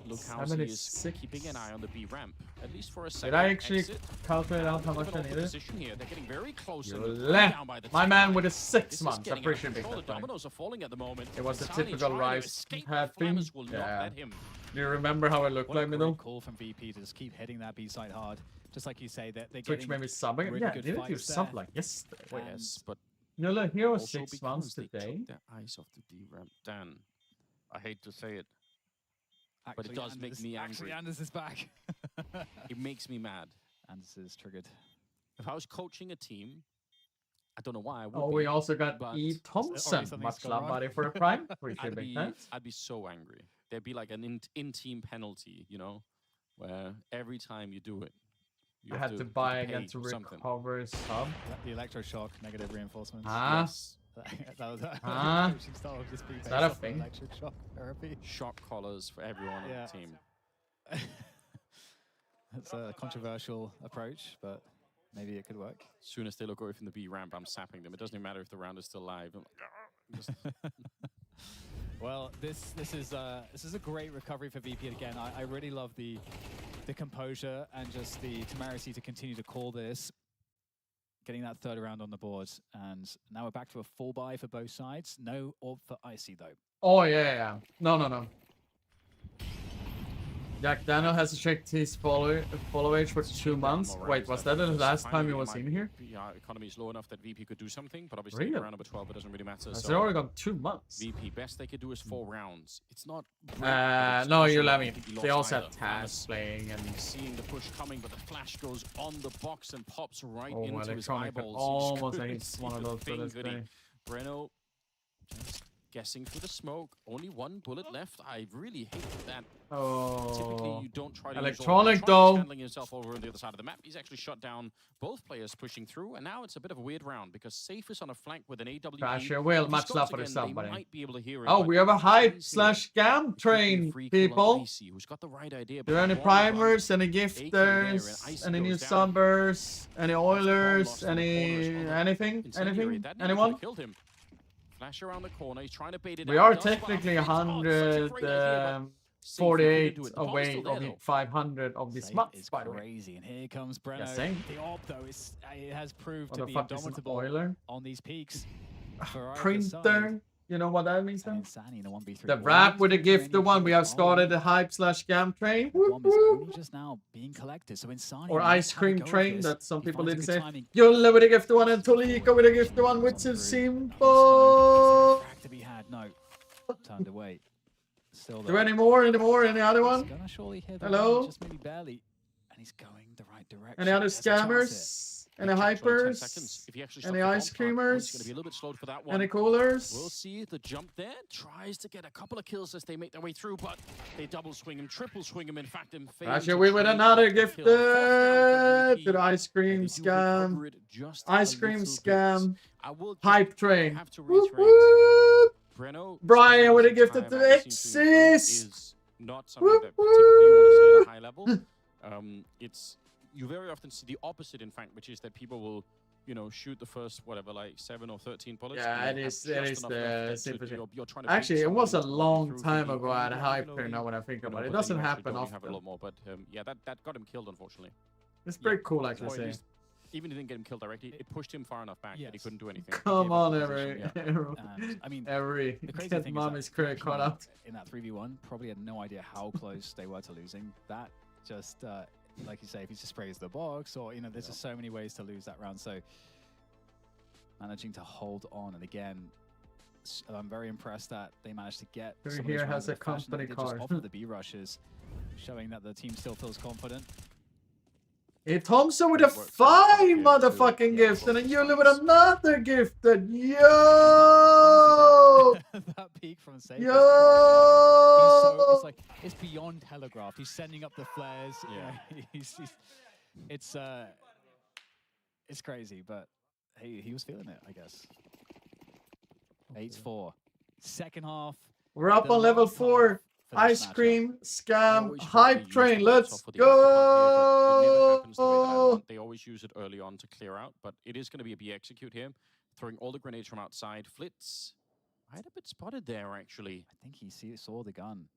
Look how he is 76. keeping an eye on the B ramp, at least for a second. Did I actually exit. calculate out how Bit of much an I awkward needed? position here. They're getting very close. You and run left. down by the My team. man with a This 6 is months. getting out of Appreciate control. The that. dominoes are falling at the moment. It was a Insani typical trying to Rise escape, hat but thing. Flamis will not Yeah. let him. Do you remember how it looked What like a me great though? call from VP to just keep hitting that B side hard. Just like you say, that they're Twitch getting maybe subbing. really Yeah, good didn't you fights sub there. like yesterday? Well, yes, but No, look, here was also 6 months because they today. took their eyes off the D ramp. Dan, I hate to say it, but it does make me angry. Actually, Anders is back. It makes me mad. And this is triggered. If I was coaching a team, I don't know why I would Oh, be, we also got but E. Thompson. Much love, buddy, for a prime. Appreciate big thanks. I'd be so angry. There'd be like an in-team penalty, you know, where every time you do it, you I have had to pay buy again to something. recover sub. The electroshock, negative reinforcements. Yes. That was the coaching style of just being Is based that a off of thing? electric shock therapy. Shock collars for everyone on the team. It's a controversial approach, but maybe it could work. As soon as they look away from the B ramp, I'm sapping them. It doesn't even matter if the round is still live. I'm like, just... Well, this is a great recovery for VP again. I really love the composure and just the temerity to continue to call this. Getting that third round on the board, and now we're back to a full buy for both sides. No orb for Icy though. Oh yeah. No. Jack Daniel has checked his follow age for 2 months. Wait, was that the last time he was in here? Yeah, economy is low enough that VP could do something, but obviously Really? round number 12 it doesn't really matter. So already got 2 months. VP best they could do is 4 rounds. It's not. No, you're laughing. They also have Taz playing and seeing the push coming, but the flash goes on the box and pops right into his electronic eyeballs. almost against one of those bullets. Breno just guessing through the smoke. Only 1 bullet left. I really hate that. Typically, you don't try to electronic use all though. handling yourself over on the other side of the map. He's actually shot down both players pushing through, and now it's a bit of a weird round because Safe is on a flank with an AW. Crasher will much love for somebody. Might be able to hear it, oh, we have a hype/scam train, people. Icy, who's got the right idea, Do you have any primers, any gifters, any new subbers, any oilers, anything? Anyone? Killed him. Flash around the corner. He's trying to bait it. We are technically 148 away of 500 of this month, by the way. Crazy, and here comes Breno. Yeah, same. The orb though it has proved What to the be fuck is an indomitable oiler? on these peaks. For either Printer. side. You know what that means then? Insani in the 1v3. The rap with the gift, the one we have started the hype/scam train. Bomb is only just now being collected, so Insani Or might ice have a cream go at train this. that some He people finds a didn't good say. timing. Yola with a gift one and Tolika with a gift one, which is simple. To be had, no. Turned away. Still Do any more? Any other one? Gonna surely hit the Hello? line, just maybe barely. And he's going the right direction. Any other There's a chance scammers? Any hypers? Any ice creamers? Any coolers? We'll see the jump there. Tries to get a couple of kills as they make their way through, but they double swing him, triple swing him. In fact, Actually, we with another gifted to the ice cream scam. Ice cream scam. Hype train. Whoop, whoop. Brian with a gifted to X's. Not something that typically you want to see at a high level. You very often see the opposite, in fact, which is that people will, you know, shoot the first, whatever, like 7 or 13 bullets. Yeah, it is the simple thing. Actually, it was a long time ago at a hype train now when I think about it. It doesn't happen often. Have a lot more, but yeah, that got him killed, unfortunately. It's pretty cool, actually. Say. Even if he didn't get him killed directly, it pushed him far enough back that he couldn't do anything. Come on, every the crazy get thing mommy's is that credit card out. in that 3v1, probably had no idea how close they were to losing. That just, like you say, if he just sprays the box, or, you know, there's just so many ways to lose that round. So managing to hold on, and again, I'm very impressed that they managed to get Who some of here those has rounds a in the fashion that company they did just card? off of the B rushes, showing that the team still feels confident. Hey, Thompson with a 5 motherfucking gift, and then Yuli with another gifted. Yo! That peak from Safe. Yo! It's like, it's beyond telegraphed. He's sending up the flares. Yeah. It's crazy, but he was feeling it, I guess. 8-4. Second half. We're up on level 4. Ice cream scam hype train. Let's go! They always use it early on to clear out, but it is going to be a B execute here, throwing all the grenades from outside. Flitz, right a bit spotted there, actually. I think he saw the gun.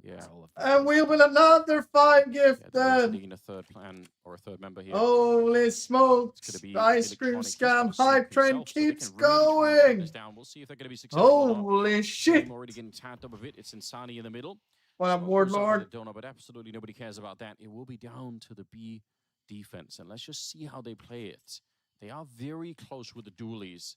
Yeah. And we will another 5 gift then. Needing a third plan or a third member here. Holy smokes! The ice cream scam hype train keeps going. We'll see if they're going to be successful. Holy shit! I'm already getting tapped up a bit. It's Insani in the middle. What up, Warlord? Don't know, but absolutely nobody cares about that. It will be down to the B defense, and let's just see how they play it. They are very close with the dualies.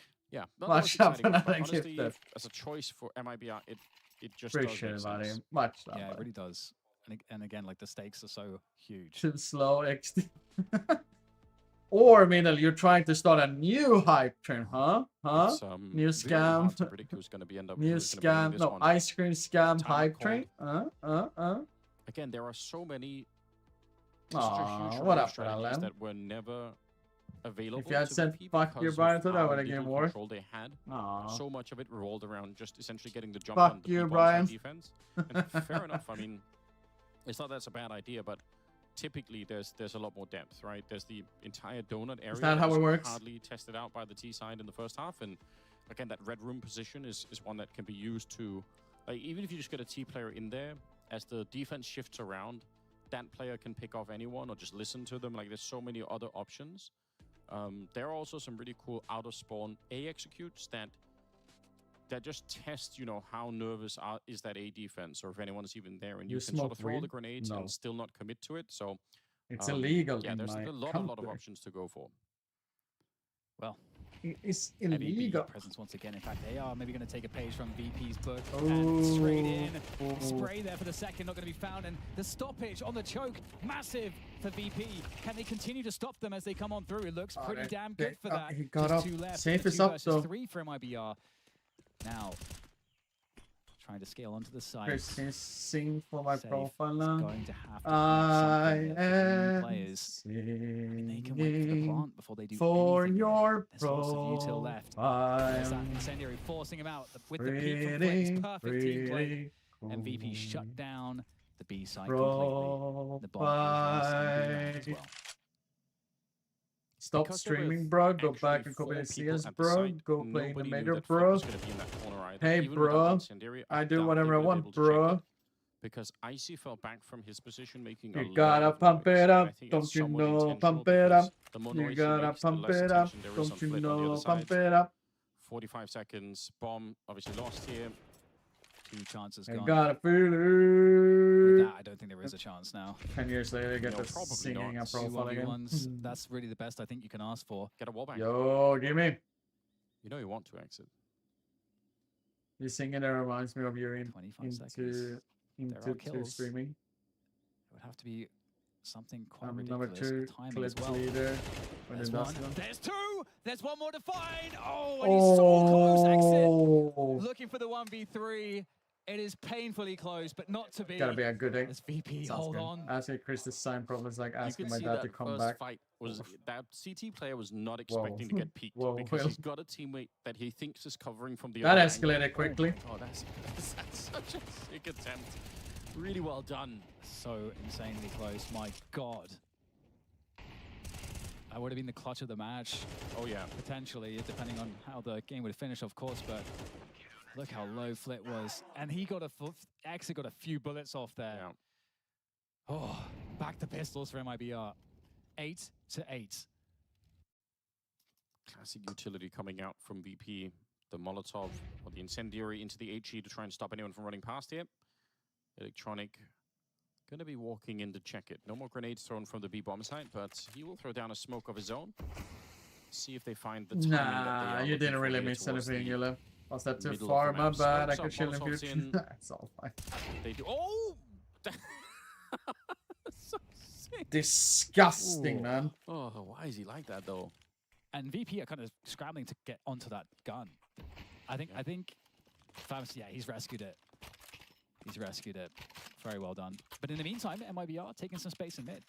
Yeah, that Vad was köper exciting. den But här honestly, giften? as a choice for MIBR, it it just does make Appreciate buddy. sense. Much Yeah, love, it buddy. really does. And again, like the stakes are so huge. Too slow XD. Or middle, you're trying to start a new hype train, huh? Huh? It's, New very scam. hard to predict who's going to be end up. New who's gonna be winning scam. this No, one. ice cream scam Timer hype called. train. Again, there are so many Aw, what up, strategies Alan? that were never available. If you had to said VP fuck because you, of Brian, that how would have little given more. control they had. Aw. So much of it revolved around just essentially getting the jump Fuck on the you, B-bomb Brian. side defense. And fair enough. I mean, it's not that's a bad idea, but typically there's a lot more depth, right? There's the entire donut area that how was it works? hardly tested out by the T side in the first half, and again, that red room position is one that can be used to, like, even if you just get a T player in there, as the defense shifts around, that player can pick off anyone or just listen to them. Like, there's so many other options. There are also some really cool out of spawn A executes that just test, you know, how nervous is that A defense, or if anyone's even there, and you can sort of throw the grenades No. and still not commit to it. So It's illegal yeah, in there's my a lot of country. options to go for. Well, it's heavy illegal. presence once again. In fact, they are maybe going to take a page from VP's book and straight in. Spray there for the second, not going to be found. And the stoppage on the choke, massive for VP. Can they continue to stop them as they come on through? It looks pretty damn good for that. He got Just up. two left. Safe The is 2 up, versus though. 3 for MIBR. Now, trying to scale onto the side. Christian sing for my Safe profile is now. going to have to I find something that the new am players. They can wait for the plant before they do for anything. your There's lots of util left. There's that incendiary forcing him out with the peak from Flames. Perfect team play. MVP shut down the B side completely. The bomb as well. Stop Because there were streaming, bro. Go back actually and copy 4 the people CS, at the bro. site, Go play in the nobody knew major, that Flip bro. was gonna be in that corner either. Hey, Even without bro. incendiary, I do doubt whatever they I would be want, able to check bro. it, because Icy fell back from his position, making a You lot gotta of pump noise, it and I up, think don't it's you somewhat know? intentional Pump it because up. the more You noise he gotta makes, the pump less it up, attention there is on don't you Flip on the other know? side. Pump it up. 45 seconds. Bomb obviously lost here. 2 chances I gone. gotta feel With it. that, I don't think there is a chance now. 10 years later, get No, the probably singing not. and 2 profile again. 1v1s. That's really the best I think you can ask for. Get a wall bang. Yo, give me. You know you want to exit. The singing that reminds me of you 25 seconds. into There are to kills. streaming. It would have to be something quite I'm ridiculous. number 2 The timing as clips well. leader. When There's the one. last one. There's 2. There's one more to find. Oh, and he's so close. Exit. Looking for the 1v3. It is painfully close, but not to be. Gotta be a good egg. As VP, Sounds hold good. on. Asking Chris the sign problems like You asking could my see dad that to come first back. fight was that CT player was not Whoa. expecting to get peaked Whoa, because Will. he's got a teammate that he thinks is covering from the That other escalated angle. quickly. Oh, that's such a sick attempt. Really well done. So insanely close. My God. That would have been the clutch of the match. Oh, yeah. Potentially, depending on how the game would finish, of course, but look how low Flit was. And he got Exit got a few bullets off there. Yeah. Oh, back to pistols for MIBR. 8-8. Classic utility coming out from VP. The Molotov or the incendiary into the HE to try and stop anyone from running past here. Electronic going to be walking in to check it. No more grenades thrown from the B-bomb side, but he will throw down a smoke of his own. See if they find the timing that they Nah, are you looking didn't for really here miss towards anything, the Yula. Was that too middle of far? the My map. bad. I Smokes could up, chill in Molotovs future. in. It's all fine. They do. Oh! So sick. Disgusting, Ooh. man. Oh, why is he like that, though? And VP are kind of scrambling to get onto that gun. I think Famus, yeah, he's rescued it. He's rescued it. Very well done. But in the meantime, MIBR taking some space in mid.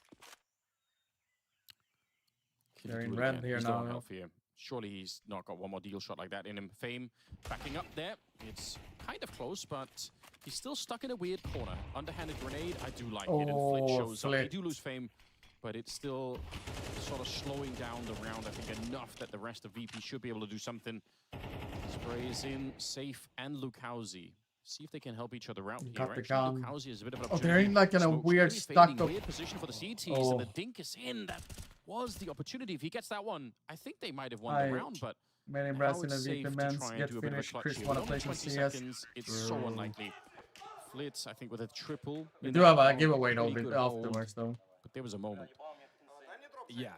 They're Do in it red again. here He's low now. on health here. Surely he's not got one more deal shot like that in him. Fame backing up there. It's kind of close, but he's still stuck in a weird corner. Underhanded grenade, I do like it. And Flit shows up. They do lose Fame, but it's still sort of slowing down the round, I think, enough that the rest of VP should be able to do something. Spray is in, Safe and Lukowski. See if they can help each other out here. Got the Actually, gun. Lukowski is a bit of an Oh, they're in opportunity. like in a Smoke's weird really stuck fading, up. weird position for the CTs, Oh. and the dink is in. That was the opportunity. If he gets that one, I think they might have won I the round, but made him now rest in it's a safe VP to men's try and get do a bit of a finished. clutch Chris here. wanna With play only some 20 CS. seconds, it's so unlikely. Flitz, I think, with a triple. We in do that have a round, giveaway though pretty good hold, afterwards though. But there was a moment. Yeah.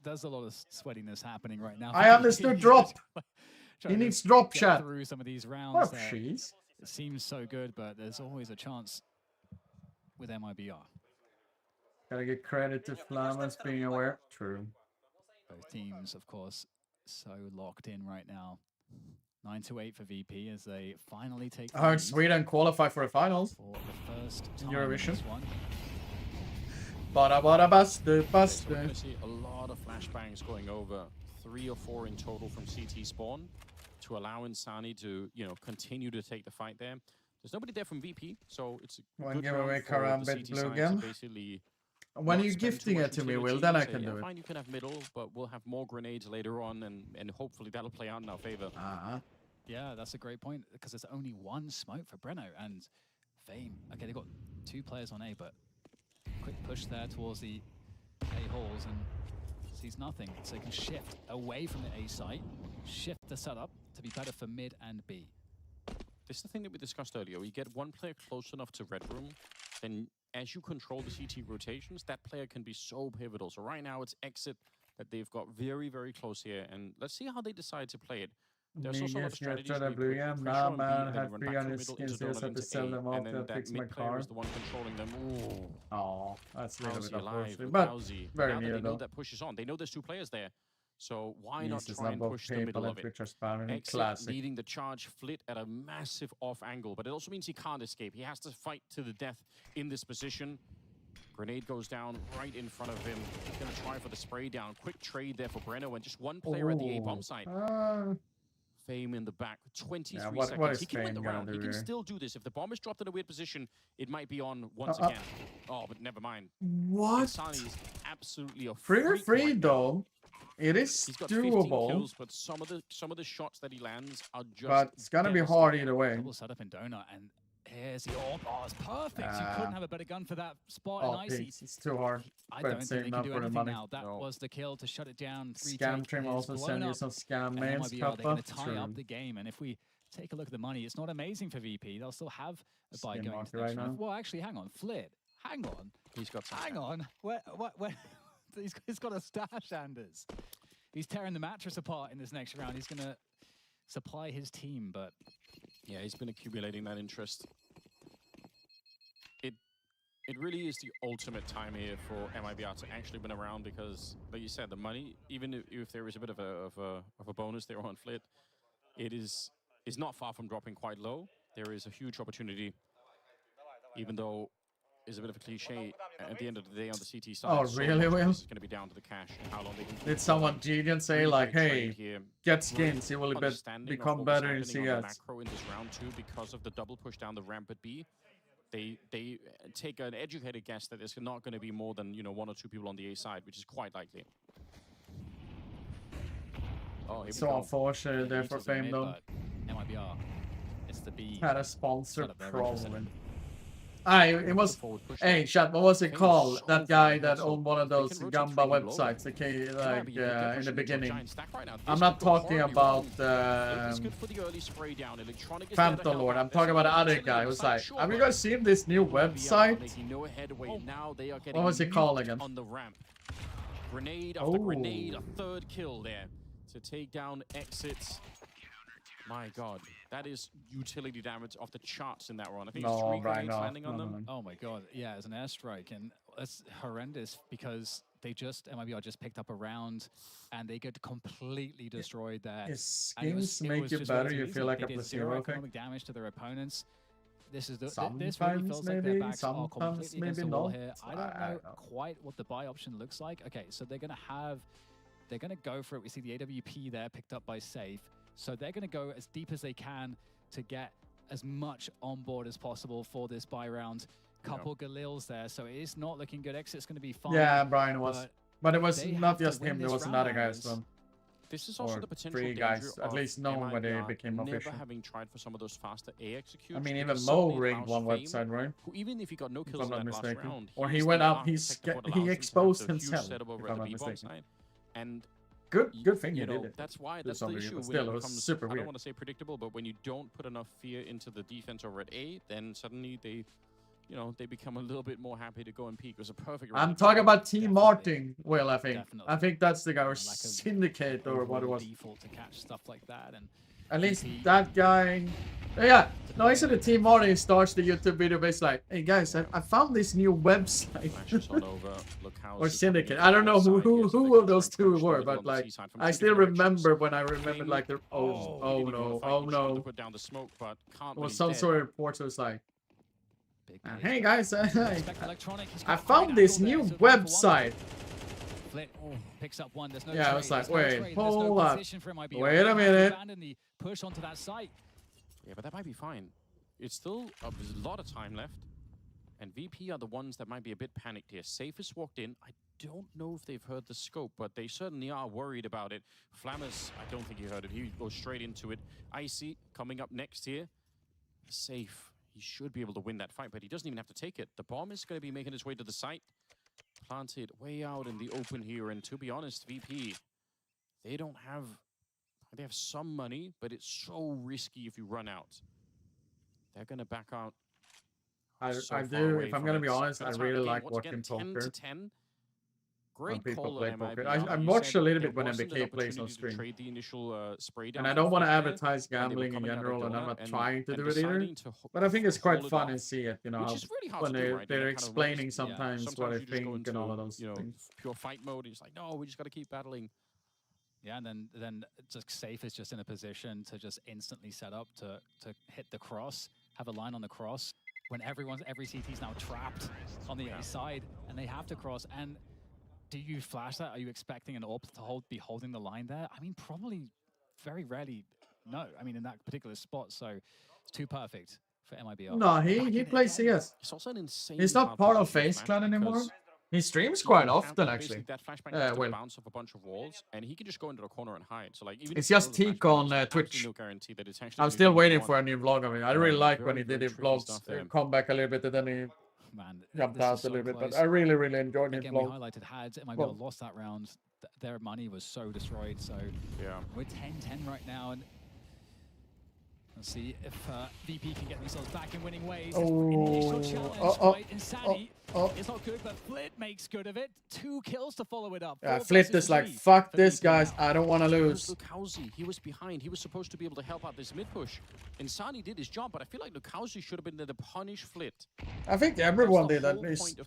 There's a lot of sweatiness happening right now. I understood drop. Trying He to needs drop get chat. through some of these rounds What there. she's? It seems so good, but there's always a chance with MIBR. Gotta give credit to Flamas being aware. True. Both teams, of course, so locked in right now. 9-8 for VP as they finally take the lead Sweden qualify for the finals. for the first In time Eurovision. in this one. Bada bada buster, So buster. we're going to see a lot of flashbangs going over, 3 or 4 in total from CT spawn, to allow Insani to, you know, continue to take the fight there. There's nobody there from VP, so it's a One good giveaway round for Karambit the CT Blue side to Gem. basically When not you're spend too gifting much it to me, utility, Will, then I say, can yeah, do it. fine, you can have middle, but we'll have more grenades later on, and hopefully that'll play out in our favor. Yeah, that's a great point, because there's only one smoke for Breno and Fame. Okay, they've got 2 players on A, but quick push there towards the A holes and sees nothing. So they can shift away from the A site, shift the setup to be better for mid and B. This is the thing that we discussed earlier. You get one player close enough to Red Room, then as you control the CT rotations, that player can be so pivotal. So right now it's Exit that they've got very, very close here, and let's see how they decide to play it. There's also a lot of strategies where you put pressure on B, and then you run back from middle into donut into A, and then that mid player is the one controlling them. Ooh. Oh, that's a little bit Howsy alive unfortunate, with but Howsy. very Now that near they know though. that push is on, they know there's 2 players there. So why not Jesus, try and number of push the people middle in of it? Twitch are spamming. Exit Classic. leading the charge, Flit at a massive off angle, but it also means he can't escape. He has to fight to the death in this position. Grenade goes down right in front of him. He's going to try for the spray down. Quick trade there for Breno, and just one player at the A bomb site. Fame in the back, 23 seconds. What is He can win Fame the gonna round. do He can here? still do this. If the bomb is dropped in a weird position, it might be on once Uh-uh. again. Oh, but never mind. What? Insani is absolutely a 3-3 freak. though. It is He's got 15 doable, kills, but some of the shots that he lands are just. but it's gonna be hard either way. Double setup in donut, and here's the AWP. Oh, it's perfect. You couldn't have a better gun for that spot. Oh, and Icy, it's too hard. I But don't it's think they enough can do for the anything money. now. That was the kill to shut it down. 3 Scam take Trim is also blown send you up, some scam and mains, MIBR, they're going to Kappa. tie up True. the game. And if we take a look at the money, it's not amazing for VP. They'll still have a buy Skin going market into the next right round. now. Well, actually, hang on. Flit. Hang on. He's got some. Hang on. Where? He's got a stash, Anders. He's tearing the mattress apart in this next round. He's going to supply his team, but Yeah, he's been accumulating that interest. It really is the ultimate time here for MIBR to actually win around because, like you said, the money, even if there is a bit of a bonus there on Flit, it is not far from dropping quite low. There is a huge opportunity, even though it's a bit of a cliche. At the end of the day, on the CT side, Oh, so really, much of Will? this is going to be down to the cash and how long they can keep Did someone going. genius say Really like, great hey, trade here. get skins, you will Understanding of become what was better in happening on the CS. macro in this round too, because of the double push down the ramp at B. They take an educated guess that there's not going to be more than 1 or 2 people on the A side, which is quite likely. Oh, here we So go. unfortunate there for Fame though. MIBR, it's the B. Had a sponsor Setup there, very problem. It was. Hey, chat. What was it called? That guy that owned one of those Gamba websites. That came like in the beginning. I'm not talking about Phantom Lord. I'm talking about the other guy. It was like, have you guys seen this new website? What was it called again? On the ramp. Grenade after grenade, a third kill there to take down Exits. My God, that is utility damage off the charts in that run. I think it's 3 grenades landing on them. Oh my God, yeah, it's an airstrike, and that's horrendous because they MIBR just picked up a round, and they get completely destroyed there. Is And it was skins make you just better? relatively You easy. feel like They a did placebo 0 effect? economic damage to their opponents. This really Sometimes feels like their maybe, backs are sometimes completely against maybe the wall not. here. I don't know quite what the buy option looks like. Okay, so they're gonna go for it. We see the AWP there picked up by Safe. So they're gonna go as deep as they can to get as much on board as possible for this buy round. Couple Galils there, so it is not looking good. Exit's gonna be fine. Yeah, Brian was. But it was they not have to just win him. There this was another round, guy Anders. as well. This is also Or the potential 3 danger guys, at of least known when they MIBR became never official. having tried for some of those faster A executions. I mean, even because Mo suddenly it rigged allows one Fame, website, right? who, even if he got no If kills I'm in not that last mistaken. round, Or he's he the went up, architect of what allows he him to have exposed the huge himself, setup over if I'm the not B bomb mistaken. side. And Good thing you know, did it. that's why to that's some the degree, issue but when still, it it was becomes, super I don't weird. want to say predictable, but when you don't put enough fear into the defense over at A, then suddenly they you know, they become a little bit more happy to go and peek. It was a perfect I'm round. talking about Team Martin. Well, I think. Definitely. I think that's the guy, or Like a Syndicate, or what it was. default to catch stuff like that, and At least that guy. Yeah. No, isn't the Team Martin starts the YouTube video based like, hey guys, I found this new website. Or Syndicate. I don't know who of those two were, but like I still remember when I remembered like the oh no. It was some sort of report, so it was like, hey guys, I found this new website. Picks up one. There's no Yeah, I was like, wait, hold up. Wait a minute. The push onto that site. Yeah, but that might be fine. It's still there's a lot of time left. And VP are the ones that might be a bit panicked here. Safe has walked in. I don't know if they've heard the scope, but they certainly are worried about it. Flammers, I don't think he heard it. He goes straight into it. Icy coming up next here. Safe. He should be able to win that fight, but he doesn't even have to take it. The bomb is going to be making its way to the site. Planted way out in the open here. And to be honest, VP, they have some money, but it's so risky if you run out. They're going to back out. I do. If I'm going to be honest, I really like watching poker. 10-10. When Great people call play on poker. MIBR. I You watched said a little there bit when wasn't an MBK plays on opportunity to stream. trade the initial spray down And I for don't want to Flick there, advertise and they were gambling in coming out of general, and I'm door not and trying to do it either. deciding to But I think it's quite hold it fun off, and see it, you know, which is really hard when to do, right? they're That kind of explaining runs. sometimes what I you just go think into, and all of those you know, things. pure fight mode. It's like, no, we just got to keep battling. Yeah, and then just Safe is just in a position to just instantly set up to hit the cross, have a line on the cross, when every CT's now trapped on the A side, and they have to cross. And do you flash that? Are you expecting an AWP to be holding the line there? I mean, probably very rarely, no. I mean, in that particular spot, so it's too perfect for MIBR. No, he plays CS. It's also an insane. He's not part of FaZe Clan anymore. He streams quite often, actually. That flashbang has to well, bounce off a bunch of walls, and he can just go into the corner and hide. So like, even it's just Teak on Twitch. No guarantee that it's actually I'm still waiting for a new vlog of it. I really like when he did the vlogs, come back a little bit, and then he jumped out a little bit. But I really enjoyed his vlog. We highlighted had MIBR lost that round. Their money was so destroyed. So yeah, we're 10-10 right now, and let's see if VP can get themselves back in winning ways. Initial challenge by Insani. It's not good, but Flit makes good of it. 2 kills to follow it up. Yeah, Flit is like, fuck this, guys. I don't want to lose. Lukauzi, he was behind. He was supposed to be able to help out this mid push. Insani did his job, but I feel like Lukauzi should have been there to punish Flit. I think everyone did at least.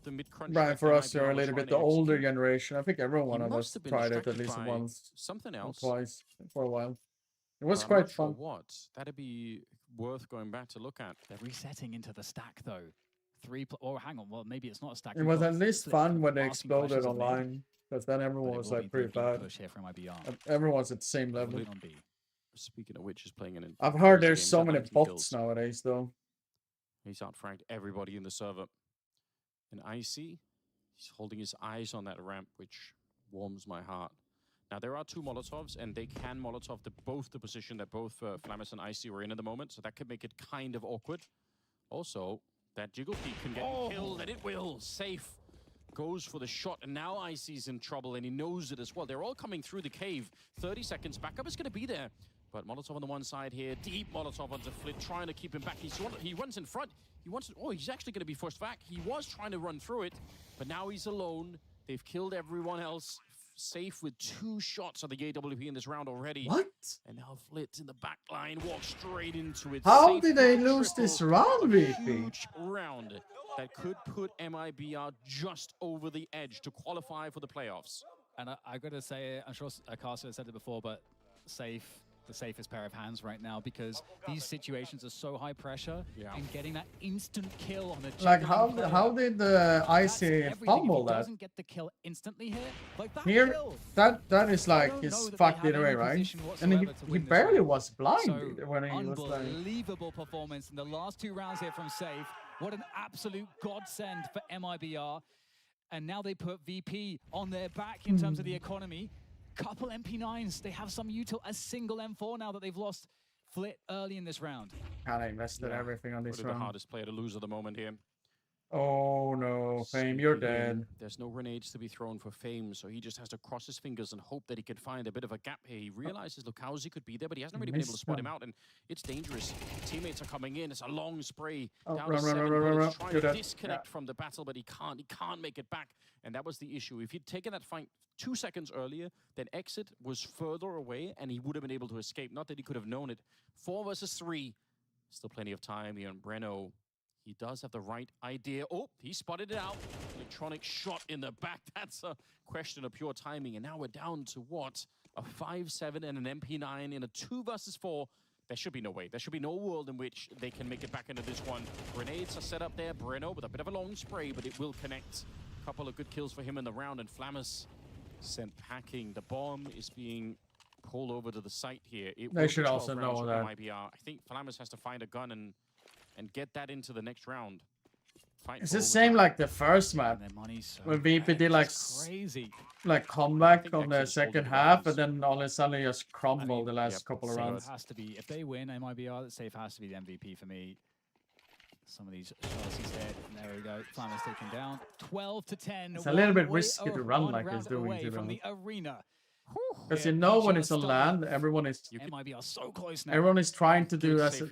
Right, for us, you're a little bit the older generation. I think every one of us tried it at least once, something else, or twice for a while. It was quite fun. What? That'd be worth going back to look at. They're resetting into the stack though. Hang on. Well, maybe it's not a stack. It was at least fun when they exploded online, because then everyone was like pretty bad. Everyone's at the same level. Speaking of which, is playing an. I've heard there's so many bots nowadays, though. He's outfranked everybody in the server. And Icy, he's holding his eyes on that ramp, which warms my heart. Now, there are 2 Molotovs, and they can Molotov both the position that both Flammers and Icy were in at the moment, so that could make it kind of awkward. Also, that Jiggle Peak can get killed, and it will. Safe goes for the shot, and now Icy's in trouble, and he knows it as well. They're all coming through the cave. 30 seconds, backup is going to be there. But Molotov on the one side here, deep Molotov onto Flit, trying to keep him back. He runs in front. He's actually going to be forced back. He was trying to run through it, but now he's alone. They've killed everyone else. Safe with 2 shots on the AWP in this round already. What? And now Flit in the back line walks straight into it. How Safe did they lose this round, VP? Huge round that could put MIBR just over the edge to qualify for the playoffs. And I got to say, I'm sure Caster said it before, but Safe, the safest pair of hands right now, because these situations are so high pressure, and getting that instant kill on a like how did the Icy fumble that? Doesn't get the kill instantly here. Like that here, kill. that is like his fucked either way, right? And he barely was blind when he was like. Unbelievable performance in the last 2 rounds here from Safe. What an absolute godsend for MIBR. And now they put VP on their back in terms of the economy. Couple MP9s. They have some util. A single M4 now that they've lost Flit early in this round. Kind of invested everything on this round. The hardest player to lose at the moment here. Oh no, Fame, you're dead. There's no grenades to be thrown for Fame, so he just has to cross his fingers and hope that he can find a bit of a gap here. He realizes Lukowski could be there, but he hasn't really been able to spot him out, and it's dangerous. Teammates are coming in. It's a long spray. Down to 7 bullets, trying to disconnect from the battle, but he can't make it back. And that was the issue. If he'd taken that fight 2 seconds earlier, then Exit was further away, and he would have been able to escape. Not that he could have known it. 4 versus 3. Still plenty of time here on Breno. He does have the right idea. Oh, he spotted it out. Electronic shot in the back. That's a question of pure timing. And now we're down to what? A 5-7 and an MP9 in a 2 versus 4. There should be no way. There should be no world in which they can make it back into this one. Grenades are set up there. Breno with a bit of a long spray, but it will connect. A couple of good kills for him in the round, and Flammus sent packing. The bomb is being pulled over to the site here. They should also know that. I think Flammus has to find a gun and get that into the next round. It's the same like the first map when VP did like comeback on the second half, and then all of a sudden just crumbled the last couple of rounds. Has to be, if they win, MIBR, Safe has to be the MVP for me. Some of these shots he's dead, and there we go. Flammus taken down. 12-10. It's a little bit risky to run like he's doing from the arena. Because you know when it's on land, everyone is so close now. Everyone is trying to do as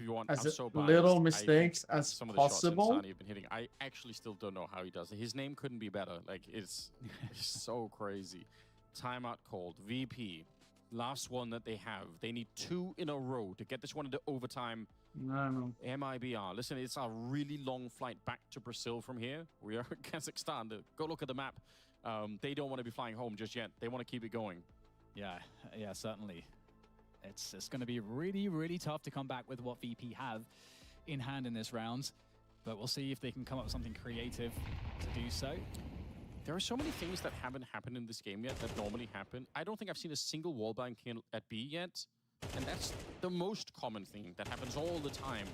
little mistakes as possible. I actually still don't know how he does it. His name couldn't be better. Like, it's so crazy. Timeout called. VP. Last one that they have. They need 2 in a row to get this one into overtime. No. MIBR. Listen, it's a really long flight back to Brazil from here. We are Kazakhstan. Go look at the map. They don't want to be flying home just yet. They want to keep it going. Yeah, certainly. It's going to be really, really tough to come back with what VP have in hand in this round. But we'll see if they can come up with something creative to do so. There are so many things that haven't happened in this game yet that normally happen. I don't think I've seen a single wallbang kill at B yet. And that's the most common thing that happens all the time.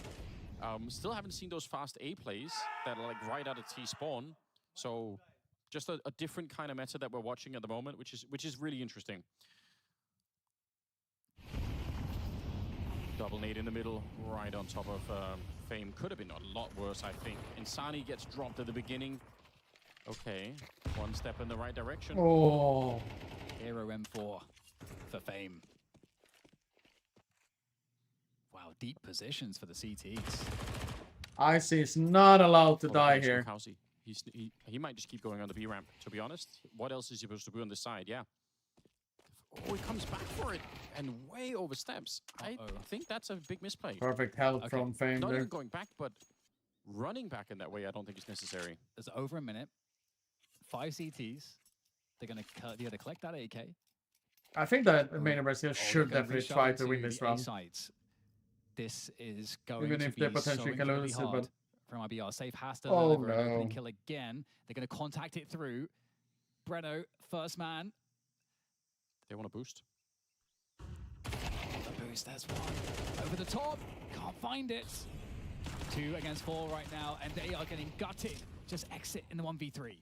Still haven't seen those fast A plays that are like right out of T spawn. So just a different kind of meta that we're watching at the moment, which is really interesting. Double nade in the middle, right on top of Fame. Could have been a lot worse, I think. Insani gets dropped at the beginning. Okay, one step in the right direction. Oh. Hero M4 for Fame. Wow, deep positions for the CTs. Icy is not allowed to die here. He might just keep going on the B ramp, to be honest. What else is he supposed to do on this side? Yeah. Oh, he comes back for it and way oversteps. I think that's a big misplay. Perfect help from Fame Not there. even going back, but running back in that way, I don't think is necessary. There's over a minute. 5 CTs. They're going to collect that AK. I think that main Brazil should definitely try to win this round. This is going even to if be they potentially can lose it, but from IBR. Safe has to deliver an opening kill again. They're going to contact it through. Breno, first man. They want to boost. A boost, there's one. Over the top. Can't find it. 2 against 4 right now, and they are getting gutted. Just exit in the 1v3.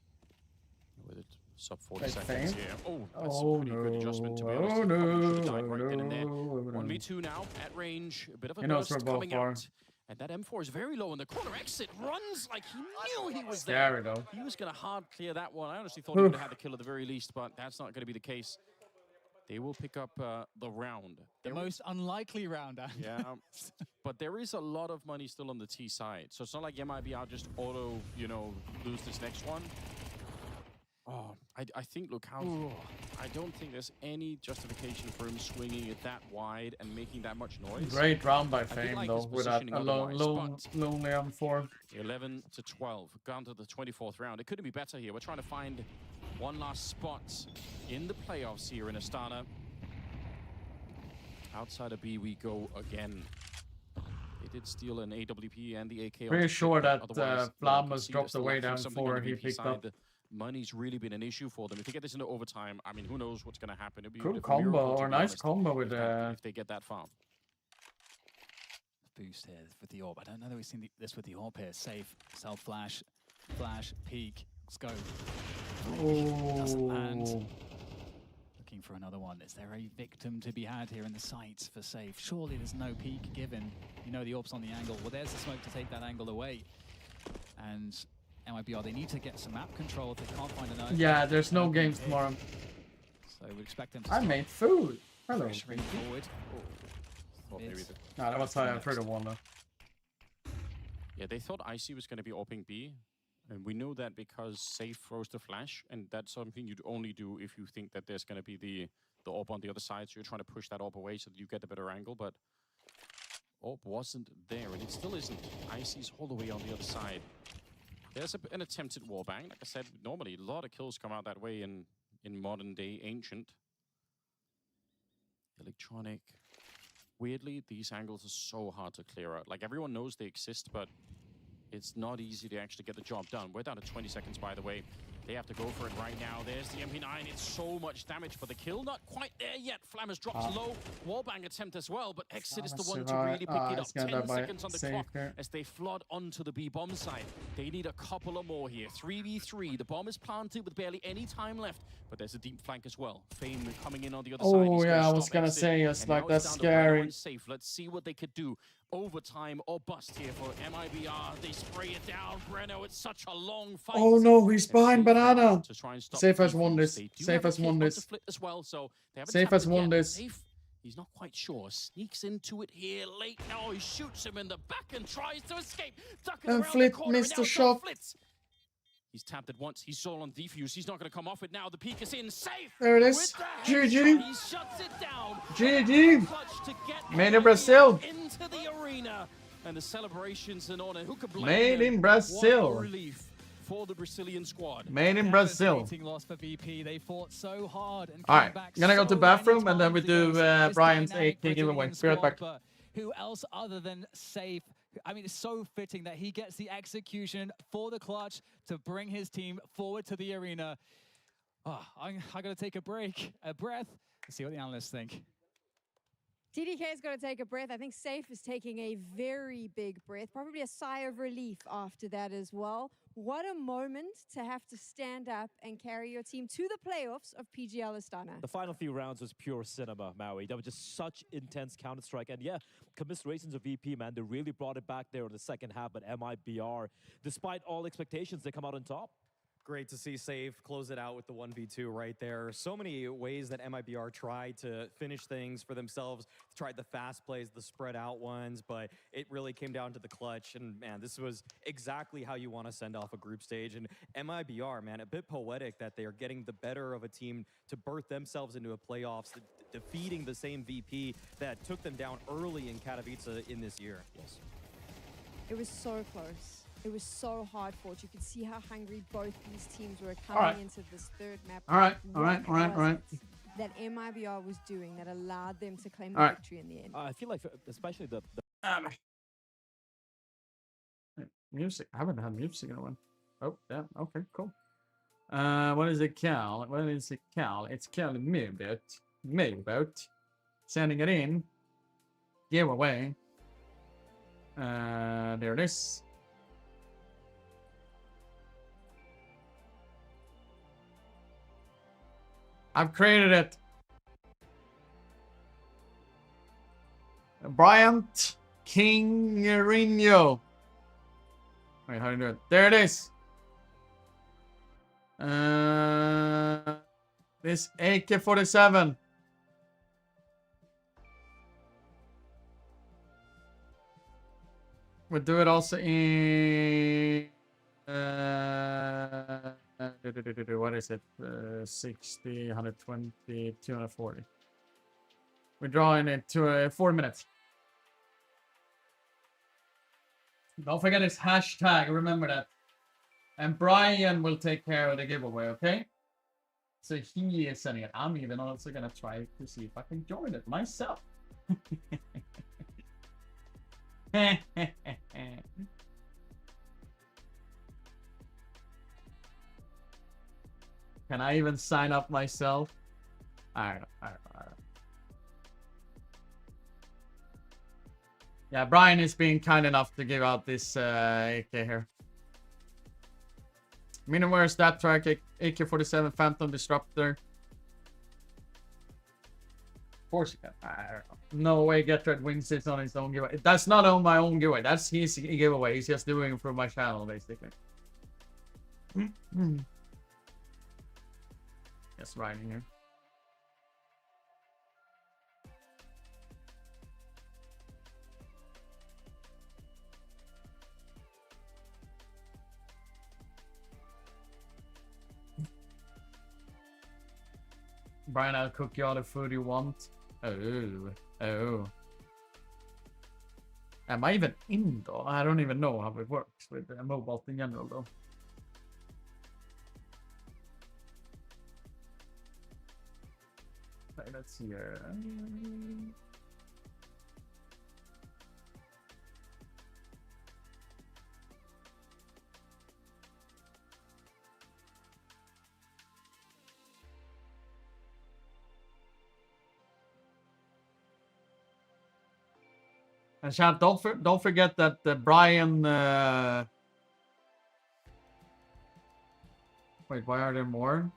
With it sub 40 seconds here. Oh, that's a pretty good adjustment, to be honest. Oh, no. Should have died right then and there. 1v2 now, at range. A bit of a burst coming out. And that M4 is very low in the corner. Exit runs like he knew he was there. There we go. He was going to hard clear that one. I honestly thought he would have had the kill at the very least, but that's not going to be the case. They will pick up the round. The most unlikely round, yeah, but there is a lot of money still on the T side. So it's not like MIBR just auto, lose this next one. Oh, I think, look how... I don't think there's any justification for him swinging it that wide and making that much noise. Great round by Fame, though, with that lonely M4. 11-12, gone to the 24th round. It couldn't be better here. We're trying to find one last spot in the playoffs here in Astana. Outside of B, we go again. They did steal an AWP and the AK. Pretty sure that Flammus dropped away down 4. He picked up. Money's really been an issue for them. If they get this into overtime, I mean, who knows what's going to happen. It'd be cool combo, or nice combo with if they get that far. Boost here with the AWP. I don't know that we've seen this with the AWP here. Safe, self-flash, flash, peek. Let's go. Doesn't land. Looking for another one. Is there a victim to be had here in the sights for Safe? Surely there's no peek given. You know the AWP's on the angle. Well, there's the smoke to take that angle away. And MIBR, they need to get some map control if they can't find an. Yeah, there's no games tomorrow. So we expect them to. I made food. Hello. Forward. Oh, maybe No, that was a further one though. Yeah, they thought Icy was going to be opening B. And we know that because Safe throws the flash, and that's something you'd only do if you think that there's going to be the AWP on the other side, so you're trying to push that AWP away so that you get a better angle, but AWP wasn't there, and it still isn't. Icy's all the way on the other side. There's an attempted wallbang. Like I said, normally a lot of kills come out that way in modern-day Ancient. Electronic. Weirdly, these angles are so hard to clear out. Like, everyone knows they exist, but it's not easy to actually get the job done. We're down to 20 seconds, by the way. They have to go for it right now. There's the MP9. It's so much damage for the kill. Not quite there yet. Flammers drops low. Wallbang attempt as well, but Exit is the one to really pick it up. 10 seconds on the clock as they flood onto the B bomb side. They need a couple of more here. 3v3. The bomb is planted with barely any time left, but there's a deep flank as well. Fame coming in on the other side. Oh yeah, I was gonna say, it's like that's scary. Safe. Let's see what they could do. Overtime or bust here for MIBR. They spray it down. Breno, it's such a long fight. Oh no, he's behind Banana. Safe has won this. Safe has won this. As well, so Safe has won this. He's not quite sure. Sneaks into it here late. Oh, he shoots him in the back and tries to escape. And Flip missed the shot. He's tapped it once. He's all on defuse. He's not going to come off it now. The peak is in. Safe. There it is. GG. He shuts it down. GG. Made in Brazil. Into the arena. And the celebrations in honor. Who could blame Made in Brazil. Relief for the Brazilian squad. Made in Brazil. Loss for VP. They fought so hard and all right, I'm gonna go to the bathroom and then we do Brian's 8K giveaway. Be right back. Who else other than Safe? I mean, it's so fitting that he gets the execution for the clutch to bring his team forward to the arena. Oh, I gotta take a breath, and see what the analysts think. TDK's got to take a breath. I think Safe is taking a very big breath, probably a sigh of relief after that as well. What a moment to have to stand up and carry your team to the playoffs of PGL Astana. The final few rounds was pure cinema, Maui. That was just such intense Counter-Strike. And yeah, commiserations of VP, man. They really brought it back there in the second half. But MIBR, despite all expectations, they come out on top. Great to see Safe close it out with the 1v2 right there. So many ways that MIBR tried to finish things for themselves, tried the fast plays, the spread out ones, but it really came down to the clutch. And man, this was exactly how you want to send off a group stage. And MIBR, man, a bit poetic that they are getting the better of a team to birth themselves into a playoffs, defeating the same VP that took them down early in Katowice in this year. Yes. It was so close. It was so hard fought. You could see how hungry both these teams were coming into this third map. All right. That MIBR was doing that allowed them to claim the victory in the end. I feel like, especially the music. I haven't had music in a while. Oh, yeah. Okay, cool. What is it, Cal? What is it, Cal? It's Cal Moobot. Sending it in. Giveaway. There it is. I've created it. Bryant Kingerino. Wait, how do you do it? There it is. This AK-47. We'll do it also in... what is it? 60, 120, 240. We're drawing it to 4 minutes. Don't forget his hashtag, remember that. And Brian will take care of the giveaway, okay? So he is sending it. I'm even also gonna try to see if I can join it myself. Can I even sign up myself? I don't know. Yeah, Brian is being kind enough to give out this AK here. Minimum stat track, AK-47 Phantom Disruptor. Of course you can. I don't know. No way Getrad wins this on his own giveaway. That's not on my own giveaway. That's his giveaway. He's just doing it for my channel, basically. Just right in here. Brian, I'll cook you all the food you want. Oh. Am I even in though? I don't even know how it works with mobile in general though. Okay, let's see here. And chat, don't forget that Brian. Wait, why are there more?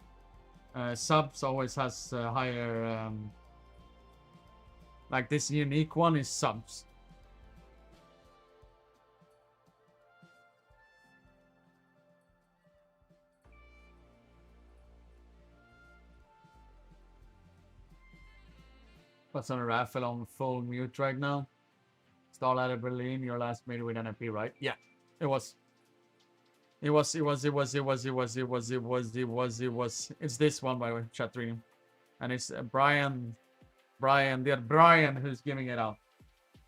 Subs always has higher. Like this unique one is subs. What's on a raffle on full mute right now? Starlight Berlin, your last meeting with NFP, right? Yeah, it was. It's this one, by the way, chat reading. And it's Brian who's giving it out.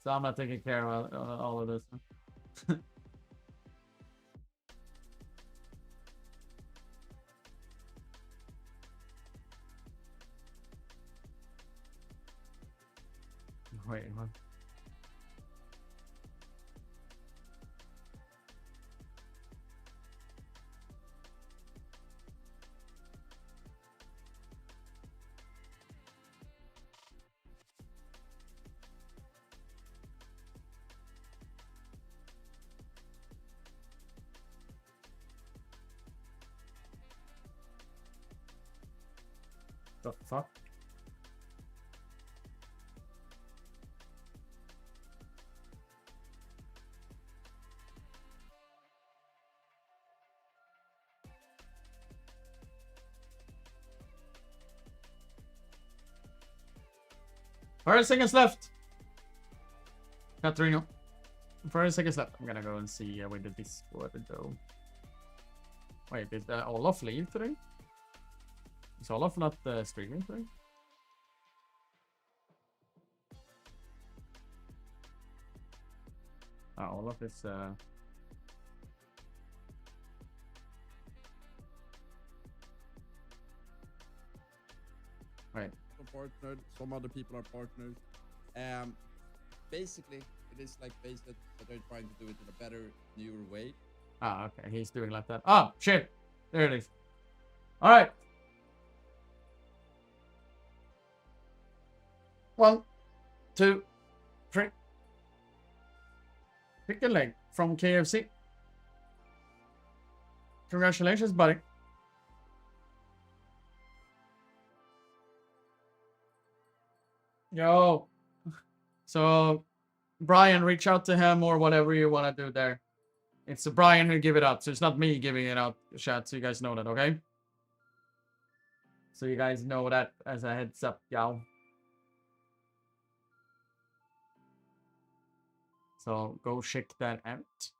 So I'm not taking care of all of this. Wait, what? The fuck? Alright, seconds left. Katrino. 30 seconds left. I'm gonna go and see with the Discord though. Wait, did Olaf leave today? Is Olaf not streaming today? Olaf is right. Partnered, some other people are partners. Basically, it is like based that they're trying to do it in a better, newer way. Okay, he's doing like that. Oh, shit! There it is. Alright. 1, 2, 3. Chicken leg from KFC. Congratulations, buddy. Yo. So, Brian, reach out to him or whatever you want to do there. It's Brian who give it out, so it's not me giving it out, chat, so you guys know that, okay? So you guys know that as a heads up, y'all. So go check that out.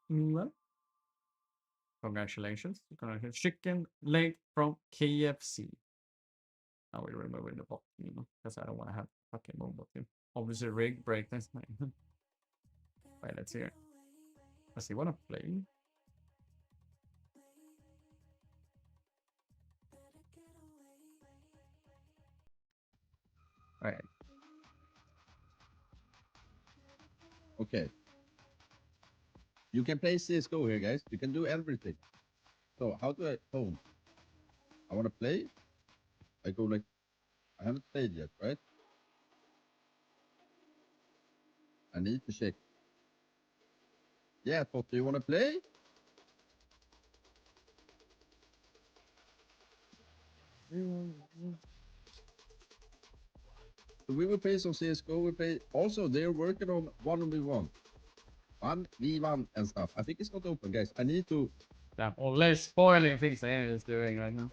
Congratulations. Congratulations. Chicken leg from KFC. Now we're removing the bot, you know, because I don't want to have fucking mobile team. Obviously rig break this thing. Wait, let's hear it. Does he want to play? Alright. Okay. You can play CSGO here, guys. You can do everything. So how do I home? I want to play. I go like, I haven't played yet, right? I need to check. Yeah, Todd, do you want to play? So we will play some CSGO. We play. Also, they're working on 1v1. 1v1 and stuff. I think it's not open, guys. I need to Damn, always spoiling things the enemy is doing right now.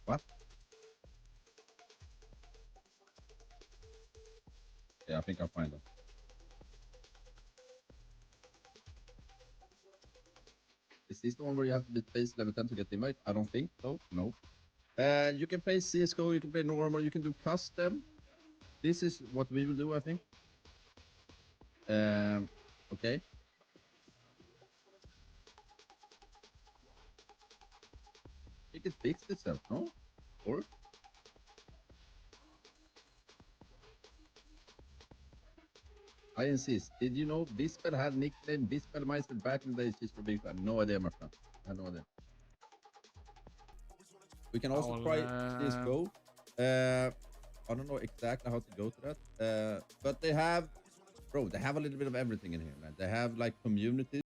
What? Yeah, I think I'll find them. Is this the one where you have to be base level 10 to get the invite? I don't think so. No. You can play CSGO, you can play normal, you can do custom. This is what we will do, I think. Okay. I think it fixed itself, no? Or? I insist. Did you know Bispel had nickname Bispel Meister back in the days just for big fan? No idea, my friend. I have no idea. We can also try CSGO. I don't know exactly how to go to that. But they have, bro, they have a little bit of everything in here, man. They have like community.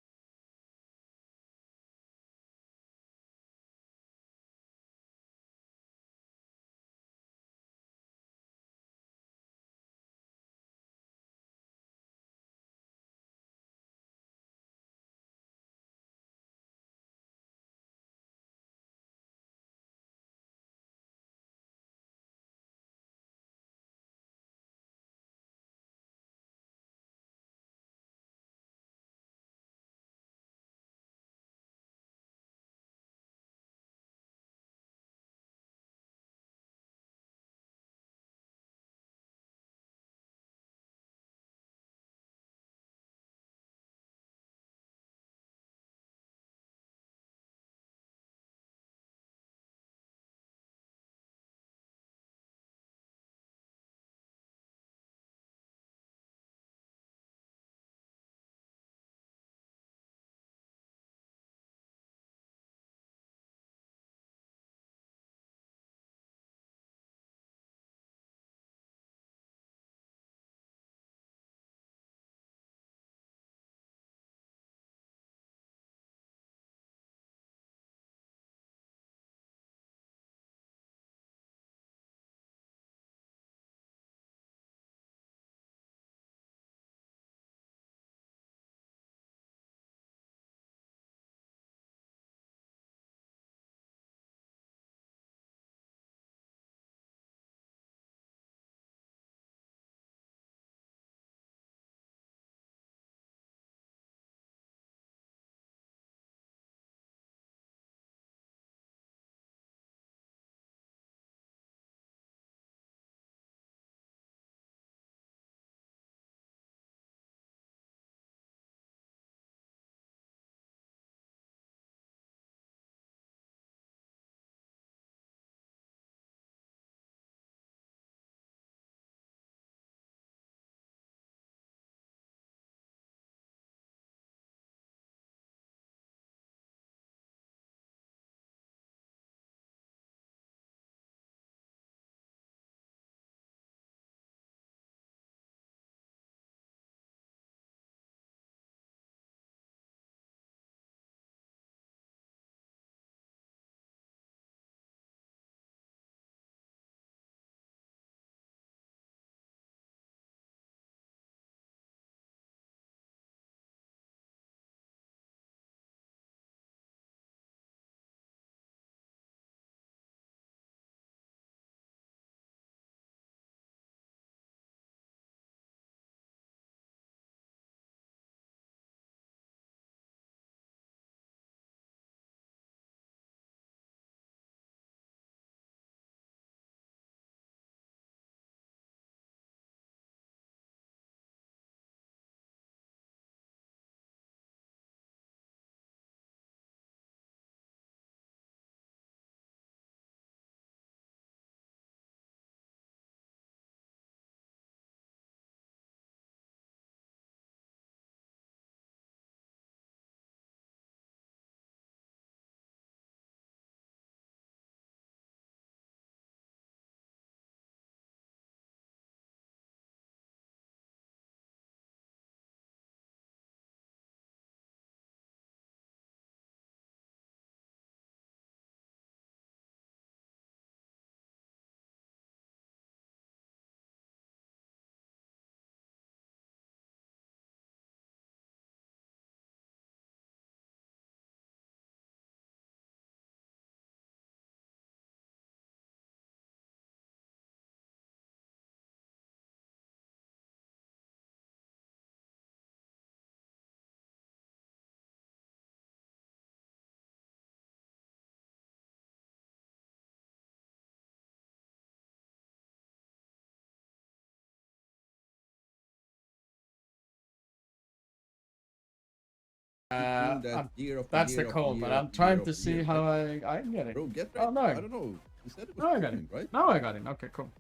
That's the code, but I'm trying to see how I get it. Bro, get Oh, right. no. I don't know. You said it was No, I got it. coming, right? Now I got it. Okay, cool.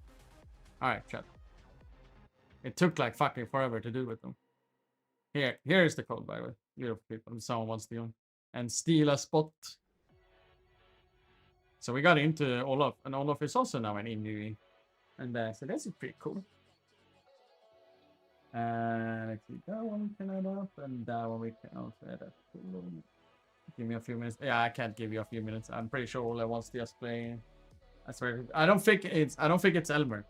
Alright, chat. It took like fucking forever to do with them. Here is the code, by the way. Beautiful people. Someone wants to own. And steal a spot. So we got into Olaf, and Olaf is also now an injury. And so that's pretty cool. Let's see, that one we can add up, and that one we can also add up. Give me a few minutes. Yeah, I can't give you a few minutes. I'm pretty sure Olaf wants to just play. I swear, I don't think it's Elmer.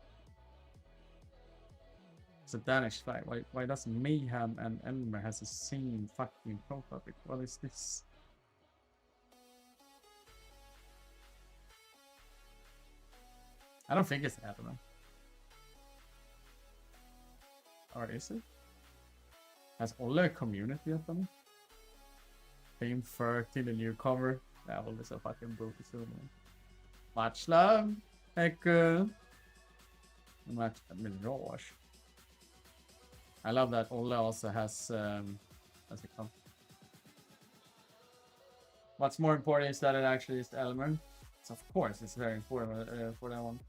It's a Danish flag. Why does Mayhem and Elmer has the same fucking profile pic? What is this? I don't think it's Elmer. Or is it? Has Olle a community of them? Team 30, the newcomer. That Olle is a fucking booty soon. Much love. Echo. Much Mirage. I love that Olle also has it come. What's more important is that it actually is Elmer. So of course it's very important for that one.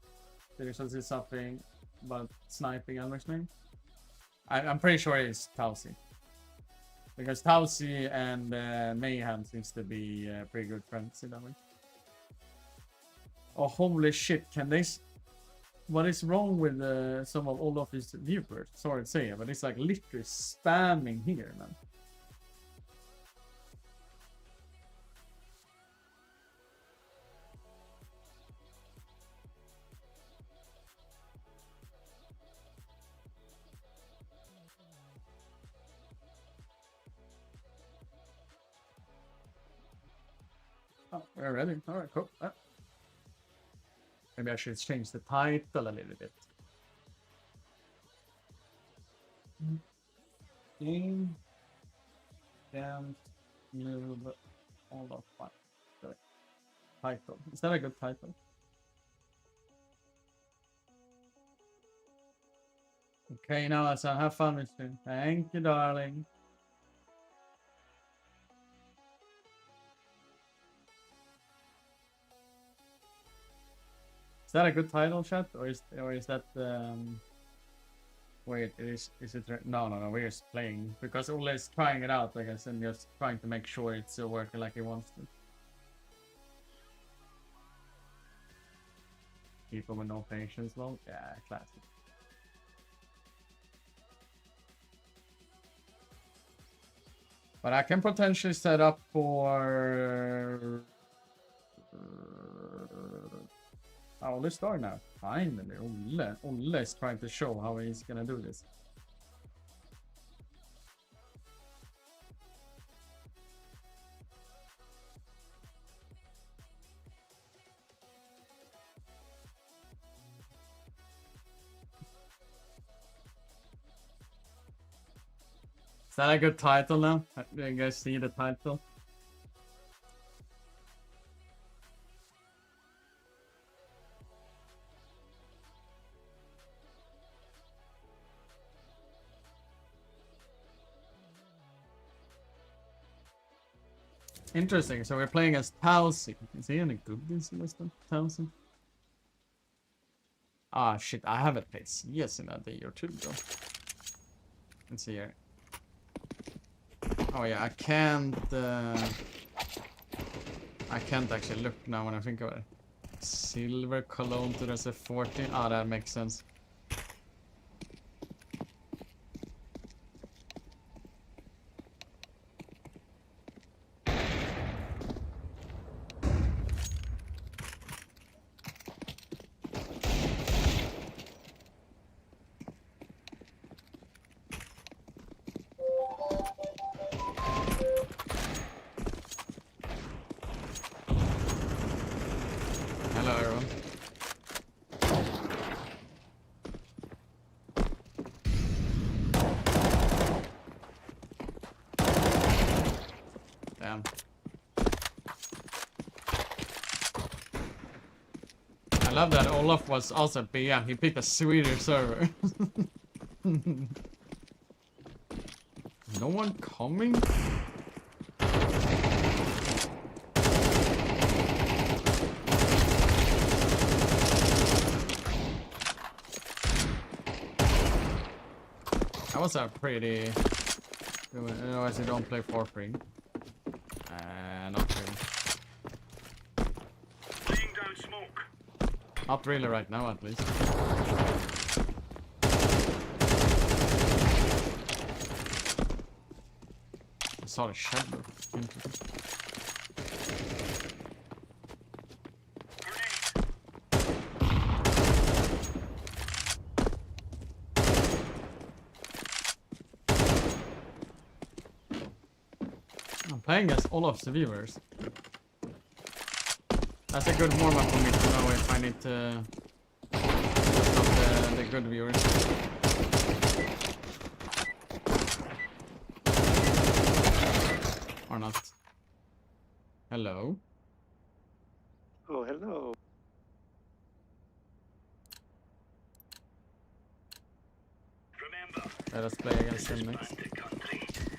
There's something about sniping Elmer's name. I'm pretty sure it's Tausi. Because Tausi and Mayhem seems to be pretty good friends in that way. Oh, holy shit, can they... What is wrong with some of all of his viewers? Sorry to say it, but it's like literally spamming here, man. Oh, we're ready. All right, cool. Maybe I should change the title a little bit. Game can't move all of my title. Is that a good title? Okay, now as I have fun with you. Thank you, darling. Is that a good title, chat, or is that wait, is it no, we're just playing because Olle is trying it out, I guess, and just trying to make sure it's working like he wants to. People with no patience, well, yeah, classic. But I can potentially set up for Olle start now. Finally, Olle is trying to show how he's gonna do this. Is that a good title now? Do you guys see the title? Interesting, so we're playing as Tausi. Is he any good this semester? Tausi? Ah shit, I haven't played CS in a day or two though. Let's see here. Oh yeah, I can't actually look now when I think about it. Silver Cologne to the 14. Ah, that makes sense. Hello everyone. Damn. I love that Olaf was also BM. He picked a Swedish server. No one coming? That was a pretty... Otherwise you don't play for free. Not really. Laying down smoke. Not really right now, at least. I saw the shadow. I'm playing as all of the viewers. That's a good warm-up for me to know if I need to stop the good viewers. Or not. Hello? Oh, hello. Let us play against him next.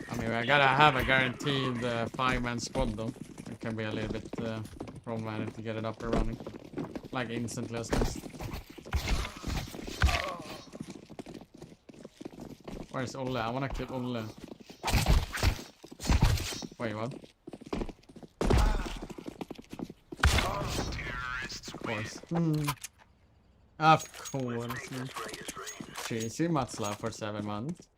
I mean, I gotta have a guaranteed 5-man squad though. It can be a little bit problematic to get it up and running. Like instantly as least. Where's Olle? I wanna kill Olle. Wait, what? Of course. Of course. Cheesy Matzla for 7 months.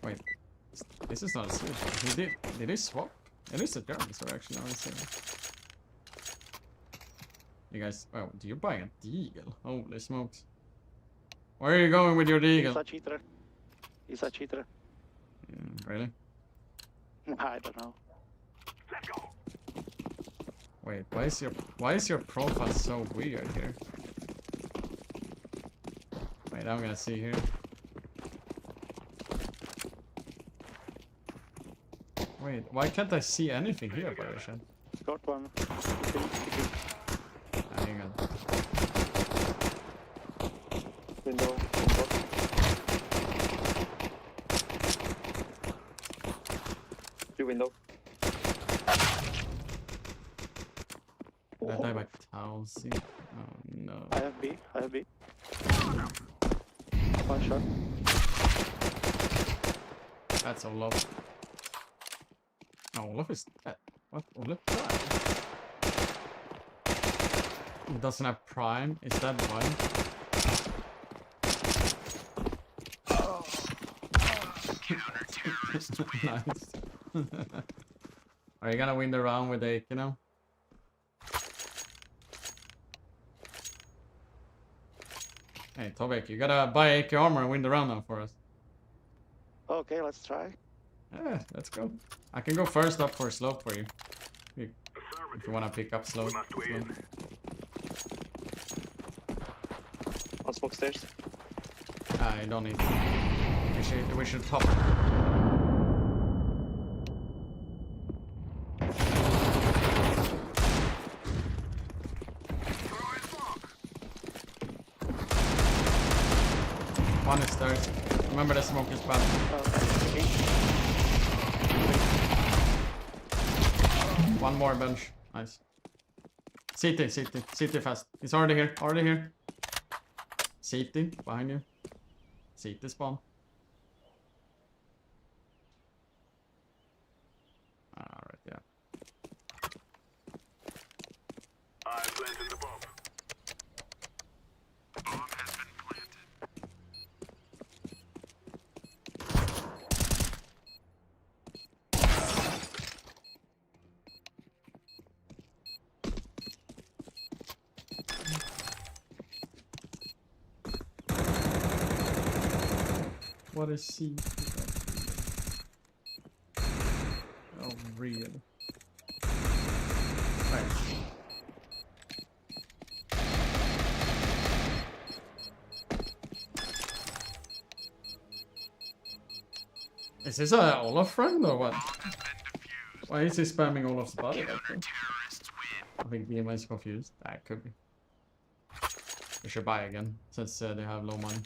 Wait, this is not a switch. Did he swap? It is a German, so actually now I see. You guys, oh, do you buy a deagle? Holy smokes. Where are you going with your deagle? He's a cheater. He's a cheater. Really? I don't know. Let's go. Wait, why is your profile so weird here? Wait, I'm gonna see here. Wait, why can't I see anything here, Barishan? Got one. Hang on. Window. Through window. Did I die by Towsy? Oh no. I have B. I have B. One shot. That's Olaf. Oh, Olaf is dead. What? Olaf died? He doesn't have Prime. Is that why? Nice. Are you gonna win the round with AK now? Hey, Tobek, you gotta buy AK armor and win the round now for us. Okay, let's try. Yeah, let's go. I can go first up for slope for you. If you wanna pick up slope. On smoke stairs. I don't need. We should top. One is stairs. Remember the smoke is bad. One more bench. Nice. CT fast. He's already here. Already here. CT behind you. CT spawn. Alright, yeah. I planted the bomb. Bomb has been planted. What is C? Oh, real. Right. Is this a Olaf friend or what? Why is he spamming Olaf's body like that? I think BMI is confused. That could be. We should buy again, since they have low money.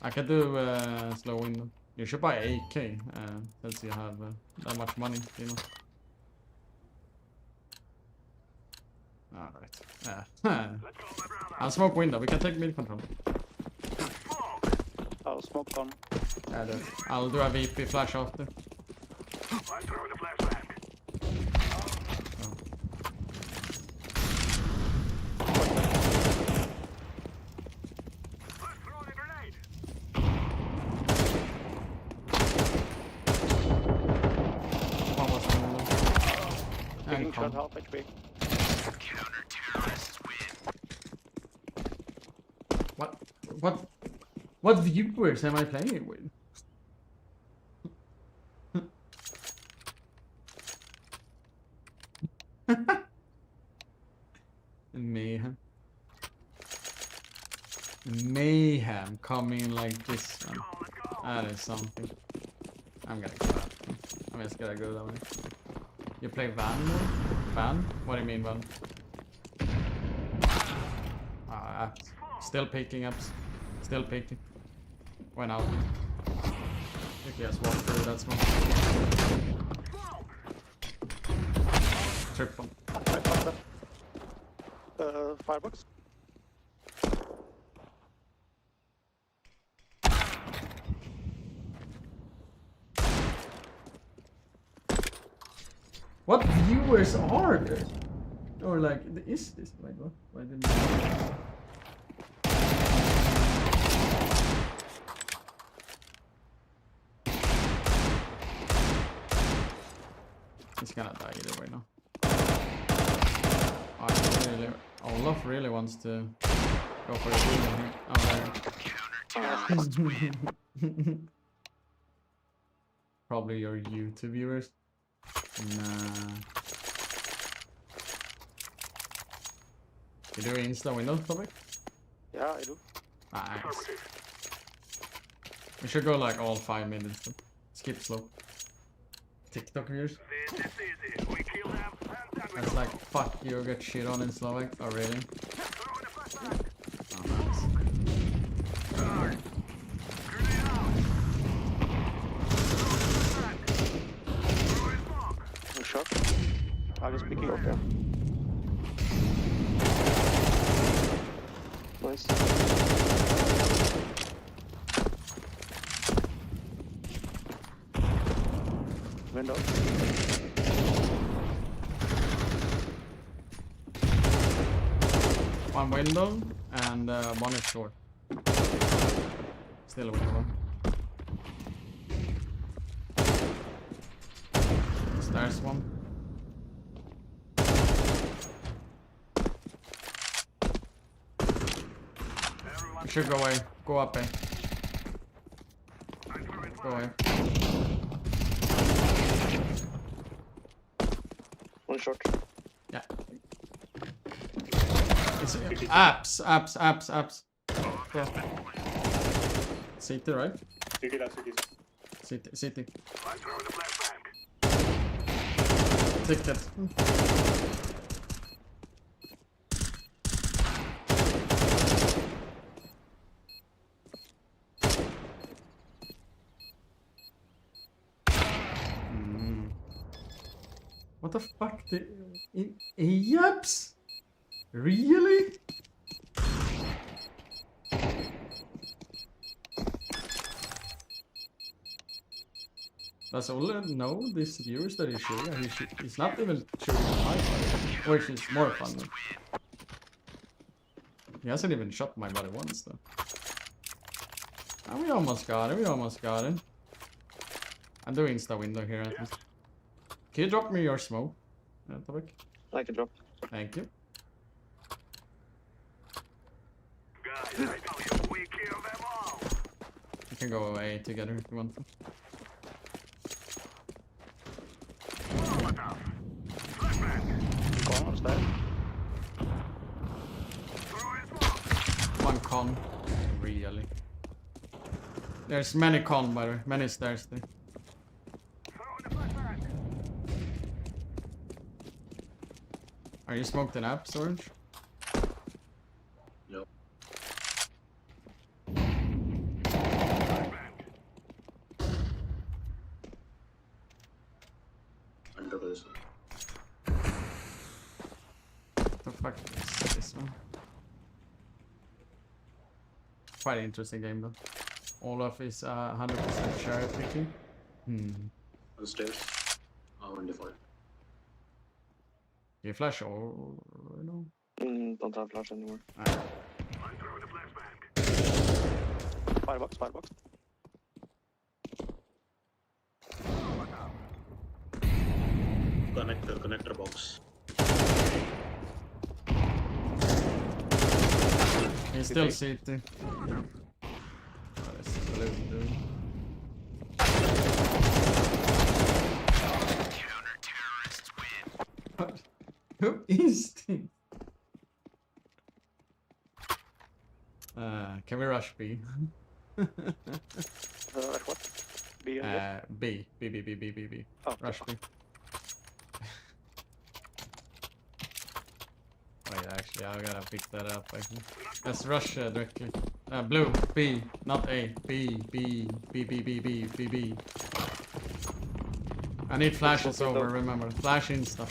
I can do slow window. You should buy AK, since you have that much money, you know. Alright. Yeah. I'll smoke window. We can take mid control. I'll smoke on. Yeah, dude. I'll do a VP flash after. One was window. Taking And shot con. half HP. What viewers am I playing with? Mayhem. Mayhem coming like this one. That is something. I'm gonna go out. I'm just gonna go that way. You play Van more? Van? What do you mean Van? Ah, still picking ups. Still picking. Went out. If he has walked through, that's one. Triple. Firebox. What viewers are there? Or like, is this? Like, what? Why didn't I... He's gonna die either way now. Olaf really wants to go for a healing here. Oh, there. Probably your YouTube viewers. Nah. You do Insta window topic? Yeah, I do. Nice. We should go like all 5 minutes. Though. Skip slow. TikTok viewers. That's like, fuck you, get shit on in Slovak. Oh, really? Oh, nice. No shot. I was picking up there. Nice. Window. One window and one is short. Still a window. Stairs one. Should go away. Go up, eh? Go away. One shot. Yeah. It's apps. Go. City, right? City. Ticket. What the fuck? Yaps? Really? Does Olle know these viewers that he's shooting? He's not even shooting my body, which is more fun. He hasn't even shot my body once though. Oh, we almost got it. I'm doing Insta window here at least. Can you drop me your smoke? Topic? I can drop. Thank you. You can go away together if you want to. One con. Really. There's many con by the way. Many stairs there. Are you smoked in app storage? Yep. Under this one. The fuck is this one? Quite an interesting game though. Olaf is 100% cherry picking. On the stairs. Oh, in default. Do you flash or no? Don't have flash anymore. Alright. Firebox, firebox. Connector box. He's still CT. What is Blue doing? What? Who is this? Can we rush B? What? B, B. B. Oh, Rush B. Wait, actually, I gotta pick that up. I think. Let's rush directly. Blue, B, not A. B. I need flashes over, remember. Flash insta.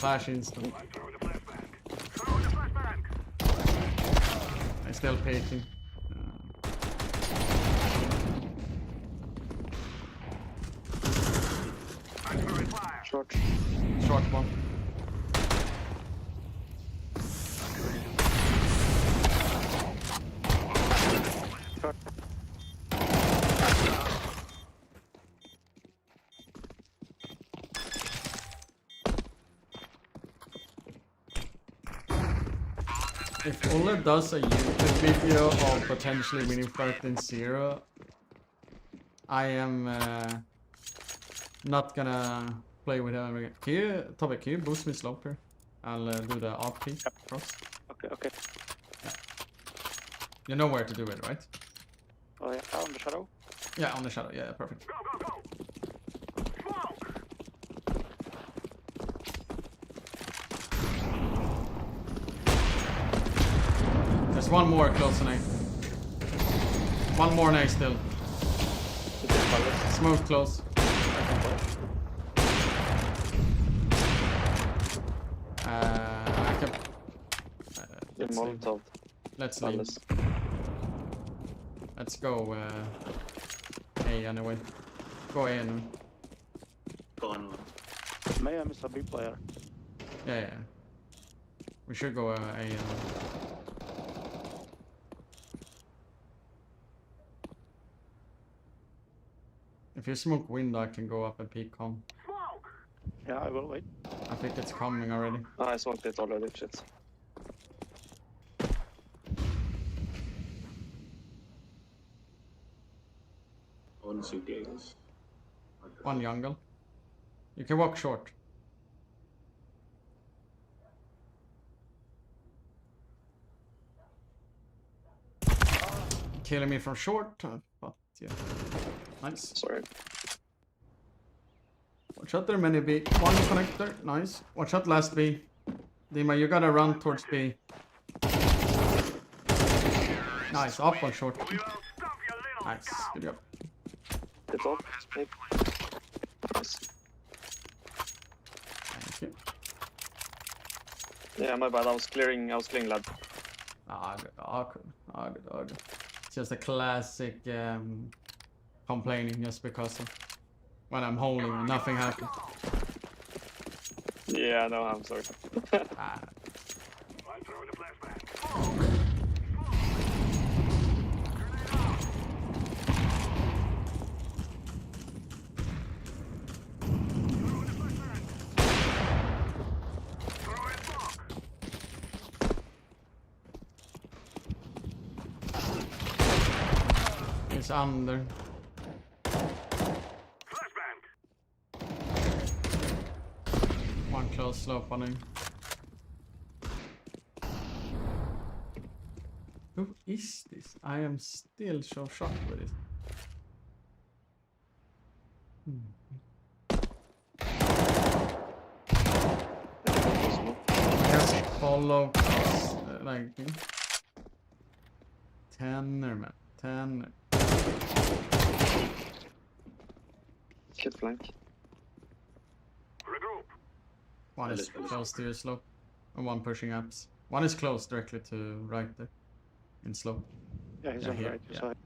I'm still peeking. Short one. If Ola does a YouTube video of potentially winning 13-0, I am not gonna play with him again. Can you boost me slope here? I'll do the off key cross. Okay. Yeah. You know where to do it, right? Oh yeah, on the shadow? Yeah, on the shadow. Yeah, perfect. There's one more close tonight. One more next still. Smoke close. I can. Let's leave. Let's go A anyway. Go A anyway. Go on. May I miss a B player? Yeah. We should go A anyway. If you smoke window, I can go up and peek com. Yeah, I will wait. I think it's coming already. Oh, I smoked it already, shit. One CT, I guess. One jungle. You can walk short. Killing me from short, but yeah. Nice. Sorry. Watch out there, many B. One connector, nice. Watch out last B. Dima, you gotta run towards B. Nice, up on short. Nice, good job. It's off. Nice. Thank you. Yeah, my bad. I was clearing lab. Good. It's just a classic complaining just because of when I'm holding and nothing happens. Yeah, no, I'm sorry. It's under. One close slope on him. Who is this? I am still so shocked with it. Just follow like 10er man. 10. Kid flank. One is close to your slope, and one pushing ups. One is close directly to right there. In slope. Yeah, he's on the right side.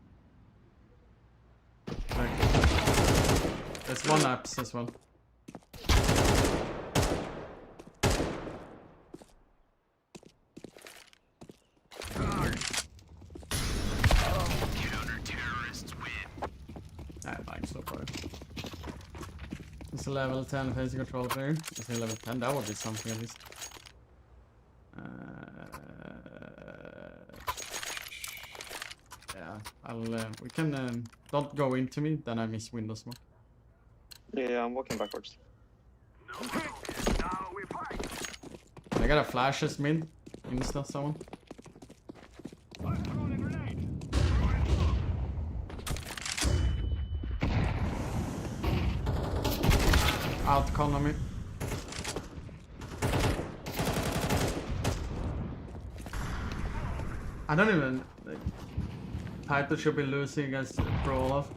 There's one apps as well. Counter-terrorists win. Fine, so far. It's a level 10 fancy control player. It's a level 10, that would be something at least. Yeah, we can, don't go into me, then I miss window smoke. Yeah, I'm walking backwards. I got a flashes mid, insta someone. Out economy. I don't even like, Title should be losing against Pro Olaf.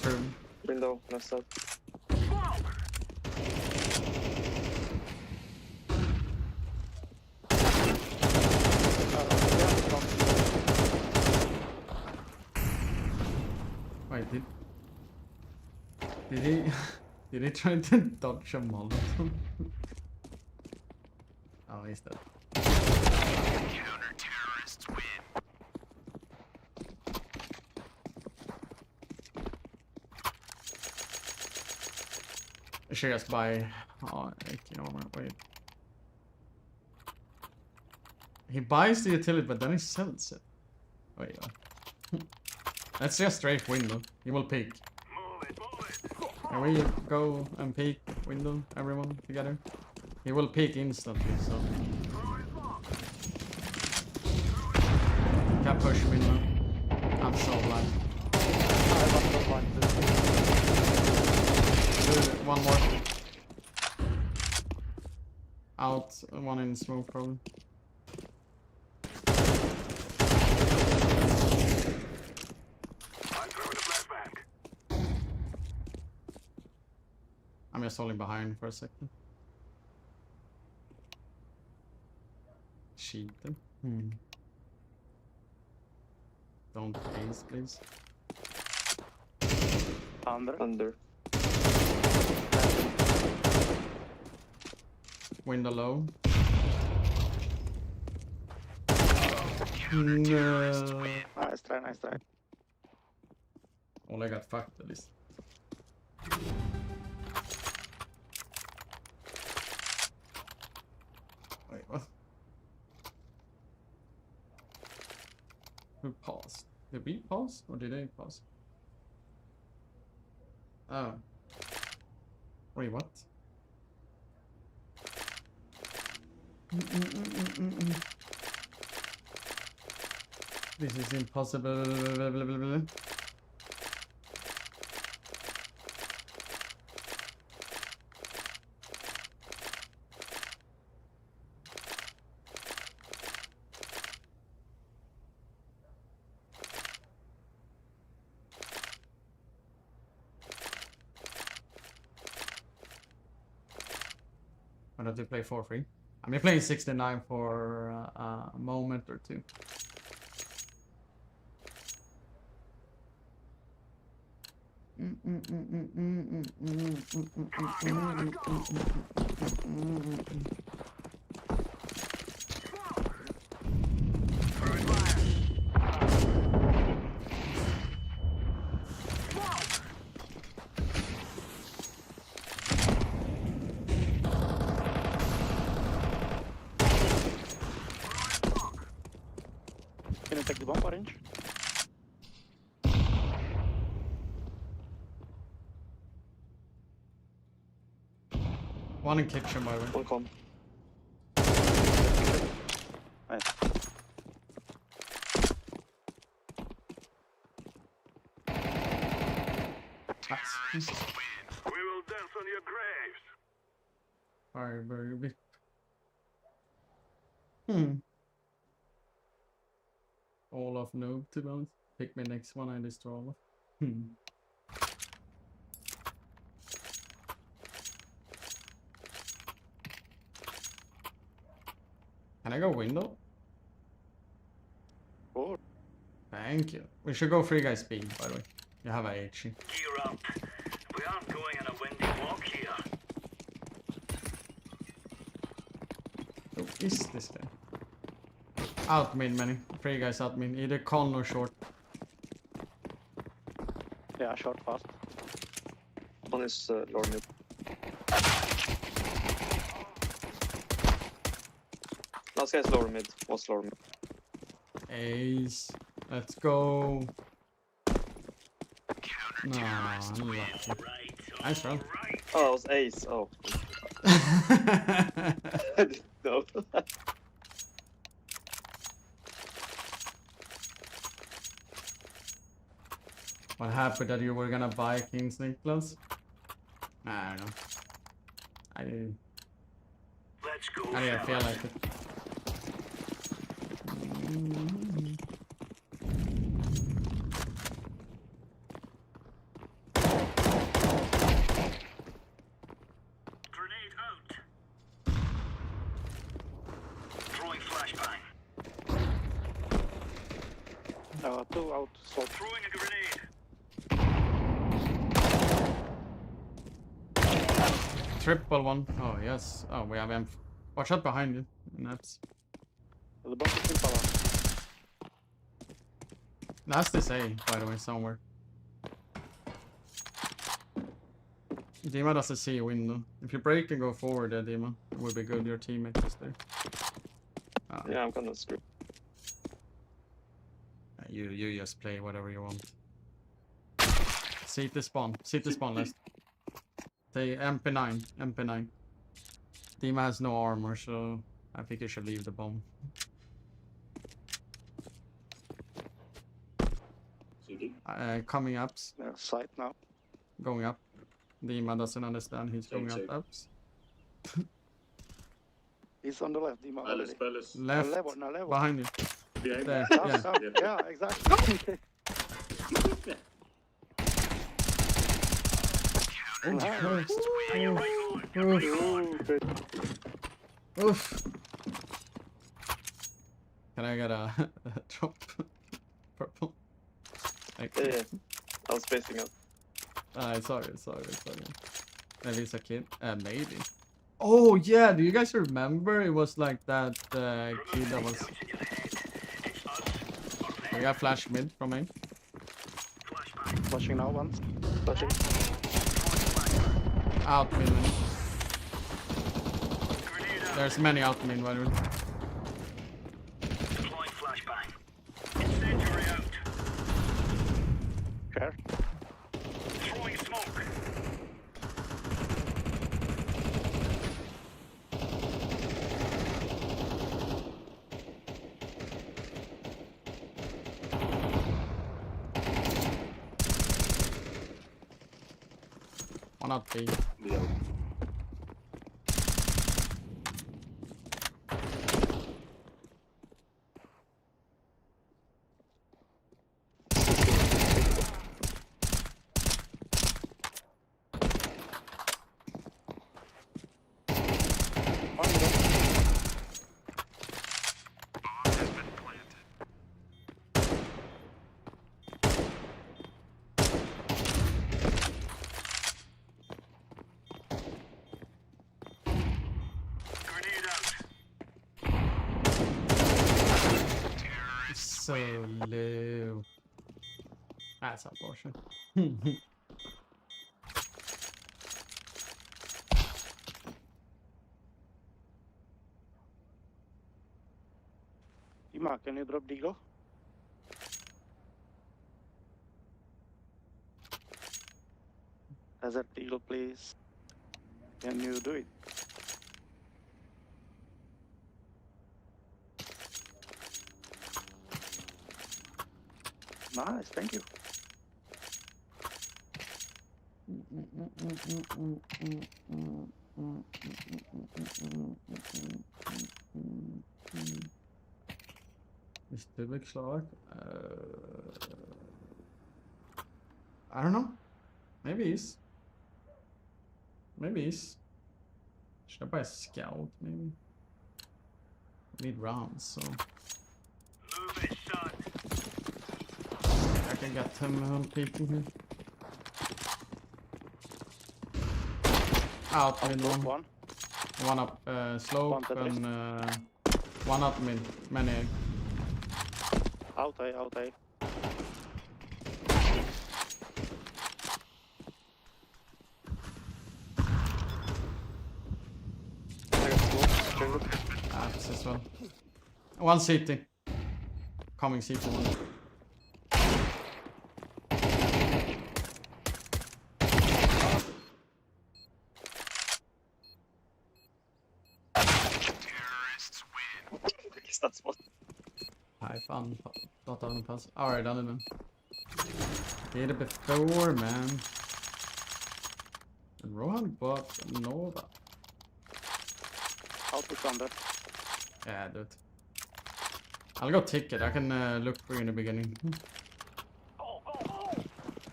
True. Window, left side. Wait, did he did he try to dodge a molotov? Oh, he's dead. Counter-terrorists win. I should just buy. Oh, wait. He buys the utility, but then he sells it. Wait. That's just straight window. He will peek. Can we go and peek window, everyone together? He will peek instantly, so. Can't push window. I'm so blind. One more. Out, one in smoke probably. I'm just holding behind for a second. Sheet them. Don't ace, please. Under. Window low. No. Nice try, nice try. All I got fucked at least. Wait, what? Who paused? Did we pause or did they pause? Oh. Wait, what? This is impossible. Why don't you play for free? I mean, playing 69 for a moment or two. Can you take the bomb, orange? One in kitchen, by the way. One com. Nice. Terrorists win. We will dance on your graves. Fire baby. All of noob, to be honest. Pick me next one, I destroy all of. Can I go window? Sure. Thank you. We should go 3 guys B, by the way. You have a HE. Gear up. We aren't going on a windy walk here. Who is this guy? Out mid, many. 3 guys out mid. Either con or short. Yeah, short fast. One is lower mid. Last guy's lower mid. Was lower mid. Ace. Let's go. No, unlucky. Nice round. Oh, that was ace. Oh. I didn't know. What happened that you were gonna buy King's Nicholas? I don't know. I didn't feel like it. Grenade out. Throwing flashbang. 2 out. So Throwing a grenade. Triple one. Oh, yes. Oh, we have M. Watch out behind you. Naps. the bomb is in power. That's this A, by the way, somewhere. Dima doesn't see a window. If you break and go forward there, Dima, it would be good. Your teammate is there. Yeah, I'm gonna screw. You just play whatever you want. Seat the spawn. Seat the spawn list. Say MP9. MP9. Dima has no armor, so I think you should leave the bomb. Coming ups. Yeah, sight now. Going up. Dima doesn't understand. He's going up ups. He's on the left, Dima. Left. Behind you. Behind there. Down, Yeah. down. Yeah, exactly. Oof. Can I get a drop? Purple. Yeah, I was spacing out. Sorry. Maybe it's a kid. Maybe. Oh yeah, do you guys remember? It was like that kid that was. We got flash mid from me. Flashing now once. Flashing. Out mid. There's many out mid, by the way. Deploying flashbang. Incendiary out. Care. Throwing smoke. One out B. So low. That's unfortunate. Ima, can you drop Deagle? Hazard Deagle, please. Can you do it? Nice, thank you. Is the big slag? I don't know. Maybe he's. Should I buy a scout, maybe? mid-round, so Move it, son. I can get him peeking here. Out mid one. One up slope and one up mid. Many. Out A, out A. Apps as well. One CT. Coming CT one. That's what. High fun. Not on the pass. Alright, done it then. Did it before, man. And Rohan bought Nova. Out with under. Yeah, do it. I'll go ticket. I can look for you in the beginning.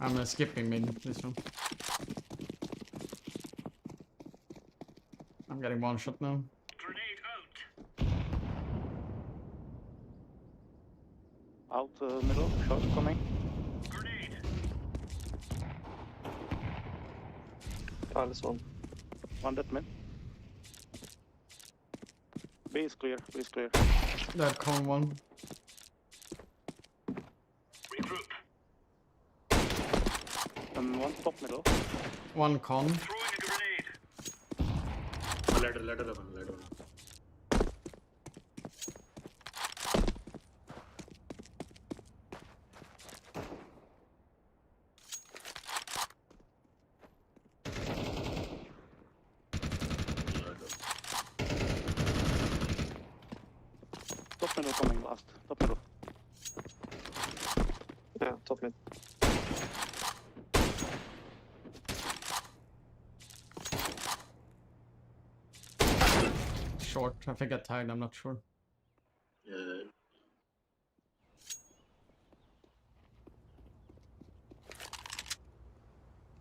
I'm skipping mid this one. I'm getting one shot now. Grenade out. Out middle, shot coming. Grenade. This one. One dead mid. B is clear, B is clear. That con one. Regroup. And one top middle. One con. Throwing a grenade. Ladder one. Top middle coming last. Top middle. Yeah, top mid. Short. I think I tagged. I'm not sure. Yeah.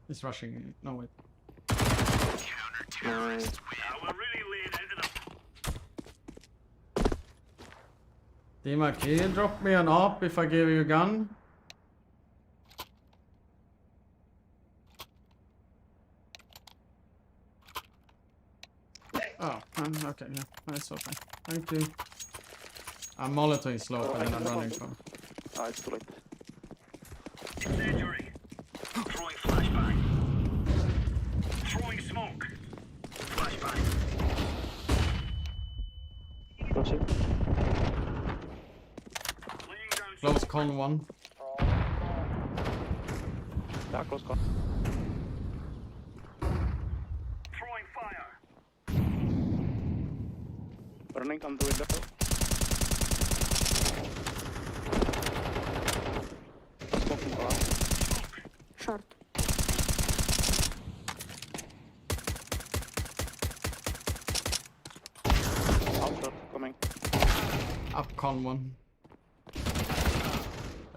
He's rushing. No, wait. Now we're really laying into them. Dima, can you drop me an op if I give you a gun? Oh, okay, yeah, that's okay. Thank you. I'm monitoring slope and then I'm running from. Ah, it's too late. Incendiary. Throwing flashbang. Throwing smoke. Flashbang. Watch it. Laying down. Close con one. Yeah, close con. Throwing fire. Burning on the window. Smoking glass. Short. Out shot coming. Up con one.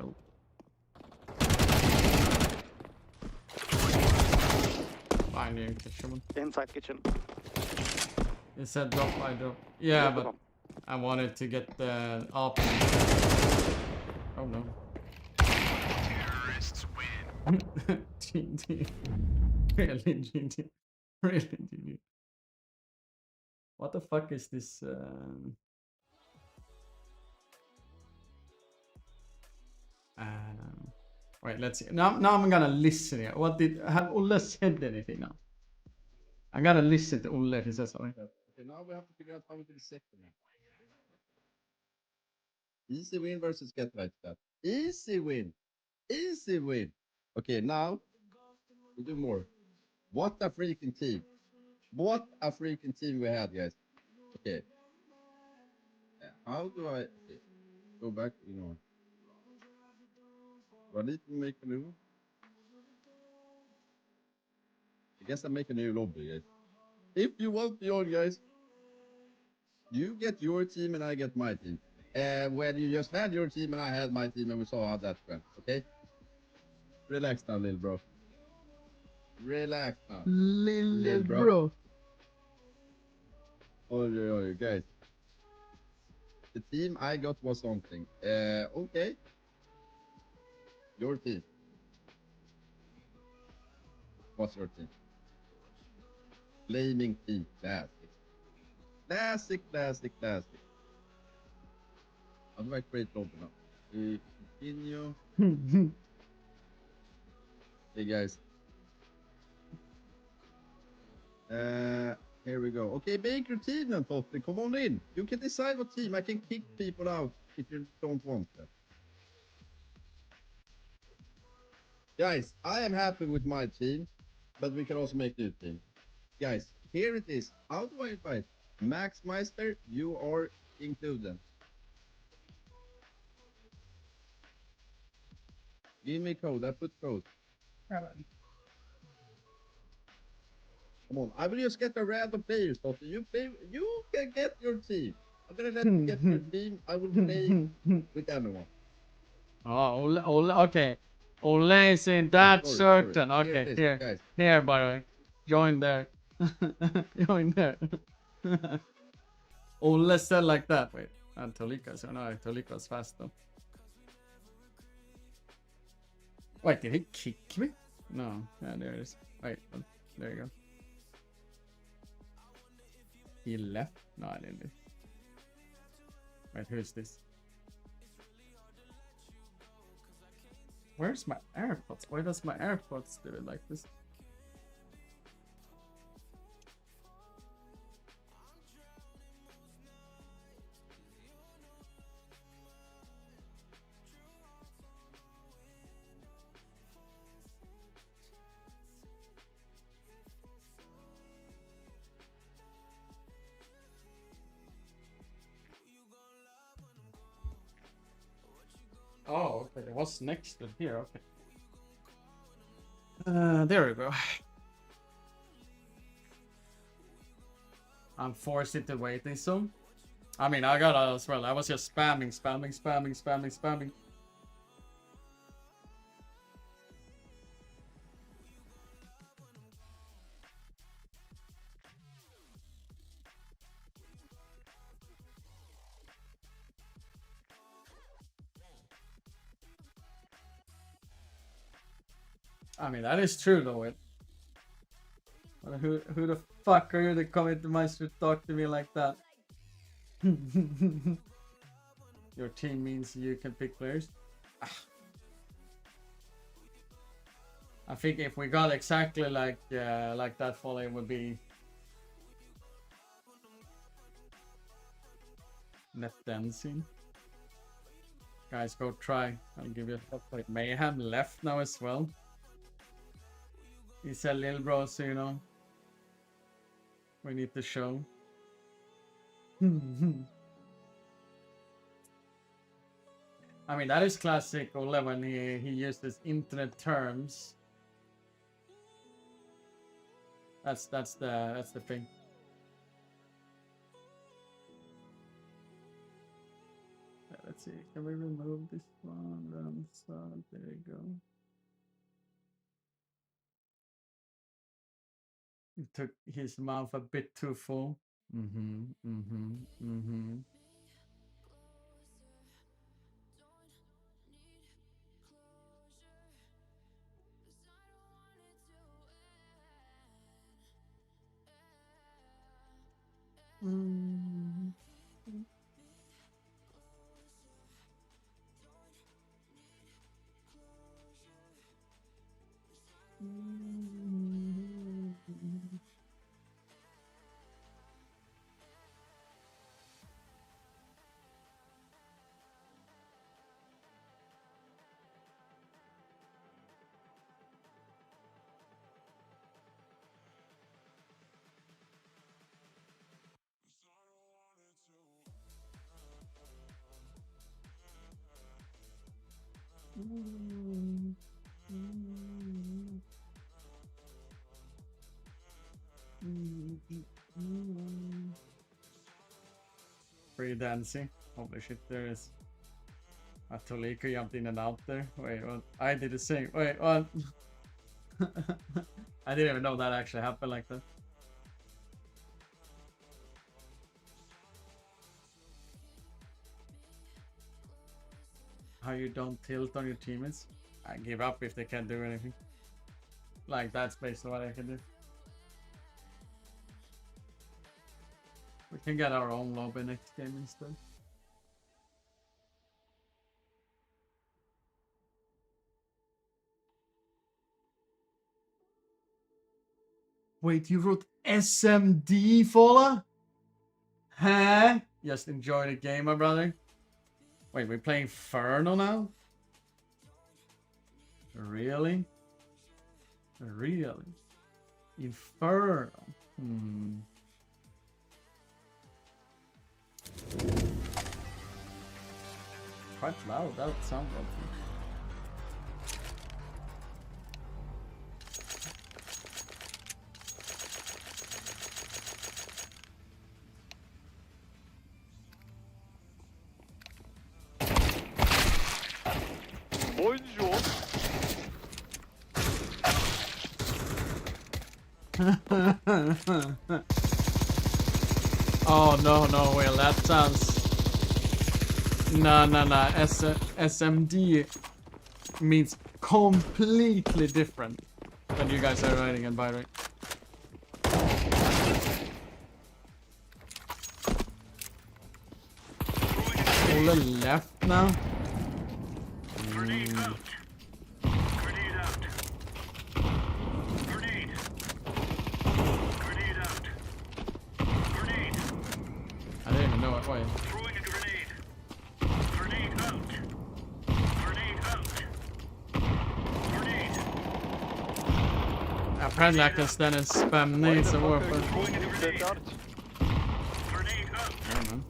Oh. Fine, you kitchen one. Inside kitchen. It said drop, I drop. Yeah, but I wanted to get the up. Oh no. Terrorists win. GG. Really GG. Really GG. What the fuck is this? Wait, let's see. Now I'm gonna listen here. What did have Olle said anything now? I'm gonna listen to Olle if he says something. Okay, now we have to figure out how we do the second. Easy win versus get right stat. Easy win. Easy win. Okay, now we do more. What a freaking team. What a freaking team we had, guys. Okay. How do I go back? You know. Do I need to make a new? I guess I make a new lobby, guys. If you want to join, guys, you get your team and I get my team. When you just had your team and I had my team and we saw how that went, okay? Relax now, little bro. Relax now. Little bro. Oh, guys. The team I got was something. Okay. Your team. What's your team? Flaming team. Classic. How do I create lobby now? Continue. Hey guys. Here we go. Okay, make your team then, Totti. Come on in. You can decide what team. I can kick people out if you don't want that. Guys, I am happy with my team, but we can also make new team. Guys, here it is. How do I invite? Max Meister, you are included. Give me code. I put code. Come on. I will just get a random player, Totti. You can get your team. I'm gonna let you get your team. I will play with anyone. Oh, Ole, okay. Ole is in that certain. Sorry. Okay, Here, guys. Here, by the way. Join there. Join there. Ole said like that. Wait. And Tolikas. Oh no, Tolikas fast though. Wait, did he kick me? No. Yeah, there it is. Wait, there you go. He left? No, I didn't. Wait, who's this? Where's my AirPods? Why does my AirPods do it like this? Oh, okay. What's next to here? Okay. There we go. I'm forced into waiting zone. I mean, I got as well. I was just spamming. I mean, that is true though. Who the fuck are you to come into my street talk to me like that? Your team means you can pick players. I think if we got exactly like that follow, it would be net dancing. Guys, go try. I'll give you a top plate. Mayhem left now as well. He's a little bro, so you know we need to show. I mean, that is classic Ole when he uses internet terms. That's the thing. Let's see. Can we remove this one? There you go. He took his mouth a bit too full. Free dancing. Holy shit, there is a Tolika jumped in and out there. Wait, what? I did the same. Wait, what? I didn't even know that actually happened like that. how you don't tilt on your teammates. I give up if they can't do anything. Like, that's basically what I can do. We can get our own lobby next game instead. Wait, you wrote SMD, Fola? Huh? Just enjoy the game, my brother. Wait, we're playing Inferno now? Really? Really? Inferno? Quite loud, that sound like. Bonjour. Oh no, Will, that sounds... No. SMD means completely different than you guys are writing it, by the way. All the left now? Grenade out. Grenade out. Grenade. Grenade out. Grenade. I didn't even know it. Wait. Throwing a grenade. Grenade out. Grenade out. Grenade. Apparently I can stand and spam nades and warfare. Grenade out. I don't know.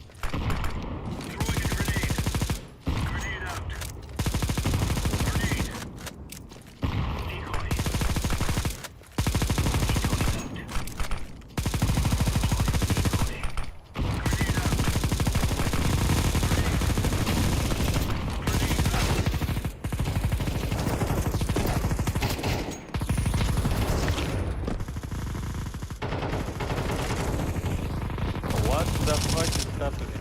What the fuck is happening?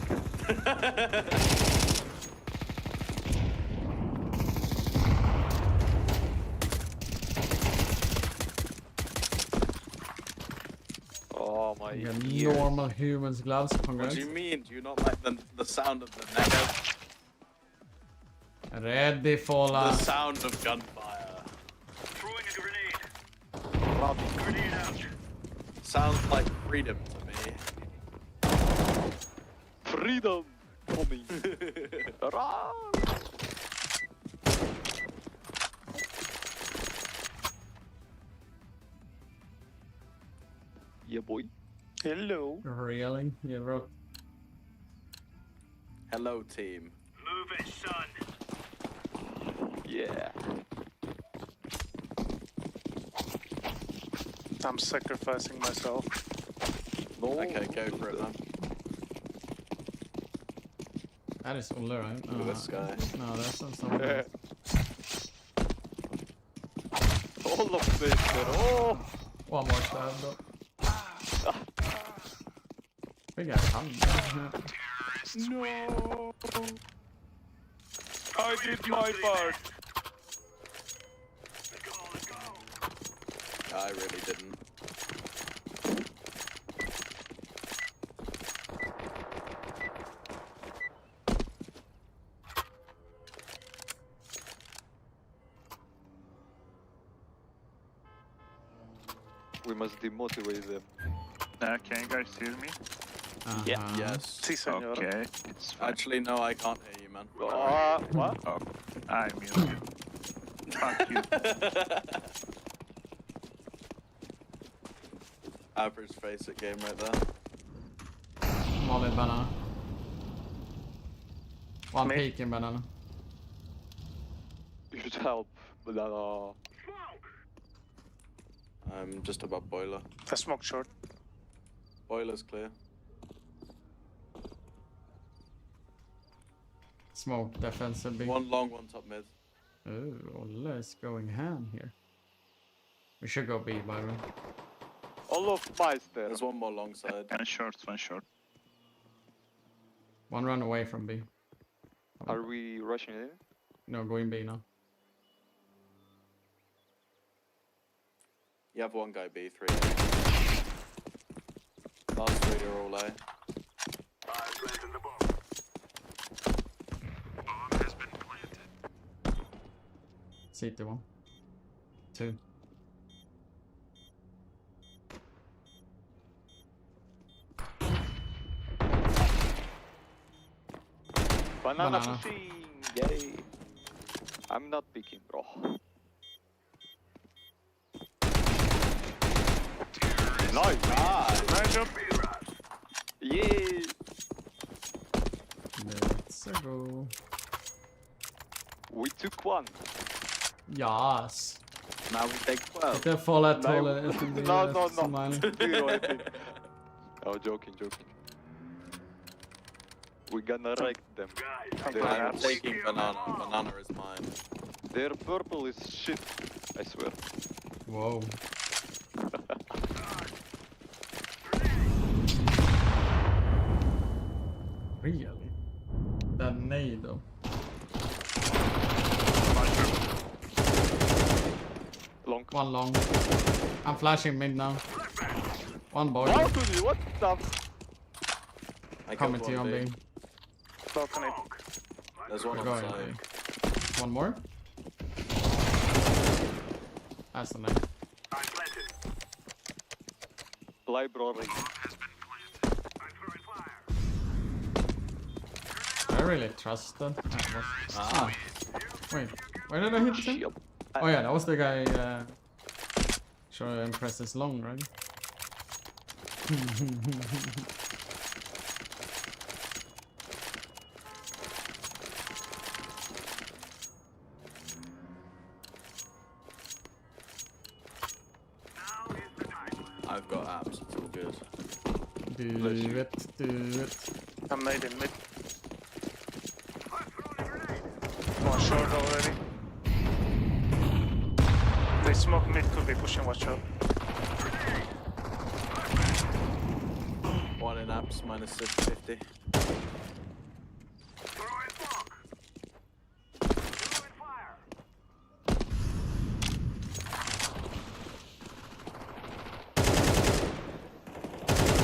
Oh my ears. Normal humans gloves. What Congrats. do you mean? Do you not like the sound of the neck? Ready for The sound of gunfire. Throwing a grenade. Grenade out. Sounds like freedom to me. Freedom coming. Hurrah! Yeah, boy. Hello. Really? You wrote. Hello, team. Move it, son. Yeah. I'm sacrificing myself. No. Okay, go for it, man. That is Olle, right? Look at this guy. No, that's not someone. All of this, but oh! One more stab, though. Big guy coming. No! I did my part. I really didn't. We must demotivate them. Can you guys hear me? Yeah. Yes. Si, senor. Okay. It's fine. Actually, no, I can't hear you, man. What? Oh, I muted. Fuck you. Average face at game right there. Molly banana. One peeking banana. You should help. Banana. I'm just above boiler. The smoke short. Boiler's clear. Smoke defensive B. One long, one top mid. Oh, Olle is going ham here. We should go B, by the way. All of Meister. There's one more long side. One short, one short. One run away from B. Are we rushing in? No, going B now. You have one guy B3. Last 3 are all A. CT 1. 2. Banana Banana. pushing! Yay! I'm not picking, bro. Nice! Nice job! Yay! Let's go. We took one. Yes. Now we take 12. Det fall at No, all. no. Zero, I think. Oh, joking. We're gonna wreck them. I'm taking banana. Banana is mine. Their purple is shit, I swear. Whoa. Really? That nade though. Long. One long. I'm flashing mid now. One boy. What the? I Coming killed to you on one B. B. Balcony. There's one We're on going side. B. One more. That's the name. Library. I really trust that. Ah. Wait, where did I hit him? Oh yeah, that was the guy sure impresses long, right? I've got apps, it's all good. Do it. I'm made in mid. One short already. They smoke mid, could be pushing, watch out. One in apps, minus 50.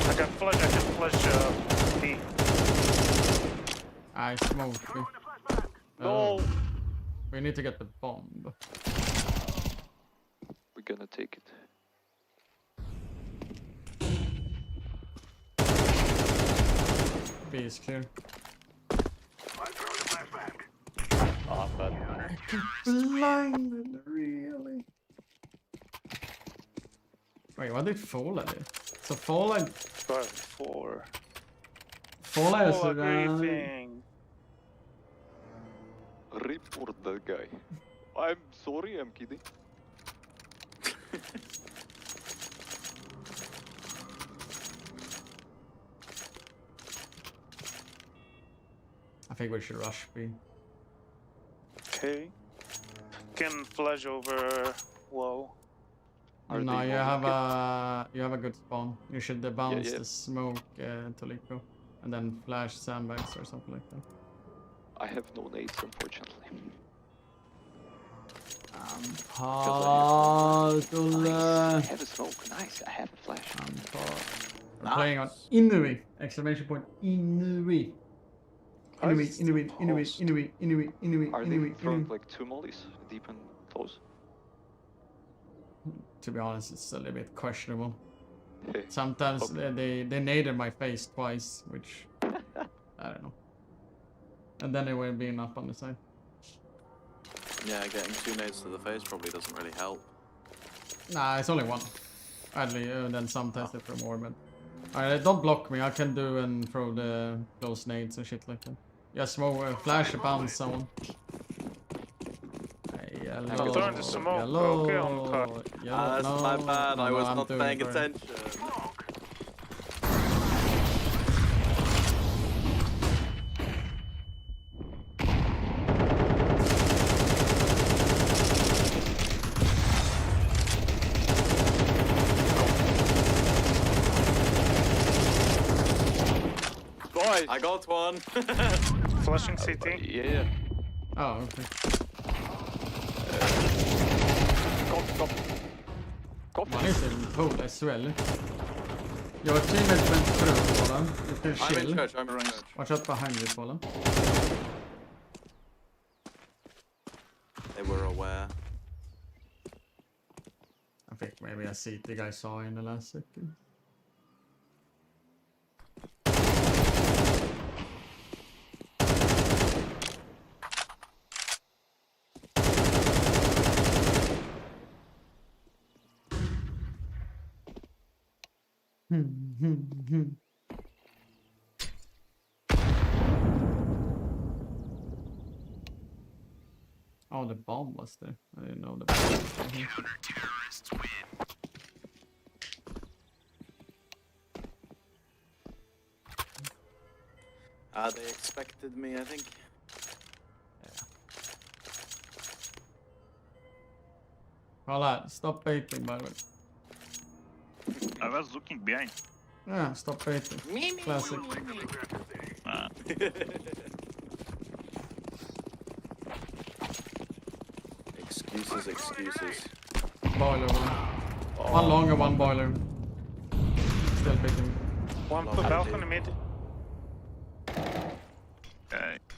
I can flash B. I smoked me. No! We need to get the bomb. We're gonna take it. B is clear. Oh, but Blinded, really? Wait, what did Fall at it? So Fall at... 4. Fall at Oh, everything. Report that guy. I'm sorry, I'm kidding. I think we should rush B. Okay. Can flash over wall. Are No, they you all have a good spawn. You should bounce the smoke to Lico, and then flash sandbags or something like that. I have no nades, unfortunately. Nice. I have a smoke. Nice. I have a flash. We're playing on Inui! Exclamation point Inui! Inui. Are they throwing like 2 mollies, deep and close? To be honest, it's a little bit questionable. Sometimes they naded my face twice, which I don't know. And then they were being up on the side. Yeah, getting 2 nades to the face probably doesn't really help. Nah, it's only one. Actually, then sometimes they throw more, but... Alright, don't block me, I can do and throw the close nades and shit like that. Yeah, smoke, flash, bounce someone. I'm throwing the smoke, okay, on car. That's my bad, I was not paying attention. Boys! I got one! Flashing CT. Yeah. Oh, okay. Man is in pool as well. Your teammate went through, Poland. You can I'm in chill. church, I'm in church. Watch out behind you, Poland. They were aware. I think maybe I see the guy saw in the last second. Oh, the bomb was there. I didn't know the bomb was there. Counter-terrorists win. They expected me, I think. Alright, stop baiting, by the way. I was looking behind. Yeah, stop baiting. Classic. Excuses, excuses. Boiler one. One long and one boiler. Still baiting. One per balcony mid.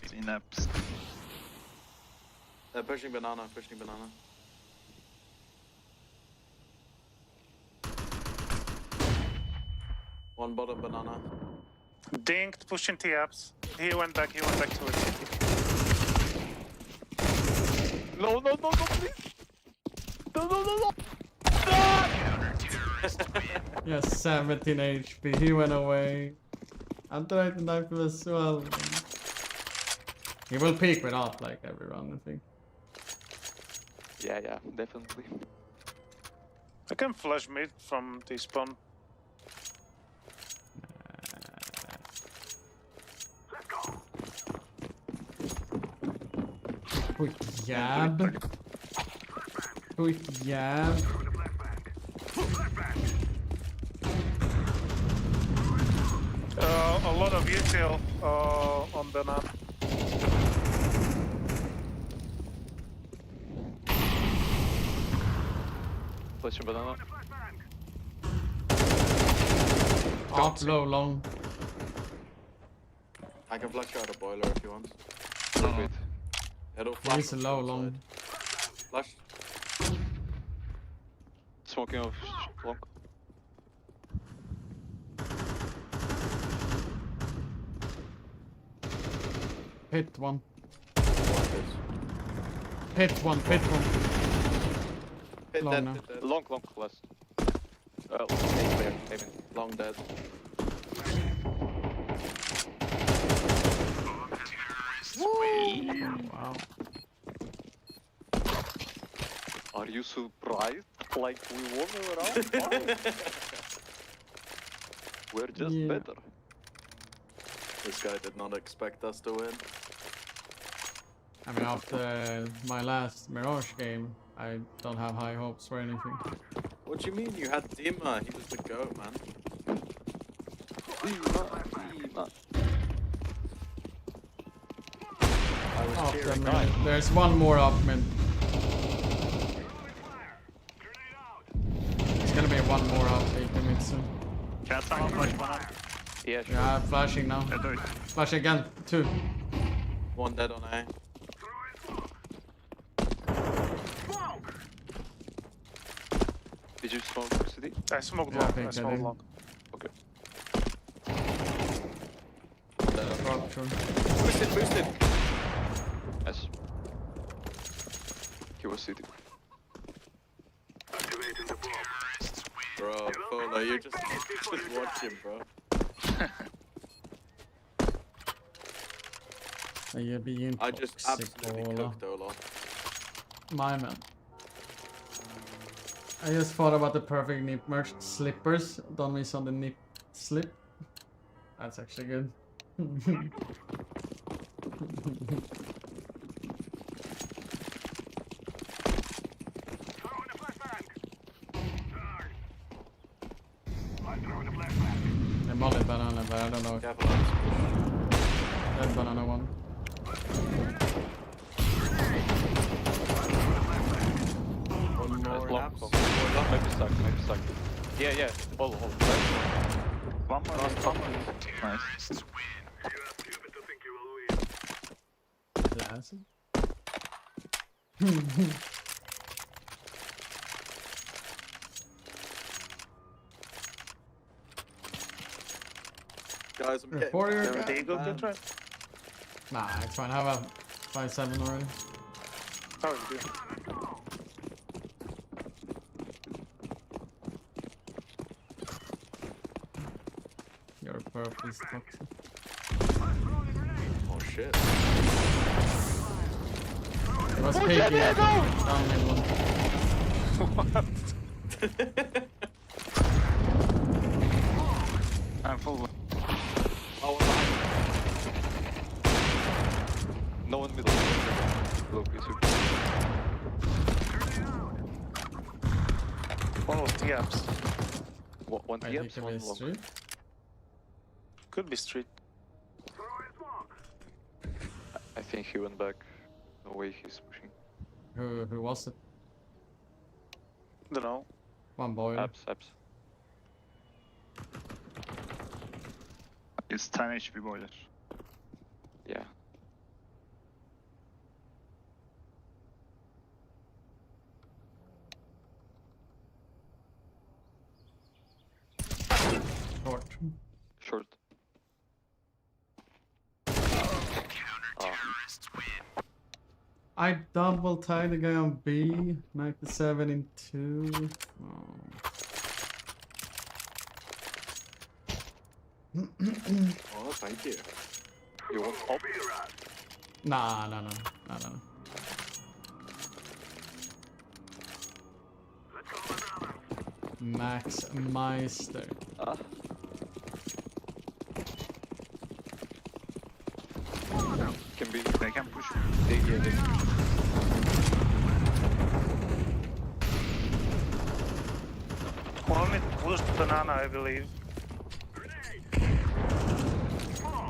Synapse. Pushing banana, pushing banana. One bottom banana. Dinked, pushing T-ups. He went back to it. No, please! No! Yes, 17 HP. He went away. I tried to knife him as well. He will peek with up like every round, I think. Yeah, definitely. I can flash mid from the spawn. Quick jab. Quick jab. A lot of util on banana. Flashing banana. Up low, long. I can flash out a boiler if you want. No. He's low, long. Flash. Smoking off long. Hit one. Hit one. Hit long dead, now. hit dead. Long last. Aiming. Long dead. Wow. Are you surprised? Like we won around? We're just better. This guy did not expect us to win. I mean, after my last Mirage game, I don't have high hopes for anything. What do you mean? You had Dima. He was the GOAT, man. Dima. After mid. There's one more up mid. There's gonna be one more up mid soon. Can someone flash banana? Yeah, sure. Yeah, I'm flashing now. Yeah, do it. Flash again. 2. One dead on A. Did you smoke city? I smoked Yeah, I long. think I I smoked did. long. Okay. Drop, sure. Boosted. Yes. He was city. Bro, Polo, you just watch him, bro. You're being I just toxic, absolutely Ola. cooked Ola. My man. I just thought about the perfect nip merch slippers. Don't miss on the nip slip. That's actually good. I molly banana, but I don't know. Dead banana one. Or Long, naps. long, long. Maybe stuck, maybe stuck. Yeah. Hold. One more. Nice. Classic. Guys, I'm getting Reporter. there you go, get right. Nah, it's fine. I have a 5-7 already. Oh, you do. Your purple is toxic. Oh shit. It was peeking at down mid one. I'm full. Oh, one behind. No one middle. Low PC. One was T-ups. One I TMs, think one it is long. street. Could be street. I think he went back. No way he's pushing. Who was it? Don't know. One boy. Apps. It's 10 HP boiler. Yeah. Short. Short. Oh. I double tied the guy on B. 97 in 2. Oh. Oh, thank you. You want up? Nah. Max Meister. Can be. They can push. They. One mid pushed banana, I believe.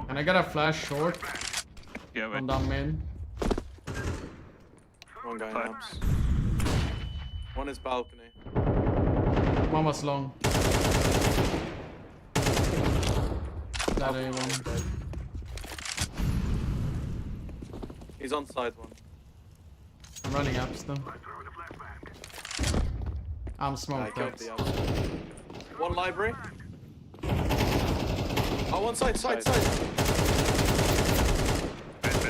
And I got a flash short. Yeah, wait. On that mid. One guy in apps. One is balcony. One was long. That A one. He's on side one. I'm running apps though. I'm I smoked killed up. the apps. One library. Oh, one side. Wait,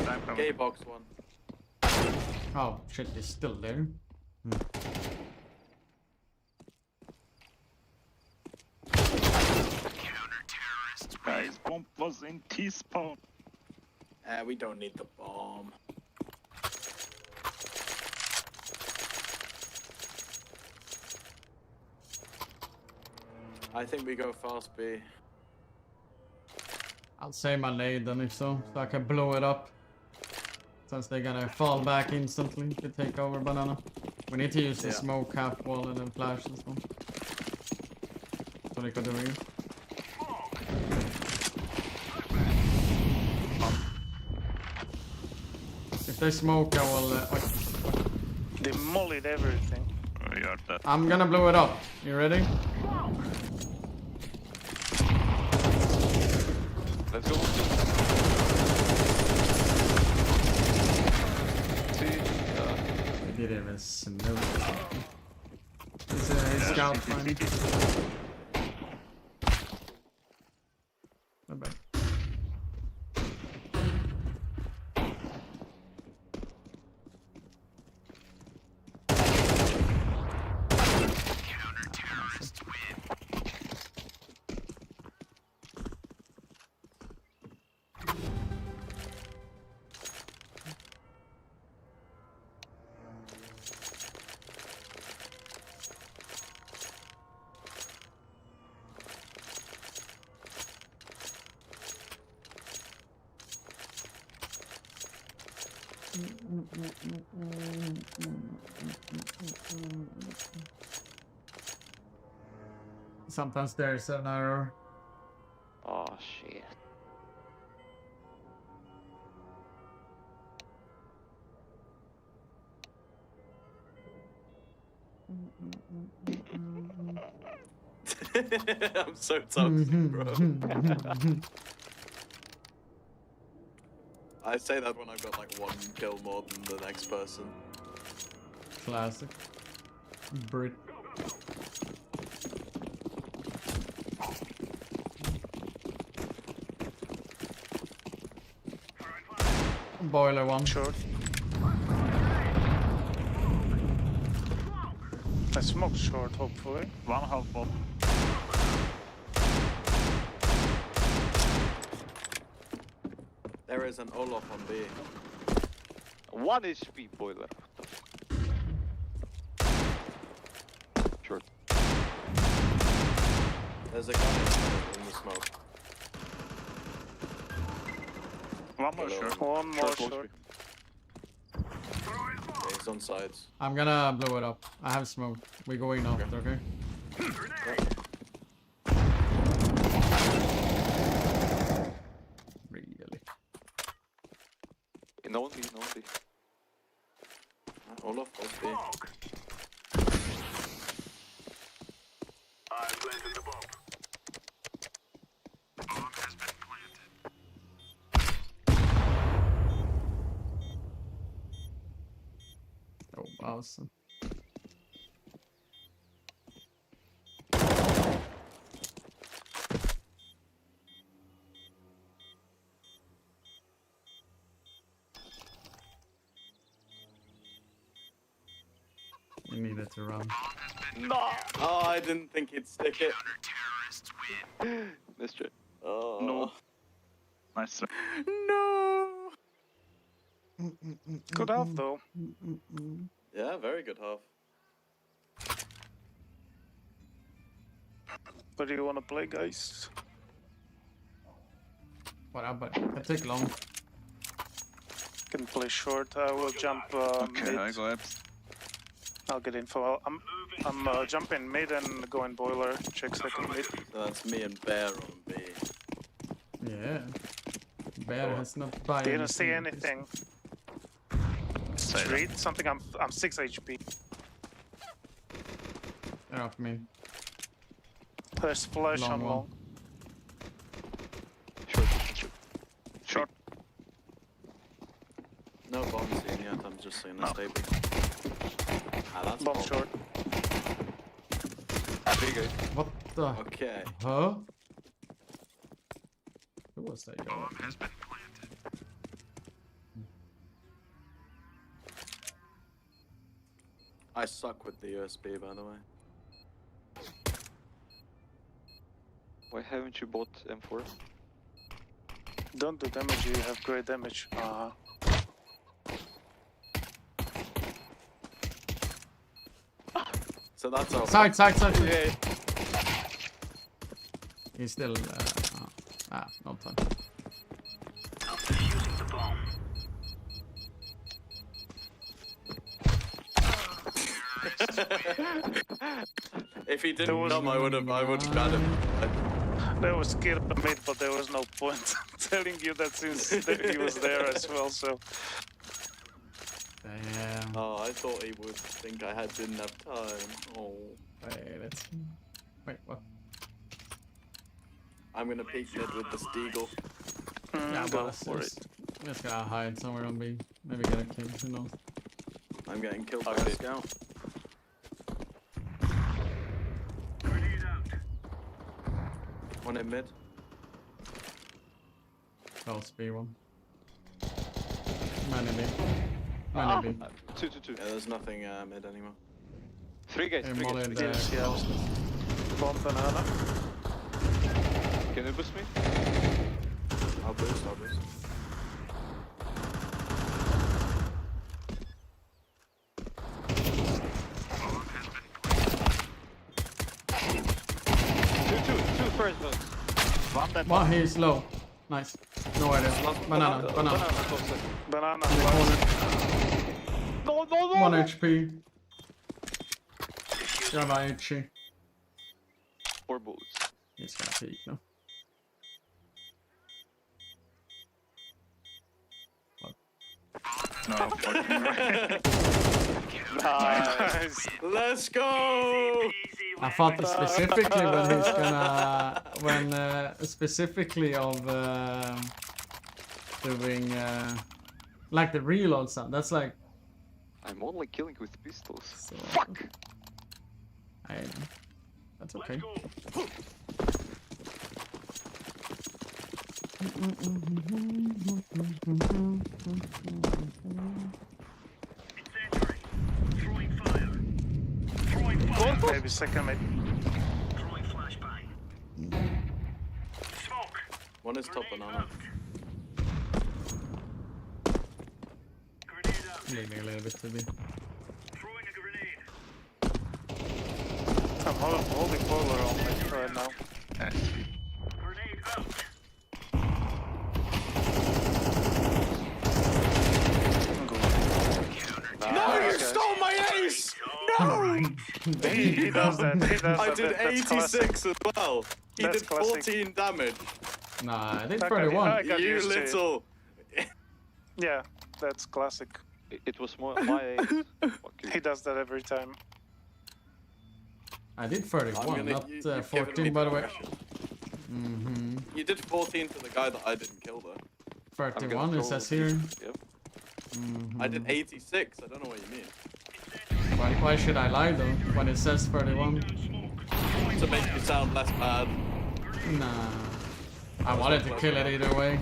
I'm coming. Gay box one. Oh shit, he's still there. Guys, bomb was in T-spawn. We don't need the bomb. I think we go fast B. I'll save my nade then if so I can blow it up. Since they're gonna fall back instantly to take over banana. We need to use the smoke half wall and then flash as well. So they could do it. If they smoke, I will. They mollied everything. I'm gonna blow it up. You ready? Let's go. I didn't even smell it. It's a scout mine. Not bad. Sometimes there's an error. Oh shit. I'm so toxic, bro. I say that when I've got like 1 kill more than the next person. Classic. Brit. Boiler one. Short. I smoked short, hopefully. One half bomb. There is an Olaf on B. 1 HP boiler. Short. There's a guy in the smoke. One more short. One more short. Yeah, he's on sides. I'm gonna blow it up. I have smoke. We're going after, okay? Really? No one B, no one B. Olaf was B. I planted the bomb. Bomb has been planted. Oh, awesome. We needed to run. No! Oh, I didn't think he'd stick it. Missed it. Oh. No. Nice. No! Good half though. Yeah, very good half. What do you want to play, guys? Whatever. Can take long. Can play short. I will jump Okay, mid. I go up. I'll get info. I'm jumping mid and going boiler. Check second mid. So that's me and Bear on B. Yeah. Bear has not buy Didn't see anything. Street, something. I'm 6 HP. They're off me. There's flash Long on one. long. Short. No bomb seen yet, I'm just seeing this baby. Ah, that's Bomb short. What the? Okay. Huh? Who was that guy? Bomb has been planted. I suck with the USB, by the way. Why haven't you bought M4? Don't do damage. You have great damage. So that's over. Side. Yeah. He's still. Not fun. Using the bomb. If he didn't come, I would have got him. There was skill mid, but there was no point telling you that since he was there as well. So. Damn. Oh, I thought he would think I didn't have time. Oh. Wait, let's. Wait, what? I'm gonna peek mid with the Steagle. Yeah, Go but for it. Just gotta hide somewhere on B. Maybe get a kill, who knows? I'm getting killed by a scout. Grenade out. One in mid. Close B1. Man in B. Man in B. 2. Yeah, there's nothing mid anymore. 3 guys, Hey, 3 Molly guys. in Three there. guys. Yeah. Bomb banana. Can you boost me? I'll boost. 2 first votes. One, he's low. Nice. No idea. Banana. Banana. No. 1 HP. Java itchy. 4 bullets. He's gonna peek, no? No, fucking right. Nice. Let's go. I thought specifically when he's gonna, specifically of doing like the reload sound. That's like. I'm only killing with pistols. So, Fuck! That's okay. Maybe second, maybe. One is top banana. Leaning a little bit to be. I'm holding boiler on me right now. No, you stole my ace! No! He does that. He does I that. did That's 86 as well. He That's did classic. 14 damage. Nah, I did I got 31. You used to it. little. Yeah, that's classic. It was my ace. Fuck you. He does that every time. I did 31, not you've given 14 me by the way. depression. You did 14 to the guy that I didn't kill though. 31 it says here. Yep. I did 86. I don't know what you mean. Why should I lie though when it says 31? To make you sound less bad. Nah. I wanted to kill it either way.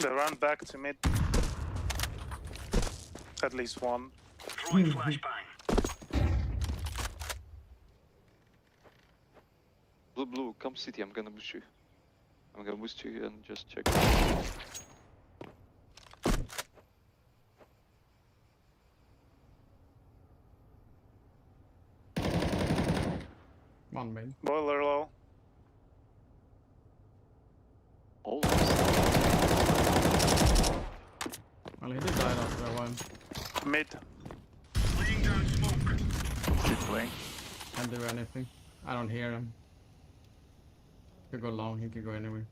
They run back to mid. At least one. Blue, come city. I'm gonna boost you. I'm gonna boost you and just check. One main. Boiler low. Oh. Well, he did die after a while. Mid. Can't do anything. I don't hear him. Could go long, he could go anywhere.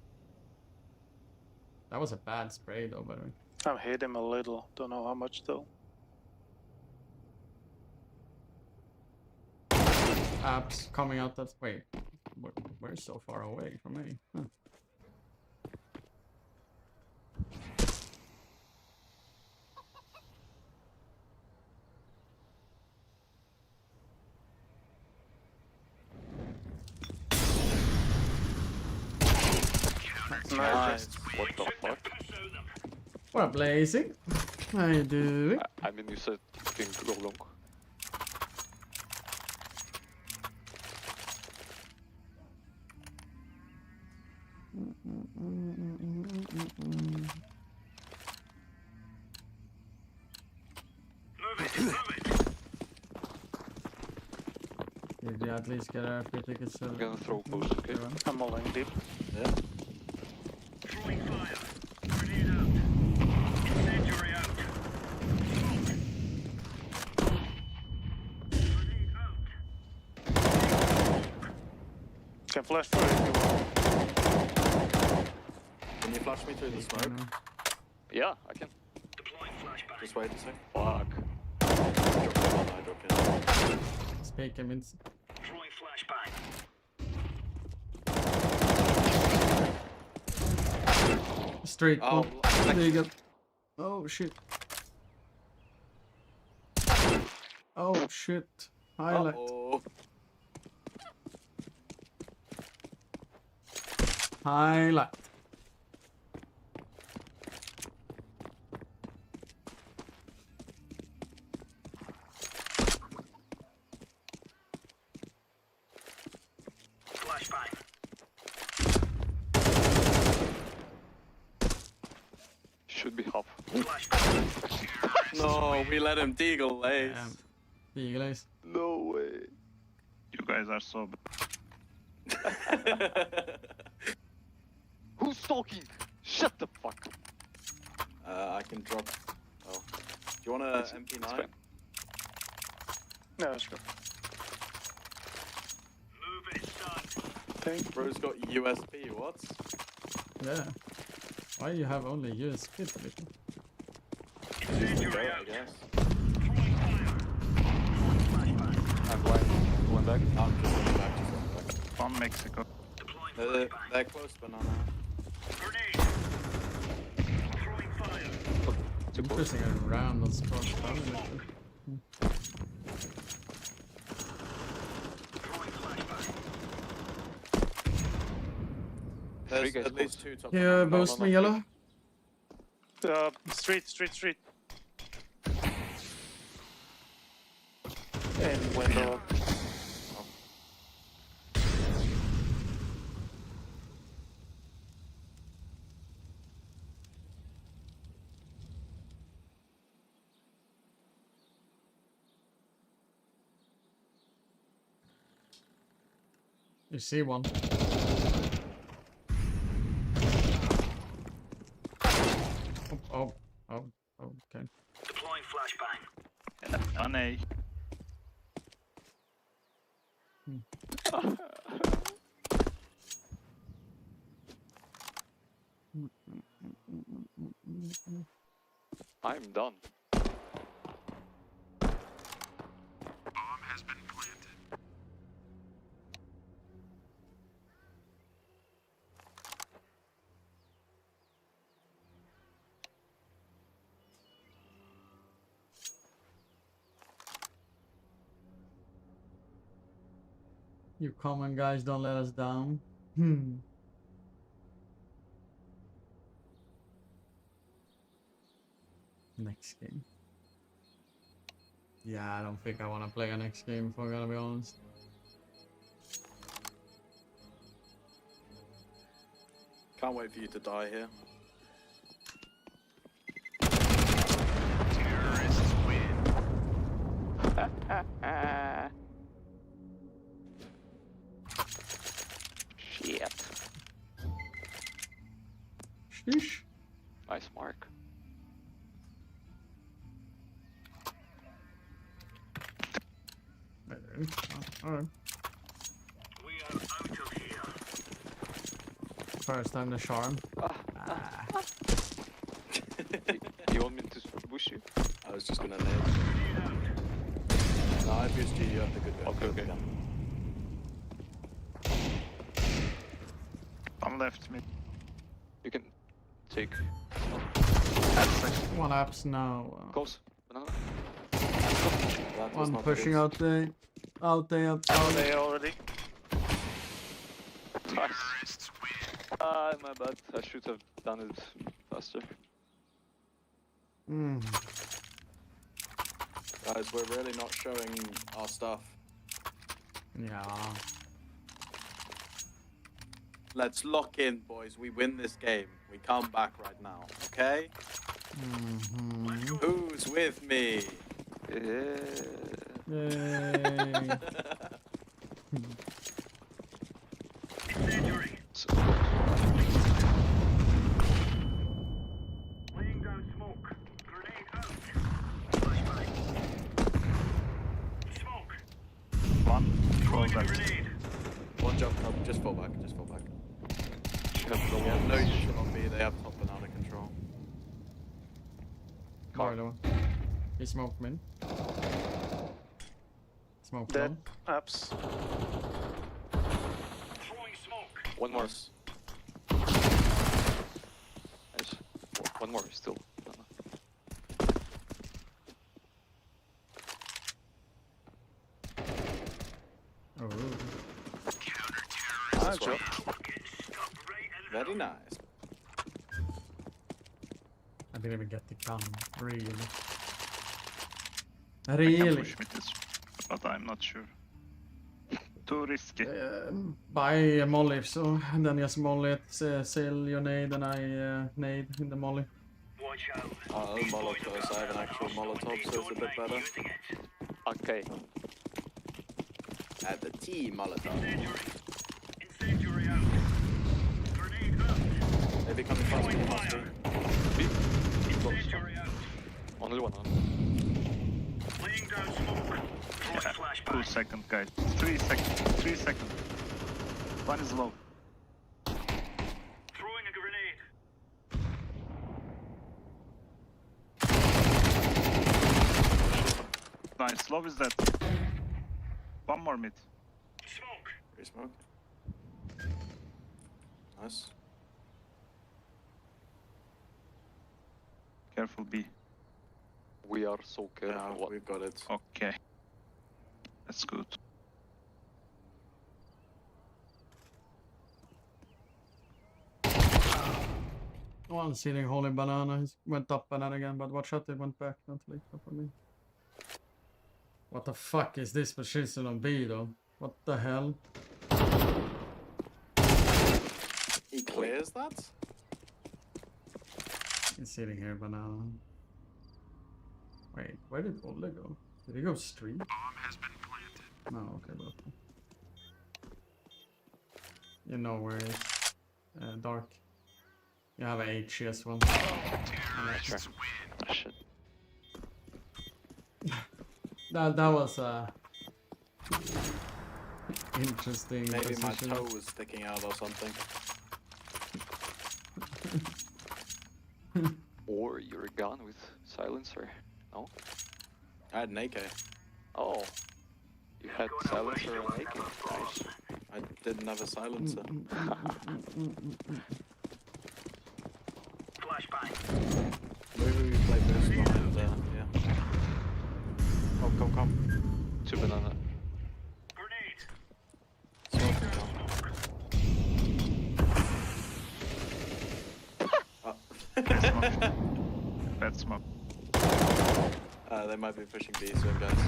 That was a bad spray though, by the way. I've hit him a little. Don't know how much though. Apps coming out that. Wait. We're so far away from me. Huh. Nice. What the fuck? What up, Blazing? How you doing? I mean, you said you can go long. Did you at least get our free tickets? I'm gonna throw post, okay? I'm all in deep. Yeah. Can flash for it if you want. Can you flash me through the smoke? Yeah, I can. Just wait a sec. Fuck. I dropped in. Speak him in. Straight. Oh, There you go. Oh shit. Oh shit. Highlight. Uh-oh. Highlight. Should be half. No, we let him deagle ace. Deagle ace. No way. You guys are so Who's talking? Shut the fuck. I can drop. Oh. Do you want a MP9? No, sure. Bro's got USP, what? Yeah. Why you have only USP? Use the goat, I guess. I'm blind. Going back. I'm just going back. From Mexico. They're close, banana. Interesting around on cross. There's at least 2 top. Yeah, boost me yellow. Street. And window. You see one. Oh, okay. Deploying flashbang. On A. I'm done. Bomb has been planted. You common guys don't let us down. Next game. Yeah, I don't think I want to play a next game if I'm gonna be honest. Can't wait for you to die here. Terrorists win. Shit. Sheesh. Nice mark. Alright. We are out of here. First time the charm. You want me to push you? I was just gonna nade. No, I boosted you, you have the good go. Okay. On left mid. You can take. One apps now. Close. Banana. One pushing out there. Out there. Out there already. Nice. My bad. I should have done it faster. Guys, we're really not showing our stuff. Yeah. Let's lock in, boys. We win this game. We come back right now, okay? Who's with me? Yay. Laying down smoke. Grenade out. Smoke. One. Throwing a grenade. One jump up. Just fall back. Just fall back. Yeah, no use on B. They have top and out of control. Corridor. He smoked me. Smoke Dead. low. Apps. Throwing smoke. One more. Nice. One more still. Oh. Nice job. Very nice. I didn't even get the gun. Really. I can Really. push with this, but I'm not sure. Too risky. Buy a molly, so and then just molly it, sell your nade, and I nade in the molly. Watch out. Oh, Molotov. I have an actual Molotov, so it's a bit better. Okay. At the T Molotov. Incendiary out. Grenade out. They become faster and faster. Incendiary out. Only one. Laying down smoke. Throwing 2 seconds, guys. 3 seconds. 3 seconds. One is low. Throwing a grenade. Nice. Low is dead. One more mid. Smoke. Free smoke. Nice. Careful B. We are so careful. Yeah, we got it. Okay. That's good. One sitting holding banana. He went up banana again, but watch out, it went back. Don't leak up on me. What the fuck is this position on B though? What the hell? He clears that? He's sitting here banana. Wait, where did Olle go? Did he go street? Bomb has been planted. No, okay, but you know where it is. Dark. You have an HE as well. Terrorists win. Shit. That was interesting. Maybe position. my toe was sticking out or something. Or you're gone with silencer. No? I had an AK. Oh. You had silencer and AK. Nice. I didn't have a silencer. Flashbang. Maybe we play this one and yeah. Come. 2 banana. Grenade. Smoking now. Bad smoke. They might be pushing B soon, guys.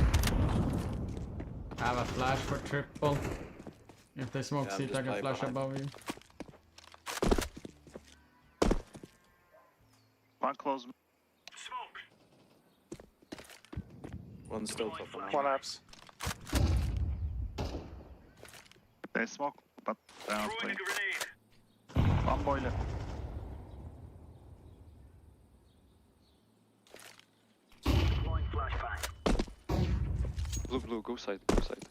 I have a flash for triple. If they smoke Yeah, seat, I just can play flash behind. above you. One close. Smoke. One's still top banana. One apps. They smoke, but they are Throwing a playing. grenade. One boiler. Deploying flashbang. Blue, go side, go side.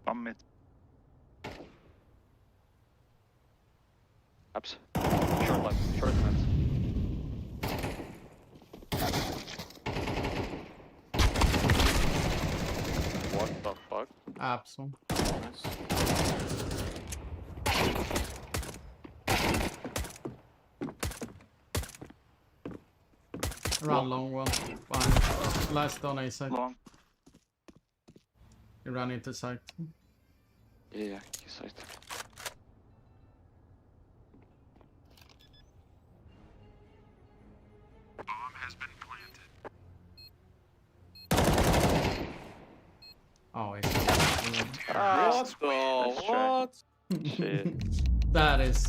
One mid. Apps. Short left, short left. What the fuck? Absol. Nice. Run long one. Behind. Last on A side. Long. You ran into site. Yeah, you side. Bomb has been planted. Oh, it's What the what? Shit. that is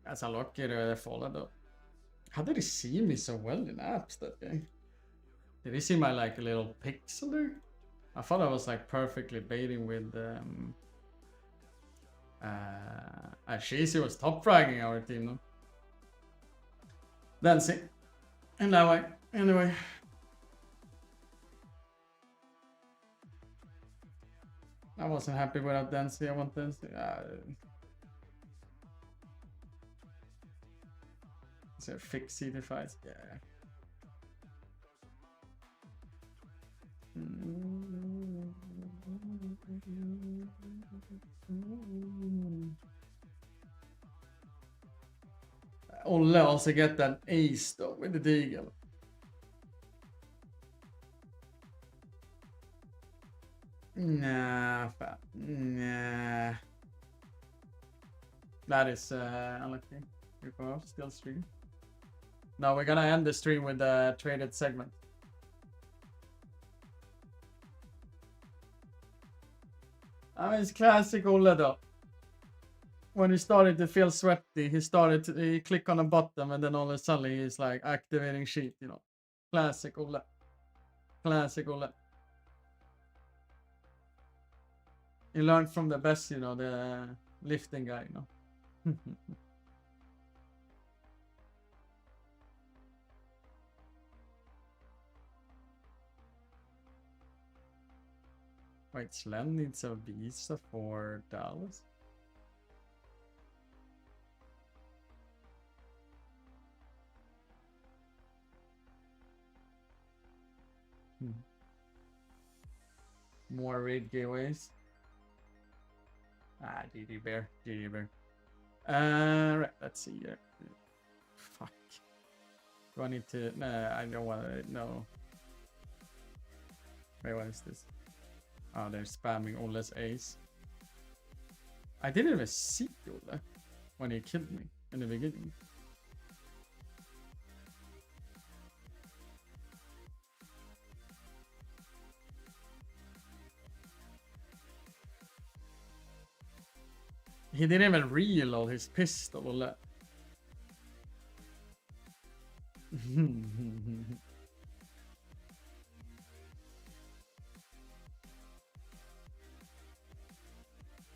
That's unlucky they followed up. How did he see me so well in apps that day? Did he see my like little pixel there? I thought I was like perfectly baiting with Sheezy was top fragging our team though. Dancing. In that way. Anyway. I wasn't happy without dancing. I want dancing. Is there fixed CD fights? Yeah. Olle also get that ace though with the deagle. Nah, nah. That is unlucky. We're going to still stream. Now we're gonna end the stream with a traded segment. I mean, it's classic Olle though. When he started to feel sweaty, he click on the bottom and then all of a sudden he's like activating sheet, you know. Classic Olle. Classic Olle. He learned from the best, you know, the lifting guy, you know. Wait, Slen needs a visa for Dallas? More raid giveaways. Ah, GG Bear. GG Bear. Right, let's see here. Fuck. Do I need to... Nah, I don't want to... No. Wait, what is this? Oh, they're spamming Ole's ace. I didn't even see Ole when he killed me in the beginning. He didn't even reload his pistol, Ole.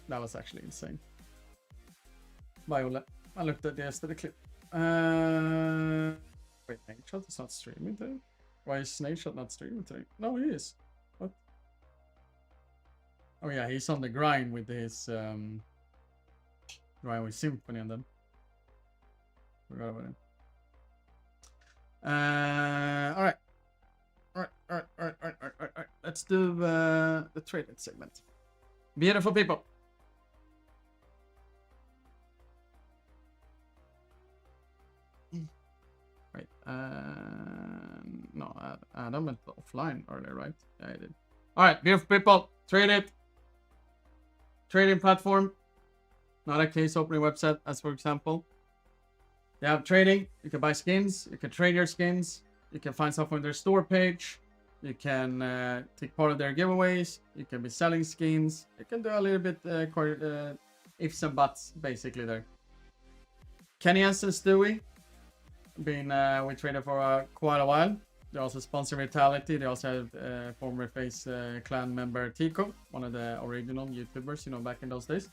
That was actually insane. Bye, Ole. I looked at the yesterday clip. Wait, Snakeshot is not streaming today? Why is Snakeshot not streaming today? No, he is. What? Oh yeah, he's on the grind with his grind with Symphony and then forgot about him. Alright. Alright. Let's do the traded segment. Beautiful people. Wait, no, Adam went offline earlier, right? Yeah, I did. Alright, beautiful people, trade it. Trading platform, not a case opening website, as for example. They have trading, you can buy skins, you can trade your skins, you can find stuff on their store page, you can take part of their giveaways, you can be selling skins, you can do a little bit ifs and buts, basically there. Kenny and Stewie. Been with Trader for quite a while. They also sponsor Vitality. They also have former FaZe clan member Tico, one of the original YouTubers, you know, back in those days.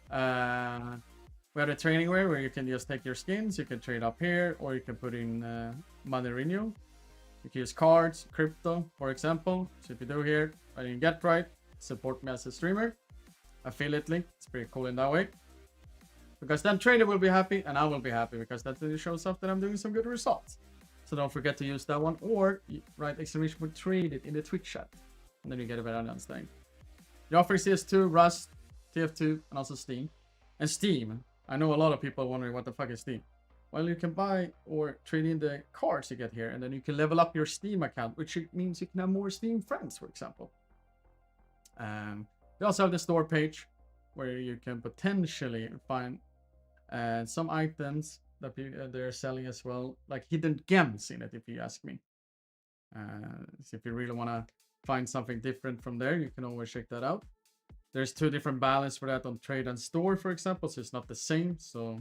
We have a training where you can just take your skins, you can trade up here, or you can put in money renewal. You can use cards, crypto, for example. So if you do here, I didn't get right, support me as a streamer. Affiliate link, it's pretty cool in that way. Because then Trader will be happy and I will be happy because that really shows up that I'm doing some good results. So don't forget to use that one or write exclamation point traded in the Twitch chat. And then you get a better understanding. The offer is CS2, Rust, TF2, and also Steam. And Steam, I know a lot of people are wondering what the fuck is Steam. Well, you can buy or trade in the cards you get here and then you can level up your Steam account, which means you can have more Steam friends, for example. They also have the store page where you can potentially find some items that they're selling as well, like hidden gems in it, if you ask me. So if you really want to find something different from there, you can always check that out. There's two different balances for that on trade and store, for example, so it's not the same. So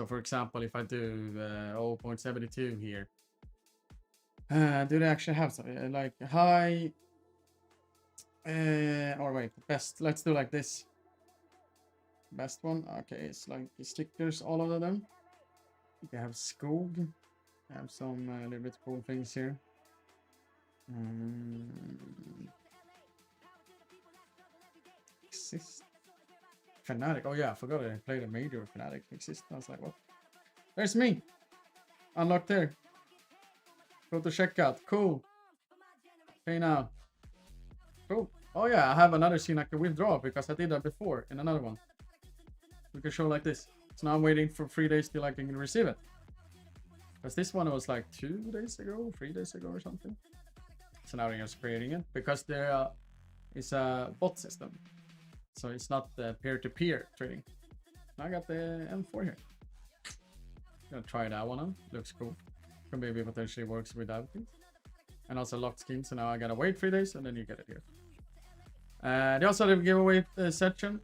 for example, if I do 0.72 here, do they actually have something like high or wait, best? Let's do like this. Best one, okay, it's like stickers, all of them. They have Skog. They have some little bit cool things here. Exist. Fnatic. Oh yeah, I forgot I played a major Fnatic. Exist. I was like, what? There's me. Unlocked there. Go to checkout. Cool. Pay now. Cool. Oh yeah, I have another scene I can withdraw because I did that before in another one. We can show like this. So now I'm waiting for 3 days till I can receive it. Because this one was like 2 days ago, 3 days ago or something. So now they're just creating it because there is a bot system. So it's not the peer-to-peer trading. I got the M4 here. Gonna try that one on. Looks cool. Could maybe potentially works with that. And also locked skins. So now I gotta wait 3 days and then you get it here. They also have a giveaway section.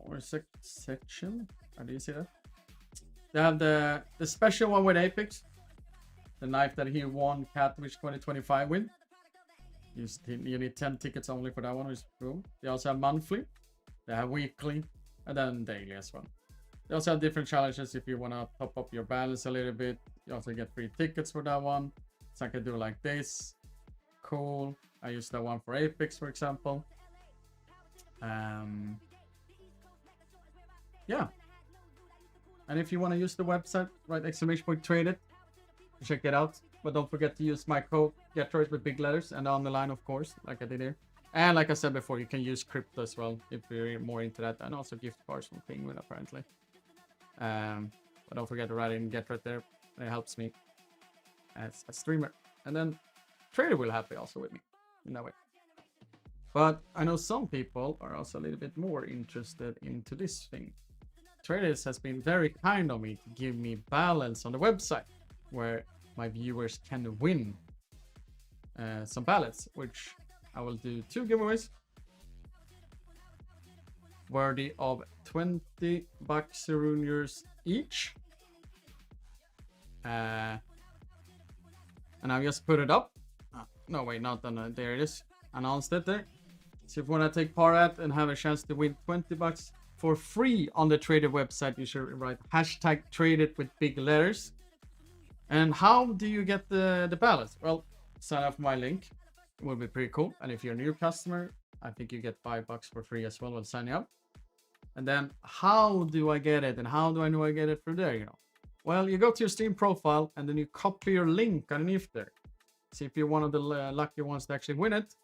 Or section. How do you see that? They have the special one with Apex. The knife that he won Catwish 2025 with. You need 10 tickets only for that one, which is cool. They also have monthly, they have weekly, and then daily as well. They also have different challenges if you want to top up your balance a little bit. You also get free tickets for that one. So I can do like this. Cool. I use that one for Apex, for example. Yeah. And if you want to use the website, right, !trade it. Check it out. But don't forget to use my code GetRoyce with big letters and on the line, of course, like I did here. And like I said before, you can use crypto as well if you're more into that, and also gift cards from Penguin apparently. But don't forget to write in GetRoyce there. It helps me as a streamer. And then Trader will happy also with me in that way. But I know some people are also a little bit more interested into this thing. Traders has been very kind of me to give me balance on the website where my viewers can win some balance, which I will do 2 giveaways worthy of 20 bucks Runners each. And I just put it up. No, wait, not on there it is. Announced it there. So if you want to take part at and have a chance to win 20 bucks for free on the Trader website, you should write #traded with big letters. And how do you get the balance? Well, sign up for my link. It will be pretty cool. And if you're a new customer, I think you get 5 bucks for free as well when signing up. And then how do I get it? And how do I know I get it from there, you know? Well, you go to your Steam profile and then you copy your link underneath there. See if you're one of the lucky ones to actually win it.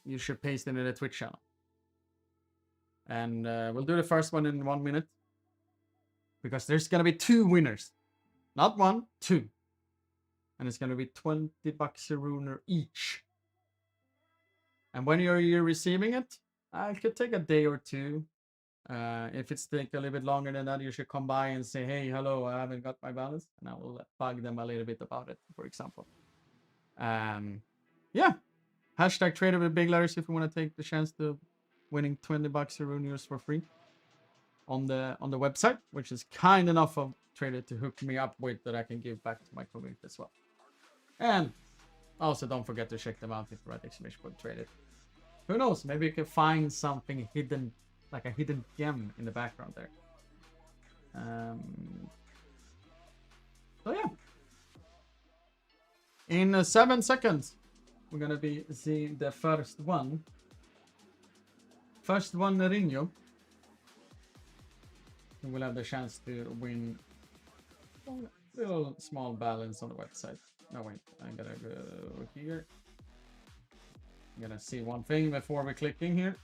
You should paste it in the Twitch channel. And we'll do the first one in 1 minute. Because there's going to be 2 winners. Not 1, 2. And it's going to be 20 bucks a runner each. And when you're receiving it, it could take a day or 2. If it's take a little bit longer than that, you should come by and say, hey, hello, I haven't got my balance. And I will bug them a little bit about it, for example. Yeah. #traded with big letters if you want to take the chance to winning 20 bucks a runners for free on the website, which is kind enough of Trader to hook me up with that I can give back to my community as well. And also don't forget to check them out if you write !traded. Who knows, maybe you can find something hidden, like a hidden gem in the background there. So yeah. In 7 seconds, we're gonna be seeing the first one. First one, Rinho. You will have the chance to win a little small balance on the website. No, wait, I'm gonna go here. I'm gonna see one thing before we click in here.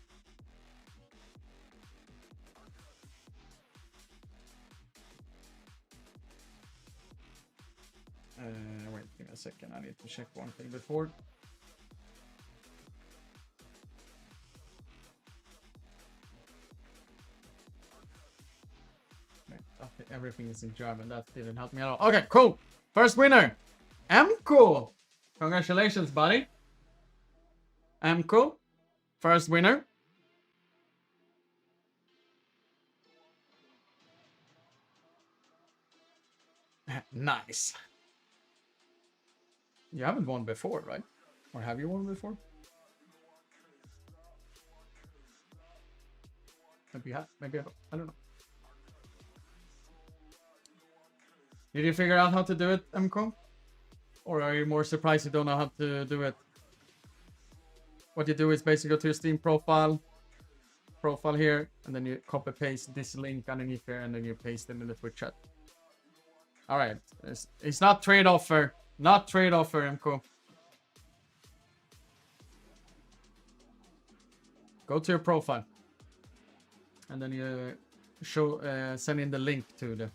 Wait, give me a second. I need to check one thing before. Okay, everything is in German. That didn't help me at all. Okay, cool. First winner, Amco. Congratulations, buddy. Amco, first winner. Nice. You haven't won before, right? Or have you won before? Maybe I don't know. Did you figure out how to do it, Mco? Or are you more surprised you don't know how to do it? What you do is basically go to your Steam profile here, and then you copy paste this link underneath here, and then you paste it in the Twitch chat. All right, it's not trade offer, Mco. Go to your profile, and then you send in the link to the.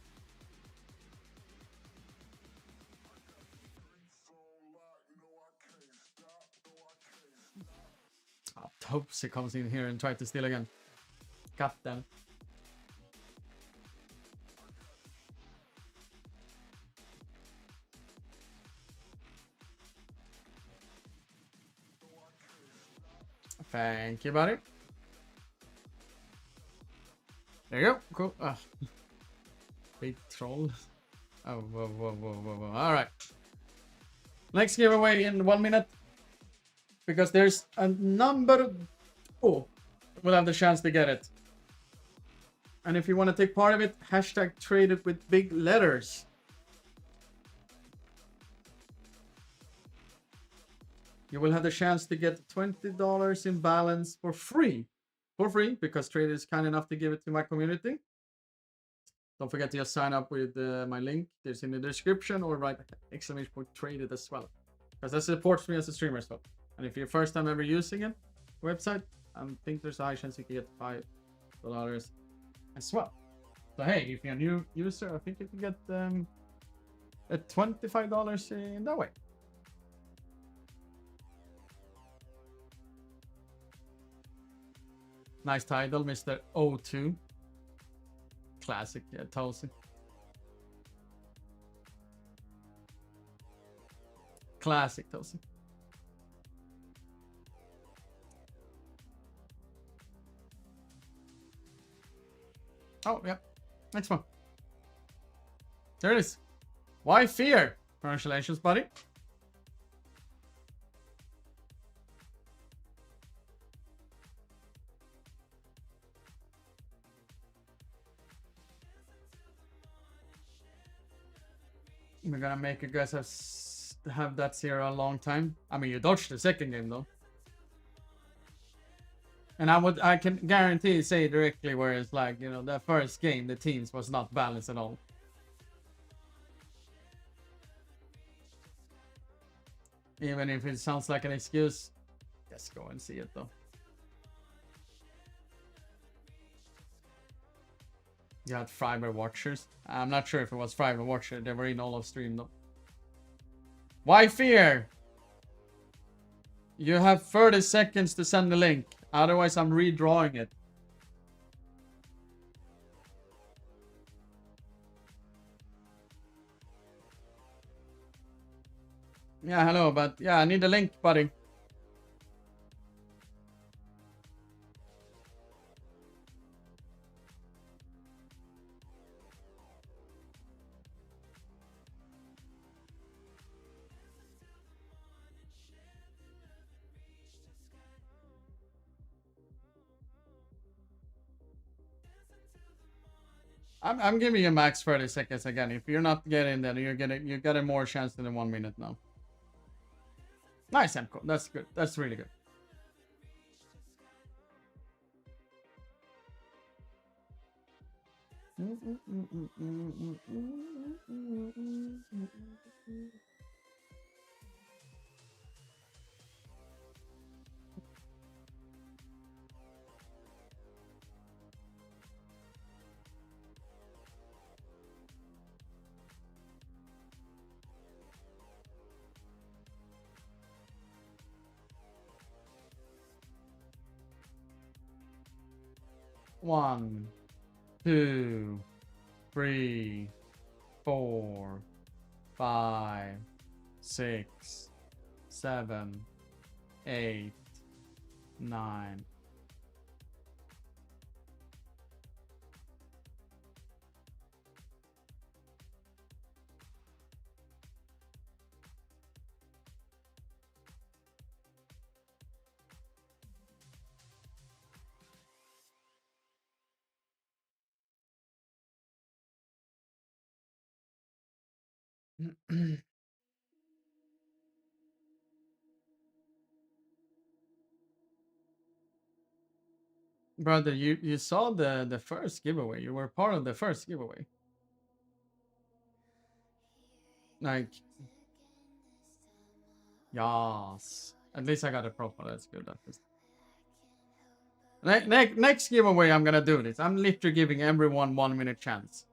Topsy comes in here and tries to steal again. God damn. Thank you, buddy. There you go. Cool. Big troll. Oh, whoa. All right. Next giveaway in 1 minute. because there's a number. Oh, we'll have the chance to get it. And if you want to take part of it, hashtag trade it with big letters. You will have the chance to get $20 in balance for free. For free, because Trade is kind enough to give it to my community. Don't forget to just sign up with my link. There's in the description, or write exclamation point traded as well. Because that supports me as a streamer as well. And if you're first time ever using it, website, I think there's a high chance you can get $5 as well. So hey, if you're a new user, I think you can get $25 in that way. Nice title, Mr. O2. Classic, yeah, Tulsi. Classic, Tulsi. Oh, yeah. Next one. There it is. Why fear? Congratulations, buddy. We're gonna make you guys have that zero a long time. I mean, you dodged the second game though. And I can guarantee say directly where it's like, you know, the first game, the teams was not balanced at all. Even if it sounds like an excuse, just go and see it though. You had Fiber Watchers. I'm not sure if it was Fiber Watcher. They were in all of stream though. Why fear? You have 30 seconds to send the link. Otherwise, I'm redrawing it. Yeah, hello, but yeah, I need the link, buddy. I'm giving you max 30 seconds again. If you're not getting that, you're getting more chance than 1 minute now. Nice, Emco. That's good. That's really good. One, 2, 3, 4, 5, 6, 7, 8, 9. Brother, you saw the first giveaway. You were part of the first giveaway. Like, yes. At least I got a profile. That's good. Next giveaway, I'm gonna do this. I'm literally giving everyone 1 minute chance.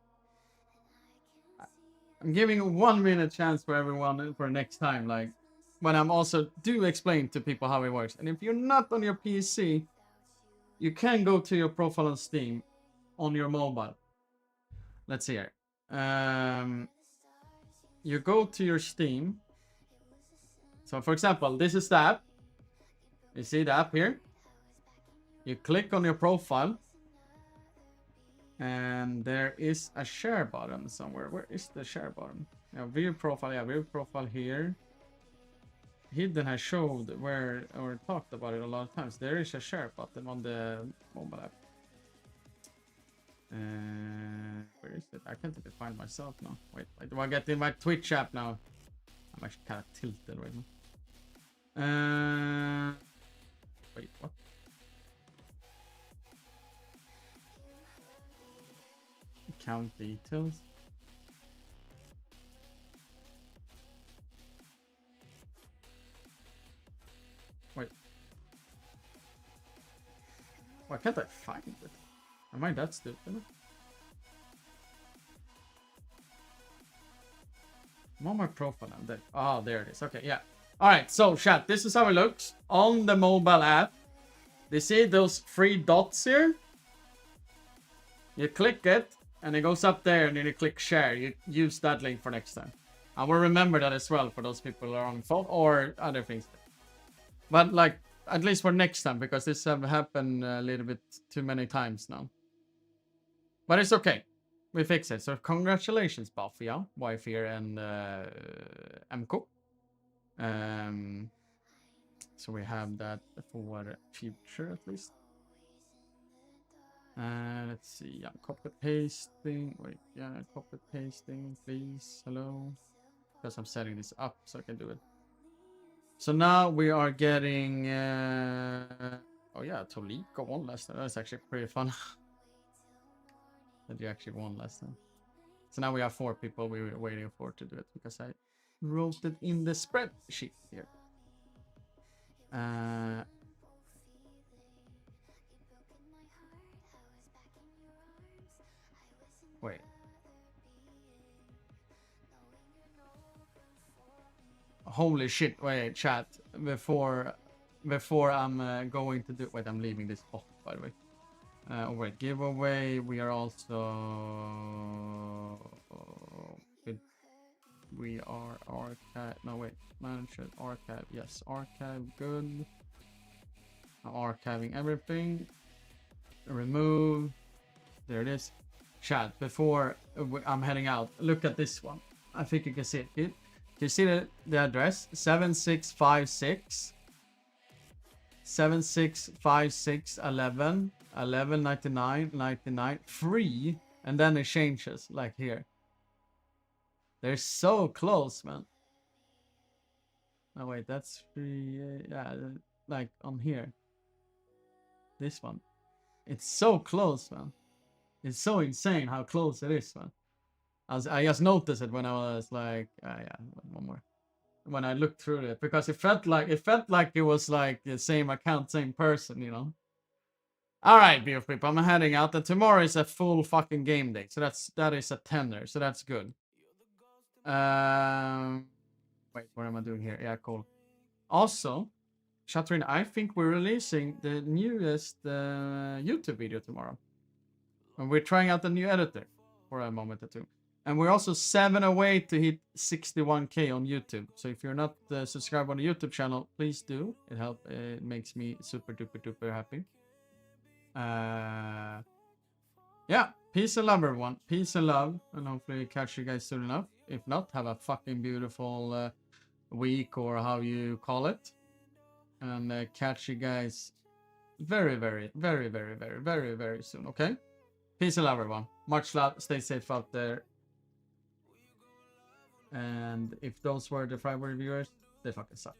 I'm giving a 1 minute chance for everyone for next time. Like, when I'm also do explain to people how it works. And if you're not on your PC, you can go to your profile on Steam on your mobile. Let's see here. You go to your Steam. So for example, this is the app. You see the app here? You click on your profile. And there is a share button somewhere. Where is the share button? Now, view profile. Yeah, view profile here. Hidden has showed where, or talked about it a lot of times. There is a share button on the mobile app. Where is it? I can't even find myself now. Wait, do I get in my Twitch app now? I'm actually kind of tilted right now. Wait, what? Account details. Wait. Why can't I find it? Am I that stupid? I'm on my profile now. There. Oh, there it is. Okay, yeah. Alright, so chat, this is how it looks on the mobile app. You see those 3 dots here? You click it, and it goes up there, and then you click share. You use that link for next time. I will remember that as well for those people who are on phone or other things. But like, at least for next time, because this have happened a little bit too many times now. But it's okay. We fix it. So congratulations, Bafia, Wife here, and MCO. So we have that for future at least. Let's see. Yeah, copy pasting. Wait, yeah, copy pasting, please. Hello. Because I'm setting this up so I can do it. So now we are getting. Oh yeah, Toliko won last time. That's actually pretty fun. That you actually won last time. So now we have 4 people we were waiting for to do it because I wrote it in the spreadsheet here. Wait. Holy shit! Wait, chat. Before I'm going to do. Wait, I'm leaving this off, by the way. Wait, giveaway. We are also. We are archive. No, wait. Manage it. Archive. Yes, archive. Good. I'm archiving everything. Remove. There it is. Chat. Before I'm heading out, look at this one. I think you can see it. Can you see the address? 7656. 7656 11 1199 99 free, and then it changes like here. They're so close, man. Oh wait, that's free. Yeah, like on here. This one. It's so close, man. It's so insane how close it is, man. I just noticed it when I was like, yeah, one more. When I looked through it, because it felt like it was like the same account, same person, you know. All right, beautiful people, I'm heading out, and tomorrow is a full fucking game day, so that is a tenner, so that's good. Wait, what am I doing here? Yeah, cool. Also, Chatrin, I think we're releasing the newest YouTube video tomorrow, and we're trying out the new editor for a moment or two. And we're also 7 away to hit 61k on YouTube. So if you're not subscribed on the YouTube channel, please do. It makes me super duper duper happy. Yeah, peace and love, everyone. Peace and love, and hopefully catch you guys soon enough. If not, have a fucking beautiful week, or how you call it, and catch you guys very, very, very, very, very, very, very soon. Okay. Peace and love, everyone. Much love. Stay safe out there. And if those were the 5 reviewers, they fucking suck.